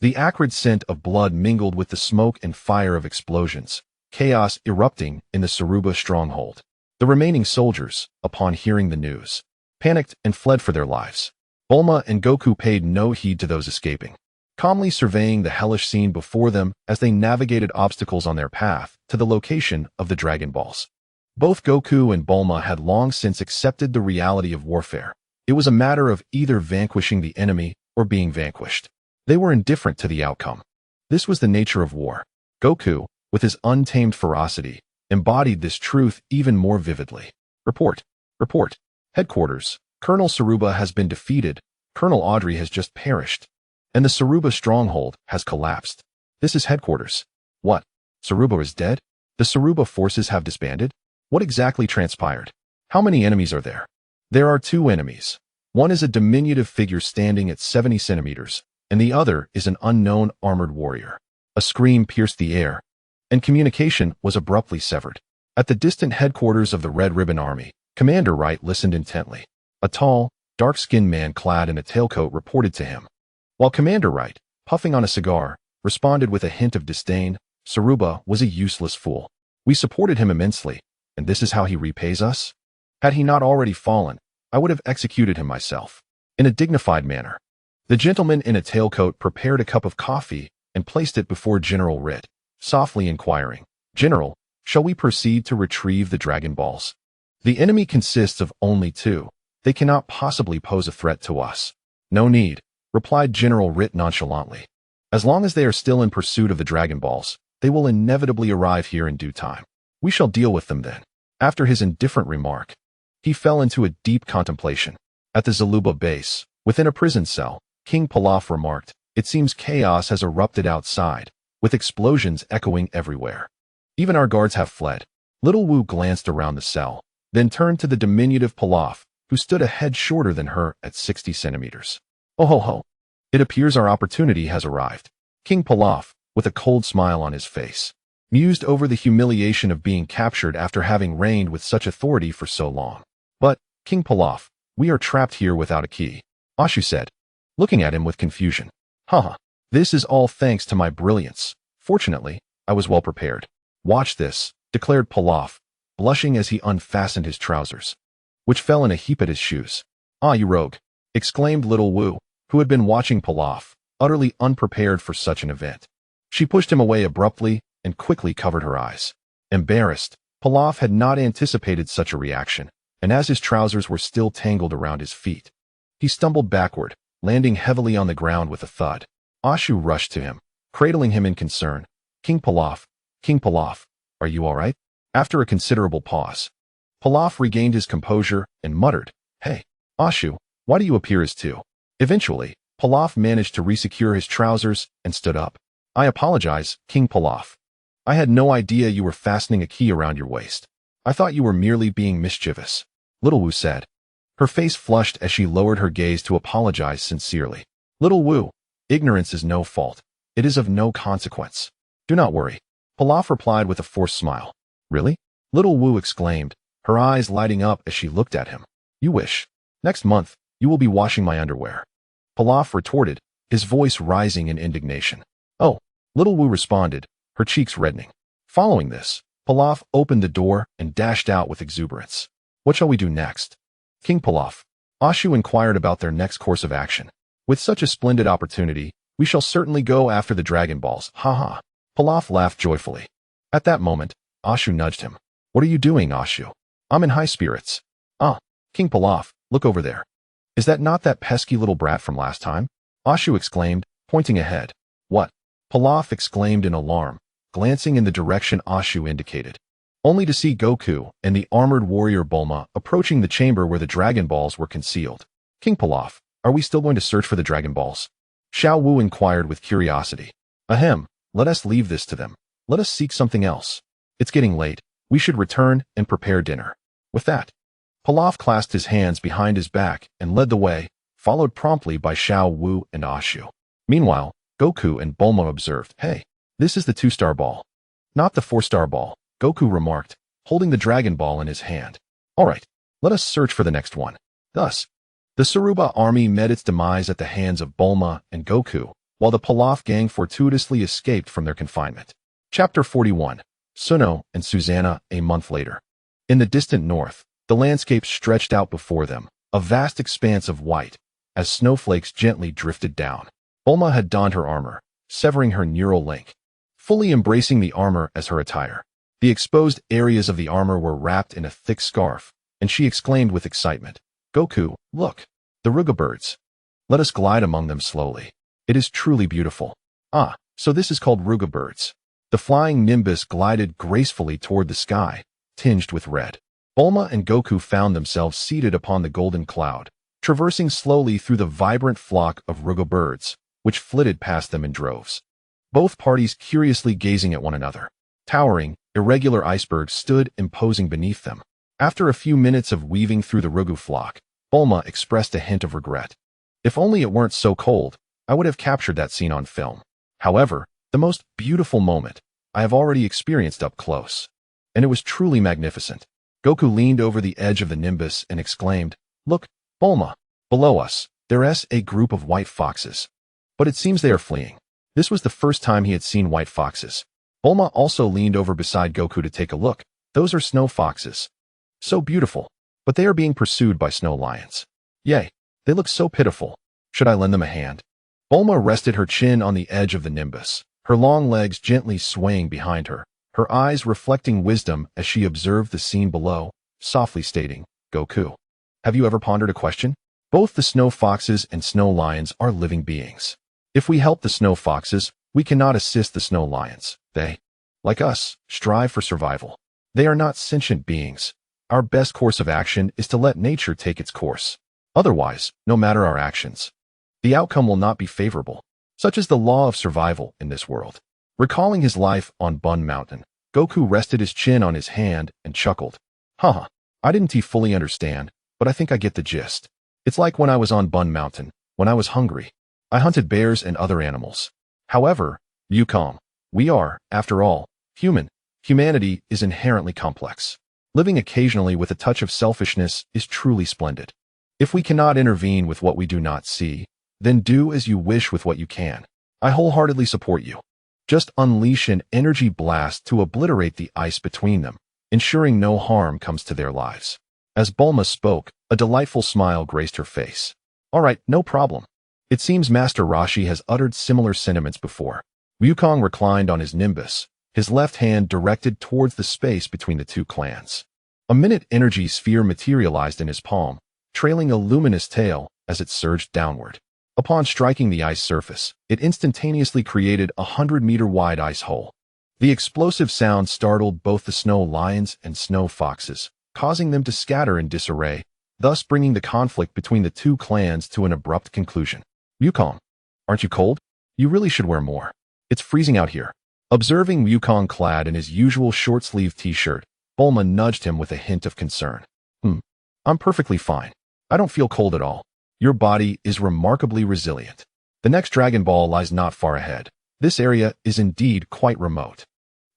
The acrid scent of blood mingled with the smoke and fire of explosions, chaos erupting in the Saruba stronghold. The remaining soldiers, upon hearing the news, panicked and fled for their lives. Bulma and Goku paid no heed to those escaping, calmly surveying the hellish scene before them as they navigated obstacles on their path to the location of the Dragon Balls. Both Goku and Bulma had long since accepted the reality of warfare. It was a matter of either vanquishing the enemy or being vanquished. They were indifferent to the outcome. This was the nature of war. Goku, with his untamed ferocity, embodied this truth even more vividly. Report. Headquarters. Colonel Saruba has been defeated. Colonel Audrey has just perished, and the Saruba stronghold has collapsed. This is headquarters. What? Saruba is dead? The Saruba forces have disbanded? What exactly transpired? How many enemies are there? There are 2 enemies. One is a diminutive figure standing at 70 centimeters, and the other is an unknown armored warrior. A scream pierced the air, and communication was abruptly severed. At the distant headquarters of the Red Ribbon Army, Commander Wright listened intently. A tall, dark-skinned man clad in a tailcoat reported to him, while Commander Wright, puffing on a cigar, responded with a hint of disdain. Saruba was a useless fool. We supported him immensely, and this is how he repays us? Had he not already fallen, I would have executed him myself, in a dignified manner. The gentleman in a tailcoat prepared a cup of coffee and placed it before General Ritt, softly inquiring, "General, shall we proceed to retrieve the Dragon Balls? The enemy consists of only 2. They cannot possibly pose a threat to us." "No need," replied General Ritt nonchalantly. "As long as they are still in pursuit of the Dragon Balls, they will inevitably arrive here in due time. We shall deal with them then." After his indifferent remark, he fell into a deep contemplation. At the Zaluba base, within a prison cell, King Pilaf remarked, "It seems chaos has erupted outside, with explosions echoing everywhere. Even our guards have fled." Little Wu glanced around the cell, then turned to the diminutive Pilaf, who stood a head shorter than her at 60 centimeters. "Oh ho ho! It appears our opportunity has arrived." King Pilaf, with a cold smile on his face, mused over the humiliation of being captured after having reigned with such authority for so long. "But, King Pilaf, we are trapped here without a key," Ashu said, looking at him with confusion. "Haha, this is all thanks to my brilliance. Fortunately, I was well prepared." "Watch this," declared Pilaf, blushing as he unfastened his trousers, which fell in a heap at his shoes. "Ah, you rogue!" exclaimed Little Wu, who had been watching Pilaf, utterly unprepared for such an event. She pushed him away abruptly and quickly covered her eyes. Embarrassed, Pilaf had not anticipated such a reaction, and as his trousers were still tangled around his feet, he stumbled backward, landing heavily on the ground with a thud. Ashu rushed to him, cradling him in concern. King Pilaf, are you all right? After a considerable pause, Pilaf regained his composure and muttered, Hey, Ashu, why do you appear as two? Eventually, Pilaf managed to resecure his trousers and stood up. I apologize, King Pilaf. I had no idea you were fastening a key around your waist. I thought you were merely being mischievous, Little Wu said. Her face flushed as she lowered her gaze to apologize sincerely. Little Wu, ignorance is no fault. It is of no consequence. Do not worry, Pilaf replied with a forced smile. Really? Little Wu exclaimed, her eyes lighting up as she looked at him. You wish. Next month, you will be washing my underwear. Pilaf retorted, his voice rising in indignation. Oh, Little Wu responded, her cheeks reddening. Following this, Pilaf opened the door and dashed out with exuberance. What shall we do next? King Pilaf, Ashu inquired about their next course of action. With such a splendid opportunity, we shall certainly go after the Dragon Balls, haha. Pilaf laughed joyfully. At that moment, Ashu nudged him. What are you doing, Ashu? I'm in high spirits. Ah, King Pilaf, look over there. Is that not that pesky little brat from last time? Ashu exclaimed, pointing ahead. What? Pilaf exclaimed in alarm, glancing in the direction Ashu indicated, only to see Goku and the armored warrior Bulma approaching the chamber where the Dragon Balls were concealed. King Pilaf, are we still going to search for the Dragon Balls? Xiao Wu inquired with curiosity. Ahem, let us leave this to them. Let us seek something else. It's getting late. We should return and prepare dinner. With that, Pilaf clasped his hands behind his back and led the way, followed promptly by Xiao Wu and Ashu. Meanwhile, Goku and Bulma observed, Hey, this is the 2-star ball. Not the 4-star ball, Goku remarked, holding the Dragon Ball in his hand. All right, let us search for the next one. Thus, the Saruba army met its demise at the hands of Bulma and Goku, while the Pilaf gang fortuitously escaped from their confinement. Chapter 41. Suno and Susanna a month later. In the distant north, the landscape stretched out before them, a vast expanse of white, as snowflakes gently drifted down. Bulma had donned her armor, severing her neural link, fully embracing the armor as her attire. The exposed areas of the armor were wrapped in a thick scarf, and she exclaimed with excitement, Goku, look, the Ruga birds. Let us glide among them slowly. It is truly beautiful. Ah, so this is called Ruga birds. The flying nimbus glided gracefully toward the sky, tinged with red. Bulma and Goku found themselves seated upon the golden cloud, traversing slowly through the vibrant flock of Ruga birds, which flitted past them in droves. Both parties curiously gazing at one another. Towering, irregular icebergs stood imposing beneath them. After a few minutes of weaving through the Rugu flock, Bulma expressed a hint of regret. If only it weren't so cold, I would have captured that scene on film. However, the most beautiful moment I have already experienced up close. And it was truly magnificent. Goku leaned over the edge of the nimbus and exclaimed, Look, Bulma, below us, there's a group of white foxes. But it seems they are fleeing. This was the first time he had seen white foxes. Bulma also leaned over beside Goku to take a look. Those are snow foxes. So beautiful. But they are being pursued by snow lions. Yay, they look so pitiful. Should I lend them a hand? Bulma rested her chin on the edge of the nimbus, her long legs gently swaying behind her, her eyes reflecting wisdom as she observed the scene below, softly stating, Goku, have you ever pondered a question? Both the snow foxes and snow lions are living beings. If we help the snow foxes, we cannot assist the snow lions. They, like us, strive for survival. They are not sentient beings. Our best course of action is to let nature take its course. Otherwise, no matter our actions, the outcome will not be favorable. Such is the law of survival in this world. Recalling his life on Bun Mountain, Goku rested his chin on his hand and chuckled. Haha, I didn't fully understand, but I think I get the gist. It's like when I was on Bun Mountain, when I was hungry. I hunted bears and other animals. However, Yukong, we are, after all, human. Humanity is inherently complex. Living occasionally with a touch of selfishness is truly splendid. If we cannot intervene with what we do not see, then do as you wish with what you can. I wholeheartedly support you. Just unleash an energy blast to obliterate the ice between them, ensuring no harm comes to their lives. As Bulma spoke, a delightful smile graced her face. All right, no problem. It seems Master Rashi has uttered similar sentiments before. Wukong reclined on his nimbus, his left hand directed towards the space between the two clans. A minute energy sphere materialized in his palm, trailing a luminous tail as it surged downward. Upon striking the ice surface, it instantaneously created a 100-meter-wide ice hole. The explosive sound startled both the snow lions and snow foxes, causing them to scatter in disarray, thus bringing the conflict between the two clans to an abrupt conclusion. Wukong, aren't you cold? You really should wear more. It's freezing out here. Observing Wukong clad in his usual short-sleeved t-shirt, Bulma nudged him with a hint of concern. I'm perfectly fine. I don't feel cold at all. Your body is remarkably resilient. The next Dragon Ball lies not far ahead. This area is indeed quite remote.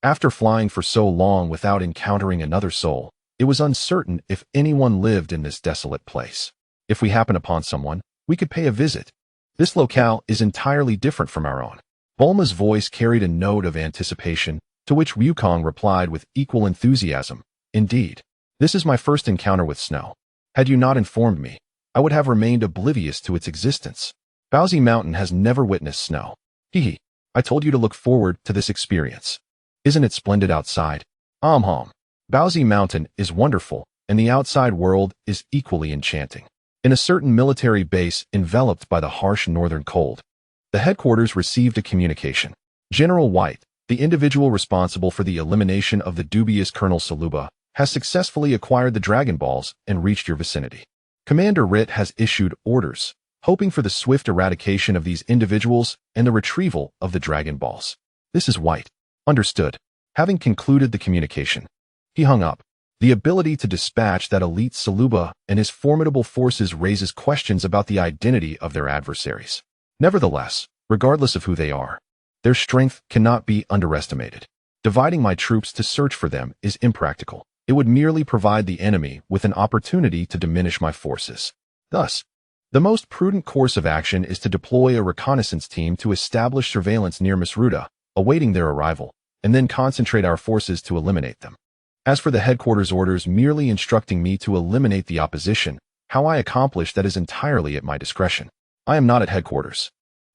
After flying for so long without encountering another soul, it was uncertain if anyone lived in this desolate place. If we happen upon someone, we could pay a visit. This locale is entirely different from our own. Bulma's voice carried a note of anticipation, to which Wukong replied with equal enthusiasm. Indeed, this is my first encounter with snow. Had you not informed me, I would have remained oblivious to its existence. Baozi Mountain has never witnessed snow. Hee. I told you to look forward to this experience. Isn't it splendid outside? Baozi Mountain is wonderful, and the outside world is equally enchanting. In a certain military base enveloped by the harsh northern cold, the headquarters received a communication. General White, the individual responsible for the elimination of the dubious Colonel Saluba, has successfully acquired the Dragon Balls and reached your vicinity. Commander Rit has issued orders, hoping for the swift eradication of these individuals and the retrieval of the Dragon Balls. This is White. Understood. Having concluded the communication, he hung up. The ability to dispatch that elite Saluba and his formidable forces raises questions about the identity of their adversaries. Nevertheless, regardless of who they are, their strength cannot be underestimated. Dividing my troops to search for them is impractical. It would merely provide the enemy with an opportunity to diminish my forces. Thus, the most prudent course of action is to deploy a reconnaissance team to establish surveillance near Misruta, awaiting their arrival, and then concentrate our forces to eliminate them. As for the headquarters orders merely instructing me to eliminate the opposition, how I accomplish that is entirely at my discretion. I am not at headquarters.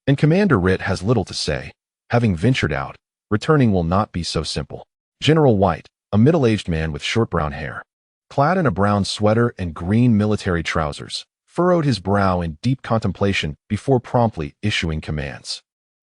And Commander Rit has little to say. Having ventured out, returning will not be so simple. General White, a middle-aged man with short brown hair, clad in a brown sweater and green military trousers, furrowed his brow in deep contemplation before promptly issuing commands.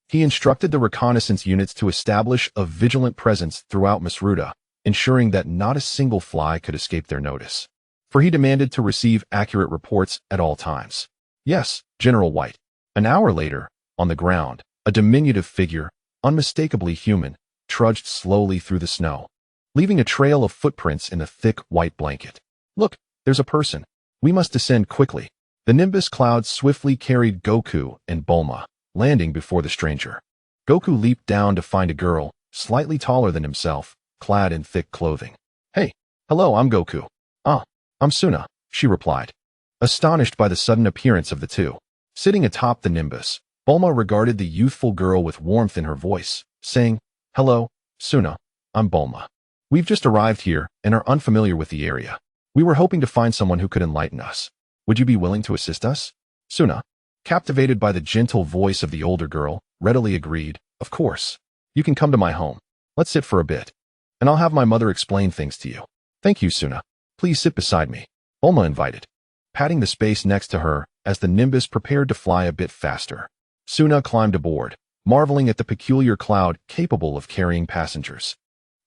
He instructed the reconnaissance units to establish a vigilant presence throughout Misruta, ensuring that not a single fly could escape their notice. For he demanded to receive accurate reports at all times. Yes, General White. An hour later, on the ground, a diminutive figure, unmistakably human, trudged slowly through the snow, leaving a trail of footprints in a thick white blanket. Look, there's a person. We must descend quickly. The nimbus cloud swiftly carried Goku and Bulma, landing before the stranger. Goku leaped down to find a girl, slightly taller than himself, clad in thick clothing. Hey, hello, I'm Goku. I'm Suna, she replied, astonished by the sudden appearance of the two. Sitting atop the nimbus, Bulma regarded the youthful girl with warmth in her voice, saying, Hello, Suna, I'm Bulma. We've just arrived here and are unfamiliar with the area. We were hoping to find someone who could enlighten us. Would you be willing to assist us? Suna, captivated by the gentle voice of the older girl, readily agreed, Of course. You can come to my home. Let's sit for a bit, and I'll have my mother explain things to you. Thank you, Suna. Please sit beside me, Bulma invited, patting the space next to her as the nimbus prepared to fly a bit faster. Suna climbed aboard, marveling at the peculiar cloud capable of carrying passengers.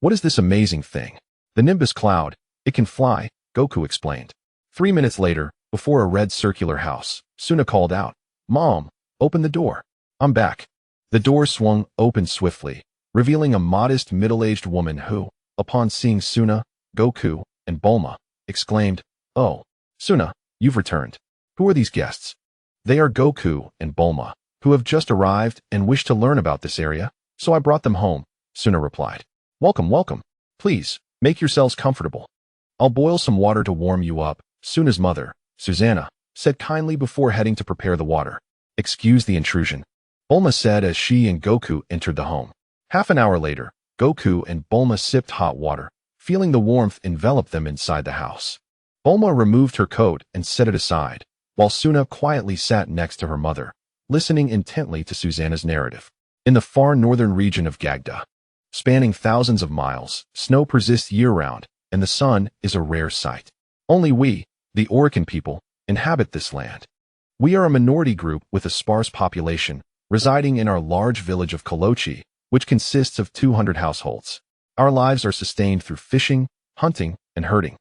What is this amazing thing? The nimbus cloud. It can fly, Goku explained. 3 minutes later, before a red circular house, Suna called out, Mom, open the door. I'm back. The door swung open swiftly, revealing a modest middle-aged woman who, upon seeing Suna, Goku, and Bulma, exclaimed, Oh, Suna, you've returned. Who are these guests? They are Goku and Bulma, who have just arrived and wish to learn about this area, so I brought them home, Suna replied. Welcome, welcome. Please, make yourselves comfortable. I'll boil some water to warm you up, Suna's mother, Susanna, said kindly before heading to prepare the water. Excuse the intrusion, Bulma said as she and Goku entered the home. Half an hour later, Goku and Bulma sipped hot water, feeling the warmth envelop them inside the house. Bulma removed her coat and set it aside, while Suna quietly sat next to her mother, listening intently to Susanna's narrative. In the far northern region of Gagda, spanning thousands of miles, snow persists year-round, and the sun is a rare sight. Only we, the Orican people, inhabit this land. We are a minority group with a sparse population, residing in our large village of Kolochi, which consists of 200 households. Our lives are sustained through fishing, hunting, and herding,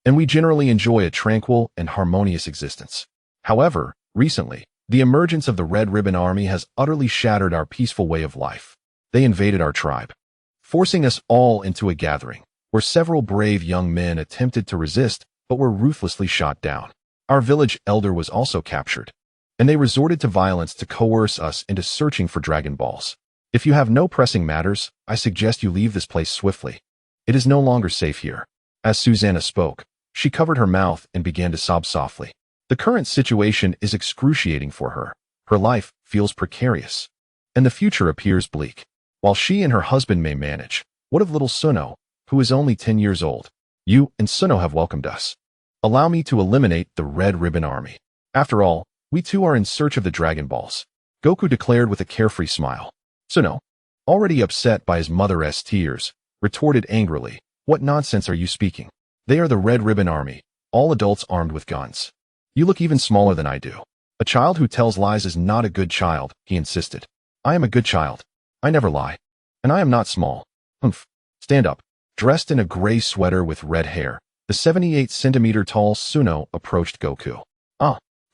and we generally enjoy a tranquil and harmonious existence. However, recently, the emergence of the Red Ribbon Army has utterly shattered our peaceful way of life. They invaded our tribe, forcing us all into a gathering, where several brave young men attempted to resist but were ruthlessly shot down. Our village elder was also captured, and they resorted to violence to coerce us into searching for Dragon Balls. If you have no pressing matters, I suggest you leave this place swiftly. It is no longer safe here. As Susanna spoke, she covered her mouth and began to sob softly. The current situation is excruciating for her. Her life feels precarious, and the future appears bleak. While she and her husband may manage, what of little Suno, who is only 10 years old? You and Suno have welcomed us. Allow me to eliminate the Red Ribbon Army. After all, we too are in search of the Dragon Balls, Goku declared with a carefree smile. Suno, already upset by his mother's tears, retorted angrily, "What nonsense are you speaking? They are the Red Ribbon Army, all adults armed with guns. You look even smaller than I do. A child who tells lies is not a good child," he insisted. "I am a good child. I never lie. And I am not small. Humph. Stand up." Dressed in a gray sweater with red hair, the 78-centimeter-tall Suno approached Goku.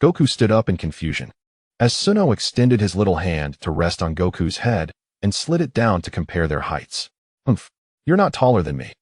Goku stood up in confusion, as Suno extended his little hand to rest on Goku's head and slid it down to compare their heights. "Humph. You're not taller than me.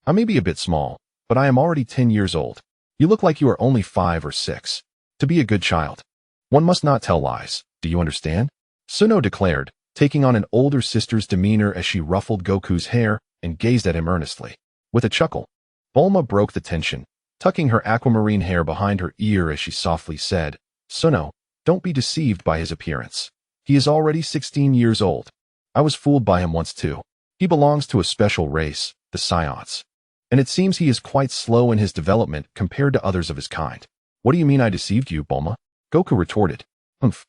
I may be a bit small, but I am already 10 years old. You look like you are only 5 or 6. To be a good child, one must not tell lies. Do you understand?" Suno declared, taking on an older sister's demeanor as she ruffled Goku's hair and gazed at him earnestly. With a chuckle, Bulma broke the tension, tucking her aquamarine hair behind her ear as she softly said, "Suno, don't be deceived by his appearance. He is already 16 years old. I was fooled by him once too. He belongs to a special race, the Scions. And it seems he is quite slow in his development compared to others of his kind." "What do you mean I deceived you, Bulma?" Goku retorted. "Humph.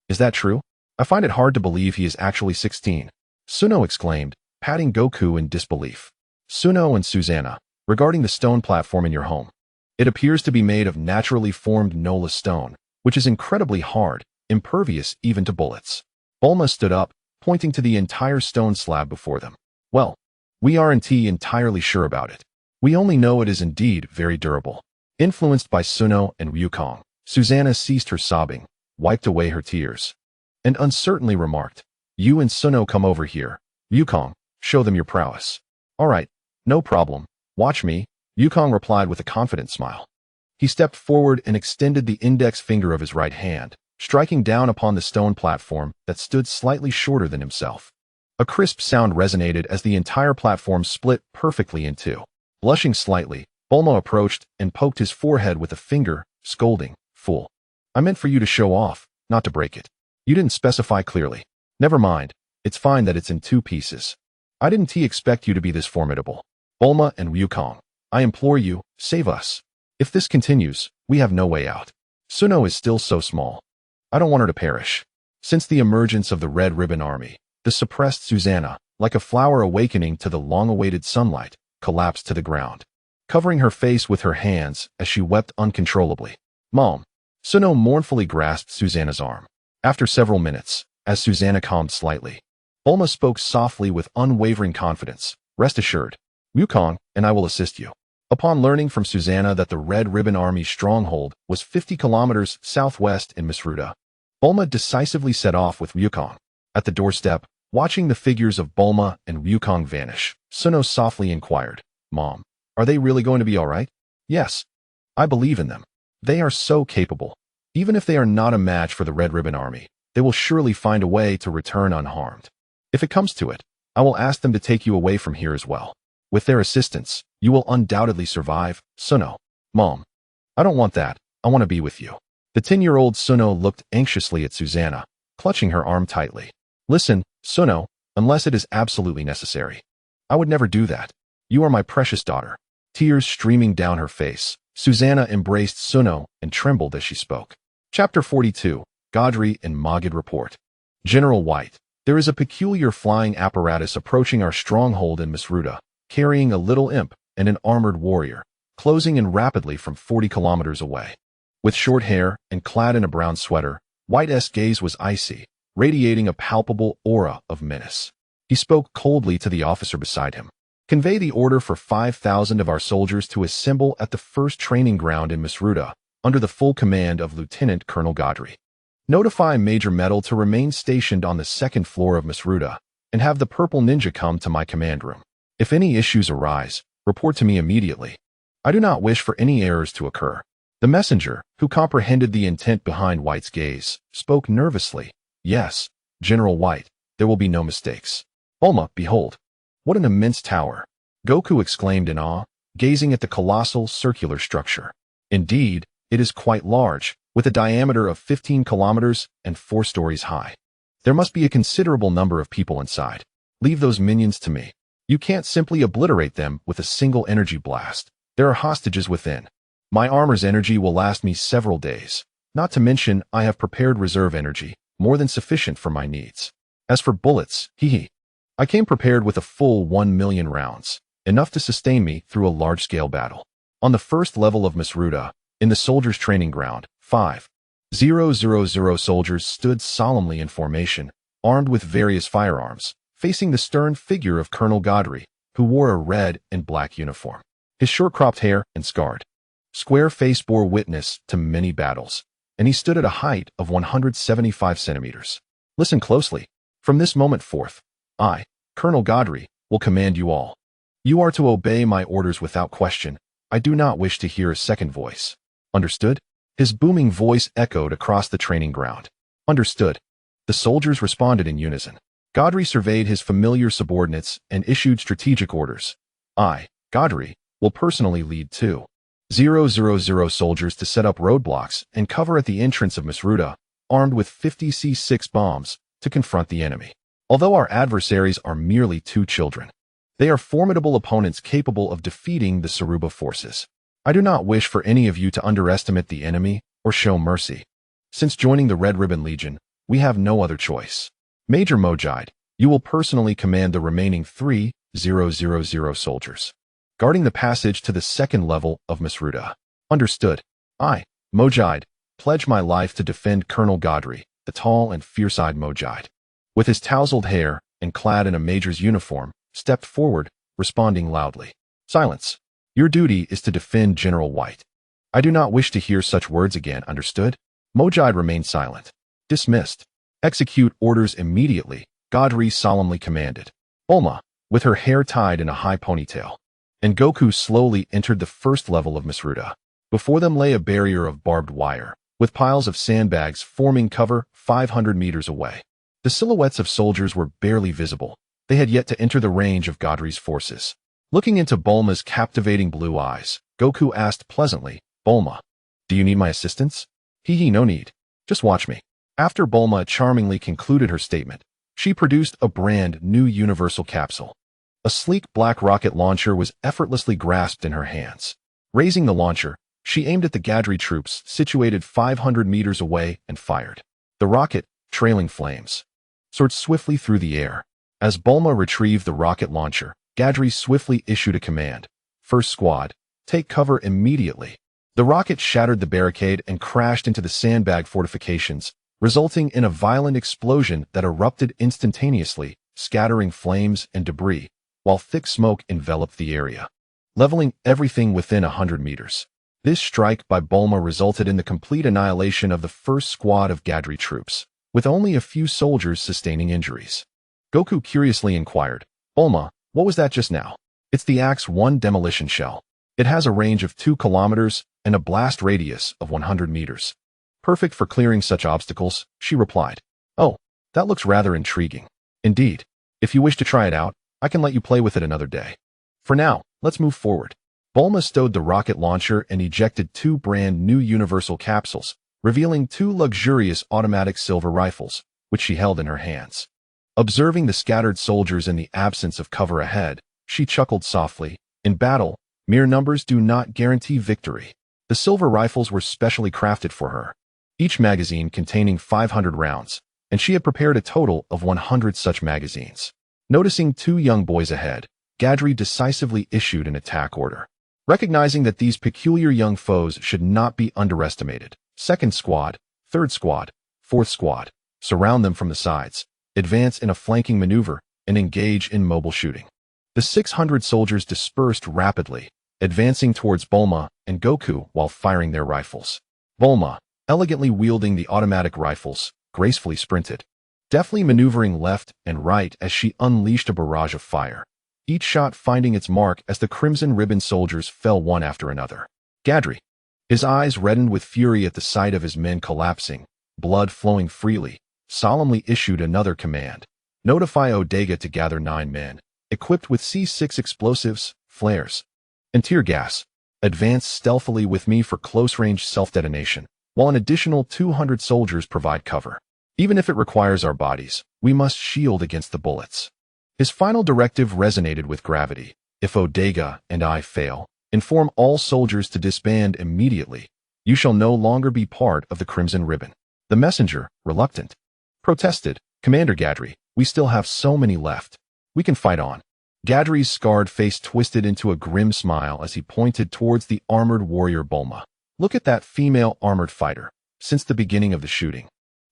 Is that true? I find it hard to believe he is actually 16. Suno exclaimed, patting Goku in disbelief. "Suno and Susanna, regarding the stone platform in your home. It appears to be made of naturally formed Nola stone, which is incredibly hard, impervious even to bullets." Bulma stood up, pointing to the entire stone slab before them. "Well, we aren't entirely sure about it. We only know it is indeed very durable." Influenced by Suno and Wukong, Susanna ceased her sobbing, wiped away her tears, and uncertainly remarked, "You and Suno come over here. Wukong, show them your prowess." "All right, no problem. Watch me," Wukong replied with a confident smile. He stepped forward and extended the index finger of his right hand, striking down upon the stone platform that stood slightly shorter than himself. A crisp sound resonated as the entire platform split perfectly in two. Blushing slightly, Bulma approached and poked his forehead with a finger, scolding, "Fool. I meant for you to show off, not to break it. You didn't specify clearly. Never mind, it's fine that it's in 2 pieces. I didn't expect you to be this formidable. Bulma and Wukong, I implore you, save us. If this continues, we have no way out. Suno is still so small. I don't want her to perish." Since the emergence of the Red Ribbon Army, the suppressed Susanna, like a flower awakening to the long-awaited sunlight, collapsed to the ground, covering her face with her hands as she wept uncontrollably. "Mom." Suno mournfully grasped Susanna's arm. After several minutes, as Susanna calmed slightly, Bulma spoke softly with unwavering confidence, "Rest assured, Wukong and I will assist you." Upon learning from Susanna that the Red Ribbon Army's stronghold was 50 kilometers southwest in Misruta, Bulma decisively set off with Wukong. At the doorstep, watching the figures of Bulma and Wukong vanish, Suno softly inquired, "Mom, are they really going to be all right?" "Yes. I believe in them. They are so capable. Even if they are not a match for the Red Ribbon Army, they will surely find a way to return unharmed. If it comes to it, I will ask them to take you away from here as well. With their assistance, you will undoubtedly survive, Suno." "Mom, I don't want that. I want to be with you." The 10-year-old Suno looked anxiously at Susanna, clutching her arm tightly. "Listen, Suno, unless it is absolutely necessary. I would never do that. You are my precious daughter." Tears streaming down her face, Susanna embraced Suno and trembled as she spoke. Chapter 42. Godry and Magid report. General White, there is a peculiar flying apparatus approaching our stronghold in Misruta, carrying a little imp and an armored warrior, closing in rapidly from 40 kilometers away. With short hair and clad in a brown sweater, White's gaze was icy, radiating a palpable aura of menace. He spoke coldly to the officer beside him. Convey the order for 5,000 of our soldiers to assemble at the first training ground in Misruta, under the full command of Lieutenant Colonel Godry. Notify Major Metal to remain stationed on the second floor of Misruta, and have the Purple Ninja come to my command room. If any issues arise, report to me immediately. I do not wish for any errors to occur. The messenger, who comprehended the intent behind White's gaze, spoke nervously. Yes, General White, there will be no mistakes. Bulma, behold. What an immense tower! Goku exclaimed in awe, gazing at the colossal circular structure. Indeed, it is quite large, with a diameter of 15 kilometers and 4 stories high. There must be a considerable number of people inside. Leave those minions to me. You can't simply obliterate them with a single energy blast. There are hostages within. My armor's energy will last me several days. Not to mention, I have prepared reserve energy, more than sufficient for my needs. As for bullets, I came prepared with a full 1 million rounds, enough to sustain me through a large-scale battle. On the first level of Misruta, in the soldiers' training ground, 5,000 soldiers stood solemnly in formation, armed with various firearms, facing the stern figure of Colonel Godry, who wore a red and black uniform. His short-cropped hair and scarred, square face bore witness to many battles, and he stood at a height of 175 centimeters. Listen closely. From this moment forth, I, Colonel Godry, will command you all. You are to obey my orders without question. I do not wish to hear a second voice. Understood? His booming voice echoed across the training ground. Understood. The soldiers responded in unison. Godry surveyed his familiar subordinates and issued strategic orders. I, Godry, will personally lead 2,000 soldiers to set up roadblocks and cover at the entrance of Misruta, armed with 50 C6 bombs, to confront the enemy. Although our adversaries are merely 2 children, they are formidable opponents capable of defeating the Saruba forces. I do not wish for any of you to underestimate the enemy or show mercy. Since joining the Red Ribbon Legion, we have no other choice. Major Mojide, you will personally command the remaining 3,000 soldiers, guarding the passage to the second level of Misruta. Understood. I, Mojide, pledge my life to defend Colonel Godry, the tall and fierce-eyed Mojide, with his tousled hair and clad in a major's uniform, stepped forward, responding loudly. Silence. Your duty is to defend General White. I do not wish to hear such words again, understood? Mojide remained silent. Dismissed. Execute orders immediately, Godry solemnly commanded. Bulma, with her hair tied in a high ponytail, and Goku slowly entered the first level of Misruta. Before them lay a barrier of barbed wire, with piles of sandbags forming cover 500 meters away. The silhouettes of soldiers were barely visible. They had yet to enter the range of Godry's forces. Looking into Bulma's captivating blue eyes, Goku asked pleasantly, Bulma, do you need my assistance? No need. Just watch me. After Bulma charmingly concluded her statement, she produced a brand new universal capsule. A sleek black rocket launcher was effortlessly grasped in her hands. Raising the launcher, she aimed at the Godry troops situated 500 meters away and fired. The rocket, trailing flames, soared swiftly through the air. As Bulma retrieved the rocket launcher, Godry swiftly issued a command. First squad, take cover immediately. The rocket shattered the barricade and crashed into the sandbag fortifications, resulting in a violent explosion that erupted instantaneously, scattering flames and debris, while thick smoke enveloped the area, leveling everything within 100 meters. This strike by Bulma resulted in the complete annihilation of the first squad of Godry troops, with only a few soldiers sustaining injuries. Goku curiously inquired, Bulma, what was that just now? It's the Axe-1 demolition shell. It has a range of 2 kilometers and a blast radius of 100 meters. Perfect for clearing such obstacles, she replied. Oh, that looks rather intriguing. Indeed. If you wish to try it out, I can let you play with it another day. For now, let's move forward. Bulma stowed the rocket launcher and ejected 2 brand new universal capsules, revealing 2 luxurious automatic silver rifles, which she held in her hands. Observing the scattered soldiers in the absence of cover ahead, she chuckled softly. In battle, mere numbers do not guarantee victory. The silver rifles were specially crafted for her. each magazine containing 500 rounds, and she had prepared a total of 100 such magazines. Noticing 2 young boys ahead, Gadri decisively issued an attack order. Recognizing that these peculiar young foes should not be underestimated, 2nd Squad, 3rd Squad, 4th Squad, surround them from the sides, advance in a flanking maneuver, and engage in mobile shooting. The 600 soldiers dispersed rapidly, advancing towards Bulma and Goku while firing their rifles. Bulma, elegantly wielding the automatic rifles, gracefully sprinted, deftly maneuvering left and right as she unleashed a barrage of fire, each shot finding its mark as the Crimson Ribbon soldiers fell one after another. Gadri, his eyes reddened with fury at the sight of his men collapsing, blood flowing freely, solemnly issued another command. Notify Odega to gather 9 men, equipped with C6 explosives, flares, and tear gas. Advance stealthily with me for close-range self-detonation, while an additional 200 soldiers provide cover. Even if it requires our bodies, we must shield against the bullets. His final directive resonated with gravity. If Odega and I fail, inform all soldiers to disband immediately. You shall no longer be part of the Crimson Ribbon. The messenger, reluctant, protested, Commander Gadri, we still have so many left. We can fight on. Gadri's scarred face twisted into a grim smile as he pointed towards the armored warrior Bulma. Look at that female armored fighter. Since the beginning of the shooting,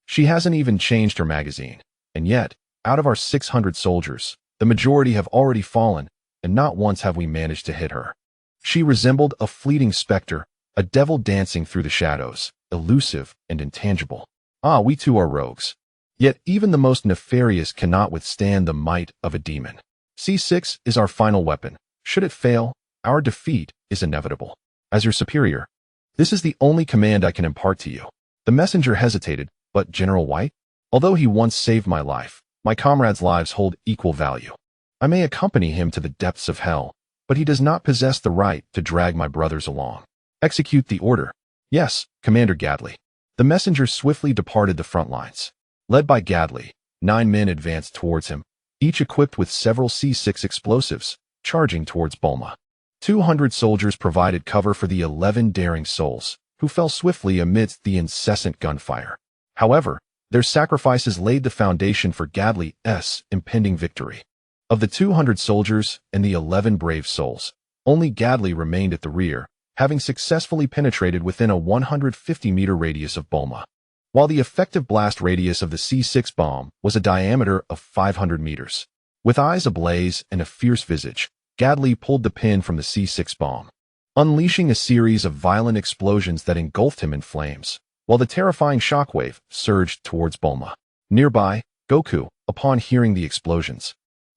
she hasn't even changed her magazine. And yet, out of our 600 soldiers, the majority have already fallen, and not once have we managed to hit her. She resembled a fleeting specter, a devil dancing through the shadows, elusive and intangible. Ah, we too are rogues. Yet even the most nefarious cannot withstand the might of a demon. C6 is our final weapon. Should it fail, our defeat is inevitable. As your superior, this is the only command I can impart to you. The messenger hesitated, but General White? Although he once saved my life, my comrades' lives hold equal value. I may accompany him to the depths of hell, but he does not possess the right to drag my brothers along. Execute the order. Yes, Commander Gadli. The messenger swiftly departed the front lines. Led by Gadli, 9 men advanced towards him, each equipped with several C6 explosives, charging towards Bulma. 200 soldiers provided cover for the 11 daring souls, who fell swiftly amidst the incessant gunfire. However, their sacrifices laid the foundation for Gadli's impending victory. Of the 200 soldiers and the 11 brave souls, only Gadli remained at the rear, having successfully penetrated within a 150-meter radius of Bulma. While the effective blast radius of the C6 bomb was a diameter of 500 meters. With eyes ablaze and a fierce visage, Gadli pulled the pin from the C6 bomb, unleashing a series of violent explosions that engulfed him in flames, while the terrifying shockwave surged towards Bulma. Nearby, Goku, upon hearing the explosions,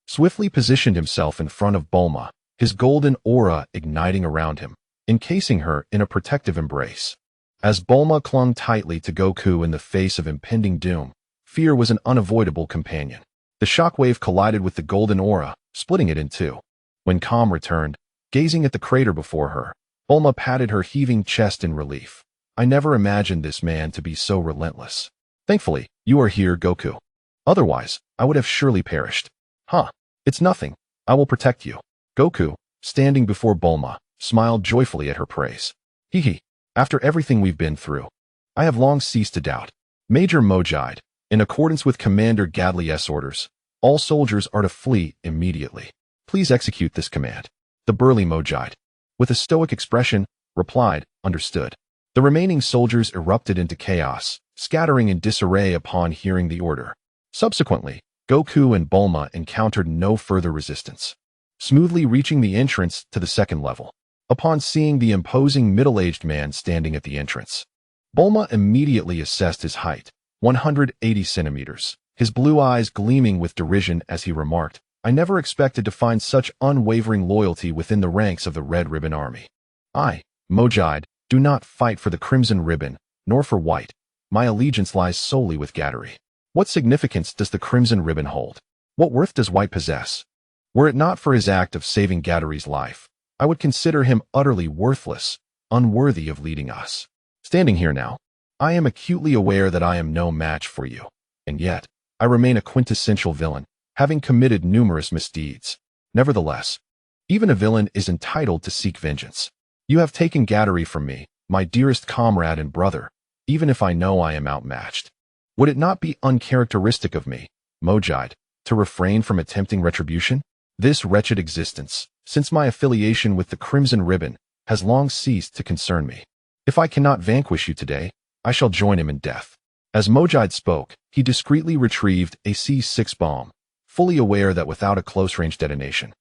swiftly positioned himself in front of Bulma, his golden aura igniting around him, encasing her in a protective embrace. As Bulma clung tightly to Goku in the face of impending doom, fear was an unavoidable companion. The shockwave collided with the golden aura, splitting it in two. When calm returned, gazing at the crater before her, Bulma patted her heaving chest in relief. I never imagined this man to be so relentless. Thankfully, you are here, Goku. Otherwise, I would have surely perished. Huh, it's nothing. I will protect you. Goku, standing before Bulma, smiled joyfully at her praise. Hee. After everything we've been through, I have long ceased to doubt. Major Mojide, in accordance with Commander Gadli's orders, all soldiers are to flee immediately. Please execute this command. The burly Mojide, with a stoic expression, replied, understood. The remaining soldiers erupted into chaos, scattering in disarray upon hearing the order. Subsequently, Goku and Bulma encountered no further resistance, smoothly reaching the entrance to the second level. Upon seeing the imposing middle-aged man standing at the entrance, Bulma immediately assessed his height, 180 centimeters, his blue eyes gleaming with derision as he remarked, I never expected to find such unwavering loyalty within the ranks of the Red Ribbon Army. I, Mojide, do not fight for the Crimson Ribbon, nor for White. My allegiance lies solely with Gadri. What significance does the Crimson Ribbon hold? What worth does White possess? Were it not for his act of saving Gadri's life, I would consider him utterly worthless, unworthy of leading us. Standing here now, I am acutely aware that I am no match for you, and yet, I remain a quintessential villain, having committed numerous misdeeds. Nevertheless, even a villain is entitled to seek vengeance. You have taken Gadri from me, my dearest comrade and brother. even if I know I am outmatched. Would it not be uncharacteristic of me, Mojide, to refrain from attempting retribution? This wretched existence, since my affiliation with the Crimson Ribbon, has long ceased to concern me. If I cannot vanquish you today, I shall join him in death. As Mojide spoke, he discreetly retrieved a C6 bomb, fully aware that without a close-range detonation,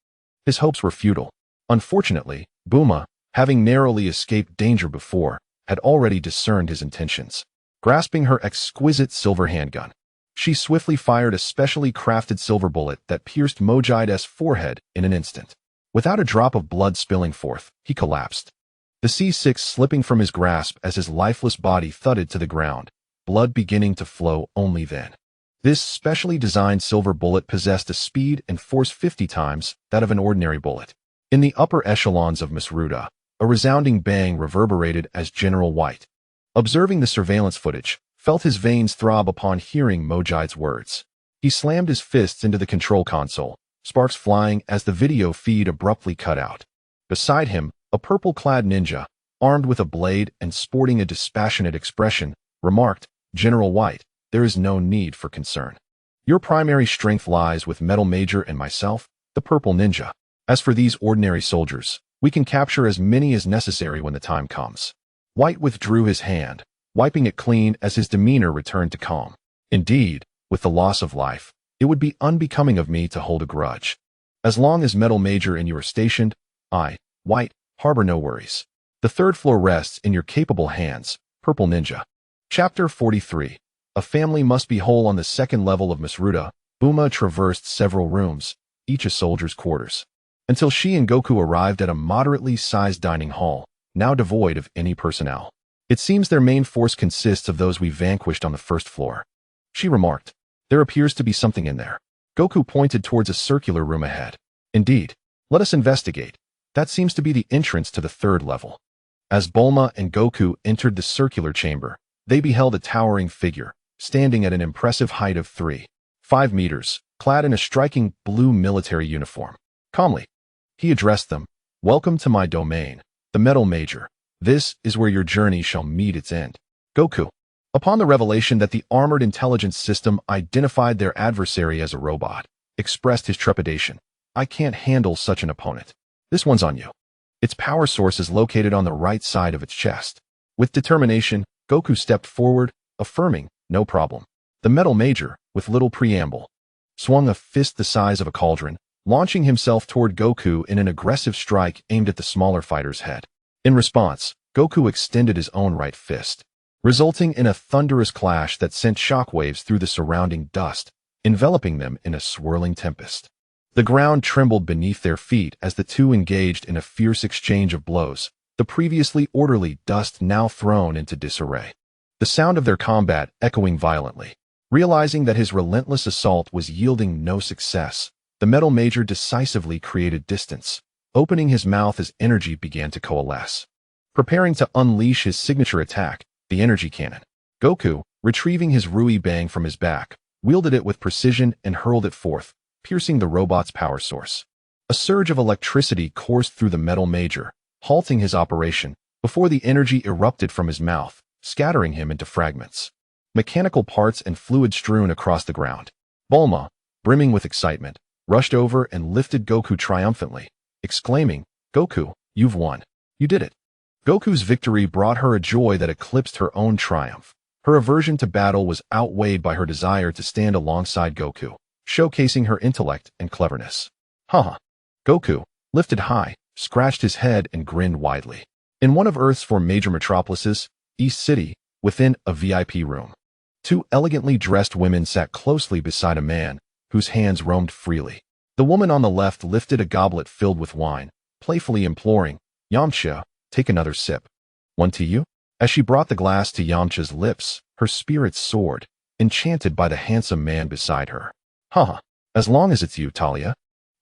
his hopes were futile. Unfortunately, Buma, having narrowly escaped danger before, had already discerned his intentions. Grasping her exquisite silver handgun, she swiftly fired a specially crafted silver bullet that pierced Mojide's forehead in an instant. Without a drop of blood spilling forth, he collapsed, the C6 slipping from his grasp as his lifeless body thudded to the ground, blood beginning to flow only then. This specially designed silver bullet possessed a speed and force 50 times that of an ordinary bullet. In the upper echelons of Masruda, a resounding bang reverberated as General White, observing the surveillance footage, felt his veins throb upon hearing Mojide's words. He slammed his fists into the control console, sparks flying as the video feed abruptly cut out. Beside him, a purple-clad ninja, armed with a blade and sporting a dispassionate expression, remarked, "General White, there is no need for concern. Your primary strength lies with Metal Major and myself, the purple ninja. As for these ordinary soldiers, we can capture as many as necessary when the time comes." White withdrew his hand, wiping it clean as his demeanor returned to calm. "Indeed, with the loss of life, it would be unbecoming of me to hold a grudge. As long as Metal Major and you are stationed, I, White, harbor no worries. The third floor rests in your capable hands, Purple Ninja." Chapter 43. A family must be whole. On the second level of Masruda, Buma traversed several rooms, each a soldier's quarters, until she and Goku arrived at a moderately sized dining hall, now devoid of any personnel. "It seems their main force consists of those we vanquished on the first floor," she remarked. "There appears to be something in there." Goku pointed towards a circular room ahead. "Indeed. Let us investigate. That seems to be the entrance to the third level." As Bulma and Goku entered the circular chamber, they beheld a towering figure, standing at an impressive height of 3.5 meters, clad in a striking blue military uniform. Calmly, he addressed them, "Welcome to my domain, the Metal Major. This is where your journey shall meet its end." Goku, upon the revelation that the armored intelligence system identified their adversary as a robot, expressed his trepidation. "I can't handle such an opponent. This one's on you." Its power source is located on the right side of its chest. With determination, Goku stepped forward, affirming, "No problem." The Metal Major, with little preamble, swung a fist the size of a cauldron, launching himself toward Goku in an aggressive strike aimed at the smaller fighter's head. In response, Goku extended his own right fist, resulting in a thunderous clash that sent shockwaves through the surrounding dust, enveloping them in a swirling tempest. The ground trembled beneath their feet as the two engaged in a fierce exchange of blows, the previously orderly dust now thrown into disarray. The sound of their combat echoing violently. Realizing that his relentless assault was yielding no success, the Metal Major decisively created distance, opening his mouth as energy began to coalesce. Preparing to unleash his signature attack, the energy cannon. Goku, retrieving his Rui Bang from his back, wielded it with precision and hurled it forth, piercing the robot's power source. A surge of electricity coursed through the Metal Major, halting his operation, before the energy erupted from his mouth, scattering him into fragments. Mechanical parts and fluid strewn across the ground. Bulma, brimming with excitement, rushed over and lifted Goku triumphantly, exclaiming, "Goku, you've won. You did it." Goku's victory brought her a joy that eclipsed her own triumph. Her aversion to battle was outweighed by her desire to stand alongside Goku, showcasing her intellect and cleverness. Haha. Goku, lifted high, scratched his head and grinned widely. In one of Earth's 4 major metropolises, East City, within a VIP room, 2 elegantly dressed women sat closely beside a man whose hands roamed freely. The woman on the left lifted a goblet filled with wine, playfully imploring, "Yamcha, take another sip." "One to you?" As she brought the glass to Yamcha's lips, her spirits soared, enchanted by the handsome man beside her. "Haha, as long as it's you, Talia,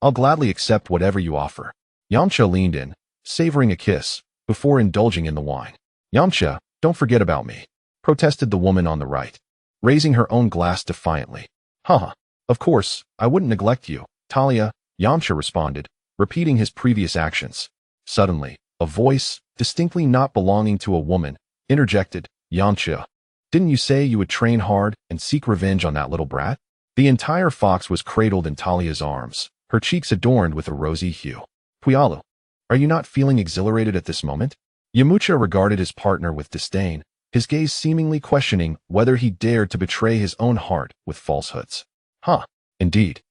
I'll gladly accept whatever you offer." Yamcha leaned in, savoring a kiss, before indulging in the wine. "Yamcha, don't forget about me," protested the woman on the right, raising her own glass defiantly. "Haha, of course, I wouldn't neglect you, Talia," Yamcha responded, repeating his previous actions. Suddenly, a voice, distinctly not belonging to a woman, interjected, "Yamcha, Didn't you say you would train hard and seek revenge on that little brat? The entire fox was cradled in Talia's arms, her cheeks adorned with a rosy hue. Puyalu, are you not feeling exhilarated at this moment? Yamucha regarded his partner with disdain, his gaze seemingly questioning whether he dared to betray his own heart with falsehoods. Huh, indeed.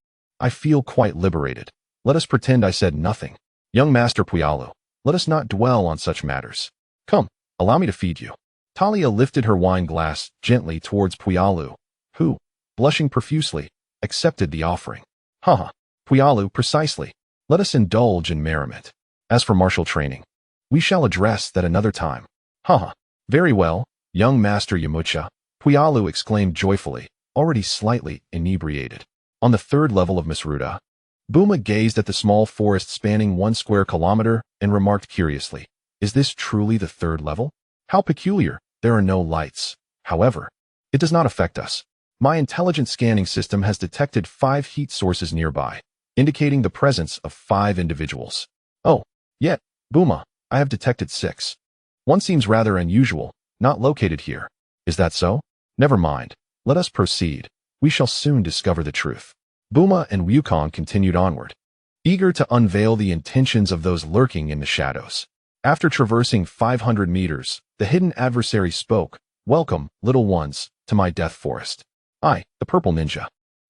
I feel quite liberated. Let us pretend I said nothing. Young Master Puyalu, let us not dwell on such matters. Come, allow me to feed you. Talia lifted her wine glass gently towards Puyalu, who, blushing profusely, accepted the offering. Haha, Puyalu, precisely. Let us indulge in merriment. As for martial training, we shall address that another time. Haha, very well, young Master Yamucha, Puyalu exclaimed joyfully, already slightly inebriated. On the third level of Misruda, Buma gazed at the small forest spanning 1 square kilometer and remarked curiously, is this truly the third level? How peculiar, there are no lights. However, it does not affect us. My intelligent scanning system has detected 5 heat sources nearby, indicating the presence of 5 individuals. Oh, yet, Buma, I have detected 6. One seems rather unusual, not located here. Is that so? Never mind. Let us proceed. We shall soon discover the truth. Buma and Wukong continued onward, eager to unveil the intentions of those lurking in the shadows. After traversing 500 meters, the hidden adversary spoke, "Welcome, little ones, to my death forest. I, the purple ninja,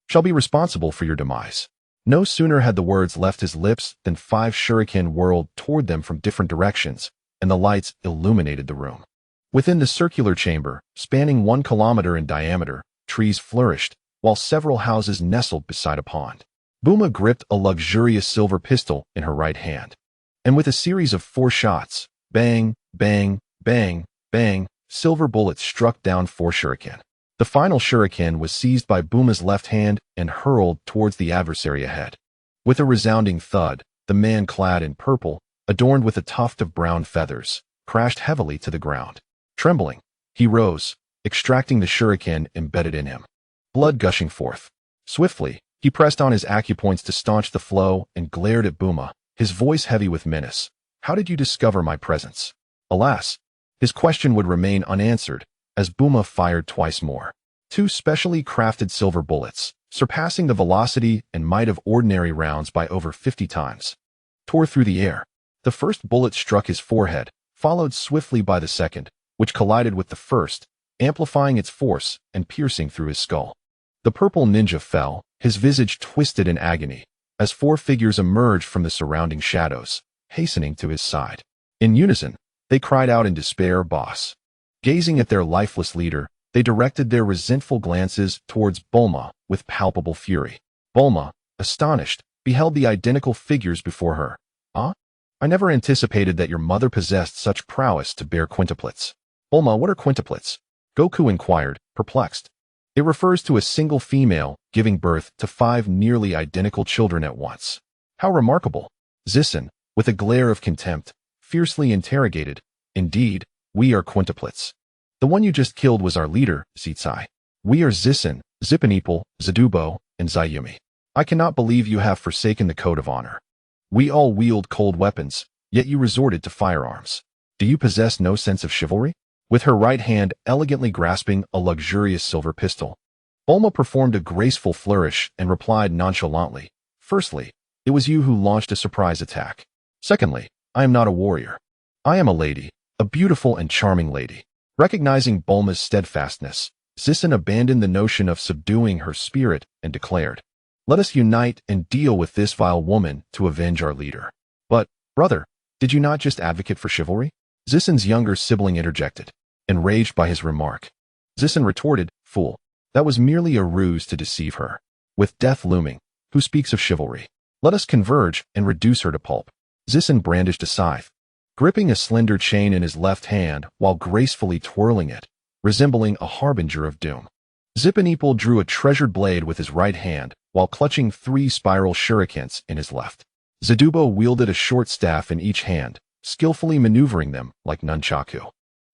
shall be responsible for your demise." No sooner had the words left his lips than 5 shuriken whirled toward them from different directions, and the lights illuminated the room. Within the circular chamber, spanning 1 kilometer in diameter, trees flourished, while several houses nestled beside a pond. Buma gripped a luxurious silver pistol in her right hand, and with a series of 4 shots, bang, bang, bang, bang, silver bullets struck down 4 shuriken. The final shuriken was seized by Buma's left hand and hurled towards the adversary ahead. With a resounding thud, the man clad in purple, adorned with a tuft of brown feathers, crashed heavily to the ground. Trembling, he rose, extracting the shuriken embedded in him, blood gushing forth. Swiftly, he pressed on his acupoints to staunch the flow and glared at Buma, his voice heavy with menace. How did you discover my presence? Alas, his question would remain unanswered, as Buma fired twice more. 2 specially crafted silver bullets, surpassing the velocity and might of ordinary rounds by over 50 times, tore through the air. The first bullet struck his forehead, followed swiftly by the second, which collided with the first, amplifying its force and piercing through his skull. The purple ninja fell, his visage twisted in agony, as 4 figures emerged from the surrounding shadows, hastening to his side. In unison, they cried out in despair, "Boss!" Gazing at their lifeless leader, they directed their resentful glances towards Bulma with palpable fury. Bulma, astonished, beheld the identical figures before her. "Ah? I never anticipated that your mother possessed such prowess to bear quintuplets." "Bulma, what are quintuplets?" Goku inquired, perplexed. "It refers to a single female giving birth to 5 nearly identical children at once." "How remarkable!" Zisen, with a glare of contempt, fiercely interrogated. "Indeed, we are quintuplets. The one you just killed was our leader, Zitsai. We are Zisen, Zipanipal, Zadubo, and Zayumi. I cannot believe you have forsaken the code of honor. We all wield cold weapons, yet you resorted to firearms. Do you possess no sense of chivalry?" With her right hand elegantly grasping a luxurious silver pistol, Bulma performed a graceful flourish and replied nonchalantly, "Firstly, it was you who launched a surprise attack. Secondly, I am not a warrior. I am a lady, a beautiful and charming lady." Recognizing Bulma's steadfastness, Zisen abandoned the notion of subduing her spirit and declared, "Let us unite and deal with this vile woman to avenge our leader." "But, brother, did you not just advocate for chivalry?" Zisen's younger sibling interjected, enraged by his remark. Zisen retorted, "Fool, that was merely a ruse to deceive her. With death looming, who speaks of chivalry? Let us converge and reduce her to pulp." Zisen brandished a scythe, gripping a slender chain in his left hand while gracefully twirling it, resembling a harbinger of doom. Zipanipal drew a treasured blade with his right hand while clutching 3 spiral shurikens in his left. Zadubo wielded a short staff in each hand, skillfully maneuvering them like nunchaku.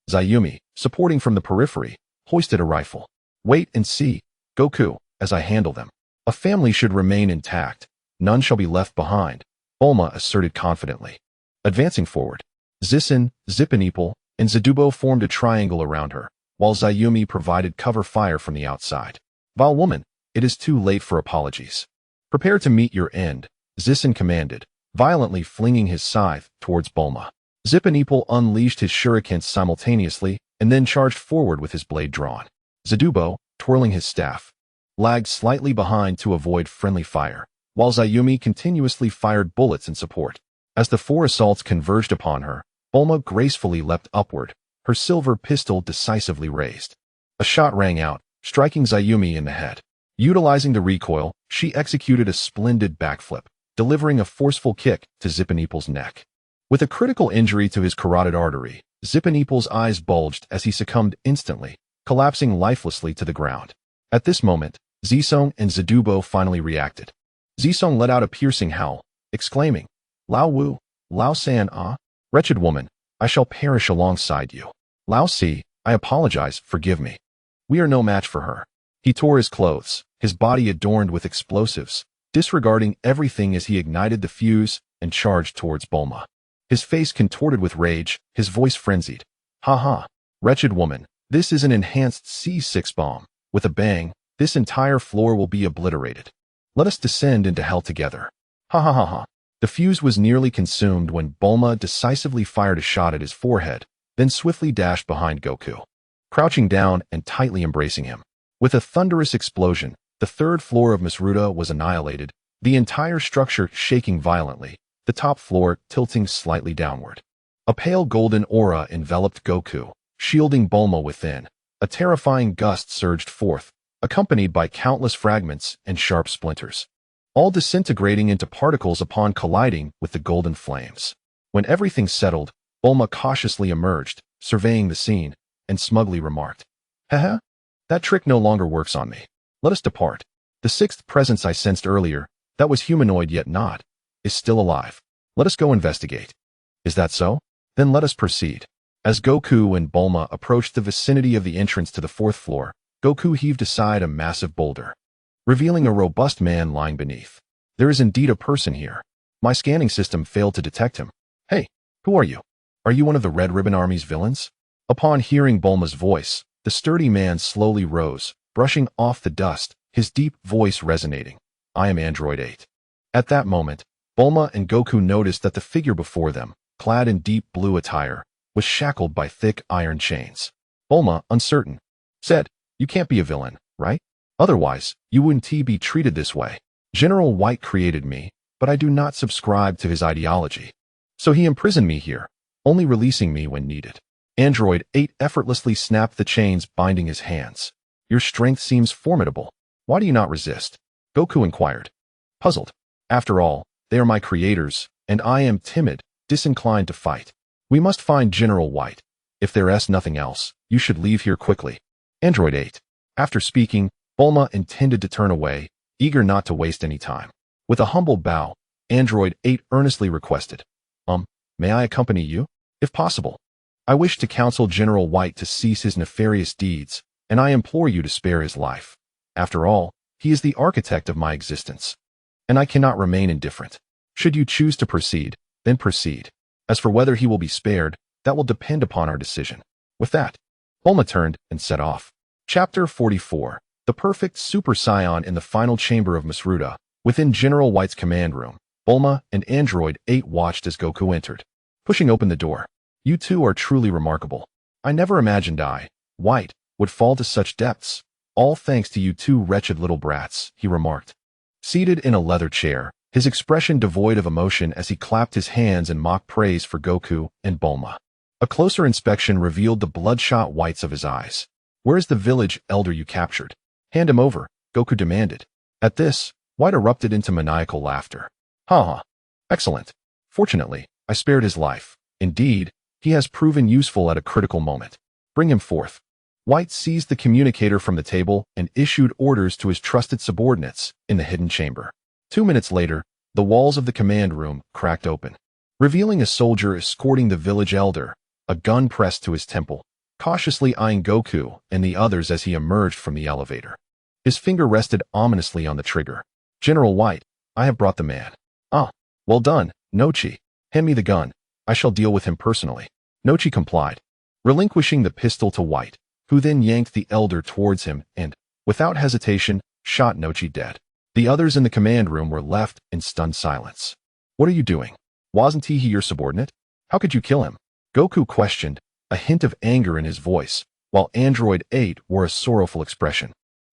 Zayumi, supporting from the periphery, hoisted a rifle. "Wait and see, Goku, as I handle them. A family should remain intact. None shall be left behind," Bulma asserted confidently. Advancing forward, Zisen, Zipanipal, and Zadubo formed a triangle around her, while Zayumi provided cover fire from the outside. Vile woman, it is too late for apologies. Prepare to meet your end, Zisen commanded, violently flinging his scythe towards Bulma. Zipanipal unleashed his shurikens simultaneously and then charged forward with his blade drawn. Zadubo, twirling his staff, lagged slightly behind to avoid friendly fire, while Zayumi continuously fired bullets in support. As the four assaults converged upon her, Bulma gracefully leapt upward, her silver pistol decisively raised. A shot rang out, striking Zayumi in the head. Utilizing the recoil, she executed a splendid backflip, delivering a forceful kick to Zipanipal's neck. With a critical injury to his carotid artery, Zipanipal's eyes bulged as he succumbed instantly, collapsing lifelessly to the ground. At this moment, Zisong and Zadubo finally reacted. Zisong let out a piercing howl, exclaiming, "Lao Wu, Lao San ah, wretched woman, I shall perish alongside you. Lao Si, I apologize, forgive me. We are no match for her." He tore his clothes, his body adorned with explosives, disregarding everything as he ignited the fuse and charged towards Bulma. His face contorted with rage, his voice frenzied. "Ha ha, wretched woman, this is an enhanced C6 bomb. With a bang, this entire floor will be obliterated. Let us descend into hell together. Ha ha ha ha." The fuse was nearly consumed when Bulma decisively fired a shot at his forehead, then swiftly dashed behind Goku, crouching down and tightly embracing him. With a thunderous explosion, the third floor of Misruta was annihilated, the entire structure shaking violently, the top floor tilting slightly downward. A pale golden aura enveloped Goku, shielding Bulma within. A terrifying gust surged forth, accompanied by countless fragments and sharp splinters, all disintegrating into particles upon colliding with the golden flames. When everything settled, Bulma cautiously emerged, surveying the scene, and smugly remarked, "Haha, that trick no longer works on me. Let us depart. The sixth presence I sensed earlier, that was humanoid yet not, is still alive. Let us go investigate." "Is that so? Then let us proceed." As Goku and Bulma approached the vicinity of the entrance to the fourth floor, Goku heaved aside a massive boulder, revealing a robust man lying beneath. "There is indeed a person here. My scanning system failed to detect him. Hey, who are you? Are you one of the Red Ribbon Army's villains?" Upon hearing Bulma's voice, the sturdy man slowly rose, brushing off the dust, his deep voice resonating. "I am Android 8. At that moment, Bulma and Goku noticed that the figure before them, clad in deep blue attire, was shackled by thick iron chains. Bulma, uncertain, said, "You can't be a villain, right? Otherwise, you wouldn't be treated this way. General White created me, but I do not subscribe to his ideology. So he imprisoned me here, only releasing me when needed." Android 8 effortlessly snapped the chains binding his hands. "Your strength seems formidable. Why do you not resist?" Goku inquired, puzzled. "After all, they are my creators, and I am timid, disinclined to fight. We must find General White. If there is nothing else, you should leave here quickly." Android 8. After speaking, Bulma intended to turn away, eager not to waste any time. With a humble bow, Android 8 earnestly requested, May I accompany you? If possible. I wish to counsel General White to cease his nefarious deeds, and I implore you to spare his life. After all, he is the architect of my existence, and I cannot remain indifferent. Should you choose to proceed, then proceed. As for whether he will be spared, that will depend upon our decision." With that, Bulma turned and set off. Chapter 44. The perfect Super Saiyan in the final chamber of Misruta. Within General White's command room, Bulma and Android 8 watched as Goku entered, pushing open the door. "You two are truly remarkable. I never imagined I, White, would fall to such depths. All thanks to you two wretched little brats," he remarked. Seated in a leather chair, his expression devoid of emotion as he clapped his hands in mock praise for Goku and Bulma. A closer inspection revealed the bloodshot whites of his eyes. "Where is the village elder you captured? Hand him over," Goku demanded. At this, White erupted into maniacal laughter. "Ha ha. Excellent. Fortunately, I spared his life. Indeed, he has proven useful at a critical moment. Bring him forth." White seized the communicator from the table and issued orders to his trusted subordinates in the hidden chamber. 2 minutes later, the walls of the command room cracked open, revealing a soldier escorting the village elder, a gun pressed to his temple, cautiously eyeing Goku and the others as he emerged from the elevator. His finger rested ominously on the trigger. "General White, I have brought the man." "Ah, well done, Nochi. Hand me the gun. I shall deal with him personally." Nochi complied, relinquishing the pistol to White. who then yanked the elder towards him and, without hesitation, shot Nochi dead. The others in the command room were left in stunned silence. What are you doing? Wasn't he your subordinate? How could you kill him? Goku questioned, a hint of anger in his voice, while Android 8 wore a sorrowful expression,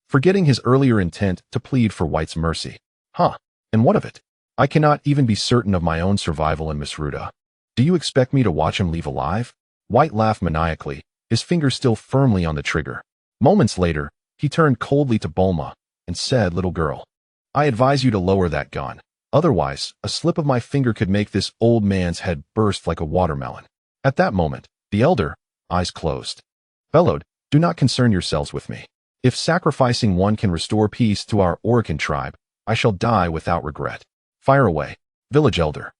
forgetting his earlier intent to plead for White's mercy. Huh, and what of it? I cannot even be certain of my own survival in Misruda. Do you expect me to watch him leave alive? White laughed maniacally, his fingers still firmly on the trigger. Moments later, he turned coldly to Bulma and said, "Little girl, I advise you to lower that gun. Otherwise, a slip of my finger could make this old man's head burst like a watermelon." At that moment, the elder, eyes closed, bellowed, "Do not concern yourselves with me. If sacrificing one can restore peace to our Orican tribe, I shall die without regret. Fire away, village elder.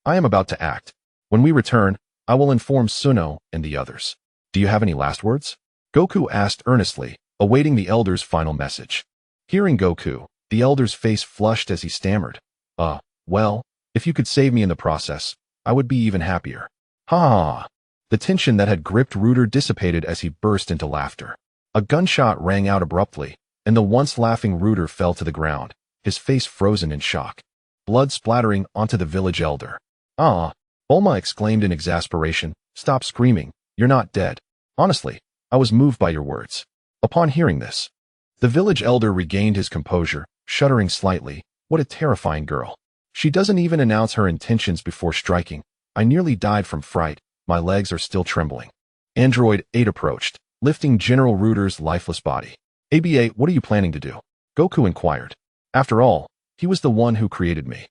I am about to act. When we return, I will inform Suno and the others. Do you have any last words?" Goku asked earnestly, awaiting the elder's final message. Hearing Goku, the elder's face flushed as he stammered, Well, if you could save me in the process, I would be even happier." Ha ha! The tension that had gripped Rooter dissipated as he burst into laughter. A gunshot rang out abruptly, and the once laughing Rooter fell to the ground, his face frozen in shock, blood splattering onto the village elder. "Ah!" Bulma exclaimed in exasperation, "Stop screaming, you're not dead. Honestly, I was moved by your words." Upon hearing this, the village elder regained his composure, shuddering slightly. What a terrifying girl. She doesn't even announce her intentions before striking. I nearly died from fright. My legs are still trembling. Android 8 approached, lifting General Rooter's lifeless body. "ABA, what are you planning to do?" Goku inquired. After all, he was the one who created me.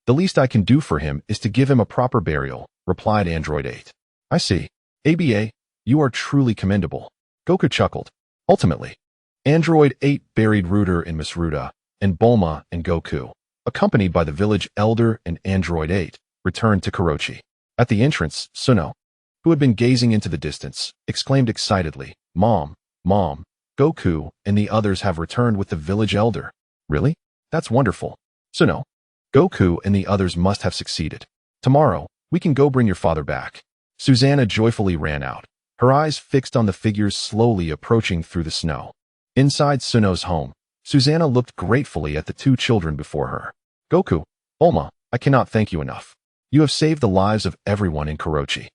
"The least I can do for him is to give him a proper burial," replied Android 8. "I see. ABA, you are truly commendable." Goku chuckled. Ultimately, Android 8 buried Rooter in Misruda, and Bulma and Goku, accompanied by the village elder and Android 8, returned to Kurochi. At the entrance, Suno, who had been gazing into the distance, exclaimed excitedly, Mom, Goku and the others have returned with the village elder." "Really? That's wonderful. Suno, Goku and the others must have succeeded. Tomorrow, we can go bring your father back." Susanna joyfully ran out, her eyes fixed on the figures slowly approaching through the snow. Inside Suno's home, Susanna looked gratefully at the two children before her. "Goku, Bulma, I cannot thank you enough. You have saved the lives of everyone in Kurochi.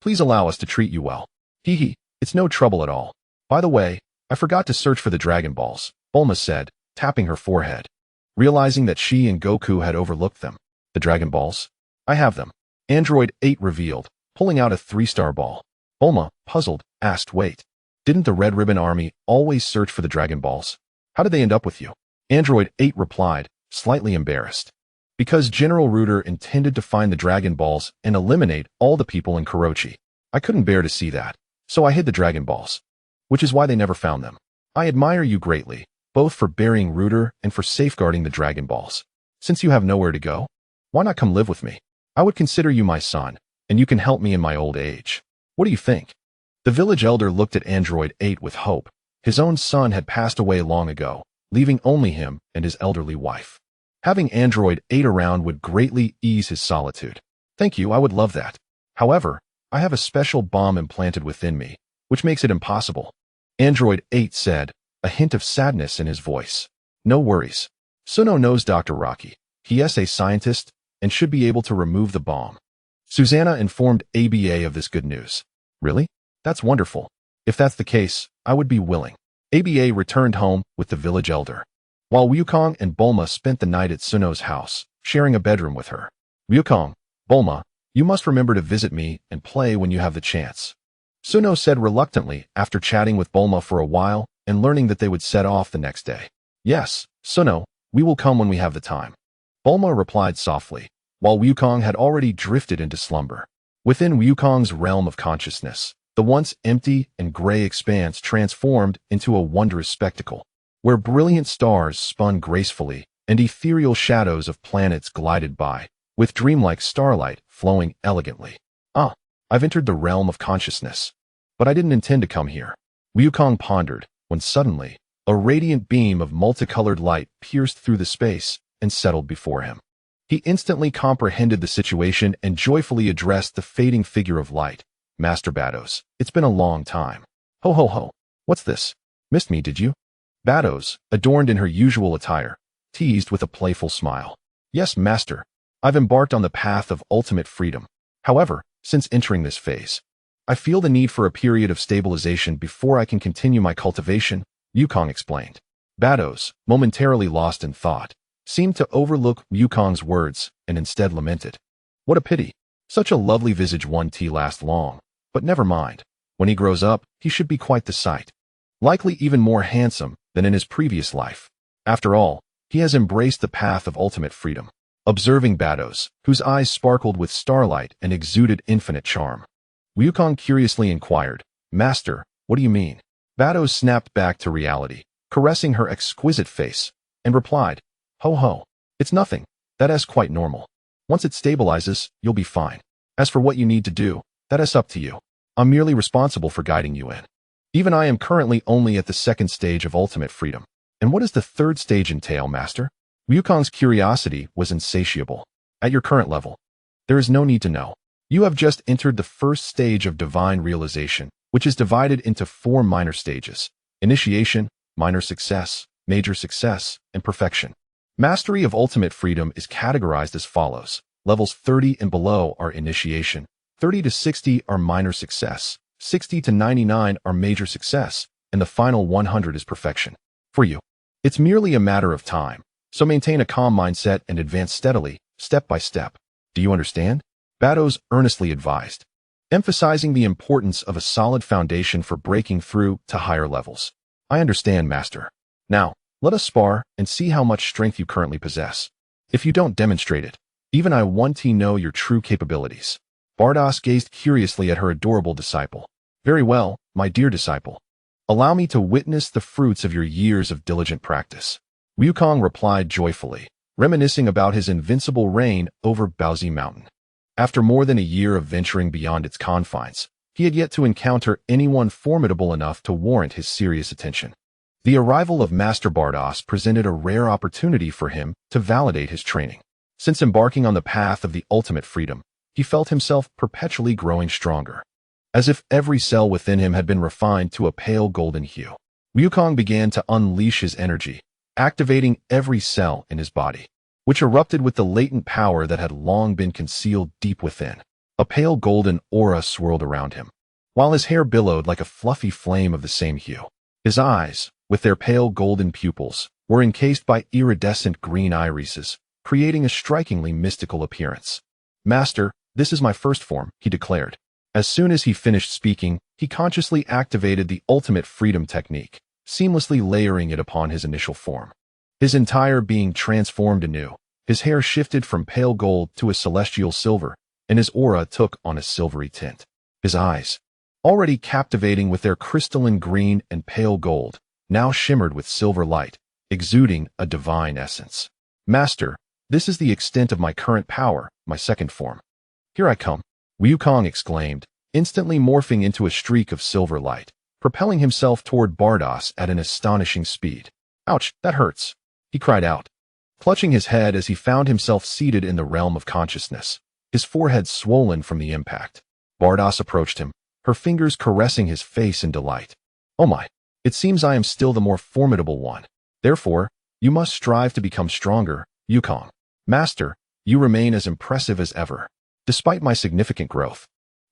Please allow us to treat you well." "Hee, it's no trouble at all. By the way, I forgot to search for the Dragon Balls," Bulma said, tapping her forehead, realizing that she and Goku had overlooked them. "The Dragon Balls? I have them," Android 8 revealed, pulling out a 3-star ball. Bulma, puzzled, asked, "Wait, didn't the Red Ribbon Army always search for the Dragon Balls? How did they end up with you?" Android 8 replied, slightly embarrassed. "Because General Rooter intended to find the Dragon Balls and eliminate all the people in Kurochi. I couldn't bear to see that, so I hid the Dragon Balls. Which is why they never found them. I admire you greatly, both for burying Rooter and for safeguarding the Dragon Balls. Since you have nowhere to go, why not come live with me? I would consider you my son, and you can help me in my old age. What do you think?" The village elder looked at Android 8 with hope. His own son had passed away long ago, leaving only him and his elderly wife. Having Android 8 around would greatly ease his solitude. "Thank you, I would love that. However, I have a special bomb implanted within me, which makes it impossible," Android 8 said, a hint of sadness in his voice. "No worries. Suno knows Dr. Rocky. He is a scientist and should be able to remove the bomb." Susanna informed ABA of this good news. "Really? That's wonderful. If that's the case, I would be willing." ABA returned home with the village elder, while Wukong and Bulma spent the night at Suno's house, sharing a bedroom with her. "Wukong, Bulma, you must remember to visit me and play when you have the chance," Suno said reluctantly after chatting with Bulma for a while and learning that they would set off the next day. "Yes, Suno, we will come when we have the time," Bulma replied softly, while Wukong had already drifted into slumber. Within Wukong's realm of consciousness, the once empty and gray expanse transformed into a wondrous spectacle, where brilliant stars spun gracefully and ethereal shadows of planets glided by, with dreamlike starlight flowing elegantly. "Ah, I've entered the realm of consciousness. But I didn't intend to come here," Wukong pondered, when suddenly, a radiant beam of multicolored light pierced through the space and settled before him. He instantly comprehended the situation and joyfully addressed the fading figure of light. "Master Bados, it's been a long time. Ho ho ho. What's this? Missed me, did you? Bados, adorned in her usual attire, teased with a playful smile. Yes, master. I've embarked on the path of ultimate freedom. However, since entering this phase, I feel the need for a period of stabilization before I can continue my cultivation, Yukong explained. Bados, momentarily lost in thought, seemed to overlook Yukong's words and instead lamented. What a pity. Such a lovely visage won't last long. But never mind. When he grows up, he should be quite the sight. Likely even more handsome than in his previous life. After all, he has embraced the path of ultimate freedom. Observing Bados, whose eyes sparkled with starlight and exuded infinite charm, Yukong curiously inquired, Master, what do you mean? Bados snapped back to reality, caressing her exquisite face, and replied, Ho ho, it's nothing. That is quite normal. Once it stabilizes, you'll be fine. As for what you need to do, that is up to you. I'm merely responsible for guiding you in. Even I am currently only at the second stage of ultimate freedom. And what does the third stage entail, Master? Yukong's curiosity was insatiable. At your current level, there is no need to know. You have just entered the first stage of divine realization, which is divided into 4 minor stages: initiation, minor success, major success, and perfection. Mastery of ultimate freedom is categorized as follows. Levels 30 and below are initiation, 30 to 60 are minor success, 60 to 99 are major success, and the final 100 is perfection. For you, it's merely a matter of time, so maintain a calm mindset and advance steadily, step by step. Do you understand? Bados earnestly advised, emphasizing the importance of a solid foundation for breaking through to higher levels. I understand, Master. Now, let us spar and see how much strength you currently possess. If you don't demonstrate it, even I want to know your true capabilities. Bardos gazed curiously at her adorable disciple. Very well, my dear disciple. Allow me to witness the fruits of your years of diligent practice. Wukong replied joyfully, reminiscing about his invincible reign over Baozi Mountain. After more than a year of venturing beyond its confines, he had yet to encounter anyone formidable enough to warrant his serious attention. The arrival of Master Bardos presented a rare opportunity for him to validate his training. Since embarking on the path of the ultimate freedom, he felt himself perpetually growing stronger, as if every cell within him had been refined to a pale golden hue. Wukong began to unleash his energy, activating every cell in his body, which erupted with the latent power that had long been concealed deep within. A pale golden aura swirled around him, while his hair billowed like a fluffy flame of the same hue. His eyes, with their pale golden pupils, were encased by iridescent green irises, creating a strikingly mystical appearance. Master, this is my first form, he declared. As soon as he finished speaking, he consciously activated the ultimate freedom technique, seamlessly layering it upon his initial form. His entire being transformed anew. His hair shifted from pale gold to a celestial silver, and his aura took on a silvery tint. His eyes, already captivating with their crystalline green and pale gold, now shimmered with silver light, exuding a divine essence. Master, this is the extent of my current power, my second form. Here I come, Wukong exclaimed, instantly morphing into a streak of silver light, propelling himself toward Bardos at an astonishing speed. Ouch, that hurts, he cried out, clutching his head as he found himself seated in the realm of consciousness, his forehead swollen from the impact. Bardos approached him, her fingers caressing his face in delight. Oh my, it seems I am still the more formidable one. Therefore, you must strive to become stronger, Wukong. Master, you remain as impressive as ever. Despite my significant growth,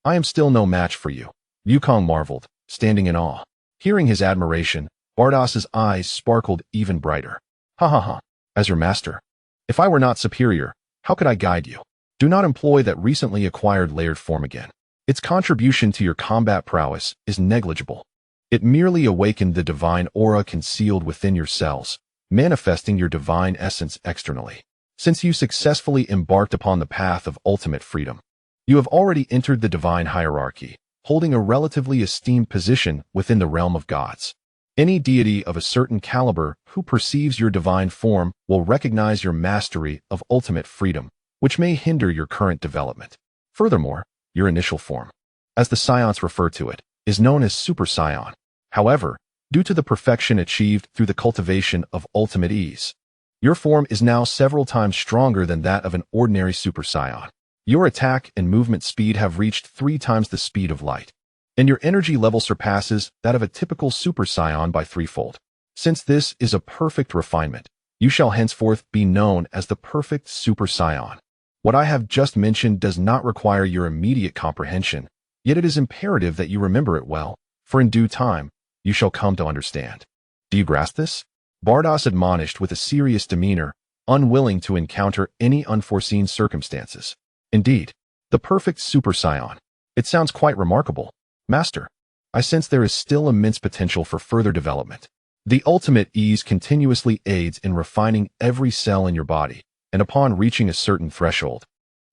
I am still no match for you. Wukong marveled, standing in awe. Hearing his admiration, Bardos's eyes sparkled even brighter. Ha ha ha. As your master, if I were not superior, how could I guide you? Do not employ that recently acquired layered form again. Its contribution to your combat prowess is negligible. It merely awakened the divine aura concealed within your cells, manifesting your divine essence externally. Since you successfully embarked upon the path of ultimate freedom, you have already entered the divine hierarchy, holding a relatively esteemed position within the realm of gods. Any deity of a certain caliber who perceives your divine form will recognize your mastery of ultimate freedom, which may hinder your current development. Furthermore, your initial form, as the scions refer to it, is known as Super Scion. However, due to the perfection achieved through the cultivation of ultimate ease, your form is now several times stronger than that of an ordinary Super Scion. Your attack and movement speed have reached 3 times the speed of light. and your energy level surpasses that of a typical Super Saiyan by threefold. Since this is a perfect refinement, you shall henceforth be known as the perfect Super Saiyan. What I have just mentioned does not require your immediate comprehension, yet it is imperative that you remember it well, for in due time, you shall come to understand. Do you grasp this? Bardos admonished with a serious demeanor, unwilling to encounter any unforeseen circumstances. Indeed, the perfect Super Saiyan. It sounds quite remarkable. Master, I sense there is still immense potential for further development. The ultimate ease continuously aids in refining every cell in your body, and upon reaching a certain threshold,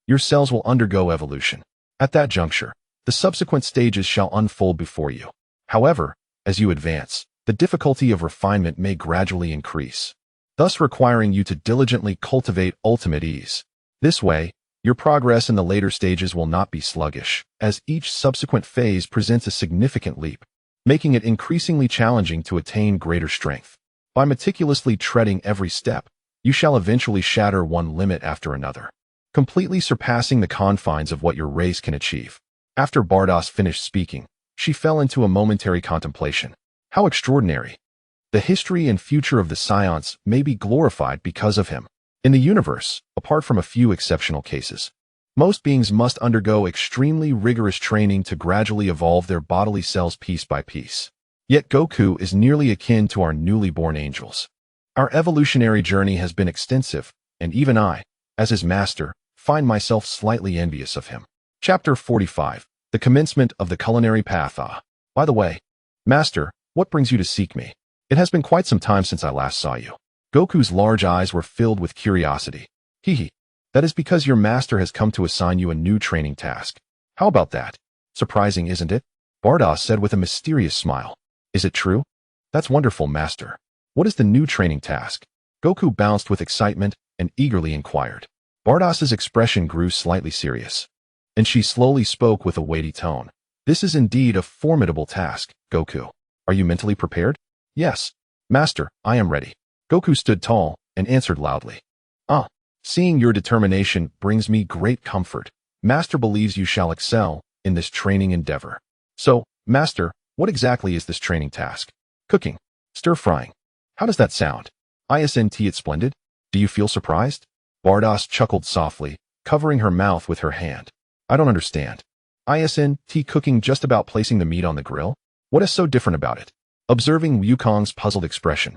your cells will undergo evolution. At that juncture, the subsequent stages shall unfold before you. However, as you advance, the difficulty of refinement may gradually increase, thus requiring you to diligently cultivate ultimate ease. This way, your progress in the later stages will not be sluggish, as each subsequent phase presents a significant leap, making it increasingly challenging to attain greater strength. By meticulously treading every step, you shall eventually shatter one limit after another, completely surpassing the confines of what your race can achieve. After Bardos finished speaking, she fell into a momentary contemplation. How extraordinary! The history and future of the Scions may be glorified because of him. In the universe, apart from a few exceptional cases, most beings must undergo extremely rigorous training to gradually evolve their bodily cells piece by piece. Yet Goku is nearly akin to our newly born angels. Our evolutionary journey has been extensive, and even I, as his master, find myself slightly envious of him. Chapter 45. The Commencement of the Culinary Path. By the way, Master, what brings you to seek me? It has been quite some time since I last saw you. Goku's large eyes were filled with curiosity. That is because your master has come to assign you a new training task. How about that? Surprising, isn't it? Bardos said with a mysterious smile. Is it true? That's wonderful, Master. What is the new training task? Goku bounced with excitement and eagerly inquired. Bardos's expression grew slightly serious, and she slowly spoke with a weighty tone. This is indeed a formidable task, Goku. Are you mentally prepared? Yes, Master, I am ready. Goku stood tall and answered loudly. Seeing your determination brings me great comfort. Master believes you shall excel in this training endeavor. So, Master, what exactly is this training task? Cooking. Stir-frying. How does that sound? Isn't it splendid? Do you feel surprised? Bardos chuckled softly, covering her mouth with her hand. I don't understand. Isn't cooking just about placing the meat on the grill? What is so different about it? Observing Wukong's puzzled expression,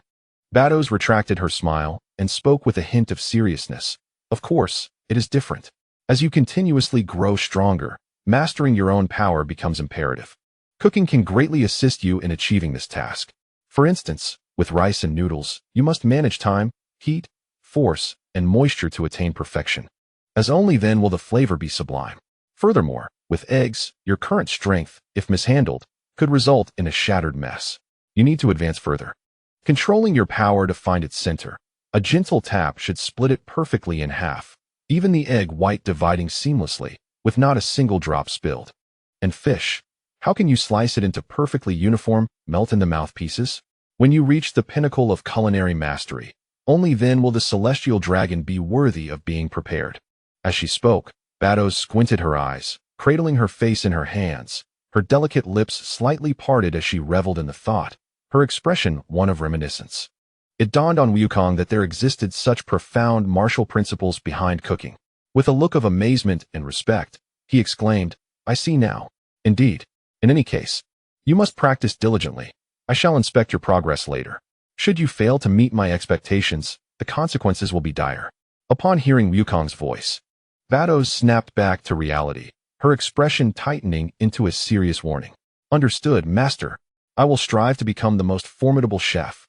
Bardos retracted her smile and spoke with a hint of seriousness. Of course, it is different. As you continuously grow stronger, mastering your own power becomes imperative. Cooking can greatly assist you in achieving this task. For instance, with rice and noodles, you must manage time, heat, force, and moisture to attain perfection, as only then will the flavor be sublime. Furthermore, with eggs, your current strength, if mishandled, could result in a shattered mess. You need to advance further, controlling your power to find its center. A gentle tap should split it perfectly in half, even the egg white dividing seamlessly, with not a single drop spilled. And fish, how can you slice it into perfectly uniform, melt-in-the-mouth pieces? When you reach the pinnacle of culinary mastery, only then will the celestial dragon be worthy of being prepared. As she spoke, Bardos squinted her eyes, cradling her face in her hands, her delicate lips slightly parted as she reveled in the thought, her expression one of reminiscence. It dawned on Wukong that there existed such profound martial principles behind cooking. With a look of amazement and respect, he exclaimed, I see now. Indeed. In any case, you must practice diligently. I shall inspect your progress later. Should you fail to meet my expectations, the consequences will be dire. Upon hearing Wukong's voice, Bardos snapped back to reality, her expression tightening into a serious warning. Understood, Master. I will strive to become the most formidable chef.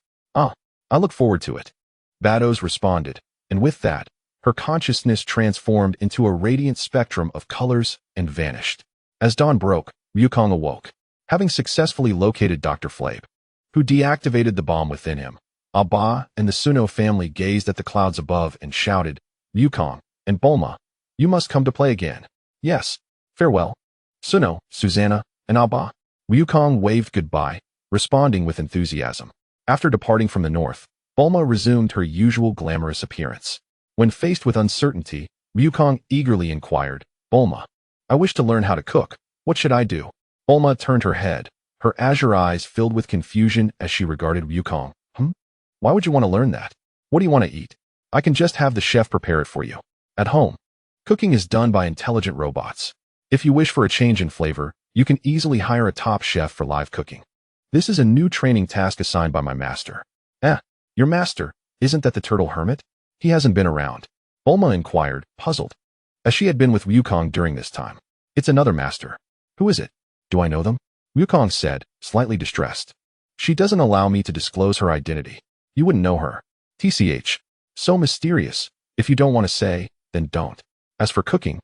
I look forward to it. Bardos responded, and with that, her consciousness transformed into a radiant spectrum of colors and vanished. As dawn broke, Wukong awoke, having successfully located Dr. Flabe, who deactivated the bomb within him. Abba and the Suno family gazed at the clouds above and shouted, Wukong and Bulma, you must come to play again. Yes. Farewell. Suno, Susanna, and Abba. Wukong waved goodbye, responding with enthusiasm. After departing from the north, Bulma resumed her usual glamorous appearance. When faced with uncertainty, Wukong eagerly inquired, Bulma, I wish to learn how to cook. What should I do? Bulma turned her head, her azure eyes filled with confusion as she regarded Wukong. Why would you want to learn that? What do you want to eat? I can just have the chef prepare it for you. At home. Cooking is done by intelligent robots. If you wish for a change in flavor, you can easily hire a top chef for live cooking. This is a new training task assigned by my master. Your master, isn't that the turtle hermit? He hasn't been around. Bulma inquired, puzzled, as she had been with Wukong during this time. It's another master. Who is it? Do I know them? Wukong said, slightly distressed. She doesn't allow me to disclose her identity. You wouldn't know her. TCH. So mysterious. If you don't want to say, then don't. As for cooking,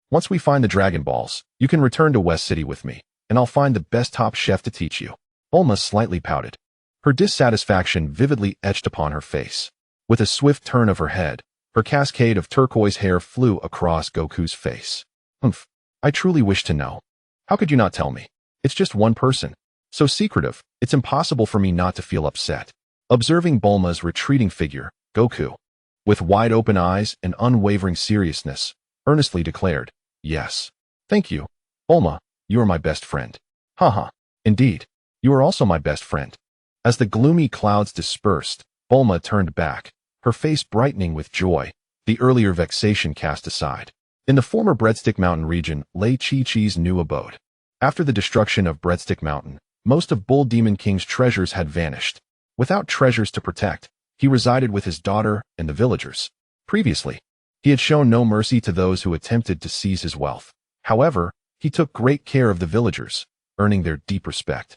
once we find the Dragon Balls, you can return to West City with me, and I'll find the best top chef to teach you. Bulma slightly pouted. Her dissatisfaction vividly etched upon her face. With a swift turn of her head, her cascade of turquoise hair flew across Goku's face. I truly wish to know. How could you not tell me? It's just one person. So secretive, it's impossible for me not to feel upset. Observing Bulma's retreating figure, Goku, with wide-open eyes and unwavering seriousness, earnestly declared, yes. Thank you. Bulma, you are my best friend. Haha. Indeed. You are also my best friend. As the gloomy clouds dispersed, Bulma turned back, her face brightening with joy, the earlier vexation cast aside. In the former Breadstick Mountain region lay Chi-Chi's new abode. After the destruction of Breadstick Mountain, most of Bull Demon King's treasures had vanished. Without treasures to protect, he resided with his daughter and the villagers. Previously, he had shown no mercy to those who attempted to seize his wealth. However, he took great care of the villagers, earning their deep respect.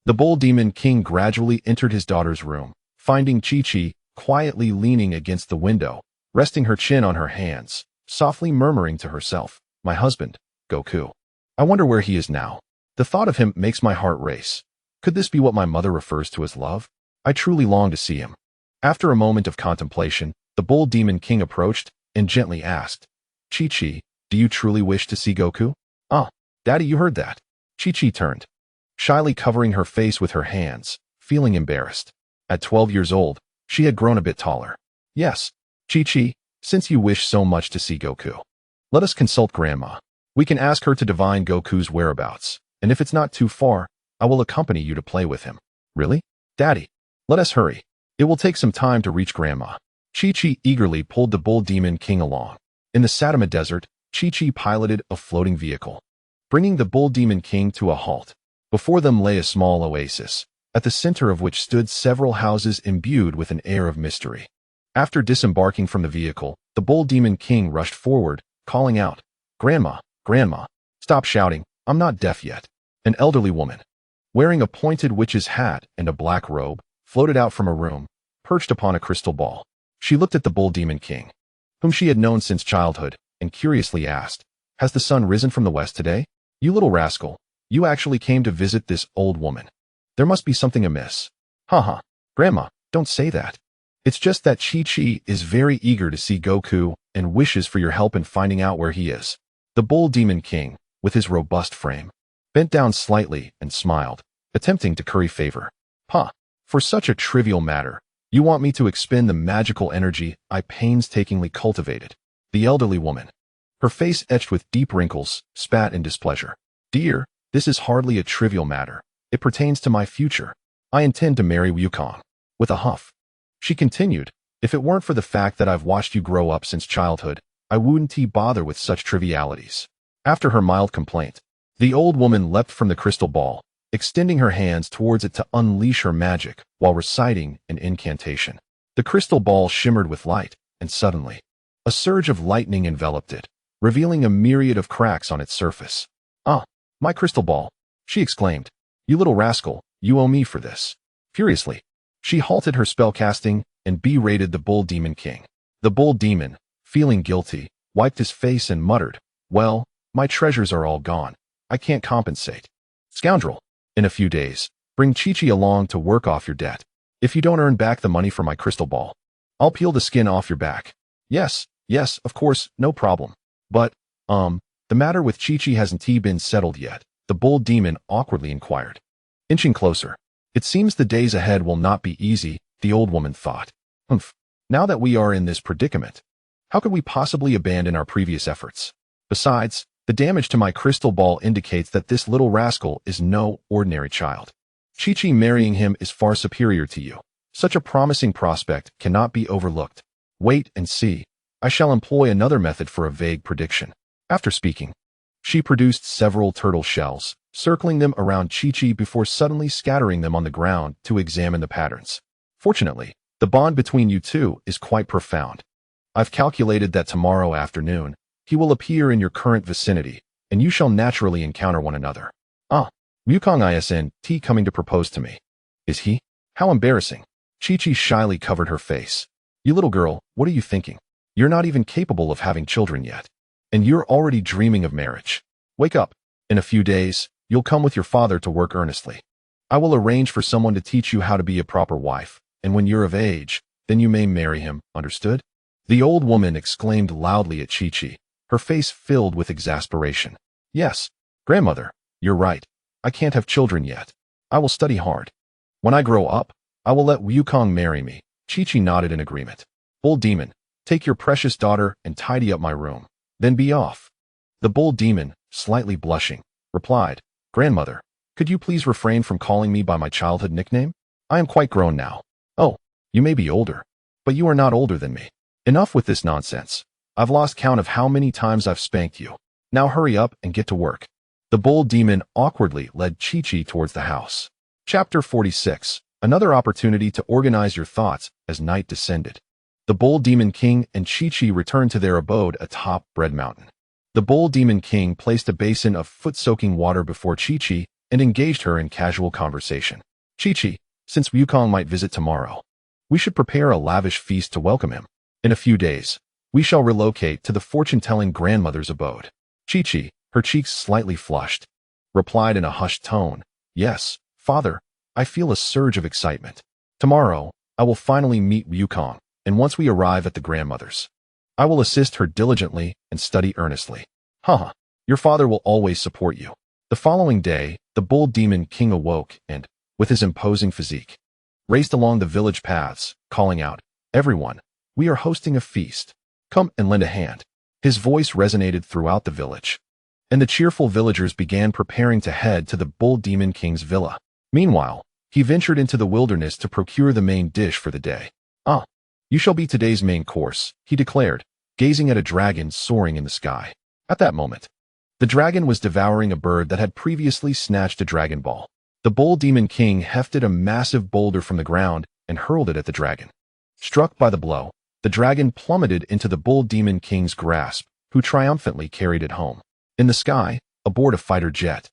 The Bull Demon King gradually entered his daughter's room, finding Chi-Chi quietly leaning against the window, resting her chin on her hands, softly murmuring to herself, my husband, Goku. I wonder where he is now. The thought of him makes my heart race. Could this be what my mother refers to as love? I truly long to see him. After a moment of contemplation, the Bull Demon King approached and gently asked, Chi-Chi, do you truly wish to see Goku? Daddy, you heard that. Chi-Chi turned, shyly covering her face with her hands, feeling embarrassed. At 12 years old, she had grown a bit taller. Yes, Chi-Chi, since you wish so much to see Goku, let us consult Grandma. We can ask her to divine Goku's whereabouts, and if it's not too far, I will accompany you to play with him. Really? Daddy, let us hurry. It will take some time to reach Grandma. Chi-Chi eagerly pulled the Bull Demon King along. In the Saitama Desert, Chi-Chi piloted a floating vehicle, bringing the Bull Demon King to a halt. Before them lay a small oasis, at the center of which stood several houses imbued with an air of mystery. After disembarking from the vehicle, the Bull Demon King rushed forward, calling out, Grandma, Grandma, stop shouting, I'm not deaf yet. An elderly woman, wearing a pointed witch's hat and a black robe, floated out from a room, perched upon a crystal ball. She looked at the Bull Demon King, whom she had known since childhood, and curiously asked, has the sun risen from the west today? You little rascal, you actually came to visit this old woman. There must be something amiss. Grandma, don't say that. It's just that Chi-Chi is very eager to see Goku and wishes for your help in finding out where he is. The Bull Demon King, with his robust frame, bent down slightly and smiled, attempting to curry favor. For such a trivial matter, you want me to expend the magical energy I painstakingly cultivated. The elderly woman, her face etched with deep wrinkles, spat in displeasure. Dear, this is hardly a trivial matter. It pertains to my future. I intend to marry Wukong. With a huff, she continued, if it weren't for the fact that I've watched you grow up since childhood, I wouldn't bother with such trivialities. After her mild complaint, the old woman leapt from the crystal ball, extending her hands towards it to unleash her magic while reciting an incantation. The crystal ball shimmered with light, and suddenly, a surge of lightning enveloped it, revealing a myriad of cracks on its surface. My crystal ball, she exclaimed. You little rascal, you owe me for this. Furiously, she halted her spellcasting and berated the Bull Demon King. The Bull Demon, feeling guilty, wiped his face and muttered, well, my treasures are all gone. I can't compensate. Scoundrel, in a few days, bring Chi-Chi along to work off your debt. If you don't earn back the money for my crystal ball, I'll peel the skin off your back. Yes, of course, no problem. But, the matter with Chi-Chi hasn't been settled yet, the Bull Demon awkwardly inquired. Inching closer. It seems the days ahead will not be easy, the old woman thought. Now that we are in this predicament, how could we possibly abandon our previous efforts? Besides, The damage to my crystal ball indicates that this little rascal is no ordinary child. Chi-Chi marrying him is far superior to you. Such a promising prospect cannot be overlooked. Wait and see. I shall employ another method for a vague prediction. After speaking, she produced several turtle shells, circling them around Chi-Chi before suddenly scattering them on the ground to examine the patterns. Fortunately, the bond between you two is quite profound. I've calculated that tomorrow afternoon, he will appear in your current vicinity, and you shall naturally encounter one another. Ah, Wukong Isn coming to propose to me. Is he? How embarrassing. Chi-Chi shyly covered her face. You little girl, what are you thinking? You're not even capable of having children yet. And you're already dreaming of marriage. Wake up. In a few days, you'll come with your father to work earnestly. I will arrange for someone to teach you how to be a proper wife, and when you're of age, then you may marry him, understood? The old woman exclaimed loudly at Chi-Chi, her face filled with exasperation. Yes, grandmother, you're right. I can't have children yet. I will study hard. When I grow up, I will let Wukong marry me. Chi-Chi nodded in agreement. Bull demon, take your precious daughter and tidy up my room. Then be off. The bull demon, slightly blushing, replied, Grandmother, could you please refrain from calling me by my childhood nickname? I am quite grown now. Oh, you may be older, but you are not older than me. Enough with this nonsense. I've lost count of how many times I've spanked you. Now hurry up and get to work. The bull demon awkwardly led Chi-Chi towards the house. Chapter 46. Another opportunity to organize your thoughts as night descended. The bull demon king and Chi-Chi returned to their abode atop Bread Mountain. The bull demon king placed a basin of foot-soaking water before Chi-Chi and engaged her in casual conversation. Chi-Chi, since Wukong might visit tomorrow, we should prepare a lavish feast to welcome him. In a few days, we shall relocate to the fortune-telling grandmother's abode. Chi-Chi, her cheeks slightly flushed, replied in a hushed tone, Yes, father, I feel a surge of excitement. Tomorrow, I will finally meet Wukong, and once we arrive at the grandmother's, I will assist her diligently and study earnestly. Haha, your father will always support you. The following day, the bull demon king awoke and, with his imposing physique, raced along the village paths, calling out, Everyone, we are hosting a feast. Come and lend a hand. His voice resonated throughout the village, and the cheerful villagers began preparing to head to the bull demon king's villa. Meanwhile, he ventured into the wilderness to procure the main dish for the day. Ah, you shall be today's main course, he declared, gazing at a dragon soaring in the sky. At that moment, the dragon was devouring a bird that had previously snatched a dragon ball. The bull demon king hefted a massive boulder from the ground and hurled it at the dragon. Struck by the blow, the dragon plummeted into the bull demon king's grasp, who triumphantly carried it home. In the sky, aboard a fighter jet,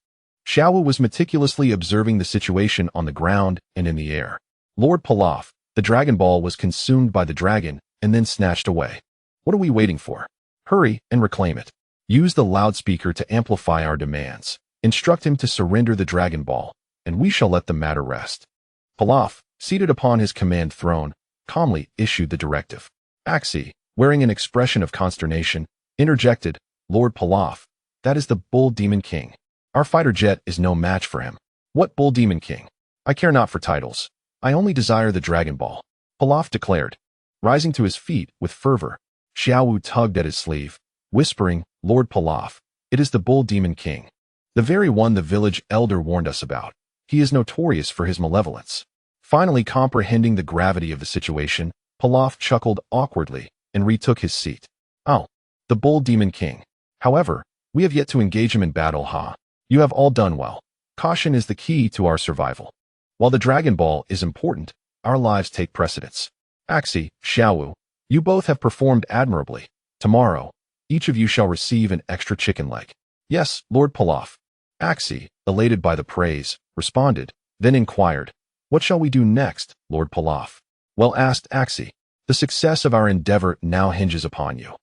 Xiaowu was meticulously observing the situation on the ground and in the air. Lord Pilaf, the dragon ball was consumed by the dragon and then snatched away. What are we waiting for? Hurry and reclaim it. Use the loudspeaker to amplify our demands. Instruct him to surrender the dragon ball, and we shall let the matter rest. Pilaf, seated upon his command throne, calmly issued the directive. Axie, wearing an expression of consternation, interjected, Lord Pilaf, that is the bull demon king. Our fighter jet is no match for him. What bull demon king? I care not for titles. I only desire the dragon ball. Pilaf declared. Rising to his feet with fervor, Xiaowu tugged at his sleeve, whispering, Lord Pilaf, it is the bull demon king. The very one the village elder warned us about. He is notorious for his malevolence. Finally comprehending the gravity of the situation, Pilaf chuckled awkwardly and retook his seat. Oh, the bull demon king. However, we have yet to engage him in battle, ha. You have all done well. Caution is the key to our survival. While the Dragon Ball is important, our lives take precedence. Axie, Xiaowu, you both have performed admirably. Tomorrow, each of you shall receive an extra chicken leg. Yes, Lord Pilaf. Axie, elated by the praise, responded, then inquired, What shall we do next, Lord Pilaf? Well asked, Axie. The success of our endeavor now hinges upon you.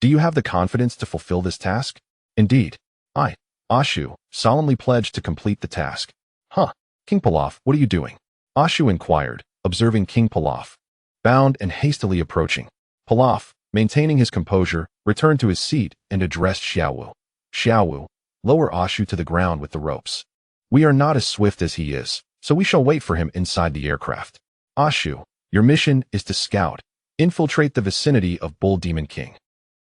Do you have the confidence to fulfill this task? Indeed. I, Ashu, solemnly pledged to complete the task. Huh, King Pilaf, what are you doing? Ashu inquired, observing King Pilaf, bound and hastily approaching. Pilaf, maintaining his composure, returned to his seat and addressed Xiaowu. Xiaowu, lower Ashu to the ground with the ropes. We are not as swift as he is, so we shall wait for him inside the aircraft. Ashu, your mission is to scout, infiltrate the vicinity of Bull Demon King,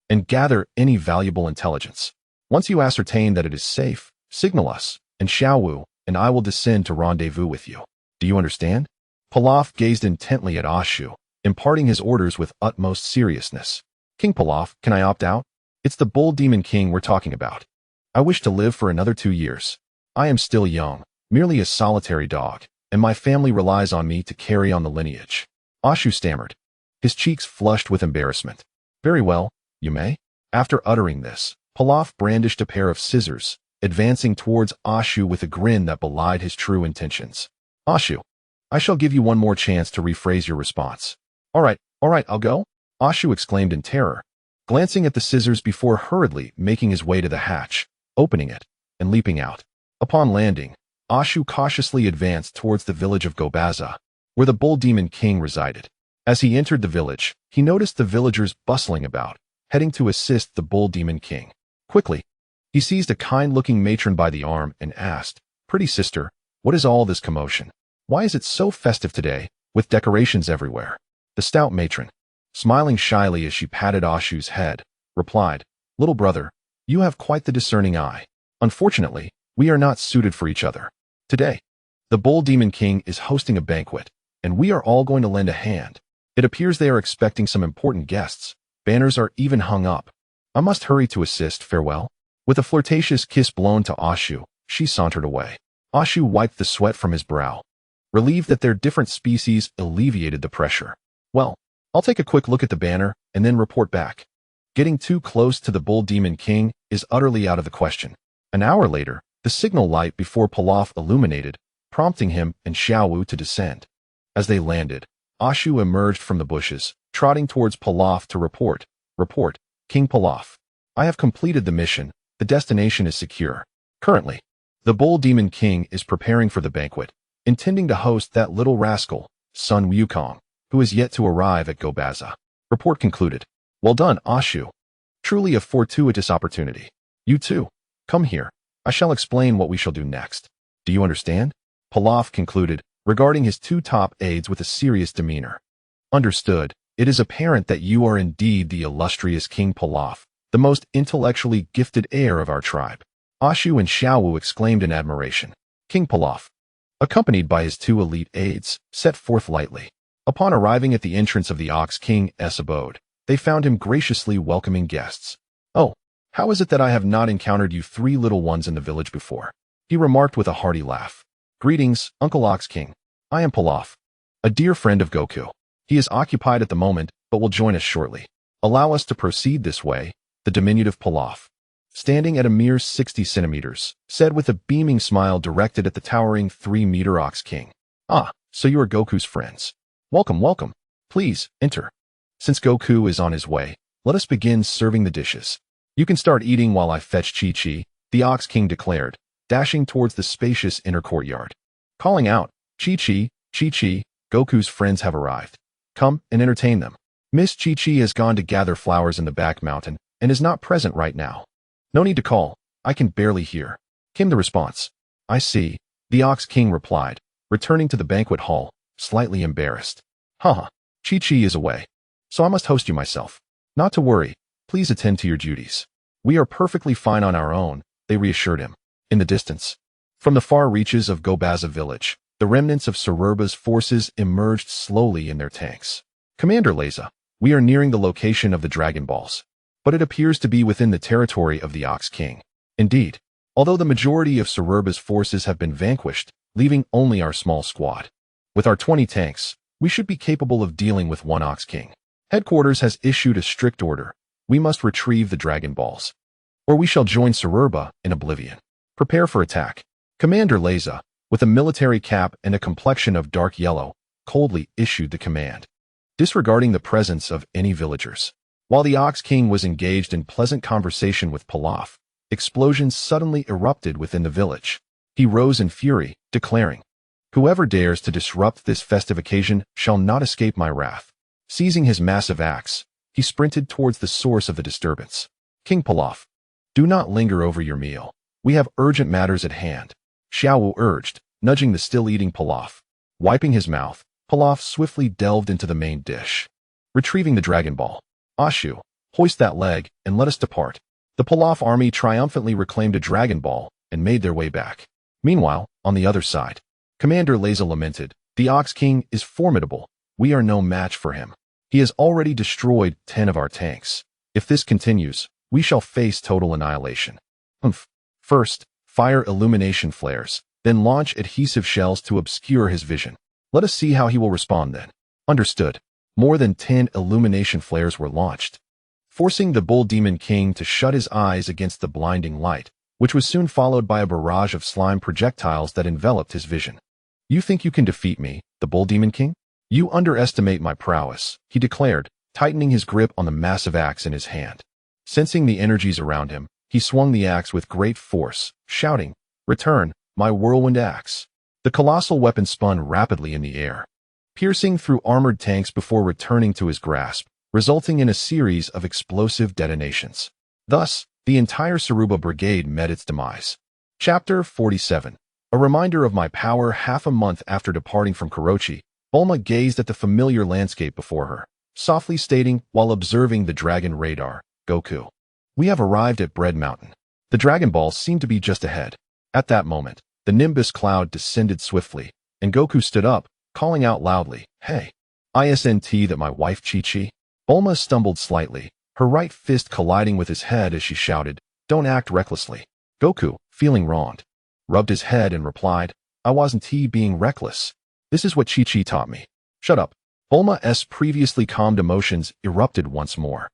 and gather any valuable intelligence. Once you ascertain that it is safe, signal us, and Xiaowu and I will descend to rendezvous with you. Do you understand? Pilaf gazed intently at Ashu, imparting his orders with utmost seriousness. King Pilaf, can I opt out? It's the bull demon king we're talking about. I wish to live for another 2 years. I am still young, merely a solitary dog, and my family relies on me to carry on the lineage. Ashu stammered. His cheeks flushed with embarrassment. Very well, you may. After uttering this, Pilaf brandished a pair of scissors, advancing towards Ashu with a grin that belied his true intentions. Ashu, I shall give you one more chance to rephrase your response. All right, I'll go. Ashu exclaimed in terror, glancing at the scissors before hurriedly making his way to the hatch, opening it, and leaping out. Upon landing, Ashu cautiously advanced towards the village of Gobaza, where the bull demon king resided. As he entered the village, he noticed the villagers bustling about, heading to assist the bull demon king. Quickly, he seized a kind-looking matron by the arm and asked, "Pretty sister, what is all this commotion? Why is it so festive today, with decorations everywhere?" The stout matron, smiling shyly as she patted Ashu's head, replied, "Little brother, you have quite the discerning eye. Unfortunately, we are not suited for each other. Today, the bull demon king is hosting a banquet, and we are all going to lend a hand. It appears they are expecting some important guests. Banners are even hung up. I must hurry to assist. Farewell." With a flirtatious kiss blown to Ashu, she sauntered away. Ashu wiped the sweat from his brow, relieved that their different species alleviated the pressure. "Well, I'll take a quick look at the banner and then report back." Getting too close to the bull demon king is utterly out of the question. An hour later, the signal light before Pilaf illuminated, prompting him and Xiaowu to descend. As they landed, Ashu emerged from the bushes, trotting towards Pilaf to report. "Report, King Pilaf. I have completed the mission. The destination is secure. Currently, the bull demon king is preparing for the banquet, intending to host that little rascal, Sun Wukong, who is yet to arrive at Gobaza." Report concluded. "Well done, Ashu. Truly a fortuitous opportunity. You too. Come here. I shall explain what we shall do next. Do you understand?" Pilaf concluded, regarding his two top aides with a serious demeanor. "Understood. It is apparent that you are indeed the illustrious King Pilaf, the most intellectually gifted heir of our tribe." Ashu and Xiaowu exclaimed in admiration. King Pilaf, accompanied by his two elite aides, set forth lightly. Upon arriving at the entrance of the Ox King's abode, they found him graciously welcoming guests. "Oh, how is it that I have not encountered you three little ones in the village before?" he remarked with a hearty laugh. "Greetings, Uncle Ox King. I am Pilaf, a dear friend of Goku. He is occupied at the moment, but will join us shortly. Allow us to proceed this way." The diminutive Pilaf, standing at a mere 60 centimeters, said with a beaming smile directed at the towering 3-meter Ox King. "Ah, so you are Goku's friends. Welcome, welcome. Please, enter. Since Goku is on his way, let us begin serving the dishes. You can start eating while I fetch Chi-Chi," the Ox King declared, dashing towards the spacious inner courtyard. Calling out, "Chi-Chi, Chi-Chi, Goku's friends have arrived. Come and entertain them." Miss Chi-Chi has gone to gather flowers in the back mountain and is not present right now. "No need to call. I can barely hear," came the response. "I see," the Ox King replied, returning to the banquet hall, slightly embarrassed. "Haha, Chi-Chi is away, so I must host you myself." "Not to worry. Please attend to your duties. We are perfectly fine on our own," they reassured him. In the distance, from the far reaches of Gobaza village, the remnants of Sarurba's forces emerged slowly in their tanks. "Commander Leza, we are nearing the location of the Dragon Balls, but it appears to be within the territory of the Ox King. Indeed, although the majority of Sarurba's forces have been vanquished, leaving only our small squad. With our 20 tanks, we should be capable of dealing with one Ox King. Headquarters has issued a strict order. We must retrieve the Dragon Balls, or we shall join Sarurba in oblivion. Prepare for attack." Commander Leza, with a military cap and a complexion of dark yellow, coldly issued the command, disregarding the presence of any villagers. While the Ox King was engaged in pleasant conversation with Pilaf, explosions suddenly erupted within the village. He rose in fury, declaring, "Whoever dares to disrupt this festive occasion shall not escape my wrath." Seizing his massive axe, he sprinted towards the source of the disturbance. "King Pilaf, do not linger over your meal. We have urgent matters at hand," Xiaowu urged, nudging the still-eating Pilaf. Wiping his mouth, Pilaf swiftly delved into the main dish. Retrieving the Dragon Ball, "Ashu, hoist that leg and let us depart." The Pilaf army triumphantly reclaimed a Dragon Ball and made their way back. Meanwhile, on the other side, Commander Leza lamented, "The Ox King is formidable. We are no match for him. He has already destroyed 10 of our tanks. If this continues, we shall face total annihilation." First, fire illumination flares, then launch adhesive shells to obscure his vision. Let us see how he will respond then. Understood. More than 10 illumination flares were launched, forcing the Bull Demon King to shut his eyes against the blinding light, which was soon followed by a barrage of slime projectiles that enveloped his vision. "You think you can defeat me, the Bull Demon King? You underestimate my prowess," he declared, tightening his grip on the massive axe in his hand. Sensing the energies around him, he swung the axe with great force, shouting, "Return, my whirlwind axe." The colossal weapon spun rapidly in the air, piercing through armored tanks before returning to his grasp, resulting in a series of explosive detonations. Thus, the entire Saruba brigade met its demise. Chapter 47. A reminder of my power. Half a month after departing from Kurochi, Bulma gazed at the familiar landscape before her, softly stating while observing the dragon radar, "Goku, we have arrived at Bread Mountain." The Dragon Ball seemed to be just ahead. At that moment, the Nimbus cloud descended swiftly, and Goku stood up, calling out loudly, "Hey, isn't that my wife Chi-Chi?" Bulma stumbled slightly, her right fist colliding with his head as she shouted, "Don't act recklessly." Goku, feeling wronged, rubbed his head and replied, "I wasn't being reckless. This is what Chi-Chi taught me." "Shut up." Bulma's previously calmed emotions erupted once more.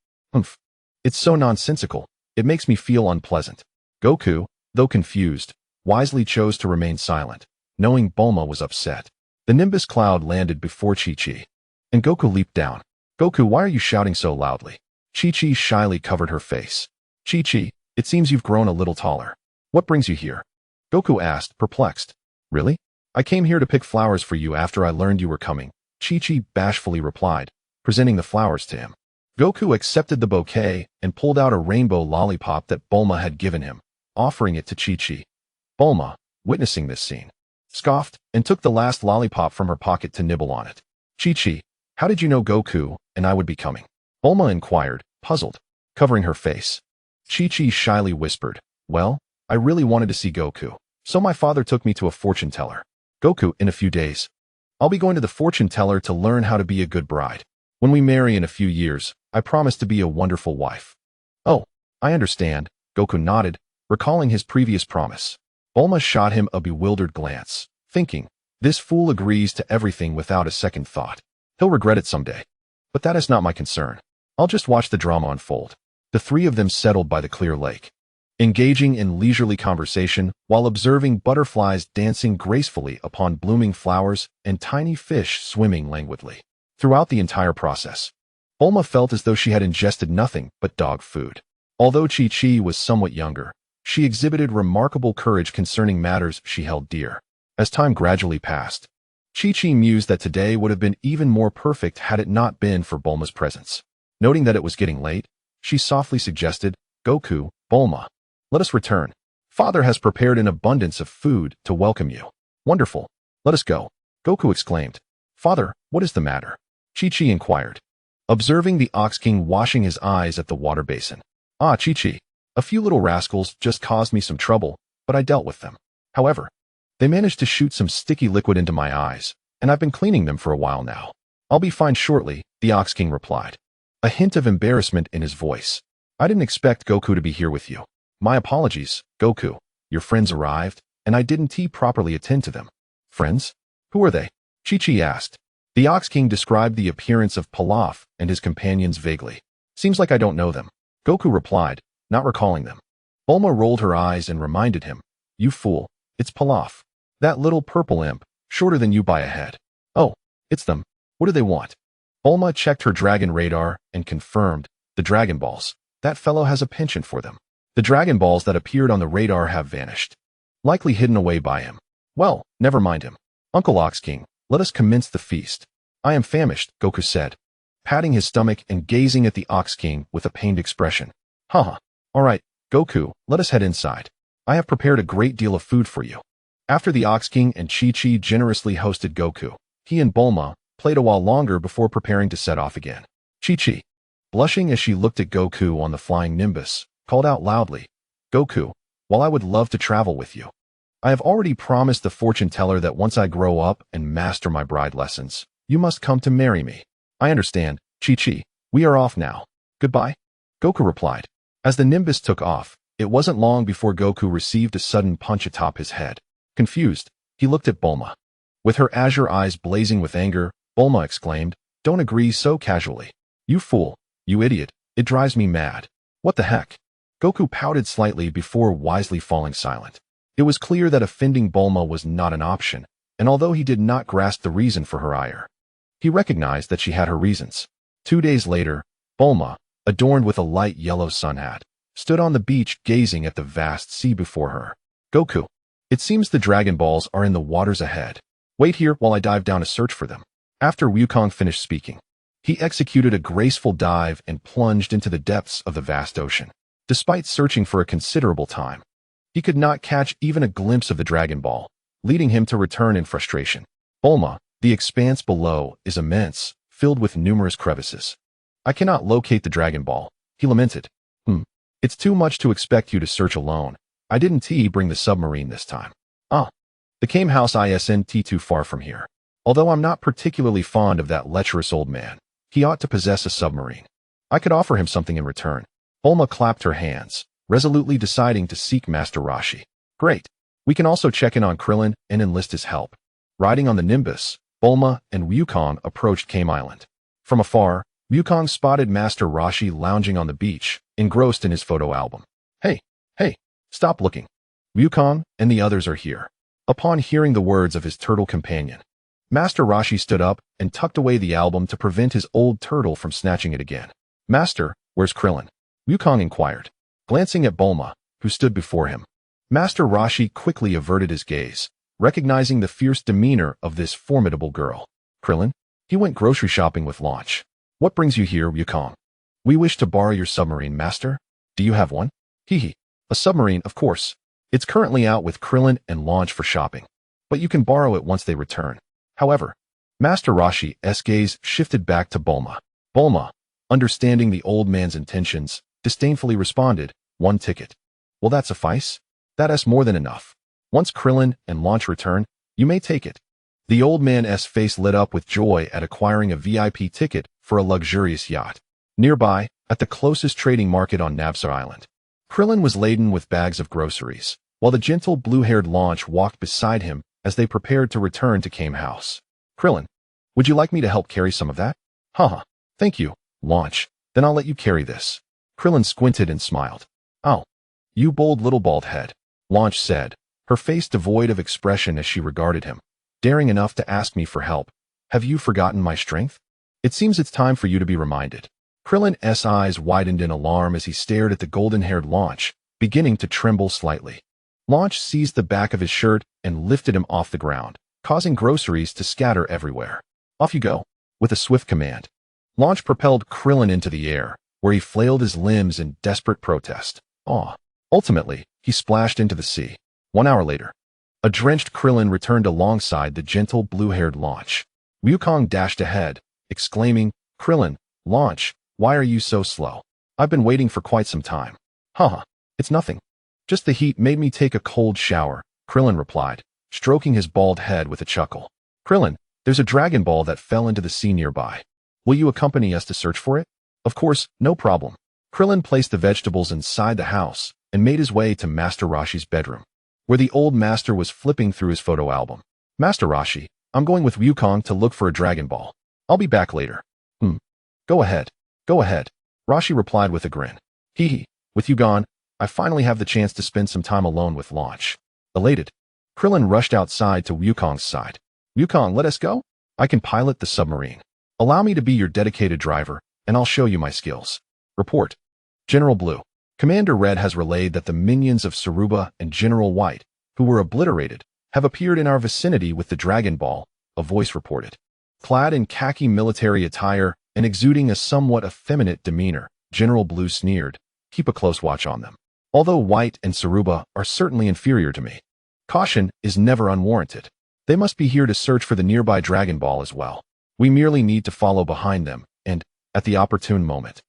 It's so nonsensical. It makes me feel unpleasant." Goku, though confused, wisely chose to remain silent, knowing Bulma was upset. The Nimbus cloud landed before Chi-Chi, and Goku leaped down. "Goku, why are you shouting so loudly?" Chi-Chi shyly covered her face. "Chi-Chi, it seems you've grown a little taller. What brings you here?" Goku asked, perplexed. "Really? I came here to pick flowers for you after I learned you were coming," Chi-Chi bashfully replied, presenting the flowers to him. Goku accepted the bouquet and pulled out a rainbow lollipop that Bulma had given him, offering it to Chi-Chi. Bulma, witnessing this scene, scoffed and took the last lollipop from her pocket to nibble on it. "Chi-Chi, how did you know Goku and I would be coming?" Bulma inquired, puzzled, covering her face. Chi-Chi shyly whispered, "Well, I really wanted to see Goku, so my father took me to a fortune teller." "Goku, in a few days, I'll be going to the fortune teller to learn how to be a good bride. When we marry in a few years, I promise to be a wonderful wife." "Oh, I understand," Goku nodded, recalling his previous promise. Bulma shot him a bewildered glance, thinking, "This fool agrees to everything without a second thought. He'll regret it someday. But that is not my concern. I'll just watch the drama unfold." The three of them settled by the clear lake, engaging in leisurely conversation while observing butterflies dancing gracefully upon blooming flowers and tiny fish swimming languidly. Throughout the entire process, Bulma felt as though she had ingested nothing but dog food. Although Chi-Chi was somewhat younger, she exhibited remarkable courage concerning matters she held dear. As time gradually passed, Chi-Chi mused that today would have been even more perfect had it not been for Bulma's presence. Noting that it was getting late, she softly suggested, "Goku, Bulma, let us return. Father has prepared an abundance of food to welcome you." "Wonderful. Let us go," Goku exclaimed. "Father, what is the matter?" Chi-Chi inquired, observing the Ox King washing his eyes at the water basin. "Ah, Chi-Chi, a few little rascals just caused me some trouble, but I dealt with them. However, they managed to shoot some sticky liquid into my eyes, and I've been cleaning them for a while now. I'll be fine shortly," the Ox King replied, a hint of embarrassment in his voice. "I didn't expect Goku to be here with you. My apologies, Goku. Your friends arrived, and I didn't properly attend to them." "Friends? Who are they?" Chi-Chi asked. The Ox King described the appearance of Pilaf and his companions vaguely. "Seems like I don't know them," Goku replied, not recalling them. Bulma rolled her eyes and reminded him, "You fool, it's Pilaf. That little purple imp, shorter than you by a head." "Oh, it's them. What do they want?" Bulma checked her dragon radar and confirmed, "The Dragon Balls. That fellow has a penchant for them. The Dragon Balls that appeared on the radar have vanished. Likely hidden away by him. Well, never mind him. Uncle Ox King, let us commence the feast." "I am famished," Goku said, patting his stomach and gazing at the Ox King with a pained expression. "Haha. All right, Goku, let us head inside. I have prepared a great deal of food for you." After the Ox King and Chi-Chi generously hosted Goku, he and Bulma played a while longer before preparing to set off again. Chi-Chi, blushing as she looked at Goku on the flying Nimbus, called out loudly, Goku, while I would love to travel with you, I have already promised the fortune teller that once I grow up and master my bride lessons, you must come to marry me. I understand, Chi-Chi. We are off now. Goodbye. Goku replied. As the Nimbus took off, it wasn't long before Goku received a sudden punch atop his head. Confused, he looked at Bulma. With her azure eyes blazing with anger, Bulma exclaimed, Don't agree so casually. You fool. You idiot. It drives me mad. What the heck? Goku pouted slightly before wisely falling silent. It was clear that offending Bulma was not an option, and although he did not grasp the reason for her ire, he recognized that she had her reasons. 2 days later, Bulma, adorned with a light yellow sun hat, stood on the beach gazing at the vast sea before her. Goku, it seems the Dragon Balls are in the waters ahead. Wait here while I dive down to search for them. After Wukong finished speaking, he executed a graceful dive and plunged into the depths of the vast ocean. Despite searching for a considerable time, he could not catch even a glimpse of the Dragon Ball, leading him to return in frustration. Bulma, the expanse below is immense, filled with numerous crevices. I cannot locate the Dragon Ball, he lamented. It's too much to expect you to search alone. I didn't bring the submarine this time. The Kame House isn't too far from here. Although I'm not particularly fond of that lecherous old man, he ought to possess a submarine. I could offer him something in return. Bulma clapped her hands, resolutely deciding to seek Master Roshi. Great. We can also check in on Krillin and enlist his help. Riding on the Nimbus, Bulma and Wukong approached Kame Island. From afar, Wukong spotted Master Roshi lounging on the beach, engrossed in his photo album. Hey, stop looking. Wukong and the others are here. Upon hearing the words of his turtle companion, Master Roshi stood up and tucked away the album to prevent his old turtle from snatching it again. Master, where's Krillin? Wukong inquired. Glancing at Bulma, who stood before him, Master Roshi quickly averted his gaze, recognizing the fierce demeanor of this formidable girl. Krillin? He went grocery shopping with Launch. What brings you here, Wukong? We wish to borrow your submarine, Master. Do you have one? A submarine, of course. It's currently out with Krillin and Launch for shopping, but you can borrow it once they return. However, Master Roshi's gaze shifted back to Bulma. Bulma, understanding the old man's intentions, disdainfully responded, 1 ticket. Will that suffice? That's more than enough. Once Krillin and Launch return, you may take it. The old man's face lit up with joy at acquiring a VIP ticket for a luxurious yacht. Nearby, at the closest trading market on Nabsa Island, Krillin was laden with bags of groceries, while the gentle blue-haired Launch walked beside him as they prepared to return to Kame House. Krillin, would you like me to help carry some of that? Thank you, Launch. Then I'll let you carry this. Krillin squinted and smiled. Oh, you bold little bald head, Launch said, her face devoid of expression as she regarded him. Daring enough to ask me for help. Have you forgotten my strength? It seems it's time for you to be reminded. Krillin's eyes widened in alarm as he stared at the golden-haired Launch, beginning to tremble slightly. Launch seized the back of his shirt and lifted him off the ground, causing groceries to scatter everywhere. Off you go. With a swift command, Launch propelled Krillin into the air, where he flailed his limbs in desperate protest. Ultimately, he splashed into the sea. 1 hour later, a drenched Krillin returned alongside the gentle blue-haired Launch. Wukong dashed ahead, exclaiming, Krillin, Launch, why are you so slow? I've been waiting for quite some time. It's nothing. Just the heat made me take a cold shower, Krillin replied, stroking his bald head with a chuckle. Krillin, there's a Dragon Ball that fell into the sea nearby. Will you accompany us to search for it? Of course, no problem. Krillin placed the vegetables inside the house and made his way to Master Roshi's bedroom, where the old master was flipping through his photo album. Master Roshi, I'm going with Wukong to look for a Dragon Ball. I'll be back later. Go ahead. Roshi replied with a grin. With you gone, I finally have the chance to spend some time alone with Launch. Elated, Krillin rushed outside to Wukong's side. Wukong, let us go? I can pilot the submarine. Allow me to be your dedicated driver, and I'll show you my skills. Report. General Blue. Commander Red has relayed that the minions of Saruba and General White, who were obliterated, have appeared in our vicinity with the Dragon Ball, a voice reported. Clad in khaki military attire and exuding a somewhat effeminate demeanor, General Blue sneered, keep a close watch on them. Although White and Saruba are certainly inferior to me, caution is never unwarranted. They must be here to search for the nearby Dragon Ball as well. We merely need to follow behind them and, at the opportune moment,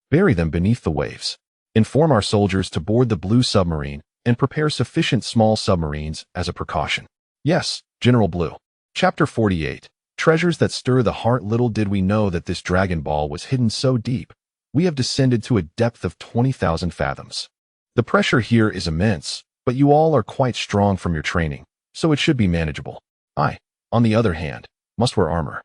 bury them beneath the waves. Inform our soldiers to board the blue submarine and prepare sufficient small submarines as a precaution. Yes, General Blue. Chapter 48. Treasures that stir the heart. Little did we know that this Dragon Ball was hidden so deep. We have descended to a depth of 20,000 fathoms. The pressure here is immense, but you all are quite strong from your training, so it should be manageable. I, on the other hand, must wear armor.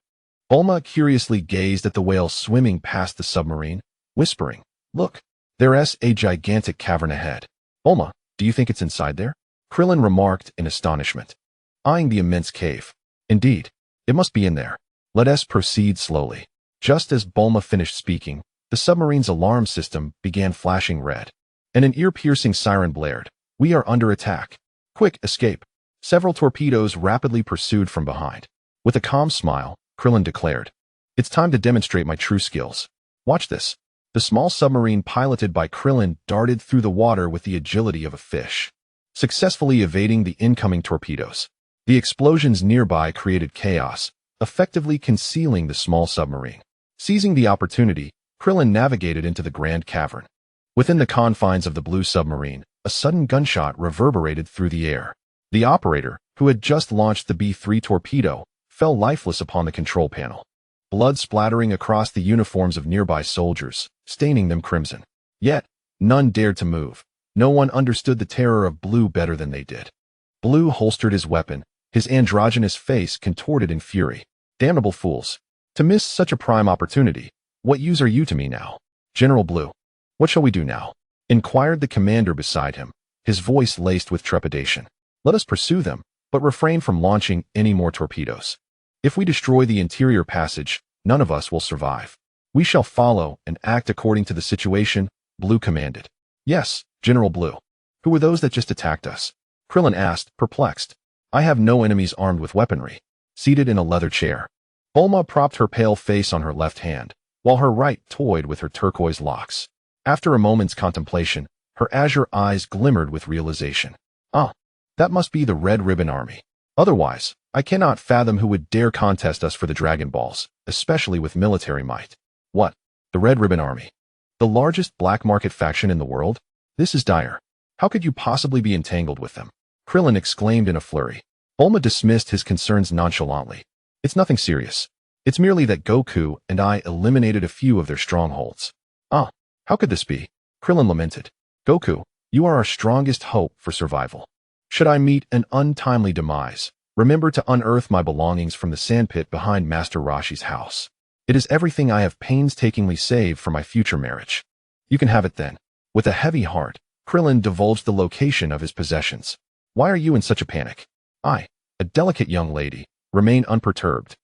Bulma curiously gazed at the whale swimming past the submarine, whispering, "Look, there's a gigantic cavern ahead. Bulma, do you think it's inside there?" Krillin remarked in astonishment, eyeing the immense cave. "Indeed, it must be in there. Let us proceed slowly." Just as Bulma finished speaking, the submarine's alarm system began flashing red, and an ear-piercing siren blared. "We are under attack. Quick, escape." Several torpedoes rapidly pursued from behind. With a calm smile, Krillin declared, "It's time to demonstrate my true skills. Watch this." The small submarine piloted by Krillin darted through the water with the agility of a fish, successfully evading the incoming torpedoes. The explosions nearby created chaos, effectively concealing the small submarine. Seizing the opportunity, Krillin navigated into the grand cavern. Within the confines of the blue submarine, a sudden gunshot reverberated through the air. The operator, who had just launched the B-3 torpedo, fell lifeless upon the control panel, blood splattering across the uniforms of nearby soldiers, staining them crimson. Yet, none dared to move. No one understood the terror of Blue better than they did. Blue holstered his weapon, his androgynous face contorted in fury. "Damnable fools. To miss such a prime opportunity. What use are you to me now?" "General Blue, what shall we do now?" inquired the commander beside him, his voice laced with trepidation. "Let us pursue them, but refrain from launching any more torpedoes. If we destroy the interior passage, none of us will survive. We shall follow and act according to the situation," Blue commanded. "Yes, General Blue. Who were those that just attacked us?" Krillin asked, perplexed. "I have no enemies armed with weaponry." Seated in a leather chair, Bulma propped her pale face on her left hand, while her right toyed with her turquoise locks. After a moment's contemplation, her azure eyes glimmered with realization. "Ah, that must be the Red Ribbon Army. Otherwise, I cannot fathom who would dare contest us for the Dragon Balls, especially with military might." "What? The Red Ribbon Army? The largest black market faction in the world? This is dire. How could you possibly be entangled with them?" Krillin exclaimed in a flurry. Bulma dismissed his concerns nonchalantly. "It's nothing serious. It's merely that Goku and I eliminated a few of their strongholds." "Ah, how could this be?" Krillin lamented. "Goku, you are our strongest hope for survival. Should I meet an untimely demise, remember to unearth my belongings from the sandpit behind Master Roshi's house. It is everything I have painstakingly saved for my future marriage. You can have it then." With a heavy heart, Krillin divulged the location of his possessions. "Why are you in such a panic? I, a delicate young lady, remain unperturbed.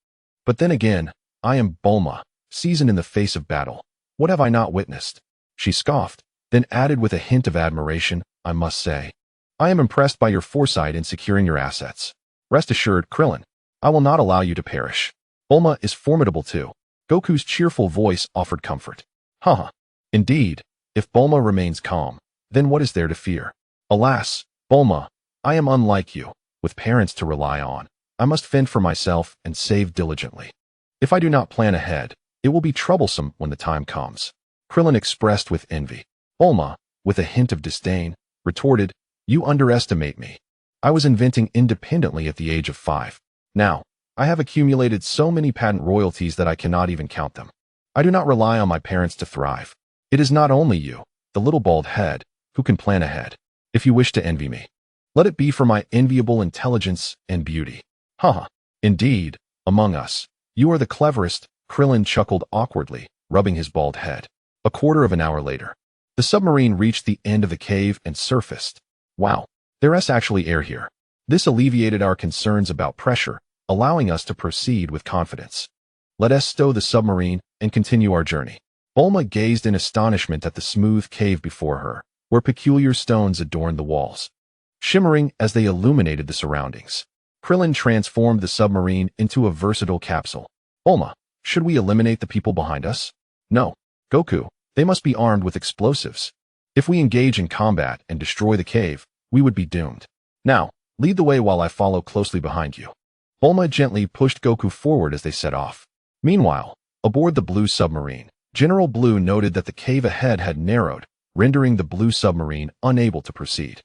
But then again, I am Bulma, seasoned in the face of battle. What have I not witnessed?" She scoffed, then added with a hint of admiration, "I must say, I am impressed by your foresight in securing your assets. Rest assured, Krillin, I will not allow you to perish. Bulma is formidable too." Goku's cheerful voice offered comfort. "Haha. Indeed, if Bulma remains calm, then what is there to fear? Alas, Bulma, I am unlike you, with parents to rely on. I must fend for myself and save diligently. If I do not plan ahead, it will be troublesome when the time comes." Krillin expressed with envy. Bulma, with a hint of disdain, retorted, "You underestimate me. I was inventing independently at the age of 5. Now, I have accumulated so many patent royalties that I cannot even count them. I do not rely on my parents to thrive. It is not only you, the little bald head, who can plan ahead. If you wish to envy me, let it be for my enviable intelligence and beauty." "Haha. Indeed, among us, you are the cleverest," Krillin chuckled awkwardly, rubbing his bald head. A quarter of an hour later, the submarine reached the end of the cave and surfaced. "Wow, there's actually air here." This alleviated our concerns about pressure, allowing us to proceed with confidence. "Let us stow the submarine and continue our journey." Bulma gazed in astonishment at the smooth cave before her, where peculiar stones adorned the walls, shimmering as they illuminated the surroundings. Krillin transformed the submarine into a versatile capsule. "Bulma, should we eliminate the people behind us?" "No, Goku, they must be armed with explosives. If we engage in combat and destroy the cave, we would be doomed. Now, lead the way while I follow closely behind you." Bulma gently pushed Goku forward as they set off. Meanwhile, aboard the blue submarine, General Blue noted that the cave ahead had narrowed, rendering the blue submarine unable to proceed.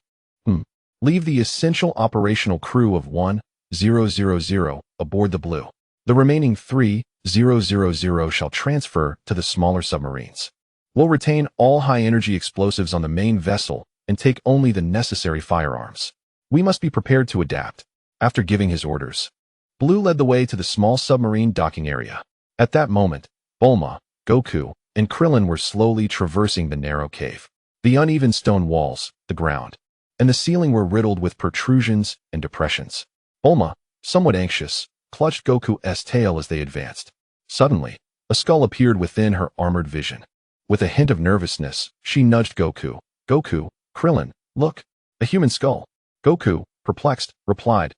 Leave the essential operational crew of 1,000 aboard the blue. The remaining 3,000 shall transfer to the smaller submarines. We'll retain all high-energy explosives on the main vessel and take only the necessary firearms. We must be prepared to adapt. After giving his orders, Blue led the way to the small submarine docking area. At that moment, Bulma, Goku, and Krillin were slowly traversing the narrow cave. The uneven stone walls, the ground, and the ceiling were riddled with protrusions and depressions. Bulma, somewhat anxious, clutched Goku's tail as they advanced. Suddenly, a skull appeared within her armored vision. With a hint of nervousness, she nudged Goku. Goku, Krillin, look, a human skull. Goku, perplexed, replied,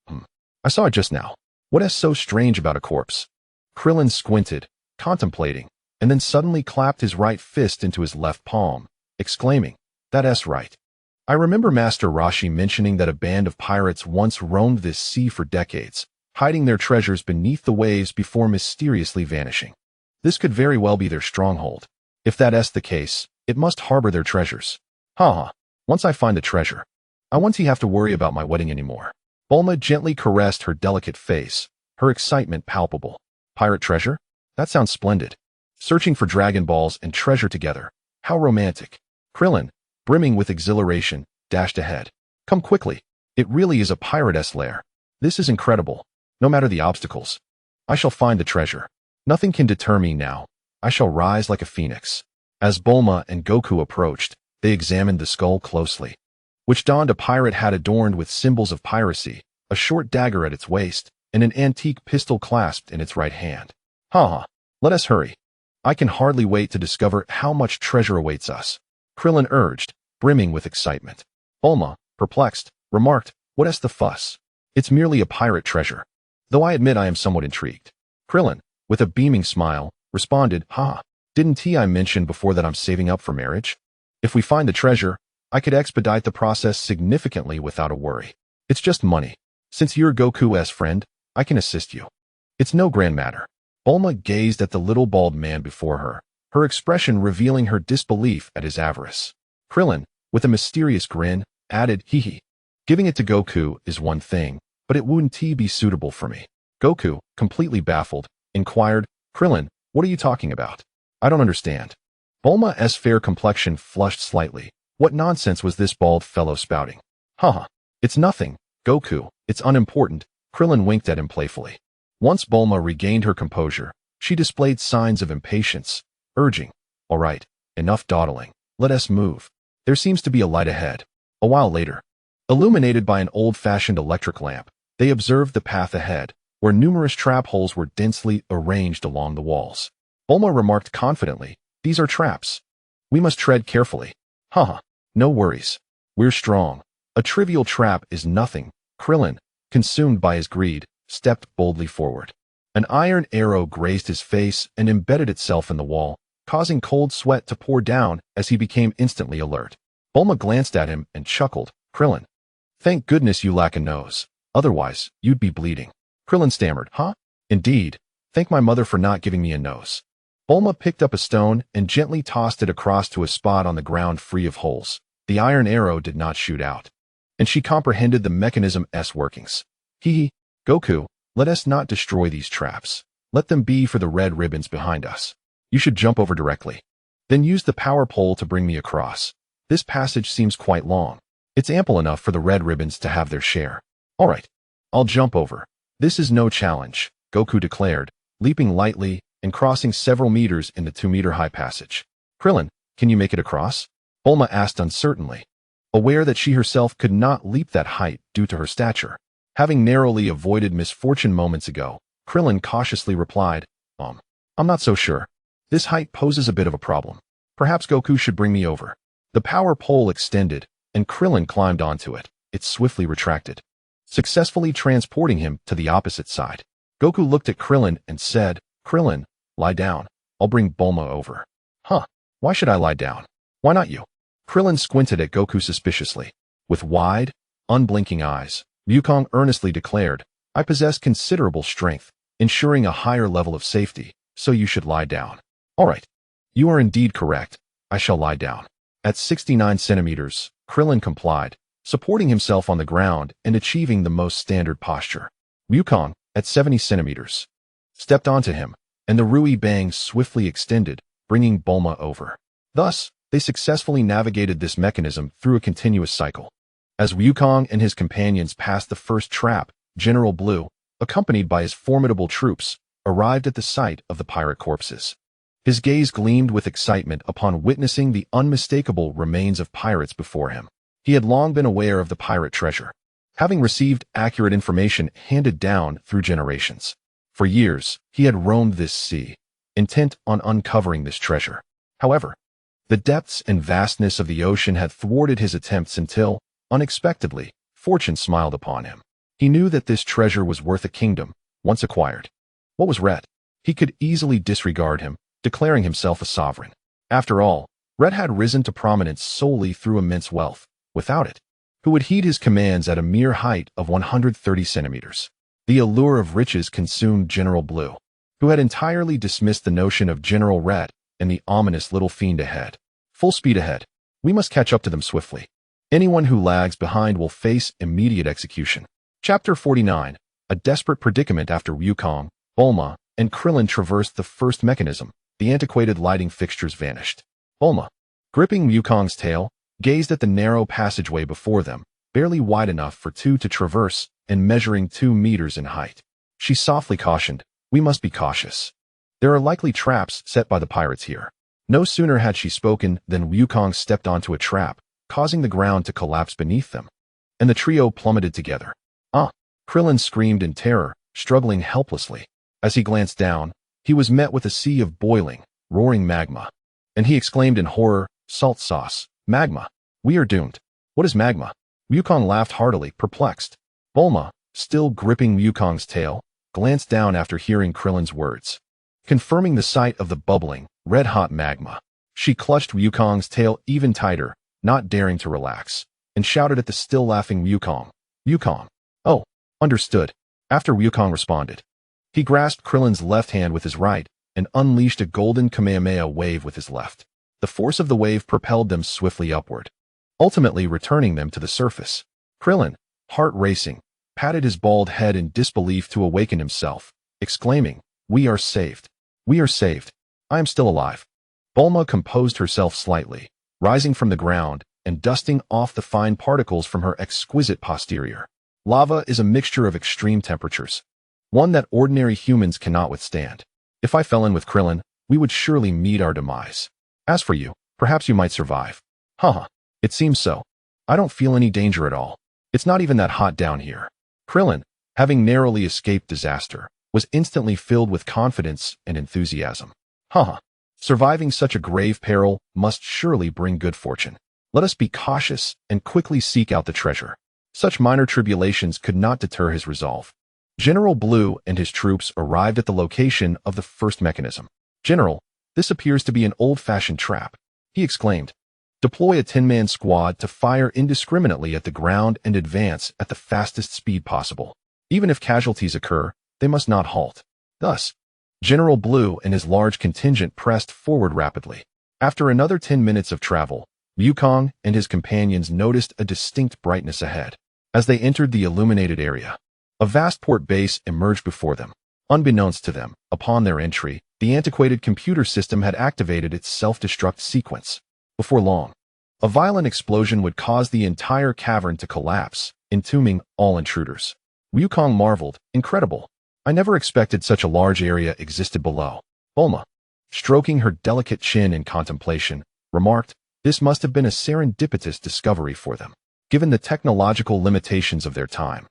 I saw it just now. What is so strange about a corpse? Krillin squinted, contemplating, and then suddenly clapped his right fist into his left palm, exclaiming, That's right. I remember Master Roshi mentioning that a band of pirates once roamed this sea for decades, hiding their treasures beneath the waves before mysteriously vanishing. This could very well be their stronghold. If that's the case, it must harbor their treasures. Once I find the treasure, I won't have to worry about my wedding anymore. Bulma gently caressed her delicate face, her excitement palpable. Pirate treasure? That sounds splendid. Searching for Dragon Balls and treasure together. How romantic. Krillin, brimming with exhilaration, dashed ahead. Come quickly. It really is a pirate's lair. This is incredible. No matter the obstacles, I shall find the treasure. Nothing can deter me now. I shall rise like a phoenix. As Bulma and Goku approached, they examined the skull closely, which donned a pirate hat adorned with symbols of piracy, a short dagger at its waist, and an antique pistol clasped in its right hand. Let us hurry. I can hardly wait to discover how much treasure awaits us, Krillin urged, brimming with excitement. Bulma, perplexed, remarked, What's the fuss? It's merely a pirate treasure. Though I admit I am somewhat intrigued. Krillin, with a beaming smile, responded, Didn't I mention before that I'm saving up for marriage? If we find the treasure, I could expedite the process significantly without a worry. It's just money. Since you're Goku's friend, I can assist you. It's no grand matter. Bulma gazed at the little bald man before her, her expression revealing her disbelief at his avarice. Krillin, with a mysterious grin, added, Giving it to Goku is one thing, but it wouldn't be suitable for me. Goku, completely baffled, inquired, Krillin, what are you talking about? I don't understand. Bulma's fair complexion flushed slightly. What nonsense was this bald fellow spouting? It's nothing, Goku, it's unimportant, Krillin winked at him playfully. Once Bulma regained her composure, she displayed signs of impatience, urging, All right, enough dawdling, let us move. There seems to be a light ahead. A while later, illuminated by an old-fashioned electric lamp, they observed the path ahead, where numerous trap holes were densely arranged along the walls. Bulma remarked confidently, These are traps. We must tread carefully. No worries. We're strong. A trivial trap is nothing. Krillin, consumed by his greed, stepped boldly forward. An iron arrow grazed his face and embedded itself in the wall, causing cold sweat to pour down as he became instantly alert. Bulma glanced at him and chuckled. Krillin, thank goodness you lack a nose. Otherwise, you'd be bleeding. Krillin stammered, Indeed. Thank my mother for not giving me a nose. Bulma picked up a stone and gently tossed it across to a spot on the ground free of holes. The iron arrow did not shoot out, and she comprehended the mechanism's workings. Goku, let us not destroy these traps. Let them be for the red ribbons behind us. You should jump over directly. Then use the power pole to bring me across. This passage seems quite long. It's ample enough for the red ribbons to have their share. All right, I'll jump over. This is no challenge, Goku declared, leaping lightly and crossing several meters in the 2-meter-high passage. Krillin, can you make it across? Bulma asked uncertainly, aware that she herself could not leap that height due to her stature. Having narrowly avoided misfortune moments ago, Krillin cautiously replied, I'm not so sure. This height poses a bit of a problem. Perhaps Goku should bring me over. The power pole extended, and Krillin climbed onto it. It swiftly retracted, successfully transporting him to the opposite side. Goku looked at Krillin and said, Krillin, lie down. I'll bring Bulma over. Why should I lie down? Why not you? Krillin squinted at Goku suspiciously. With wide, unblinking eyes, Wukong earnestly declared, I possess considerable strength, ensuring a higher level of safety, so you should lie down. All right. You are indeed correct. I shall lie down. At 69 centimeters, Krillin complied, supporting himself on the ground and achieving the most standard posture. Wukong, at 70 centimeters, stepped onto him, and the Rui Bang swiftly extended, bringing Bulma over. Thus, they successfully navigated this mechanism through a continuous cycle. As Wukong and his companions passed the first trap, General Blue, accompanied by his formidable troops, arrived at the site of the pirate corpses. His gaze gleamed with excitement upon witnessing the unmistakable remains of pirates before him. He had long been aware of the pirate treasure, having received accurate information handed down through generations. For years, he had roamed this sea, intent on uncovering this treasure. However, the depths and vastness of the ocean had thwarted his attempts until, unexpectedly, fortune smiled upon him. He knew that this treasure was worth a kingdom, once acquired. What was Red? He could easily disregard him, declaring himself a sovereign. After all, Red had risen to prominence solely through immense wealth. Without it, who would heed his commands at a mere height of 130 centimeters? The allure of riches consumed General Blue, who had entirely dismissed the notion of General Red and the ominous little fiend ahead. Full speed ahead. We must catch up to them swiftly. Anyone who lags behind will face immediate execution. Chapter 49. A desperate predicament. After Wukong, Bulma, and Krillin traversed the first mechanism, the antiquated lighting fixtures vanished. Bulma, gripping Wukong's tail, gazed at the narrow passageway before them, barely wide enough for two to traverse and measuring 2 meters in height. She softly cautioned, "We must be cautious. There are likely traps set by the pirates here." No sooner had she spoken than Wukong stepped onto a trap, causing the ground to collapse beneath them, and the trio plummeted together. "Ah!" Krillin screamed in terror, struggling helplessly. As he glanced down, he was met with a sea of boiling, roaring magma, and he exclaimed in horror, "Salt sauce! Magma! We are doomed!" "What is magma?" Wukong laughed heartily, perplexed. Bulma, still gripping Wukong's tail, glanced down after hearing Krillin's words, confirming the sight of the bubbling, red-hot magma. She clutched Wukong's tail even tighter, not daring to relax, and shouted at the still laughing Wukong. "Wukong!" "Oh, understood." After Wukong responded, he grasped Krillin's left hand with his right and unleashed a golden Kamehameha wave with his left. The force of the wave propelled them swiftly upward, ultimately returning them to the surface. Krillin, heart racing, patted his bald head in disbelief to awaken himself, exclaiming, "We are saved. We are saved. I am still alive." Bulma composed herself slightly, rising from the ground and dusting off the fine particles from her exquisite posterior. Lava is a mixture of extreme temperatures, one that ordinary humans cannot withstand. If I fell in with Krillin, we would surely meet our demise. As for you, perhaps you might survive. Haha, it seems so. I don't feel any danger at all. It's not even that hot down here. Krillin, having narrowly escaped disaster, was instantly filled with confidence and enthusiasm. Haha, surviving such a grave peril must surely bring good fortune. Let us be cautious and quickly seek out the treasure. Such minor tribulations could not deter his resolve. General Blue and his troops arrived at the location of the first mechanism. "General, this appears to be an old-fashioned trap," he exclaimed. "Deploy a 10-man squad to fire indiscriminately at the ground and advance at the fastest speed possible. Even if casualties occur, they must not halt." Thus, General Blue and his large contingent pressed forward rapidly. After another 10 minutes of travel, Wukong and his companions noticed a distinct brightness ahead. As they entered the illuminated area, a vast port base emerged before them. Unbeknownst to them, upon their entry, the antiquated computer system had activated its self-destruct sequence. Before long, a violent explosion would cause the entire cavern to collapse, entombing all intruders. Wukong marveled, "Incredible. I never expected such a large area existed below." Bulma, stroking her delicate chin in contemplation, remarked, "This must have been a serendipitous discovery for them, given the technological limitations of their time.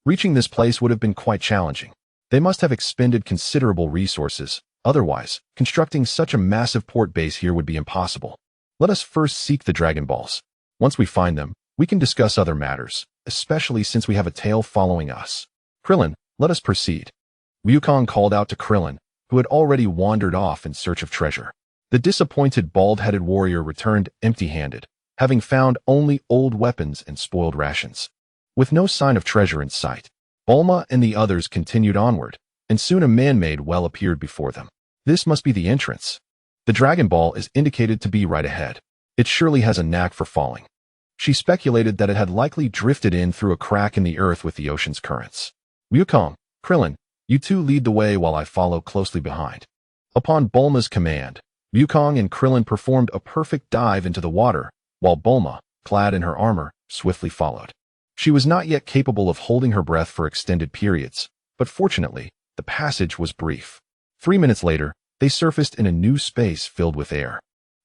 Reaching this place would have been quite challenging. They must have expended considerable resources, otherwise, constructing such a massive port base here would be impossible. Let us first seek the Dragon Balls. Once we find them, we can discuss other matters, especially since we have a tail following us. Krillin, let us proceed." Wukong called out to Krillin, who had already wandered off in search of treasure. The disappointed bald-headed warrior returned empty-handed, having found only old weapons and spoiled rations. With no sign of treasure in sight, Bulma and the others continued onward, and soon a man-made well appeared before them. "This must be the entrance. The Dragon Ball is indicated to be right ahead." It surely has a knack for falling. She speculated that it had likely drifted in through a crack in the earth with the ocean's currents. Wukong, Krillin, you two lead the way while I follow closely behind. Upon Bulma's command, Wukong and Krillin performed a perfect dive into the water, while Bulma, clad in her armor, swiftly followed. She was not yet capable of holding her breath for extended periods, but fortunately, the passage was brief. 3 minutes later, they surfaced in a new space filled with air.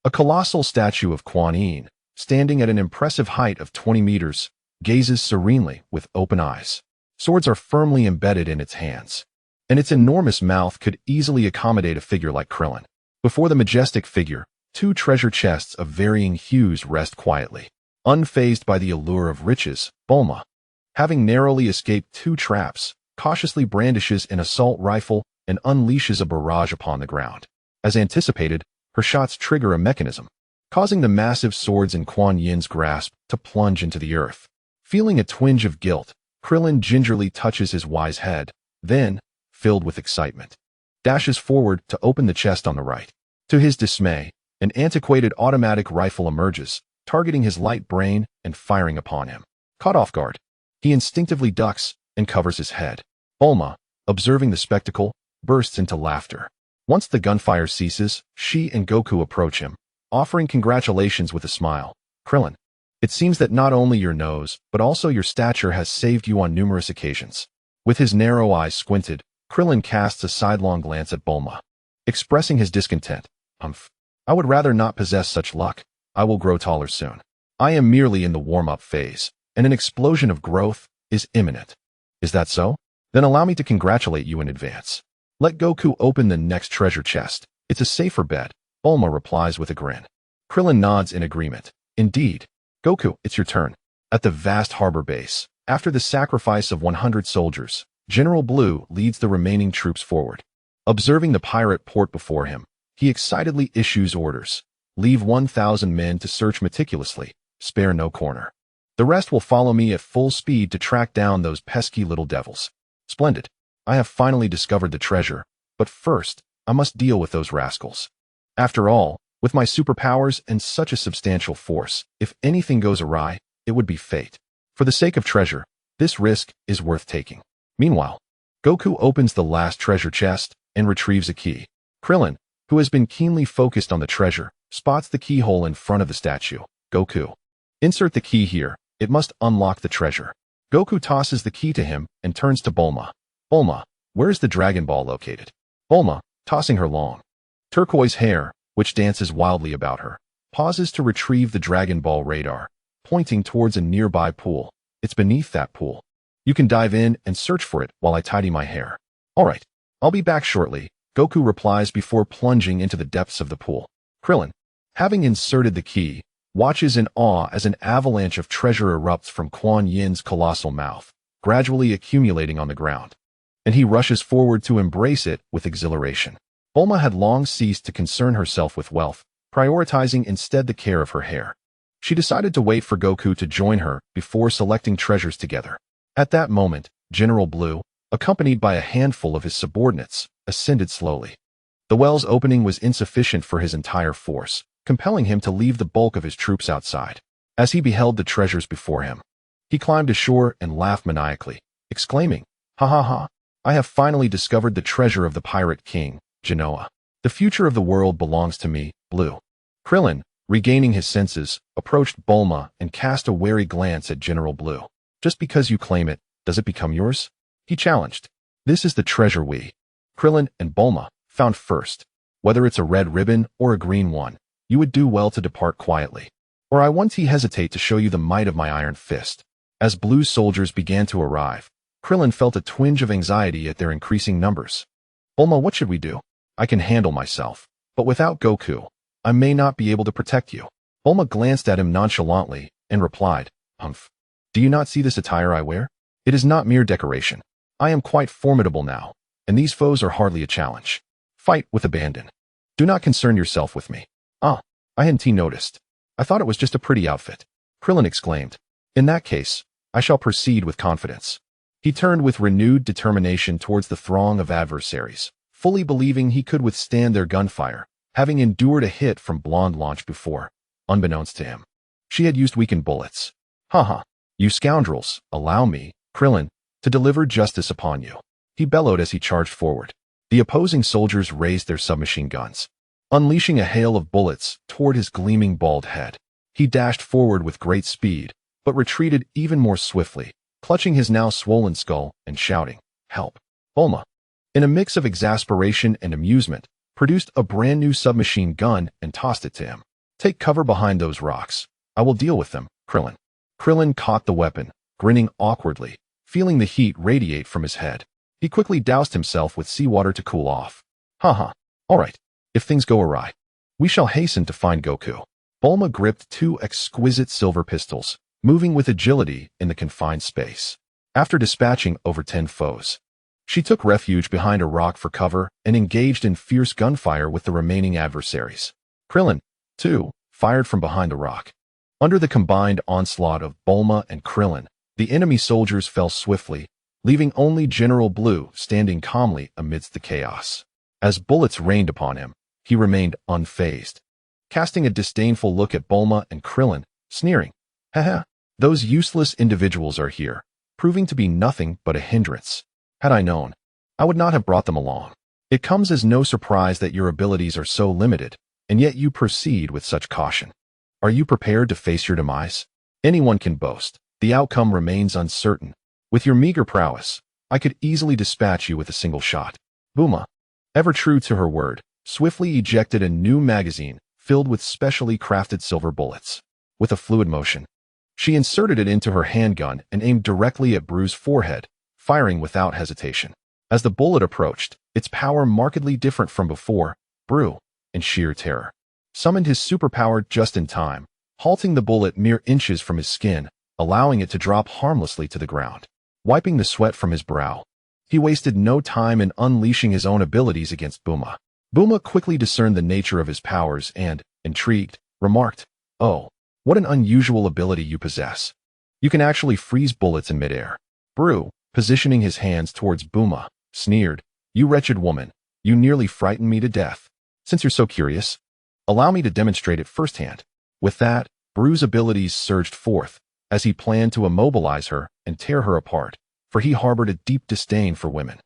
A colossal statue of Kuan Yin, standing at an impressive height of 20 meters, gazes serenely with open eyes. Swords are firmly embedded in its hands, and its enormous mouth could easily accommodate a figure like Krillin. Before the majestic figure, 2 treasure chests of varying hues rest quietly. Unfazed by the allure of riches, Bulma, having narrowly escaped 2 traps, cautiously brandishes an assault rifle and unleashes a barrage upon the ground. As anticipated, her shots trigger a mechanism, causing the massive swords in Kuan Yin's grasp to plunge into the earth. Feeling a twinge of guilt, Krillin gingerly touches his wise head, then, filled with excitement, dashes forward to open the chest on the right. To his dismay, an antiquated automatic rifle emerges, targeting his light brain and firing upon him. Caught off guard, he instinctively ducks and covers his head. Bulma, observing the spectacle, bursts into laughter. Once the gunfire ceases, she and Goku approach him, offering congratulations with a smile. Krillin, it seems that not only your nose, but also your stature has saved you on numerous occasions. With his narrow eyes squinted, Krillin casts a sidelong glance at Bulma, expressing his discontent. I would rather not possess such luck. I will grow taller soon. I am merely in the warm-up phase, and an explosion of growth is imminent. Is that so? Then allow me to congratulate you in advance. Let Goku open the next treasure chest. It's a safer bet, Bulma replies with a grin. Krillin nods in agreement. Indeed. Goku, it's your turn. At the vast harbor base, after the sacrifice of 100 soldiers, General Blue leads the remaining troops forward. Observing the pirate port before him, he excitedly issues orders. Leave 1,000 men to search meticulously, spare no corner. The rest will follow me at full speed to track down those pesky little devils. Splendid. I have finally discovered the treasure, but first, I must deal with those rascals. After all, with my superpowers and such a substantial force, if anything goes awry, it would be fate. For the sake of treasure, this risk is worth taking. Meanwhile, Goku opens the last treasure chest and retrieves a key. Krillin, who has been keenly focused on the treasure, spots the keyhole in front of the statue. Goku, insert the key here. It must unlock the treasure. Goku tosses the key to him and turns to Bulma. Bulma, where is the Dragon Ball located? Bulma, tossing her long turquoise hair, which dances wildly about her, pauses to retrieve the Dragon Ball radar, pointing towards a nearby pool. It's beneath that pool. You can dive in and search for it while I tidy my hair. All right, I'll be back shortly, Goku replies before plunging into the depths of the pool. Krillin, having inserted the key, watches in awe as an avalanche of treasure erupts from Kuan Yin's colossal mouth, gradually accumulating on the ground. And he rushes forward to embrace it with exhilaration. Bulma had long ceased to concern herself with wealth, prioritizing instead the care of her hair. She decided to wait for Goku to join her before selecting treasures together. At that moment, General Blue, accompanied by a handful of his subordinates, ascended slowly. The well's opening was insufficient for his entire force, compelling him to leave the bulk of his troops outside. As he beheld the treasures before him, he climbed ashore and laughed maniacally, exclaiming, "Ha ha ha! I have finally discovered the treasure of the Pirate King, Genoa. The future of the world belongs to me, Blue." Krillin, regaining his senses, approached Bulma and cast a wary glance at General Blue. "Just because you claim it, does it become yours?" he challenged. "This is the treasure we, Krillin and Bulma, found first. Whether it's a red ribbon or a green one, you would do well to depart quietly, or I won't hesitate to show you the might of my iron fist." As Blue's soldiers began to arrive, Krillin felt a twinge of anxiety at their increasing numbers. "Bulma, what should we do? I can handle myself, but without Goku, I may not be able to protect you." Bulma glanced at him nonchalantly and replied, "Humph. Do you not see this attire I wear? It is not mere decoration. I am quite formidable now, and these foes are hardly a challenge. Fight with abandon. Do not concern yourself with me." "Ah, I hadn't noticed. I thought it was just a pretty outfit," Krillin exclaimed. "In that case, I shall proceed with confidence." He turned with renewed determination towards the throng of adversaries, fully believing he could withstand their gunfire, having endured a hit from Blonde Launch before. unbeknownst to him. She had used weakened bullets. Haha, you scoundrels, allow me, Krillin, to deliver justice upon you. He bellowed as he charged forward. The opposing soldiers raised their submachine guns, unleashing a hail of bullets toward his gleaming bald head. He dashed forward with great speed, but retreated even more swiftly, clutching his now swollen skull and shouting, "Help!" Bulma, in a mix of exasperation and amusement, produced a brand new submachine gun and tossed it to him. "Take cover behind those rocks. I will deal with them, Krillin." Krillin caught the weapon, grinning awkwardly, feeling the heat radiate from his head. He quickly doused himself with seawater to cool off. Haha, all right. If things go awry, we shall hasten to find Goku. Bulma gripped two exquisite silver pistols, moving with agility in the confined space. After dispatching over 10 foes, she took refuge behind a rock for cover and engaged in fierce gunfire with the remaining adversaries. Krillin, too, fired from behind the rock. Under the combined onslaught of Bulma and Krillin, the enemy soldiers fell swiftly, leaving only General Blue standing calmly amidst the chaos. As bullets rained upon him, he remained unfazed, casting a disdainful look at Bulma and Krillin, sneering, "Haha, those useless individuals are here, proving to be nothing but a hindrance. Had I known, I would not have brought them along. It comes as no surprise that your abilities are so limited, and yet you proceed with such caution. Are you prepared to face your demise? Anyone can boast. The outcome remains uncertain. With your meager prowess, I could easily dispatch you with a single shot." Bulma, ever true to her word, swiftly ejected a new magazine filled with specially crafted silver bullets. With a fluid motion, she inserted it into her handgun and aimed directly at Bru's forehead, firing without hesitation. As the bullet approached, its power markedly different from before, Bru, in sheer terror, summoned his superpower just in time, halting the bullet mere inches from his skin, allowing it to drop harmlessly to the ground. Wiping the sweat from his brow, he wasted no time in unleashing his own abilities against Bulma. Bulma quickly discerned the nature of his powers and, intrigued, remarked, "Oh, what an unusual ability you possess. You can actually freeze bullets in midair." Bru, positioning his hands towards Bulma, sneered, "You wretched woman, you nearly frightened me to death. Since you're so curious, allow me to demonstrate it firsthand." With that, Bru's abilities surged forth, as he planned to immobilize her and tear her apart, for he harbored a deep disdain for women.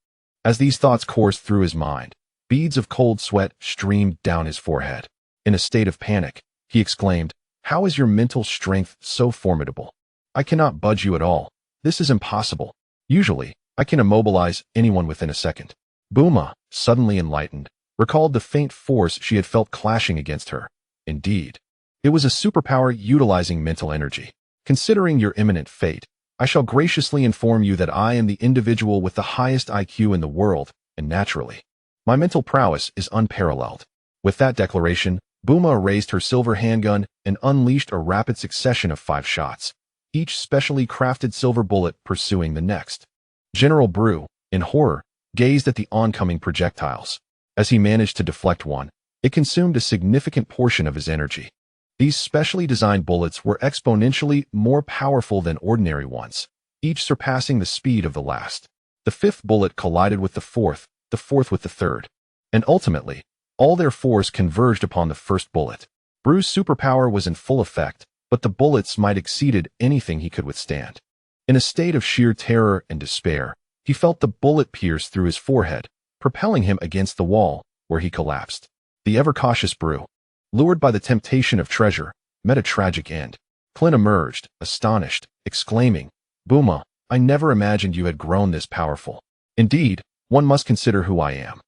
As these thoughts coursed through his mind, beads of cold sweat streamed down his forehead. In a state of panic, he exclaimed, "How is your mental strength so formidable? I cannot budge you at all. This is impossible. Usually, I can immobilize anyone within a second." Bulma, suddenly enlightened, recalled the faint force she had felt clashing against her. Indeed, it was a superpower utilizing mental energy. "Considering your imminent fate, I shall graciously inform you that I am the individual with the highest IQ in the world, and naturally, my mental prowess is unparalleled." With that declaration, Bulma raised her silver handgun and unleashed a rapid succession of 5 shots, each specially crafted silver bullet pursuing the next. General Bru, in horror, gazed at the oncoming projectiles. As he managed to deflect one, it consumed a significant portion of his energy. These specially designed bullets were exponentially more powerful than ordinary ones, each surpassing the speed of the last. The 5th bullet collided with the 4th with the 3rd, and ultimately, all their force converged upon the 1st bullet. Bru's superpower was in full effect, but the bullets might exceeded anything he could withstand. In a state of sheer terror and despair, he felt the bullet pierce through his forehead, propelling him against the wall, where he collapsed. The ever-cautious Bru, lured by the temptation of treasure, met a tragic end. Clint emerged, astonished, exclaiming, "Bulma, I never imagined you had grown this powerful. Indeed, one must consider who I am.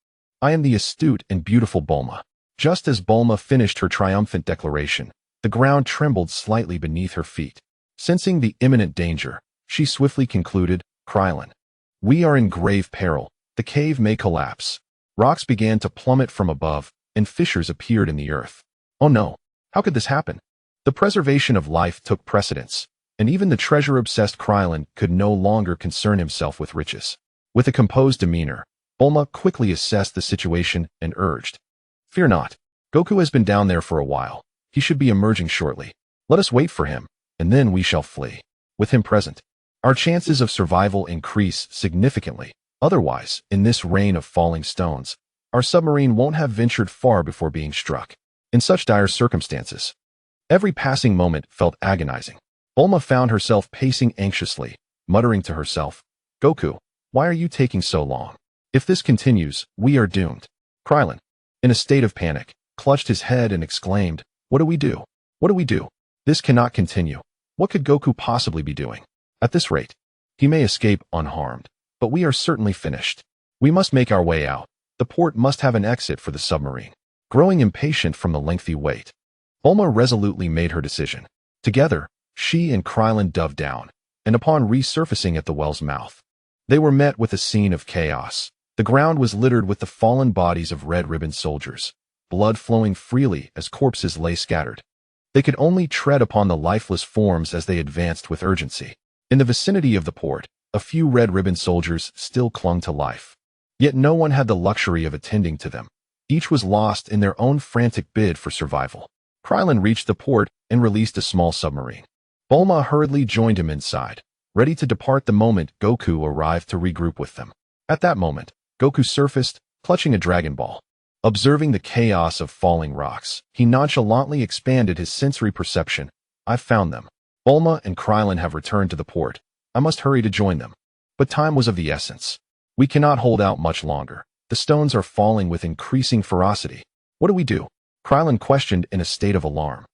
I am the astute and beautiful Bulma." Just as Bulma finished her triumphant declaration, the ground trembled slightly beneath her feet. Sensing the imminent danger, she swiftly concluded, "Krillin, we are in grave peril. The cave may collapse." Rocks began to plummet from above, and fissures appeared in the earth. Oh no, how could this happen? The preservation of life took precedence, and even the treasure-obsessed Krillin could no longer concern himself with riches. With a composed demeanor, Bulma quickly assessed the situation and urged, "Fear not. Goku has been down there for a while. He should be emerging shortly. Let us wait for him, and then we shall flee. With him present, our chances of survival increase significantly. Otherwise, in this rain of falling stones, our submarine won't have ventured far before being struck." In such dire circumstances, Every passing moment felt agonizing. Bulma found herself pacing anxiously, muttering to herself, Goku, why are you taking so long? If this continues, we are doomed. Krillin, in a state of panic, clutched his head and exclaimed, What do we do? What do we do? This cannot continue. What could Goku possibly be doing? At this rate, he may escape unharmed, but we are certainly finished. We must make our way out. The port must have an exit for the submarine. Growing impatient from the lengthy wait, Bulma resolutely made her decision. Together, she and Krillin dove down, and upon resurfacing at the well's mouth, they were met with a scene of chaos. The ground was littered with the fallen bodies of Red Ribbon soldiers, blood flowing freely as corpses lay scattered. They could only tread upon the lifeless forms as they advanced with urgency. In the vicinity of the port, a few Red Ribbon soldiers still clung to life. Yet no one had the luxury of attending to them. Each was lost in their own frantic bid for survival. Krillin reached the port and released a small submarine. Bulma hurriedly joined him inside, ready to depart the moment Goku arrived to regroup with them. At that moment, Goku surfaced, clutching a Dragon Ball. Observing the chaos of falling rocks, he nonchalantly expanded his sensory perception. I've found them. Bulma and Krillin have returned to the port. I must hurry to join them. But time was of the essence. We cannot hold out much longer. The stones are falling with increasing ferocity. What do we do? Krillin questioned in a state of alarm.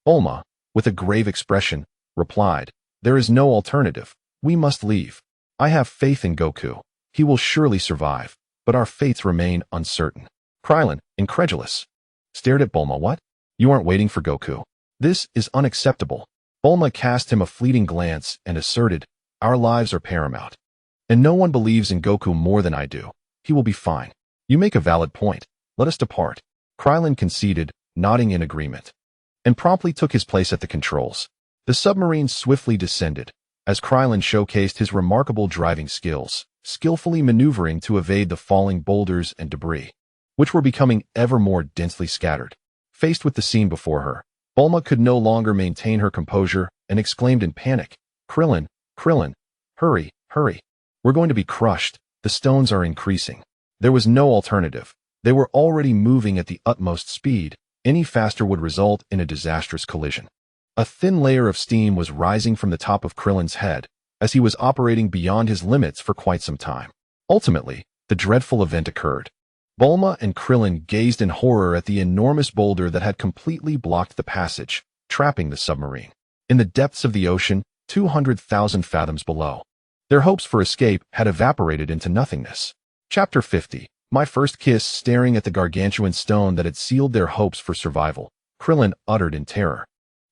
Bulma, with a grave expression, replied, There is no alternative. We must leave. I have faith in Goku. He will surely survive, but our fates remain uncertain. Krillin, incredulous, stared at Bulma. What? You aren't waiting for Goku? This is unacceptable. Bulma cast him a fleeting glance and asserted, Our lives are paramount. And no one believes in Goku more than I do. He will be fine. You make a valid point. Let us depart. Krillin conceded, nodding in agreement, and promptly took his place at the controls. The submarine swiftly descended, as Krillin showcased his remarkable driving skills, skillfully maneuvering to evade the falling boulders and debris, which were becoming ever more densely scattered. Faced with the scene before her, Bulma could no longer maintain her composure and exclaimed in panic, Krillin, Krillin, hurry, hurry. We're going to be crushed. The stones are increasing. There was no alternative. They were already moving at the utmost speed. Any faster would result in a disastrous collision. A thin layer of steam was rising from the top of Krillin's head, as he was operating beyond his limits for quite some time. Ultimately, the dreadful event occurred. Bulma and Krillin gazed in horror at the enormous boulder that had completely blocked the passage, trapping the submarine in the depths of the ocean, 200,000 fathoms below. Their hopes for escape had evaporated into nothingness. Chapter 50. My first kiss. Staring at the gargantuan stone that had sealed their hopes for survival, Krillin uttered in terror,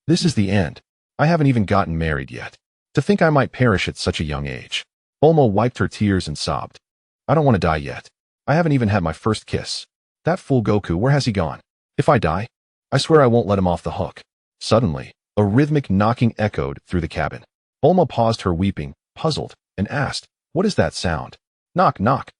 This is the end. I haven't even gotten married yet. To think I might perish at such a young age. Bulma wiped her tears and sobbed, I don't want to die yet. I haven't even had my first kiss. That fool Goku, where has he gone? If I die, I swear I won't let him off the hook. Suddenly, a rhythmic knocking echoed through the cabin. Bulma paused her weeping, puzzled, and asked, What is that sound? Knock, knock,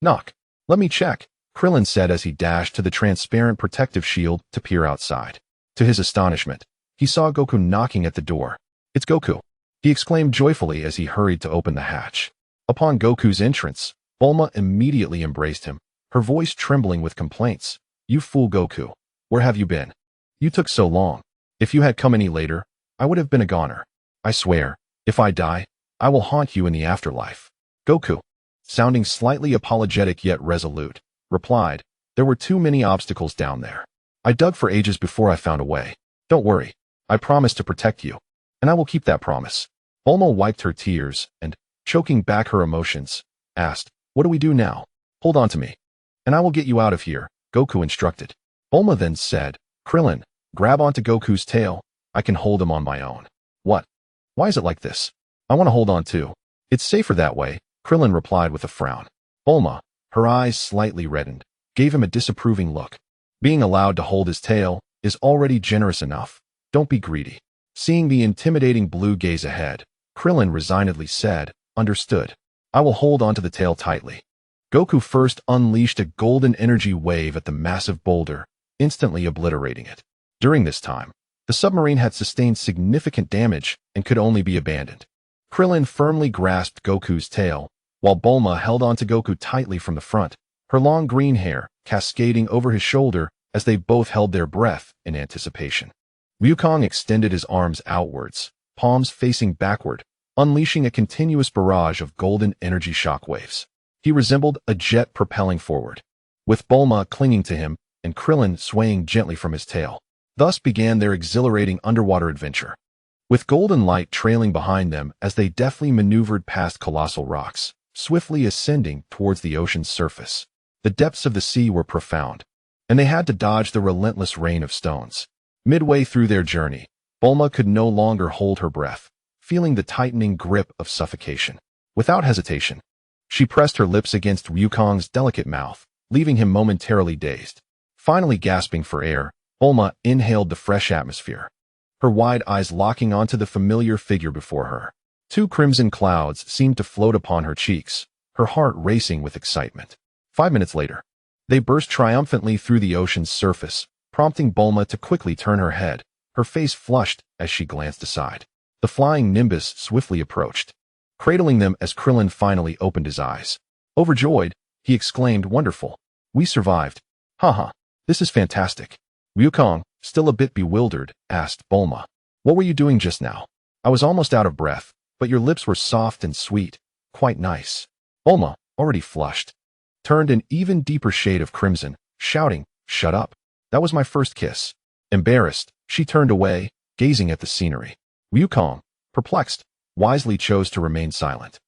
knock. Let me check, Krillin said as he dashed to the transparent protective shield to peer outside. To his astonishment, he saw Goku knocking at the door. It's Goku, he exclaimed joyfully as he hurried to open the hatch. Upon Goku's entrance, Bulma immediately embraced him, her voice trembling with complaints. You fool Goku, where have you been? You took so long. If you had come any later, I would have been a goner. I swear, if I die, I will haunt you in the afterlife. Goku, sounding slightly apologetic yet resolute, replied, There were too many obstacles down there. I dug for ages before I found a way. Don't worry, I promise to protect you, and I will keep that promise. Bulma wiped her tears and, choking back her emotions, asked, What do we do now? Hold on to me, and I will get you out of here, Goku instructed. Bulma then said, Krillin, grab onto Goku's tail. I can hold him on my own. What? Why is it like this? I want to hold on too. It's safer that way, Krillin replied with a frown. Bulma, her eyes slightly reddened, gave him a disapproving look. Being allowed to hold his tail is already generous enough. Don't be greedy. Seeing the intimidating blue gaze ahead, Krillin resignedly said, Understood. I will hold onto the tail tightly. Goku first unleashed a golden energy wave at the massive boulder, instantly obliterating it. During this time, the submarine had sustained significant damage and could only be abandoned. Krillin firmly grasped Goku's tail, while Bulma held onto Goku tightly from the front, her long green hair cascading over his shoulder as they both held their breath in anticipation. Wukong extended his arms outwards, palms facing backward, unleashing a continuous barrage of golden energy shockwaves. He resembled a jet propelling forward, with Bulma clinging to him and Krillin swaying gently from his tail. Thus began their exhilarating underwater adventure, with golden light trailing behind them as they deftly maneuvered past colossal rocks, swiftly ascending towards the ocean's surface. The depths of the sea were profound, and they had to dodge the relentless rain of stones. Midway through their journey, Bulma could no longer hold her breath, feeling the tightening grip of suffocation. Without hesitation, she pressed her lips against Wukong's delicate mouth, leaving him momentarily dazed. Finally gasping for air, Bulma inhaled the fresh atmosphere, her wide eyes locking onto the familiar figure before her. 2 crimson clouds seemed to float upon her cheeks, her heart racing with excitement. 5 minutes later, they burst triumphantly through the ocean's surface, prompting Bulma to quickly turn her head, her face flushed as she glanced aside. The flying nimbus swiftly approached, cradling them as Krillin finally opened his eyes. Overjoyed, he exclaimed, "Wonderful! We survived! Haha, this is fantastic!" Wukong, still a bit bewildered, asked Bulma, "What were you doing just now? I was almost out of breath, but your lips were soft and sweet, quite nice." Bulma, already flushed, turned an even deeper shade of crimson, shouting, "Shut up! That was my first kiss." Embarrassed, she turned away, gazing at the scenery. Wukong, perplexed, wisely chose to remain silent.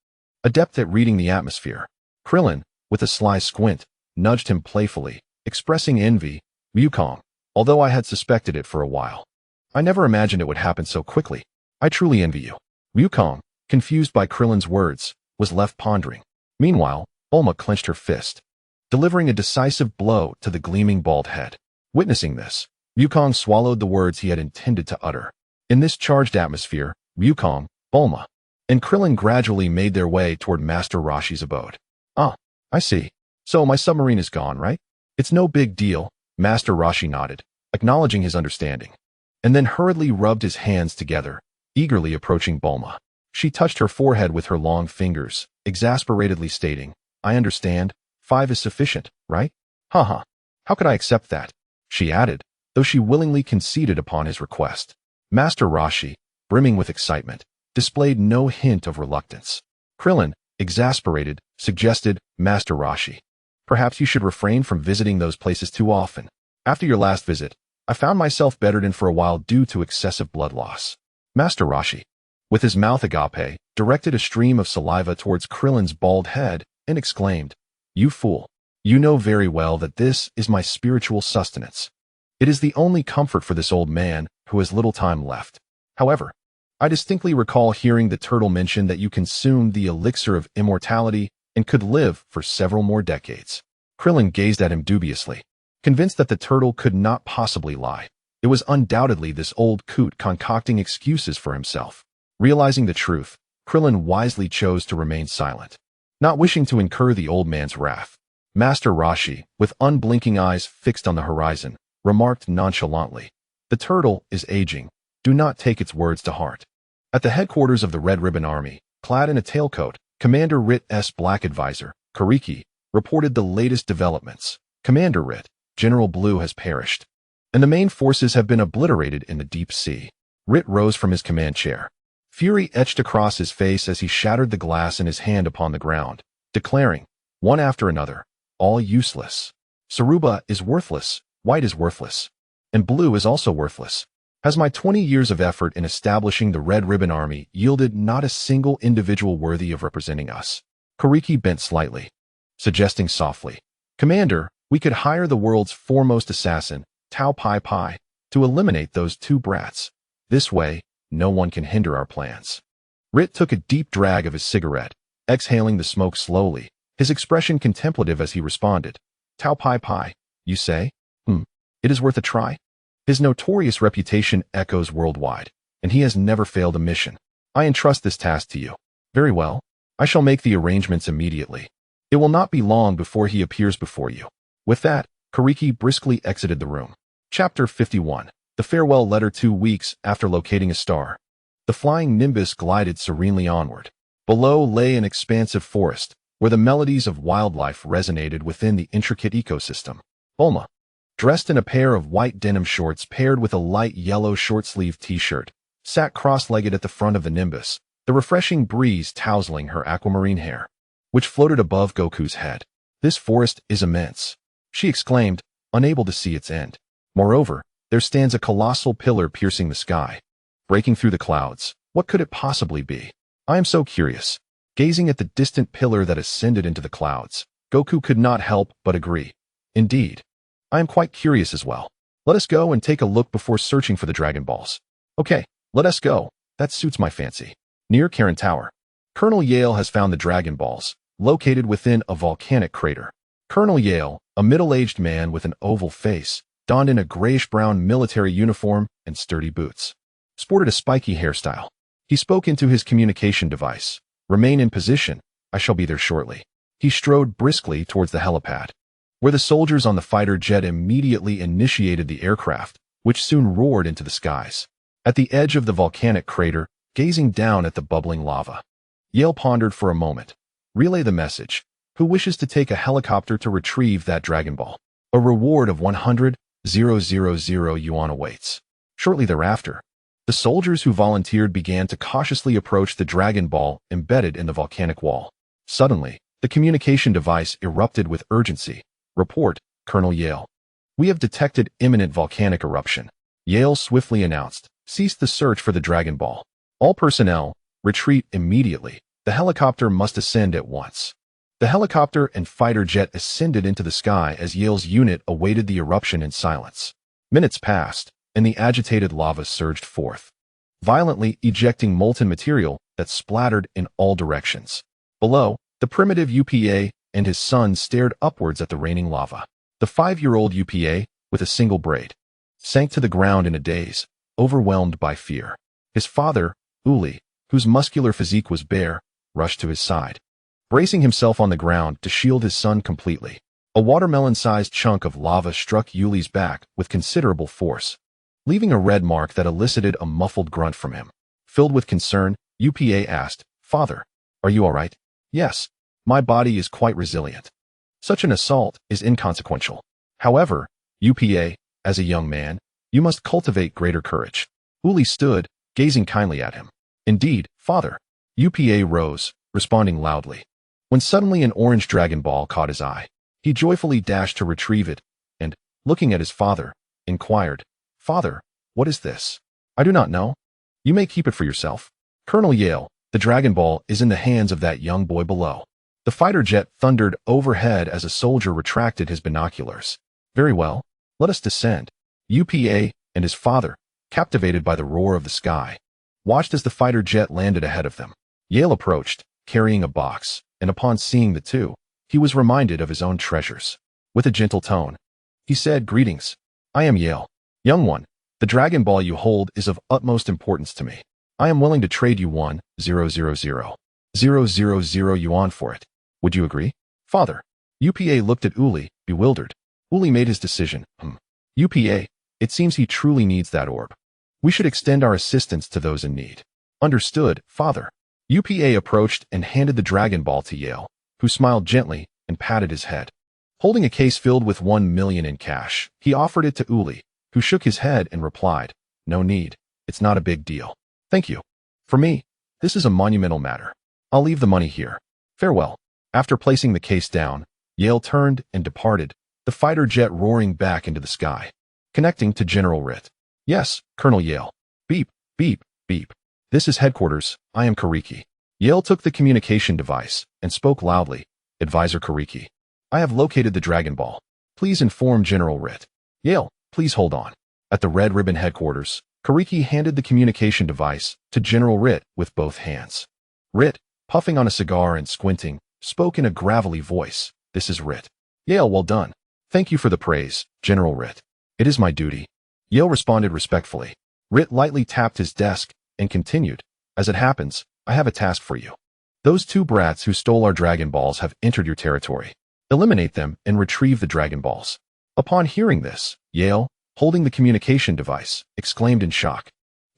Adept at reading the atmosphere, Krillin, with a sly squint, nudged him playfully, expressing envy. "Wukong, although I had suspected it for a while, I never imagined it would happen so quickly. I truly envy you." Wukong, confused by Krillin's words, was left pondering. Meanwhile, Bulma clenched her fist, delivering a decisive blow to the gleaming bald head. Witnessing this, Wukong swallowed the words he had intended to utter. In this charged atmosphere, Wukong, Bulma, and Krillin gradually made their way toward Master Roshi's abode. "Ah, I see. So my submarine is gone, right? It's no big deal." Master Roshi nodded, acknowledging his understanding, and then hurriedly rubbed his hands together, eagerly approaching Bulma. She touched her forehead with her long fingers, exasperatedly stating, "I understand. 5 is sufficient, right? Haha. How could I accept that?" she added, though she willingly conceded upon his request. Master Roshi, brimming with excitement, displayed no hint of reluctance. Krillin, exasperated, suggested, "Master Roshi, perhaps you should refrain from visiting those places too often. After your last visit, I found myself bedridden for a while due to excessive blood loss." Master Roshi, with his mouth agape, directed a stream of saliva towards Krillin's bald head and exclaimed, "You fool! You know very well that this is my spiritual sustenance. It is the only comfort for this old man who has little time left. However, I distinctly recall hearing the turtle mention that you consumed the elixir of immortality and could live for several more decades." Krillin gazed at him dubiously, convinced that the turtle could not possibly lie. It was undoubtedly this old coot concocting excuses for himself. Realizing the truth, Krillin wisely chose to remain silent, not wishing to incur the old man's wrath. Master Roshi, with unblinking eyes fixed on the horizon, remarked nonchalantly, "The turtle is aging. Do not take its words to heart." At the headquarters of the Red Ribbon Army, clad in a tailcoat, Commander Rit's black advisor, Kariki, reported the latest developments. "Commander Rit, General Blue has perished, and the main forces have been obliterated in the deep sea." Rit rose from his command chair. Fury etched across his face as he shattered the glass in his hand upon the ground, declaring, one after another, "All useless. Saruba is worthless, white is worthless, and blue is also worthless. Has my 20 years of effort in establishing the Red Ribbon Army yielded not a single individual worthy of representing us?" Kariki bent slightly, suggesting softly, "Commander, we could hire the world's foremost assassin, Tao Pai Pai, to eliminate those 2 brats. This way, no one can hinder our plans." Rit took a deep drag of his cigarette, exhaling the smoke slowly, his expression contemplative as he responded, "Tao Pai Pai, you say? It is worth a try." His notorious reputation echoes worldwide, and he has never failed a mission. "I entrust this task to you." "Very well. I shall make the arrangements immediately. It will not be long before he appears before you." With that, Kariki briskly exited the room. Chapter 51. The Farewell Letter. 2 weeks after locating a star, the flying Nimbus glided serenely onward. Below lay an expansive forest, where the melodies of wildlife resonated within the intricate ecosystem. Bulma, dressed in a pair of white denim shorts paired with a light yellow short-sleeved t-shirt, sat cross-legged at the front of the Nimbus, the refreshing breeze tousling her aquamarine hair, which floated above Goku's head. "This forest is immense," she exclaimed, unable to see its end. "Moreover, there stands a colossal pillar piercing the sky, breaking through the clouds. What could it possibly be? I am so curious." Gazing at the distant pillar that ascended into the clouds, Goku could not help but agree. "Indeed. I am quite curious as well. Let us go and take a look before searching for the Dragon Balls." "Okay, let us go. That suits my fancy." Near Karen Tower, Colonel Yale has found the Dragon Balls, located within a volcanic crater. Colonel Yale, a middle-aged man with an oval face, donned in a grayish-brown military uniform and sturdy boots, sported a spiky hairstyle. He spoke into his communication device. "Remain in position. I shall be there shortly." He strode briskly towards the helipad, where the soldiers on the fighter jet immediately initiated the aircraft, which soon roared into the skies. At the edge of the volcanic crater, gazing down at the bubbling lava, Yale pondered for a moment. "Relay the message. Who wishes to take a helicopter to retrieve that Dragon Ball? A reward of 100,000 yuan awaits." Shortly thereafter, the soldiers who volunteered began to cautiously approach the Dragon Ball embedded in the volcanic wall. Suddenly, the communication device erupted with urgency. "Report, Colonel Yale. We have detected imminent volcanic eruption." Yale swiftly announced. "Cease the search for the Dragon Ball. All personnel, retreat immediately. The helicopter must ascend at once." The helicopter and fighter jet ascended into the sky as Yale's unit awaited the eruption in silence. Minutes passed, and the agitated lava surged forth, violently ejecting molten material that splattered in all directions. Below, the primitive UPA and his son stared upwards at the raining lava. The 5-year-old UPA, with a single braid, sank to the ground in a daze, overwhelmed by fear. His father, Uli, whose muscular physique was bare, rushed to his side, bracing himself on the ground to shield his son completely. A watermelon-sized chunk of lava struck Uli's back with considerable force, leaving a red mark that elicited a muffled grunt from him. Filled with concern, UPA asked, "Father, are you all right?" "Yes, my body is quite resilient. Such an assault is inconsequential. However, UPA, as a young man, you must cultivate greater courage." Uli stood, gazing kindly at him. "Indeed, father." UPA rose, responding loudly, when suddenly an orange Dragon Ball caught his eye. He joyfully dashed to retrieve it, and, looking at his father, inquired, "Father, what is this?" "I do not know. You may keep it for yourself." "Colonel Yale, the Dragon Ball is in the hands of that young boy below." The fighter jet thundered overhead as a soldier retracted his binoculars. "Very well, let us descend." UPA and his father, captivated by the roar of the sky, watched as the fighter jet landed ahead of them. Yale approached, carrying a box, and upon seeing the two, he was reminded of his own treasures. With a gentle tone, he said, "Greetings. I am Yale. Young one, the Dragon Ball you hold is of utmost importance to me. I am willing to trade you 1,000,000 yuan for it. Would you agree?" "Father." UPA looked at Uli, bewildered. Uli made his decision. UPA, it seems he truly needs that orb. We should extend our assistance to those in need." "Understood, father." UPA approached and handed the Dragon Ball to Yale, who smiled gently and patted his head. Holding a case filled with 1 million in cash, he offered it to Uli, who shook his head and replied, "No need. It's not a big deal. Thank you. For me, this is a monumental matter. I'll leave the money here. Farewell." After placing the case down, Yale turned and departed, the fighter jet roaring back into the sky, connecting to General Rit. "Yes, Colonel Yale." "Beep, beep, beep. This is headquarters. I am Kariki." Yale took the communication device and spoke loudly. "Advisor Kariki, I have located the Dragon Ball. Please inform General Rit." "Yale, please hold on." At the Red Ribbon headquarters, Kariki handed the communication device to General Rit with both hands. Rit, puffing on a cigar and squinting, spoke in a gravelly voice. "This is Rit." "Yale, well done. Thank you for the praise, General Rit. It is my duty." Yale responded respectfully. Rit lightly tapped his desk and continued, "As it happens, I have a task for you. Those 2 brats who stole our Dragon Balls have entered your territory. Eliminate them and retrieve the Dragon Balls." Upon hearing this, Yale, holding the communication device, exclaimed in shock,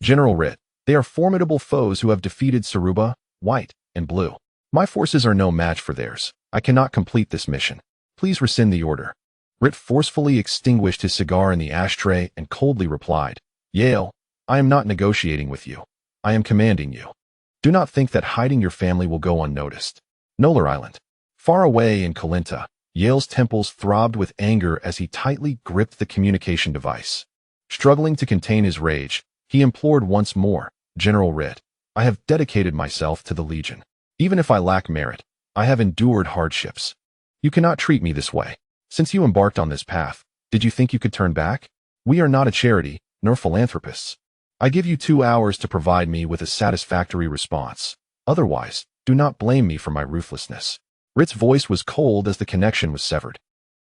"General Rit, they are formidable foes who have defeated Saruba, White, and Blue. My forces are no match for theirs. I cannot complete this mission. Please rescind the order." Rit forcefully extinguished his cigar in the ashtray and coldly replied, Yale, I am not negotiating with you. I am commanding you. Do not think that hiding your family will go unnoticed. Nolar Island. Far away in Kalinta, Yale's temples throbbed with anger as he tightly gripped the communication device. Struggling to contain his rage, he implored once more, General Rit, I have dedicated myself to the Legion. Even if I lack merit, I have endured hardships. You cannot treat me this way. Since you embarked on this path, did you think you could turn back? We are not a charity, nor philanthropists. I give you 2 hours to provide me with a satisfactory response. Otherwise, do not blame me for my ruthlessness. Rit's voice was cold as the connection was severed.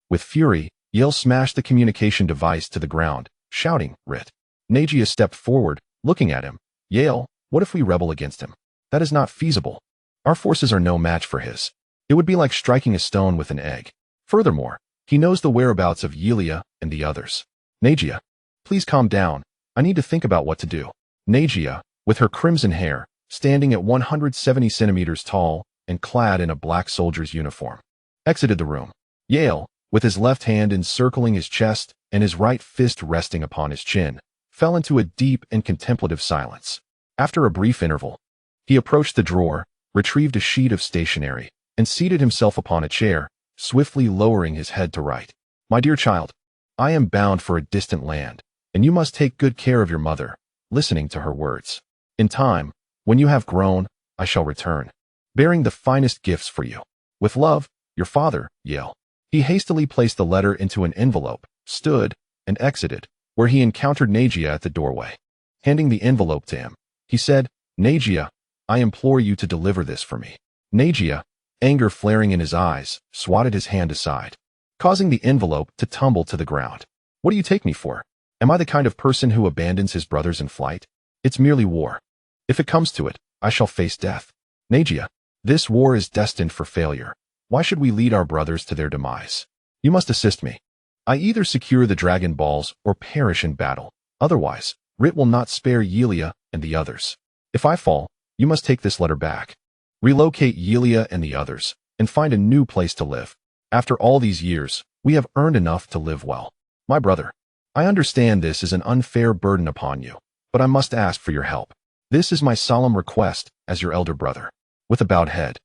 With fury, Yale smashed the communication device to the ground, shouting, Rit. Nagia stepped forward, looking at him. Yale, what if we rebel against him? That is not feasible. Our forces are no match for his. It would be like striking a stone with an egg. Furthermore, he knows the whereabouts of Yelia and the others. Nagia, please calm down. I need to think about what to do. Nagia, with her crimson hair, standing at 170 centimeters tall and clad in a black soldier's uniform, exited the room. Yale, with his left hand encircling his chest and his right fist resting upon his chin, fell into a deep and contemplative silence. After a brief interval, he approached the drawer, retrieved a sheet of stationery, and seated himself upon a chair, swiftly lowering his head to write. My dear child, I am bound for a distant land, and you must take good care of your mother, listening to her words. In time, when you have grown, I shall return, bearing the finest gifts for you. With love, your father, Yale. He hastily placed the letter into an envelope, stood, and exited, where he encountered Nagia at the doorway. Handing the envelope to him, he said, Nagia, I implore you to deliver this for me. Nagia, anger flaring in his eyes, swatted his hand aside, causing the envelope to tumble to the ground. What do you take me for? Am I the kind of person who abandons his brothers in flight? It's merely war. If it comes to it, I shall face death. Nagia, this war is destined for failure. Why should we lead our brothers to their demise? You must assist me. I either secure the Dragon Balls or perish in battle. Otherwise, Rit will not spare Yelia and the others. If I fall, you must take this letter back. Relocate Yelia and the others, and find a new place to live. After all these years, we have earned enough to live well. My brother, I understand this is an unfair burden upon you, but I must ask for your help. This is my solemn request as your elder brother. With a bowed head,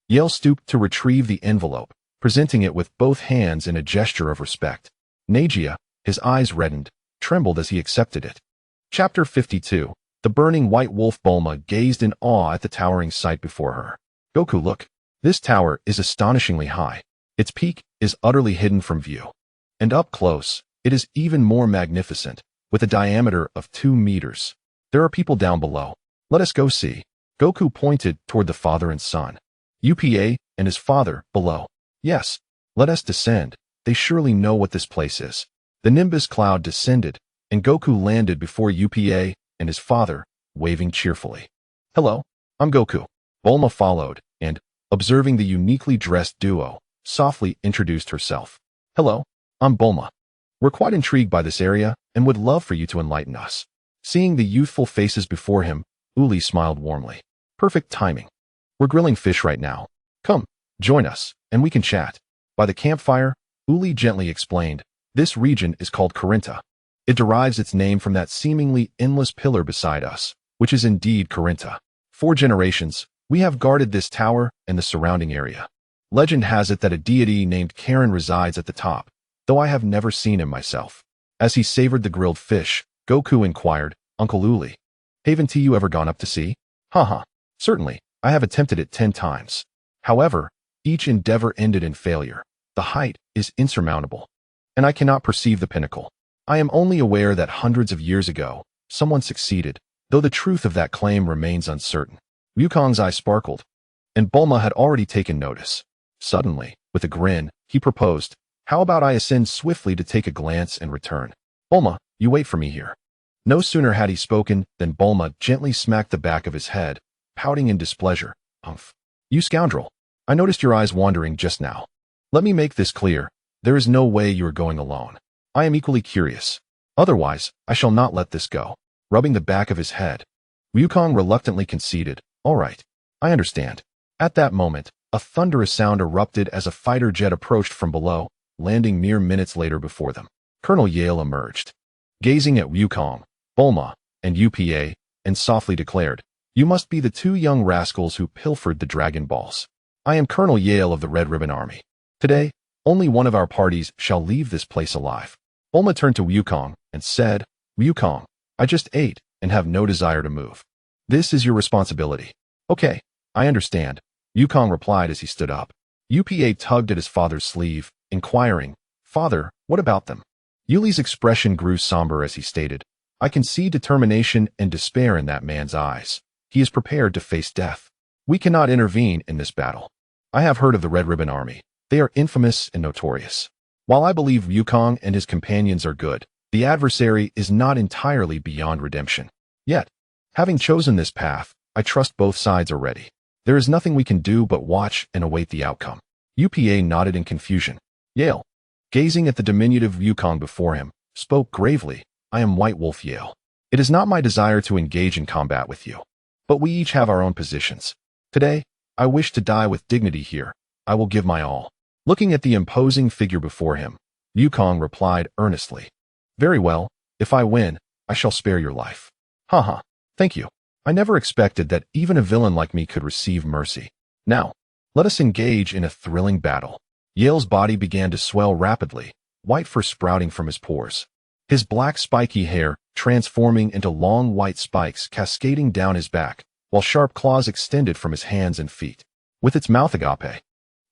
Yale stooped to retrieve the envelope, presenting it with both hands in a gesture of respect. Nagia, his eyes reddened, trembled as he accepted it. Chapter 52. The burning white wolf Bulma gazed in awe at the towering sight before her. Goku, look. This tower is astonishingly high. Its peak is utterly hidden from view. And up close, it is even more magnificent, with a diameter of 2 meters. There are people down below. Let us go see. Goku pointed toward the father and son. UPA and his father below. Yes, let us descend. They surely know what this place is. The nimbus cloud descended, and Goku landed before UPA and his father, waving cheerfully. Hello, I'm Goku. Bulma followed, and, observing the uniquely dressed duo, softly introduced herself. Hello, I'm Bulma. We're quite intrigued by this area and would love for you to enlighten us. Seeing the youthful faces before him, Uli smiled warmly. Perfect timing. We're grilling fish right now. Come, join us, and we can chat. By the campfire, Uli gently explained, this region is called Karinta. It derives its name from that seemingly endless pillar beside us, which is indeed Karinta. 4 generations, we have guarded this tower and the surrounding area. Legend has it that a deity named Karen resides at the top, though I have never seen him myself. As he savored the grilled fish, Goku inquired, Uncle Uli, haven't you ever gone up to see? Haha, certainly, I have attempted it 10 times. However, each endeavor ended in failure. The height is insurmountable, and I cannot perceive the pinnacle. I am only aware that hundreds of years ago, someone succeeded, though the truth of that claim remains uncertain. Wukong's eye sparkled, and Bulma had already taken notice. Suddenly, with a grin, he proposed, how about I ascend swiftly to take a glance and return? Bulma, you wait for me here. No sooner had he spoken than Bulma gently smacked the back of his head, pouting in displeasure. Umph. You scoundrel. I noticed your eyes wandering just now. Let me make this clear. There is no way you are going alone. I am equally curious. Otherwise, I shall not let this go. Rubbing the back of his head, Wukong reluctantly conceded, all right, I understand. At that moment, a thunderous sound erupted as a fighter jet approached from below, landing mere minutes later before them. Colonel Yale emerged, gazing at Wukong, Bulma, and UPA, and softly declared, "You must be the two young rascals who pilfered the Dragon Balls. I am Colonel Yale of the Red Ribbon Army. Today, only one of our parties shall leave this place alive." Bulma turned to Wukong and said, "Wukong, I just ate and have no desire to move. This is your responsibility." "Okay, I understand," Wukong replied as he stood up. UPA tugged at his father's sleeve, inquiring, "Father, what about them?" Yuli's expression grew somber as he stated, "I can see determination and despair in that man's eyes. He is prepared to face death. We cannot intervene in this battle. I have heard of the Red Ribbon Army. They are infamous and notorious. While I believe Wukong and his companions are good, the adversary is not entirely beyond redemption. Yet, having chosen this path, I trust both sides are ready. There is nothing we can do but watch and await the outcome." UPA nodded in confusion. Yale, gazing at the diminutive Wukong before him, spoke gravely, "I am White Wolf Yale. It is not my desire to engage in combat with you. But we each have our own positions. Today, I wish to die with dignity here. I will give my all." Looking at the imposing figure before him, Wukong replied earnestly, "Very well, if I win, I shall spare your life." Haha, thank you. I never expected that even a villain like me could receive mercy. Now, let us engage in a thrilling battle. Yale's body began to swell rapidly, white fur sprouting from his pores. His black spiky hair transforming into long white spikes cascading down his back, while sharp claws extended from his hands and feet. With its mouth agape,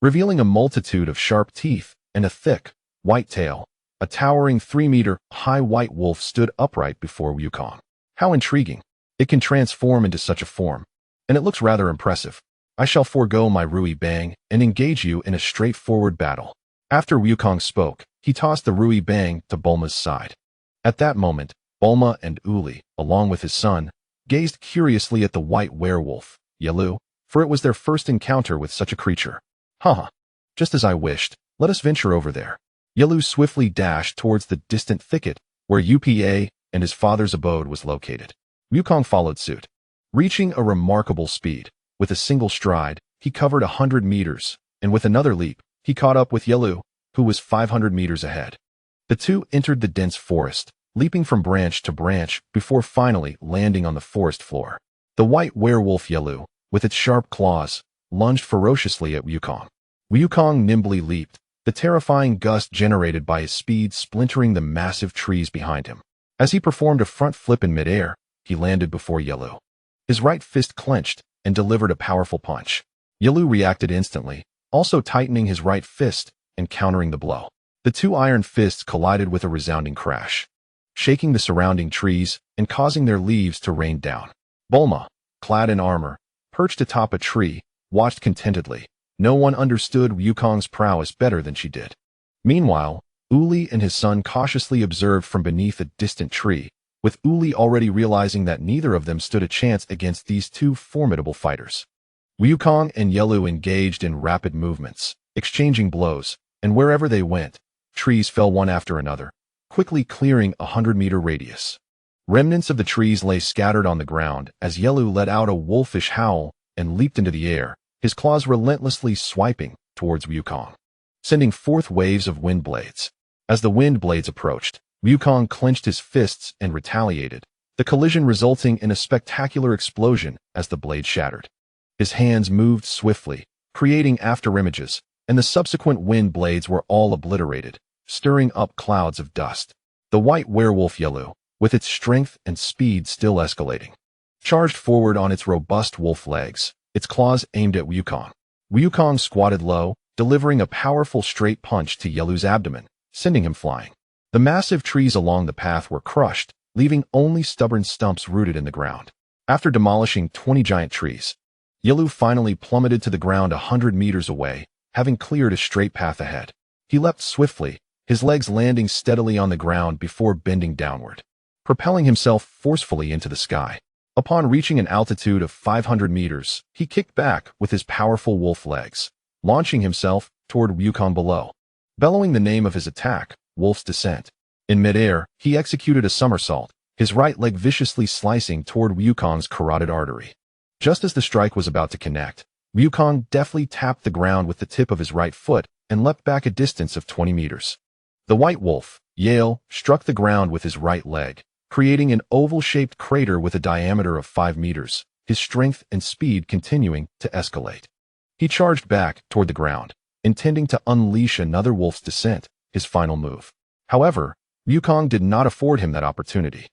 revealing a multitude of sharp teeth and a thick, white tail, a towering 3-meter-high white wolf stood upright before Wukong. How intriguing. It can transform into such a form, and it looks rather impressive. I shall forego my Rui Bang and engage you in a straightforward battle. After Wukong spoke, he tossed the Rui Bang to Bulma's side. At that moment, Bulma and Uli, along with his son, gazed curiously at the white werewolf, Yalu, for it was their first encounter with such a creature. Haha, just as I wished. Let us venture over there. Yalu swiftly dashed towards the distant thicket where UPA and his father's abode was located. Wukong followed suit. Reaching a remarkable speed, with a single stride, he covered 100 meters, and with another leap, he caught up with Yalu, who was 500 meters ahead. The two entered the dense forest, leaping from branch to branch before finally landing on the forest floor. The white werewolf Yalu, with its sharp claws, lunged ferociously at Wukong. Wukong nimbly leaped, the terrifying gust generated by his speed splintering the massive trees behind him. As he performed a front flip in midair, he landed before Yalu. His right fist clenched and delivered a powerful punch. Yalu reacted instantly, also tightening his right fist and countering the blow. The two iron fists collided with a resounding crash, shaking the surrounding trees and causing their leaves to rain down. Bulma, clad in armor, perched atop a tree, watched contentedly. No one understood Wukong's prowess better than she did. Meanwhile, Uli and his son cautiously observed from beneath a distant tree, with Uli already realizing that neither of them stood a chance against these two formidable fighters. Wukong and Yalu engaged in rapid movements, exchanging blows, and wherever they went, trees fell one after another, quickly clearing a 100-meter radius. Remnants of the trees lay scattered on the ground as Yalu let out a wolfish howl and leaped into the air, his claws relentlessly swiping towards Wukong, sending forth waves of wind blades. As the wind blades approached, Wukong clenched his fists and retaliated, the collision resulting in a spectacular explosion as the blade shattered. His hands moved swiftly, creating afterimages, and the subsequent wind blades were all obliterated, stirring up clouds of dust. The white werewolf Yalu, with its strength and speed still escalating, charged forward on its robust wolf legs, its claws aimed at Wukong. Wukong squatted low, delivering a powerful straight punch to Yalu's abdomen, sending him flying. The massive trees along the path were crushed, leaving only stubborn stumps rooted in the ground. After demolishing 20 giant trees, Yalu finally plummeted to the ground 100 meters away, having cleared a straight path ahead. He leapt swiftly, his legs landing steadily on the ground before bending downward, propelling himself forcefully into the sky. Upon reaching an altitude of 500 meters, he kicked back with his powerful wolf legs, launching himself toward Wukong below. Bellowing the name of his attack, Wolf's Descent. In midair, he executed a somersault, his right leg viciously slicing toward Wukong's carotid artery. Just as the strike was about to connect, Wukong deftly tapped the ground with the tip of his right foot and leapt back a distance of 20 meters. The white wolf, Yale, struck the ground with his right leg, creating an oval-shaped crater with a diameter of 5 meters, his strength and speed continuing to escalate. He charged back toward the ground, intending to unleash another wolf's descent, his final move. However, Wukong did not afford him that opportunity.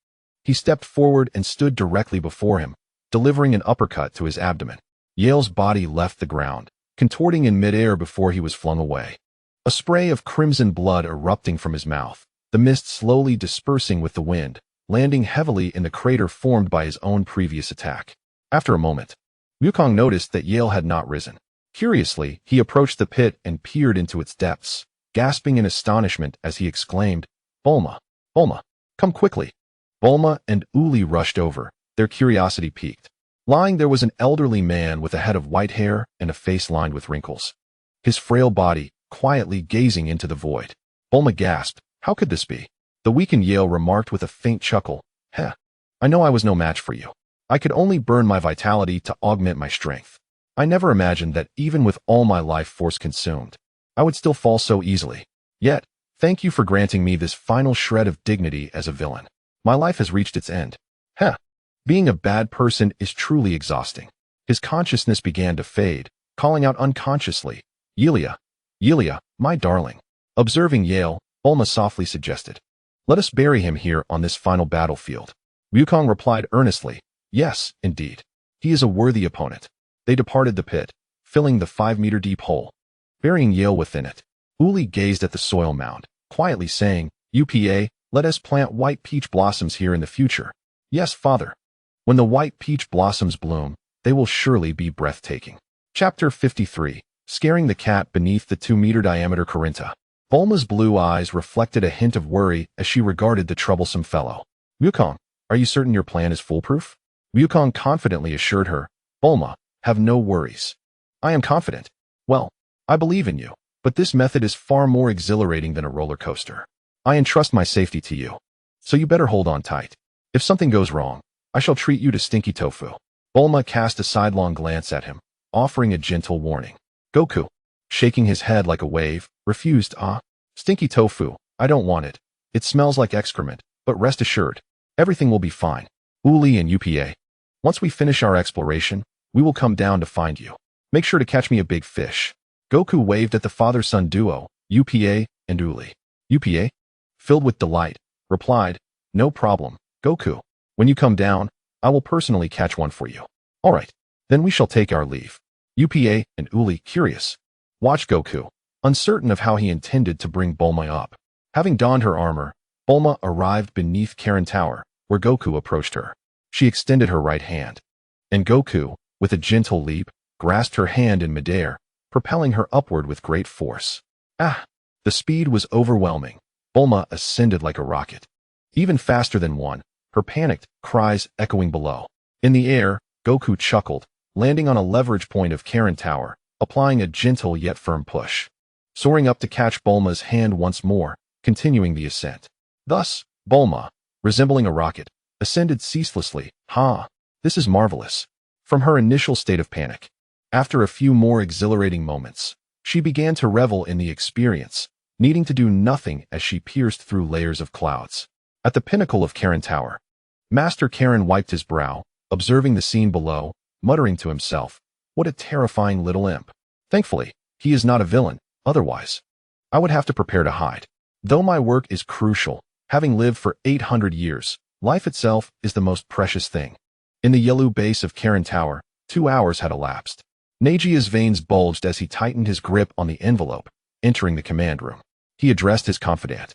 He stepped forward and stood directly before him, delivering an uppercut to his abdomen. Yale's body left the ground, contorting in midair before he was flung away. A spray of crimson blood erupting from his mouth, the mist slowly dispersing with the wind, landing heavily in the crater formed by his own previous attack. After a moment, Wukong noticed that Yale had not risen. Curiously, he approached the pit and peered into its depths, gasping in astonishment as he exclaimed, "Bulma, Bulma, come quickly." Bulma and Uli rushed over, their curiosity piqued. Lying there was an elderly man with a head of white hair and a face lined with wrinkles. His frail body quietly gazing into the void. Bulma gasped, "How could this be?" The weakened Yale remarked with a faint chuckle, "Heh, I know I was no match for you. I could only burn my vitality to augment my strength. I never imagined that even with all my life force consumed, I would still fall so easily. Yet, thank you for granting me this final shred of dignity as a villain. My life has reached its end. Heh. Being a bad person is truly exhausting." His consciousness began to fade, calling out unconsciously, "Yelia, Yelia, my darling." Observing Yale, Bulma softly suggested, "Let us bury him here on this final battlefield." Wukong replied earnestly, "Yes, indeed. He is a worthy opponent." They departed the pit, filling the 5-meter deep hole, burying Yale within it. Uli gazed at the soil mound, quietly saying, "Upa, let us plant white peach blossoms here in the future." "Yes, father. When the white peach blossoms bloom, they will surely be breathtaking." Chapter 53. Scaring the cat beneath the 2-meter diameter Corinta. Bulma's blue eyes reflected a hint of worry as she regarded the troublesome fellow. "Wukong, are you certain your plan is foolproof?" Wukong confidently assured her, "Bulma, have no worries. I am confident. Well, I believe in you, but this method is far more exhilarating than a roller coaster. I entrust my safety to you, so you better hold on tight. If something goes wrong, I shall treat you to stinky tofu." Bulma cast a sidelong glance at him, offering a gentle warning. Goku, shaking his head like a wave, refused. Stinky tofu, I don't want it. It smells like excrement, but rest assured, everything will be fine. Uli and Upa, once we finish our exploration, we will come down to find you. Make sure to catch me a big fish." Goku waved at the father-son duo, Upa and Uli. Upa, filled with delight, replied, "No problem, Goku. When you come down, I will personally catch one for you." "All right, then we shall take our leave." Upa and Uli, curious, watched Goku, uncertain of how he intended to bring Bulma up. Having donned her armor, Bulma arrived beneath Karen Tower, where Goku approached her. She extended her right hand, and Goku, with a gentle leap, grasped her hand in midair, propelling her upward with great force. The speed was overwhelming. Bulma ascended like a rocket, even faster than one, her panicked cries echoing below. In the air, Goku chuckled, landing on a leverage point of Karen Tower, applying a gentle yet firm push. Soaring up to catch Bulma's hand once more, continuing the ascent. Thus, Bulma, resembling a rocket, ascended ceaselessly. This is marvelous. From her initial state of panic, after a few more exhilarating moments, she began to revel in the experience, needing to do nothing as she pierced through layers of clouds. At the pinnacle of Karen Tower, Master Karen wiped his brow, observing the scene below, muttering to himself, "What a terrifying little imp. Thankfully, he is not a villain, otherwise I would have to prepare to hide. Though my work is crucial, having lived for 800 years, life itself is the most precious thing." In the yellow base of Karen Tower, 2 hours had elapsed. Nejia's veins bulged as he tightened his grip on the envelope, entering the command room. He addressed his confidant.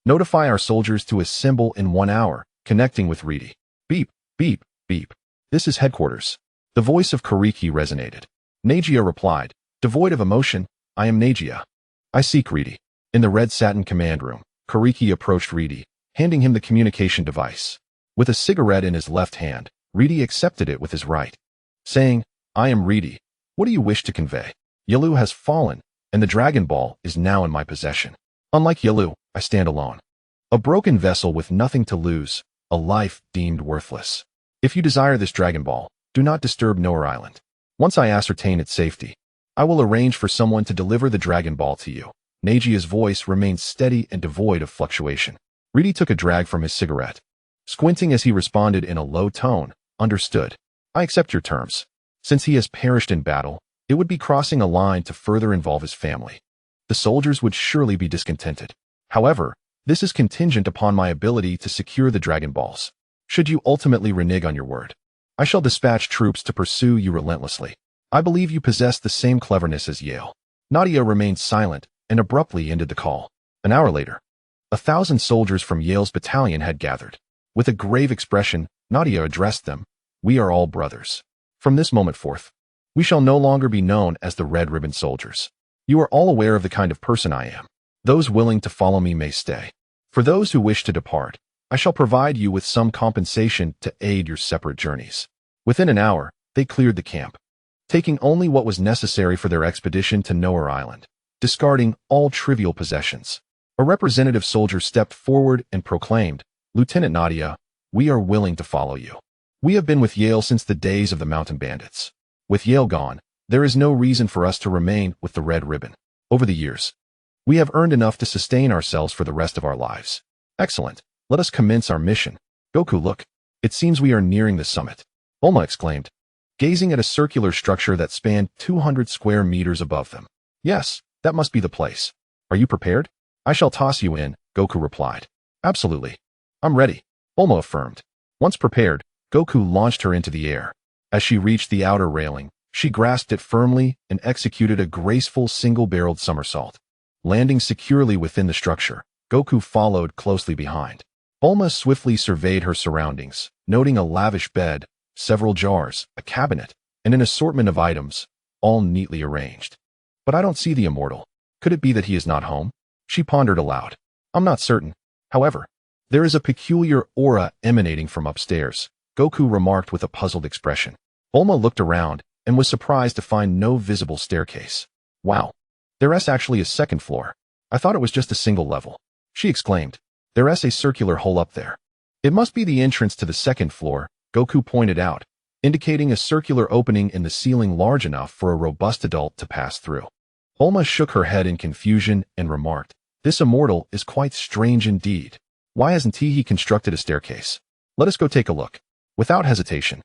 "Notify our soldiers to assemble in 1 hour, connecting with Reedy." Beep, beep, beep. "This is headquarters." The voice of Kariki resonated. Nejia replied, devoid of emotion, "I am Nejia. I seek Reedy." In the red satin command room, Kariki approached Reedy, handing him the communication device. With a cigarette in his left hand, Reedy accepted it with his right, saying, "I am Reedy. What do you wish to convey?" "Yalu has fallen, and the Dragon Ball is now in my possession. Unlike Yalu, I stand alone. A broken vessel with nothing to lose, a life deemed worthless. If you desire this Dragon Ball, do not disturb Noer Island. Once I ascertain its safety, I will arrange for someone to deliver the Dragon Ball to you. Nejia's voice remained steady and devoid of fluctuation. Ridi took a drag from his cigarette, squinting as he responded in a low tone. Understood. I accept your terms. Since he has perished in battle, it would be crossing a line to further involve his family. The soldiers would surely be discontented. However, this is contingent upon my ability to secure the Dragon Balls. Should you ultimately renege on your word, I shall dispatch troops to pursue you relentlessly. I believe you possess the same cleverness as Yale. Nadia remained silent and abruptly ended the call. An hour later, 1,000 soldiers from Yale's battalion had gathered. With a grave expression, Nadia addressed them. We are all brothers. From this moment forth, we shall no longer be known as the Red Ribbon Soldiers. You are all aware of the kind of person I am. Those willing to follow me may stay. For those who wish to depart, I shall provide you with some compensation to aid your separate journeys. Within an hour, they cleared the camp, taking only what was necessary for their expedition to Nowhere Island, discarding all trivial possessions. A representative soldier stepped forward and proclaimed, Lieutenant Nadia, we are willing to follow you. We have been with Yale since the days of the mountain bandits. With Yale gone, there is no reason for us to remain with the Red Ribbon. Over the years, we have earned enough to sustain ourselves for the rest of our lives. Excellent. Let us commence our mission. Goku, look. It seems we are nearing the summit. Bulma exclaimed, gazing at a circular structure that spanned 200 square meters above them. Yes, that must be the place. Are you prepared? I shall toss you in, Goku replied. Absolutely. I'm ready, Bulma affirmed. Once prepared, Goku launched her into the air. As she reached the outer railing, she grasped it firmly and executed a graceful single-barreled somersault. Landing securely within the structure, Goku followed closely behind. Bulma swiftly surveyed her surroundings, noting a lavish bed, several jars, a cabinet, and an assortment of items, all neatly arranged. But I don't see the immortal. Could it be that he is not home? She pondered aloud. I'm not certain. However, there is a peculiar aura emanating from upstairs, Goku remarked with a puzzled expression. Bulma looked around and was surprised to find no visible staircase. Wow. There is actually a second floor. I thought it was just a single level. She exclaimed. There is a circular hole up there. It must be the entrance to the second floor, Goku pointed out, indicating a circular opening in the ceiling large enough for a robust adult to pass through. Bulma shook her head in confusion and remarked, this immortal is quite strange indeed. Why hasn't he constructed a staircase? Let us go take a look. Without hesitation,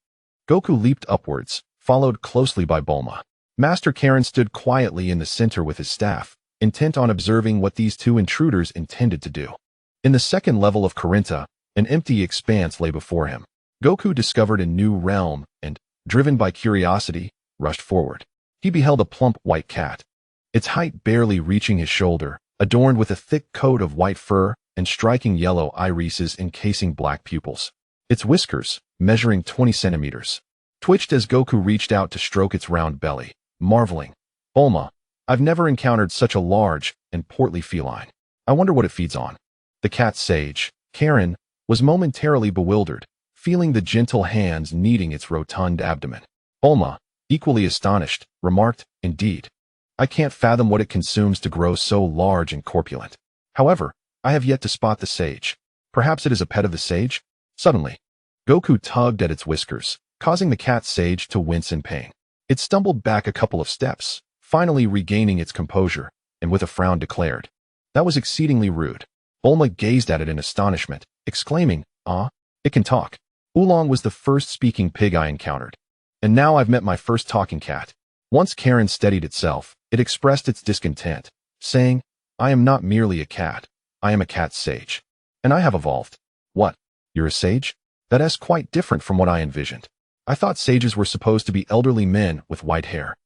Goku leaped upwards, followed closely by Bulma. Master Karen stood quietly in the center with his staff, intent on observing what these two intruders intended to do. In the second level of Corinta, an empty expanse lay before him. Goku discovered a new realm and, driven by curiosity, rushed forward. He beheld a plump white cat, its height barely reaching his shoulder, adorned with a thick coat of white fur and striking yellow irises encasing black pupils. Its whiskers, measuring 20 centimeters, twitched as Goku reached out to stroke its round belly, marveling. Bulma, I've never encountered such a large and portly feline. I wonder what it feeds on. The cat's sage, Karen, was momentarily bewildered, feeling the gentle hands kneading its rotund abdomen. Bulma, equally astonished, remarked, indeed. I can't fathom what it consumes to grow so large and corpulent. However, I have yet to spot the sage. Perhaps it is a pet of the sage? Suddenly, Goku tugged at its whiskers, causing the cat sage to wince in pain. It stumbled back a couple of steps, finally regaining its composure, and with a frown declared, that was exceedingly rude. Bulma gazed at it in astonishment, exclaiming, ah, it can talk. Oolong was the first speaking pig I encountered. And now I've met my first talking cat. Once Karen steadied itself, it expressed its discontent, saying, I am not merely a cat, I am a cat sage. And I have evolved. What? You're a sage? That is quite different from what I envisioned. I thought sages were supposed to be elderly men with white hair.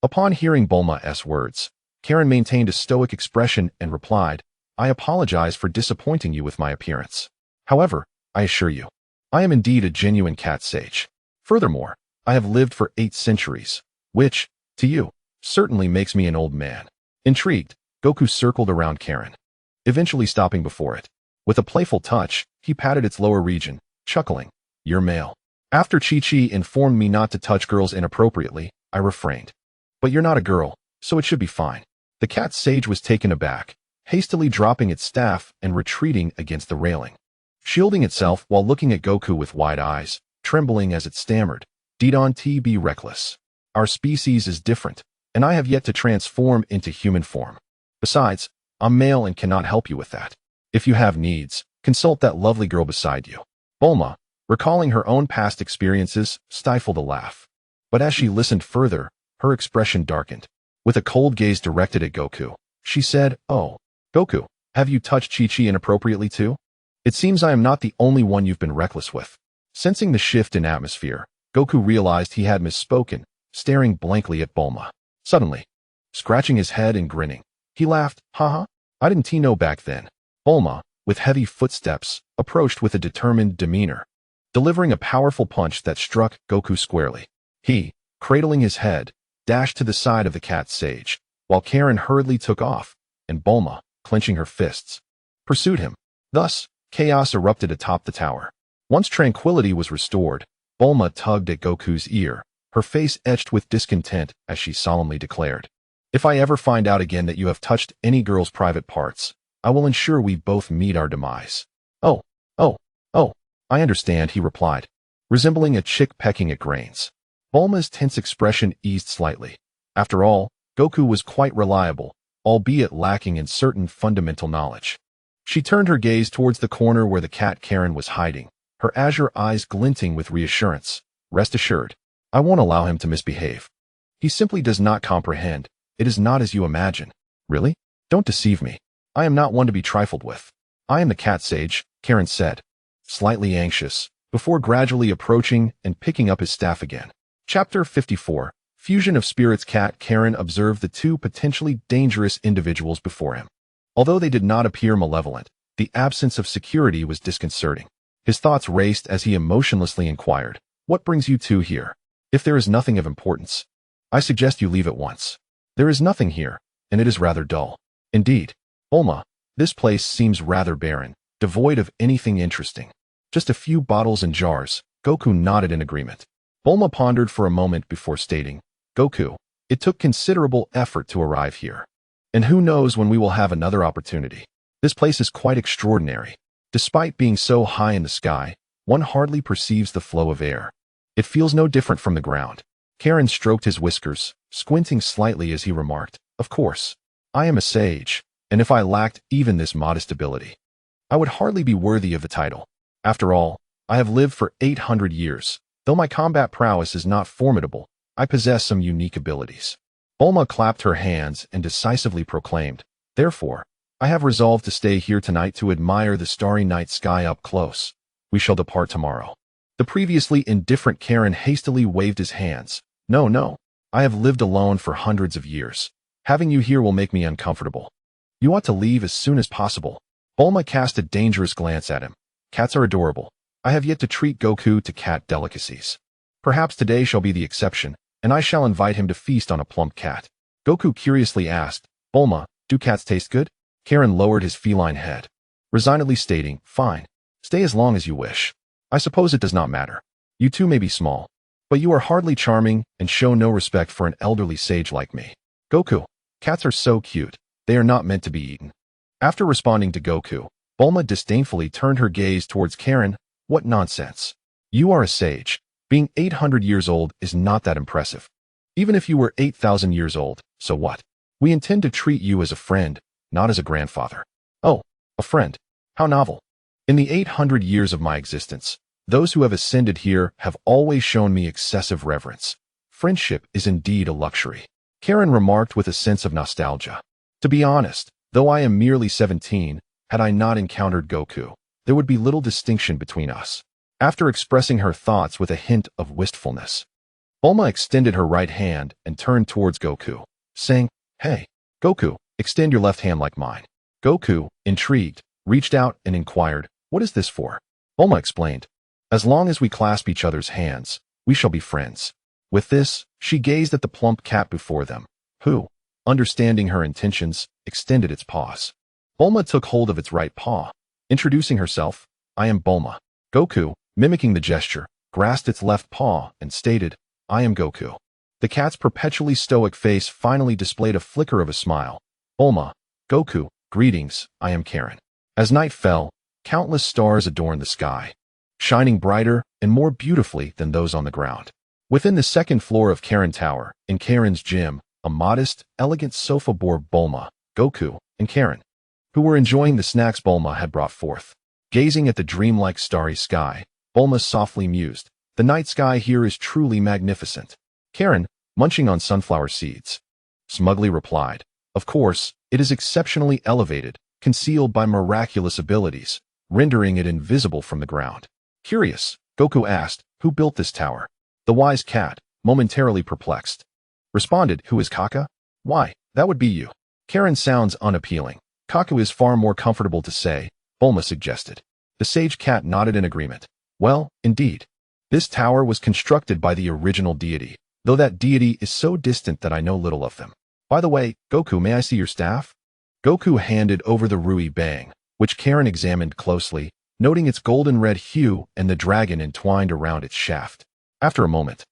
Upon hearing Bulma's words, Karen maintained a stoic expression and replied, I apologize for disappointing you with my appearance. However, I assure you, I am indeed a genuine cat sage. Furthermore, I have lived for 8 centuries, which, to you, certainly makes me an old man. Intrigued, Goku circled around Karen, eventually stopping before it. With a playful touch, he patted its lower region, chuckling, you're male. After Chi-Chi informed me not to touch girls inappropriately, I refrained. But you're not a girl, so it should be fine. The cat sage was taken aback, hastily dropping its staff and retreating against the railing, shielding itself while looking at Goku with wide eyes, trembling as it stammered, Don't be reckless. Our species is different. and I have yet to transform into human form. Besides, I'm male and cannot help you with that. If you have needs, consult that lovely girl beside you. Bulma, recalling her own past experiences, stifled a laugh. But as she listened further, her expression darkened. With a cold gaze directed at Goku, she said, "Oh, Goku, have you touched Chi-Chi inappropriately too? It seems I am not the only one you've been reckless with." Sensing the shift in atmosphere, Goku realized he had misspoken, staring blankly at Bulma. Suddenly, scratching his head and grinning, he laughed, "Haha, I didn't know back then." Bulma, with heavy footsteps, approached with a determined demeanor, delivering a powerful punch that struck Goku squarely. He, cradling his head, dashed to the side of the cat sage, while Karen hurriedly took off, and Bulma, clenching her fists, pursued him. Thus, chaos erupted atop the tower. Once tranquility was restored, Bulma tugged at Goku's ear, her face etched with discontent as she solemnly declared, "If I ever find out again that you have touched any girl's private parts, I will ensure we both meet our demise." Oh, oh, I understand," he replied, resembling a chick pecking at grains. Bulma's tense expression eased slightly. After all, Goku was quite reliable, albeit lacking in certain fundamental knowledge. She turned her gaze towards the corner where the cat Karen was hiding, her azure eyes glinting with reassurance. "Rest assured, I won't allow him to misbehave. He simply does not comprehend. It is not as you imagine." "Really? Don't deceive me. I am not one to be trifled with. I am the cat sage," Karen said, slightly anxious, before gradually approaching and picking up his staff again. Chapter 54. Fusion of Spirits. Cat Karen observed the two potentially dangerous individuals before him. Although they did not appear malevolent, the absence of security was disconcerting. His thoughts raced as he emotionlessly inquired, "What brings you two here? If there is nothing of importance, I suggest you leave at once." "There is nothing here, and it is rather dull." "Indeed. Bulma, this place seems rather barren, devoid of anything interesting. Just a few bottles and jars." Goku nodded in agreement. Bulma pondered for a moment before stating, "Goku, it took considerable effort to arrive here. And who knows when we will have another opportunity. This place is quite extraordinary. Despite being so high in the sky, one hardly perceives the flow of air. It feels no different from the ground." Karen stroked his whiskers, squinting slightly as he remarked, "Of course, I am a sage, and if I lacked even this modest ability, I would hardly be worthy of the title. After all, I have lived for 800 years. Though my combat prowess is not formidable, I possess some unique abilities." Bulma clapped her hands and decisively proclaimed, "Therefore, I have resolved to stay here tonight to admire the starry night sky up close. We shall depart tomorrow." The previously indifferent Karen hastily waved his hands. No, I have lived alone for hundreds of years. Having you here will make me uncomfortable. You ought to leave as soon as possible." Bulma cast a dangerous glance at him. "Cats are adorable. I have yet to treat Goku to cat delicacies. Perhaps today shall be the exception, and I shall invite him to feast on a plump cat." Goku curiously asked, "Bulma, do cats taste good?" Karen lowered his feline head, resignedly stating, "Fine. Stay as long as you wish. I suppose it does not matter. You two may be small, but you are hardly charming and show no respect for an elderly sage like me." "Goku, cats are so cute. They are not meant to be eaten." After responding to Goku, Bulma disdainfully turned her gaze towards Karen. "What nonsense. You are a sage. Being 800 years old is not that impressive. Even if you were 8,000 years old, so what? We intend to treat you as a friend, not as a grandfather." "Oh, a friend. How novel. In the 800 years of my existence, those who have ascended here have always shown me excessive reverence. Friendship is indeed a luxury," Karen remarked with a sense of nostalgia. "To be honest, though I am merely 17, had I not encountered Goku, there would be little distinction between us." After expressing her thoughts with a hint of wistfulness, Bulma extended her right hand and turned towards Goku, saying, "Hey, Goku, extend your left hand like mine." Goku, intrigued, reached out and inquired, "What is this for?" Bulma explained, "As long as we clasp each other's hands, we shall be friends." With this, she gazed at the plump cat before them, who, understanding her intentions, extended its paws. Bulma took hold of its right paw, introducing herself, "I am Bulma." Goku, mimicking the gesture, grasped its left paw and stated, "I am Goku." The cat's perpetually stoic face finally displayed a flicker of a smile. "Bulma, Goku, greetings, I am Karen." As night fell, countless stars adorned the sky, shining brighter and more beautifully than those on the ground. Within the second floor of Karen Tower, in Karen's gym, a modest, elegant sofa bore Bulma, Goku, and Karen, who were enjoying the snacks Bulma had brought forth. Gazing at the dreamlike starry sky, Bulma softly mused, "The night sky here is truly magnificent." Karen, munching on sunflower seeds, smugly replied, "Of course, it is exceptionally elevated, concealed by miraculous abilities, rendering it invisible from the ground." Curious, Goku asked, "Who built this tower?" The wise cat, momentarily perplexed, responded, "Who is Kaka?" "Why, that would be you." Karen sounds unappealing. "Kaku is far more comfortable to say," Bulma suggested. The sage cat nodded in agreement. "Well, indeed. This tower was constructed by the original deity, though that deity is so distant that I know little of them. By the way, Goku, may I see your staff?" Goku handed over the Rui Bang, which Karen examined closely, noting its golden-red hue and the dragon entwined around its shaft. After a moment,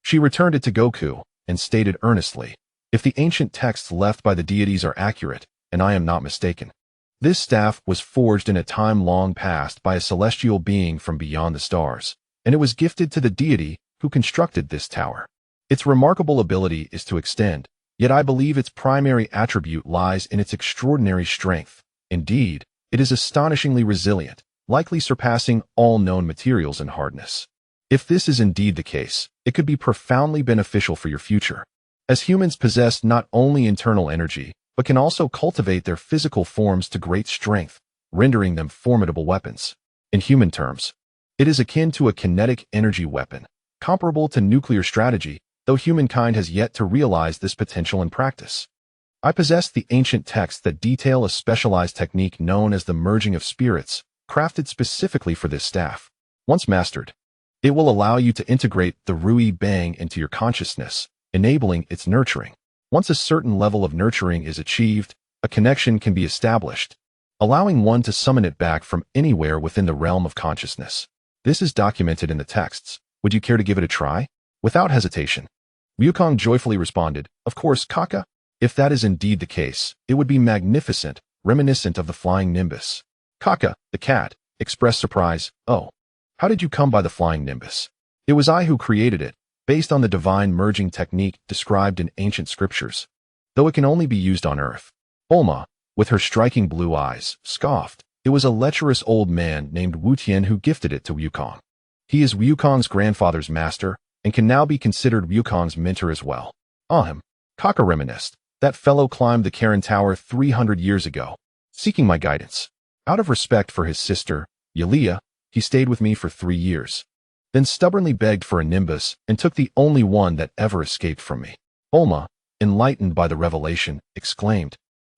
she returned it to Goku and stated earnestly, "If the ancient texts left by the deities are accurate, and I am not mistaken, this staff was forged in a time long past by a celestial being from beyond the stars, and it was gifted to the deity who constructed this tower. Its remarkable ability is to extend, yet I believe its primary attribute lies in its extraordinary strength. Indeed, it is astonishingly resilient, likely surpassing all known materials in hardness. If this is indeed the case, it could be profoundly beneficial for your future, as humans possess not only internal energy, but can also cultivate their physical forms to great strength, rendering them formidable weapons. In human terms, it is akin to a kinetic energy weapon, comparable to nuclear strategy, though humankind has yet to realize this potential in practice. I possess the ancient texts that detail a specialized technique known as the merging of spirits, crafted specifically for this staff. Once mastered, it will allow you to integrate the Rui Bang into your consciousness, enabling its nurturing. Once a certain level of nurturing is achieved, a connection can be established, allowing one to summon it back from anywhere within the realm of consciousness. This is documented in the texts. Would you care to give it a try?" Without hesitation, Wukong joyfully responded, "Of course, Kaka. If that is indeed the case, it would be magnificent, reminiscent of the flying nimbus." Kaka, the cat, expressed surprise. "Oh, how did you come by the flying nimbus?" "It was I who created it, based on the divine merging technique described in ancient scriptures, though it can only be used on Earth." Bulma, with her striking blue eyes, scoffed. "It was a lecherous old man named Wu Tian who gifted it to Wukong. He is Wukong's grandfather's master, and can now be considered Wukong's mentor as well." "Ahem," Kaka reminisced. "That fellow climbed the Karen Tower 300 years ago, seeking my guidance. Out of respect for his sister, Yulia, he stayed with me for 3 years, then stubbornly begged for a nimbus and took the only one that ever escaped from me." Bulma, enlightened by the revelation, exclaimed,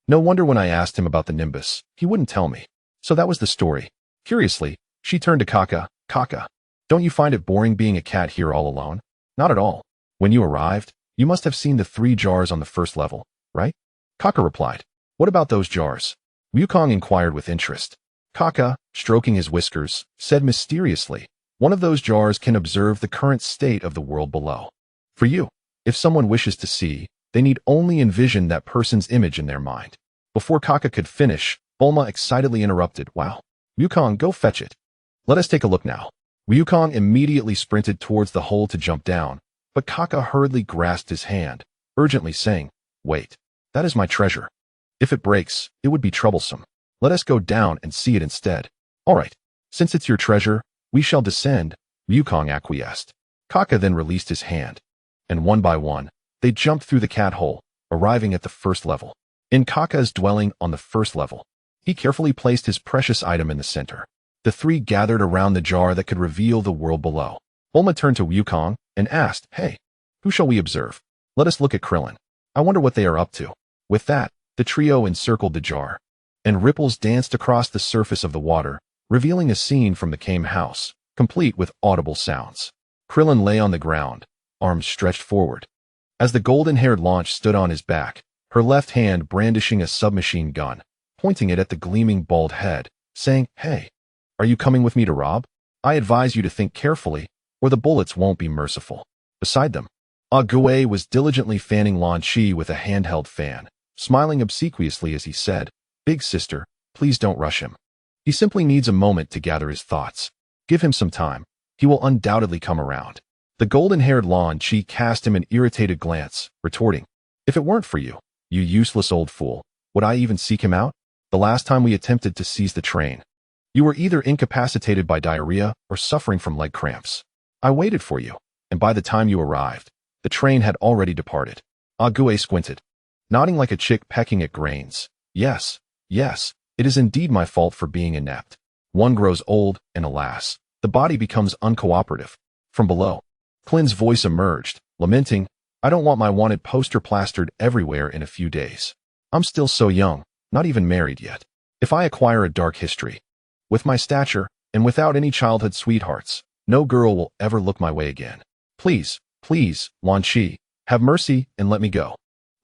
"No wonder when I asked him about the nimbus, he wouldn't tell me." So that was the story. Curiously, she turned to Kaka. "Kaka, don't you find it boring being a cat here all alone?" "Not at all. When you arrived, you must have seen the 3 jars on the first level, right?" Kaka replied. "What about those jars?" Wukong inquired with interest. Kaka, stroking his whiskers, said mysteriously, "One of those jars can observe the current state of the world below. For you, if someone wishes to see, they need only envision that person's image in their mind." Before Kaka could finish, Bulma excitedly interrupted, "Wow. Wukong, go fetch it. Let us take a look now." Wukong immediately sprinted towards the hole to jump down, but Kaka hurriedly grasped his hand, urgently saying, "Wait, that is my treasure. If it breaks, it would be troublesome. Let us go down and see it instead." "All right, since it's your treasure, we shall descend," Wukong acquiesced. Kaka then released his hand, and one by one, they jumped through the cat hole, arriving at the first level. In Kaka's dwelling on the first level, he carefully placed his precious item in the center. The 3 gathered around the jar that could reveal the world below. Bulma turned to Wukong and asked, "Hey, who shall we observe? Let us look at Krillin. I wonder what they are up to." With that, the trio encircled the jar, and ripples danced across the surface of the water, revealing a scene from the Kame house, complete with audible sounds. Krillin lay on the ground, arms stretched forward, as the golden-haired launch stood on his back, her left hand brandishing a submachine gun, pointing it at the gleaming bald head, saying, "Hey, are you coming with me to rob? I advise you to think carefully, or the bullets won't be merciful." Beside them, Ague was diligently fanning Lan Chi with a handheld fan, smiling obsequiously as he said, "Big sister, please don't rush him. He simply needs a moment to gather his thoughts. Give him some time. He will undoubtedly come around." The golden-haired Lan Chi cast him an irritated glance, retorting, If it weren't for you, you useless old fool, would I even seek him out? The last time we attempted to seize the train, you were either incapacitated by diarrhea or suffering from leg cramps. I waited for you, and by the time you arrived, the train had already departed. Ague squinted, nodding like a chick pecking at grains. Yes, it is indeed my fault for being inept. One grows old, and alas, the body becomes uncooperative. From below, Clin's voice emerged, lamenting, I don't want my wanted poster plastered everywhere in a few days. I'm still so young, not even married yet. If I acquire a dark history, with my stature, and without any childhood sweethearts, no girl will ever look my way again. Please, Lan Shi, have mercy and let me go.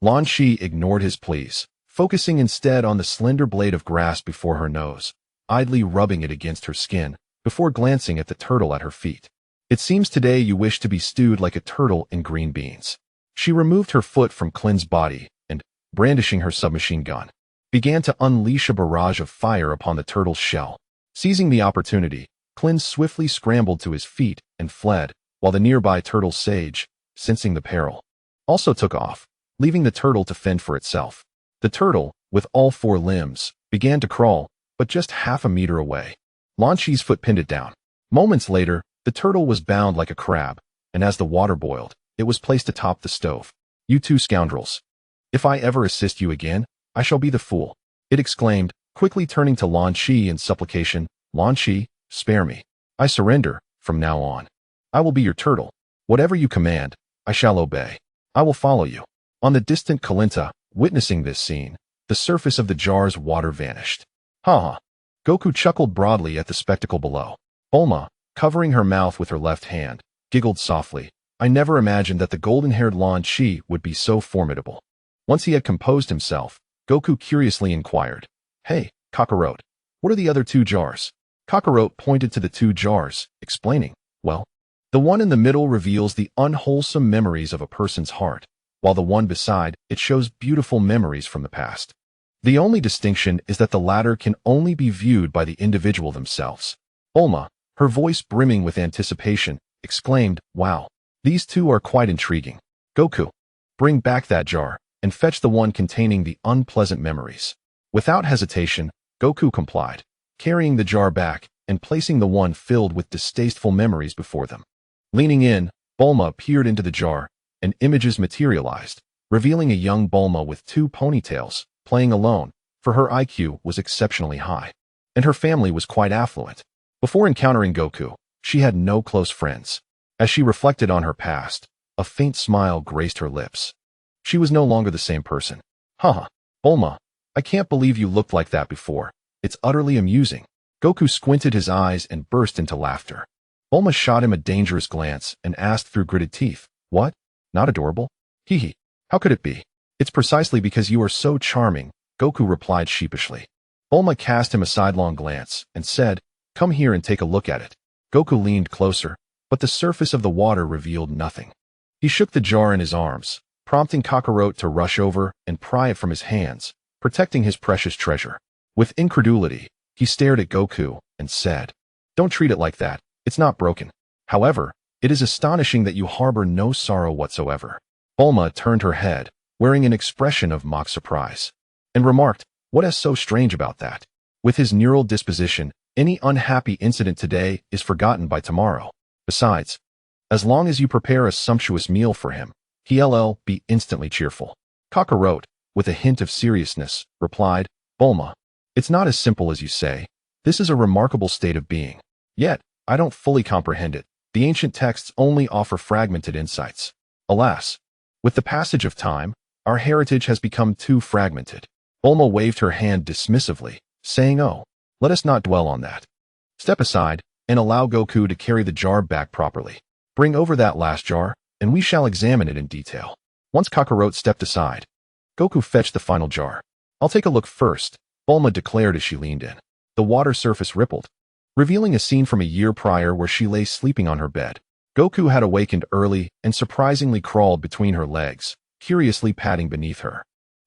Lan Shi ignored his pleas, focusing instead on the slender blade of grass before her nose, idly rubbing it against her skin, before glancing at the turtle at her feet. It seems today you wish to be stewed like a turtle in green beans. She removed her foot from Clin's body and, brandishing her submachine gun, began to unleash a barrage of fire upon the turtle's shell. Seizing the opportunity, Clin swiftly scrambled to his feet and fled, while the nearby turtle sage, sensing the peril, also took off, leaving the turtle to fend for itself. The turtle, with all four limbs, began to crawl, but just half a meter away. Lan Shi's foot pinned it down. Moments later, the turtle was bound like a crab, and as the water boiled, it was placed atop the stove. You two scoundrels. If I ever assist you again, I shall be the fool, it exclaimed, quickly turning to Lan Shi in supplication. Lan Shi, spare me. I surrender, from now on. I will be your turtle. Whatever you command, I shall obey. I will follow you. On the distant Kalinta, witnessing this scene, the surface of the jar's water vanished. Ha ha. Goku chuckled broadly at the spectacle below. Bulma, covering her mouth with her left hand, giggled softly. I never imagined that the golden-haired Lan Shi would be so formidable. Once he had composed himself, Goku curiously inquired, Hey, Kakarot, what are the other two jars? Kakarot pointed to the two jars, explaining, well, the one in the middle reveals the unwholesome memories of a person's heart, while the one beside it shows beautiful memories from the past. The only distinction is that the latter can only be viewed by the individual themselves. Bulma, her voice brimming with anticipation, exclaimed, Wow, these two are quite intriguing. Goku, bring back that jar, and fetch the one containing the unpleasant memories. Without hesitation, Goku complied, carrying the jar back and placing the one filled with distasteful memories before them. Leaning in, Bulma peered into the jar, and images materialized, revealing a young Bulma with two ponytails, playing alone, for her IQ was exceptionally high, and her family was quite affluent. Before encountering Goku, she had no close friends. As she reflected on her past, a faint smile graced her lips. She was no longer the same person. Haha, Bulma, I can't believe you looked like that before. It's utterly amusing. Goku squinted his eyes and burst into laughter. Bulma shot him a dangerous glance and asked through gritted teeth, What? Not adorable? Hee hee. How could it be? It's precisely because you are so charming, Goku replied sheepishly. Bulma cast him a sidelong glance and said, Come here and take a look at it. Goku leaned closer, but the surface of the water revealed nothing. He shook the jar in his arms, prompting Kakarot to rush over and pry it from his hands, protecting his precious treasure. With incredulity, he stared at Goku and said, Don't treat it like that, it's not broken. However, it is astonishing that you harbor no sorrow whatsoever. Bulma turned her head, wearing an expression of mock surprise, and remarked, What is so strange about that? With his neural disposition, any unhappy incident today is forgotten by tomorrow. Besides, as long as you prepare a sumptuous meal for him, he'll be instantly cheerful. Kakarot, with a hint of seriousness, replied, Bulma, it's not as simple as you say. This is a remarkable state of being. Yet, I don't fully comprehend it. The ancient texts only offer fragmented insights. Alas, with the passage of time, our heritage has become too fragmented. Bulma waved her hand dismissively, saying, Oh, let us not dwell on that. Step aside, and allow Goku to carry the jar back properly. Bring over that last jar, and we shall examine it in detail. Once Kakarot stepped aside, Goku fetched the final jar. I'll take a look first, Bulma declared as she leaned in. The water surface rippled, revealing a scene from a year prior where she lay sleeping on her bed. Goku had awakened early and surprisingly crawled between her legs, curiously patting beneath her.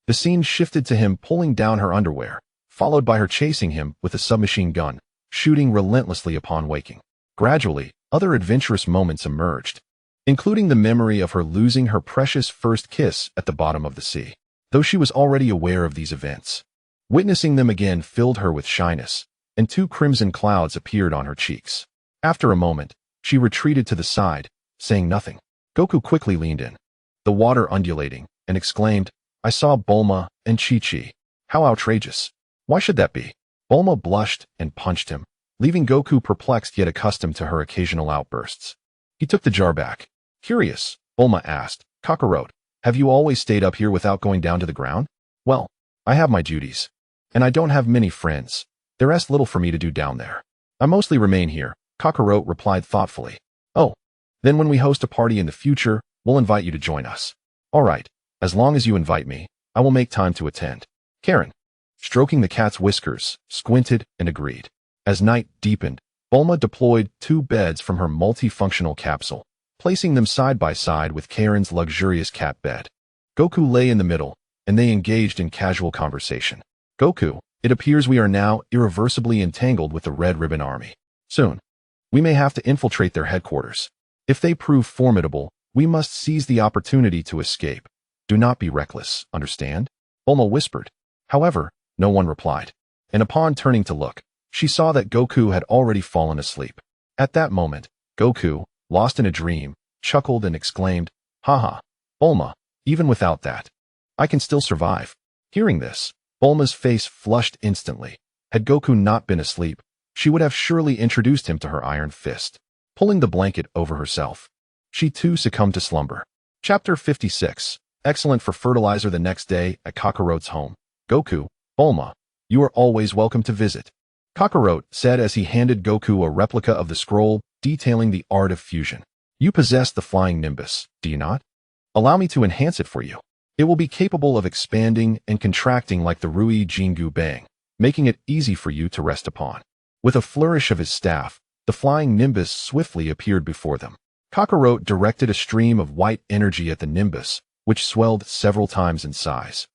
The scene shifted to him pulling down her underwear, followed by her chasing him with a submachine gun, shooting relentlessly upon waking. Gradually, other adventurous moments emerged. including the memory of her losing her precious first kiss at the bottom of the sea. Though she was already aware of these events, witnessing them again filled her with shyness, and 2 crimson clouds appeared on her cheeks. After a moment, she retreated to the side, saying nothing. Goku quickly leaned in, the water undulating, and exclaimed, "I saw Bulma and Chi-Chi. How outrageous. Why should that be?" Bulma blushed and punched him, leaving Goku perplexed yet accustomed to her occasional outbursts. He took the jar back. Curious, Bulma asked, "Kakarot, have you always stayed up here without going down to the ground?" "Well, I have my duties. And I don't have many friends. There's little for me to do down there. I mostly remain here," Kakarot replied thoughtfully. "Oh, then when we host a party in the future, we'll invite you to join us." "All right, as long as you invite me, I will make time to attend." Karen, stroking the cat's whiskers, squinted and agreed. As night deepened, Bulma deployed 2 beds from her multifunctional capsule, placing them side by side with Karen's luxurious cat bed. Goku lay in the middle, and they engaged in casual conversation. "Goku, it appears we are now irreversibly entangled with the Red Ribbon Army. Soon, we may have to infiltrate their headquarters. If they prove formidable, we must seize the opportunity to escape. Do not be reckless, understand?" Bulma whispered. However, no one replied, and upon turning to look, she saw that Goku had already fallen asleep. At that moment, Goku, lost in a dream, chuckled and exclaimed, "Haha, Bulma, even without that, I can still survive." Hearing this, Bulma's face flushed instantly. Had Goku not been asleep, she would have surely introduced him to her iron fist. Pulling the blanket over herself, she too succumbed to slumber. Chapter 56. Excellent for fertilizer. The next day, at Kakarot's home, "Goku, Bulma, you are always welcome to visit," Kakarot said as he handed Goku a replica of the scroll detailing the art of fusion. "You possess the flying nimbus, do you not? Allow me to enhance it for you. It will be capable of expanding and contracting like the Rui Jingu Bang, making it easy for you to rest upon." With a flourish of his staff, the flying nimbus swiftly appeared before them. Kakarot directed a stream of white energy at the nimbus, which swelled several times in size,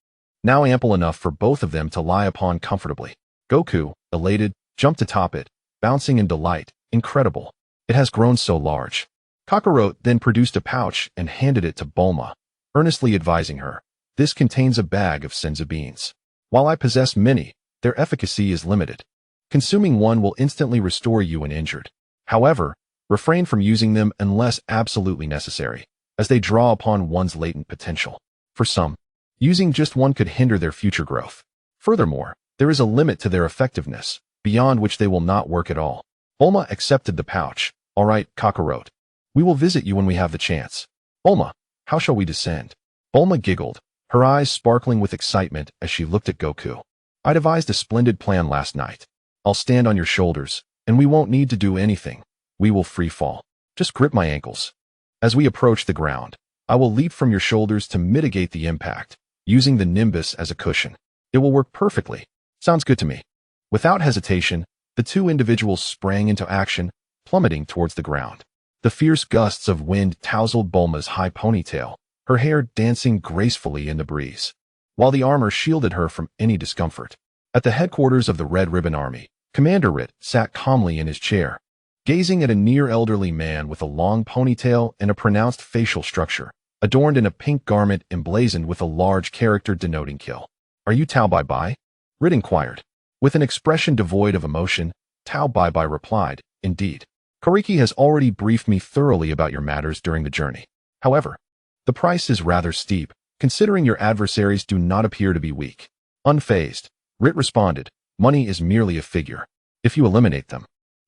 now ample enough for both of them to lie upon comfortably. Goku, elated, jumped atop it, bouncing in delight. "Incredible. It has grown so large." Kakarot then produced a pouch and handed it to Bulma, earnestly advising her, "This contains a bag of senza beans. While I possess many, their efficacy is limited. Consuming one will instantly restore you when injured. However, refrain from using them unless absolutely necessary, as they draw upon one's latent potential. For some, using just one could hinder their future growth. Furthermore, there is a limit to their effectiveness, beyond which they will not work at all." Bulma accepted the pouch. "All right, Kakarot. We will visit you when we have the chance." "Bulma, how shall we descend?" Bulma giggled, her eyes sparkling with excitement as she looked at Goku. "I devised a splendid plan last night. I'll stand on your shoulders, and we won't need to do anything. We will free fall. Just grip my ankles. As we approach the ground, I will leap from your shoulders to mitigate the impact, using the nimbus as a cushion. It will work perfectly." "Sounds good to me." Without hesitation, the 2 individuals sprang into action, plummeting towards the ground. The fierce gusts of wind tousled Bulma's high ponytail, her hair dancing gracefully in the breeze, while the armor shielded her from any discomfort. At the headquarters of the Red Ribbon Army, Commander Rit sat calmly in his chair, gazing at a near-elderly man with a long ponytail and a pronounced facial structure, adorned in a pink garment emblazoned with a large character denoting kill. "Are you Tao Bai Bai?" Rit inquired. With an expression devoid of emotion, Tao Bai Bai replied, "Indeed. Koriki has already briefed me thoroughly about your matters during the journey. However, the price is rather steep, considering your adversaries do not appear to be weak." Unfazed, Rit responded, "Money is merely a figure. If you eliminate them,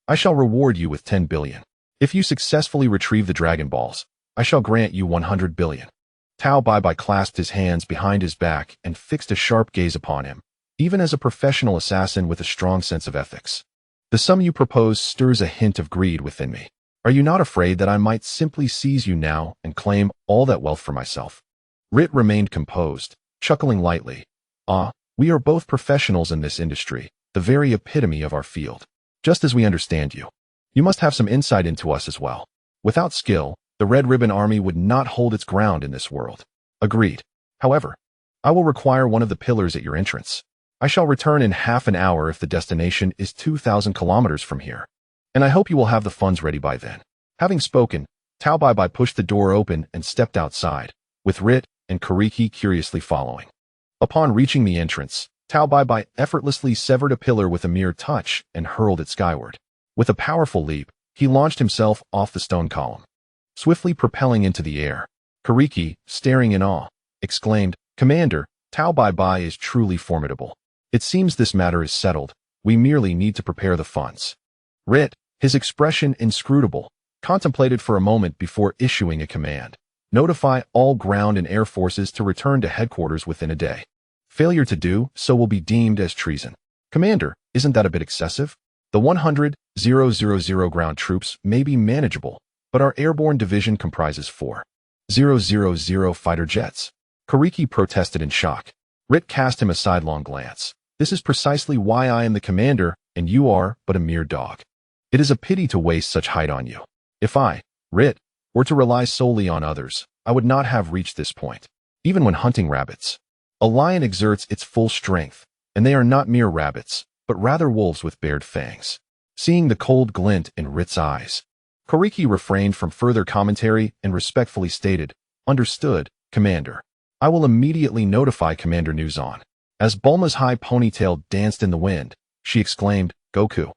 I shall reward you with 10 billion. If you successfully retrieve the Dragon Balls, I shall grant you 100 billion. Tao Bai Bai clasped his hands behind his back and fixed a sharp gaze upon him, even as a professional assassin with a strong sense of ethics. "The sum you propose stirs a hint of greed within me. Are you not afraid that I might simply seize you now and claim all that wealth for myself?" Rit remained composed, chuckling lightly. "Ah, we are both professionals in this industry, the very epitome of our field. Just as we understand you, you must have some insight into us as well. Without skill, the Red Ribbon Army would not hold its ground in this world." "Agreed. However, I will require one of the pillars at your entrance. I shall return in half an hour if the destination is 2,000 kilometers from here, and I hope you will have the funds ready by then." Having spoken, Tao Bai Bai pushed the door open and stepped outside, with Rit and Kariki curiously following. Upon reaching the entrance, Tao Bai Bai effortlessly severed a pillar with a mere touch and hurled it skyward. With a powerful leap, he launched himself off the stone column, swiftly propelling into the air. Kariki, staring in awe, exclaimed, "Commander, Tao Bai Bai is truly formidable. It seems this matter is settled. We merely need to prepare the funds." Rit, his expression inscrutable, contemplated for a moment before issuing a command. Notify all ground and air forces to return to headquarters within a day. Failure to do so will be deemed as treason. Commander, isn't that a bit excessive? The 100,000 ground troops may be manageable, but our airborne division comprises 4,000 fighter jets. Kariki protested in shock. Rit cast him a sidelong glance. This is precisely why I am the commander, and you are but a mere dog. It is a pity to waste such height on you. If I, Rit, were to rely solely on others, I would not have reached this point. Even when hunting rabbits, a lion exerts its full strength, and they are not mere rabbits, but rather wolves with bared fangs. Seeing the cold glint in Rit's eyes, Kariki refrained from further commentary and respectfully stated, "Understood, Commander. I will immediately notify Commander Nuzon." As Bulma's high ponytail danced in the wind, she exclaimed, "Goku,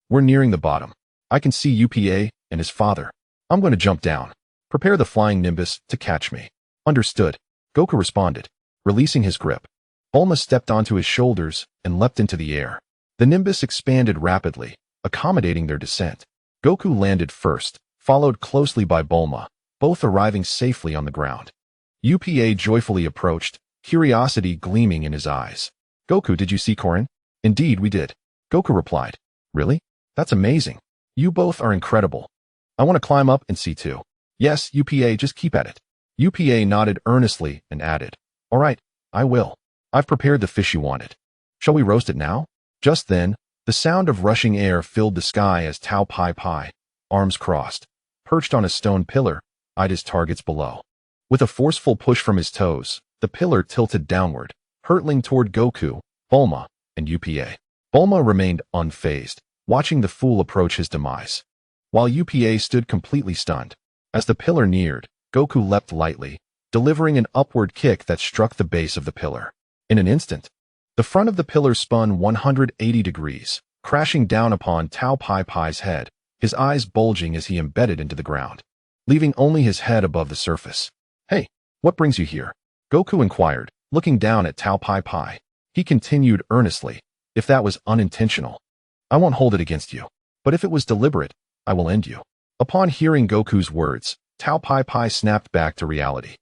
we're nearing the bottom. I can see UPA and his father. I'm going to jump down. Prepare the flying Nimbus to catch me." "Understood," Goku responded, releasing his grip. Bulma stepped onto his shoulders and leapt into the air. The Nimbus expanded rapidly, accommodating their descent. Goku landed first, followed closely by Bulma, both arriving safely on the ground. UPA joyfully approached, curiosity gleaming in his eyes. "Goku, did you see Korin?" "Indeed, we did," Goku replied. "Really? That's amazing. You both are incredible. I want to climb up and see too." "Yes, UPA, just keep at it." UPA nodded earnestly and added, "All right, I will. I've prepared the fish you wanted. Shall we roast it now?" Just then, the sound of rushing air filled the sky as Tao Pai Pai, arms crossed, perched on a stone pillar, eyed his targets below. With a forceful push from his toes, the pillar tilted downward, hurtling toward Goku, Bulma, and UPA. Bulma remained unfazed, watching the fool approach his demise, while UPA stood completely stunned. As the pillar neared, Goku leapt lightly, delivering an upward kick that struck the base of the pillar. In an instant, the front of the pillar spun 180 degrees, crashing down upon Tao Pai Pai's head, his eyes bulging as he embedded into the ground, leaving only his head above the surface. "Hey, what brings you here?" Goku inquired, looking down at Tao Pai Pai. He continued earnestly, "If that was unintentional, I won't hold it against you. But if it was deliberate, I will end you." Upon hearing Goku's words, Tao Pai Pai snapped back to reality.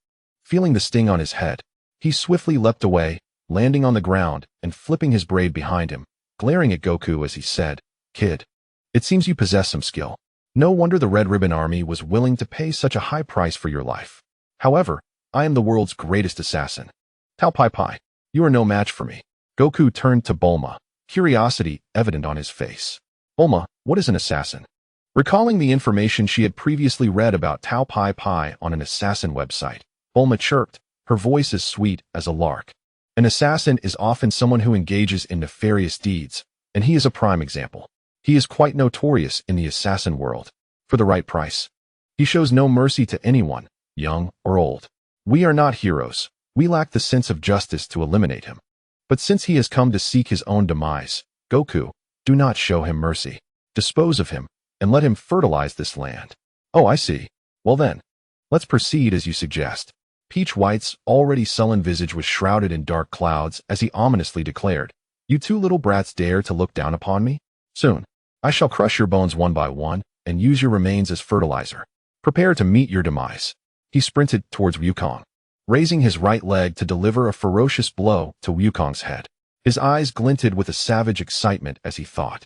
Feeling the sting on his head, he swiftly leapt away, landing on the ground and flipping his braid behind him, glaring at Goku as he said, "Kid, it seems you possess some skill. No wonder the Red Ribbon Army was willing to pay such a high price for your life. However, I am the world's greatest assassin. Tao Pai Pai, you are no match for me." Goku turned to Bulma, curiosity evident on his face. "Bulma, what is an assassin?" Recalling the information she had previously read about Tao Pai Pai on an assassin website, Bulma chirped, her voice as sweet as a lark. An assassin is often someone who engages in nefarious deeds, and he is a prime example. He is quite notorious in the assassin world. For the right price, he shows no mercy to anyone, young or old. We are not heroes. We lack the sense of justice to eliminate him. But since he has come to seek his own demise, Goku, do not show him mercy. Dispose of him, and let him fertilize this land. "Oh, I see. Well then, let's proceed as you suggest." Peach White's already sullen visage was shrouded in dark clouds as he ominously declared, "You two little brats dare to look down upon me? Soon, I shall crush your bones one by one and use your remains as fertilizer. Prepare to meet your demise." He sprinted towards Wukong, raising his right leg to deliver a ferocious blow to Wukong's head. His eyes glinted with a savage excitement as he thought,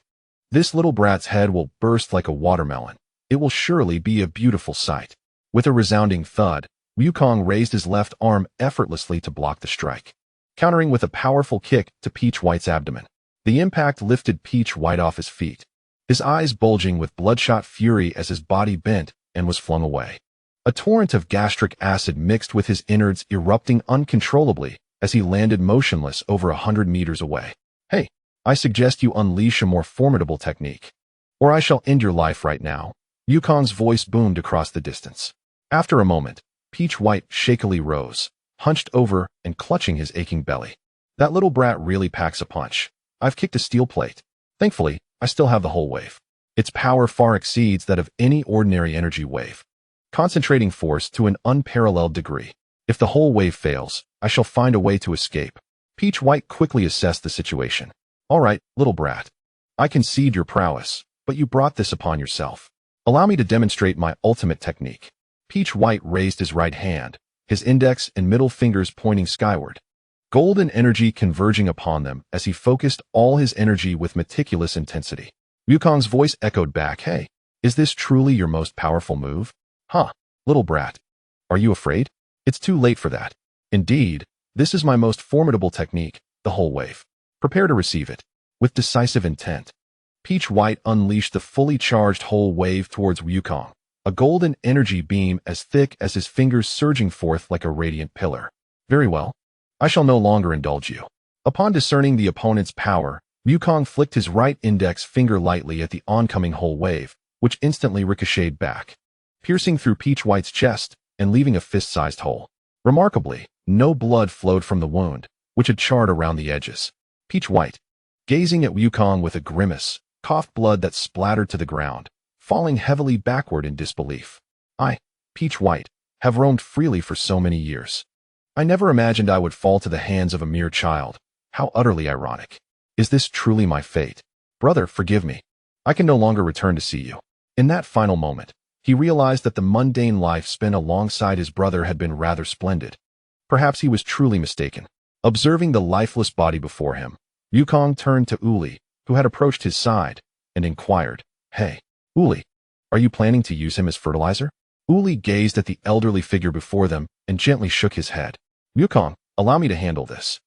"This little brat's head will burst like a watermelon. It will surely be a beautiful sight." With a resounding thud, Wukong raised his left arm effortlessly to block the strike, countering with a powerful kick to Peach White's abdomen. The impact lifted Peach White off his feet, his eyes bulging with bloodshot fury as his body bent and was flung away. A torrent of gastric acid mixed with his innards erupting uncontrollably as he landed motionless over 100 meters away. "Hey, I suggest you unleash a more formidable technique, or I shall end your life right now." Yukong's voice boomed across the distance. After a moment, Peach White shakily rose, hunched over and clutching his aching belly. That little brat really packs a punch. I've kicked a steel plate. Thankfully, I still have the whole wave. Its power far exceeds that of any ordinary energy wave, concentrating force to an unparalleled degree. If the whole wave fails, I shall find a way to escape. Peach White quickly assessed the situation. All right, little brat. I concede your prowess, but you brought this upon yourself. Allow me to demonstrate my ultimate technique. Peach White raised his right hand, his index and middle fingers pointing skyward, golden energy converging upon them as he focused all his energy with meticulous intensity. Wukong's voice echoed back, "Hey, is this truly your most powerful move? Huh, little brat. Are you afraid? It's too late for that. Indeed, this is my most formidable technique, the whole wave. Prepare to receive it." With decisive intent, Peach White unleashed the fully charged whole wave towards Wukong, a golden energy beam as thick as his fingers surging forth like a radiant pillar. Very well. I shall no longer indulge you. Upon discerning the opponent's power, Wukong flicked his right index finger lightly at the oncoming whole wave, which instantly ricocheted back, piercing through Peach White's chest and leaving a fist-sized hole. Remarkably, no blood flowed from the wound, which had charred around the edges. Peach White, gazing at Wukong with a grimace, coughed blood that splattered to the ground, falling heavily backward in disbelief. I, Peach White, have roamed freely for so many years. I never imagined I would fall to the hands of a mere child. How utterly ironic. Is this truly my fate? Brother, forgive me. I can no longer return to see you. In that final moment, he realized that the mundane life spent alongside his brother had been rather splendid. Perhaps he was truly mistaken. Observing the lifeless body before him, Wukong turned to Uli, who had approached his side, and inquired, "Hey, Uli, are you planning to use him as fertilizer?" Uli gazed at the elderly figure before them and gently shook his head. "Wukong, allow me to handle this.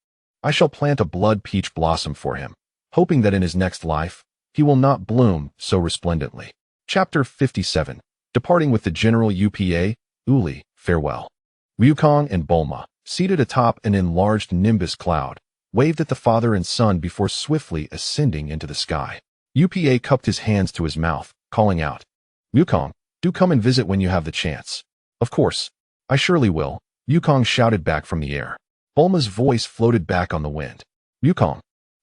I shall plant a blood peach blossom for him, hoping that in his next life, he will not bloom so resplendently." Chapter 57. Departing with the General UPA, Uli, farewell. Wukong and Bulma, seated atop an enlarged nimbus cloud, waved at the father and son before swiftly ascending into the sky. UPA cupped his hands to his mouth, calling out, "Wukong, do come and visit when you have the chance." "Of course, I surely will," Wukong shouted back from the air. Bulma's voice floated back on the wind. "Wukong,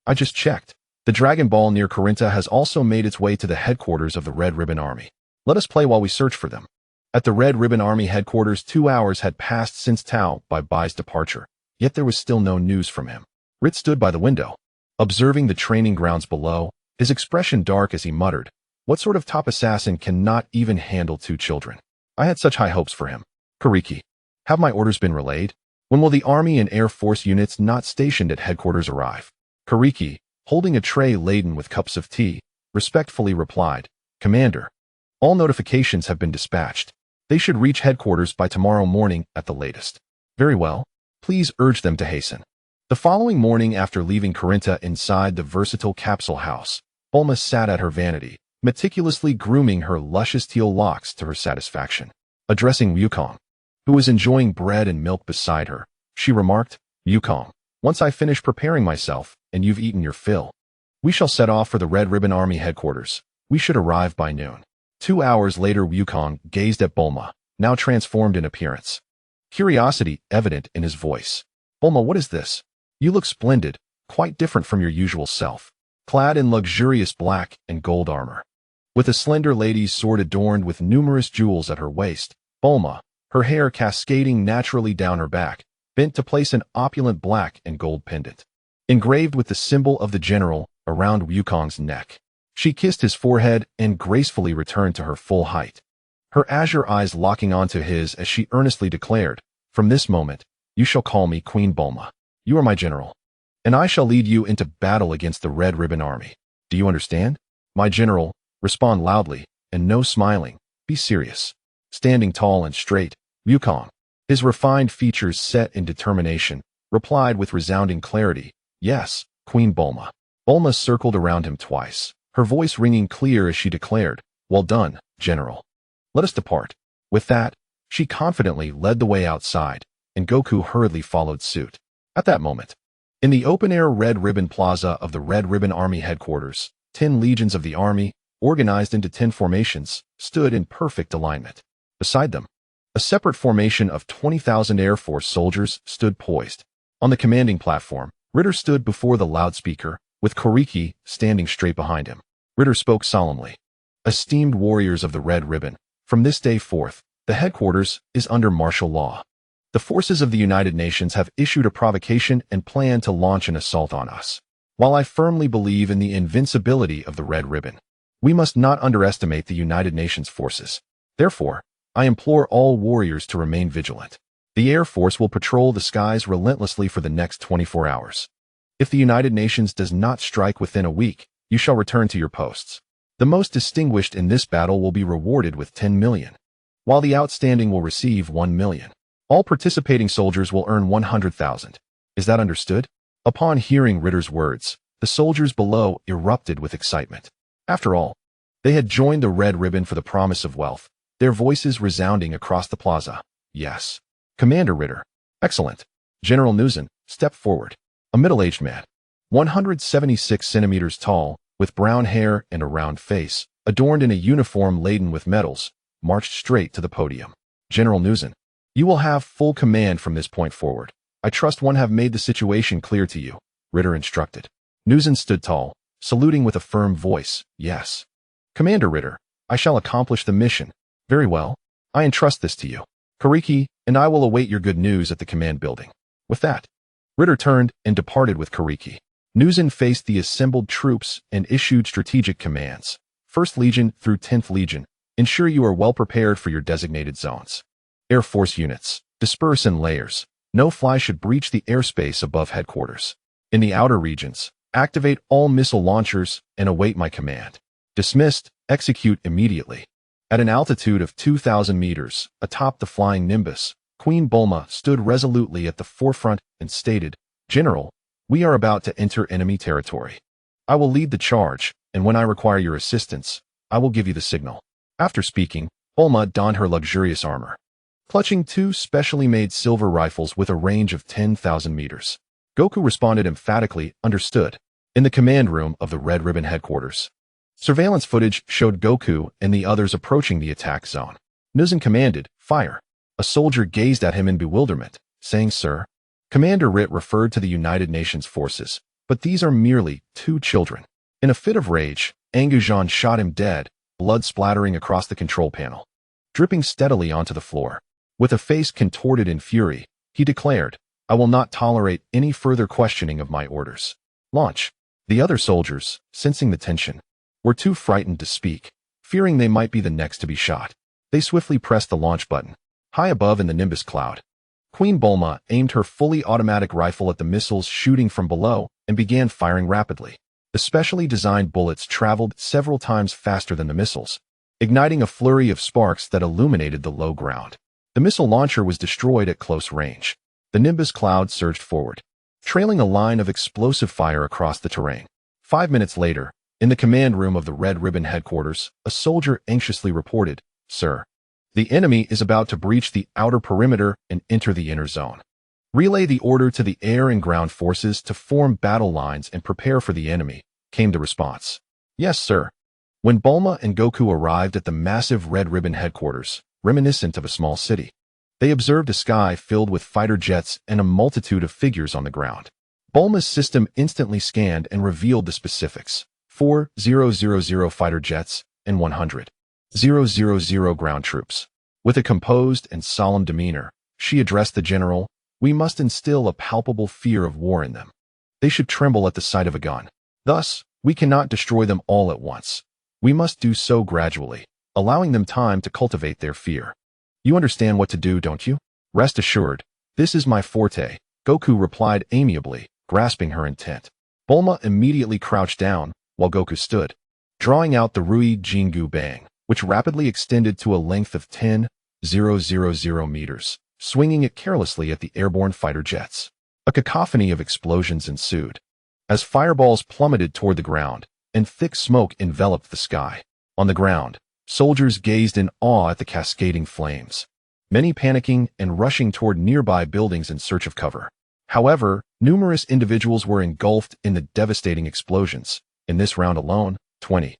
I just checked. The Dragon Ball near Corinta has also made its way to the headquarters of the Red Ribbon Army. Let us play while we search for them." At the Red Ribbon Army headquarters, 2 hours had passed since Tao Bai's departure, yet there was still no news from him. Rit stood by the window, observing the training grounds below, his expression dark as he muttered, "What sort of top assassin cannot even handle 2 children? I had such high hopes for him. Kariki, have my orders been relayed? When will the Army and Air Force units not stationed at headquarters arrive?" Kariki, holding a tray laden with cups of tea, respectfully replied, "Commander, all notifications have been dispatched. They should reach headquarters by tomorrow morning at the latest." "Very well. Please urge them to hasten." The following morning, after leaving Corinta inside the versatile capsule house, Bulma sat at her vanity, meticulously grooming her luscious teal locks to her satisfaction. Addressing Wukong, who was enjoying bread and milk beside her, she remarked, "Wukong, once I finish preparing myself and you've eaten your fill, we shall set off for the Red Ribbon Army headquarters. We should arrive by noon." 2 hours later, Wukong gazed at Bulma, now transformed in appearance, curiosity evident in his voice. "Bulma, what is this? You look splendid, quite different from your usual self, clad in luxurious black and gold armor, with a slender lady's sword adorned with numerous jewels at her waist. Bulma, her hair cascading naturally down her back, bent to place an opulent black and gold pendant, engraved with the symbol of the general, around Wukong's neck. She kissed his forehead and gracefully returned to her full height, her azure eyes locking onto his as she earnestly declared, "From this moment, you shall call me Queen Bulma. You are my general, and I shall lead you into battle against the Red Ribbon Army. Do you understand? My general, respond loudly, and no smiling, be serious." Standing tall and straight, Wukong, his refined features set in determination, replied with resounding clarity, "Yes, Queen Bulma." Bulma circled around him twice, her voice ringing clear as she declared, "Well done, General. Let us depart." With that, she confidently led the way outside, and Goku hurriedly followed suit. At that moment, in the open-air Red Ribbon Plaza of the Red Ribbon Army headquarters, 10 legions of the army, organized into 10 formations, stood in perfect alignment. Beside them, a separate formation of 20,000 Air Force soldiers stood poised. On the commanding platform, Ritter stood before the loudspeaker, with Koriki standing straight behind him. Ritter spoke solemnly. Esteemed warriors of the Red Ribbon, from this day forth, the headquarters is under martial law. The forces of the United Nations have issued a provocation and plan to launch an assault on us. While I firmly believe in the invincibility of the Red Ribbon, we must not underestimate the United Nations forces. Therefore, I implore all warriors to remain vigilant. The Air Force will patrol the skies relentlessly for the next 24 hours. If the United Nations does not strike within a week, you shall return to your posts. The most distinguished in this battle will be rewarded with 10 million, while the outstanding will receive 1 million. All participating soldiers will earn 100,000. Is that understood? Upon hearing Ritter's words, the soldiers below erupted with excitement. After all, they had joined the Red Ribbon for the promise of wealth, their voices resounding across the plaza. Yes. Commander Ritter. Excellent. General Nuzin, step forward. A middle-aged man, 176 centimeters tall, with brown hair and a round face, adorned in a uniform laden with medals, marched straight to the podium. General Nuzin, you will have full command from this point forward. I trust one have made the situation clear to you, Ritter instructed. Nuzin stood tall, saluting with a firm voice. Yes. Commander Ritter, I shall accomplish the mission. Very well. I entrust this to you. Koriki and I will await your good news at the command building. With that, Ritter turned and departed with Koriki. Nuzin faced the assembled troops and issued strategic commands. 1st Legion through 10th Legion, ensure you are well prepared for your designated zones. Air Force units, disperse in layers. No fly should breach the airspace above headquarters. In the outer regions, activate all missile launchers and await my command. Dismissed, execute immediately. At an altitude of 2,000 meters, atop the flying Nimbus, Queen Bulma stood resolutely at the forefront and stated, General, we are about to enter enemy territory. I will lead the charge, and when I require your assistance, I will give you the signal. After speaking, Bulma donned her luxurious armor, clutching 2 specially made silver rifles with a range of 10,000 meters. Goku responded emphatically, understood. In the command room of the Red Ribbon headquarters, surveillance footage showed Goku and the others approaching the attack zone. Nuzin commanded, fire. A soldier gazed at him in bewilderment, saying, Sir. Commander Rit referred to the United Nations forces, but these are merely 2 children. In a fit of rage, Angujan shot him dead, blood splattering across the control panel, dripping steadily onto the floor. With a face contorted in fury, he declared, I will not tolerate any further questioning of my orders. Launch. The other soldiers, sensing the tension, were too frightened to speak, fearing they might be the next to be shot. They swiftly pressed the launch button. High above in the Nimbus cloud, Queen Bulma aimed her fully automatic rifle at the missiles shooting from below and began firing rapidly. The specially designed bullets traveled several times faster than the missiles, igniting a flurry of sparks that illuminated the low ground. The missile launcher was destroyed at close range. The Nimbus cloud surged forward, trailing a line of explosive fire across the terrain. 5 minutes later, in the command room of the Red Ribbon headquarters, a soldier anxiously reported, Sir, the enemy is about to breach the outer perimeter and enter the inner zone. Relay the order to the air and ground forces to form battle lines and prepare for the enemy, came the response. Yes, sir. When Bulma and Goku arrived at the massive Red Ribbon headquarters, reminiscent of a small city, they observed a sky filled with fighter jets and a multitude of figures on the ground. Bulma's system instantly scanned and revealed the specifics. 4,000 fighter jets and 100,000 ground troops. With a composed and solemn demeanor, she addressed the general, we must instill a palpable fear of war in them. They should tremble at the sight of a gun. Thus, we cannot destroy them all at once. We must do so gradually, allowing them time to cultivate their fear. You understand what to do, don't you? Rest assured, this is my forte, Goku replied amiably, grasping her intent. Bulma immediately crouched down, while Goku stood, drawing out the Rui Jingu Bang, which rapidly extended to a length of 10,000 meters, swinging it carelessly at the airborne fighter jets. A cacophony of explosions ensued, as fireballs plummeted toward the ground, and thick smoke enveloped the sky. On the ground, soldiers gazed in awe at the cascading flames, many panicking and rushing toward nearby buildings in search of cover. However, numerous individuals were engulfed in the devastating explosions. In this round alone, 20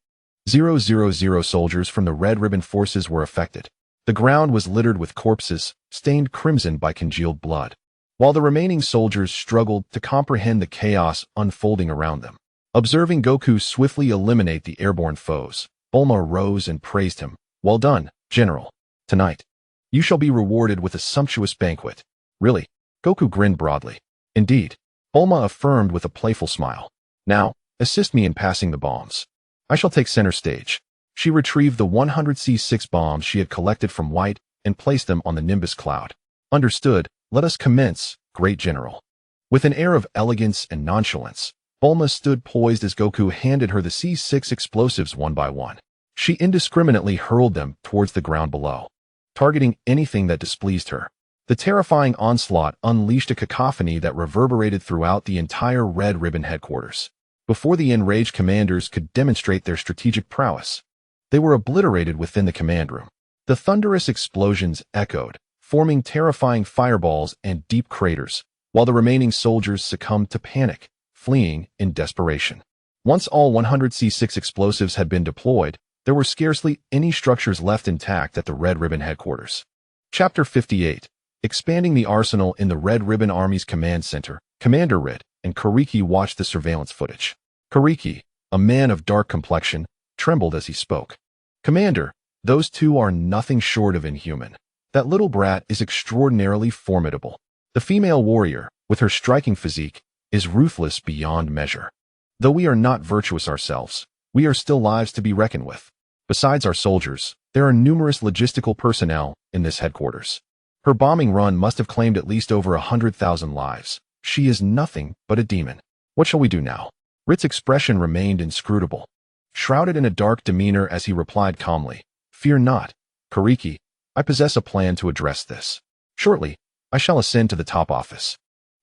000 soldiers from the Red Ribbon forces were affected. The ground was littered with corpses, stained crimson by congealed blood, while the remaining soldiers struggled to comprehend the chaos unfolding around them. Observing Goku swiftly eliminate the airborne foes, Bulma rose and praised him. "Well done, General. Tonight, you shall be rewarded with a sumptuous banquet." "Really?" Goku grinned broadly. "Indeed," Bulma affirmed with a playful smile. "Now, assist me in passing the bombs. I shall take center stage." She retrieved the 100C6 bombs she had collected from White and placed them on the Nimbus cloud. "Understood. Let us commence, great General." With an air of elegance and nonchalance, Bulma stood poised as Goku handed her the C6 explosives one by one. She indiscriminately hurled them towards the ground below, targeting anything that displeased her. The terrifying onslaught unleashed a cacophony that reverberated throughout the entire Red Ribbon headquarters. Before the enraged commanders could demonstrate their strategic prowess, they were obliterated within the command room. The thunderous explosions echoed, forming terrifying fireballs and deep craters, while the remaining soldiers succumbed to panic, fleeing in desperation. Once all 100C6 explosives had been deployed, there were scarcely any structures left intact at the Red Ribbon headquarters. Chapter 58. Expanding the arsenal in the Red Ribbon Army's command center, Commander Rit and Kariki watched the surveillance footage. Kariki, a man of dark complexion, trembled as he spoke. "Commander, those two are nothing short of inhuman. That little brat is extraordinarily formidable. The female warrior, with her striking physique, is ruthless beyond measure. Though we are not virtuous ourselves, we are still lives to be reckoned with. Besides our soldiers, there are numerous logistical personnel in this headquarters. Her bombing run must have claimed at least over 100,000 lives. She is nothing but a demon. What shall we do now?" Rit's expression remained inscrutable, shrouded in a dark demeanor as he replied calmly, "Fear not, Kariki. I possess a plan to address this. Shortly, I shall ascend to the top office.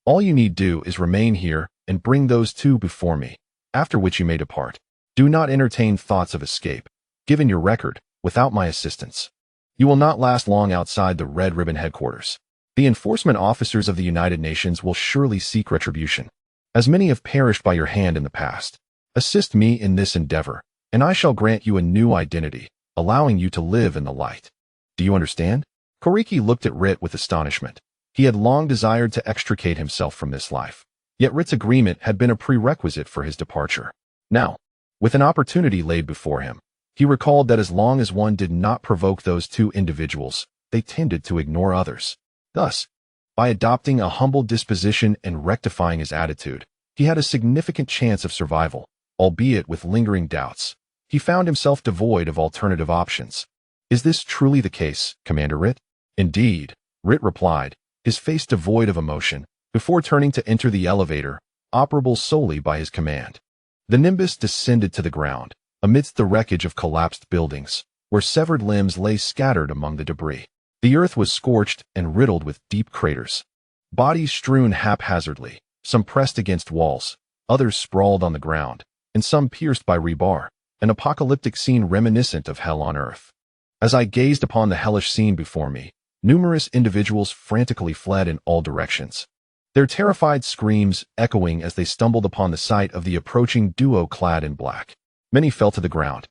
All you need do is remain here and bring those two before me, after which you may depart. Do not entertain thoughts of escape. Given your record, without my assistance, you will not last long outside the Red Ribbon headquarters. The enforcement officers of the United Nations will surely seek retribution, as many have perished by your hand in the past. Assist me in this endeavor, and I shall grant you a new identity, allowing you to live in the light. Do you understand?" Kariki looked at Rit with astonishment. He had long desired to extricate himself from this life, yet Rit's agreement had been a prerequisite for his departure. Now, with an opportunity laid before him, he recalled that as long as one did not provoke those two individuals, they tended to ignore others. Thus, by adopting a humble disposition and rectifying his attitude, he had a significant chance of survival, albeit with lingering doubts. He found himself devoid of alternative options. "Is this truly the case, Commander Rit?" "Indeed," Rit replied, his face devoid of emotion, before turning to enter the elevator, operable solely by his command. The Nimbus descended to the ground, amidst the wreckage of collapsed buildings, where severed limbs lay scattered among the debris. The earth was scorched and riddled with deep craters. Bodies strewn haphazardly, some pressed against walls, others sprawled on the ground, and some pierced by rebar, an apocalyptic scene reminiscent of hell on earth. As I gazed upon the hellish scene before me, numerous individuals frantically fled in all directions, their terrified screams echoing as they stumbled upon the sight of the approaching duo clad in black. Many fell to the ground,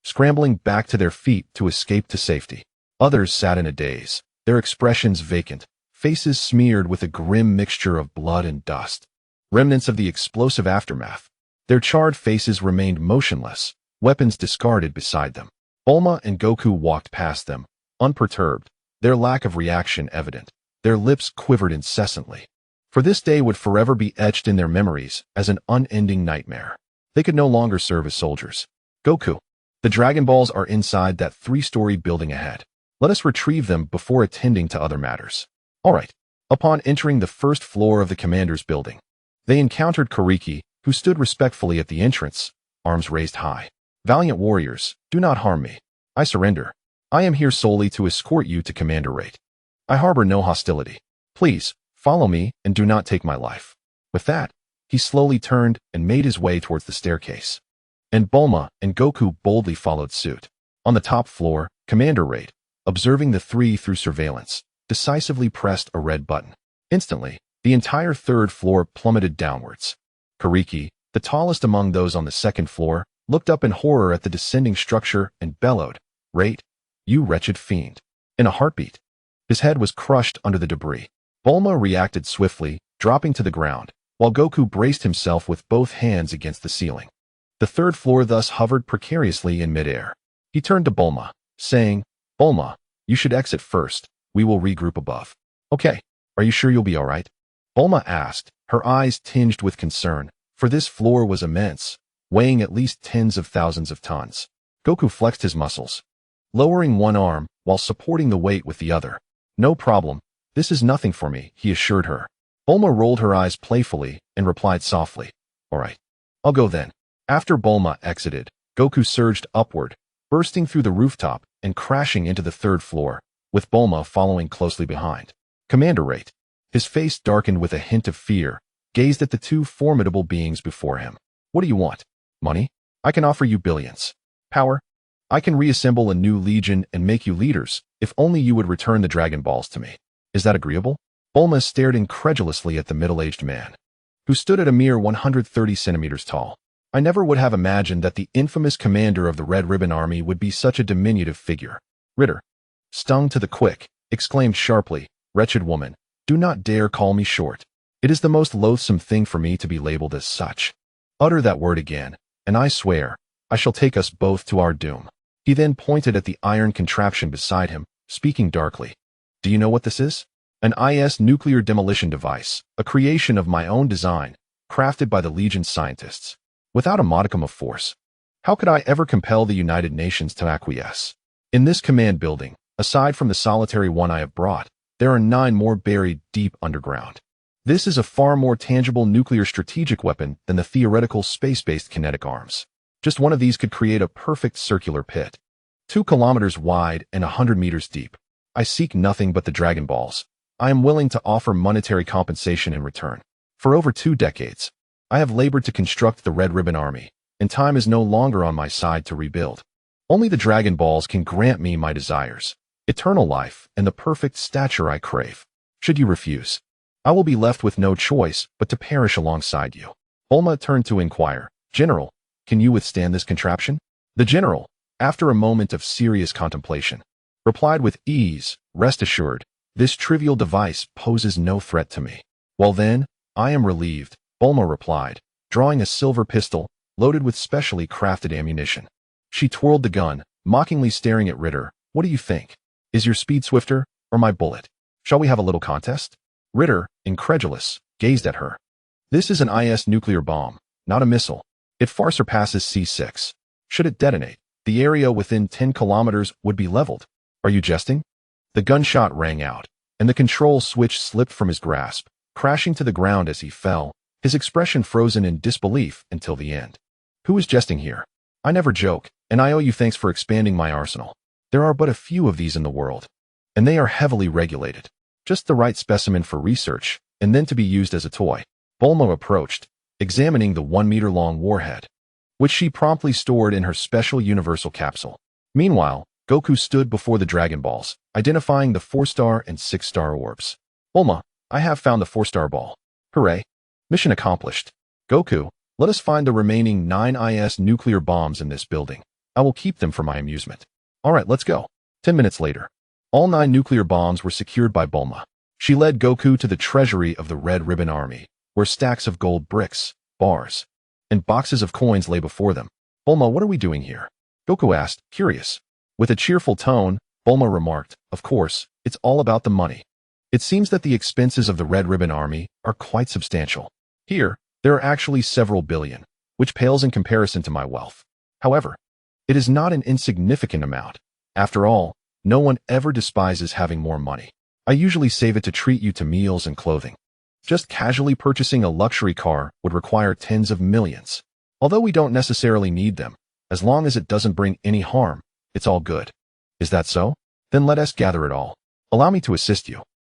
scrambling back to their feet to escape to safety. Others sat in a daze, their expressions vacant, faces smeared with a grim mixture of blood and dust, remnants of the explosive aftermath. Their charred faces remained motionless, weapons discarded beside them. Bulma and Goku walked past them, unperturbed, their lack of reaction evident. Their lips quivered incessantly, for this day would forever be etched in their memories as an unending nightmare. They could no longer serve as soldiers. "Goku, the Dragon Balls are inside that 3-story building ahead. Let us retrieve them before attending to other matters." "All right." Upon entering the first floor of the commander's building, they encountered Kariki, who stood respectfully at the entrance, arms raised high. "Valiant warriors, do not harm me. I surrender. I am here solely to escort you to Commander Rit. I harbor no hostility. Please, follow me and do not take my life." With that, he slowly turned and made his way towards the staircase. And Bulma and Goku boldly followed suit. On the top floor, Commander Rit, observing the three through surveillance, decisively pressed a red button. Instantly, the entire third floor plummeted downwards. Kariki, the tallest among those on the second floor, looked up in horror at the descending structure and bellowed, "Rate, you wretched fiend." In a heartbeat, his head was crushed under the debris. Bulma reacted swiftly, dropping to the ground, while Goku braced himself with both hands against the ceiling. The third floor thus hovered precariously in midair. He turned to Bulma, saying, "Bulma, you should exit first. We will regroup above." "Okay, are you sure you'll be all right?" Bulma asked, her eyes tinged with concern, for this floor was immense, weighing at least tens of thousands of tons. Goku flexed his muscles, lowering one arm while supporting the weight with the other. "No problem. This is nothing for me," he assured her. Bulma rolled her eyes playfully and replied softly, "All right, I'll go then." After Bulma exited, Goku surged upward, bursting through the rooftop and crashing into the third floor, with Bulma following closely behind. Commander Rate, his face darkened with a hint of fear, gazed at the two formidable beings before him. "What do you want? Money? I can offer you billions. Power? I can reassemble a new legion and make you leaders, if only you would return the Dragon Balls to me. Is that agreeable?" Bulma stared incredulously at the middle-aged man, who stood at a mere 130 centimeters tall. "I never would have imagined that the infamous commander of the Red Ribbon Army would be such a diminutive figure." Ritter, stung to the quick, exclaimed sharply, "Wretched woman, do not dare call me short. It is the most loathsome thing for me to be labeled as such. Utter that word again, and I swear, I shall take us both to our doom." He then pointed at the iron contraption beside him, speaking darkly. "Do you know what this is? An IS nuclear demolition device, a creation of my own design, crafted by the Legion's scientists. Without a modicum of force, how could I ever compel the United Nations to acquiesce? In this command building, aside from the solitary one I have brought, there are 9 more buried deep underground. This is a far more tangible nuclear strategic weapon than the theoretical space-based kinetic arms. Just one of these could create a perfect circular pit, 2 kilometers wide and 100 meters deep. I seek nothing but the Dragon Balls. I am willing to offer monetary compensation in return. For over 2 decades, I have labored to construct the Red Ribbon Army, and time is no longer on my side to rebuild. Only the Dragon Balls can grant me my desires, eternal life, and the perfect stature I crave. Should you refuse, I will be left with no choice but to perish alongside you." Bulma turned to inquire, "General, can you withstand this contraption?" The general, after a moment of serious contemplation, replied with ease, "Rest assured, this trivial device poses no threat to me." "Well then, I am relieved," Bulma replied, drawing a silver pistol loaded with specially crafted ammunition. She twirled the gun, mockingly staring at Ritter. "What do you think? Is your speed swifter, or my bullet? Shall we have a little contest?" Ritter, incredulous, gazed at her. "This is an IS nuclear bomb, not a missile. It far surpasses C6. Should it detonate, the area within 10 kilometers would be leveled. Are you jesting?" The gunshot rang out, and the control switch slipped from his grasp, crashing to the ground as he fell, his expression frozen in disbelief until the end. "Who is jesting here? I never joke, and I owe you thanks for expanding my arsenal. There are but a few of these in the world, and they are heavily regulated. Just the right specimen for research, and then to be used as a toy." Bulma approached, examining the 1-meter-long warhead, which she promptly stored in her special universal capsule. Meanwhile, Goku stood before the Dragon Balls, identifying the 4-star and 6-star orbs. "Bulma, I have found the 4-star ball. Hooray! Mission accomplished. Goku, let us find the remaining 9 IS nuclear bombs in this building. I will keep them for my amusement." "All right, let's go." 10 minutes later, all 9 nuclear bombs were secured by Bulma. She led Goku to the treasury of the Red Ribbon Army, where stacks of gold bricks, bars, and boxes of coins lay before them. "Bulma, what are we doing here?" Goku asked, curious. With a cheerful tone, Bulma remarked, "Of course, it's all about the money. It seems that the expenses of the Red Ribbon Army are quite substantial. Here, there are actually several billion, which pales in comparison to my wealth. However, it is not an insignificant amount. After all, no one ever despises having more money. I usually save it to treat you to meals and clothing. Just casually purchasing a luxury car would require tens of millions. Although we don't necessarily need them, as long as it doesn't bring any harm, it's all good. Is that so? Then let us gather it all. Allow me to assist you."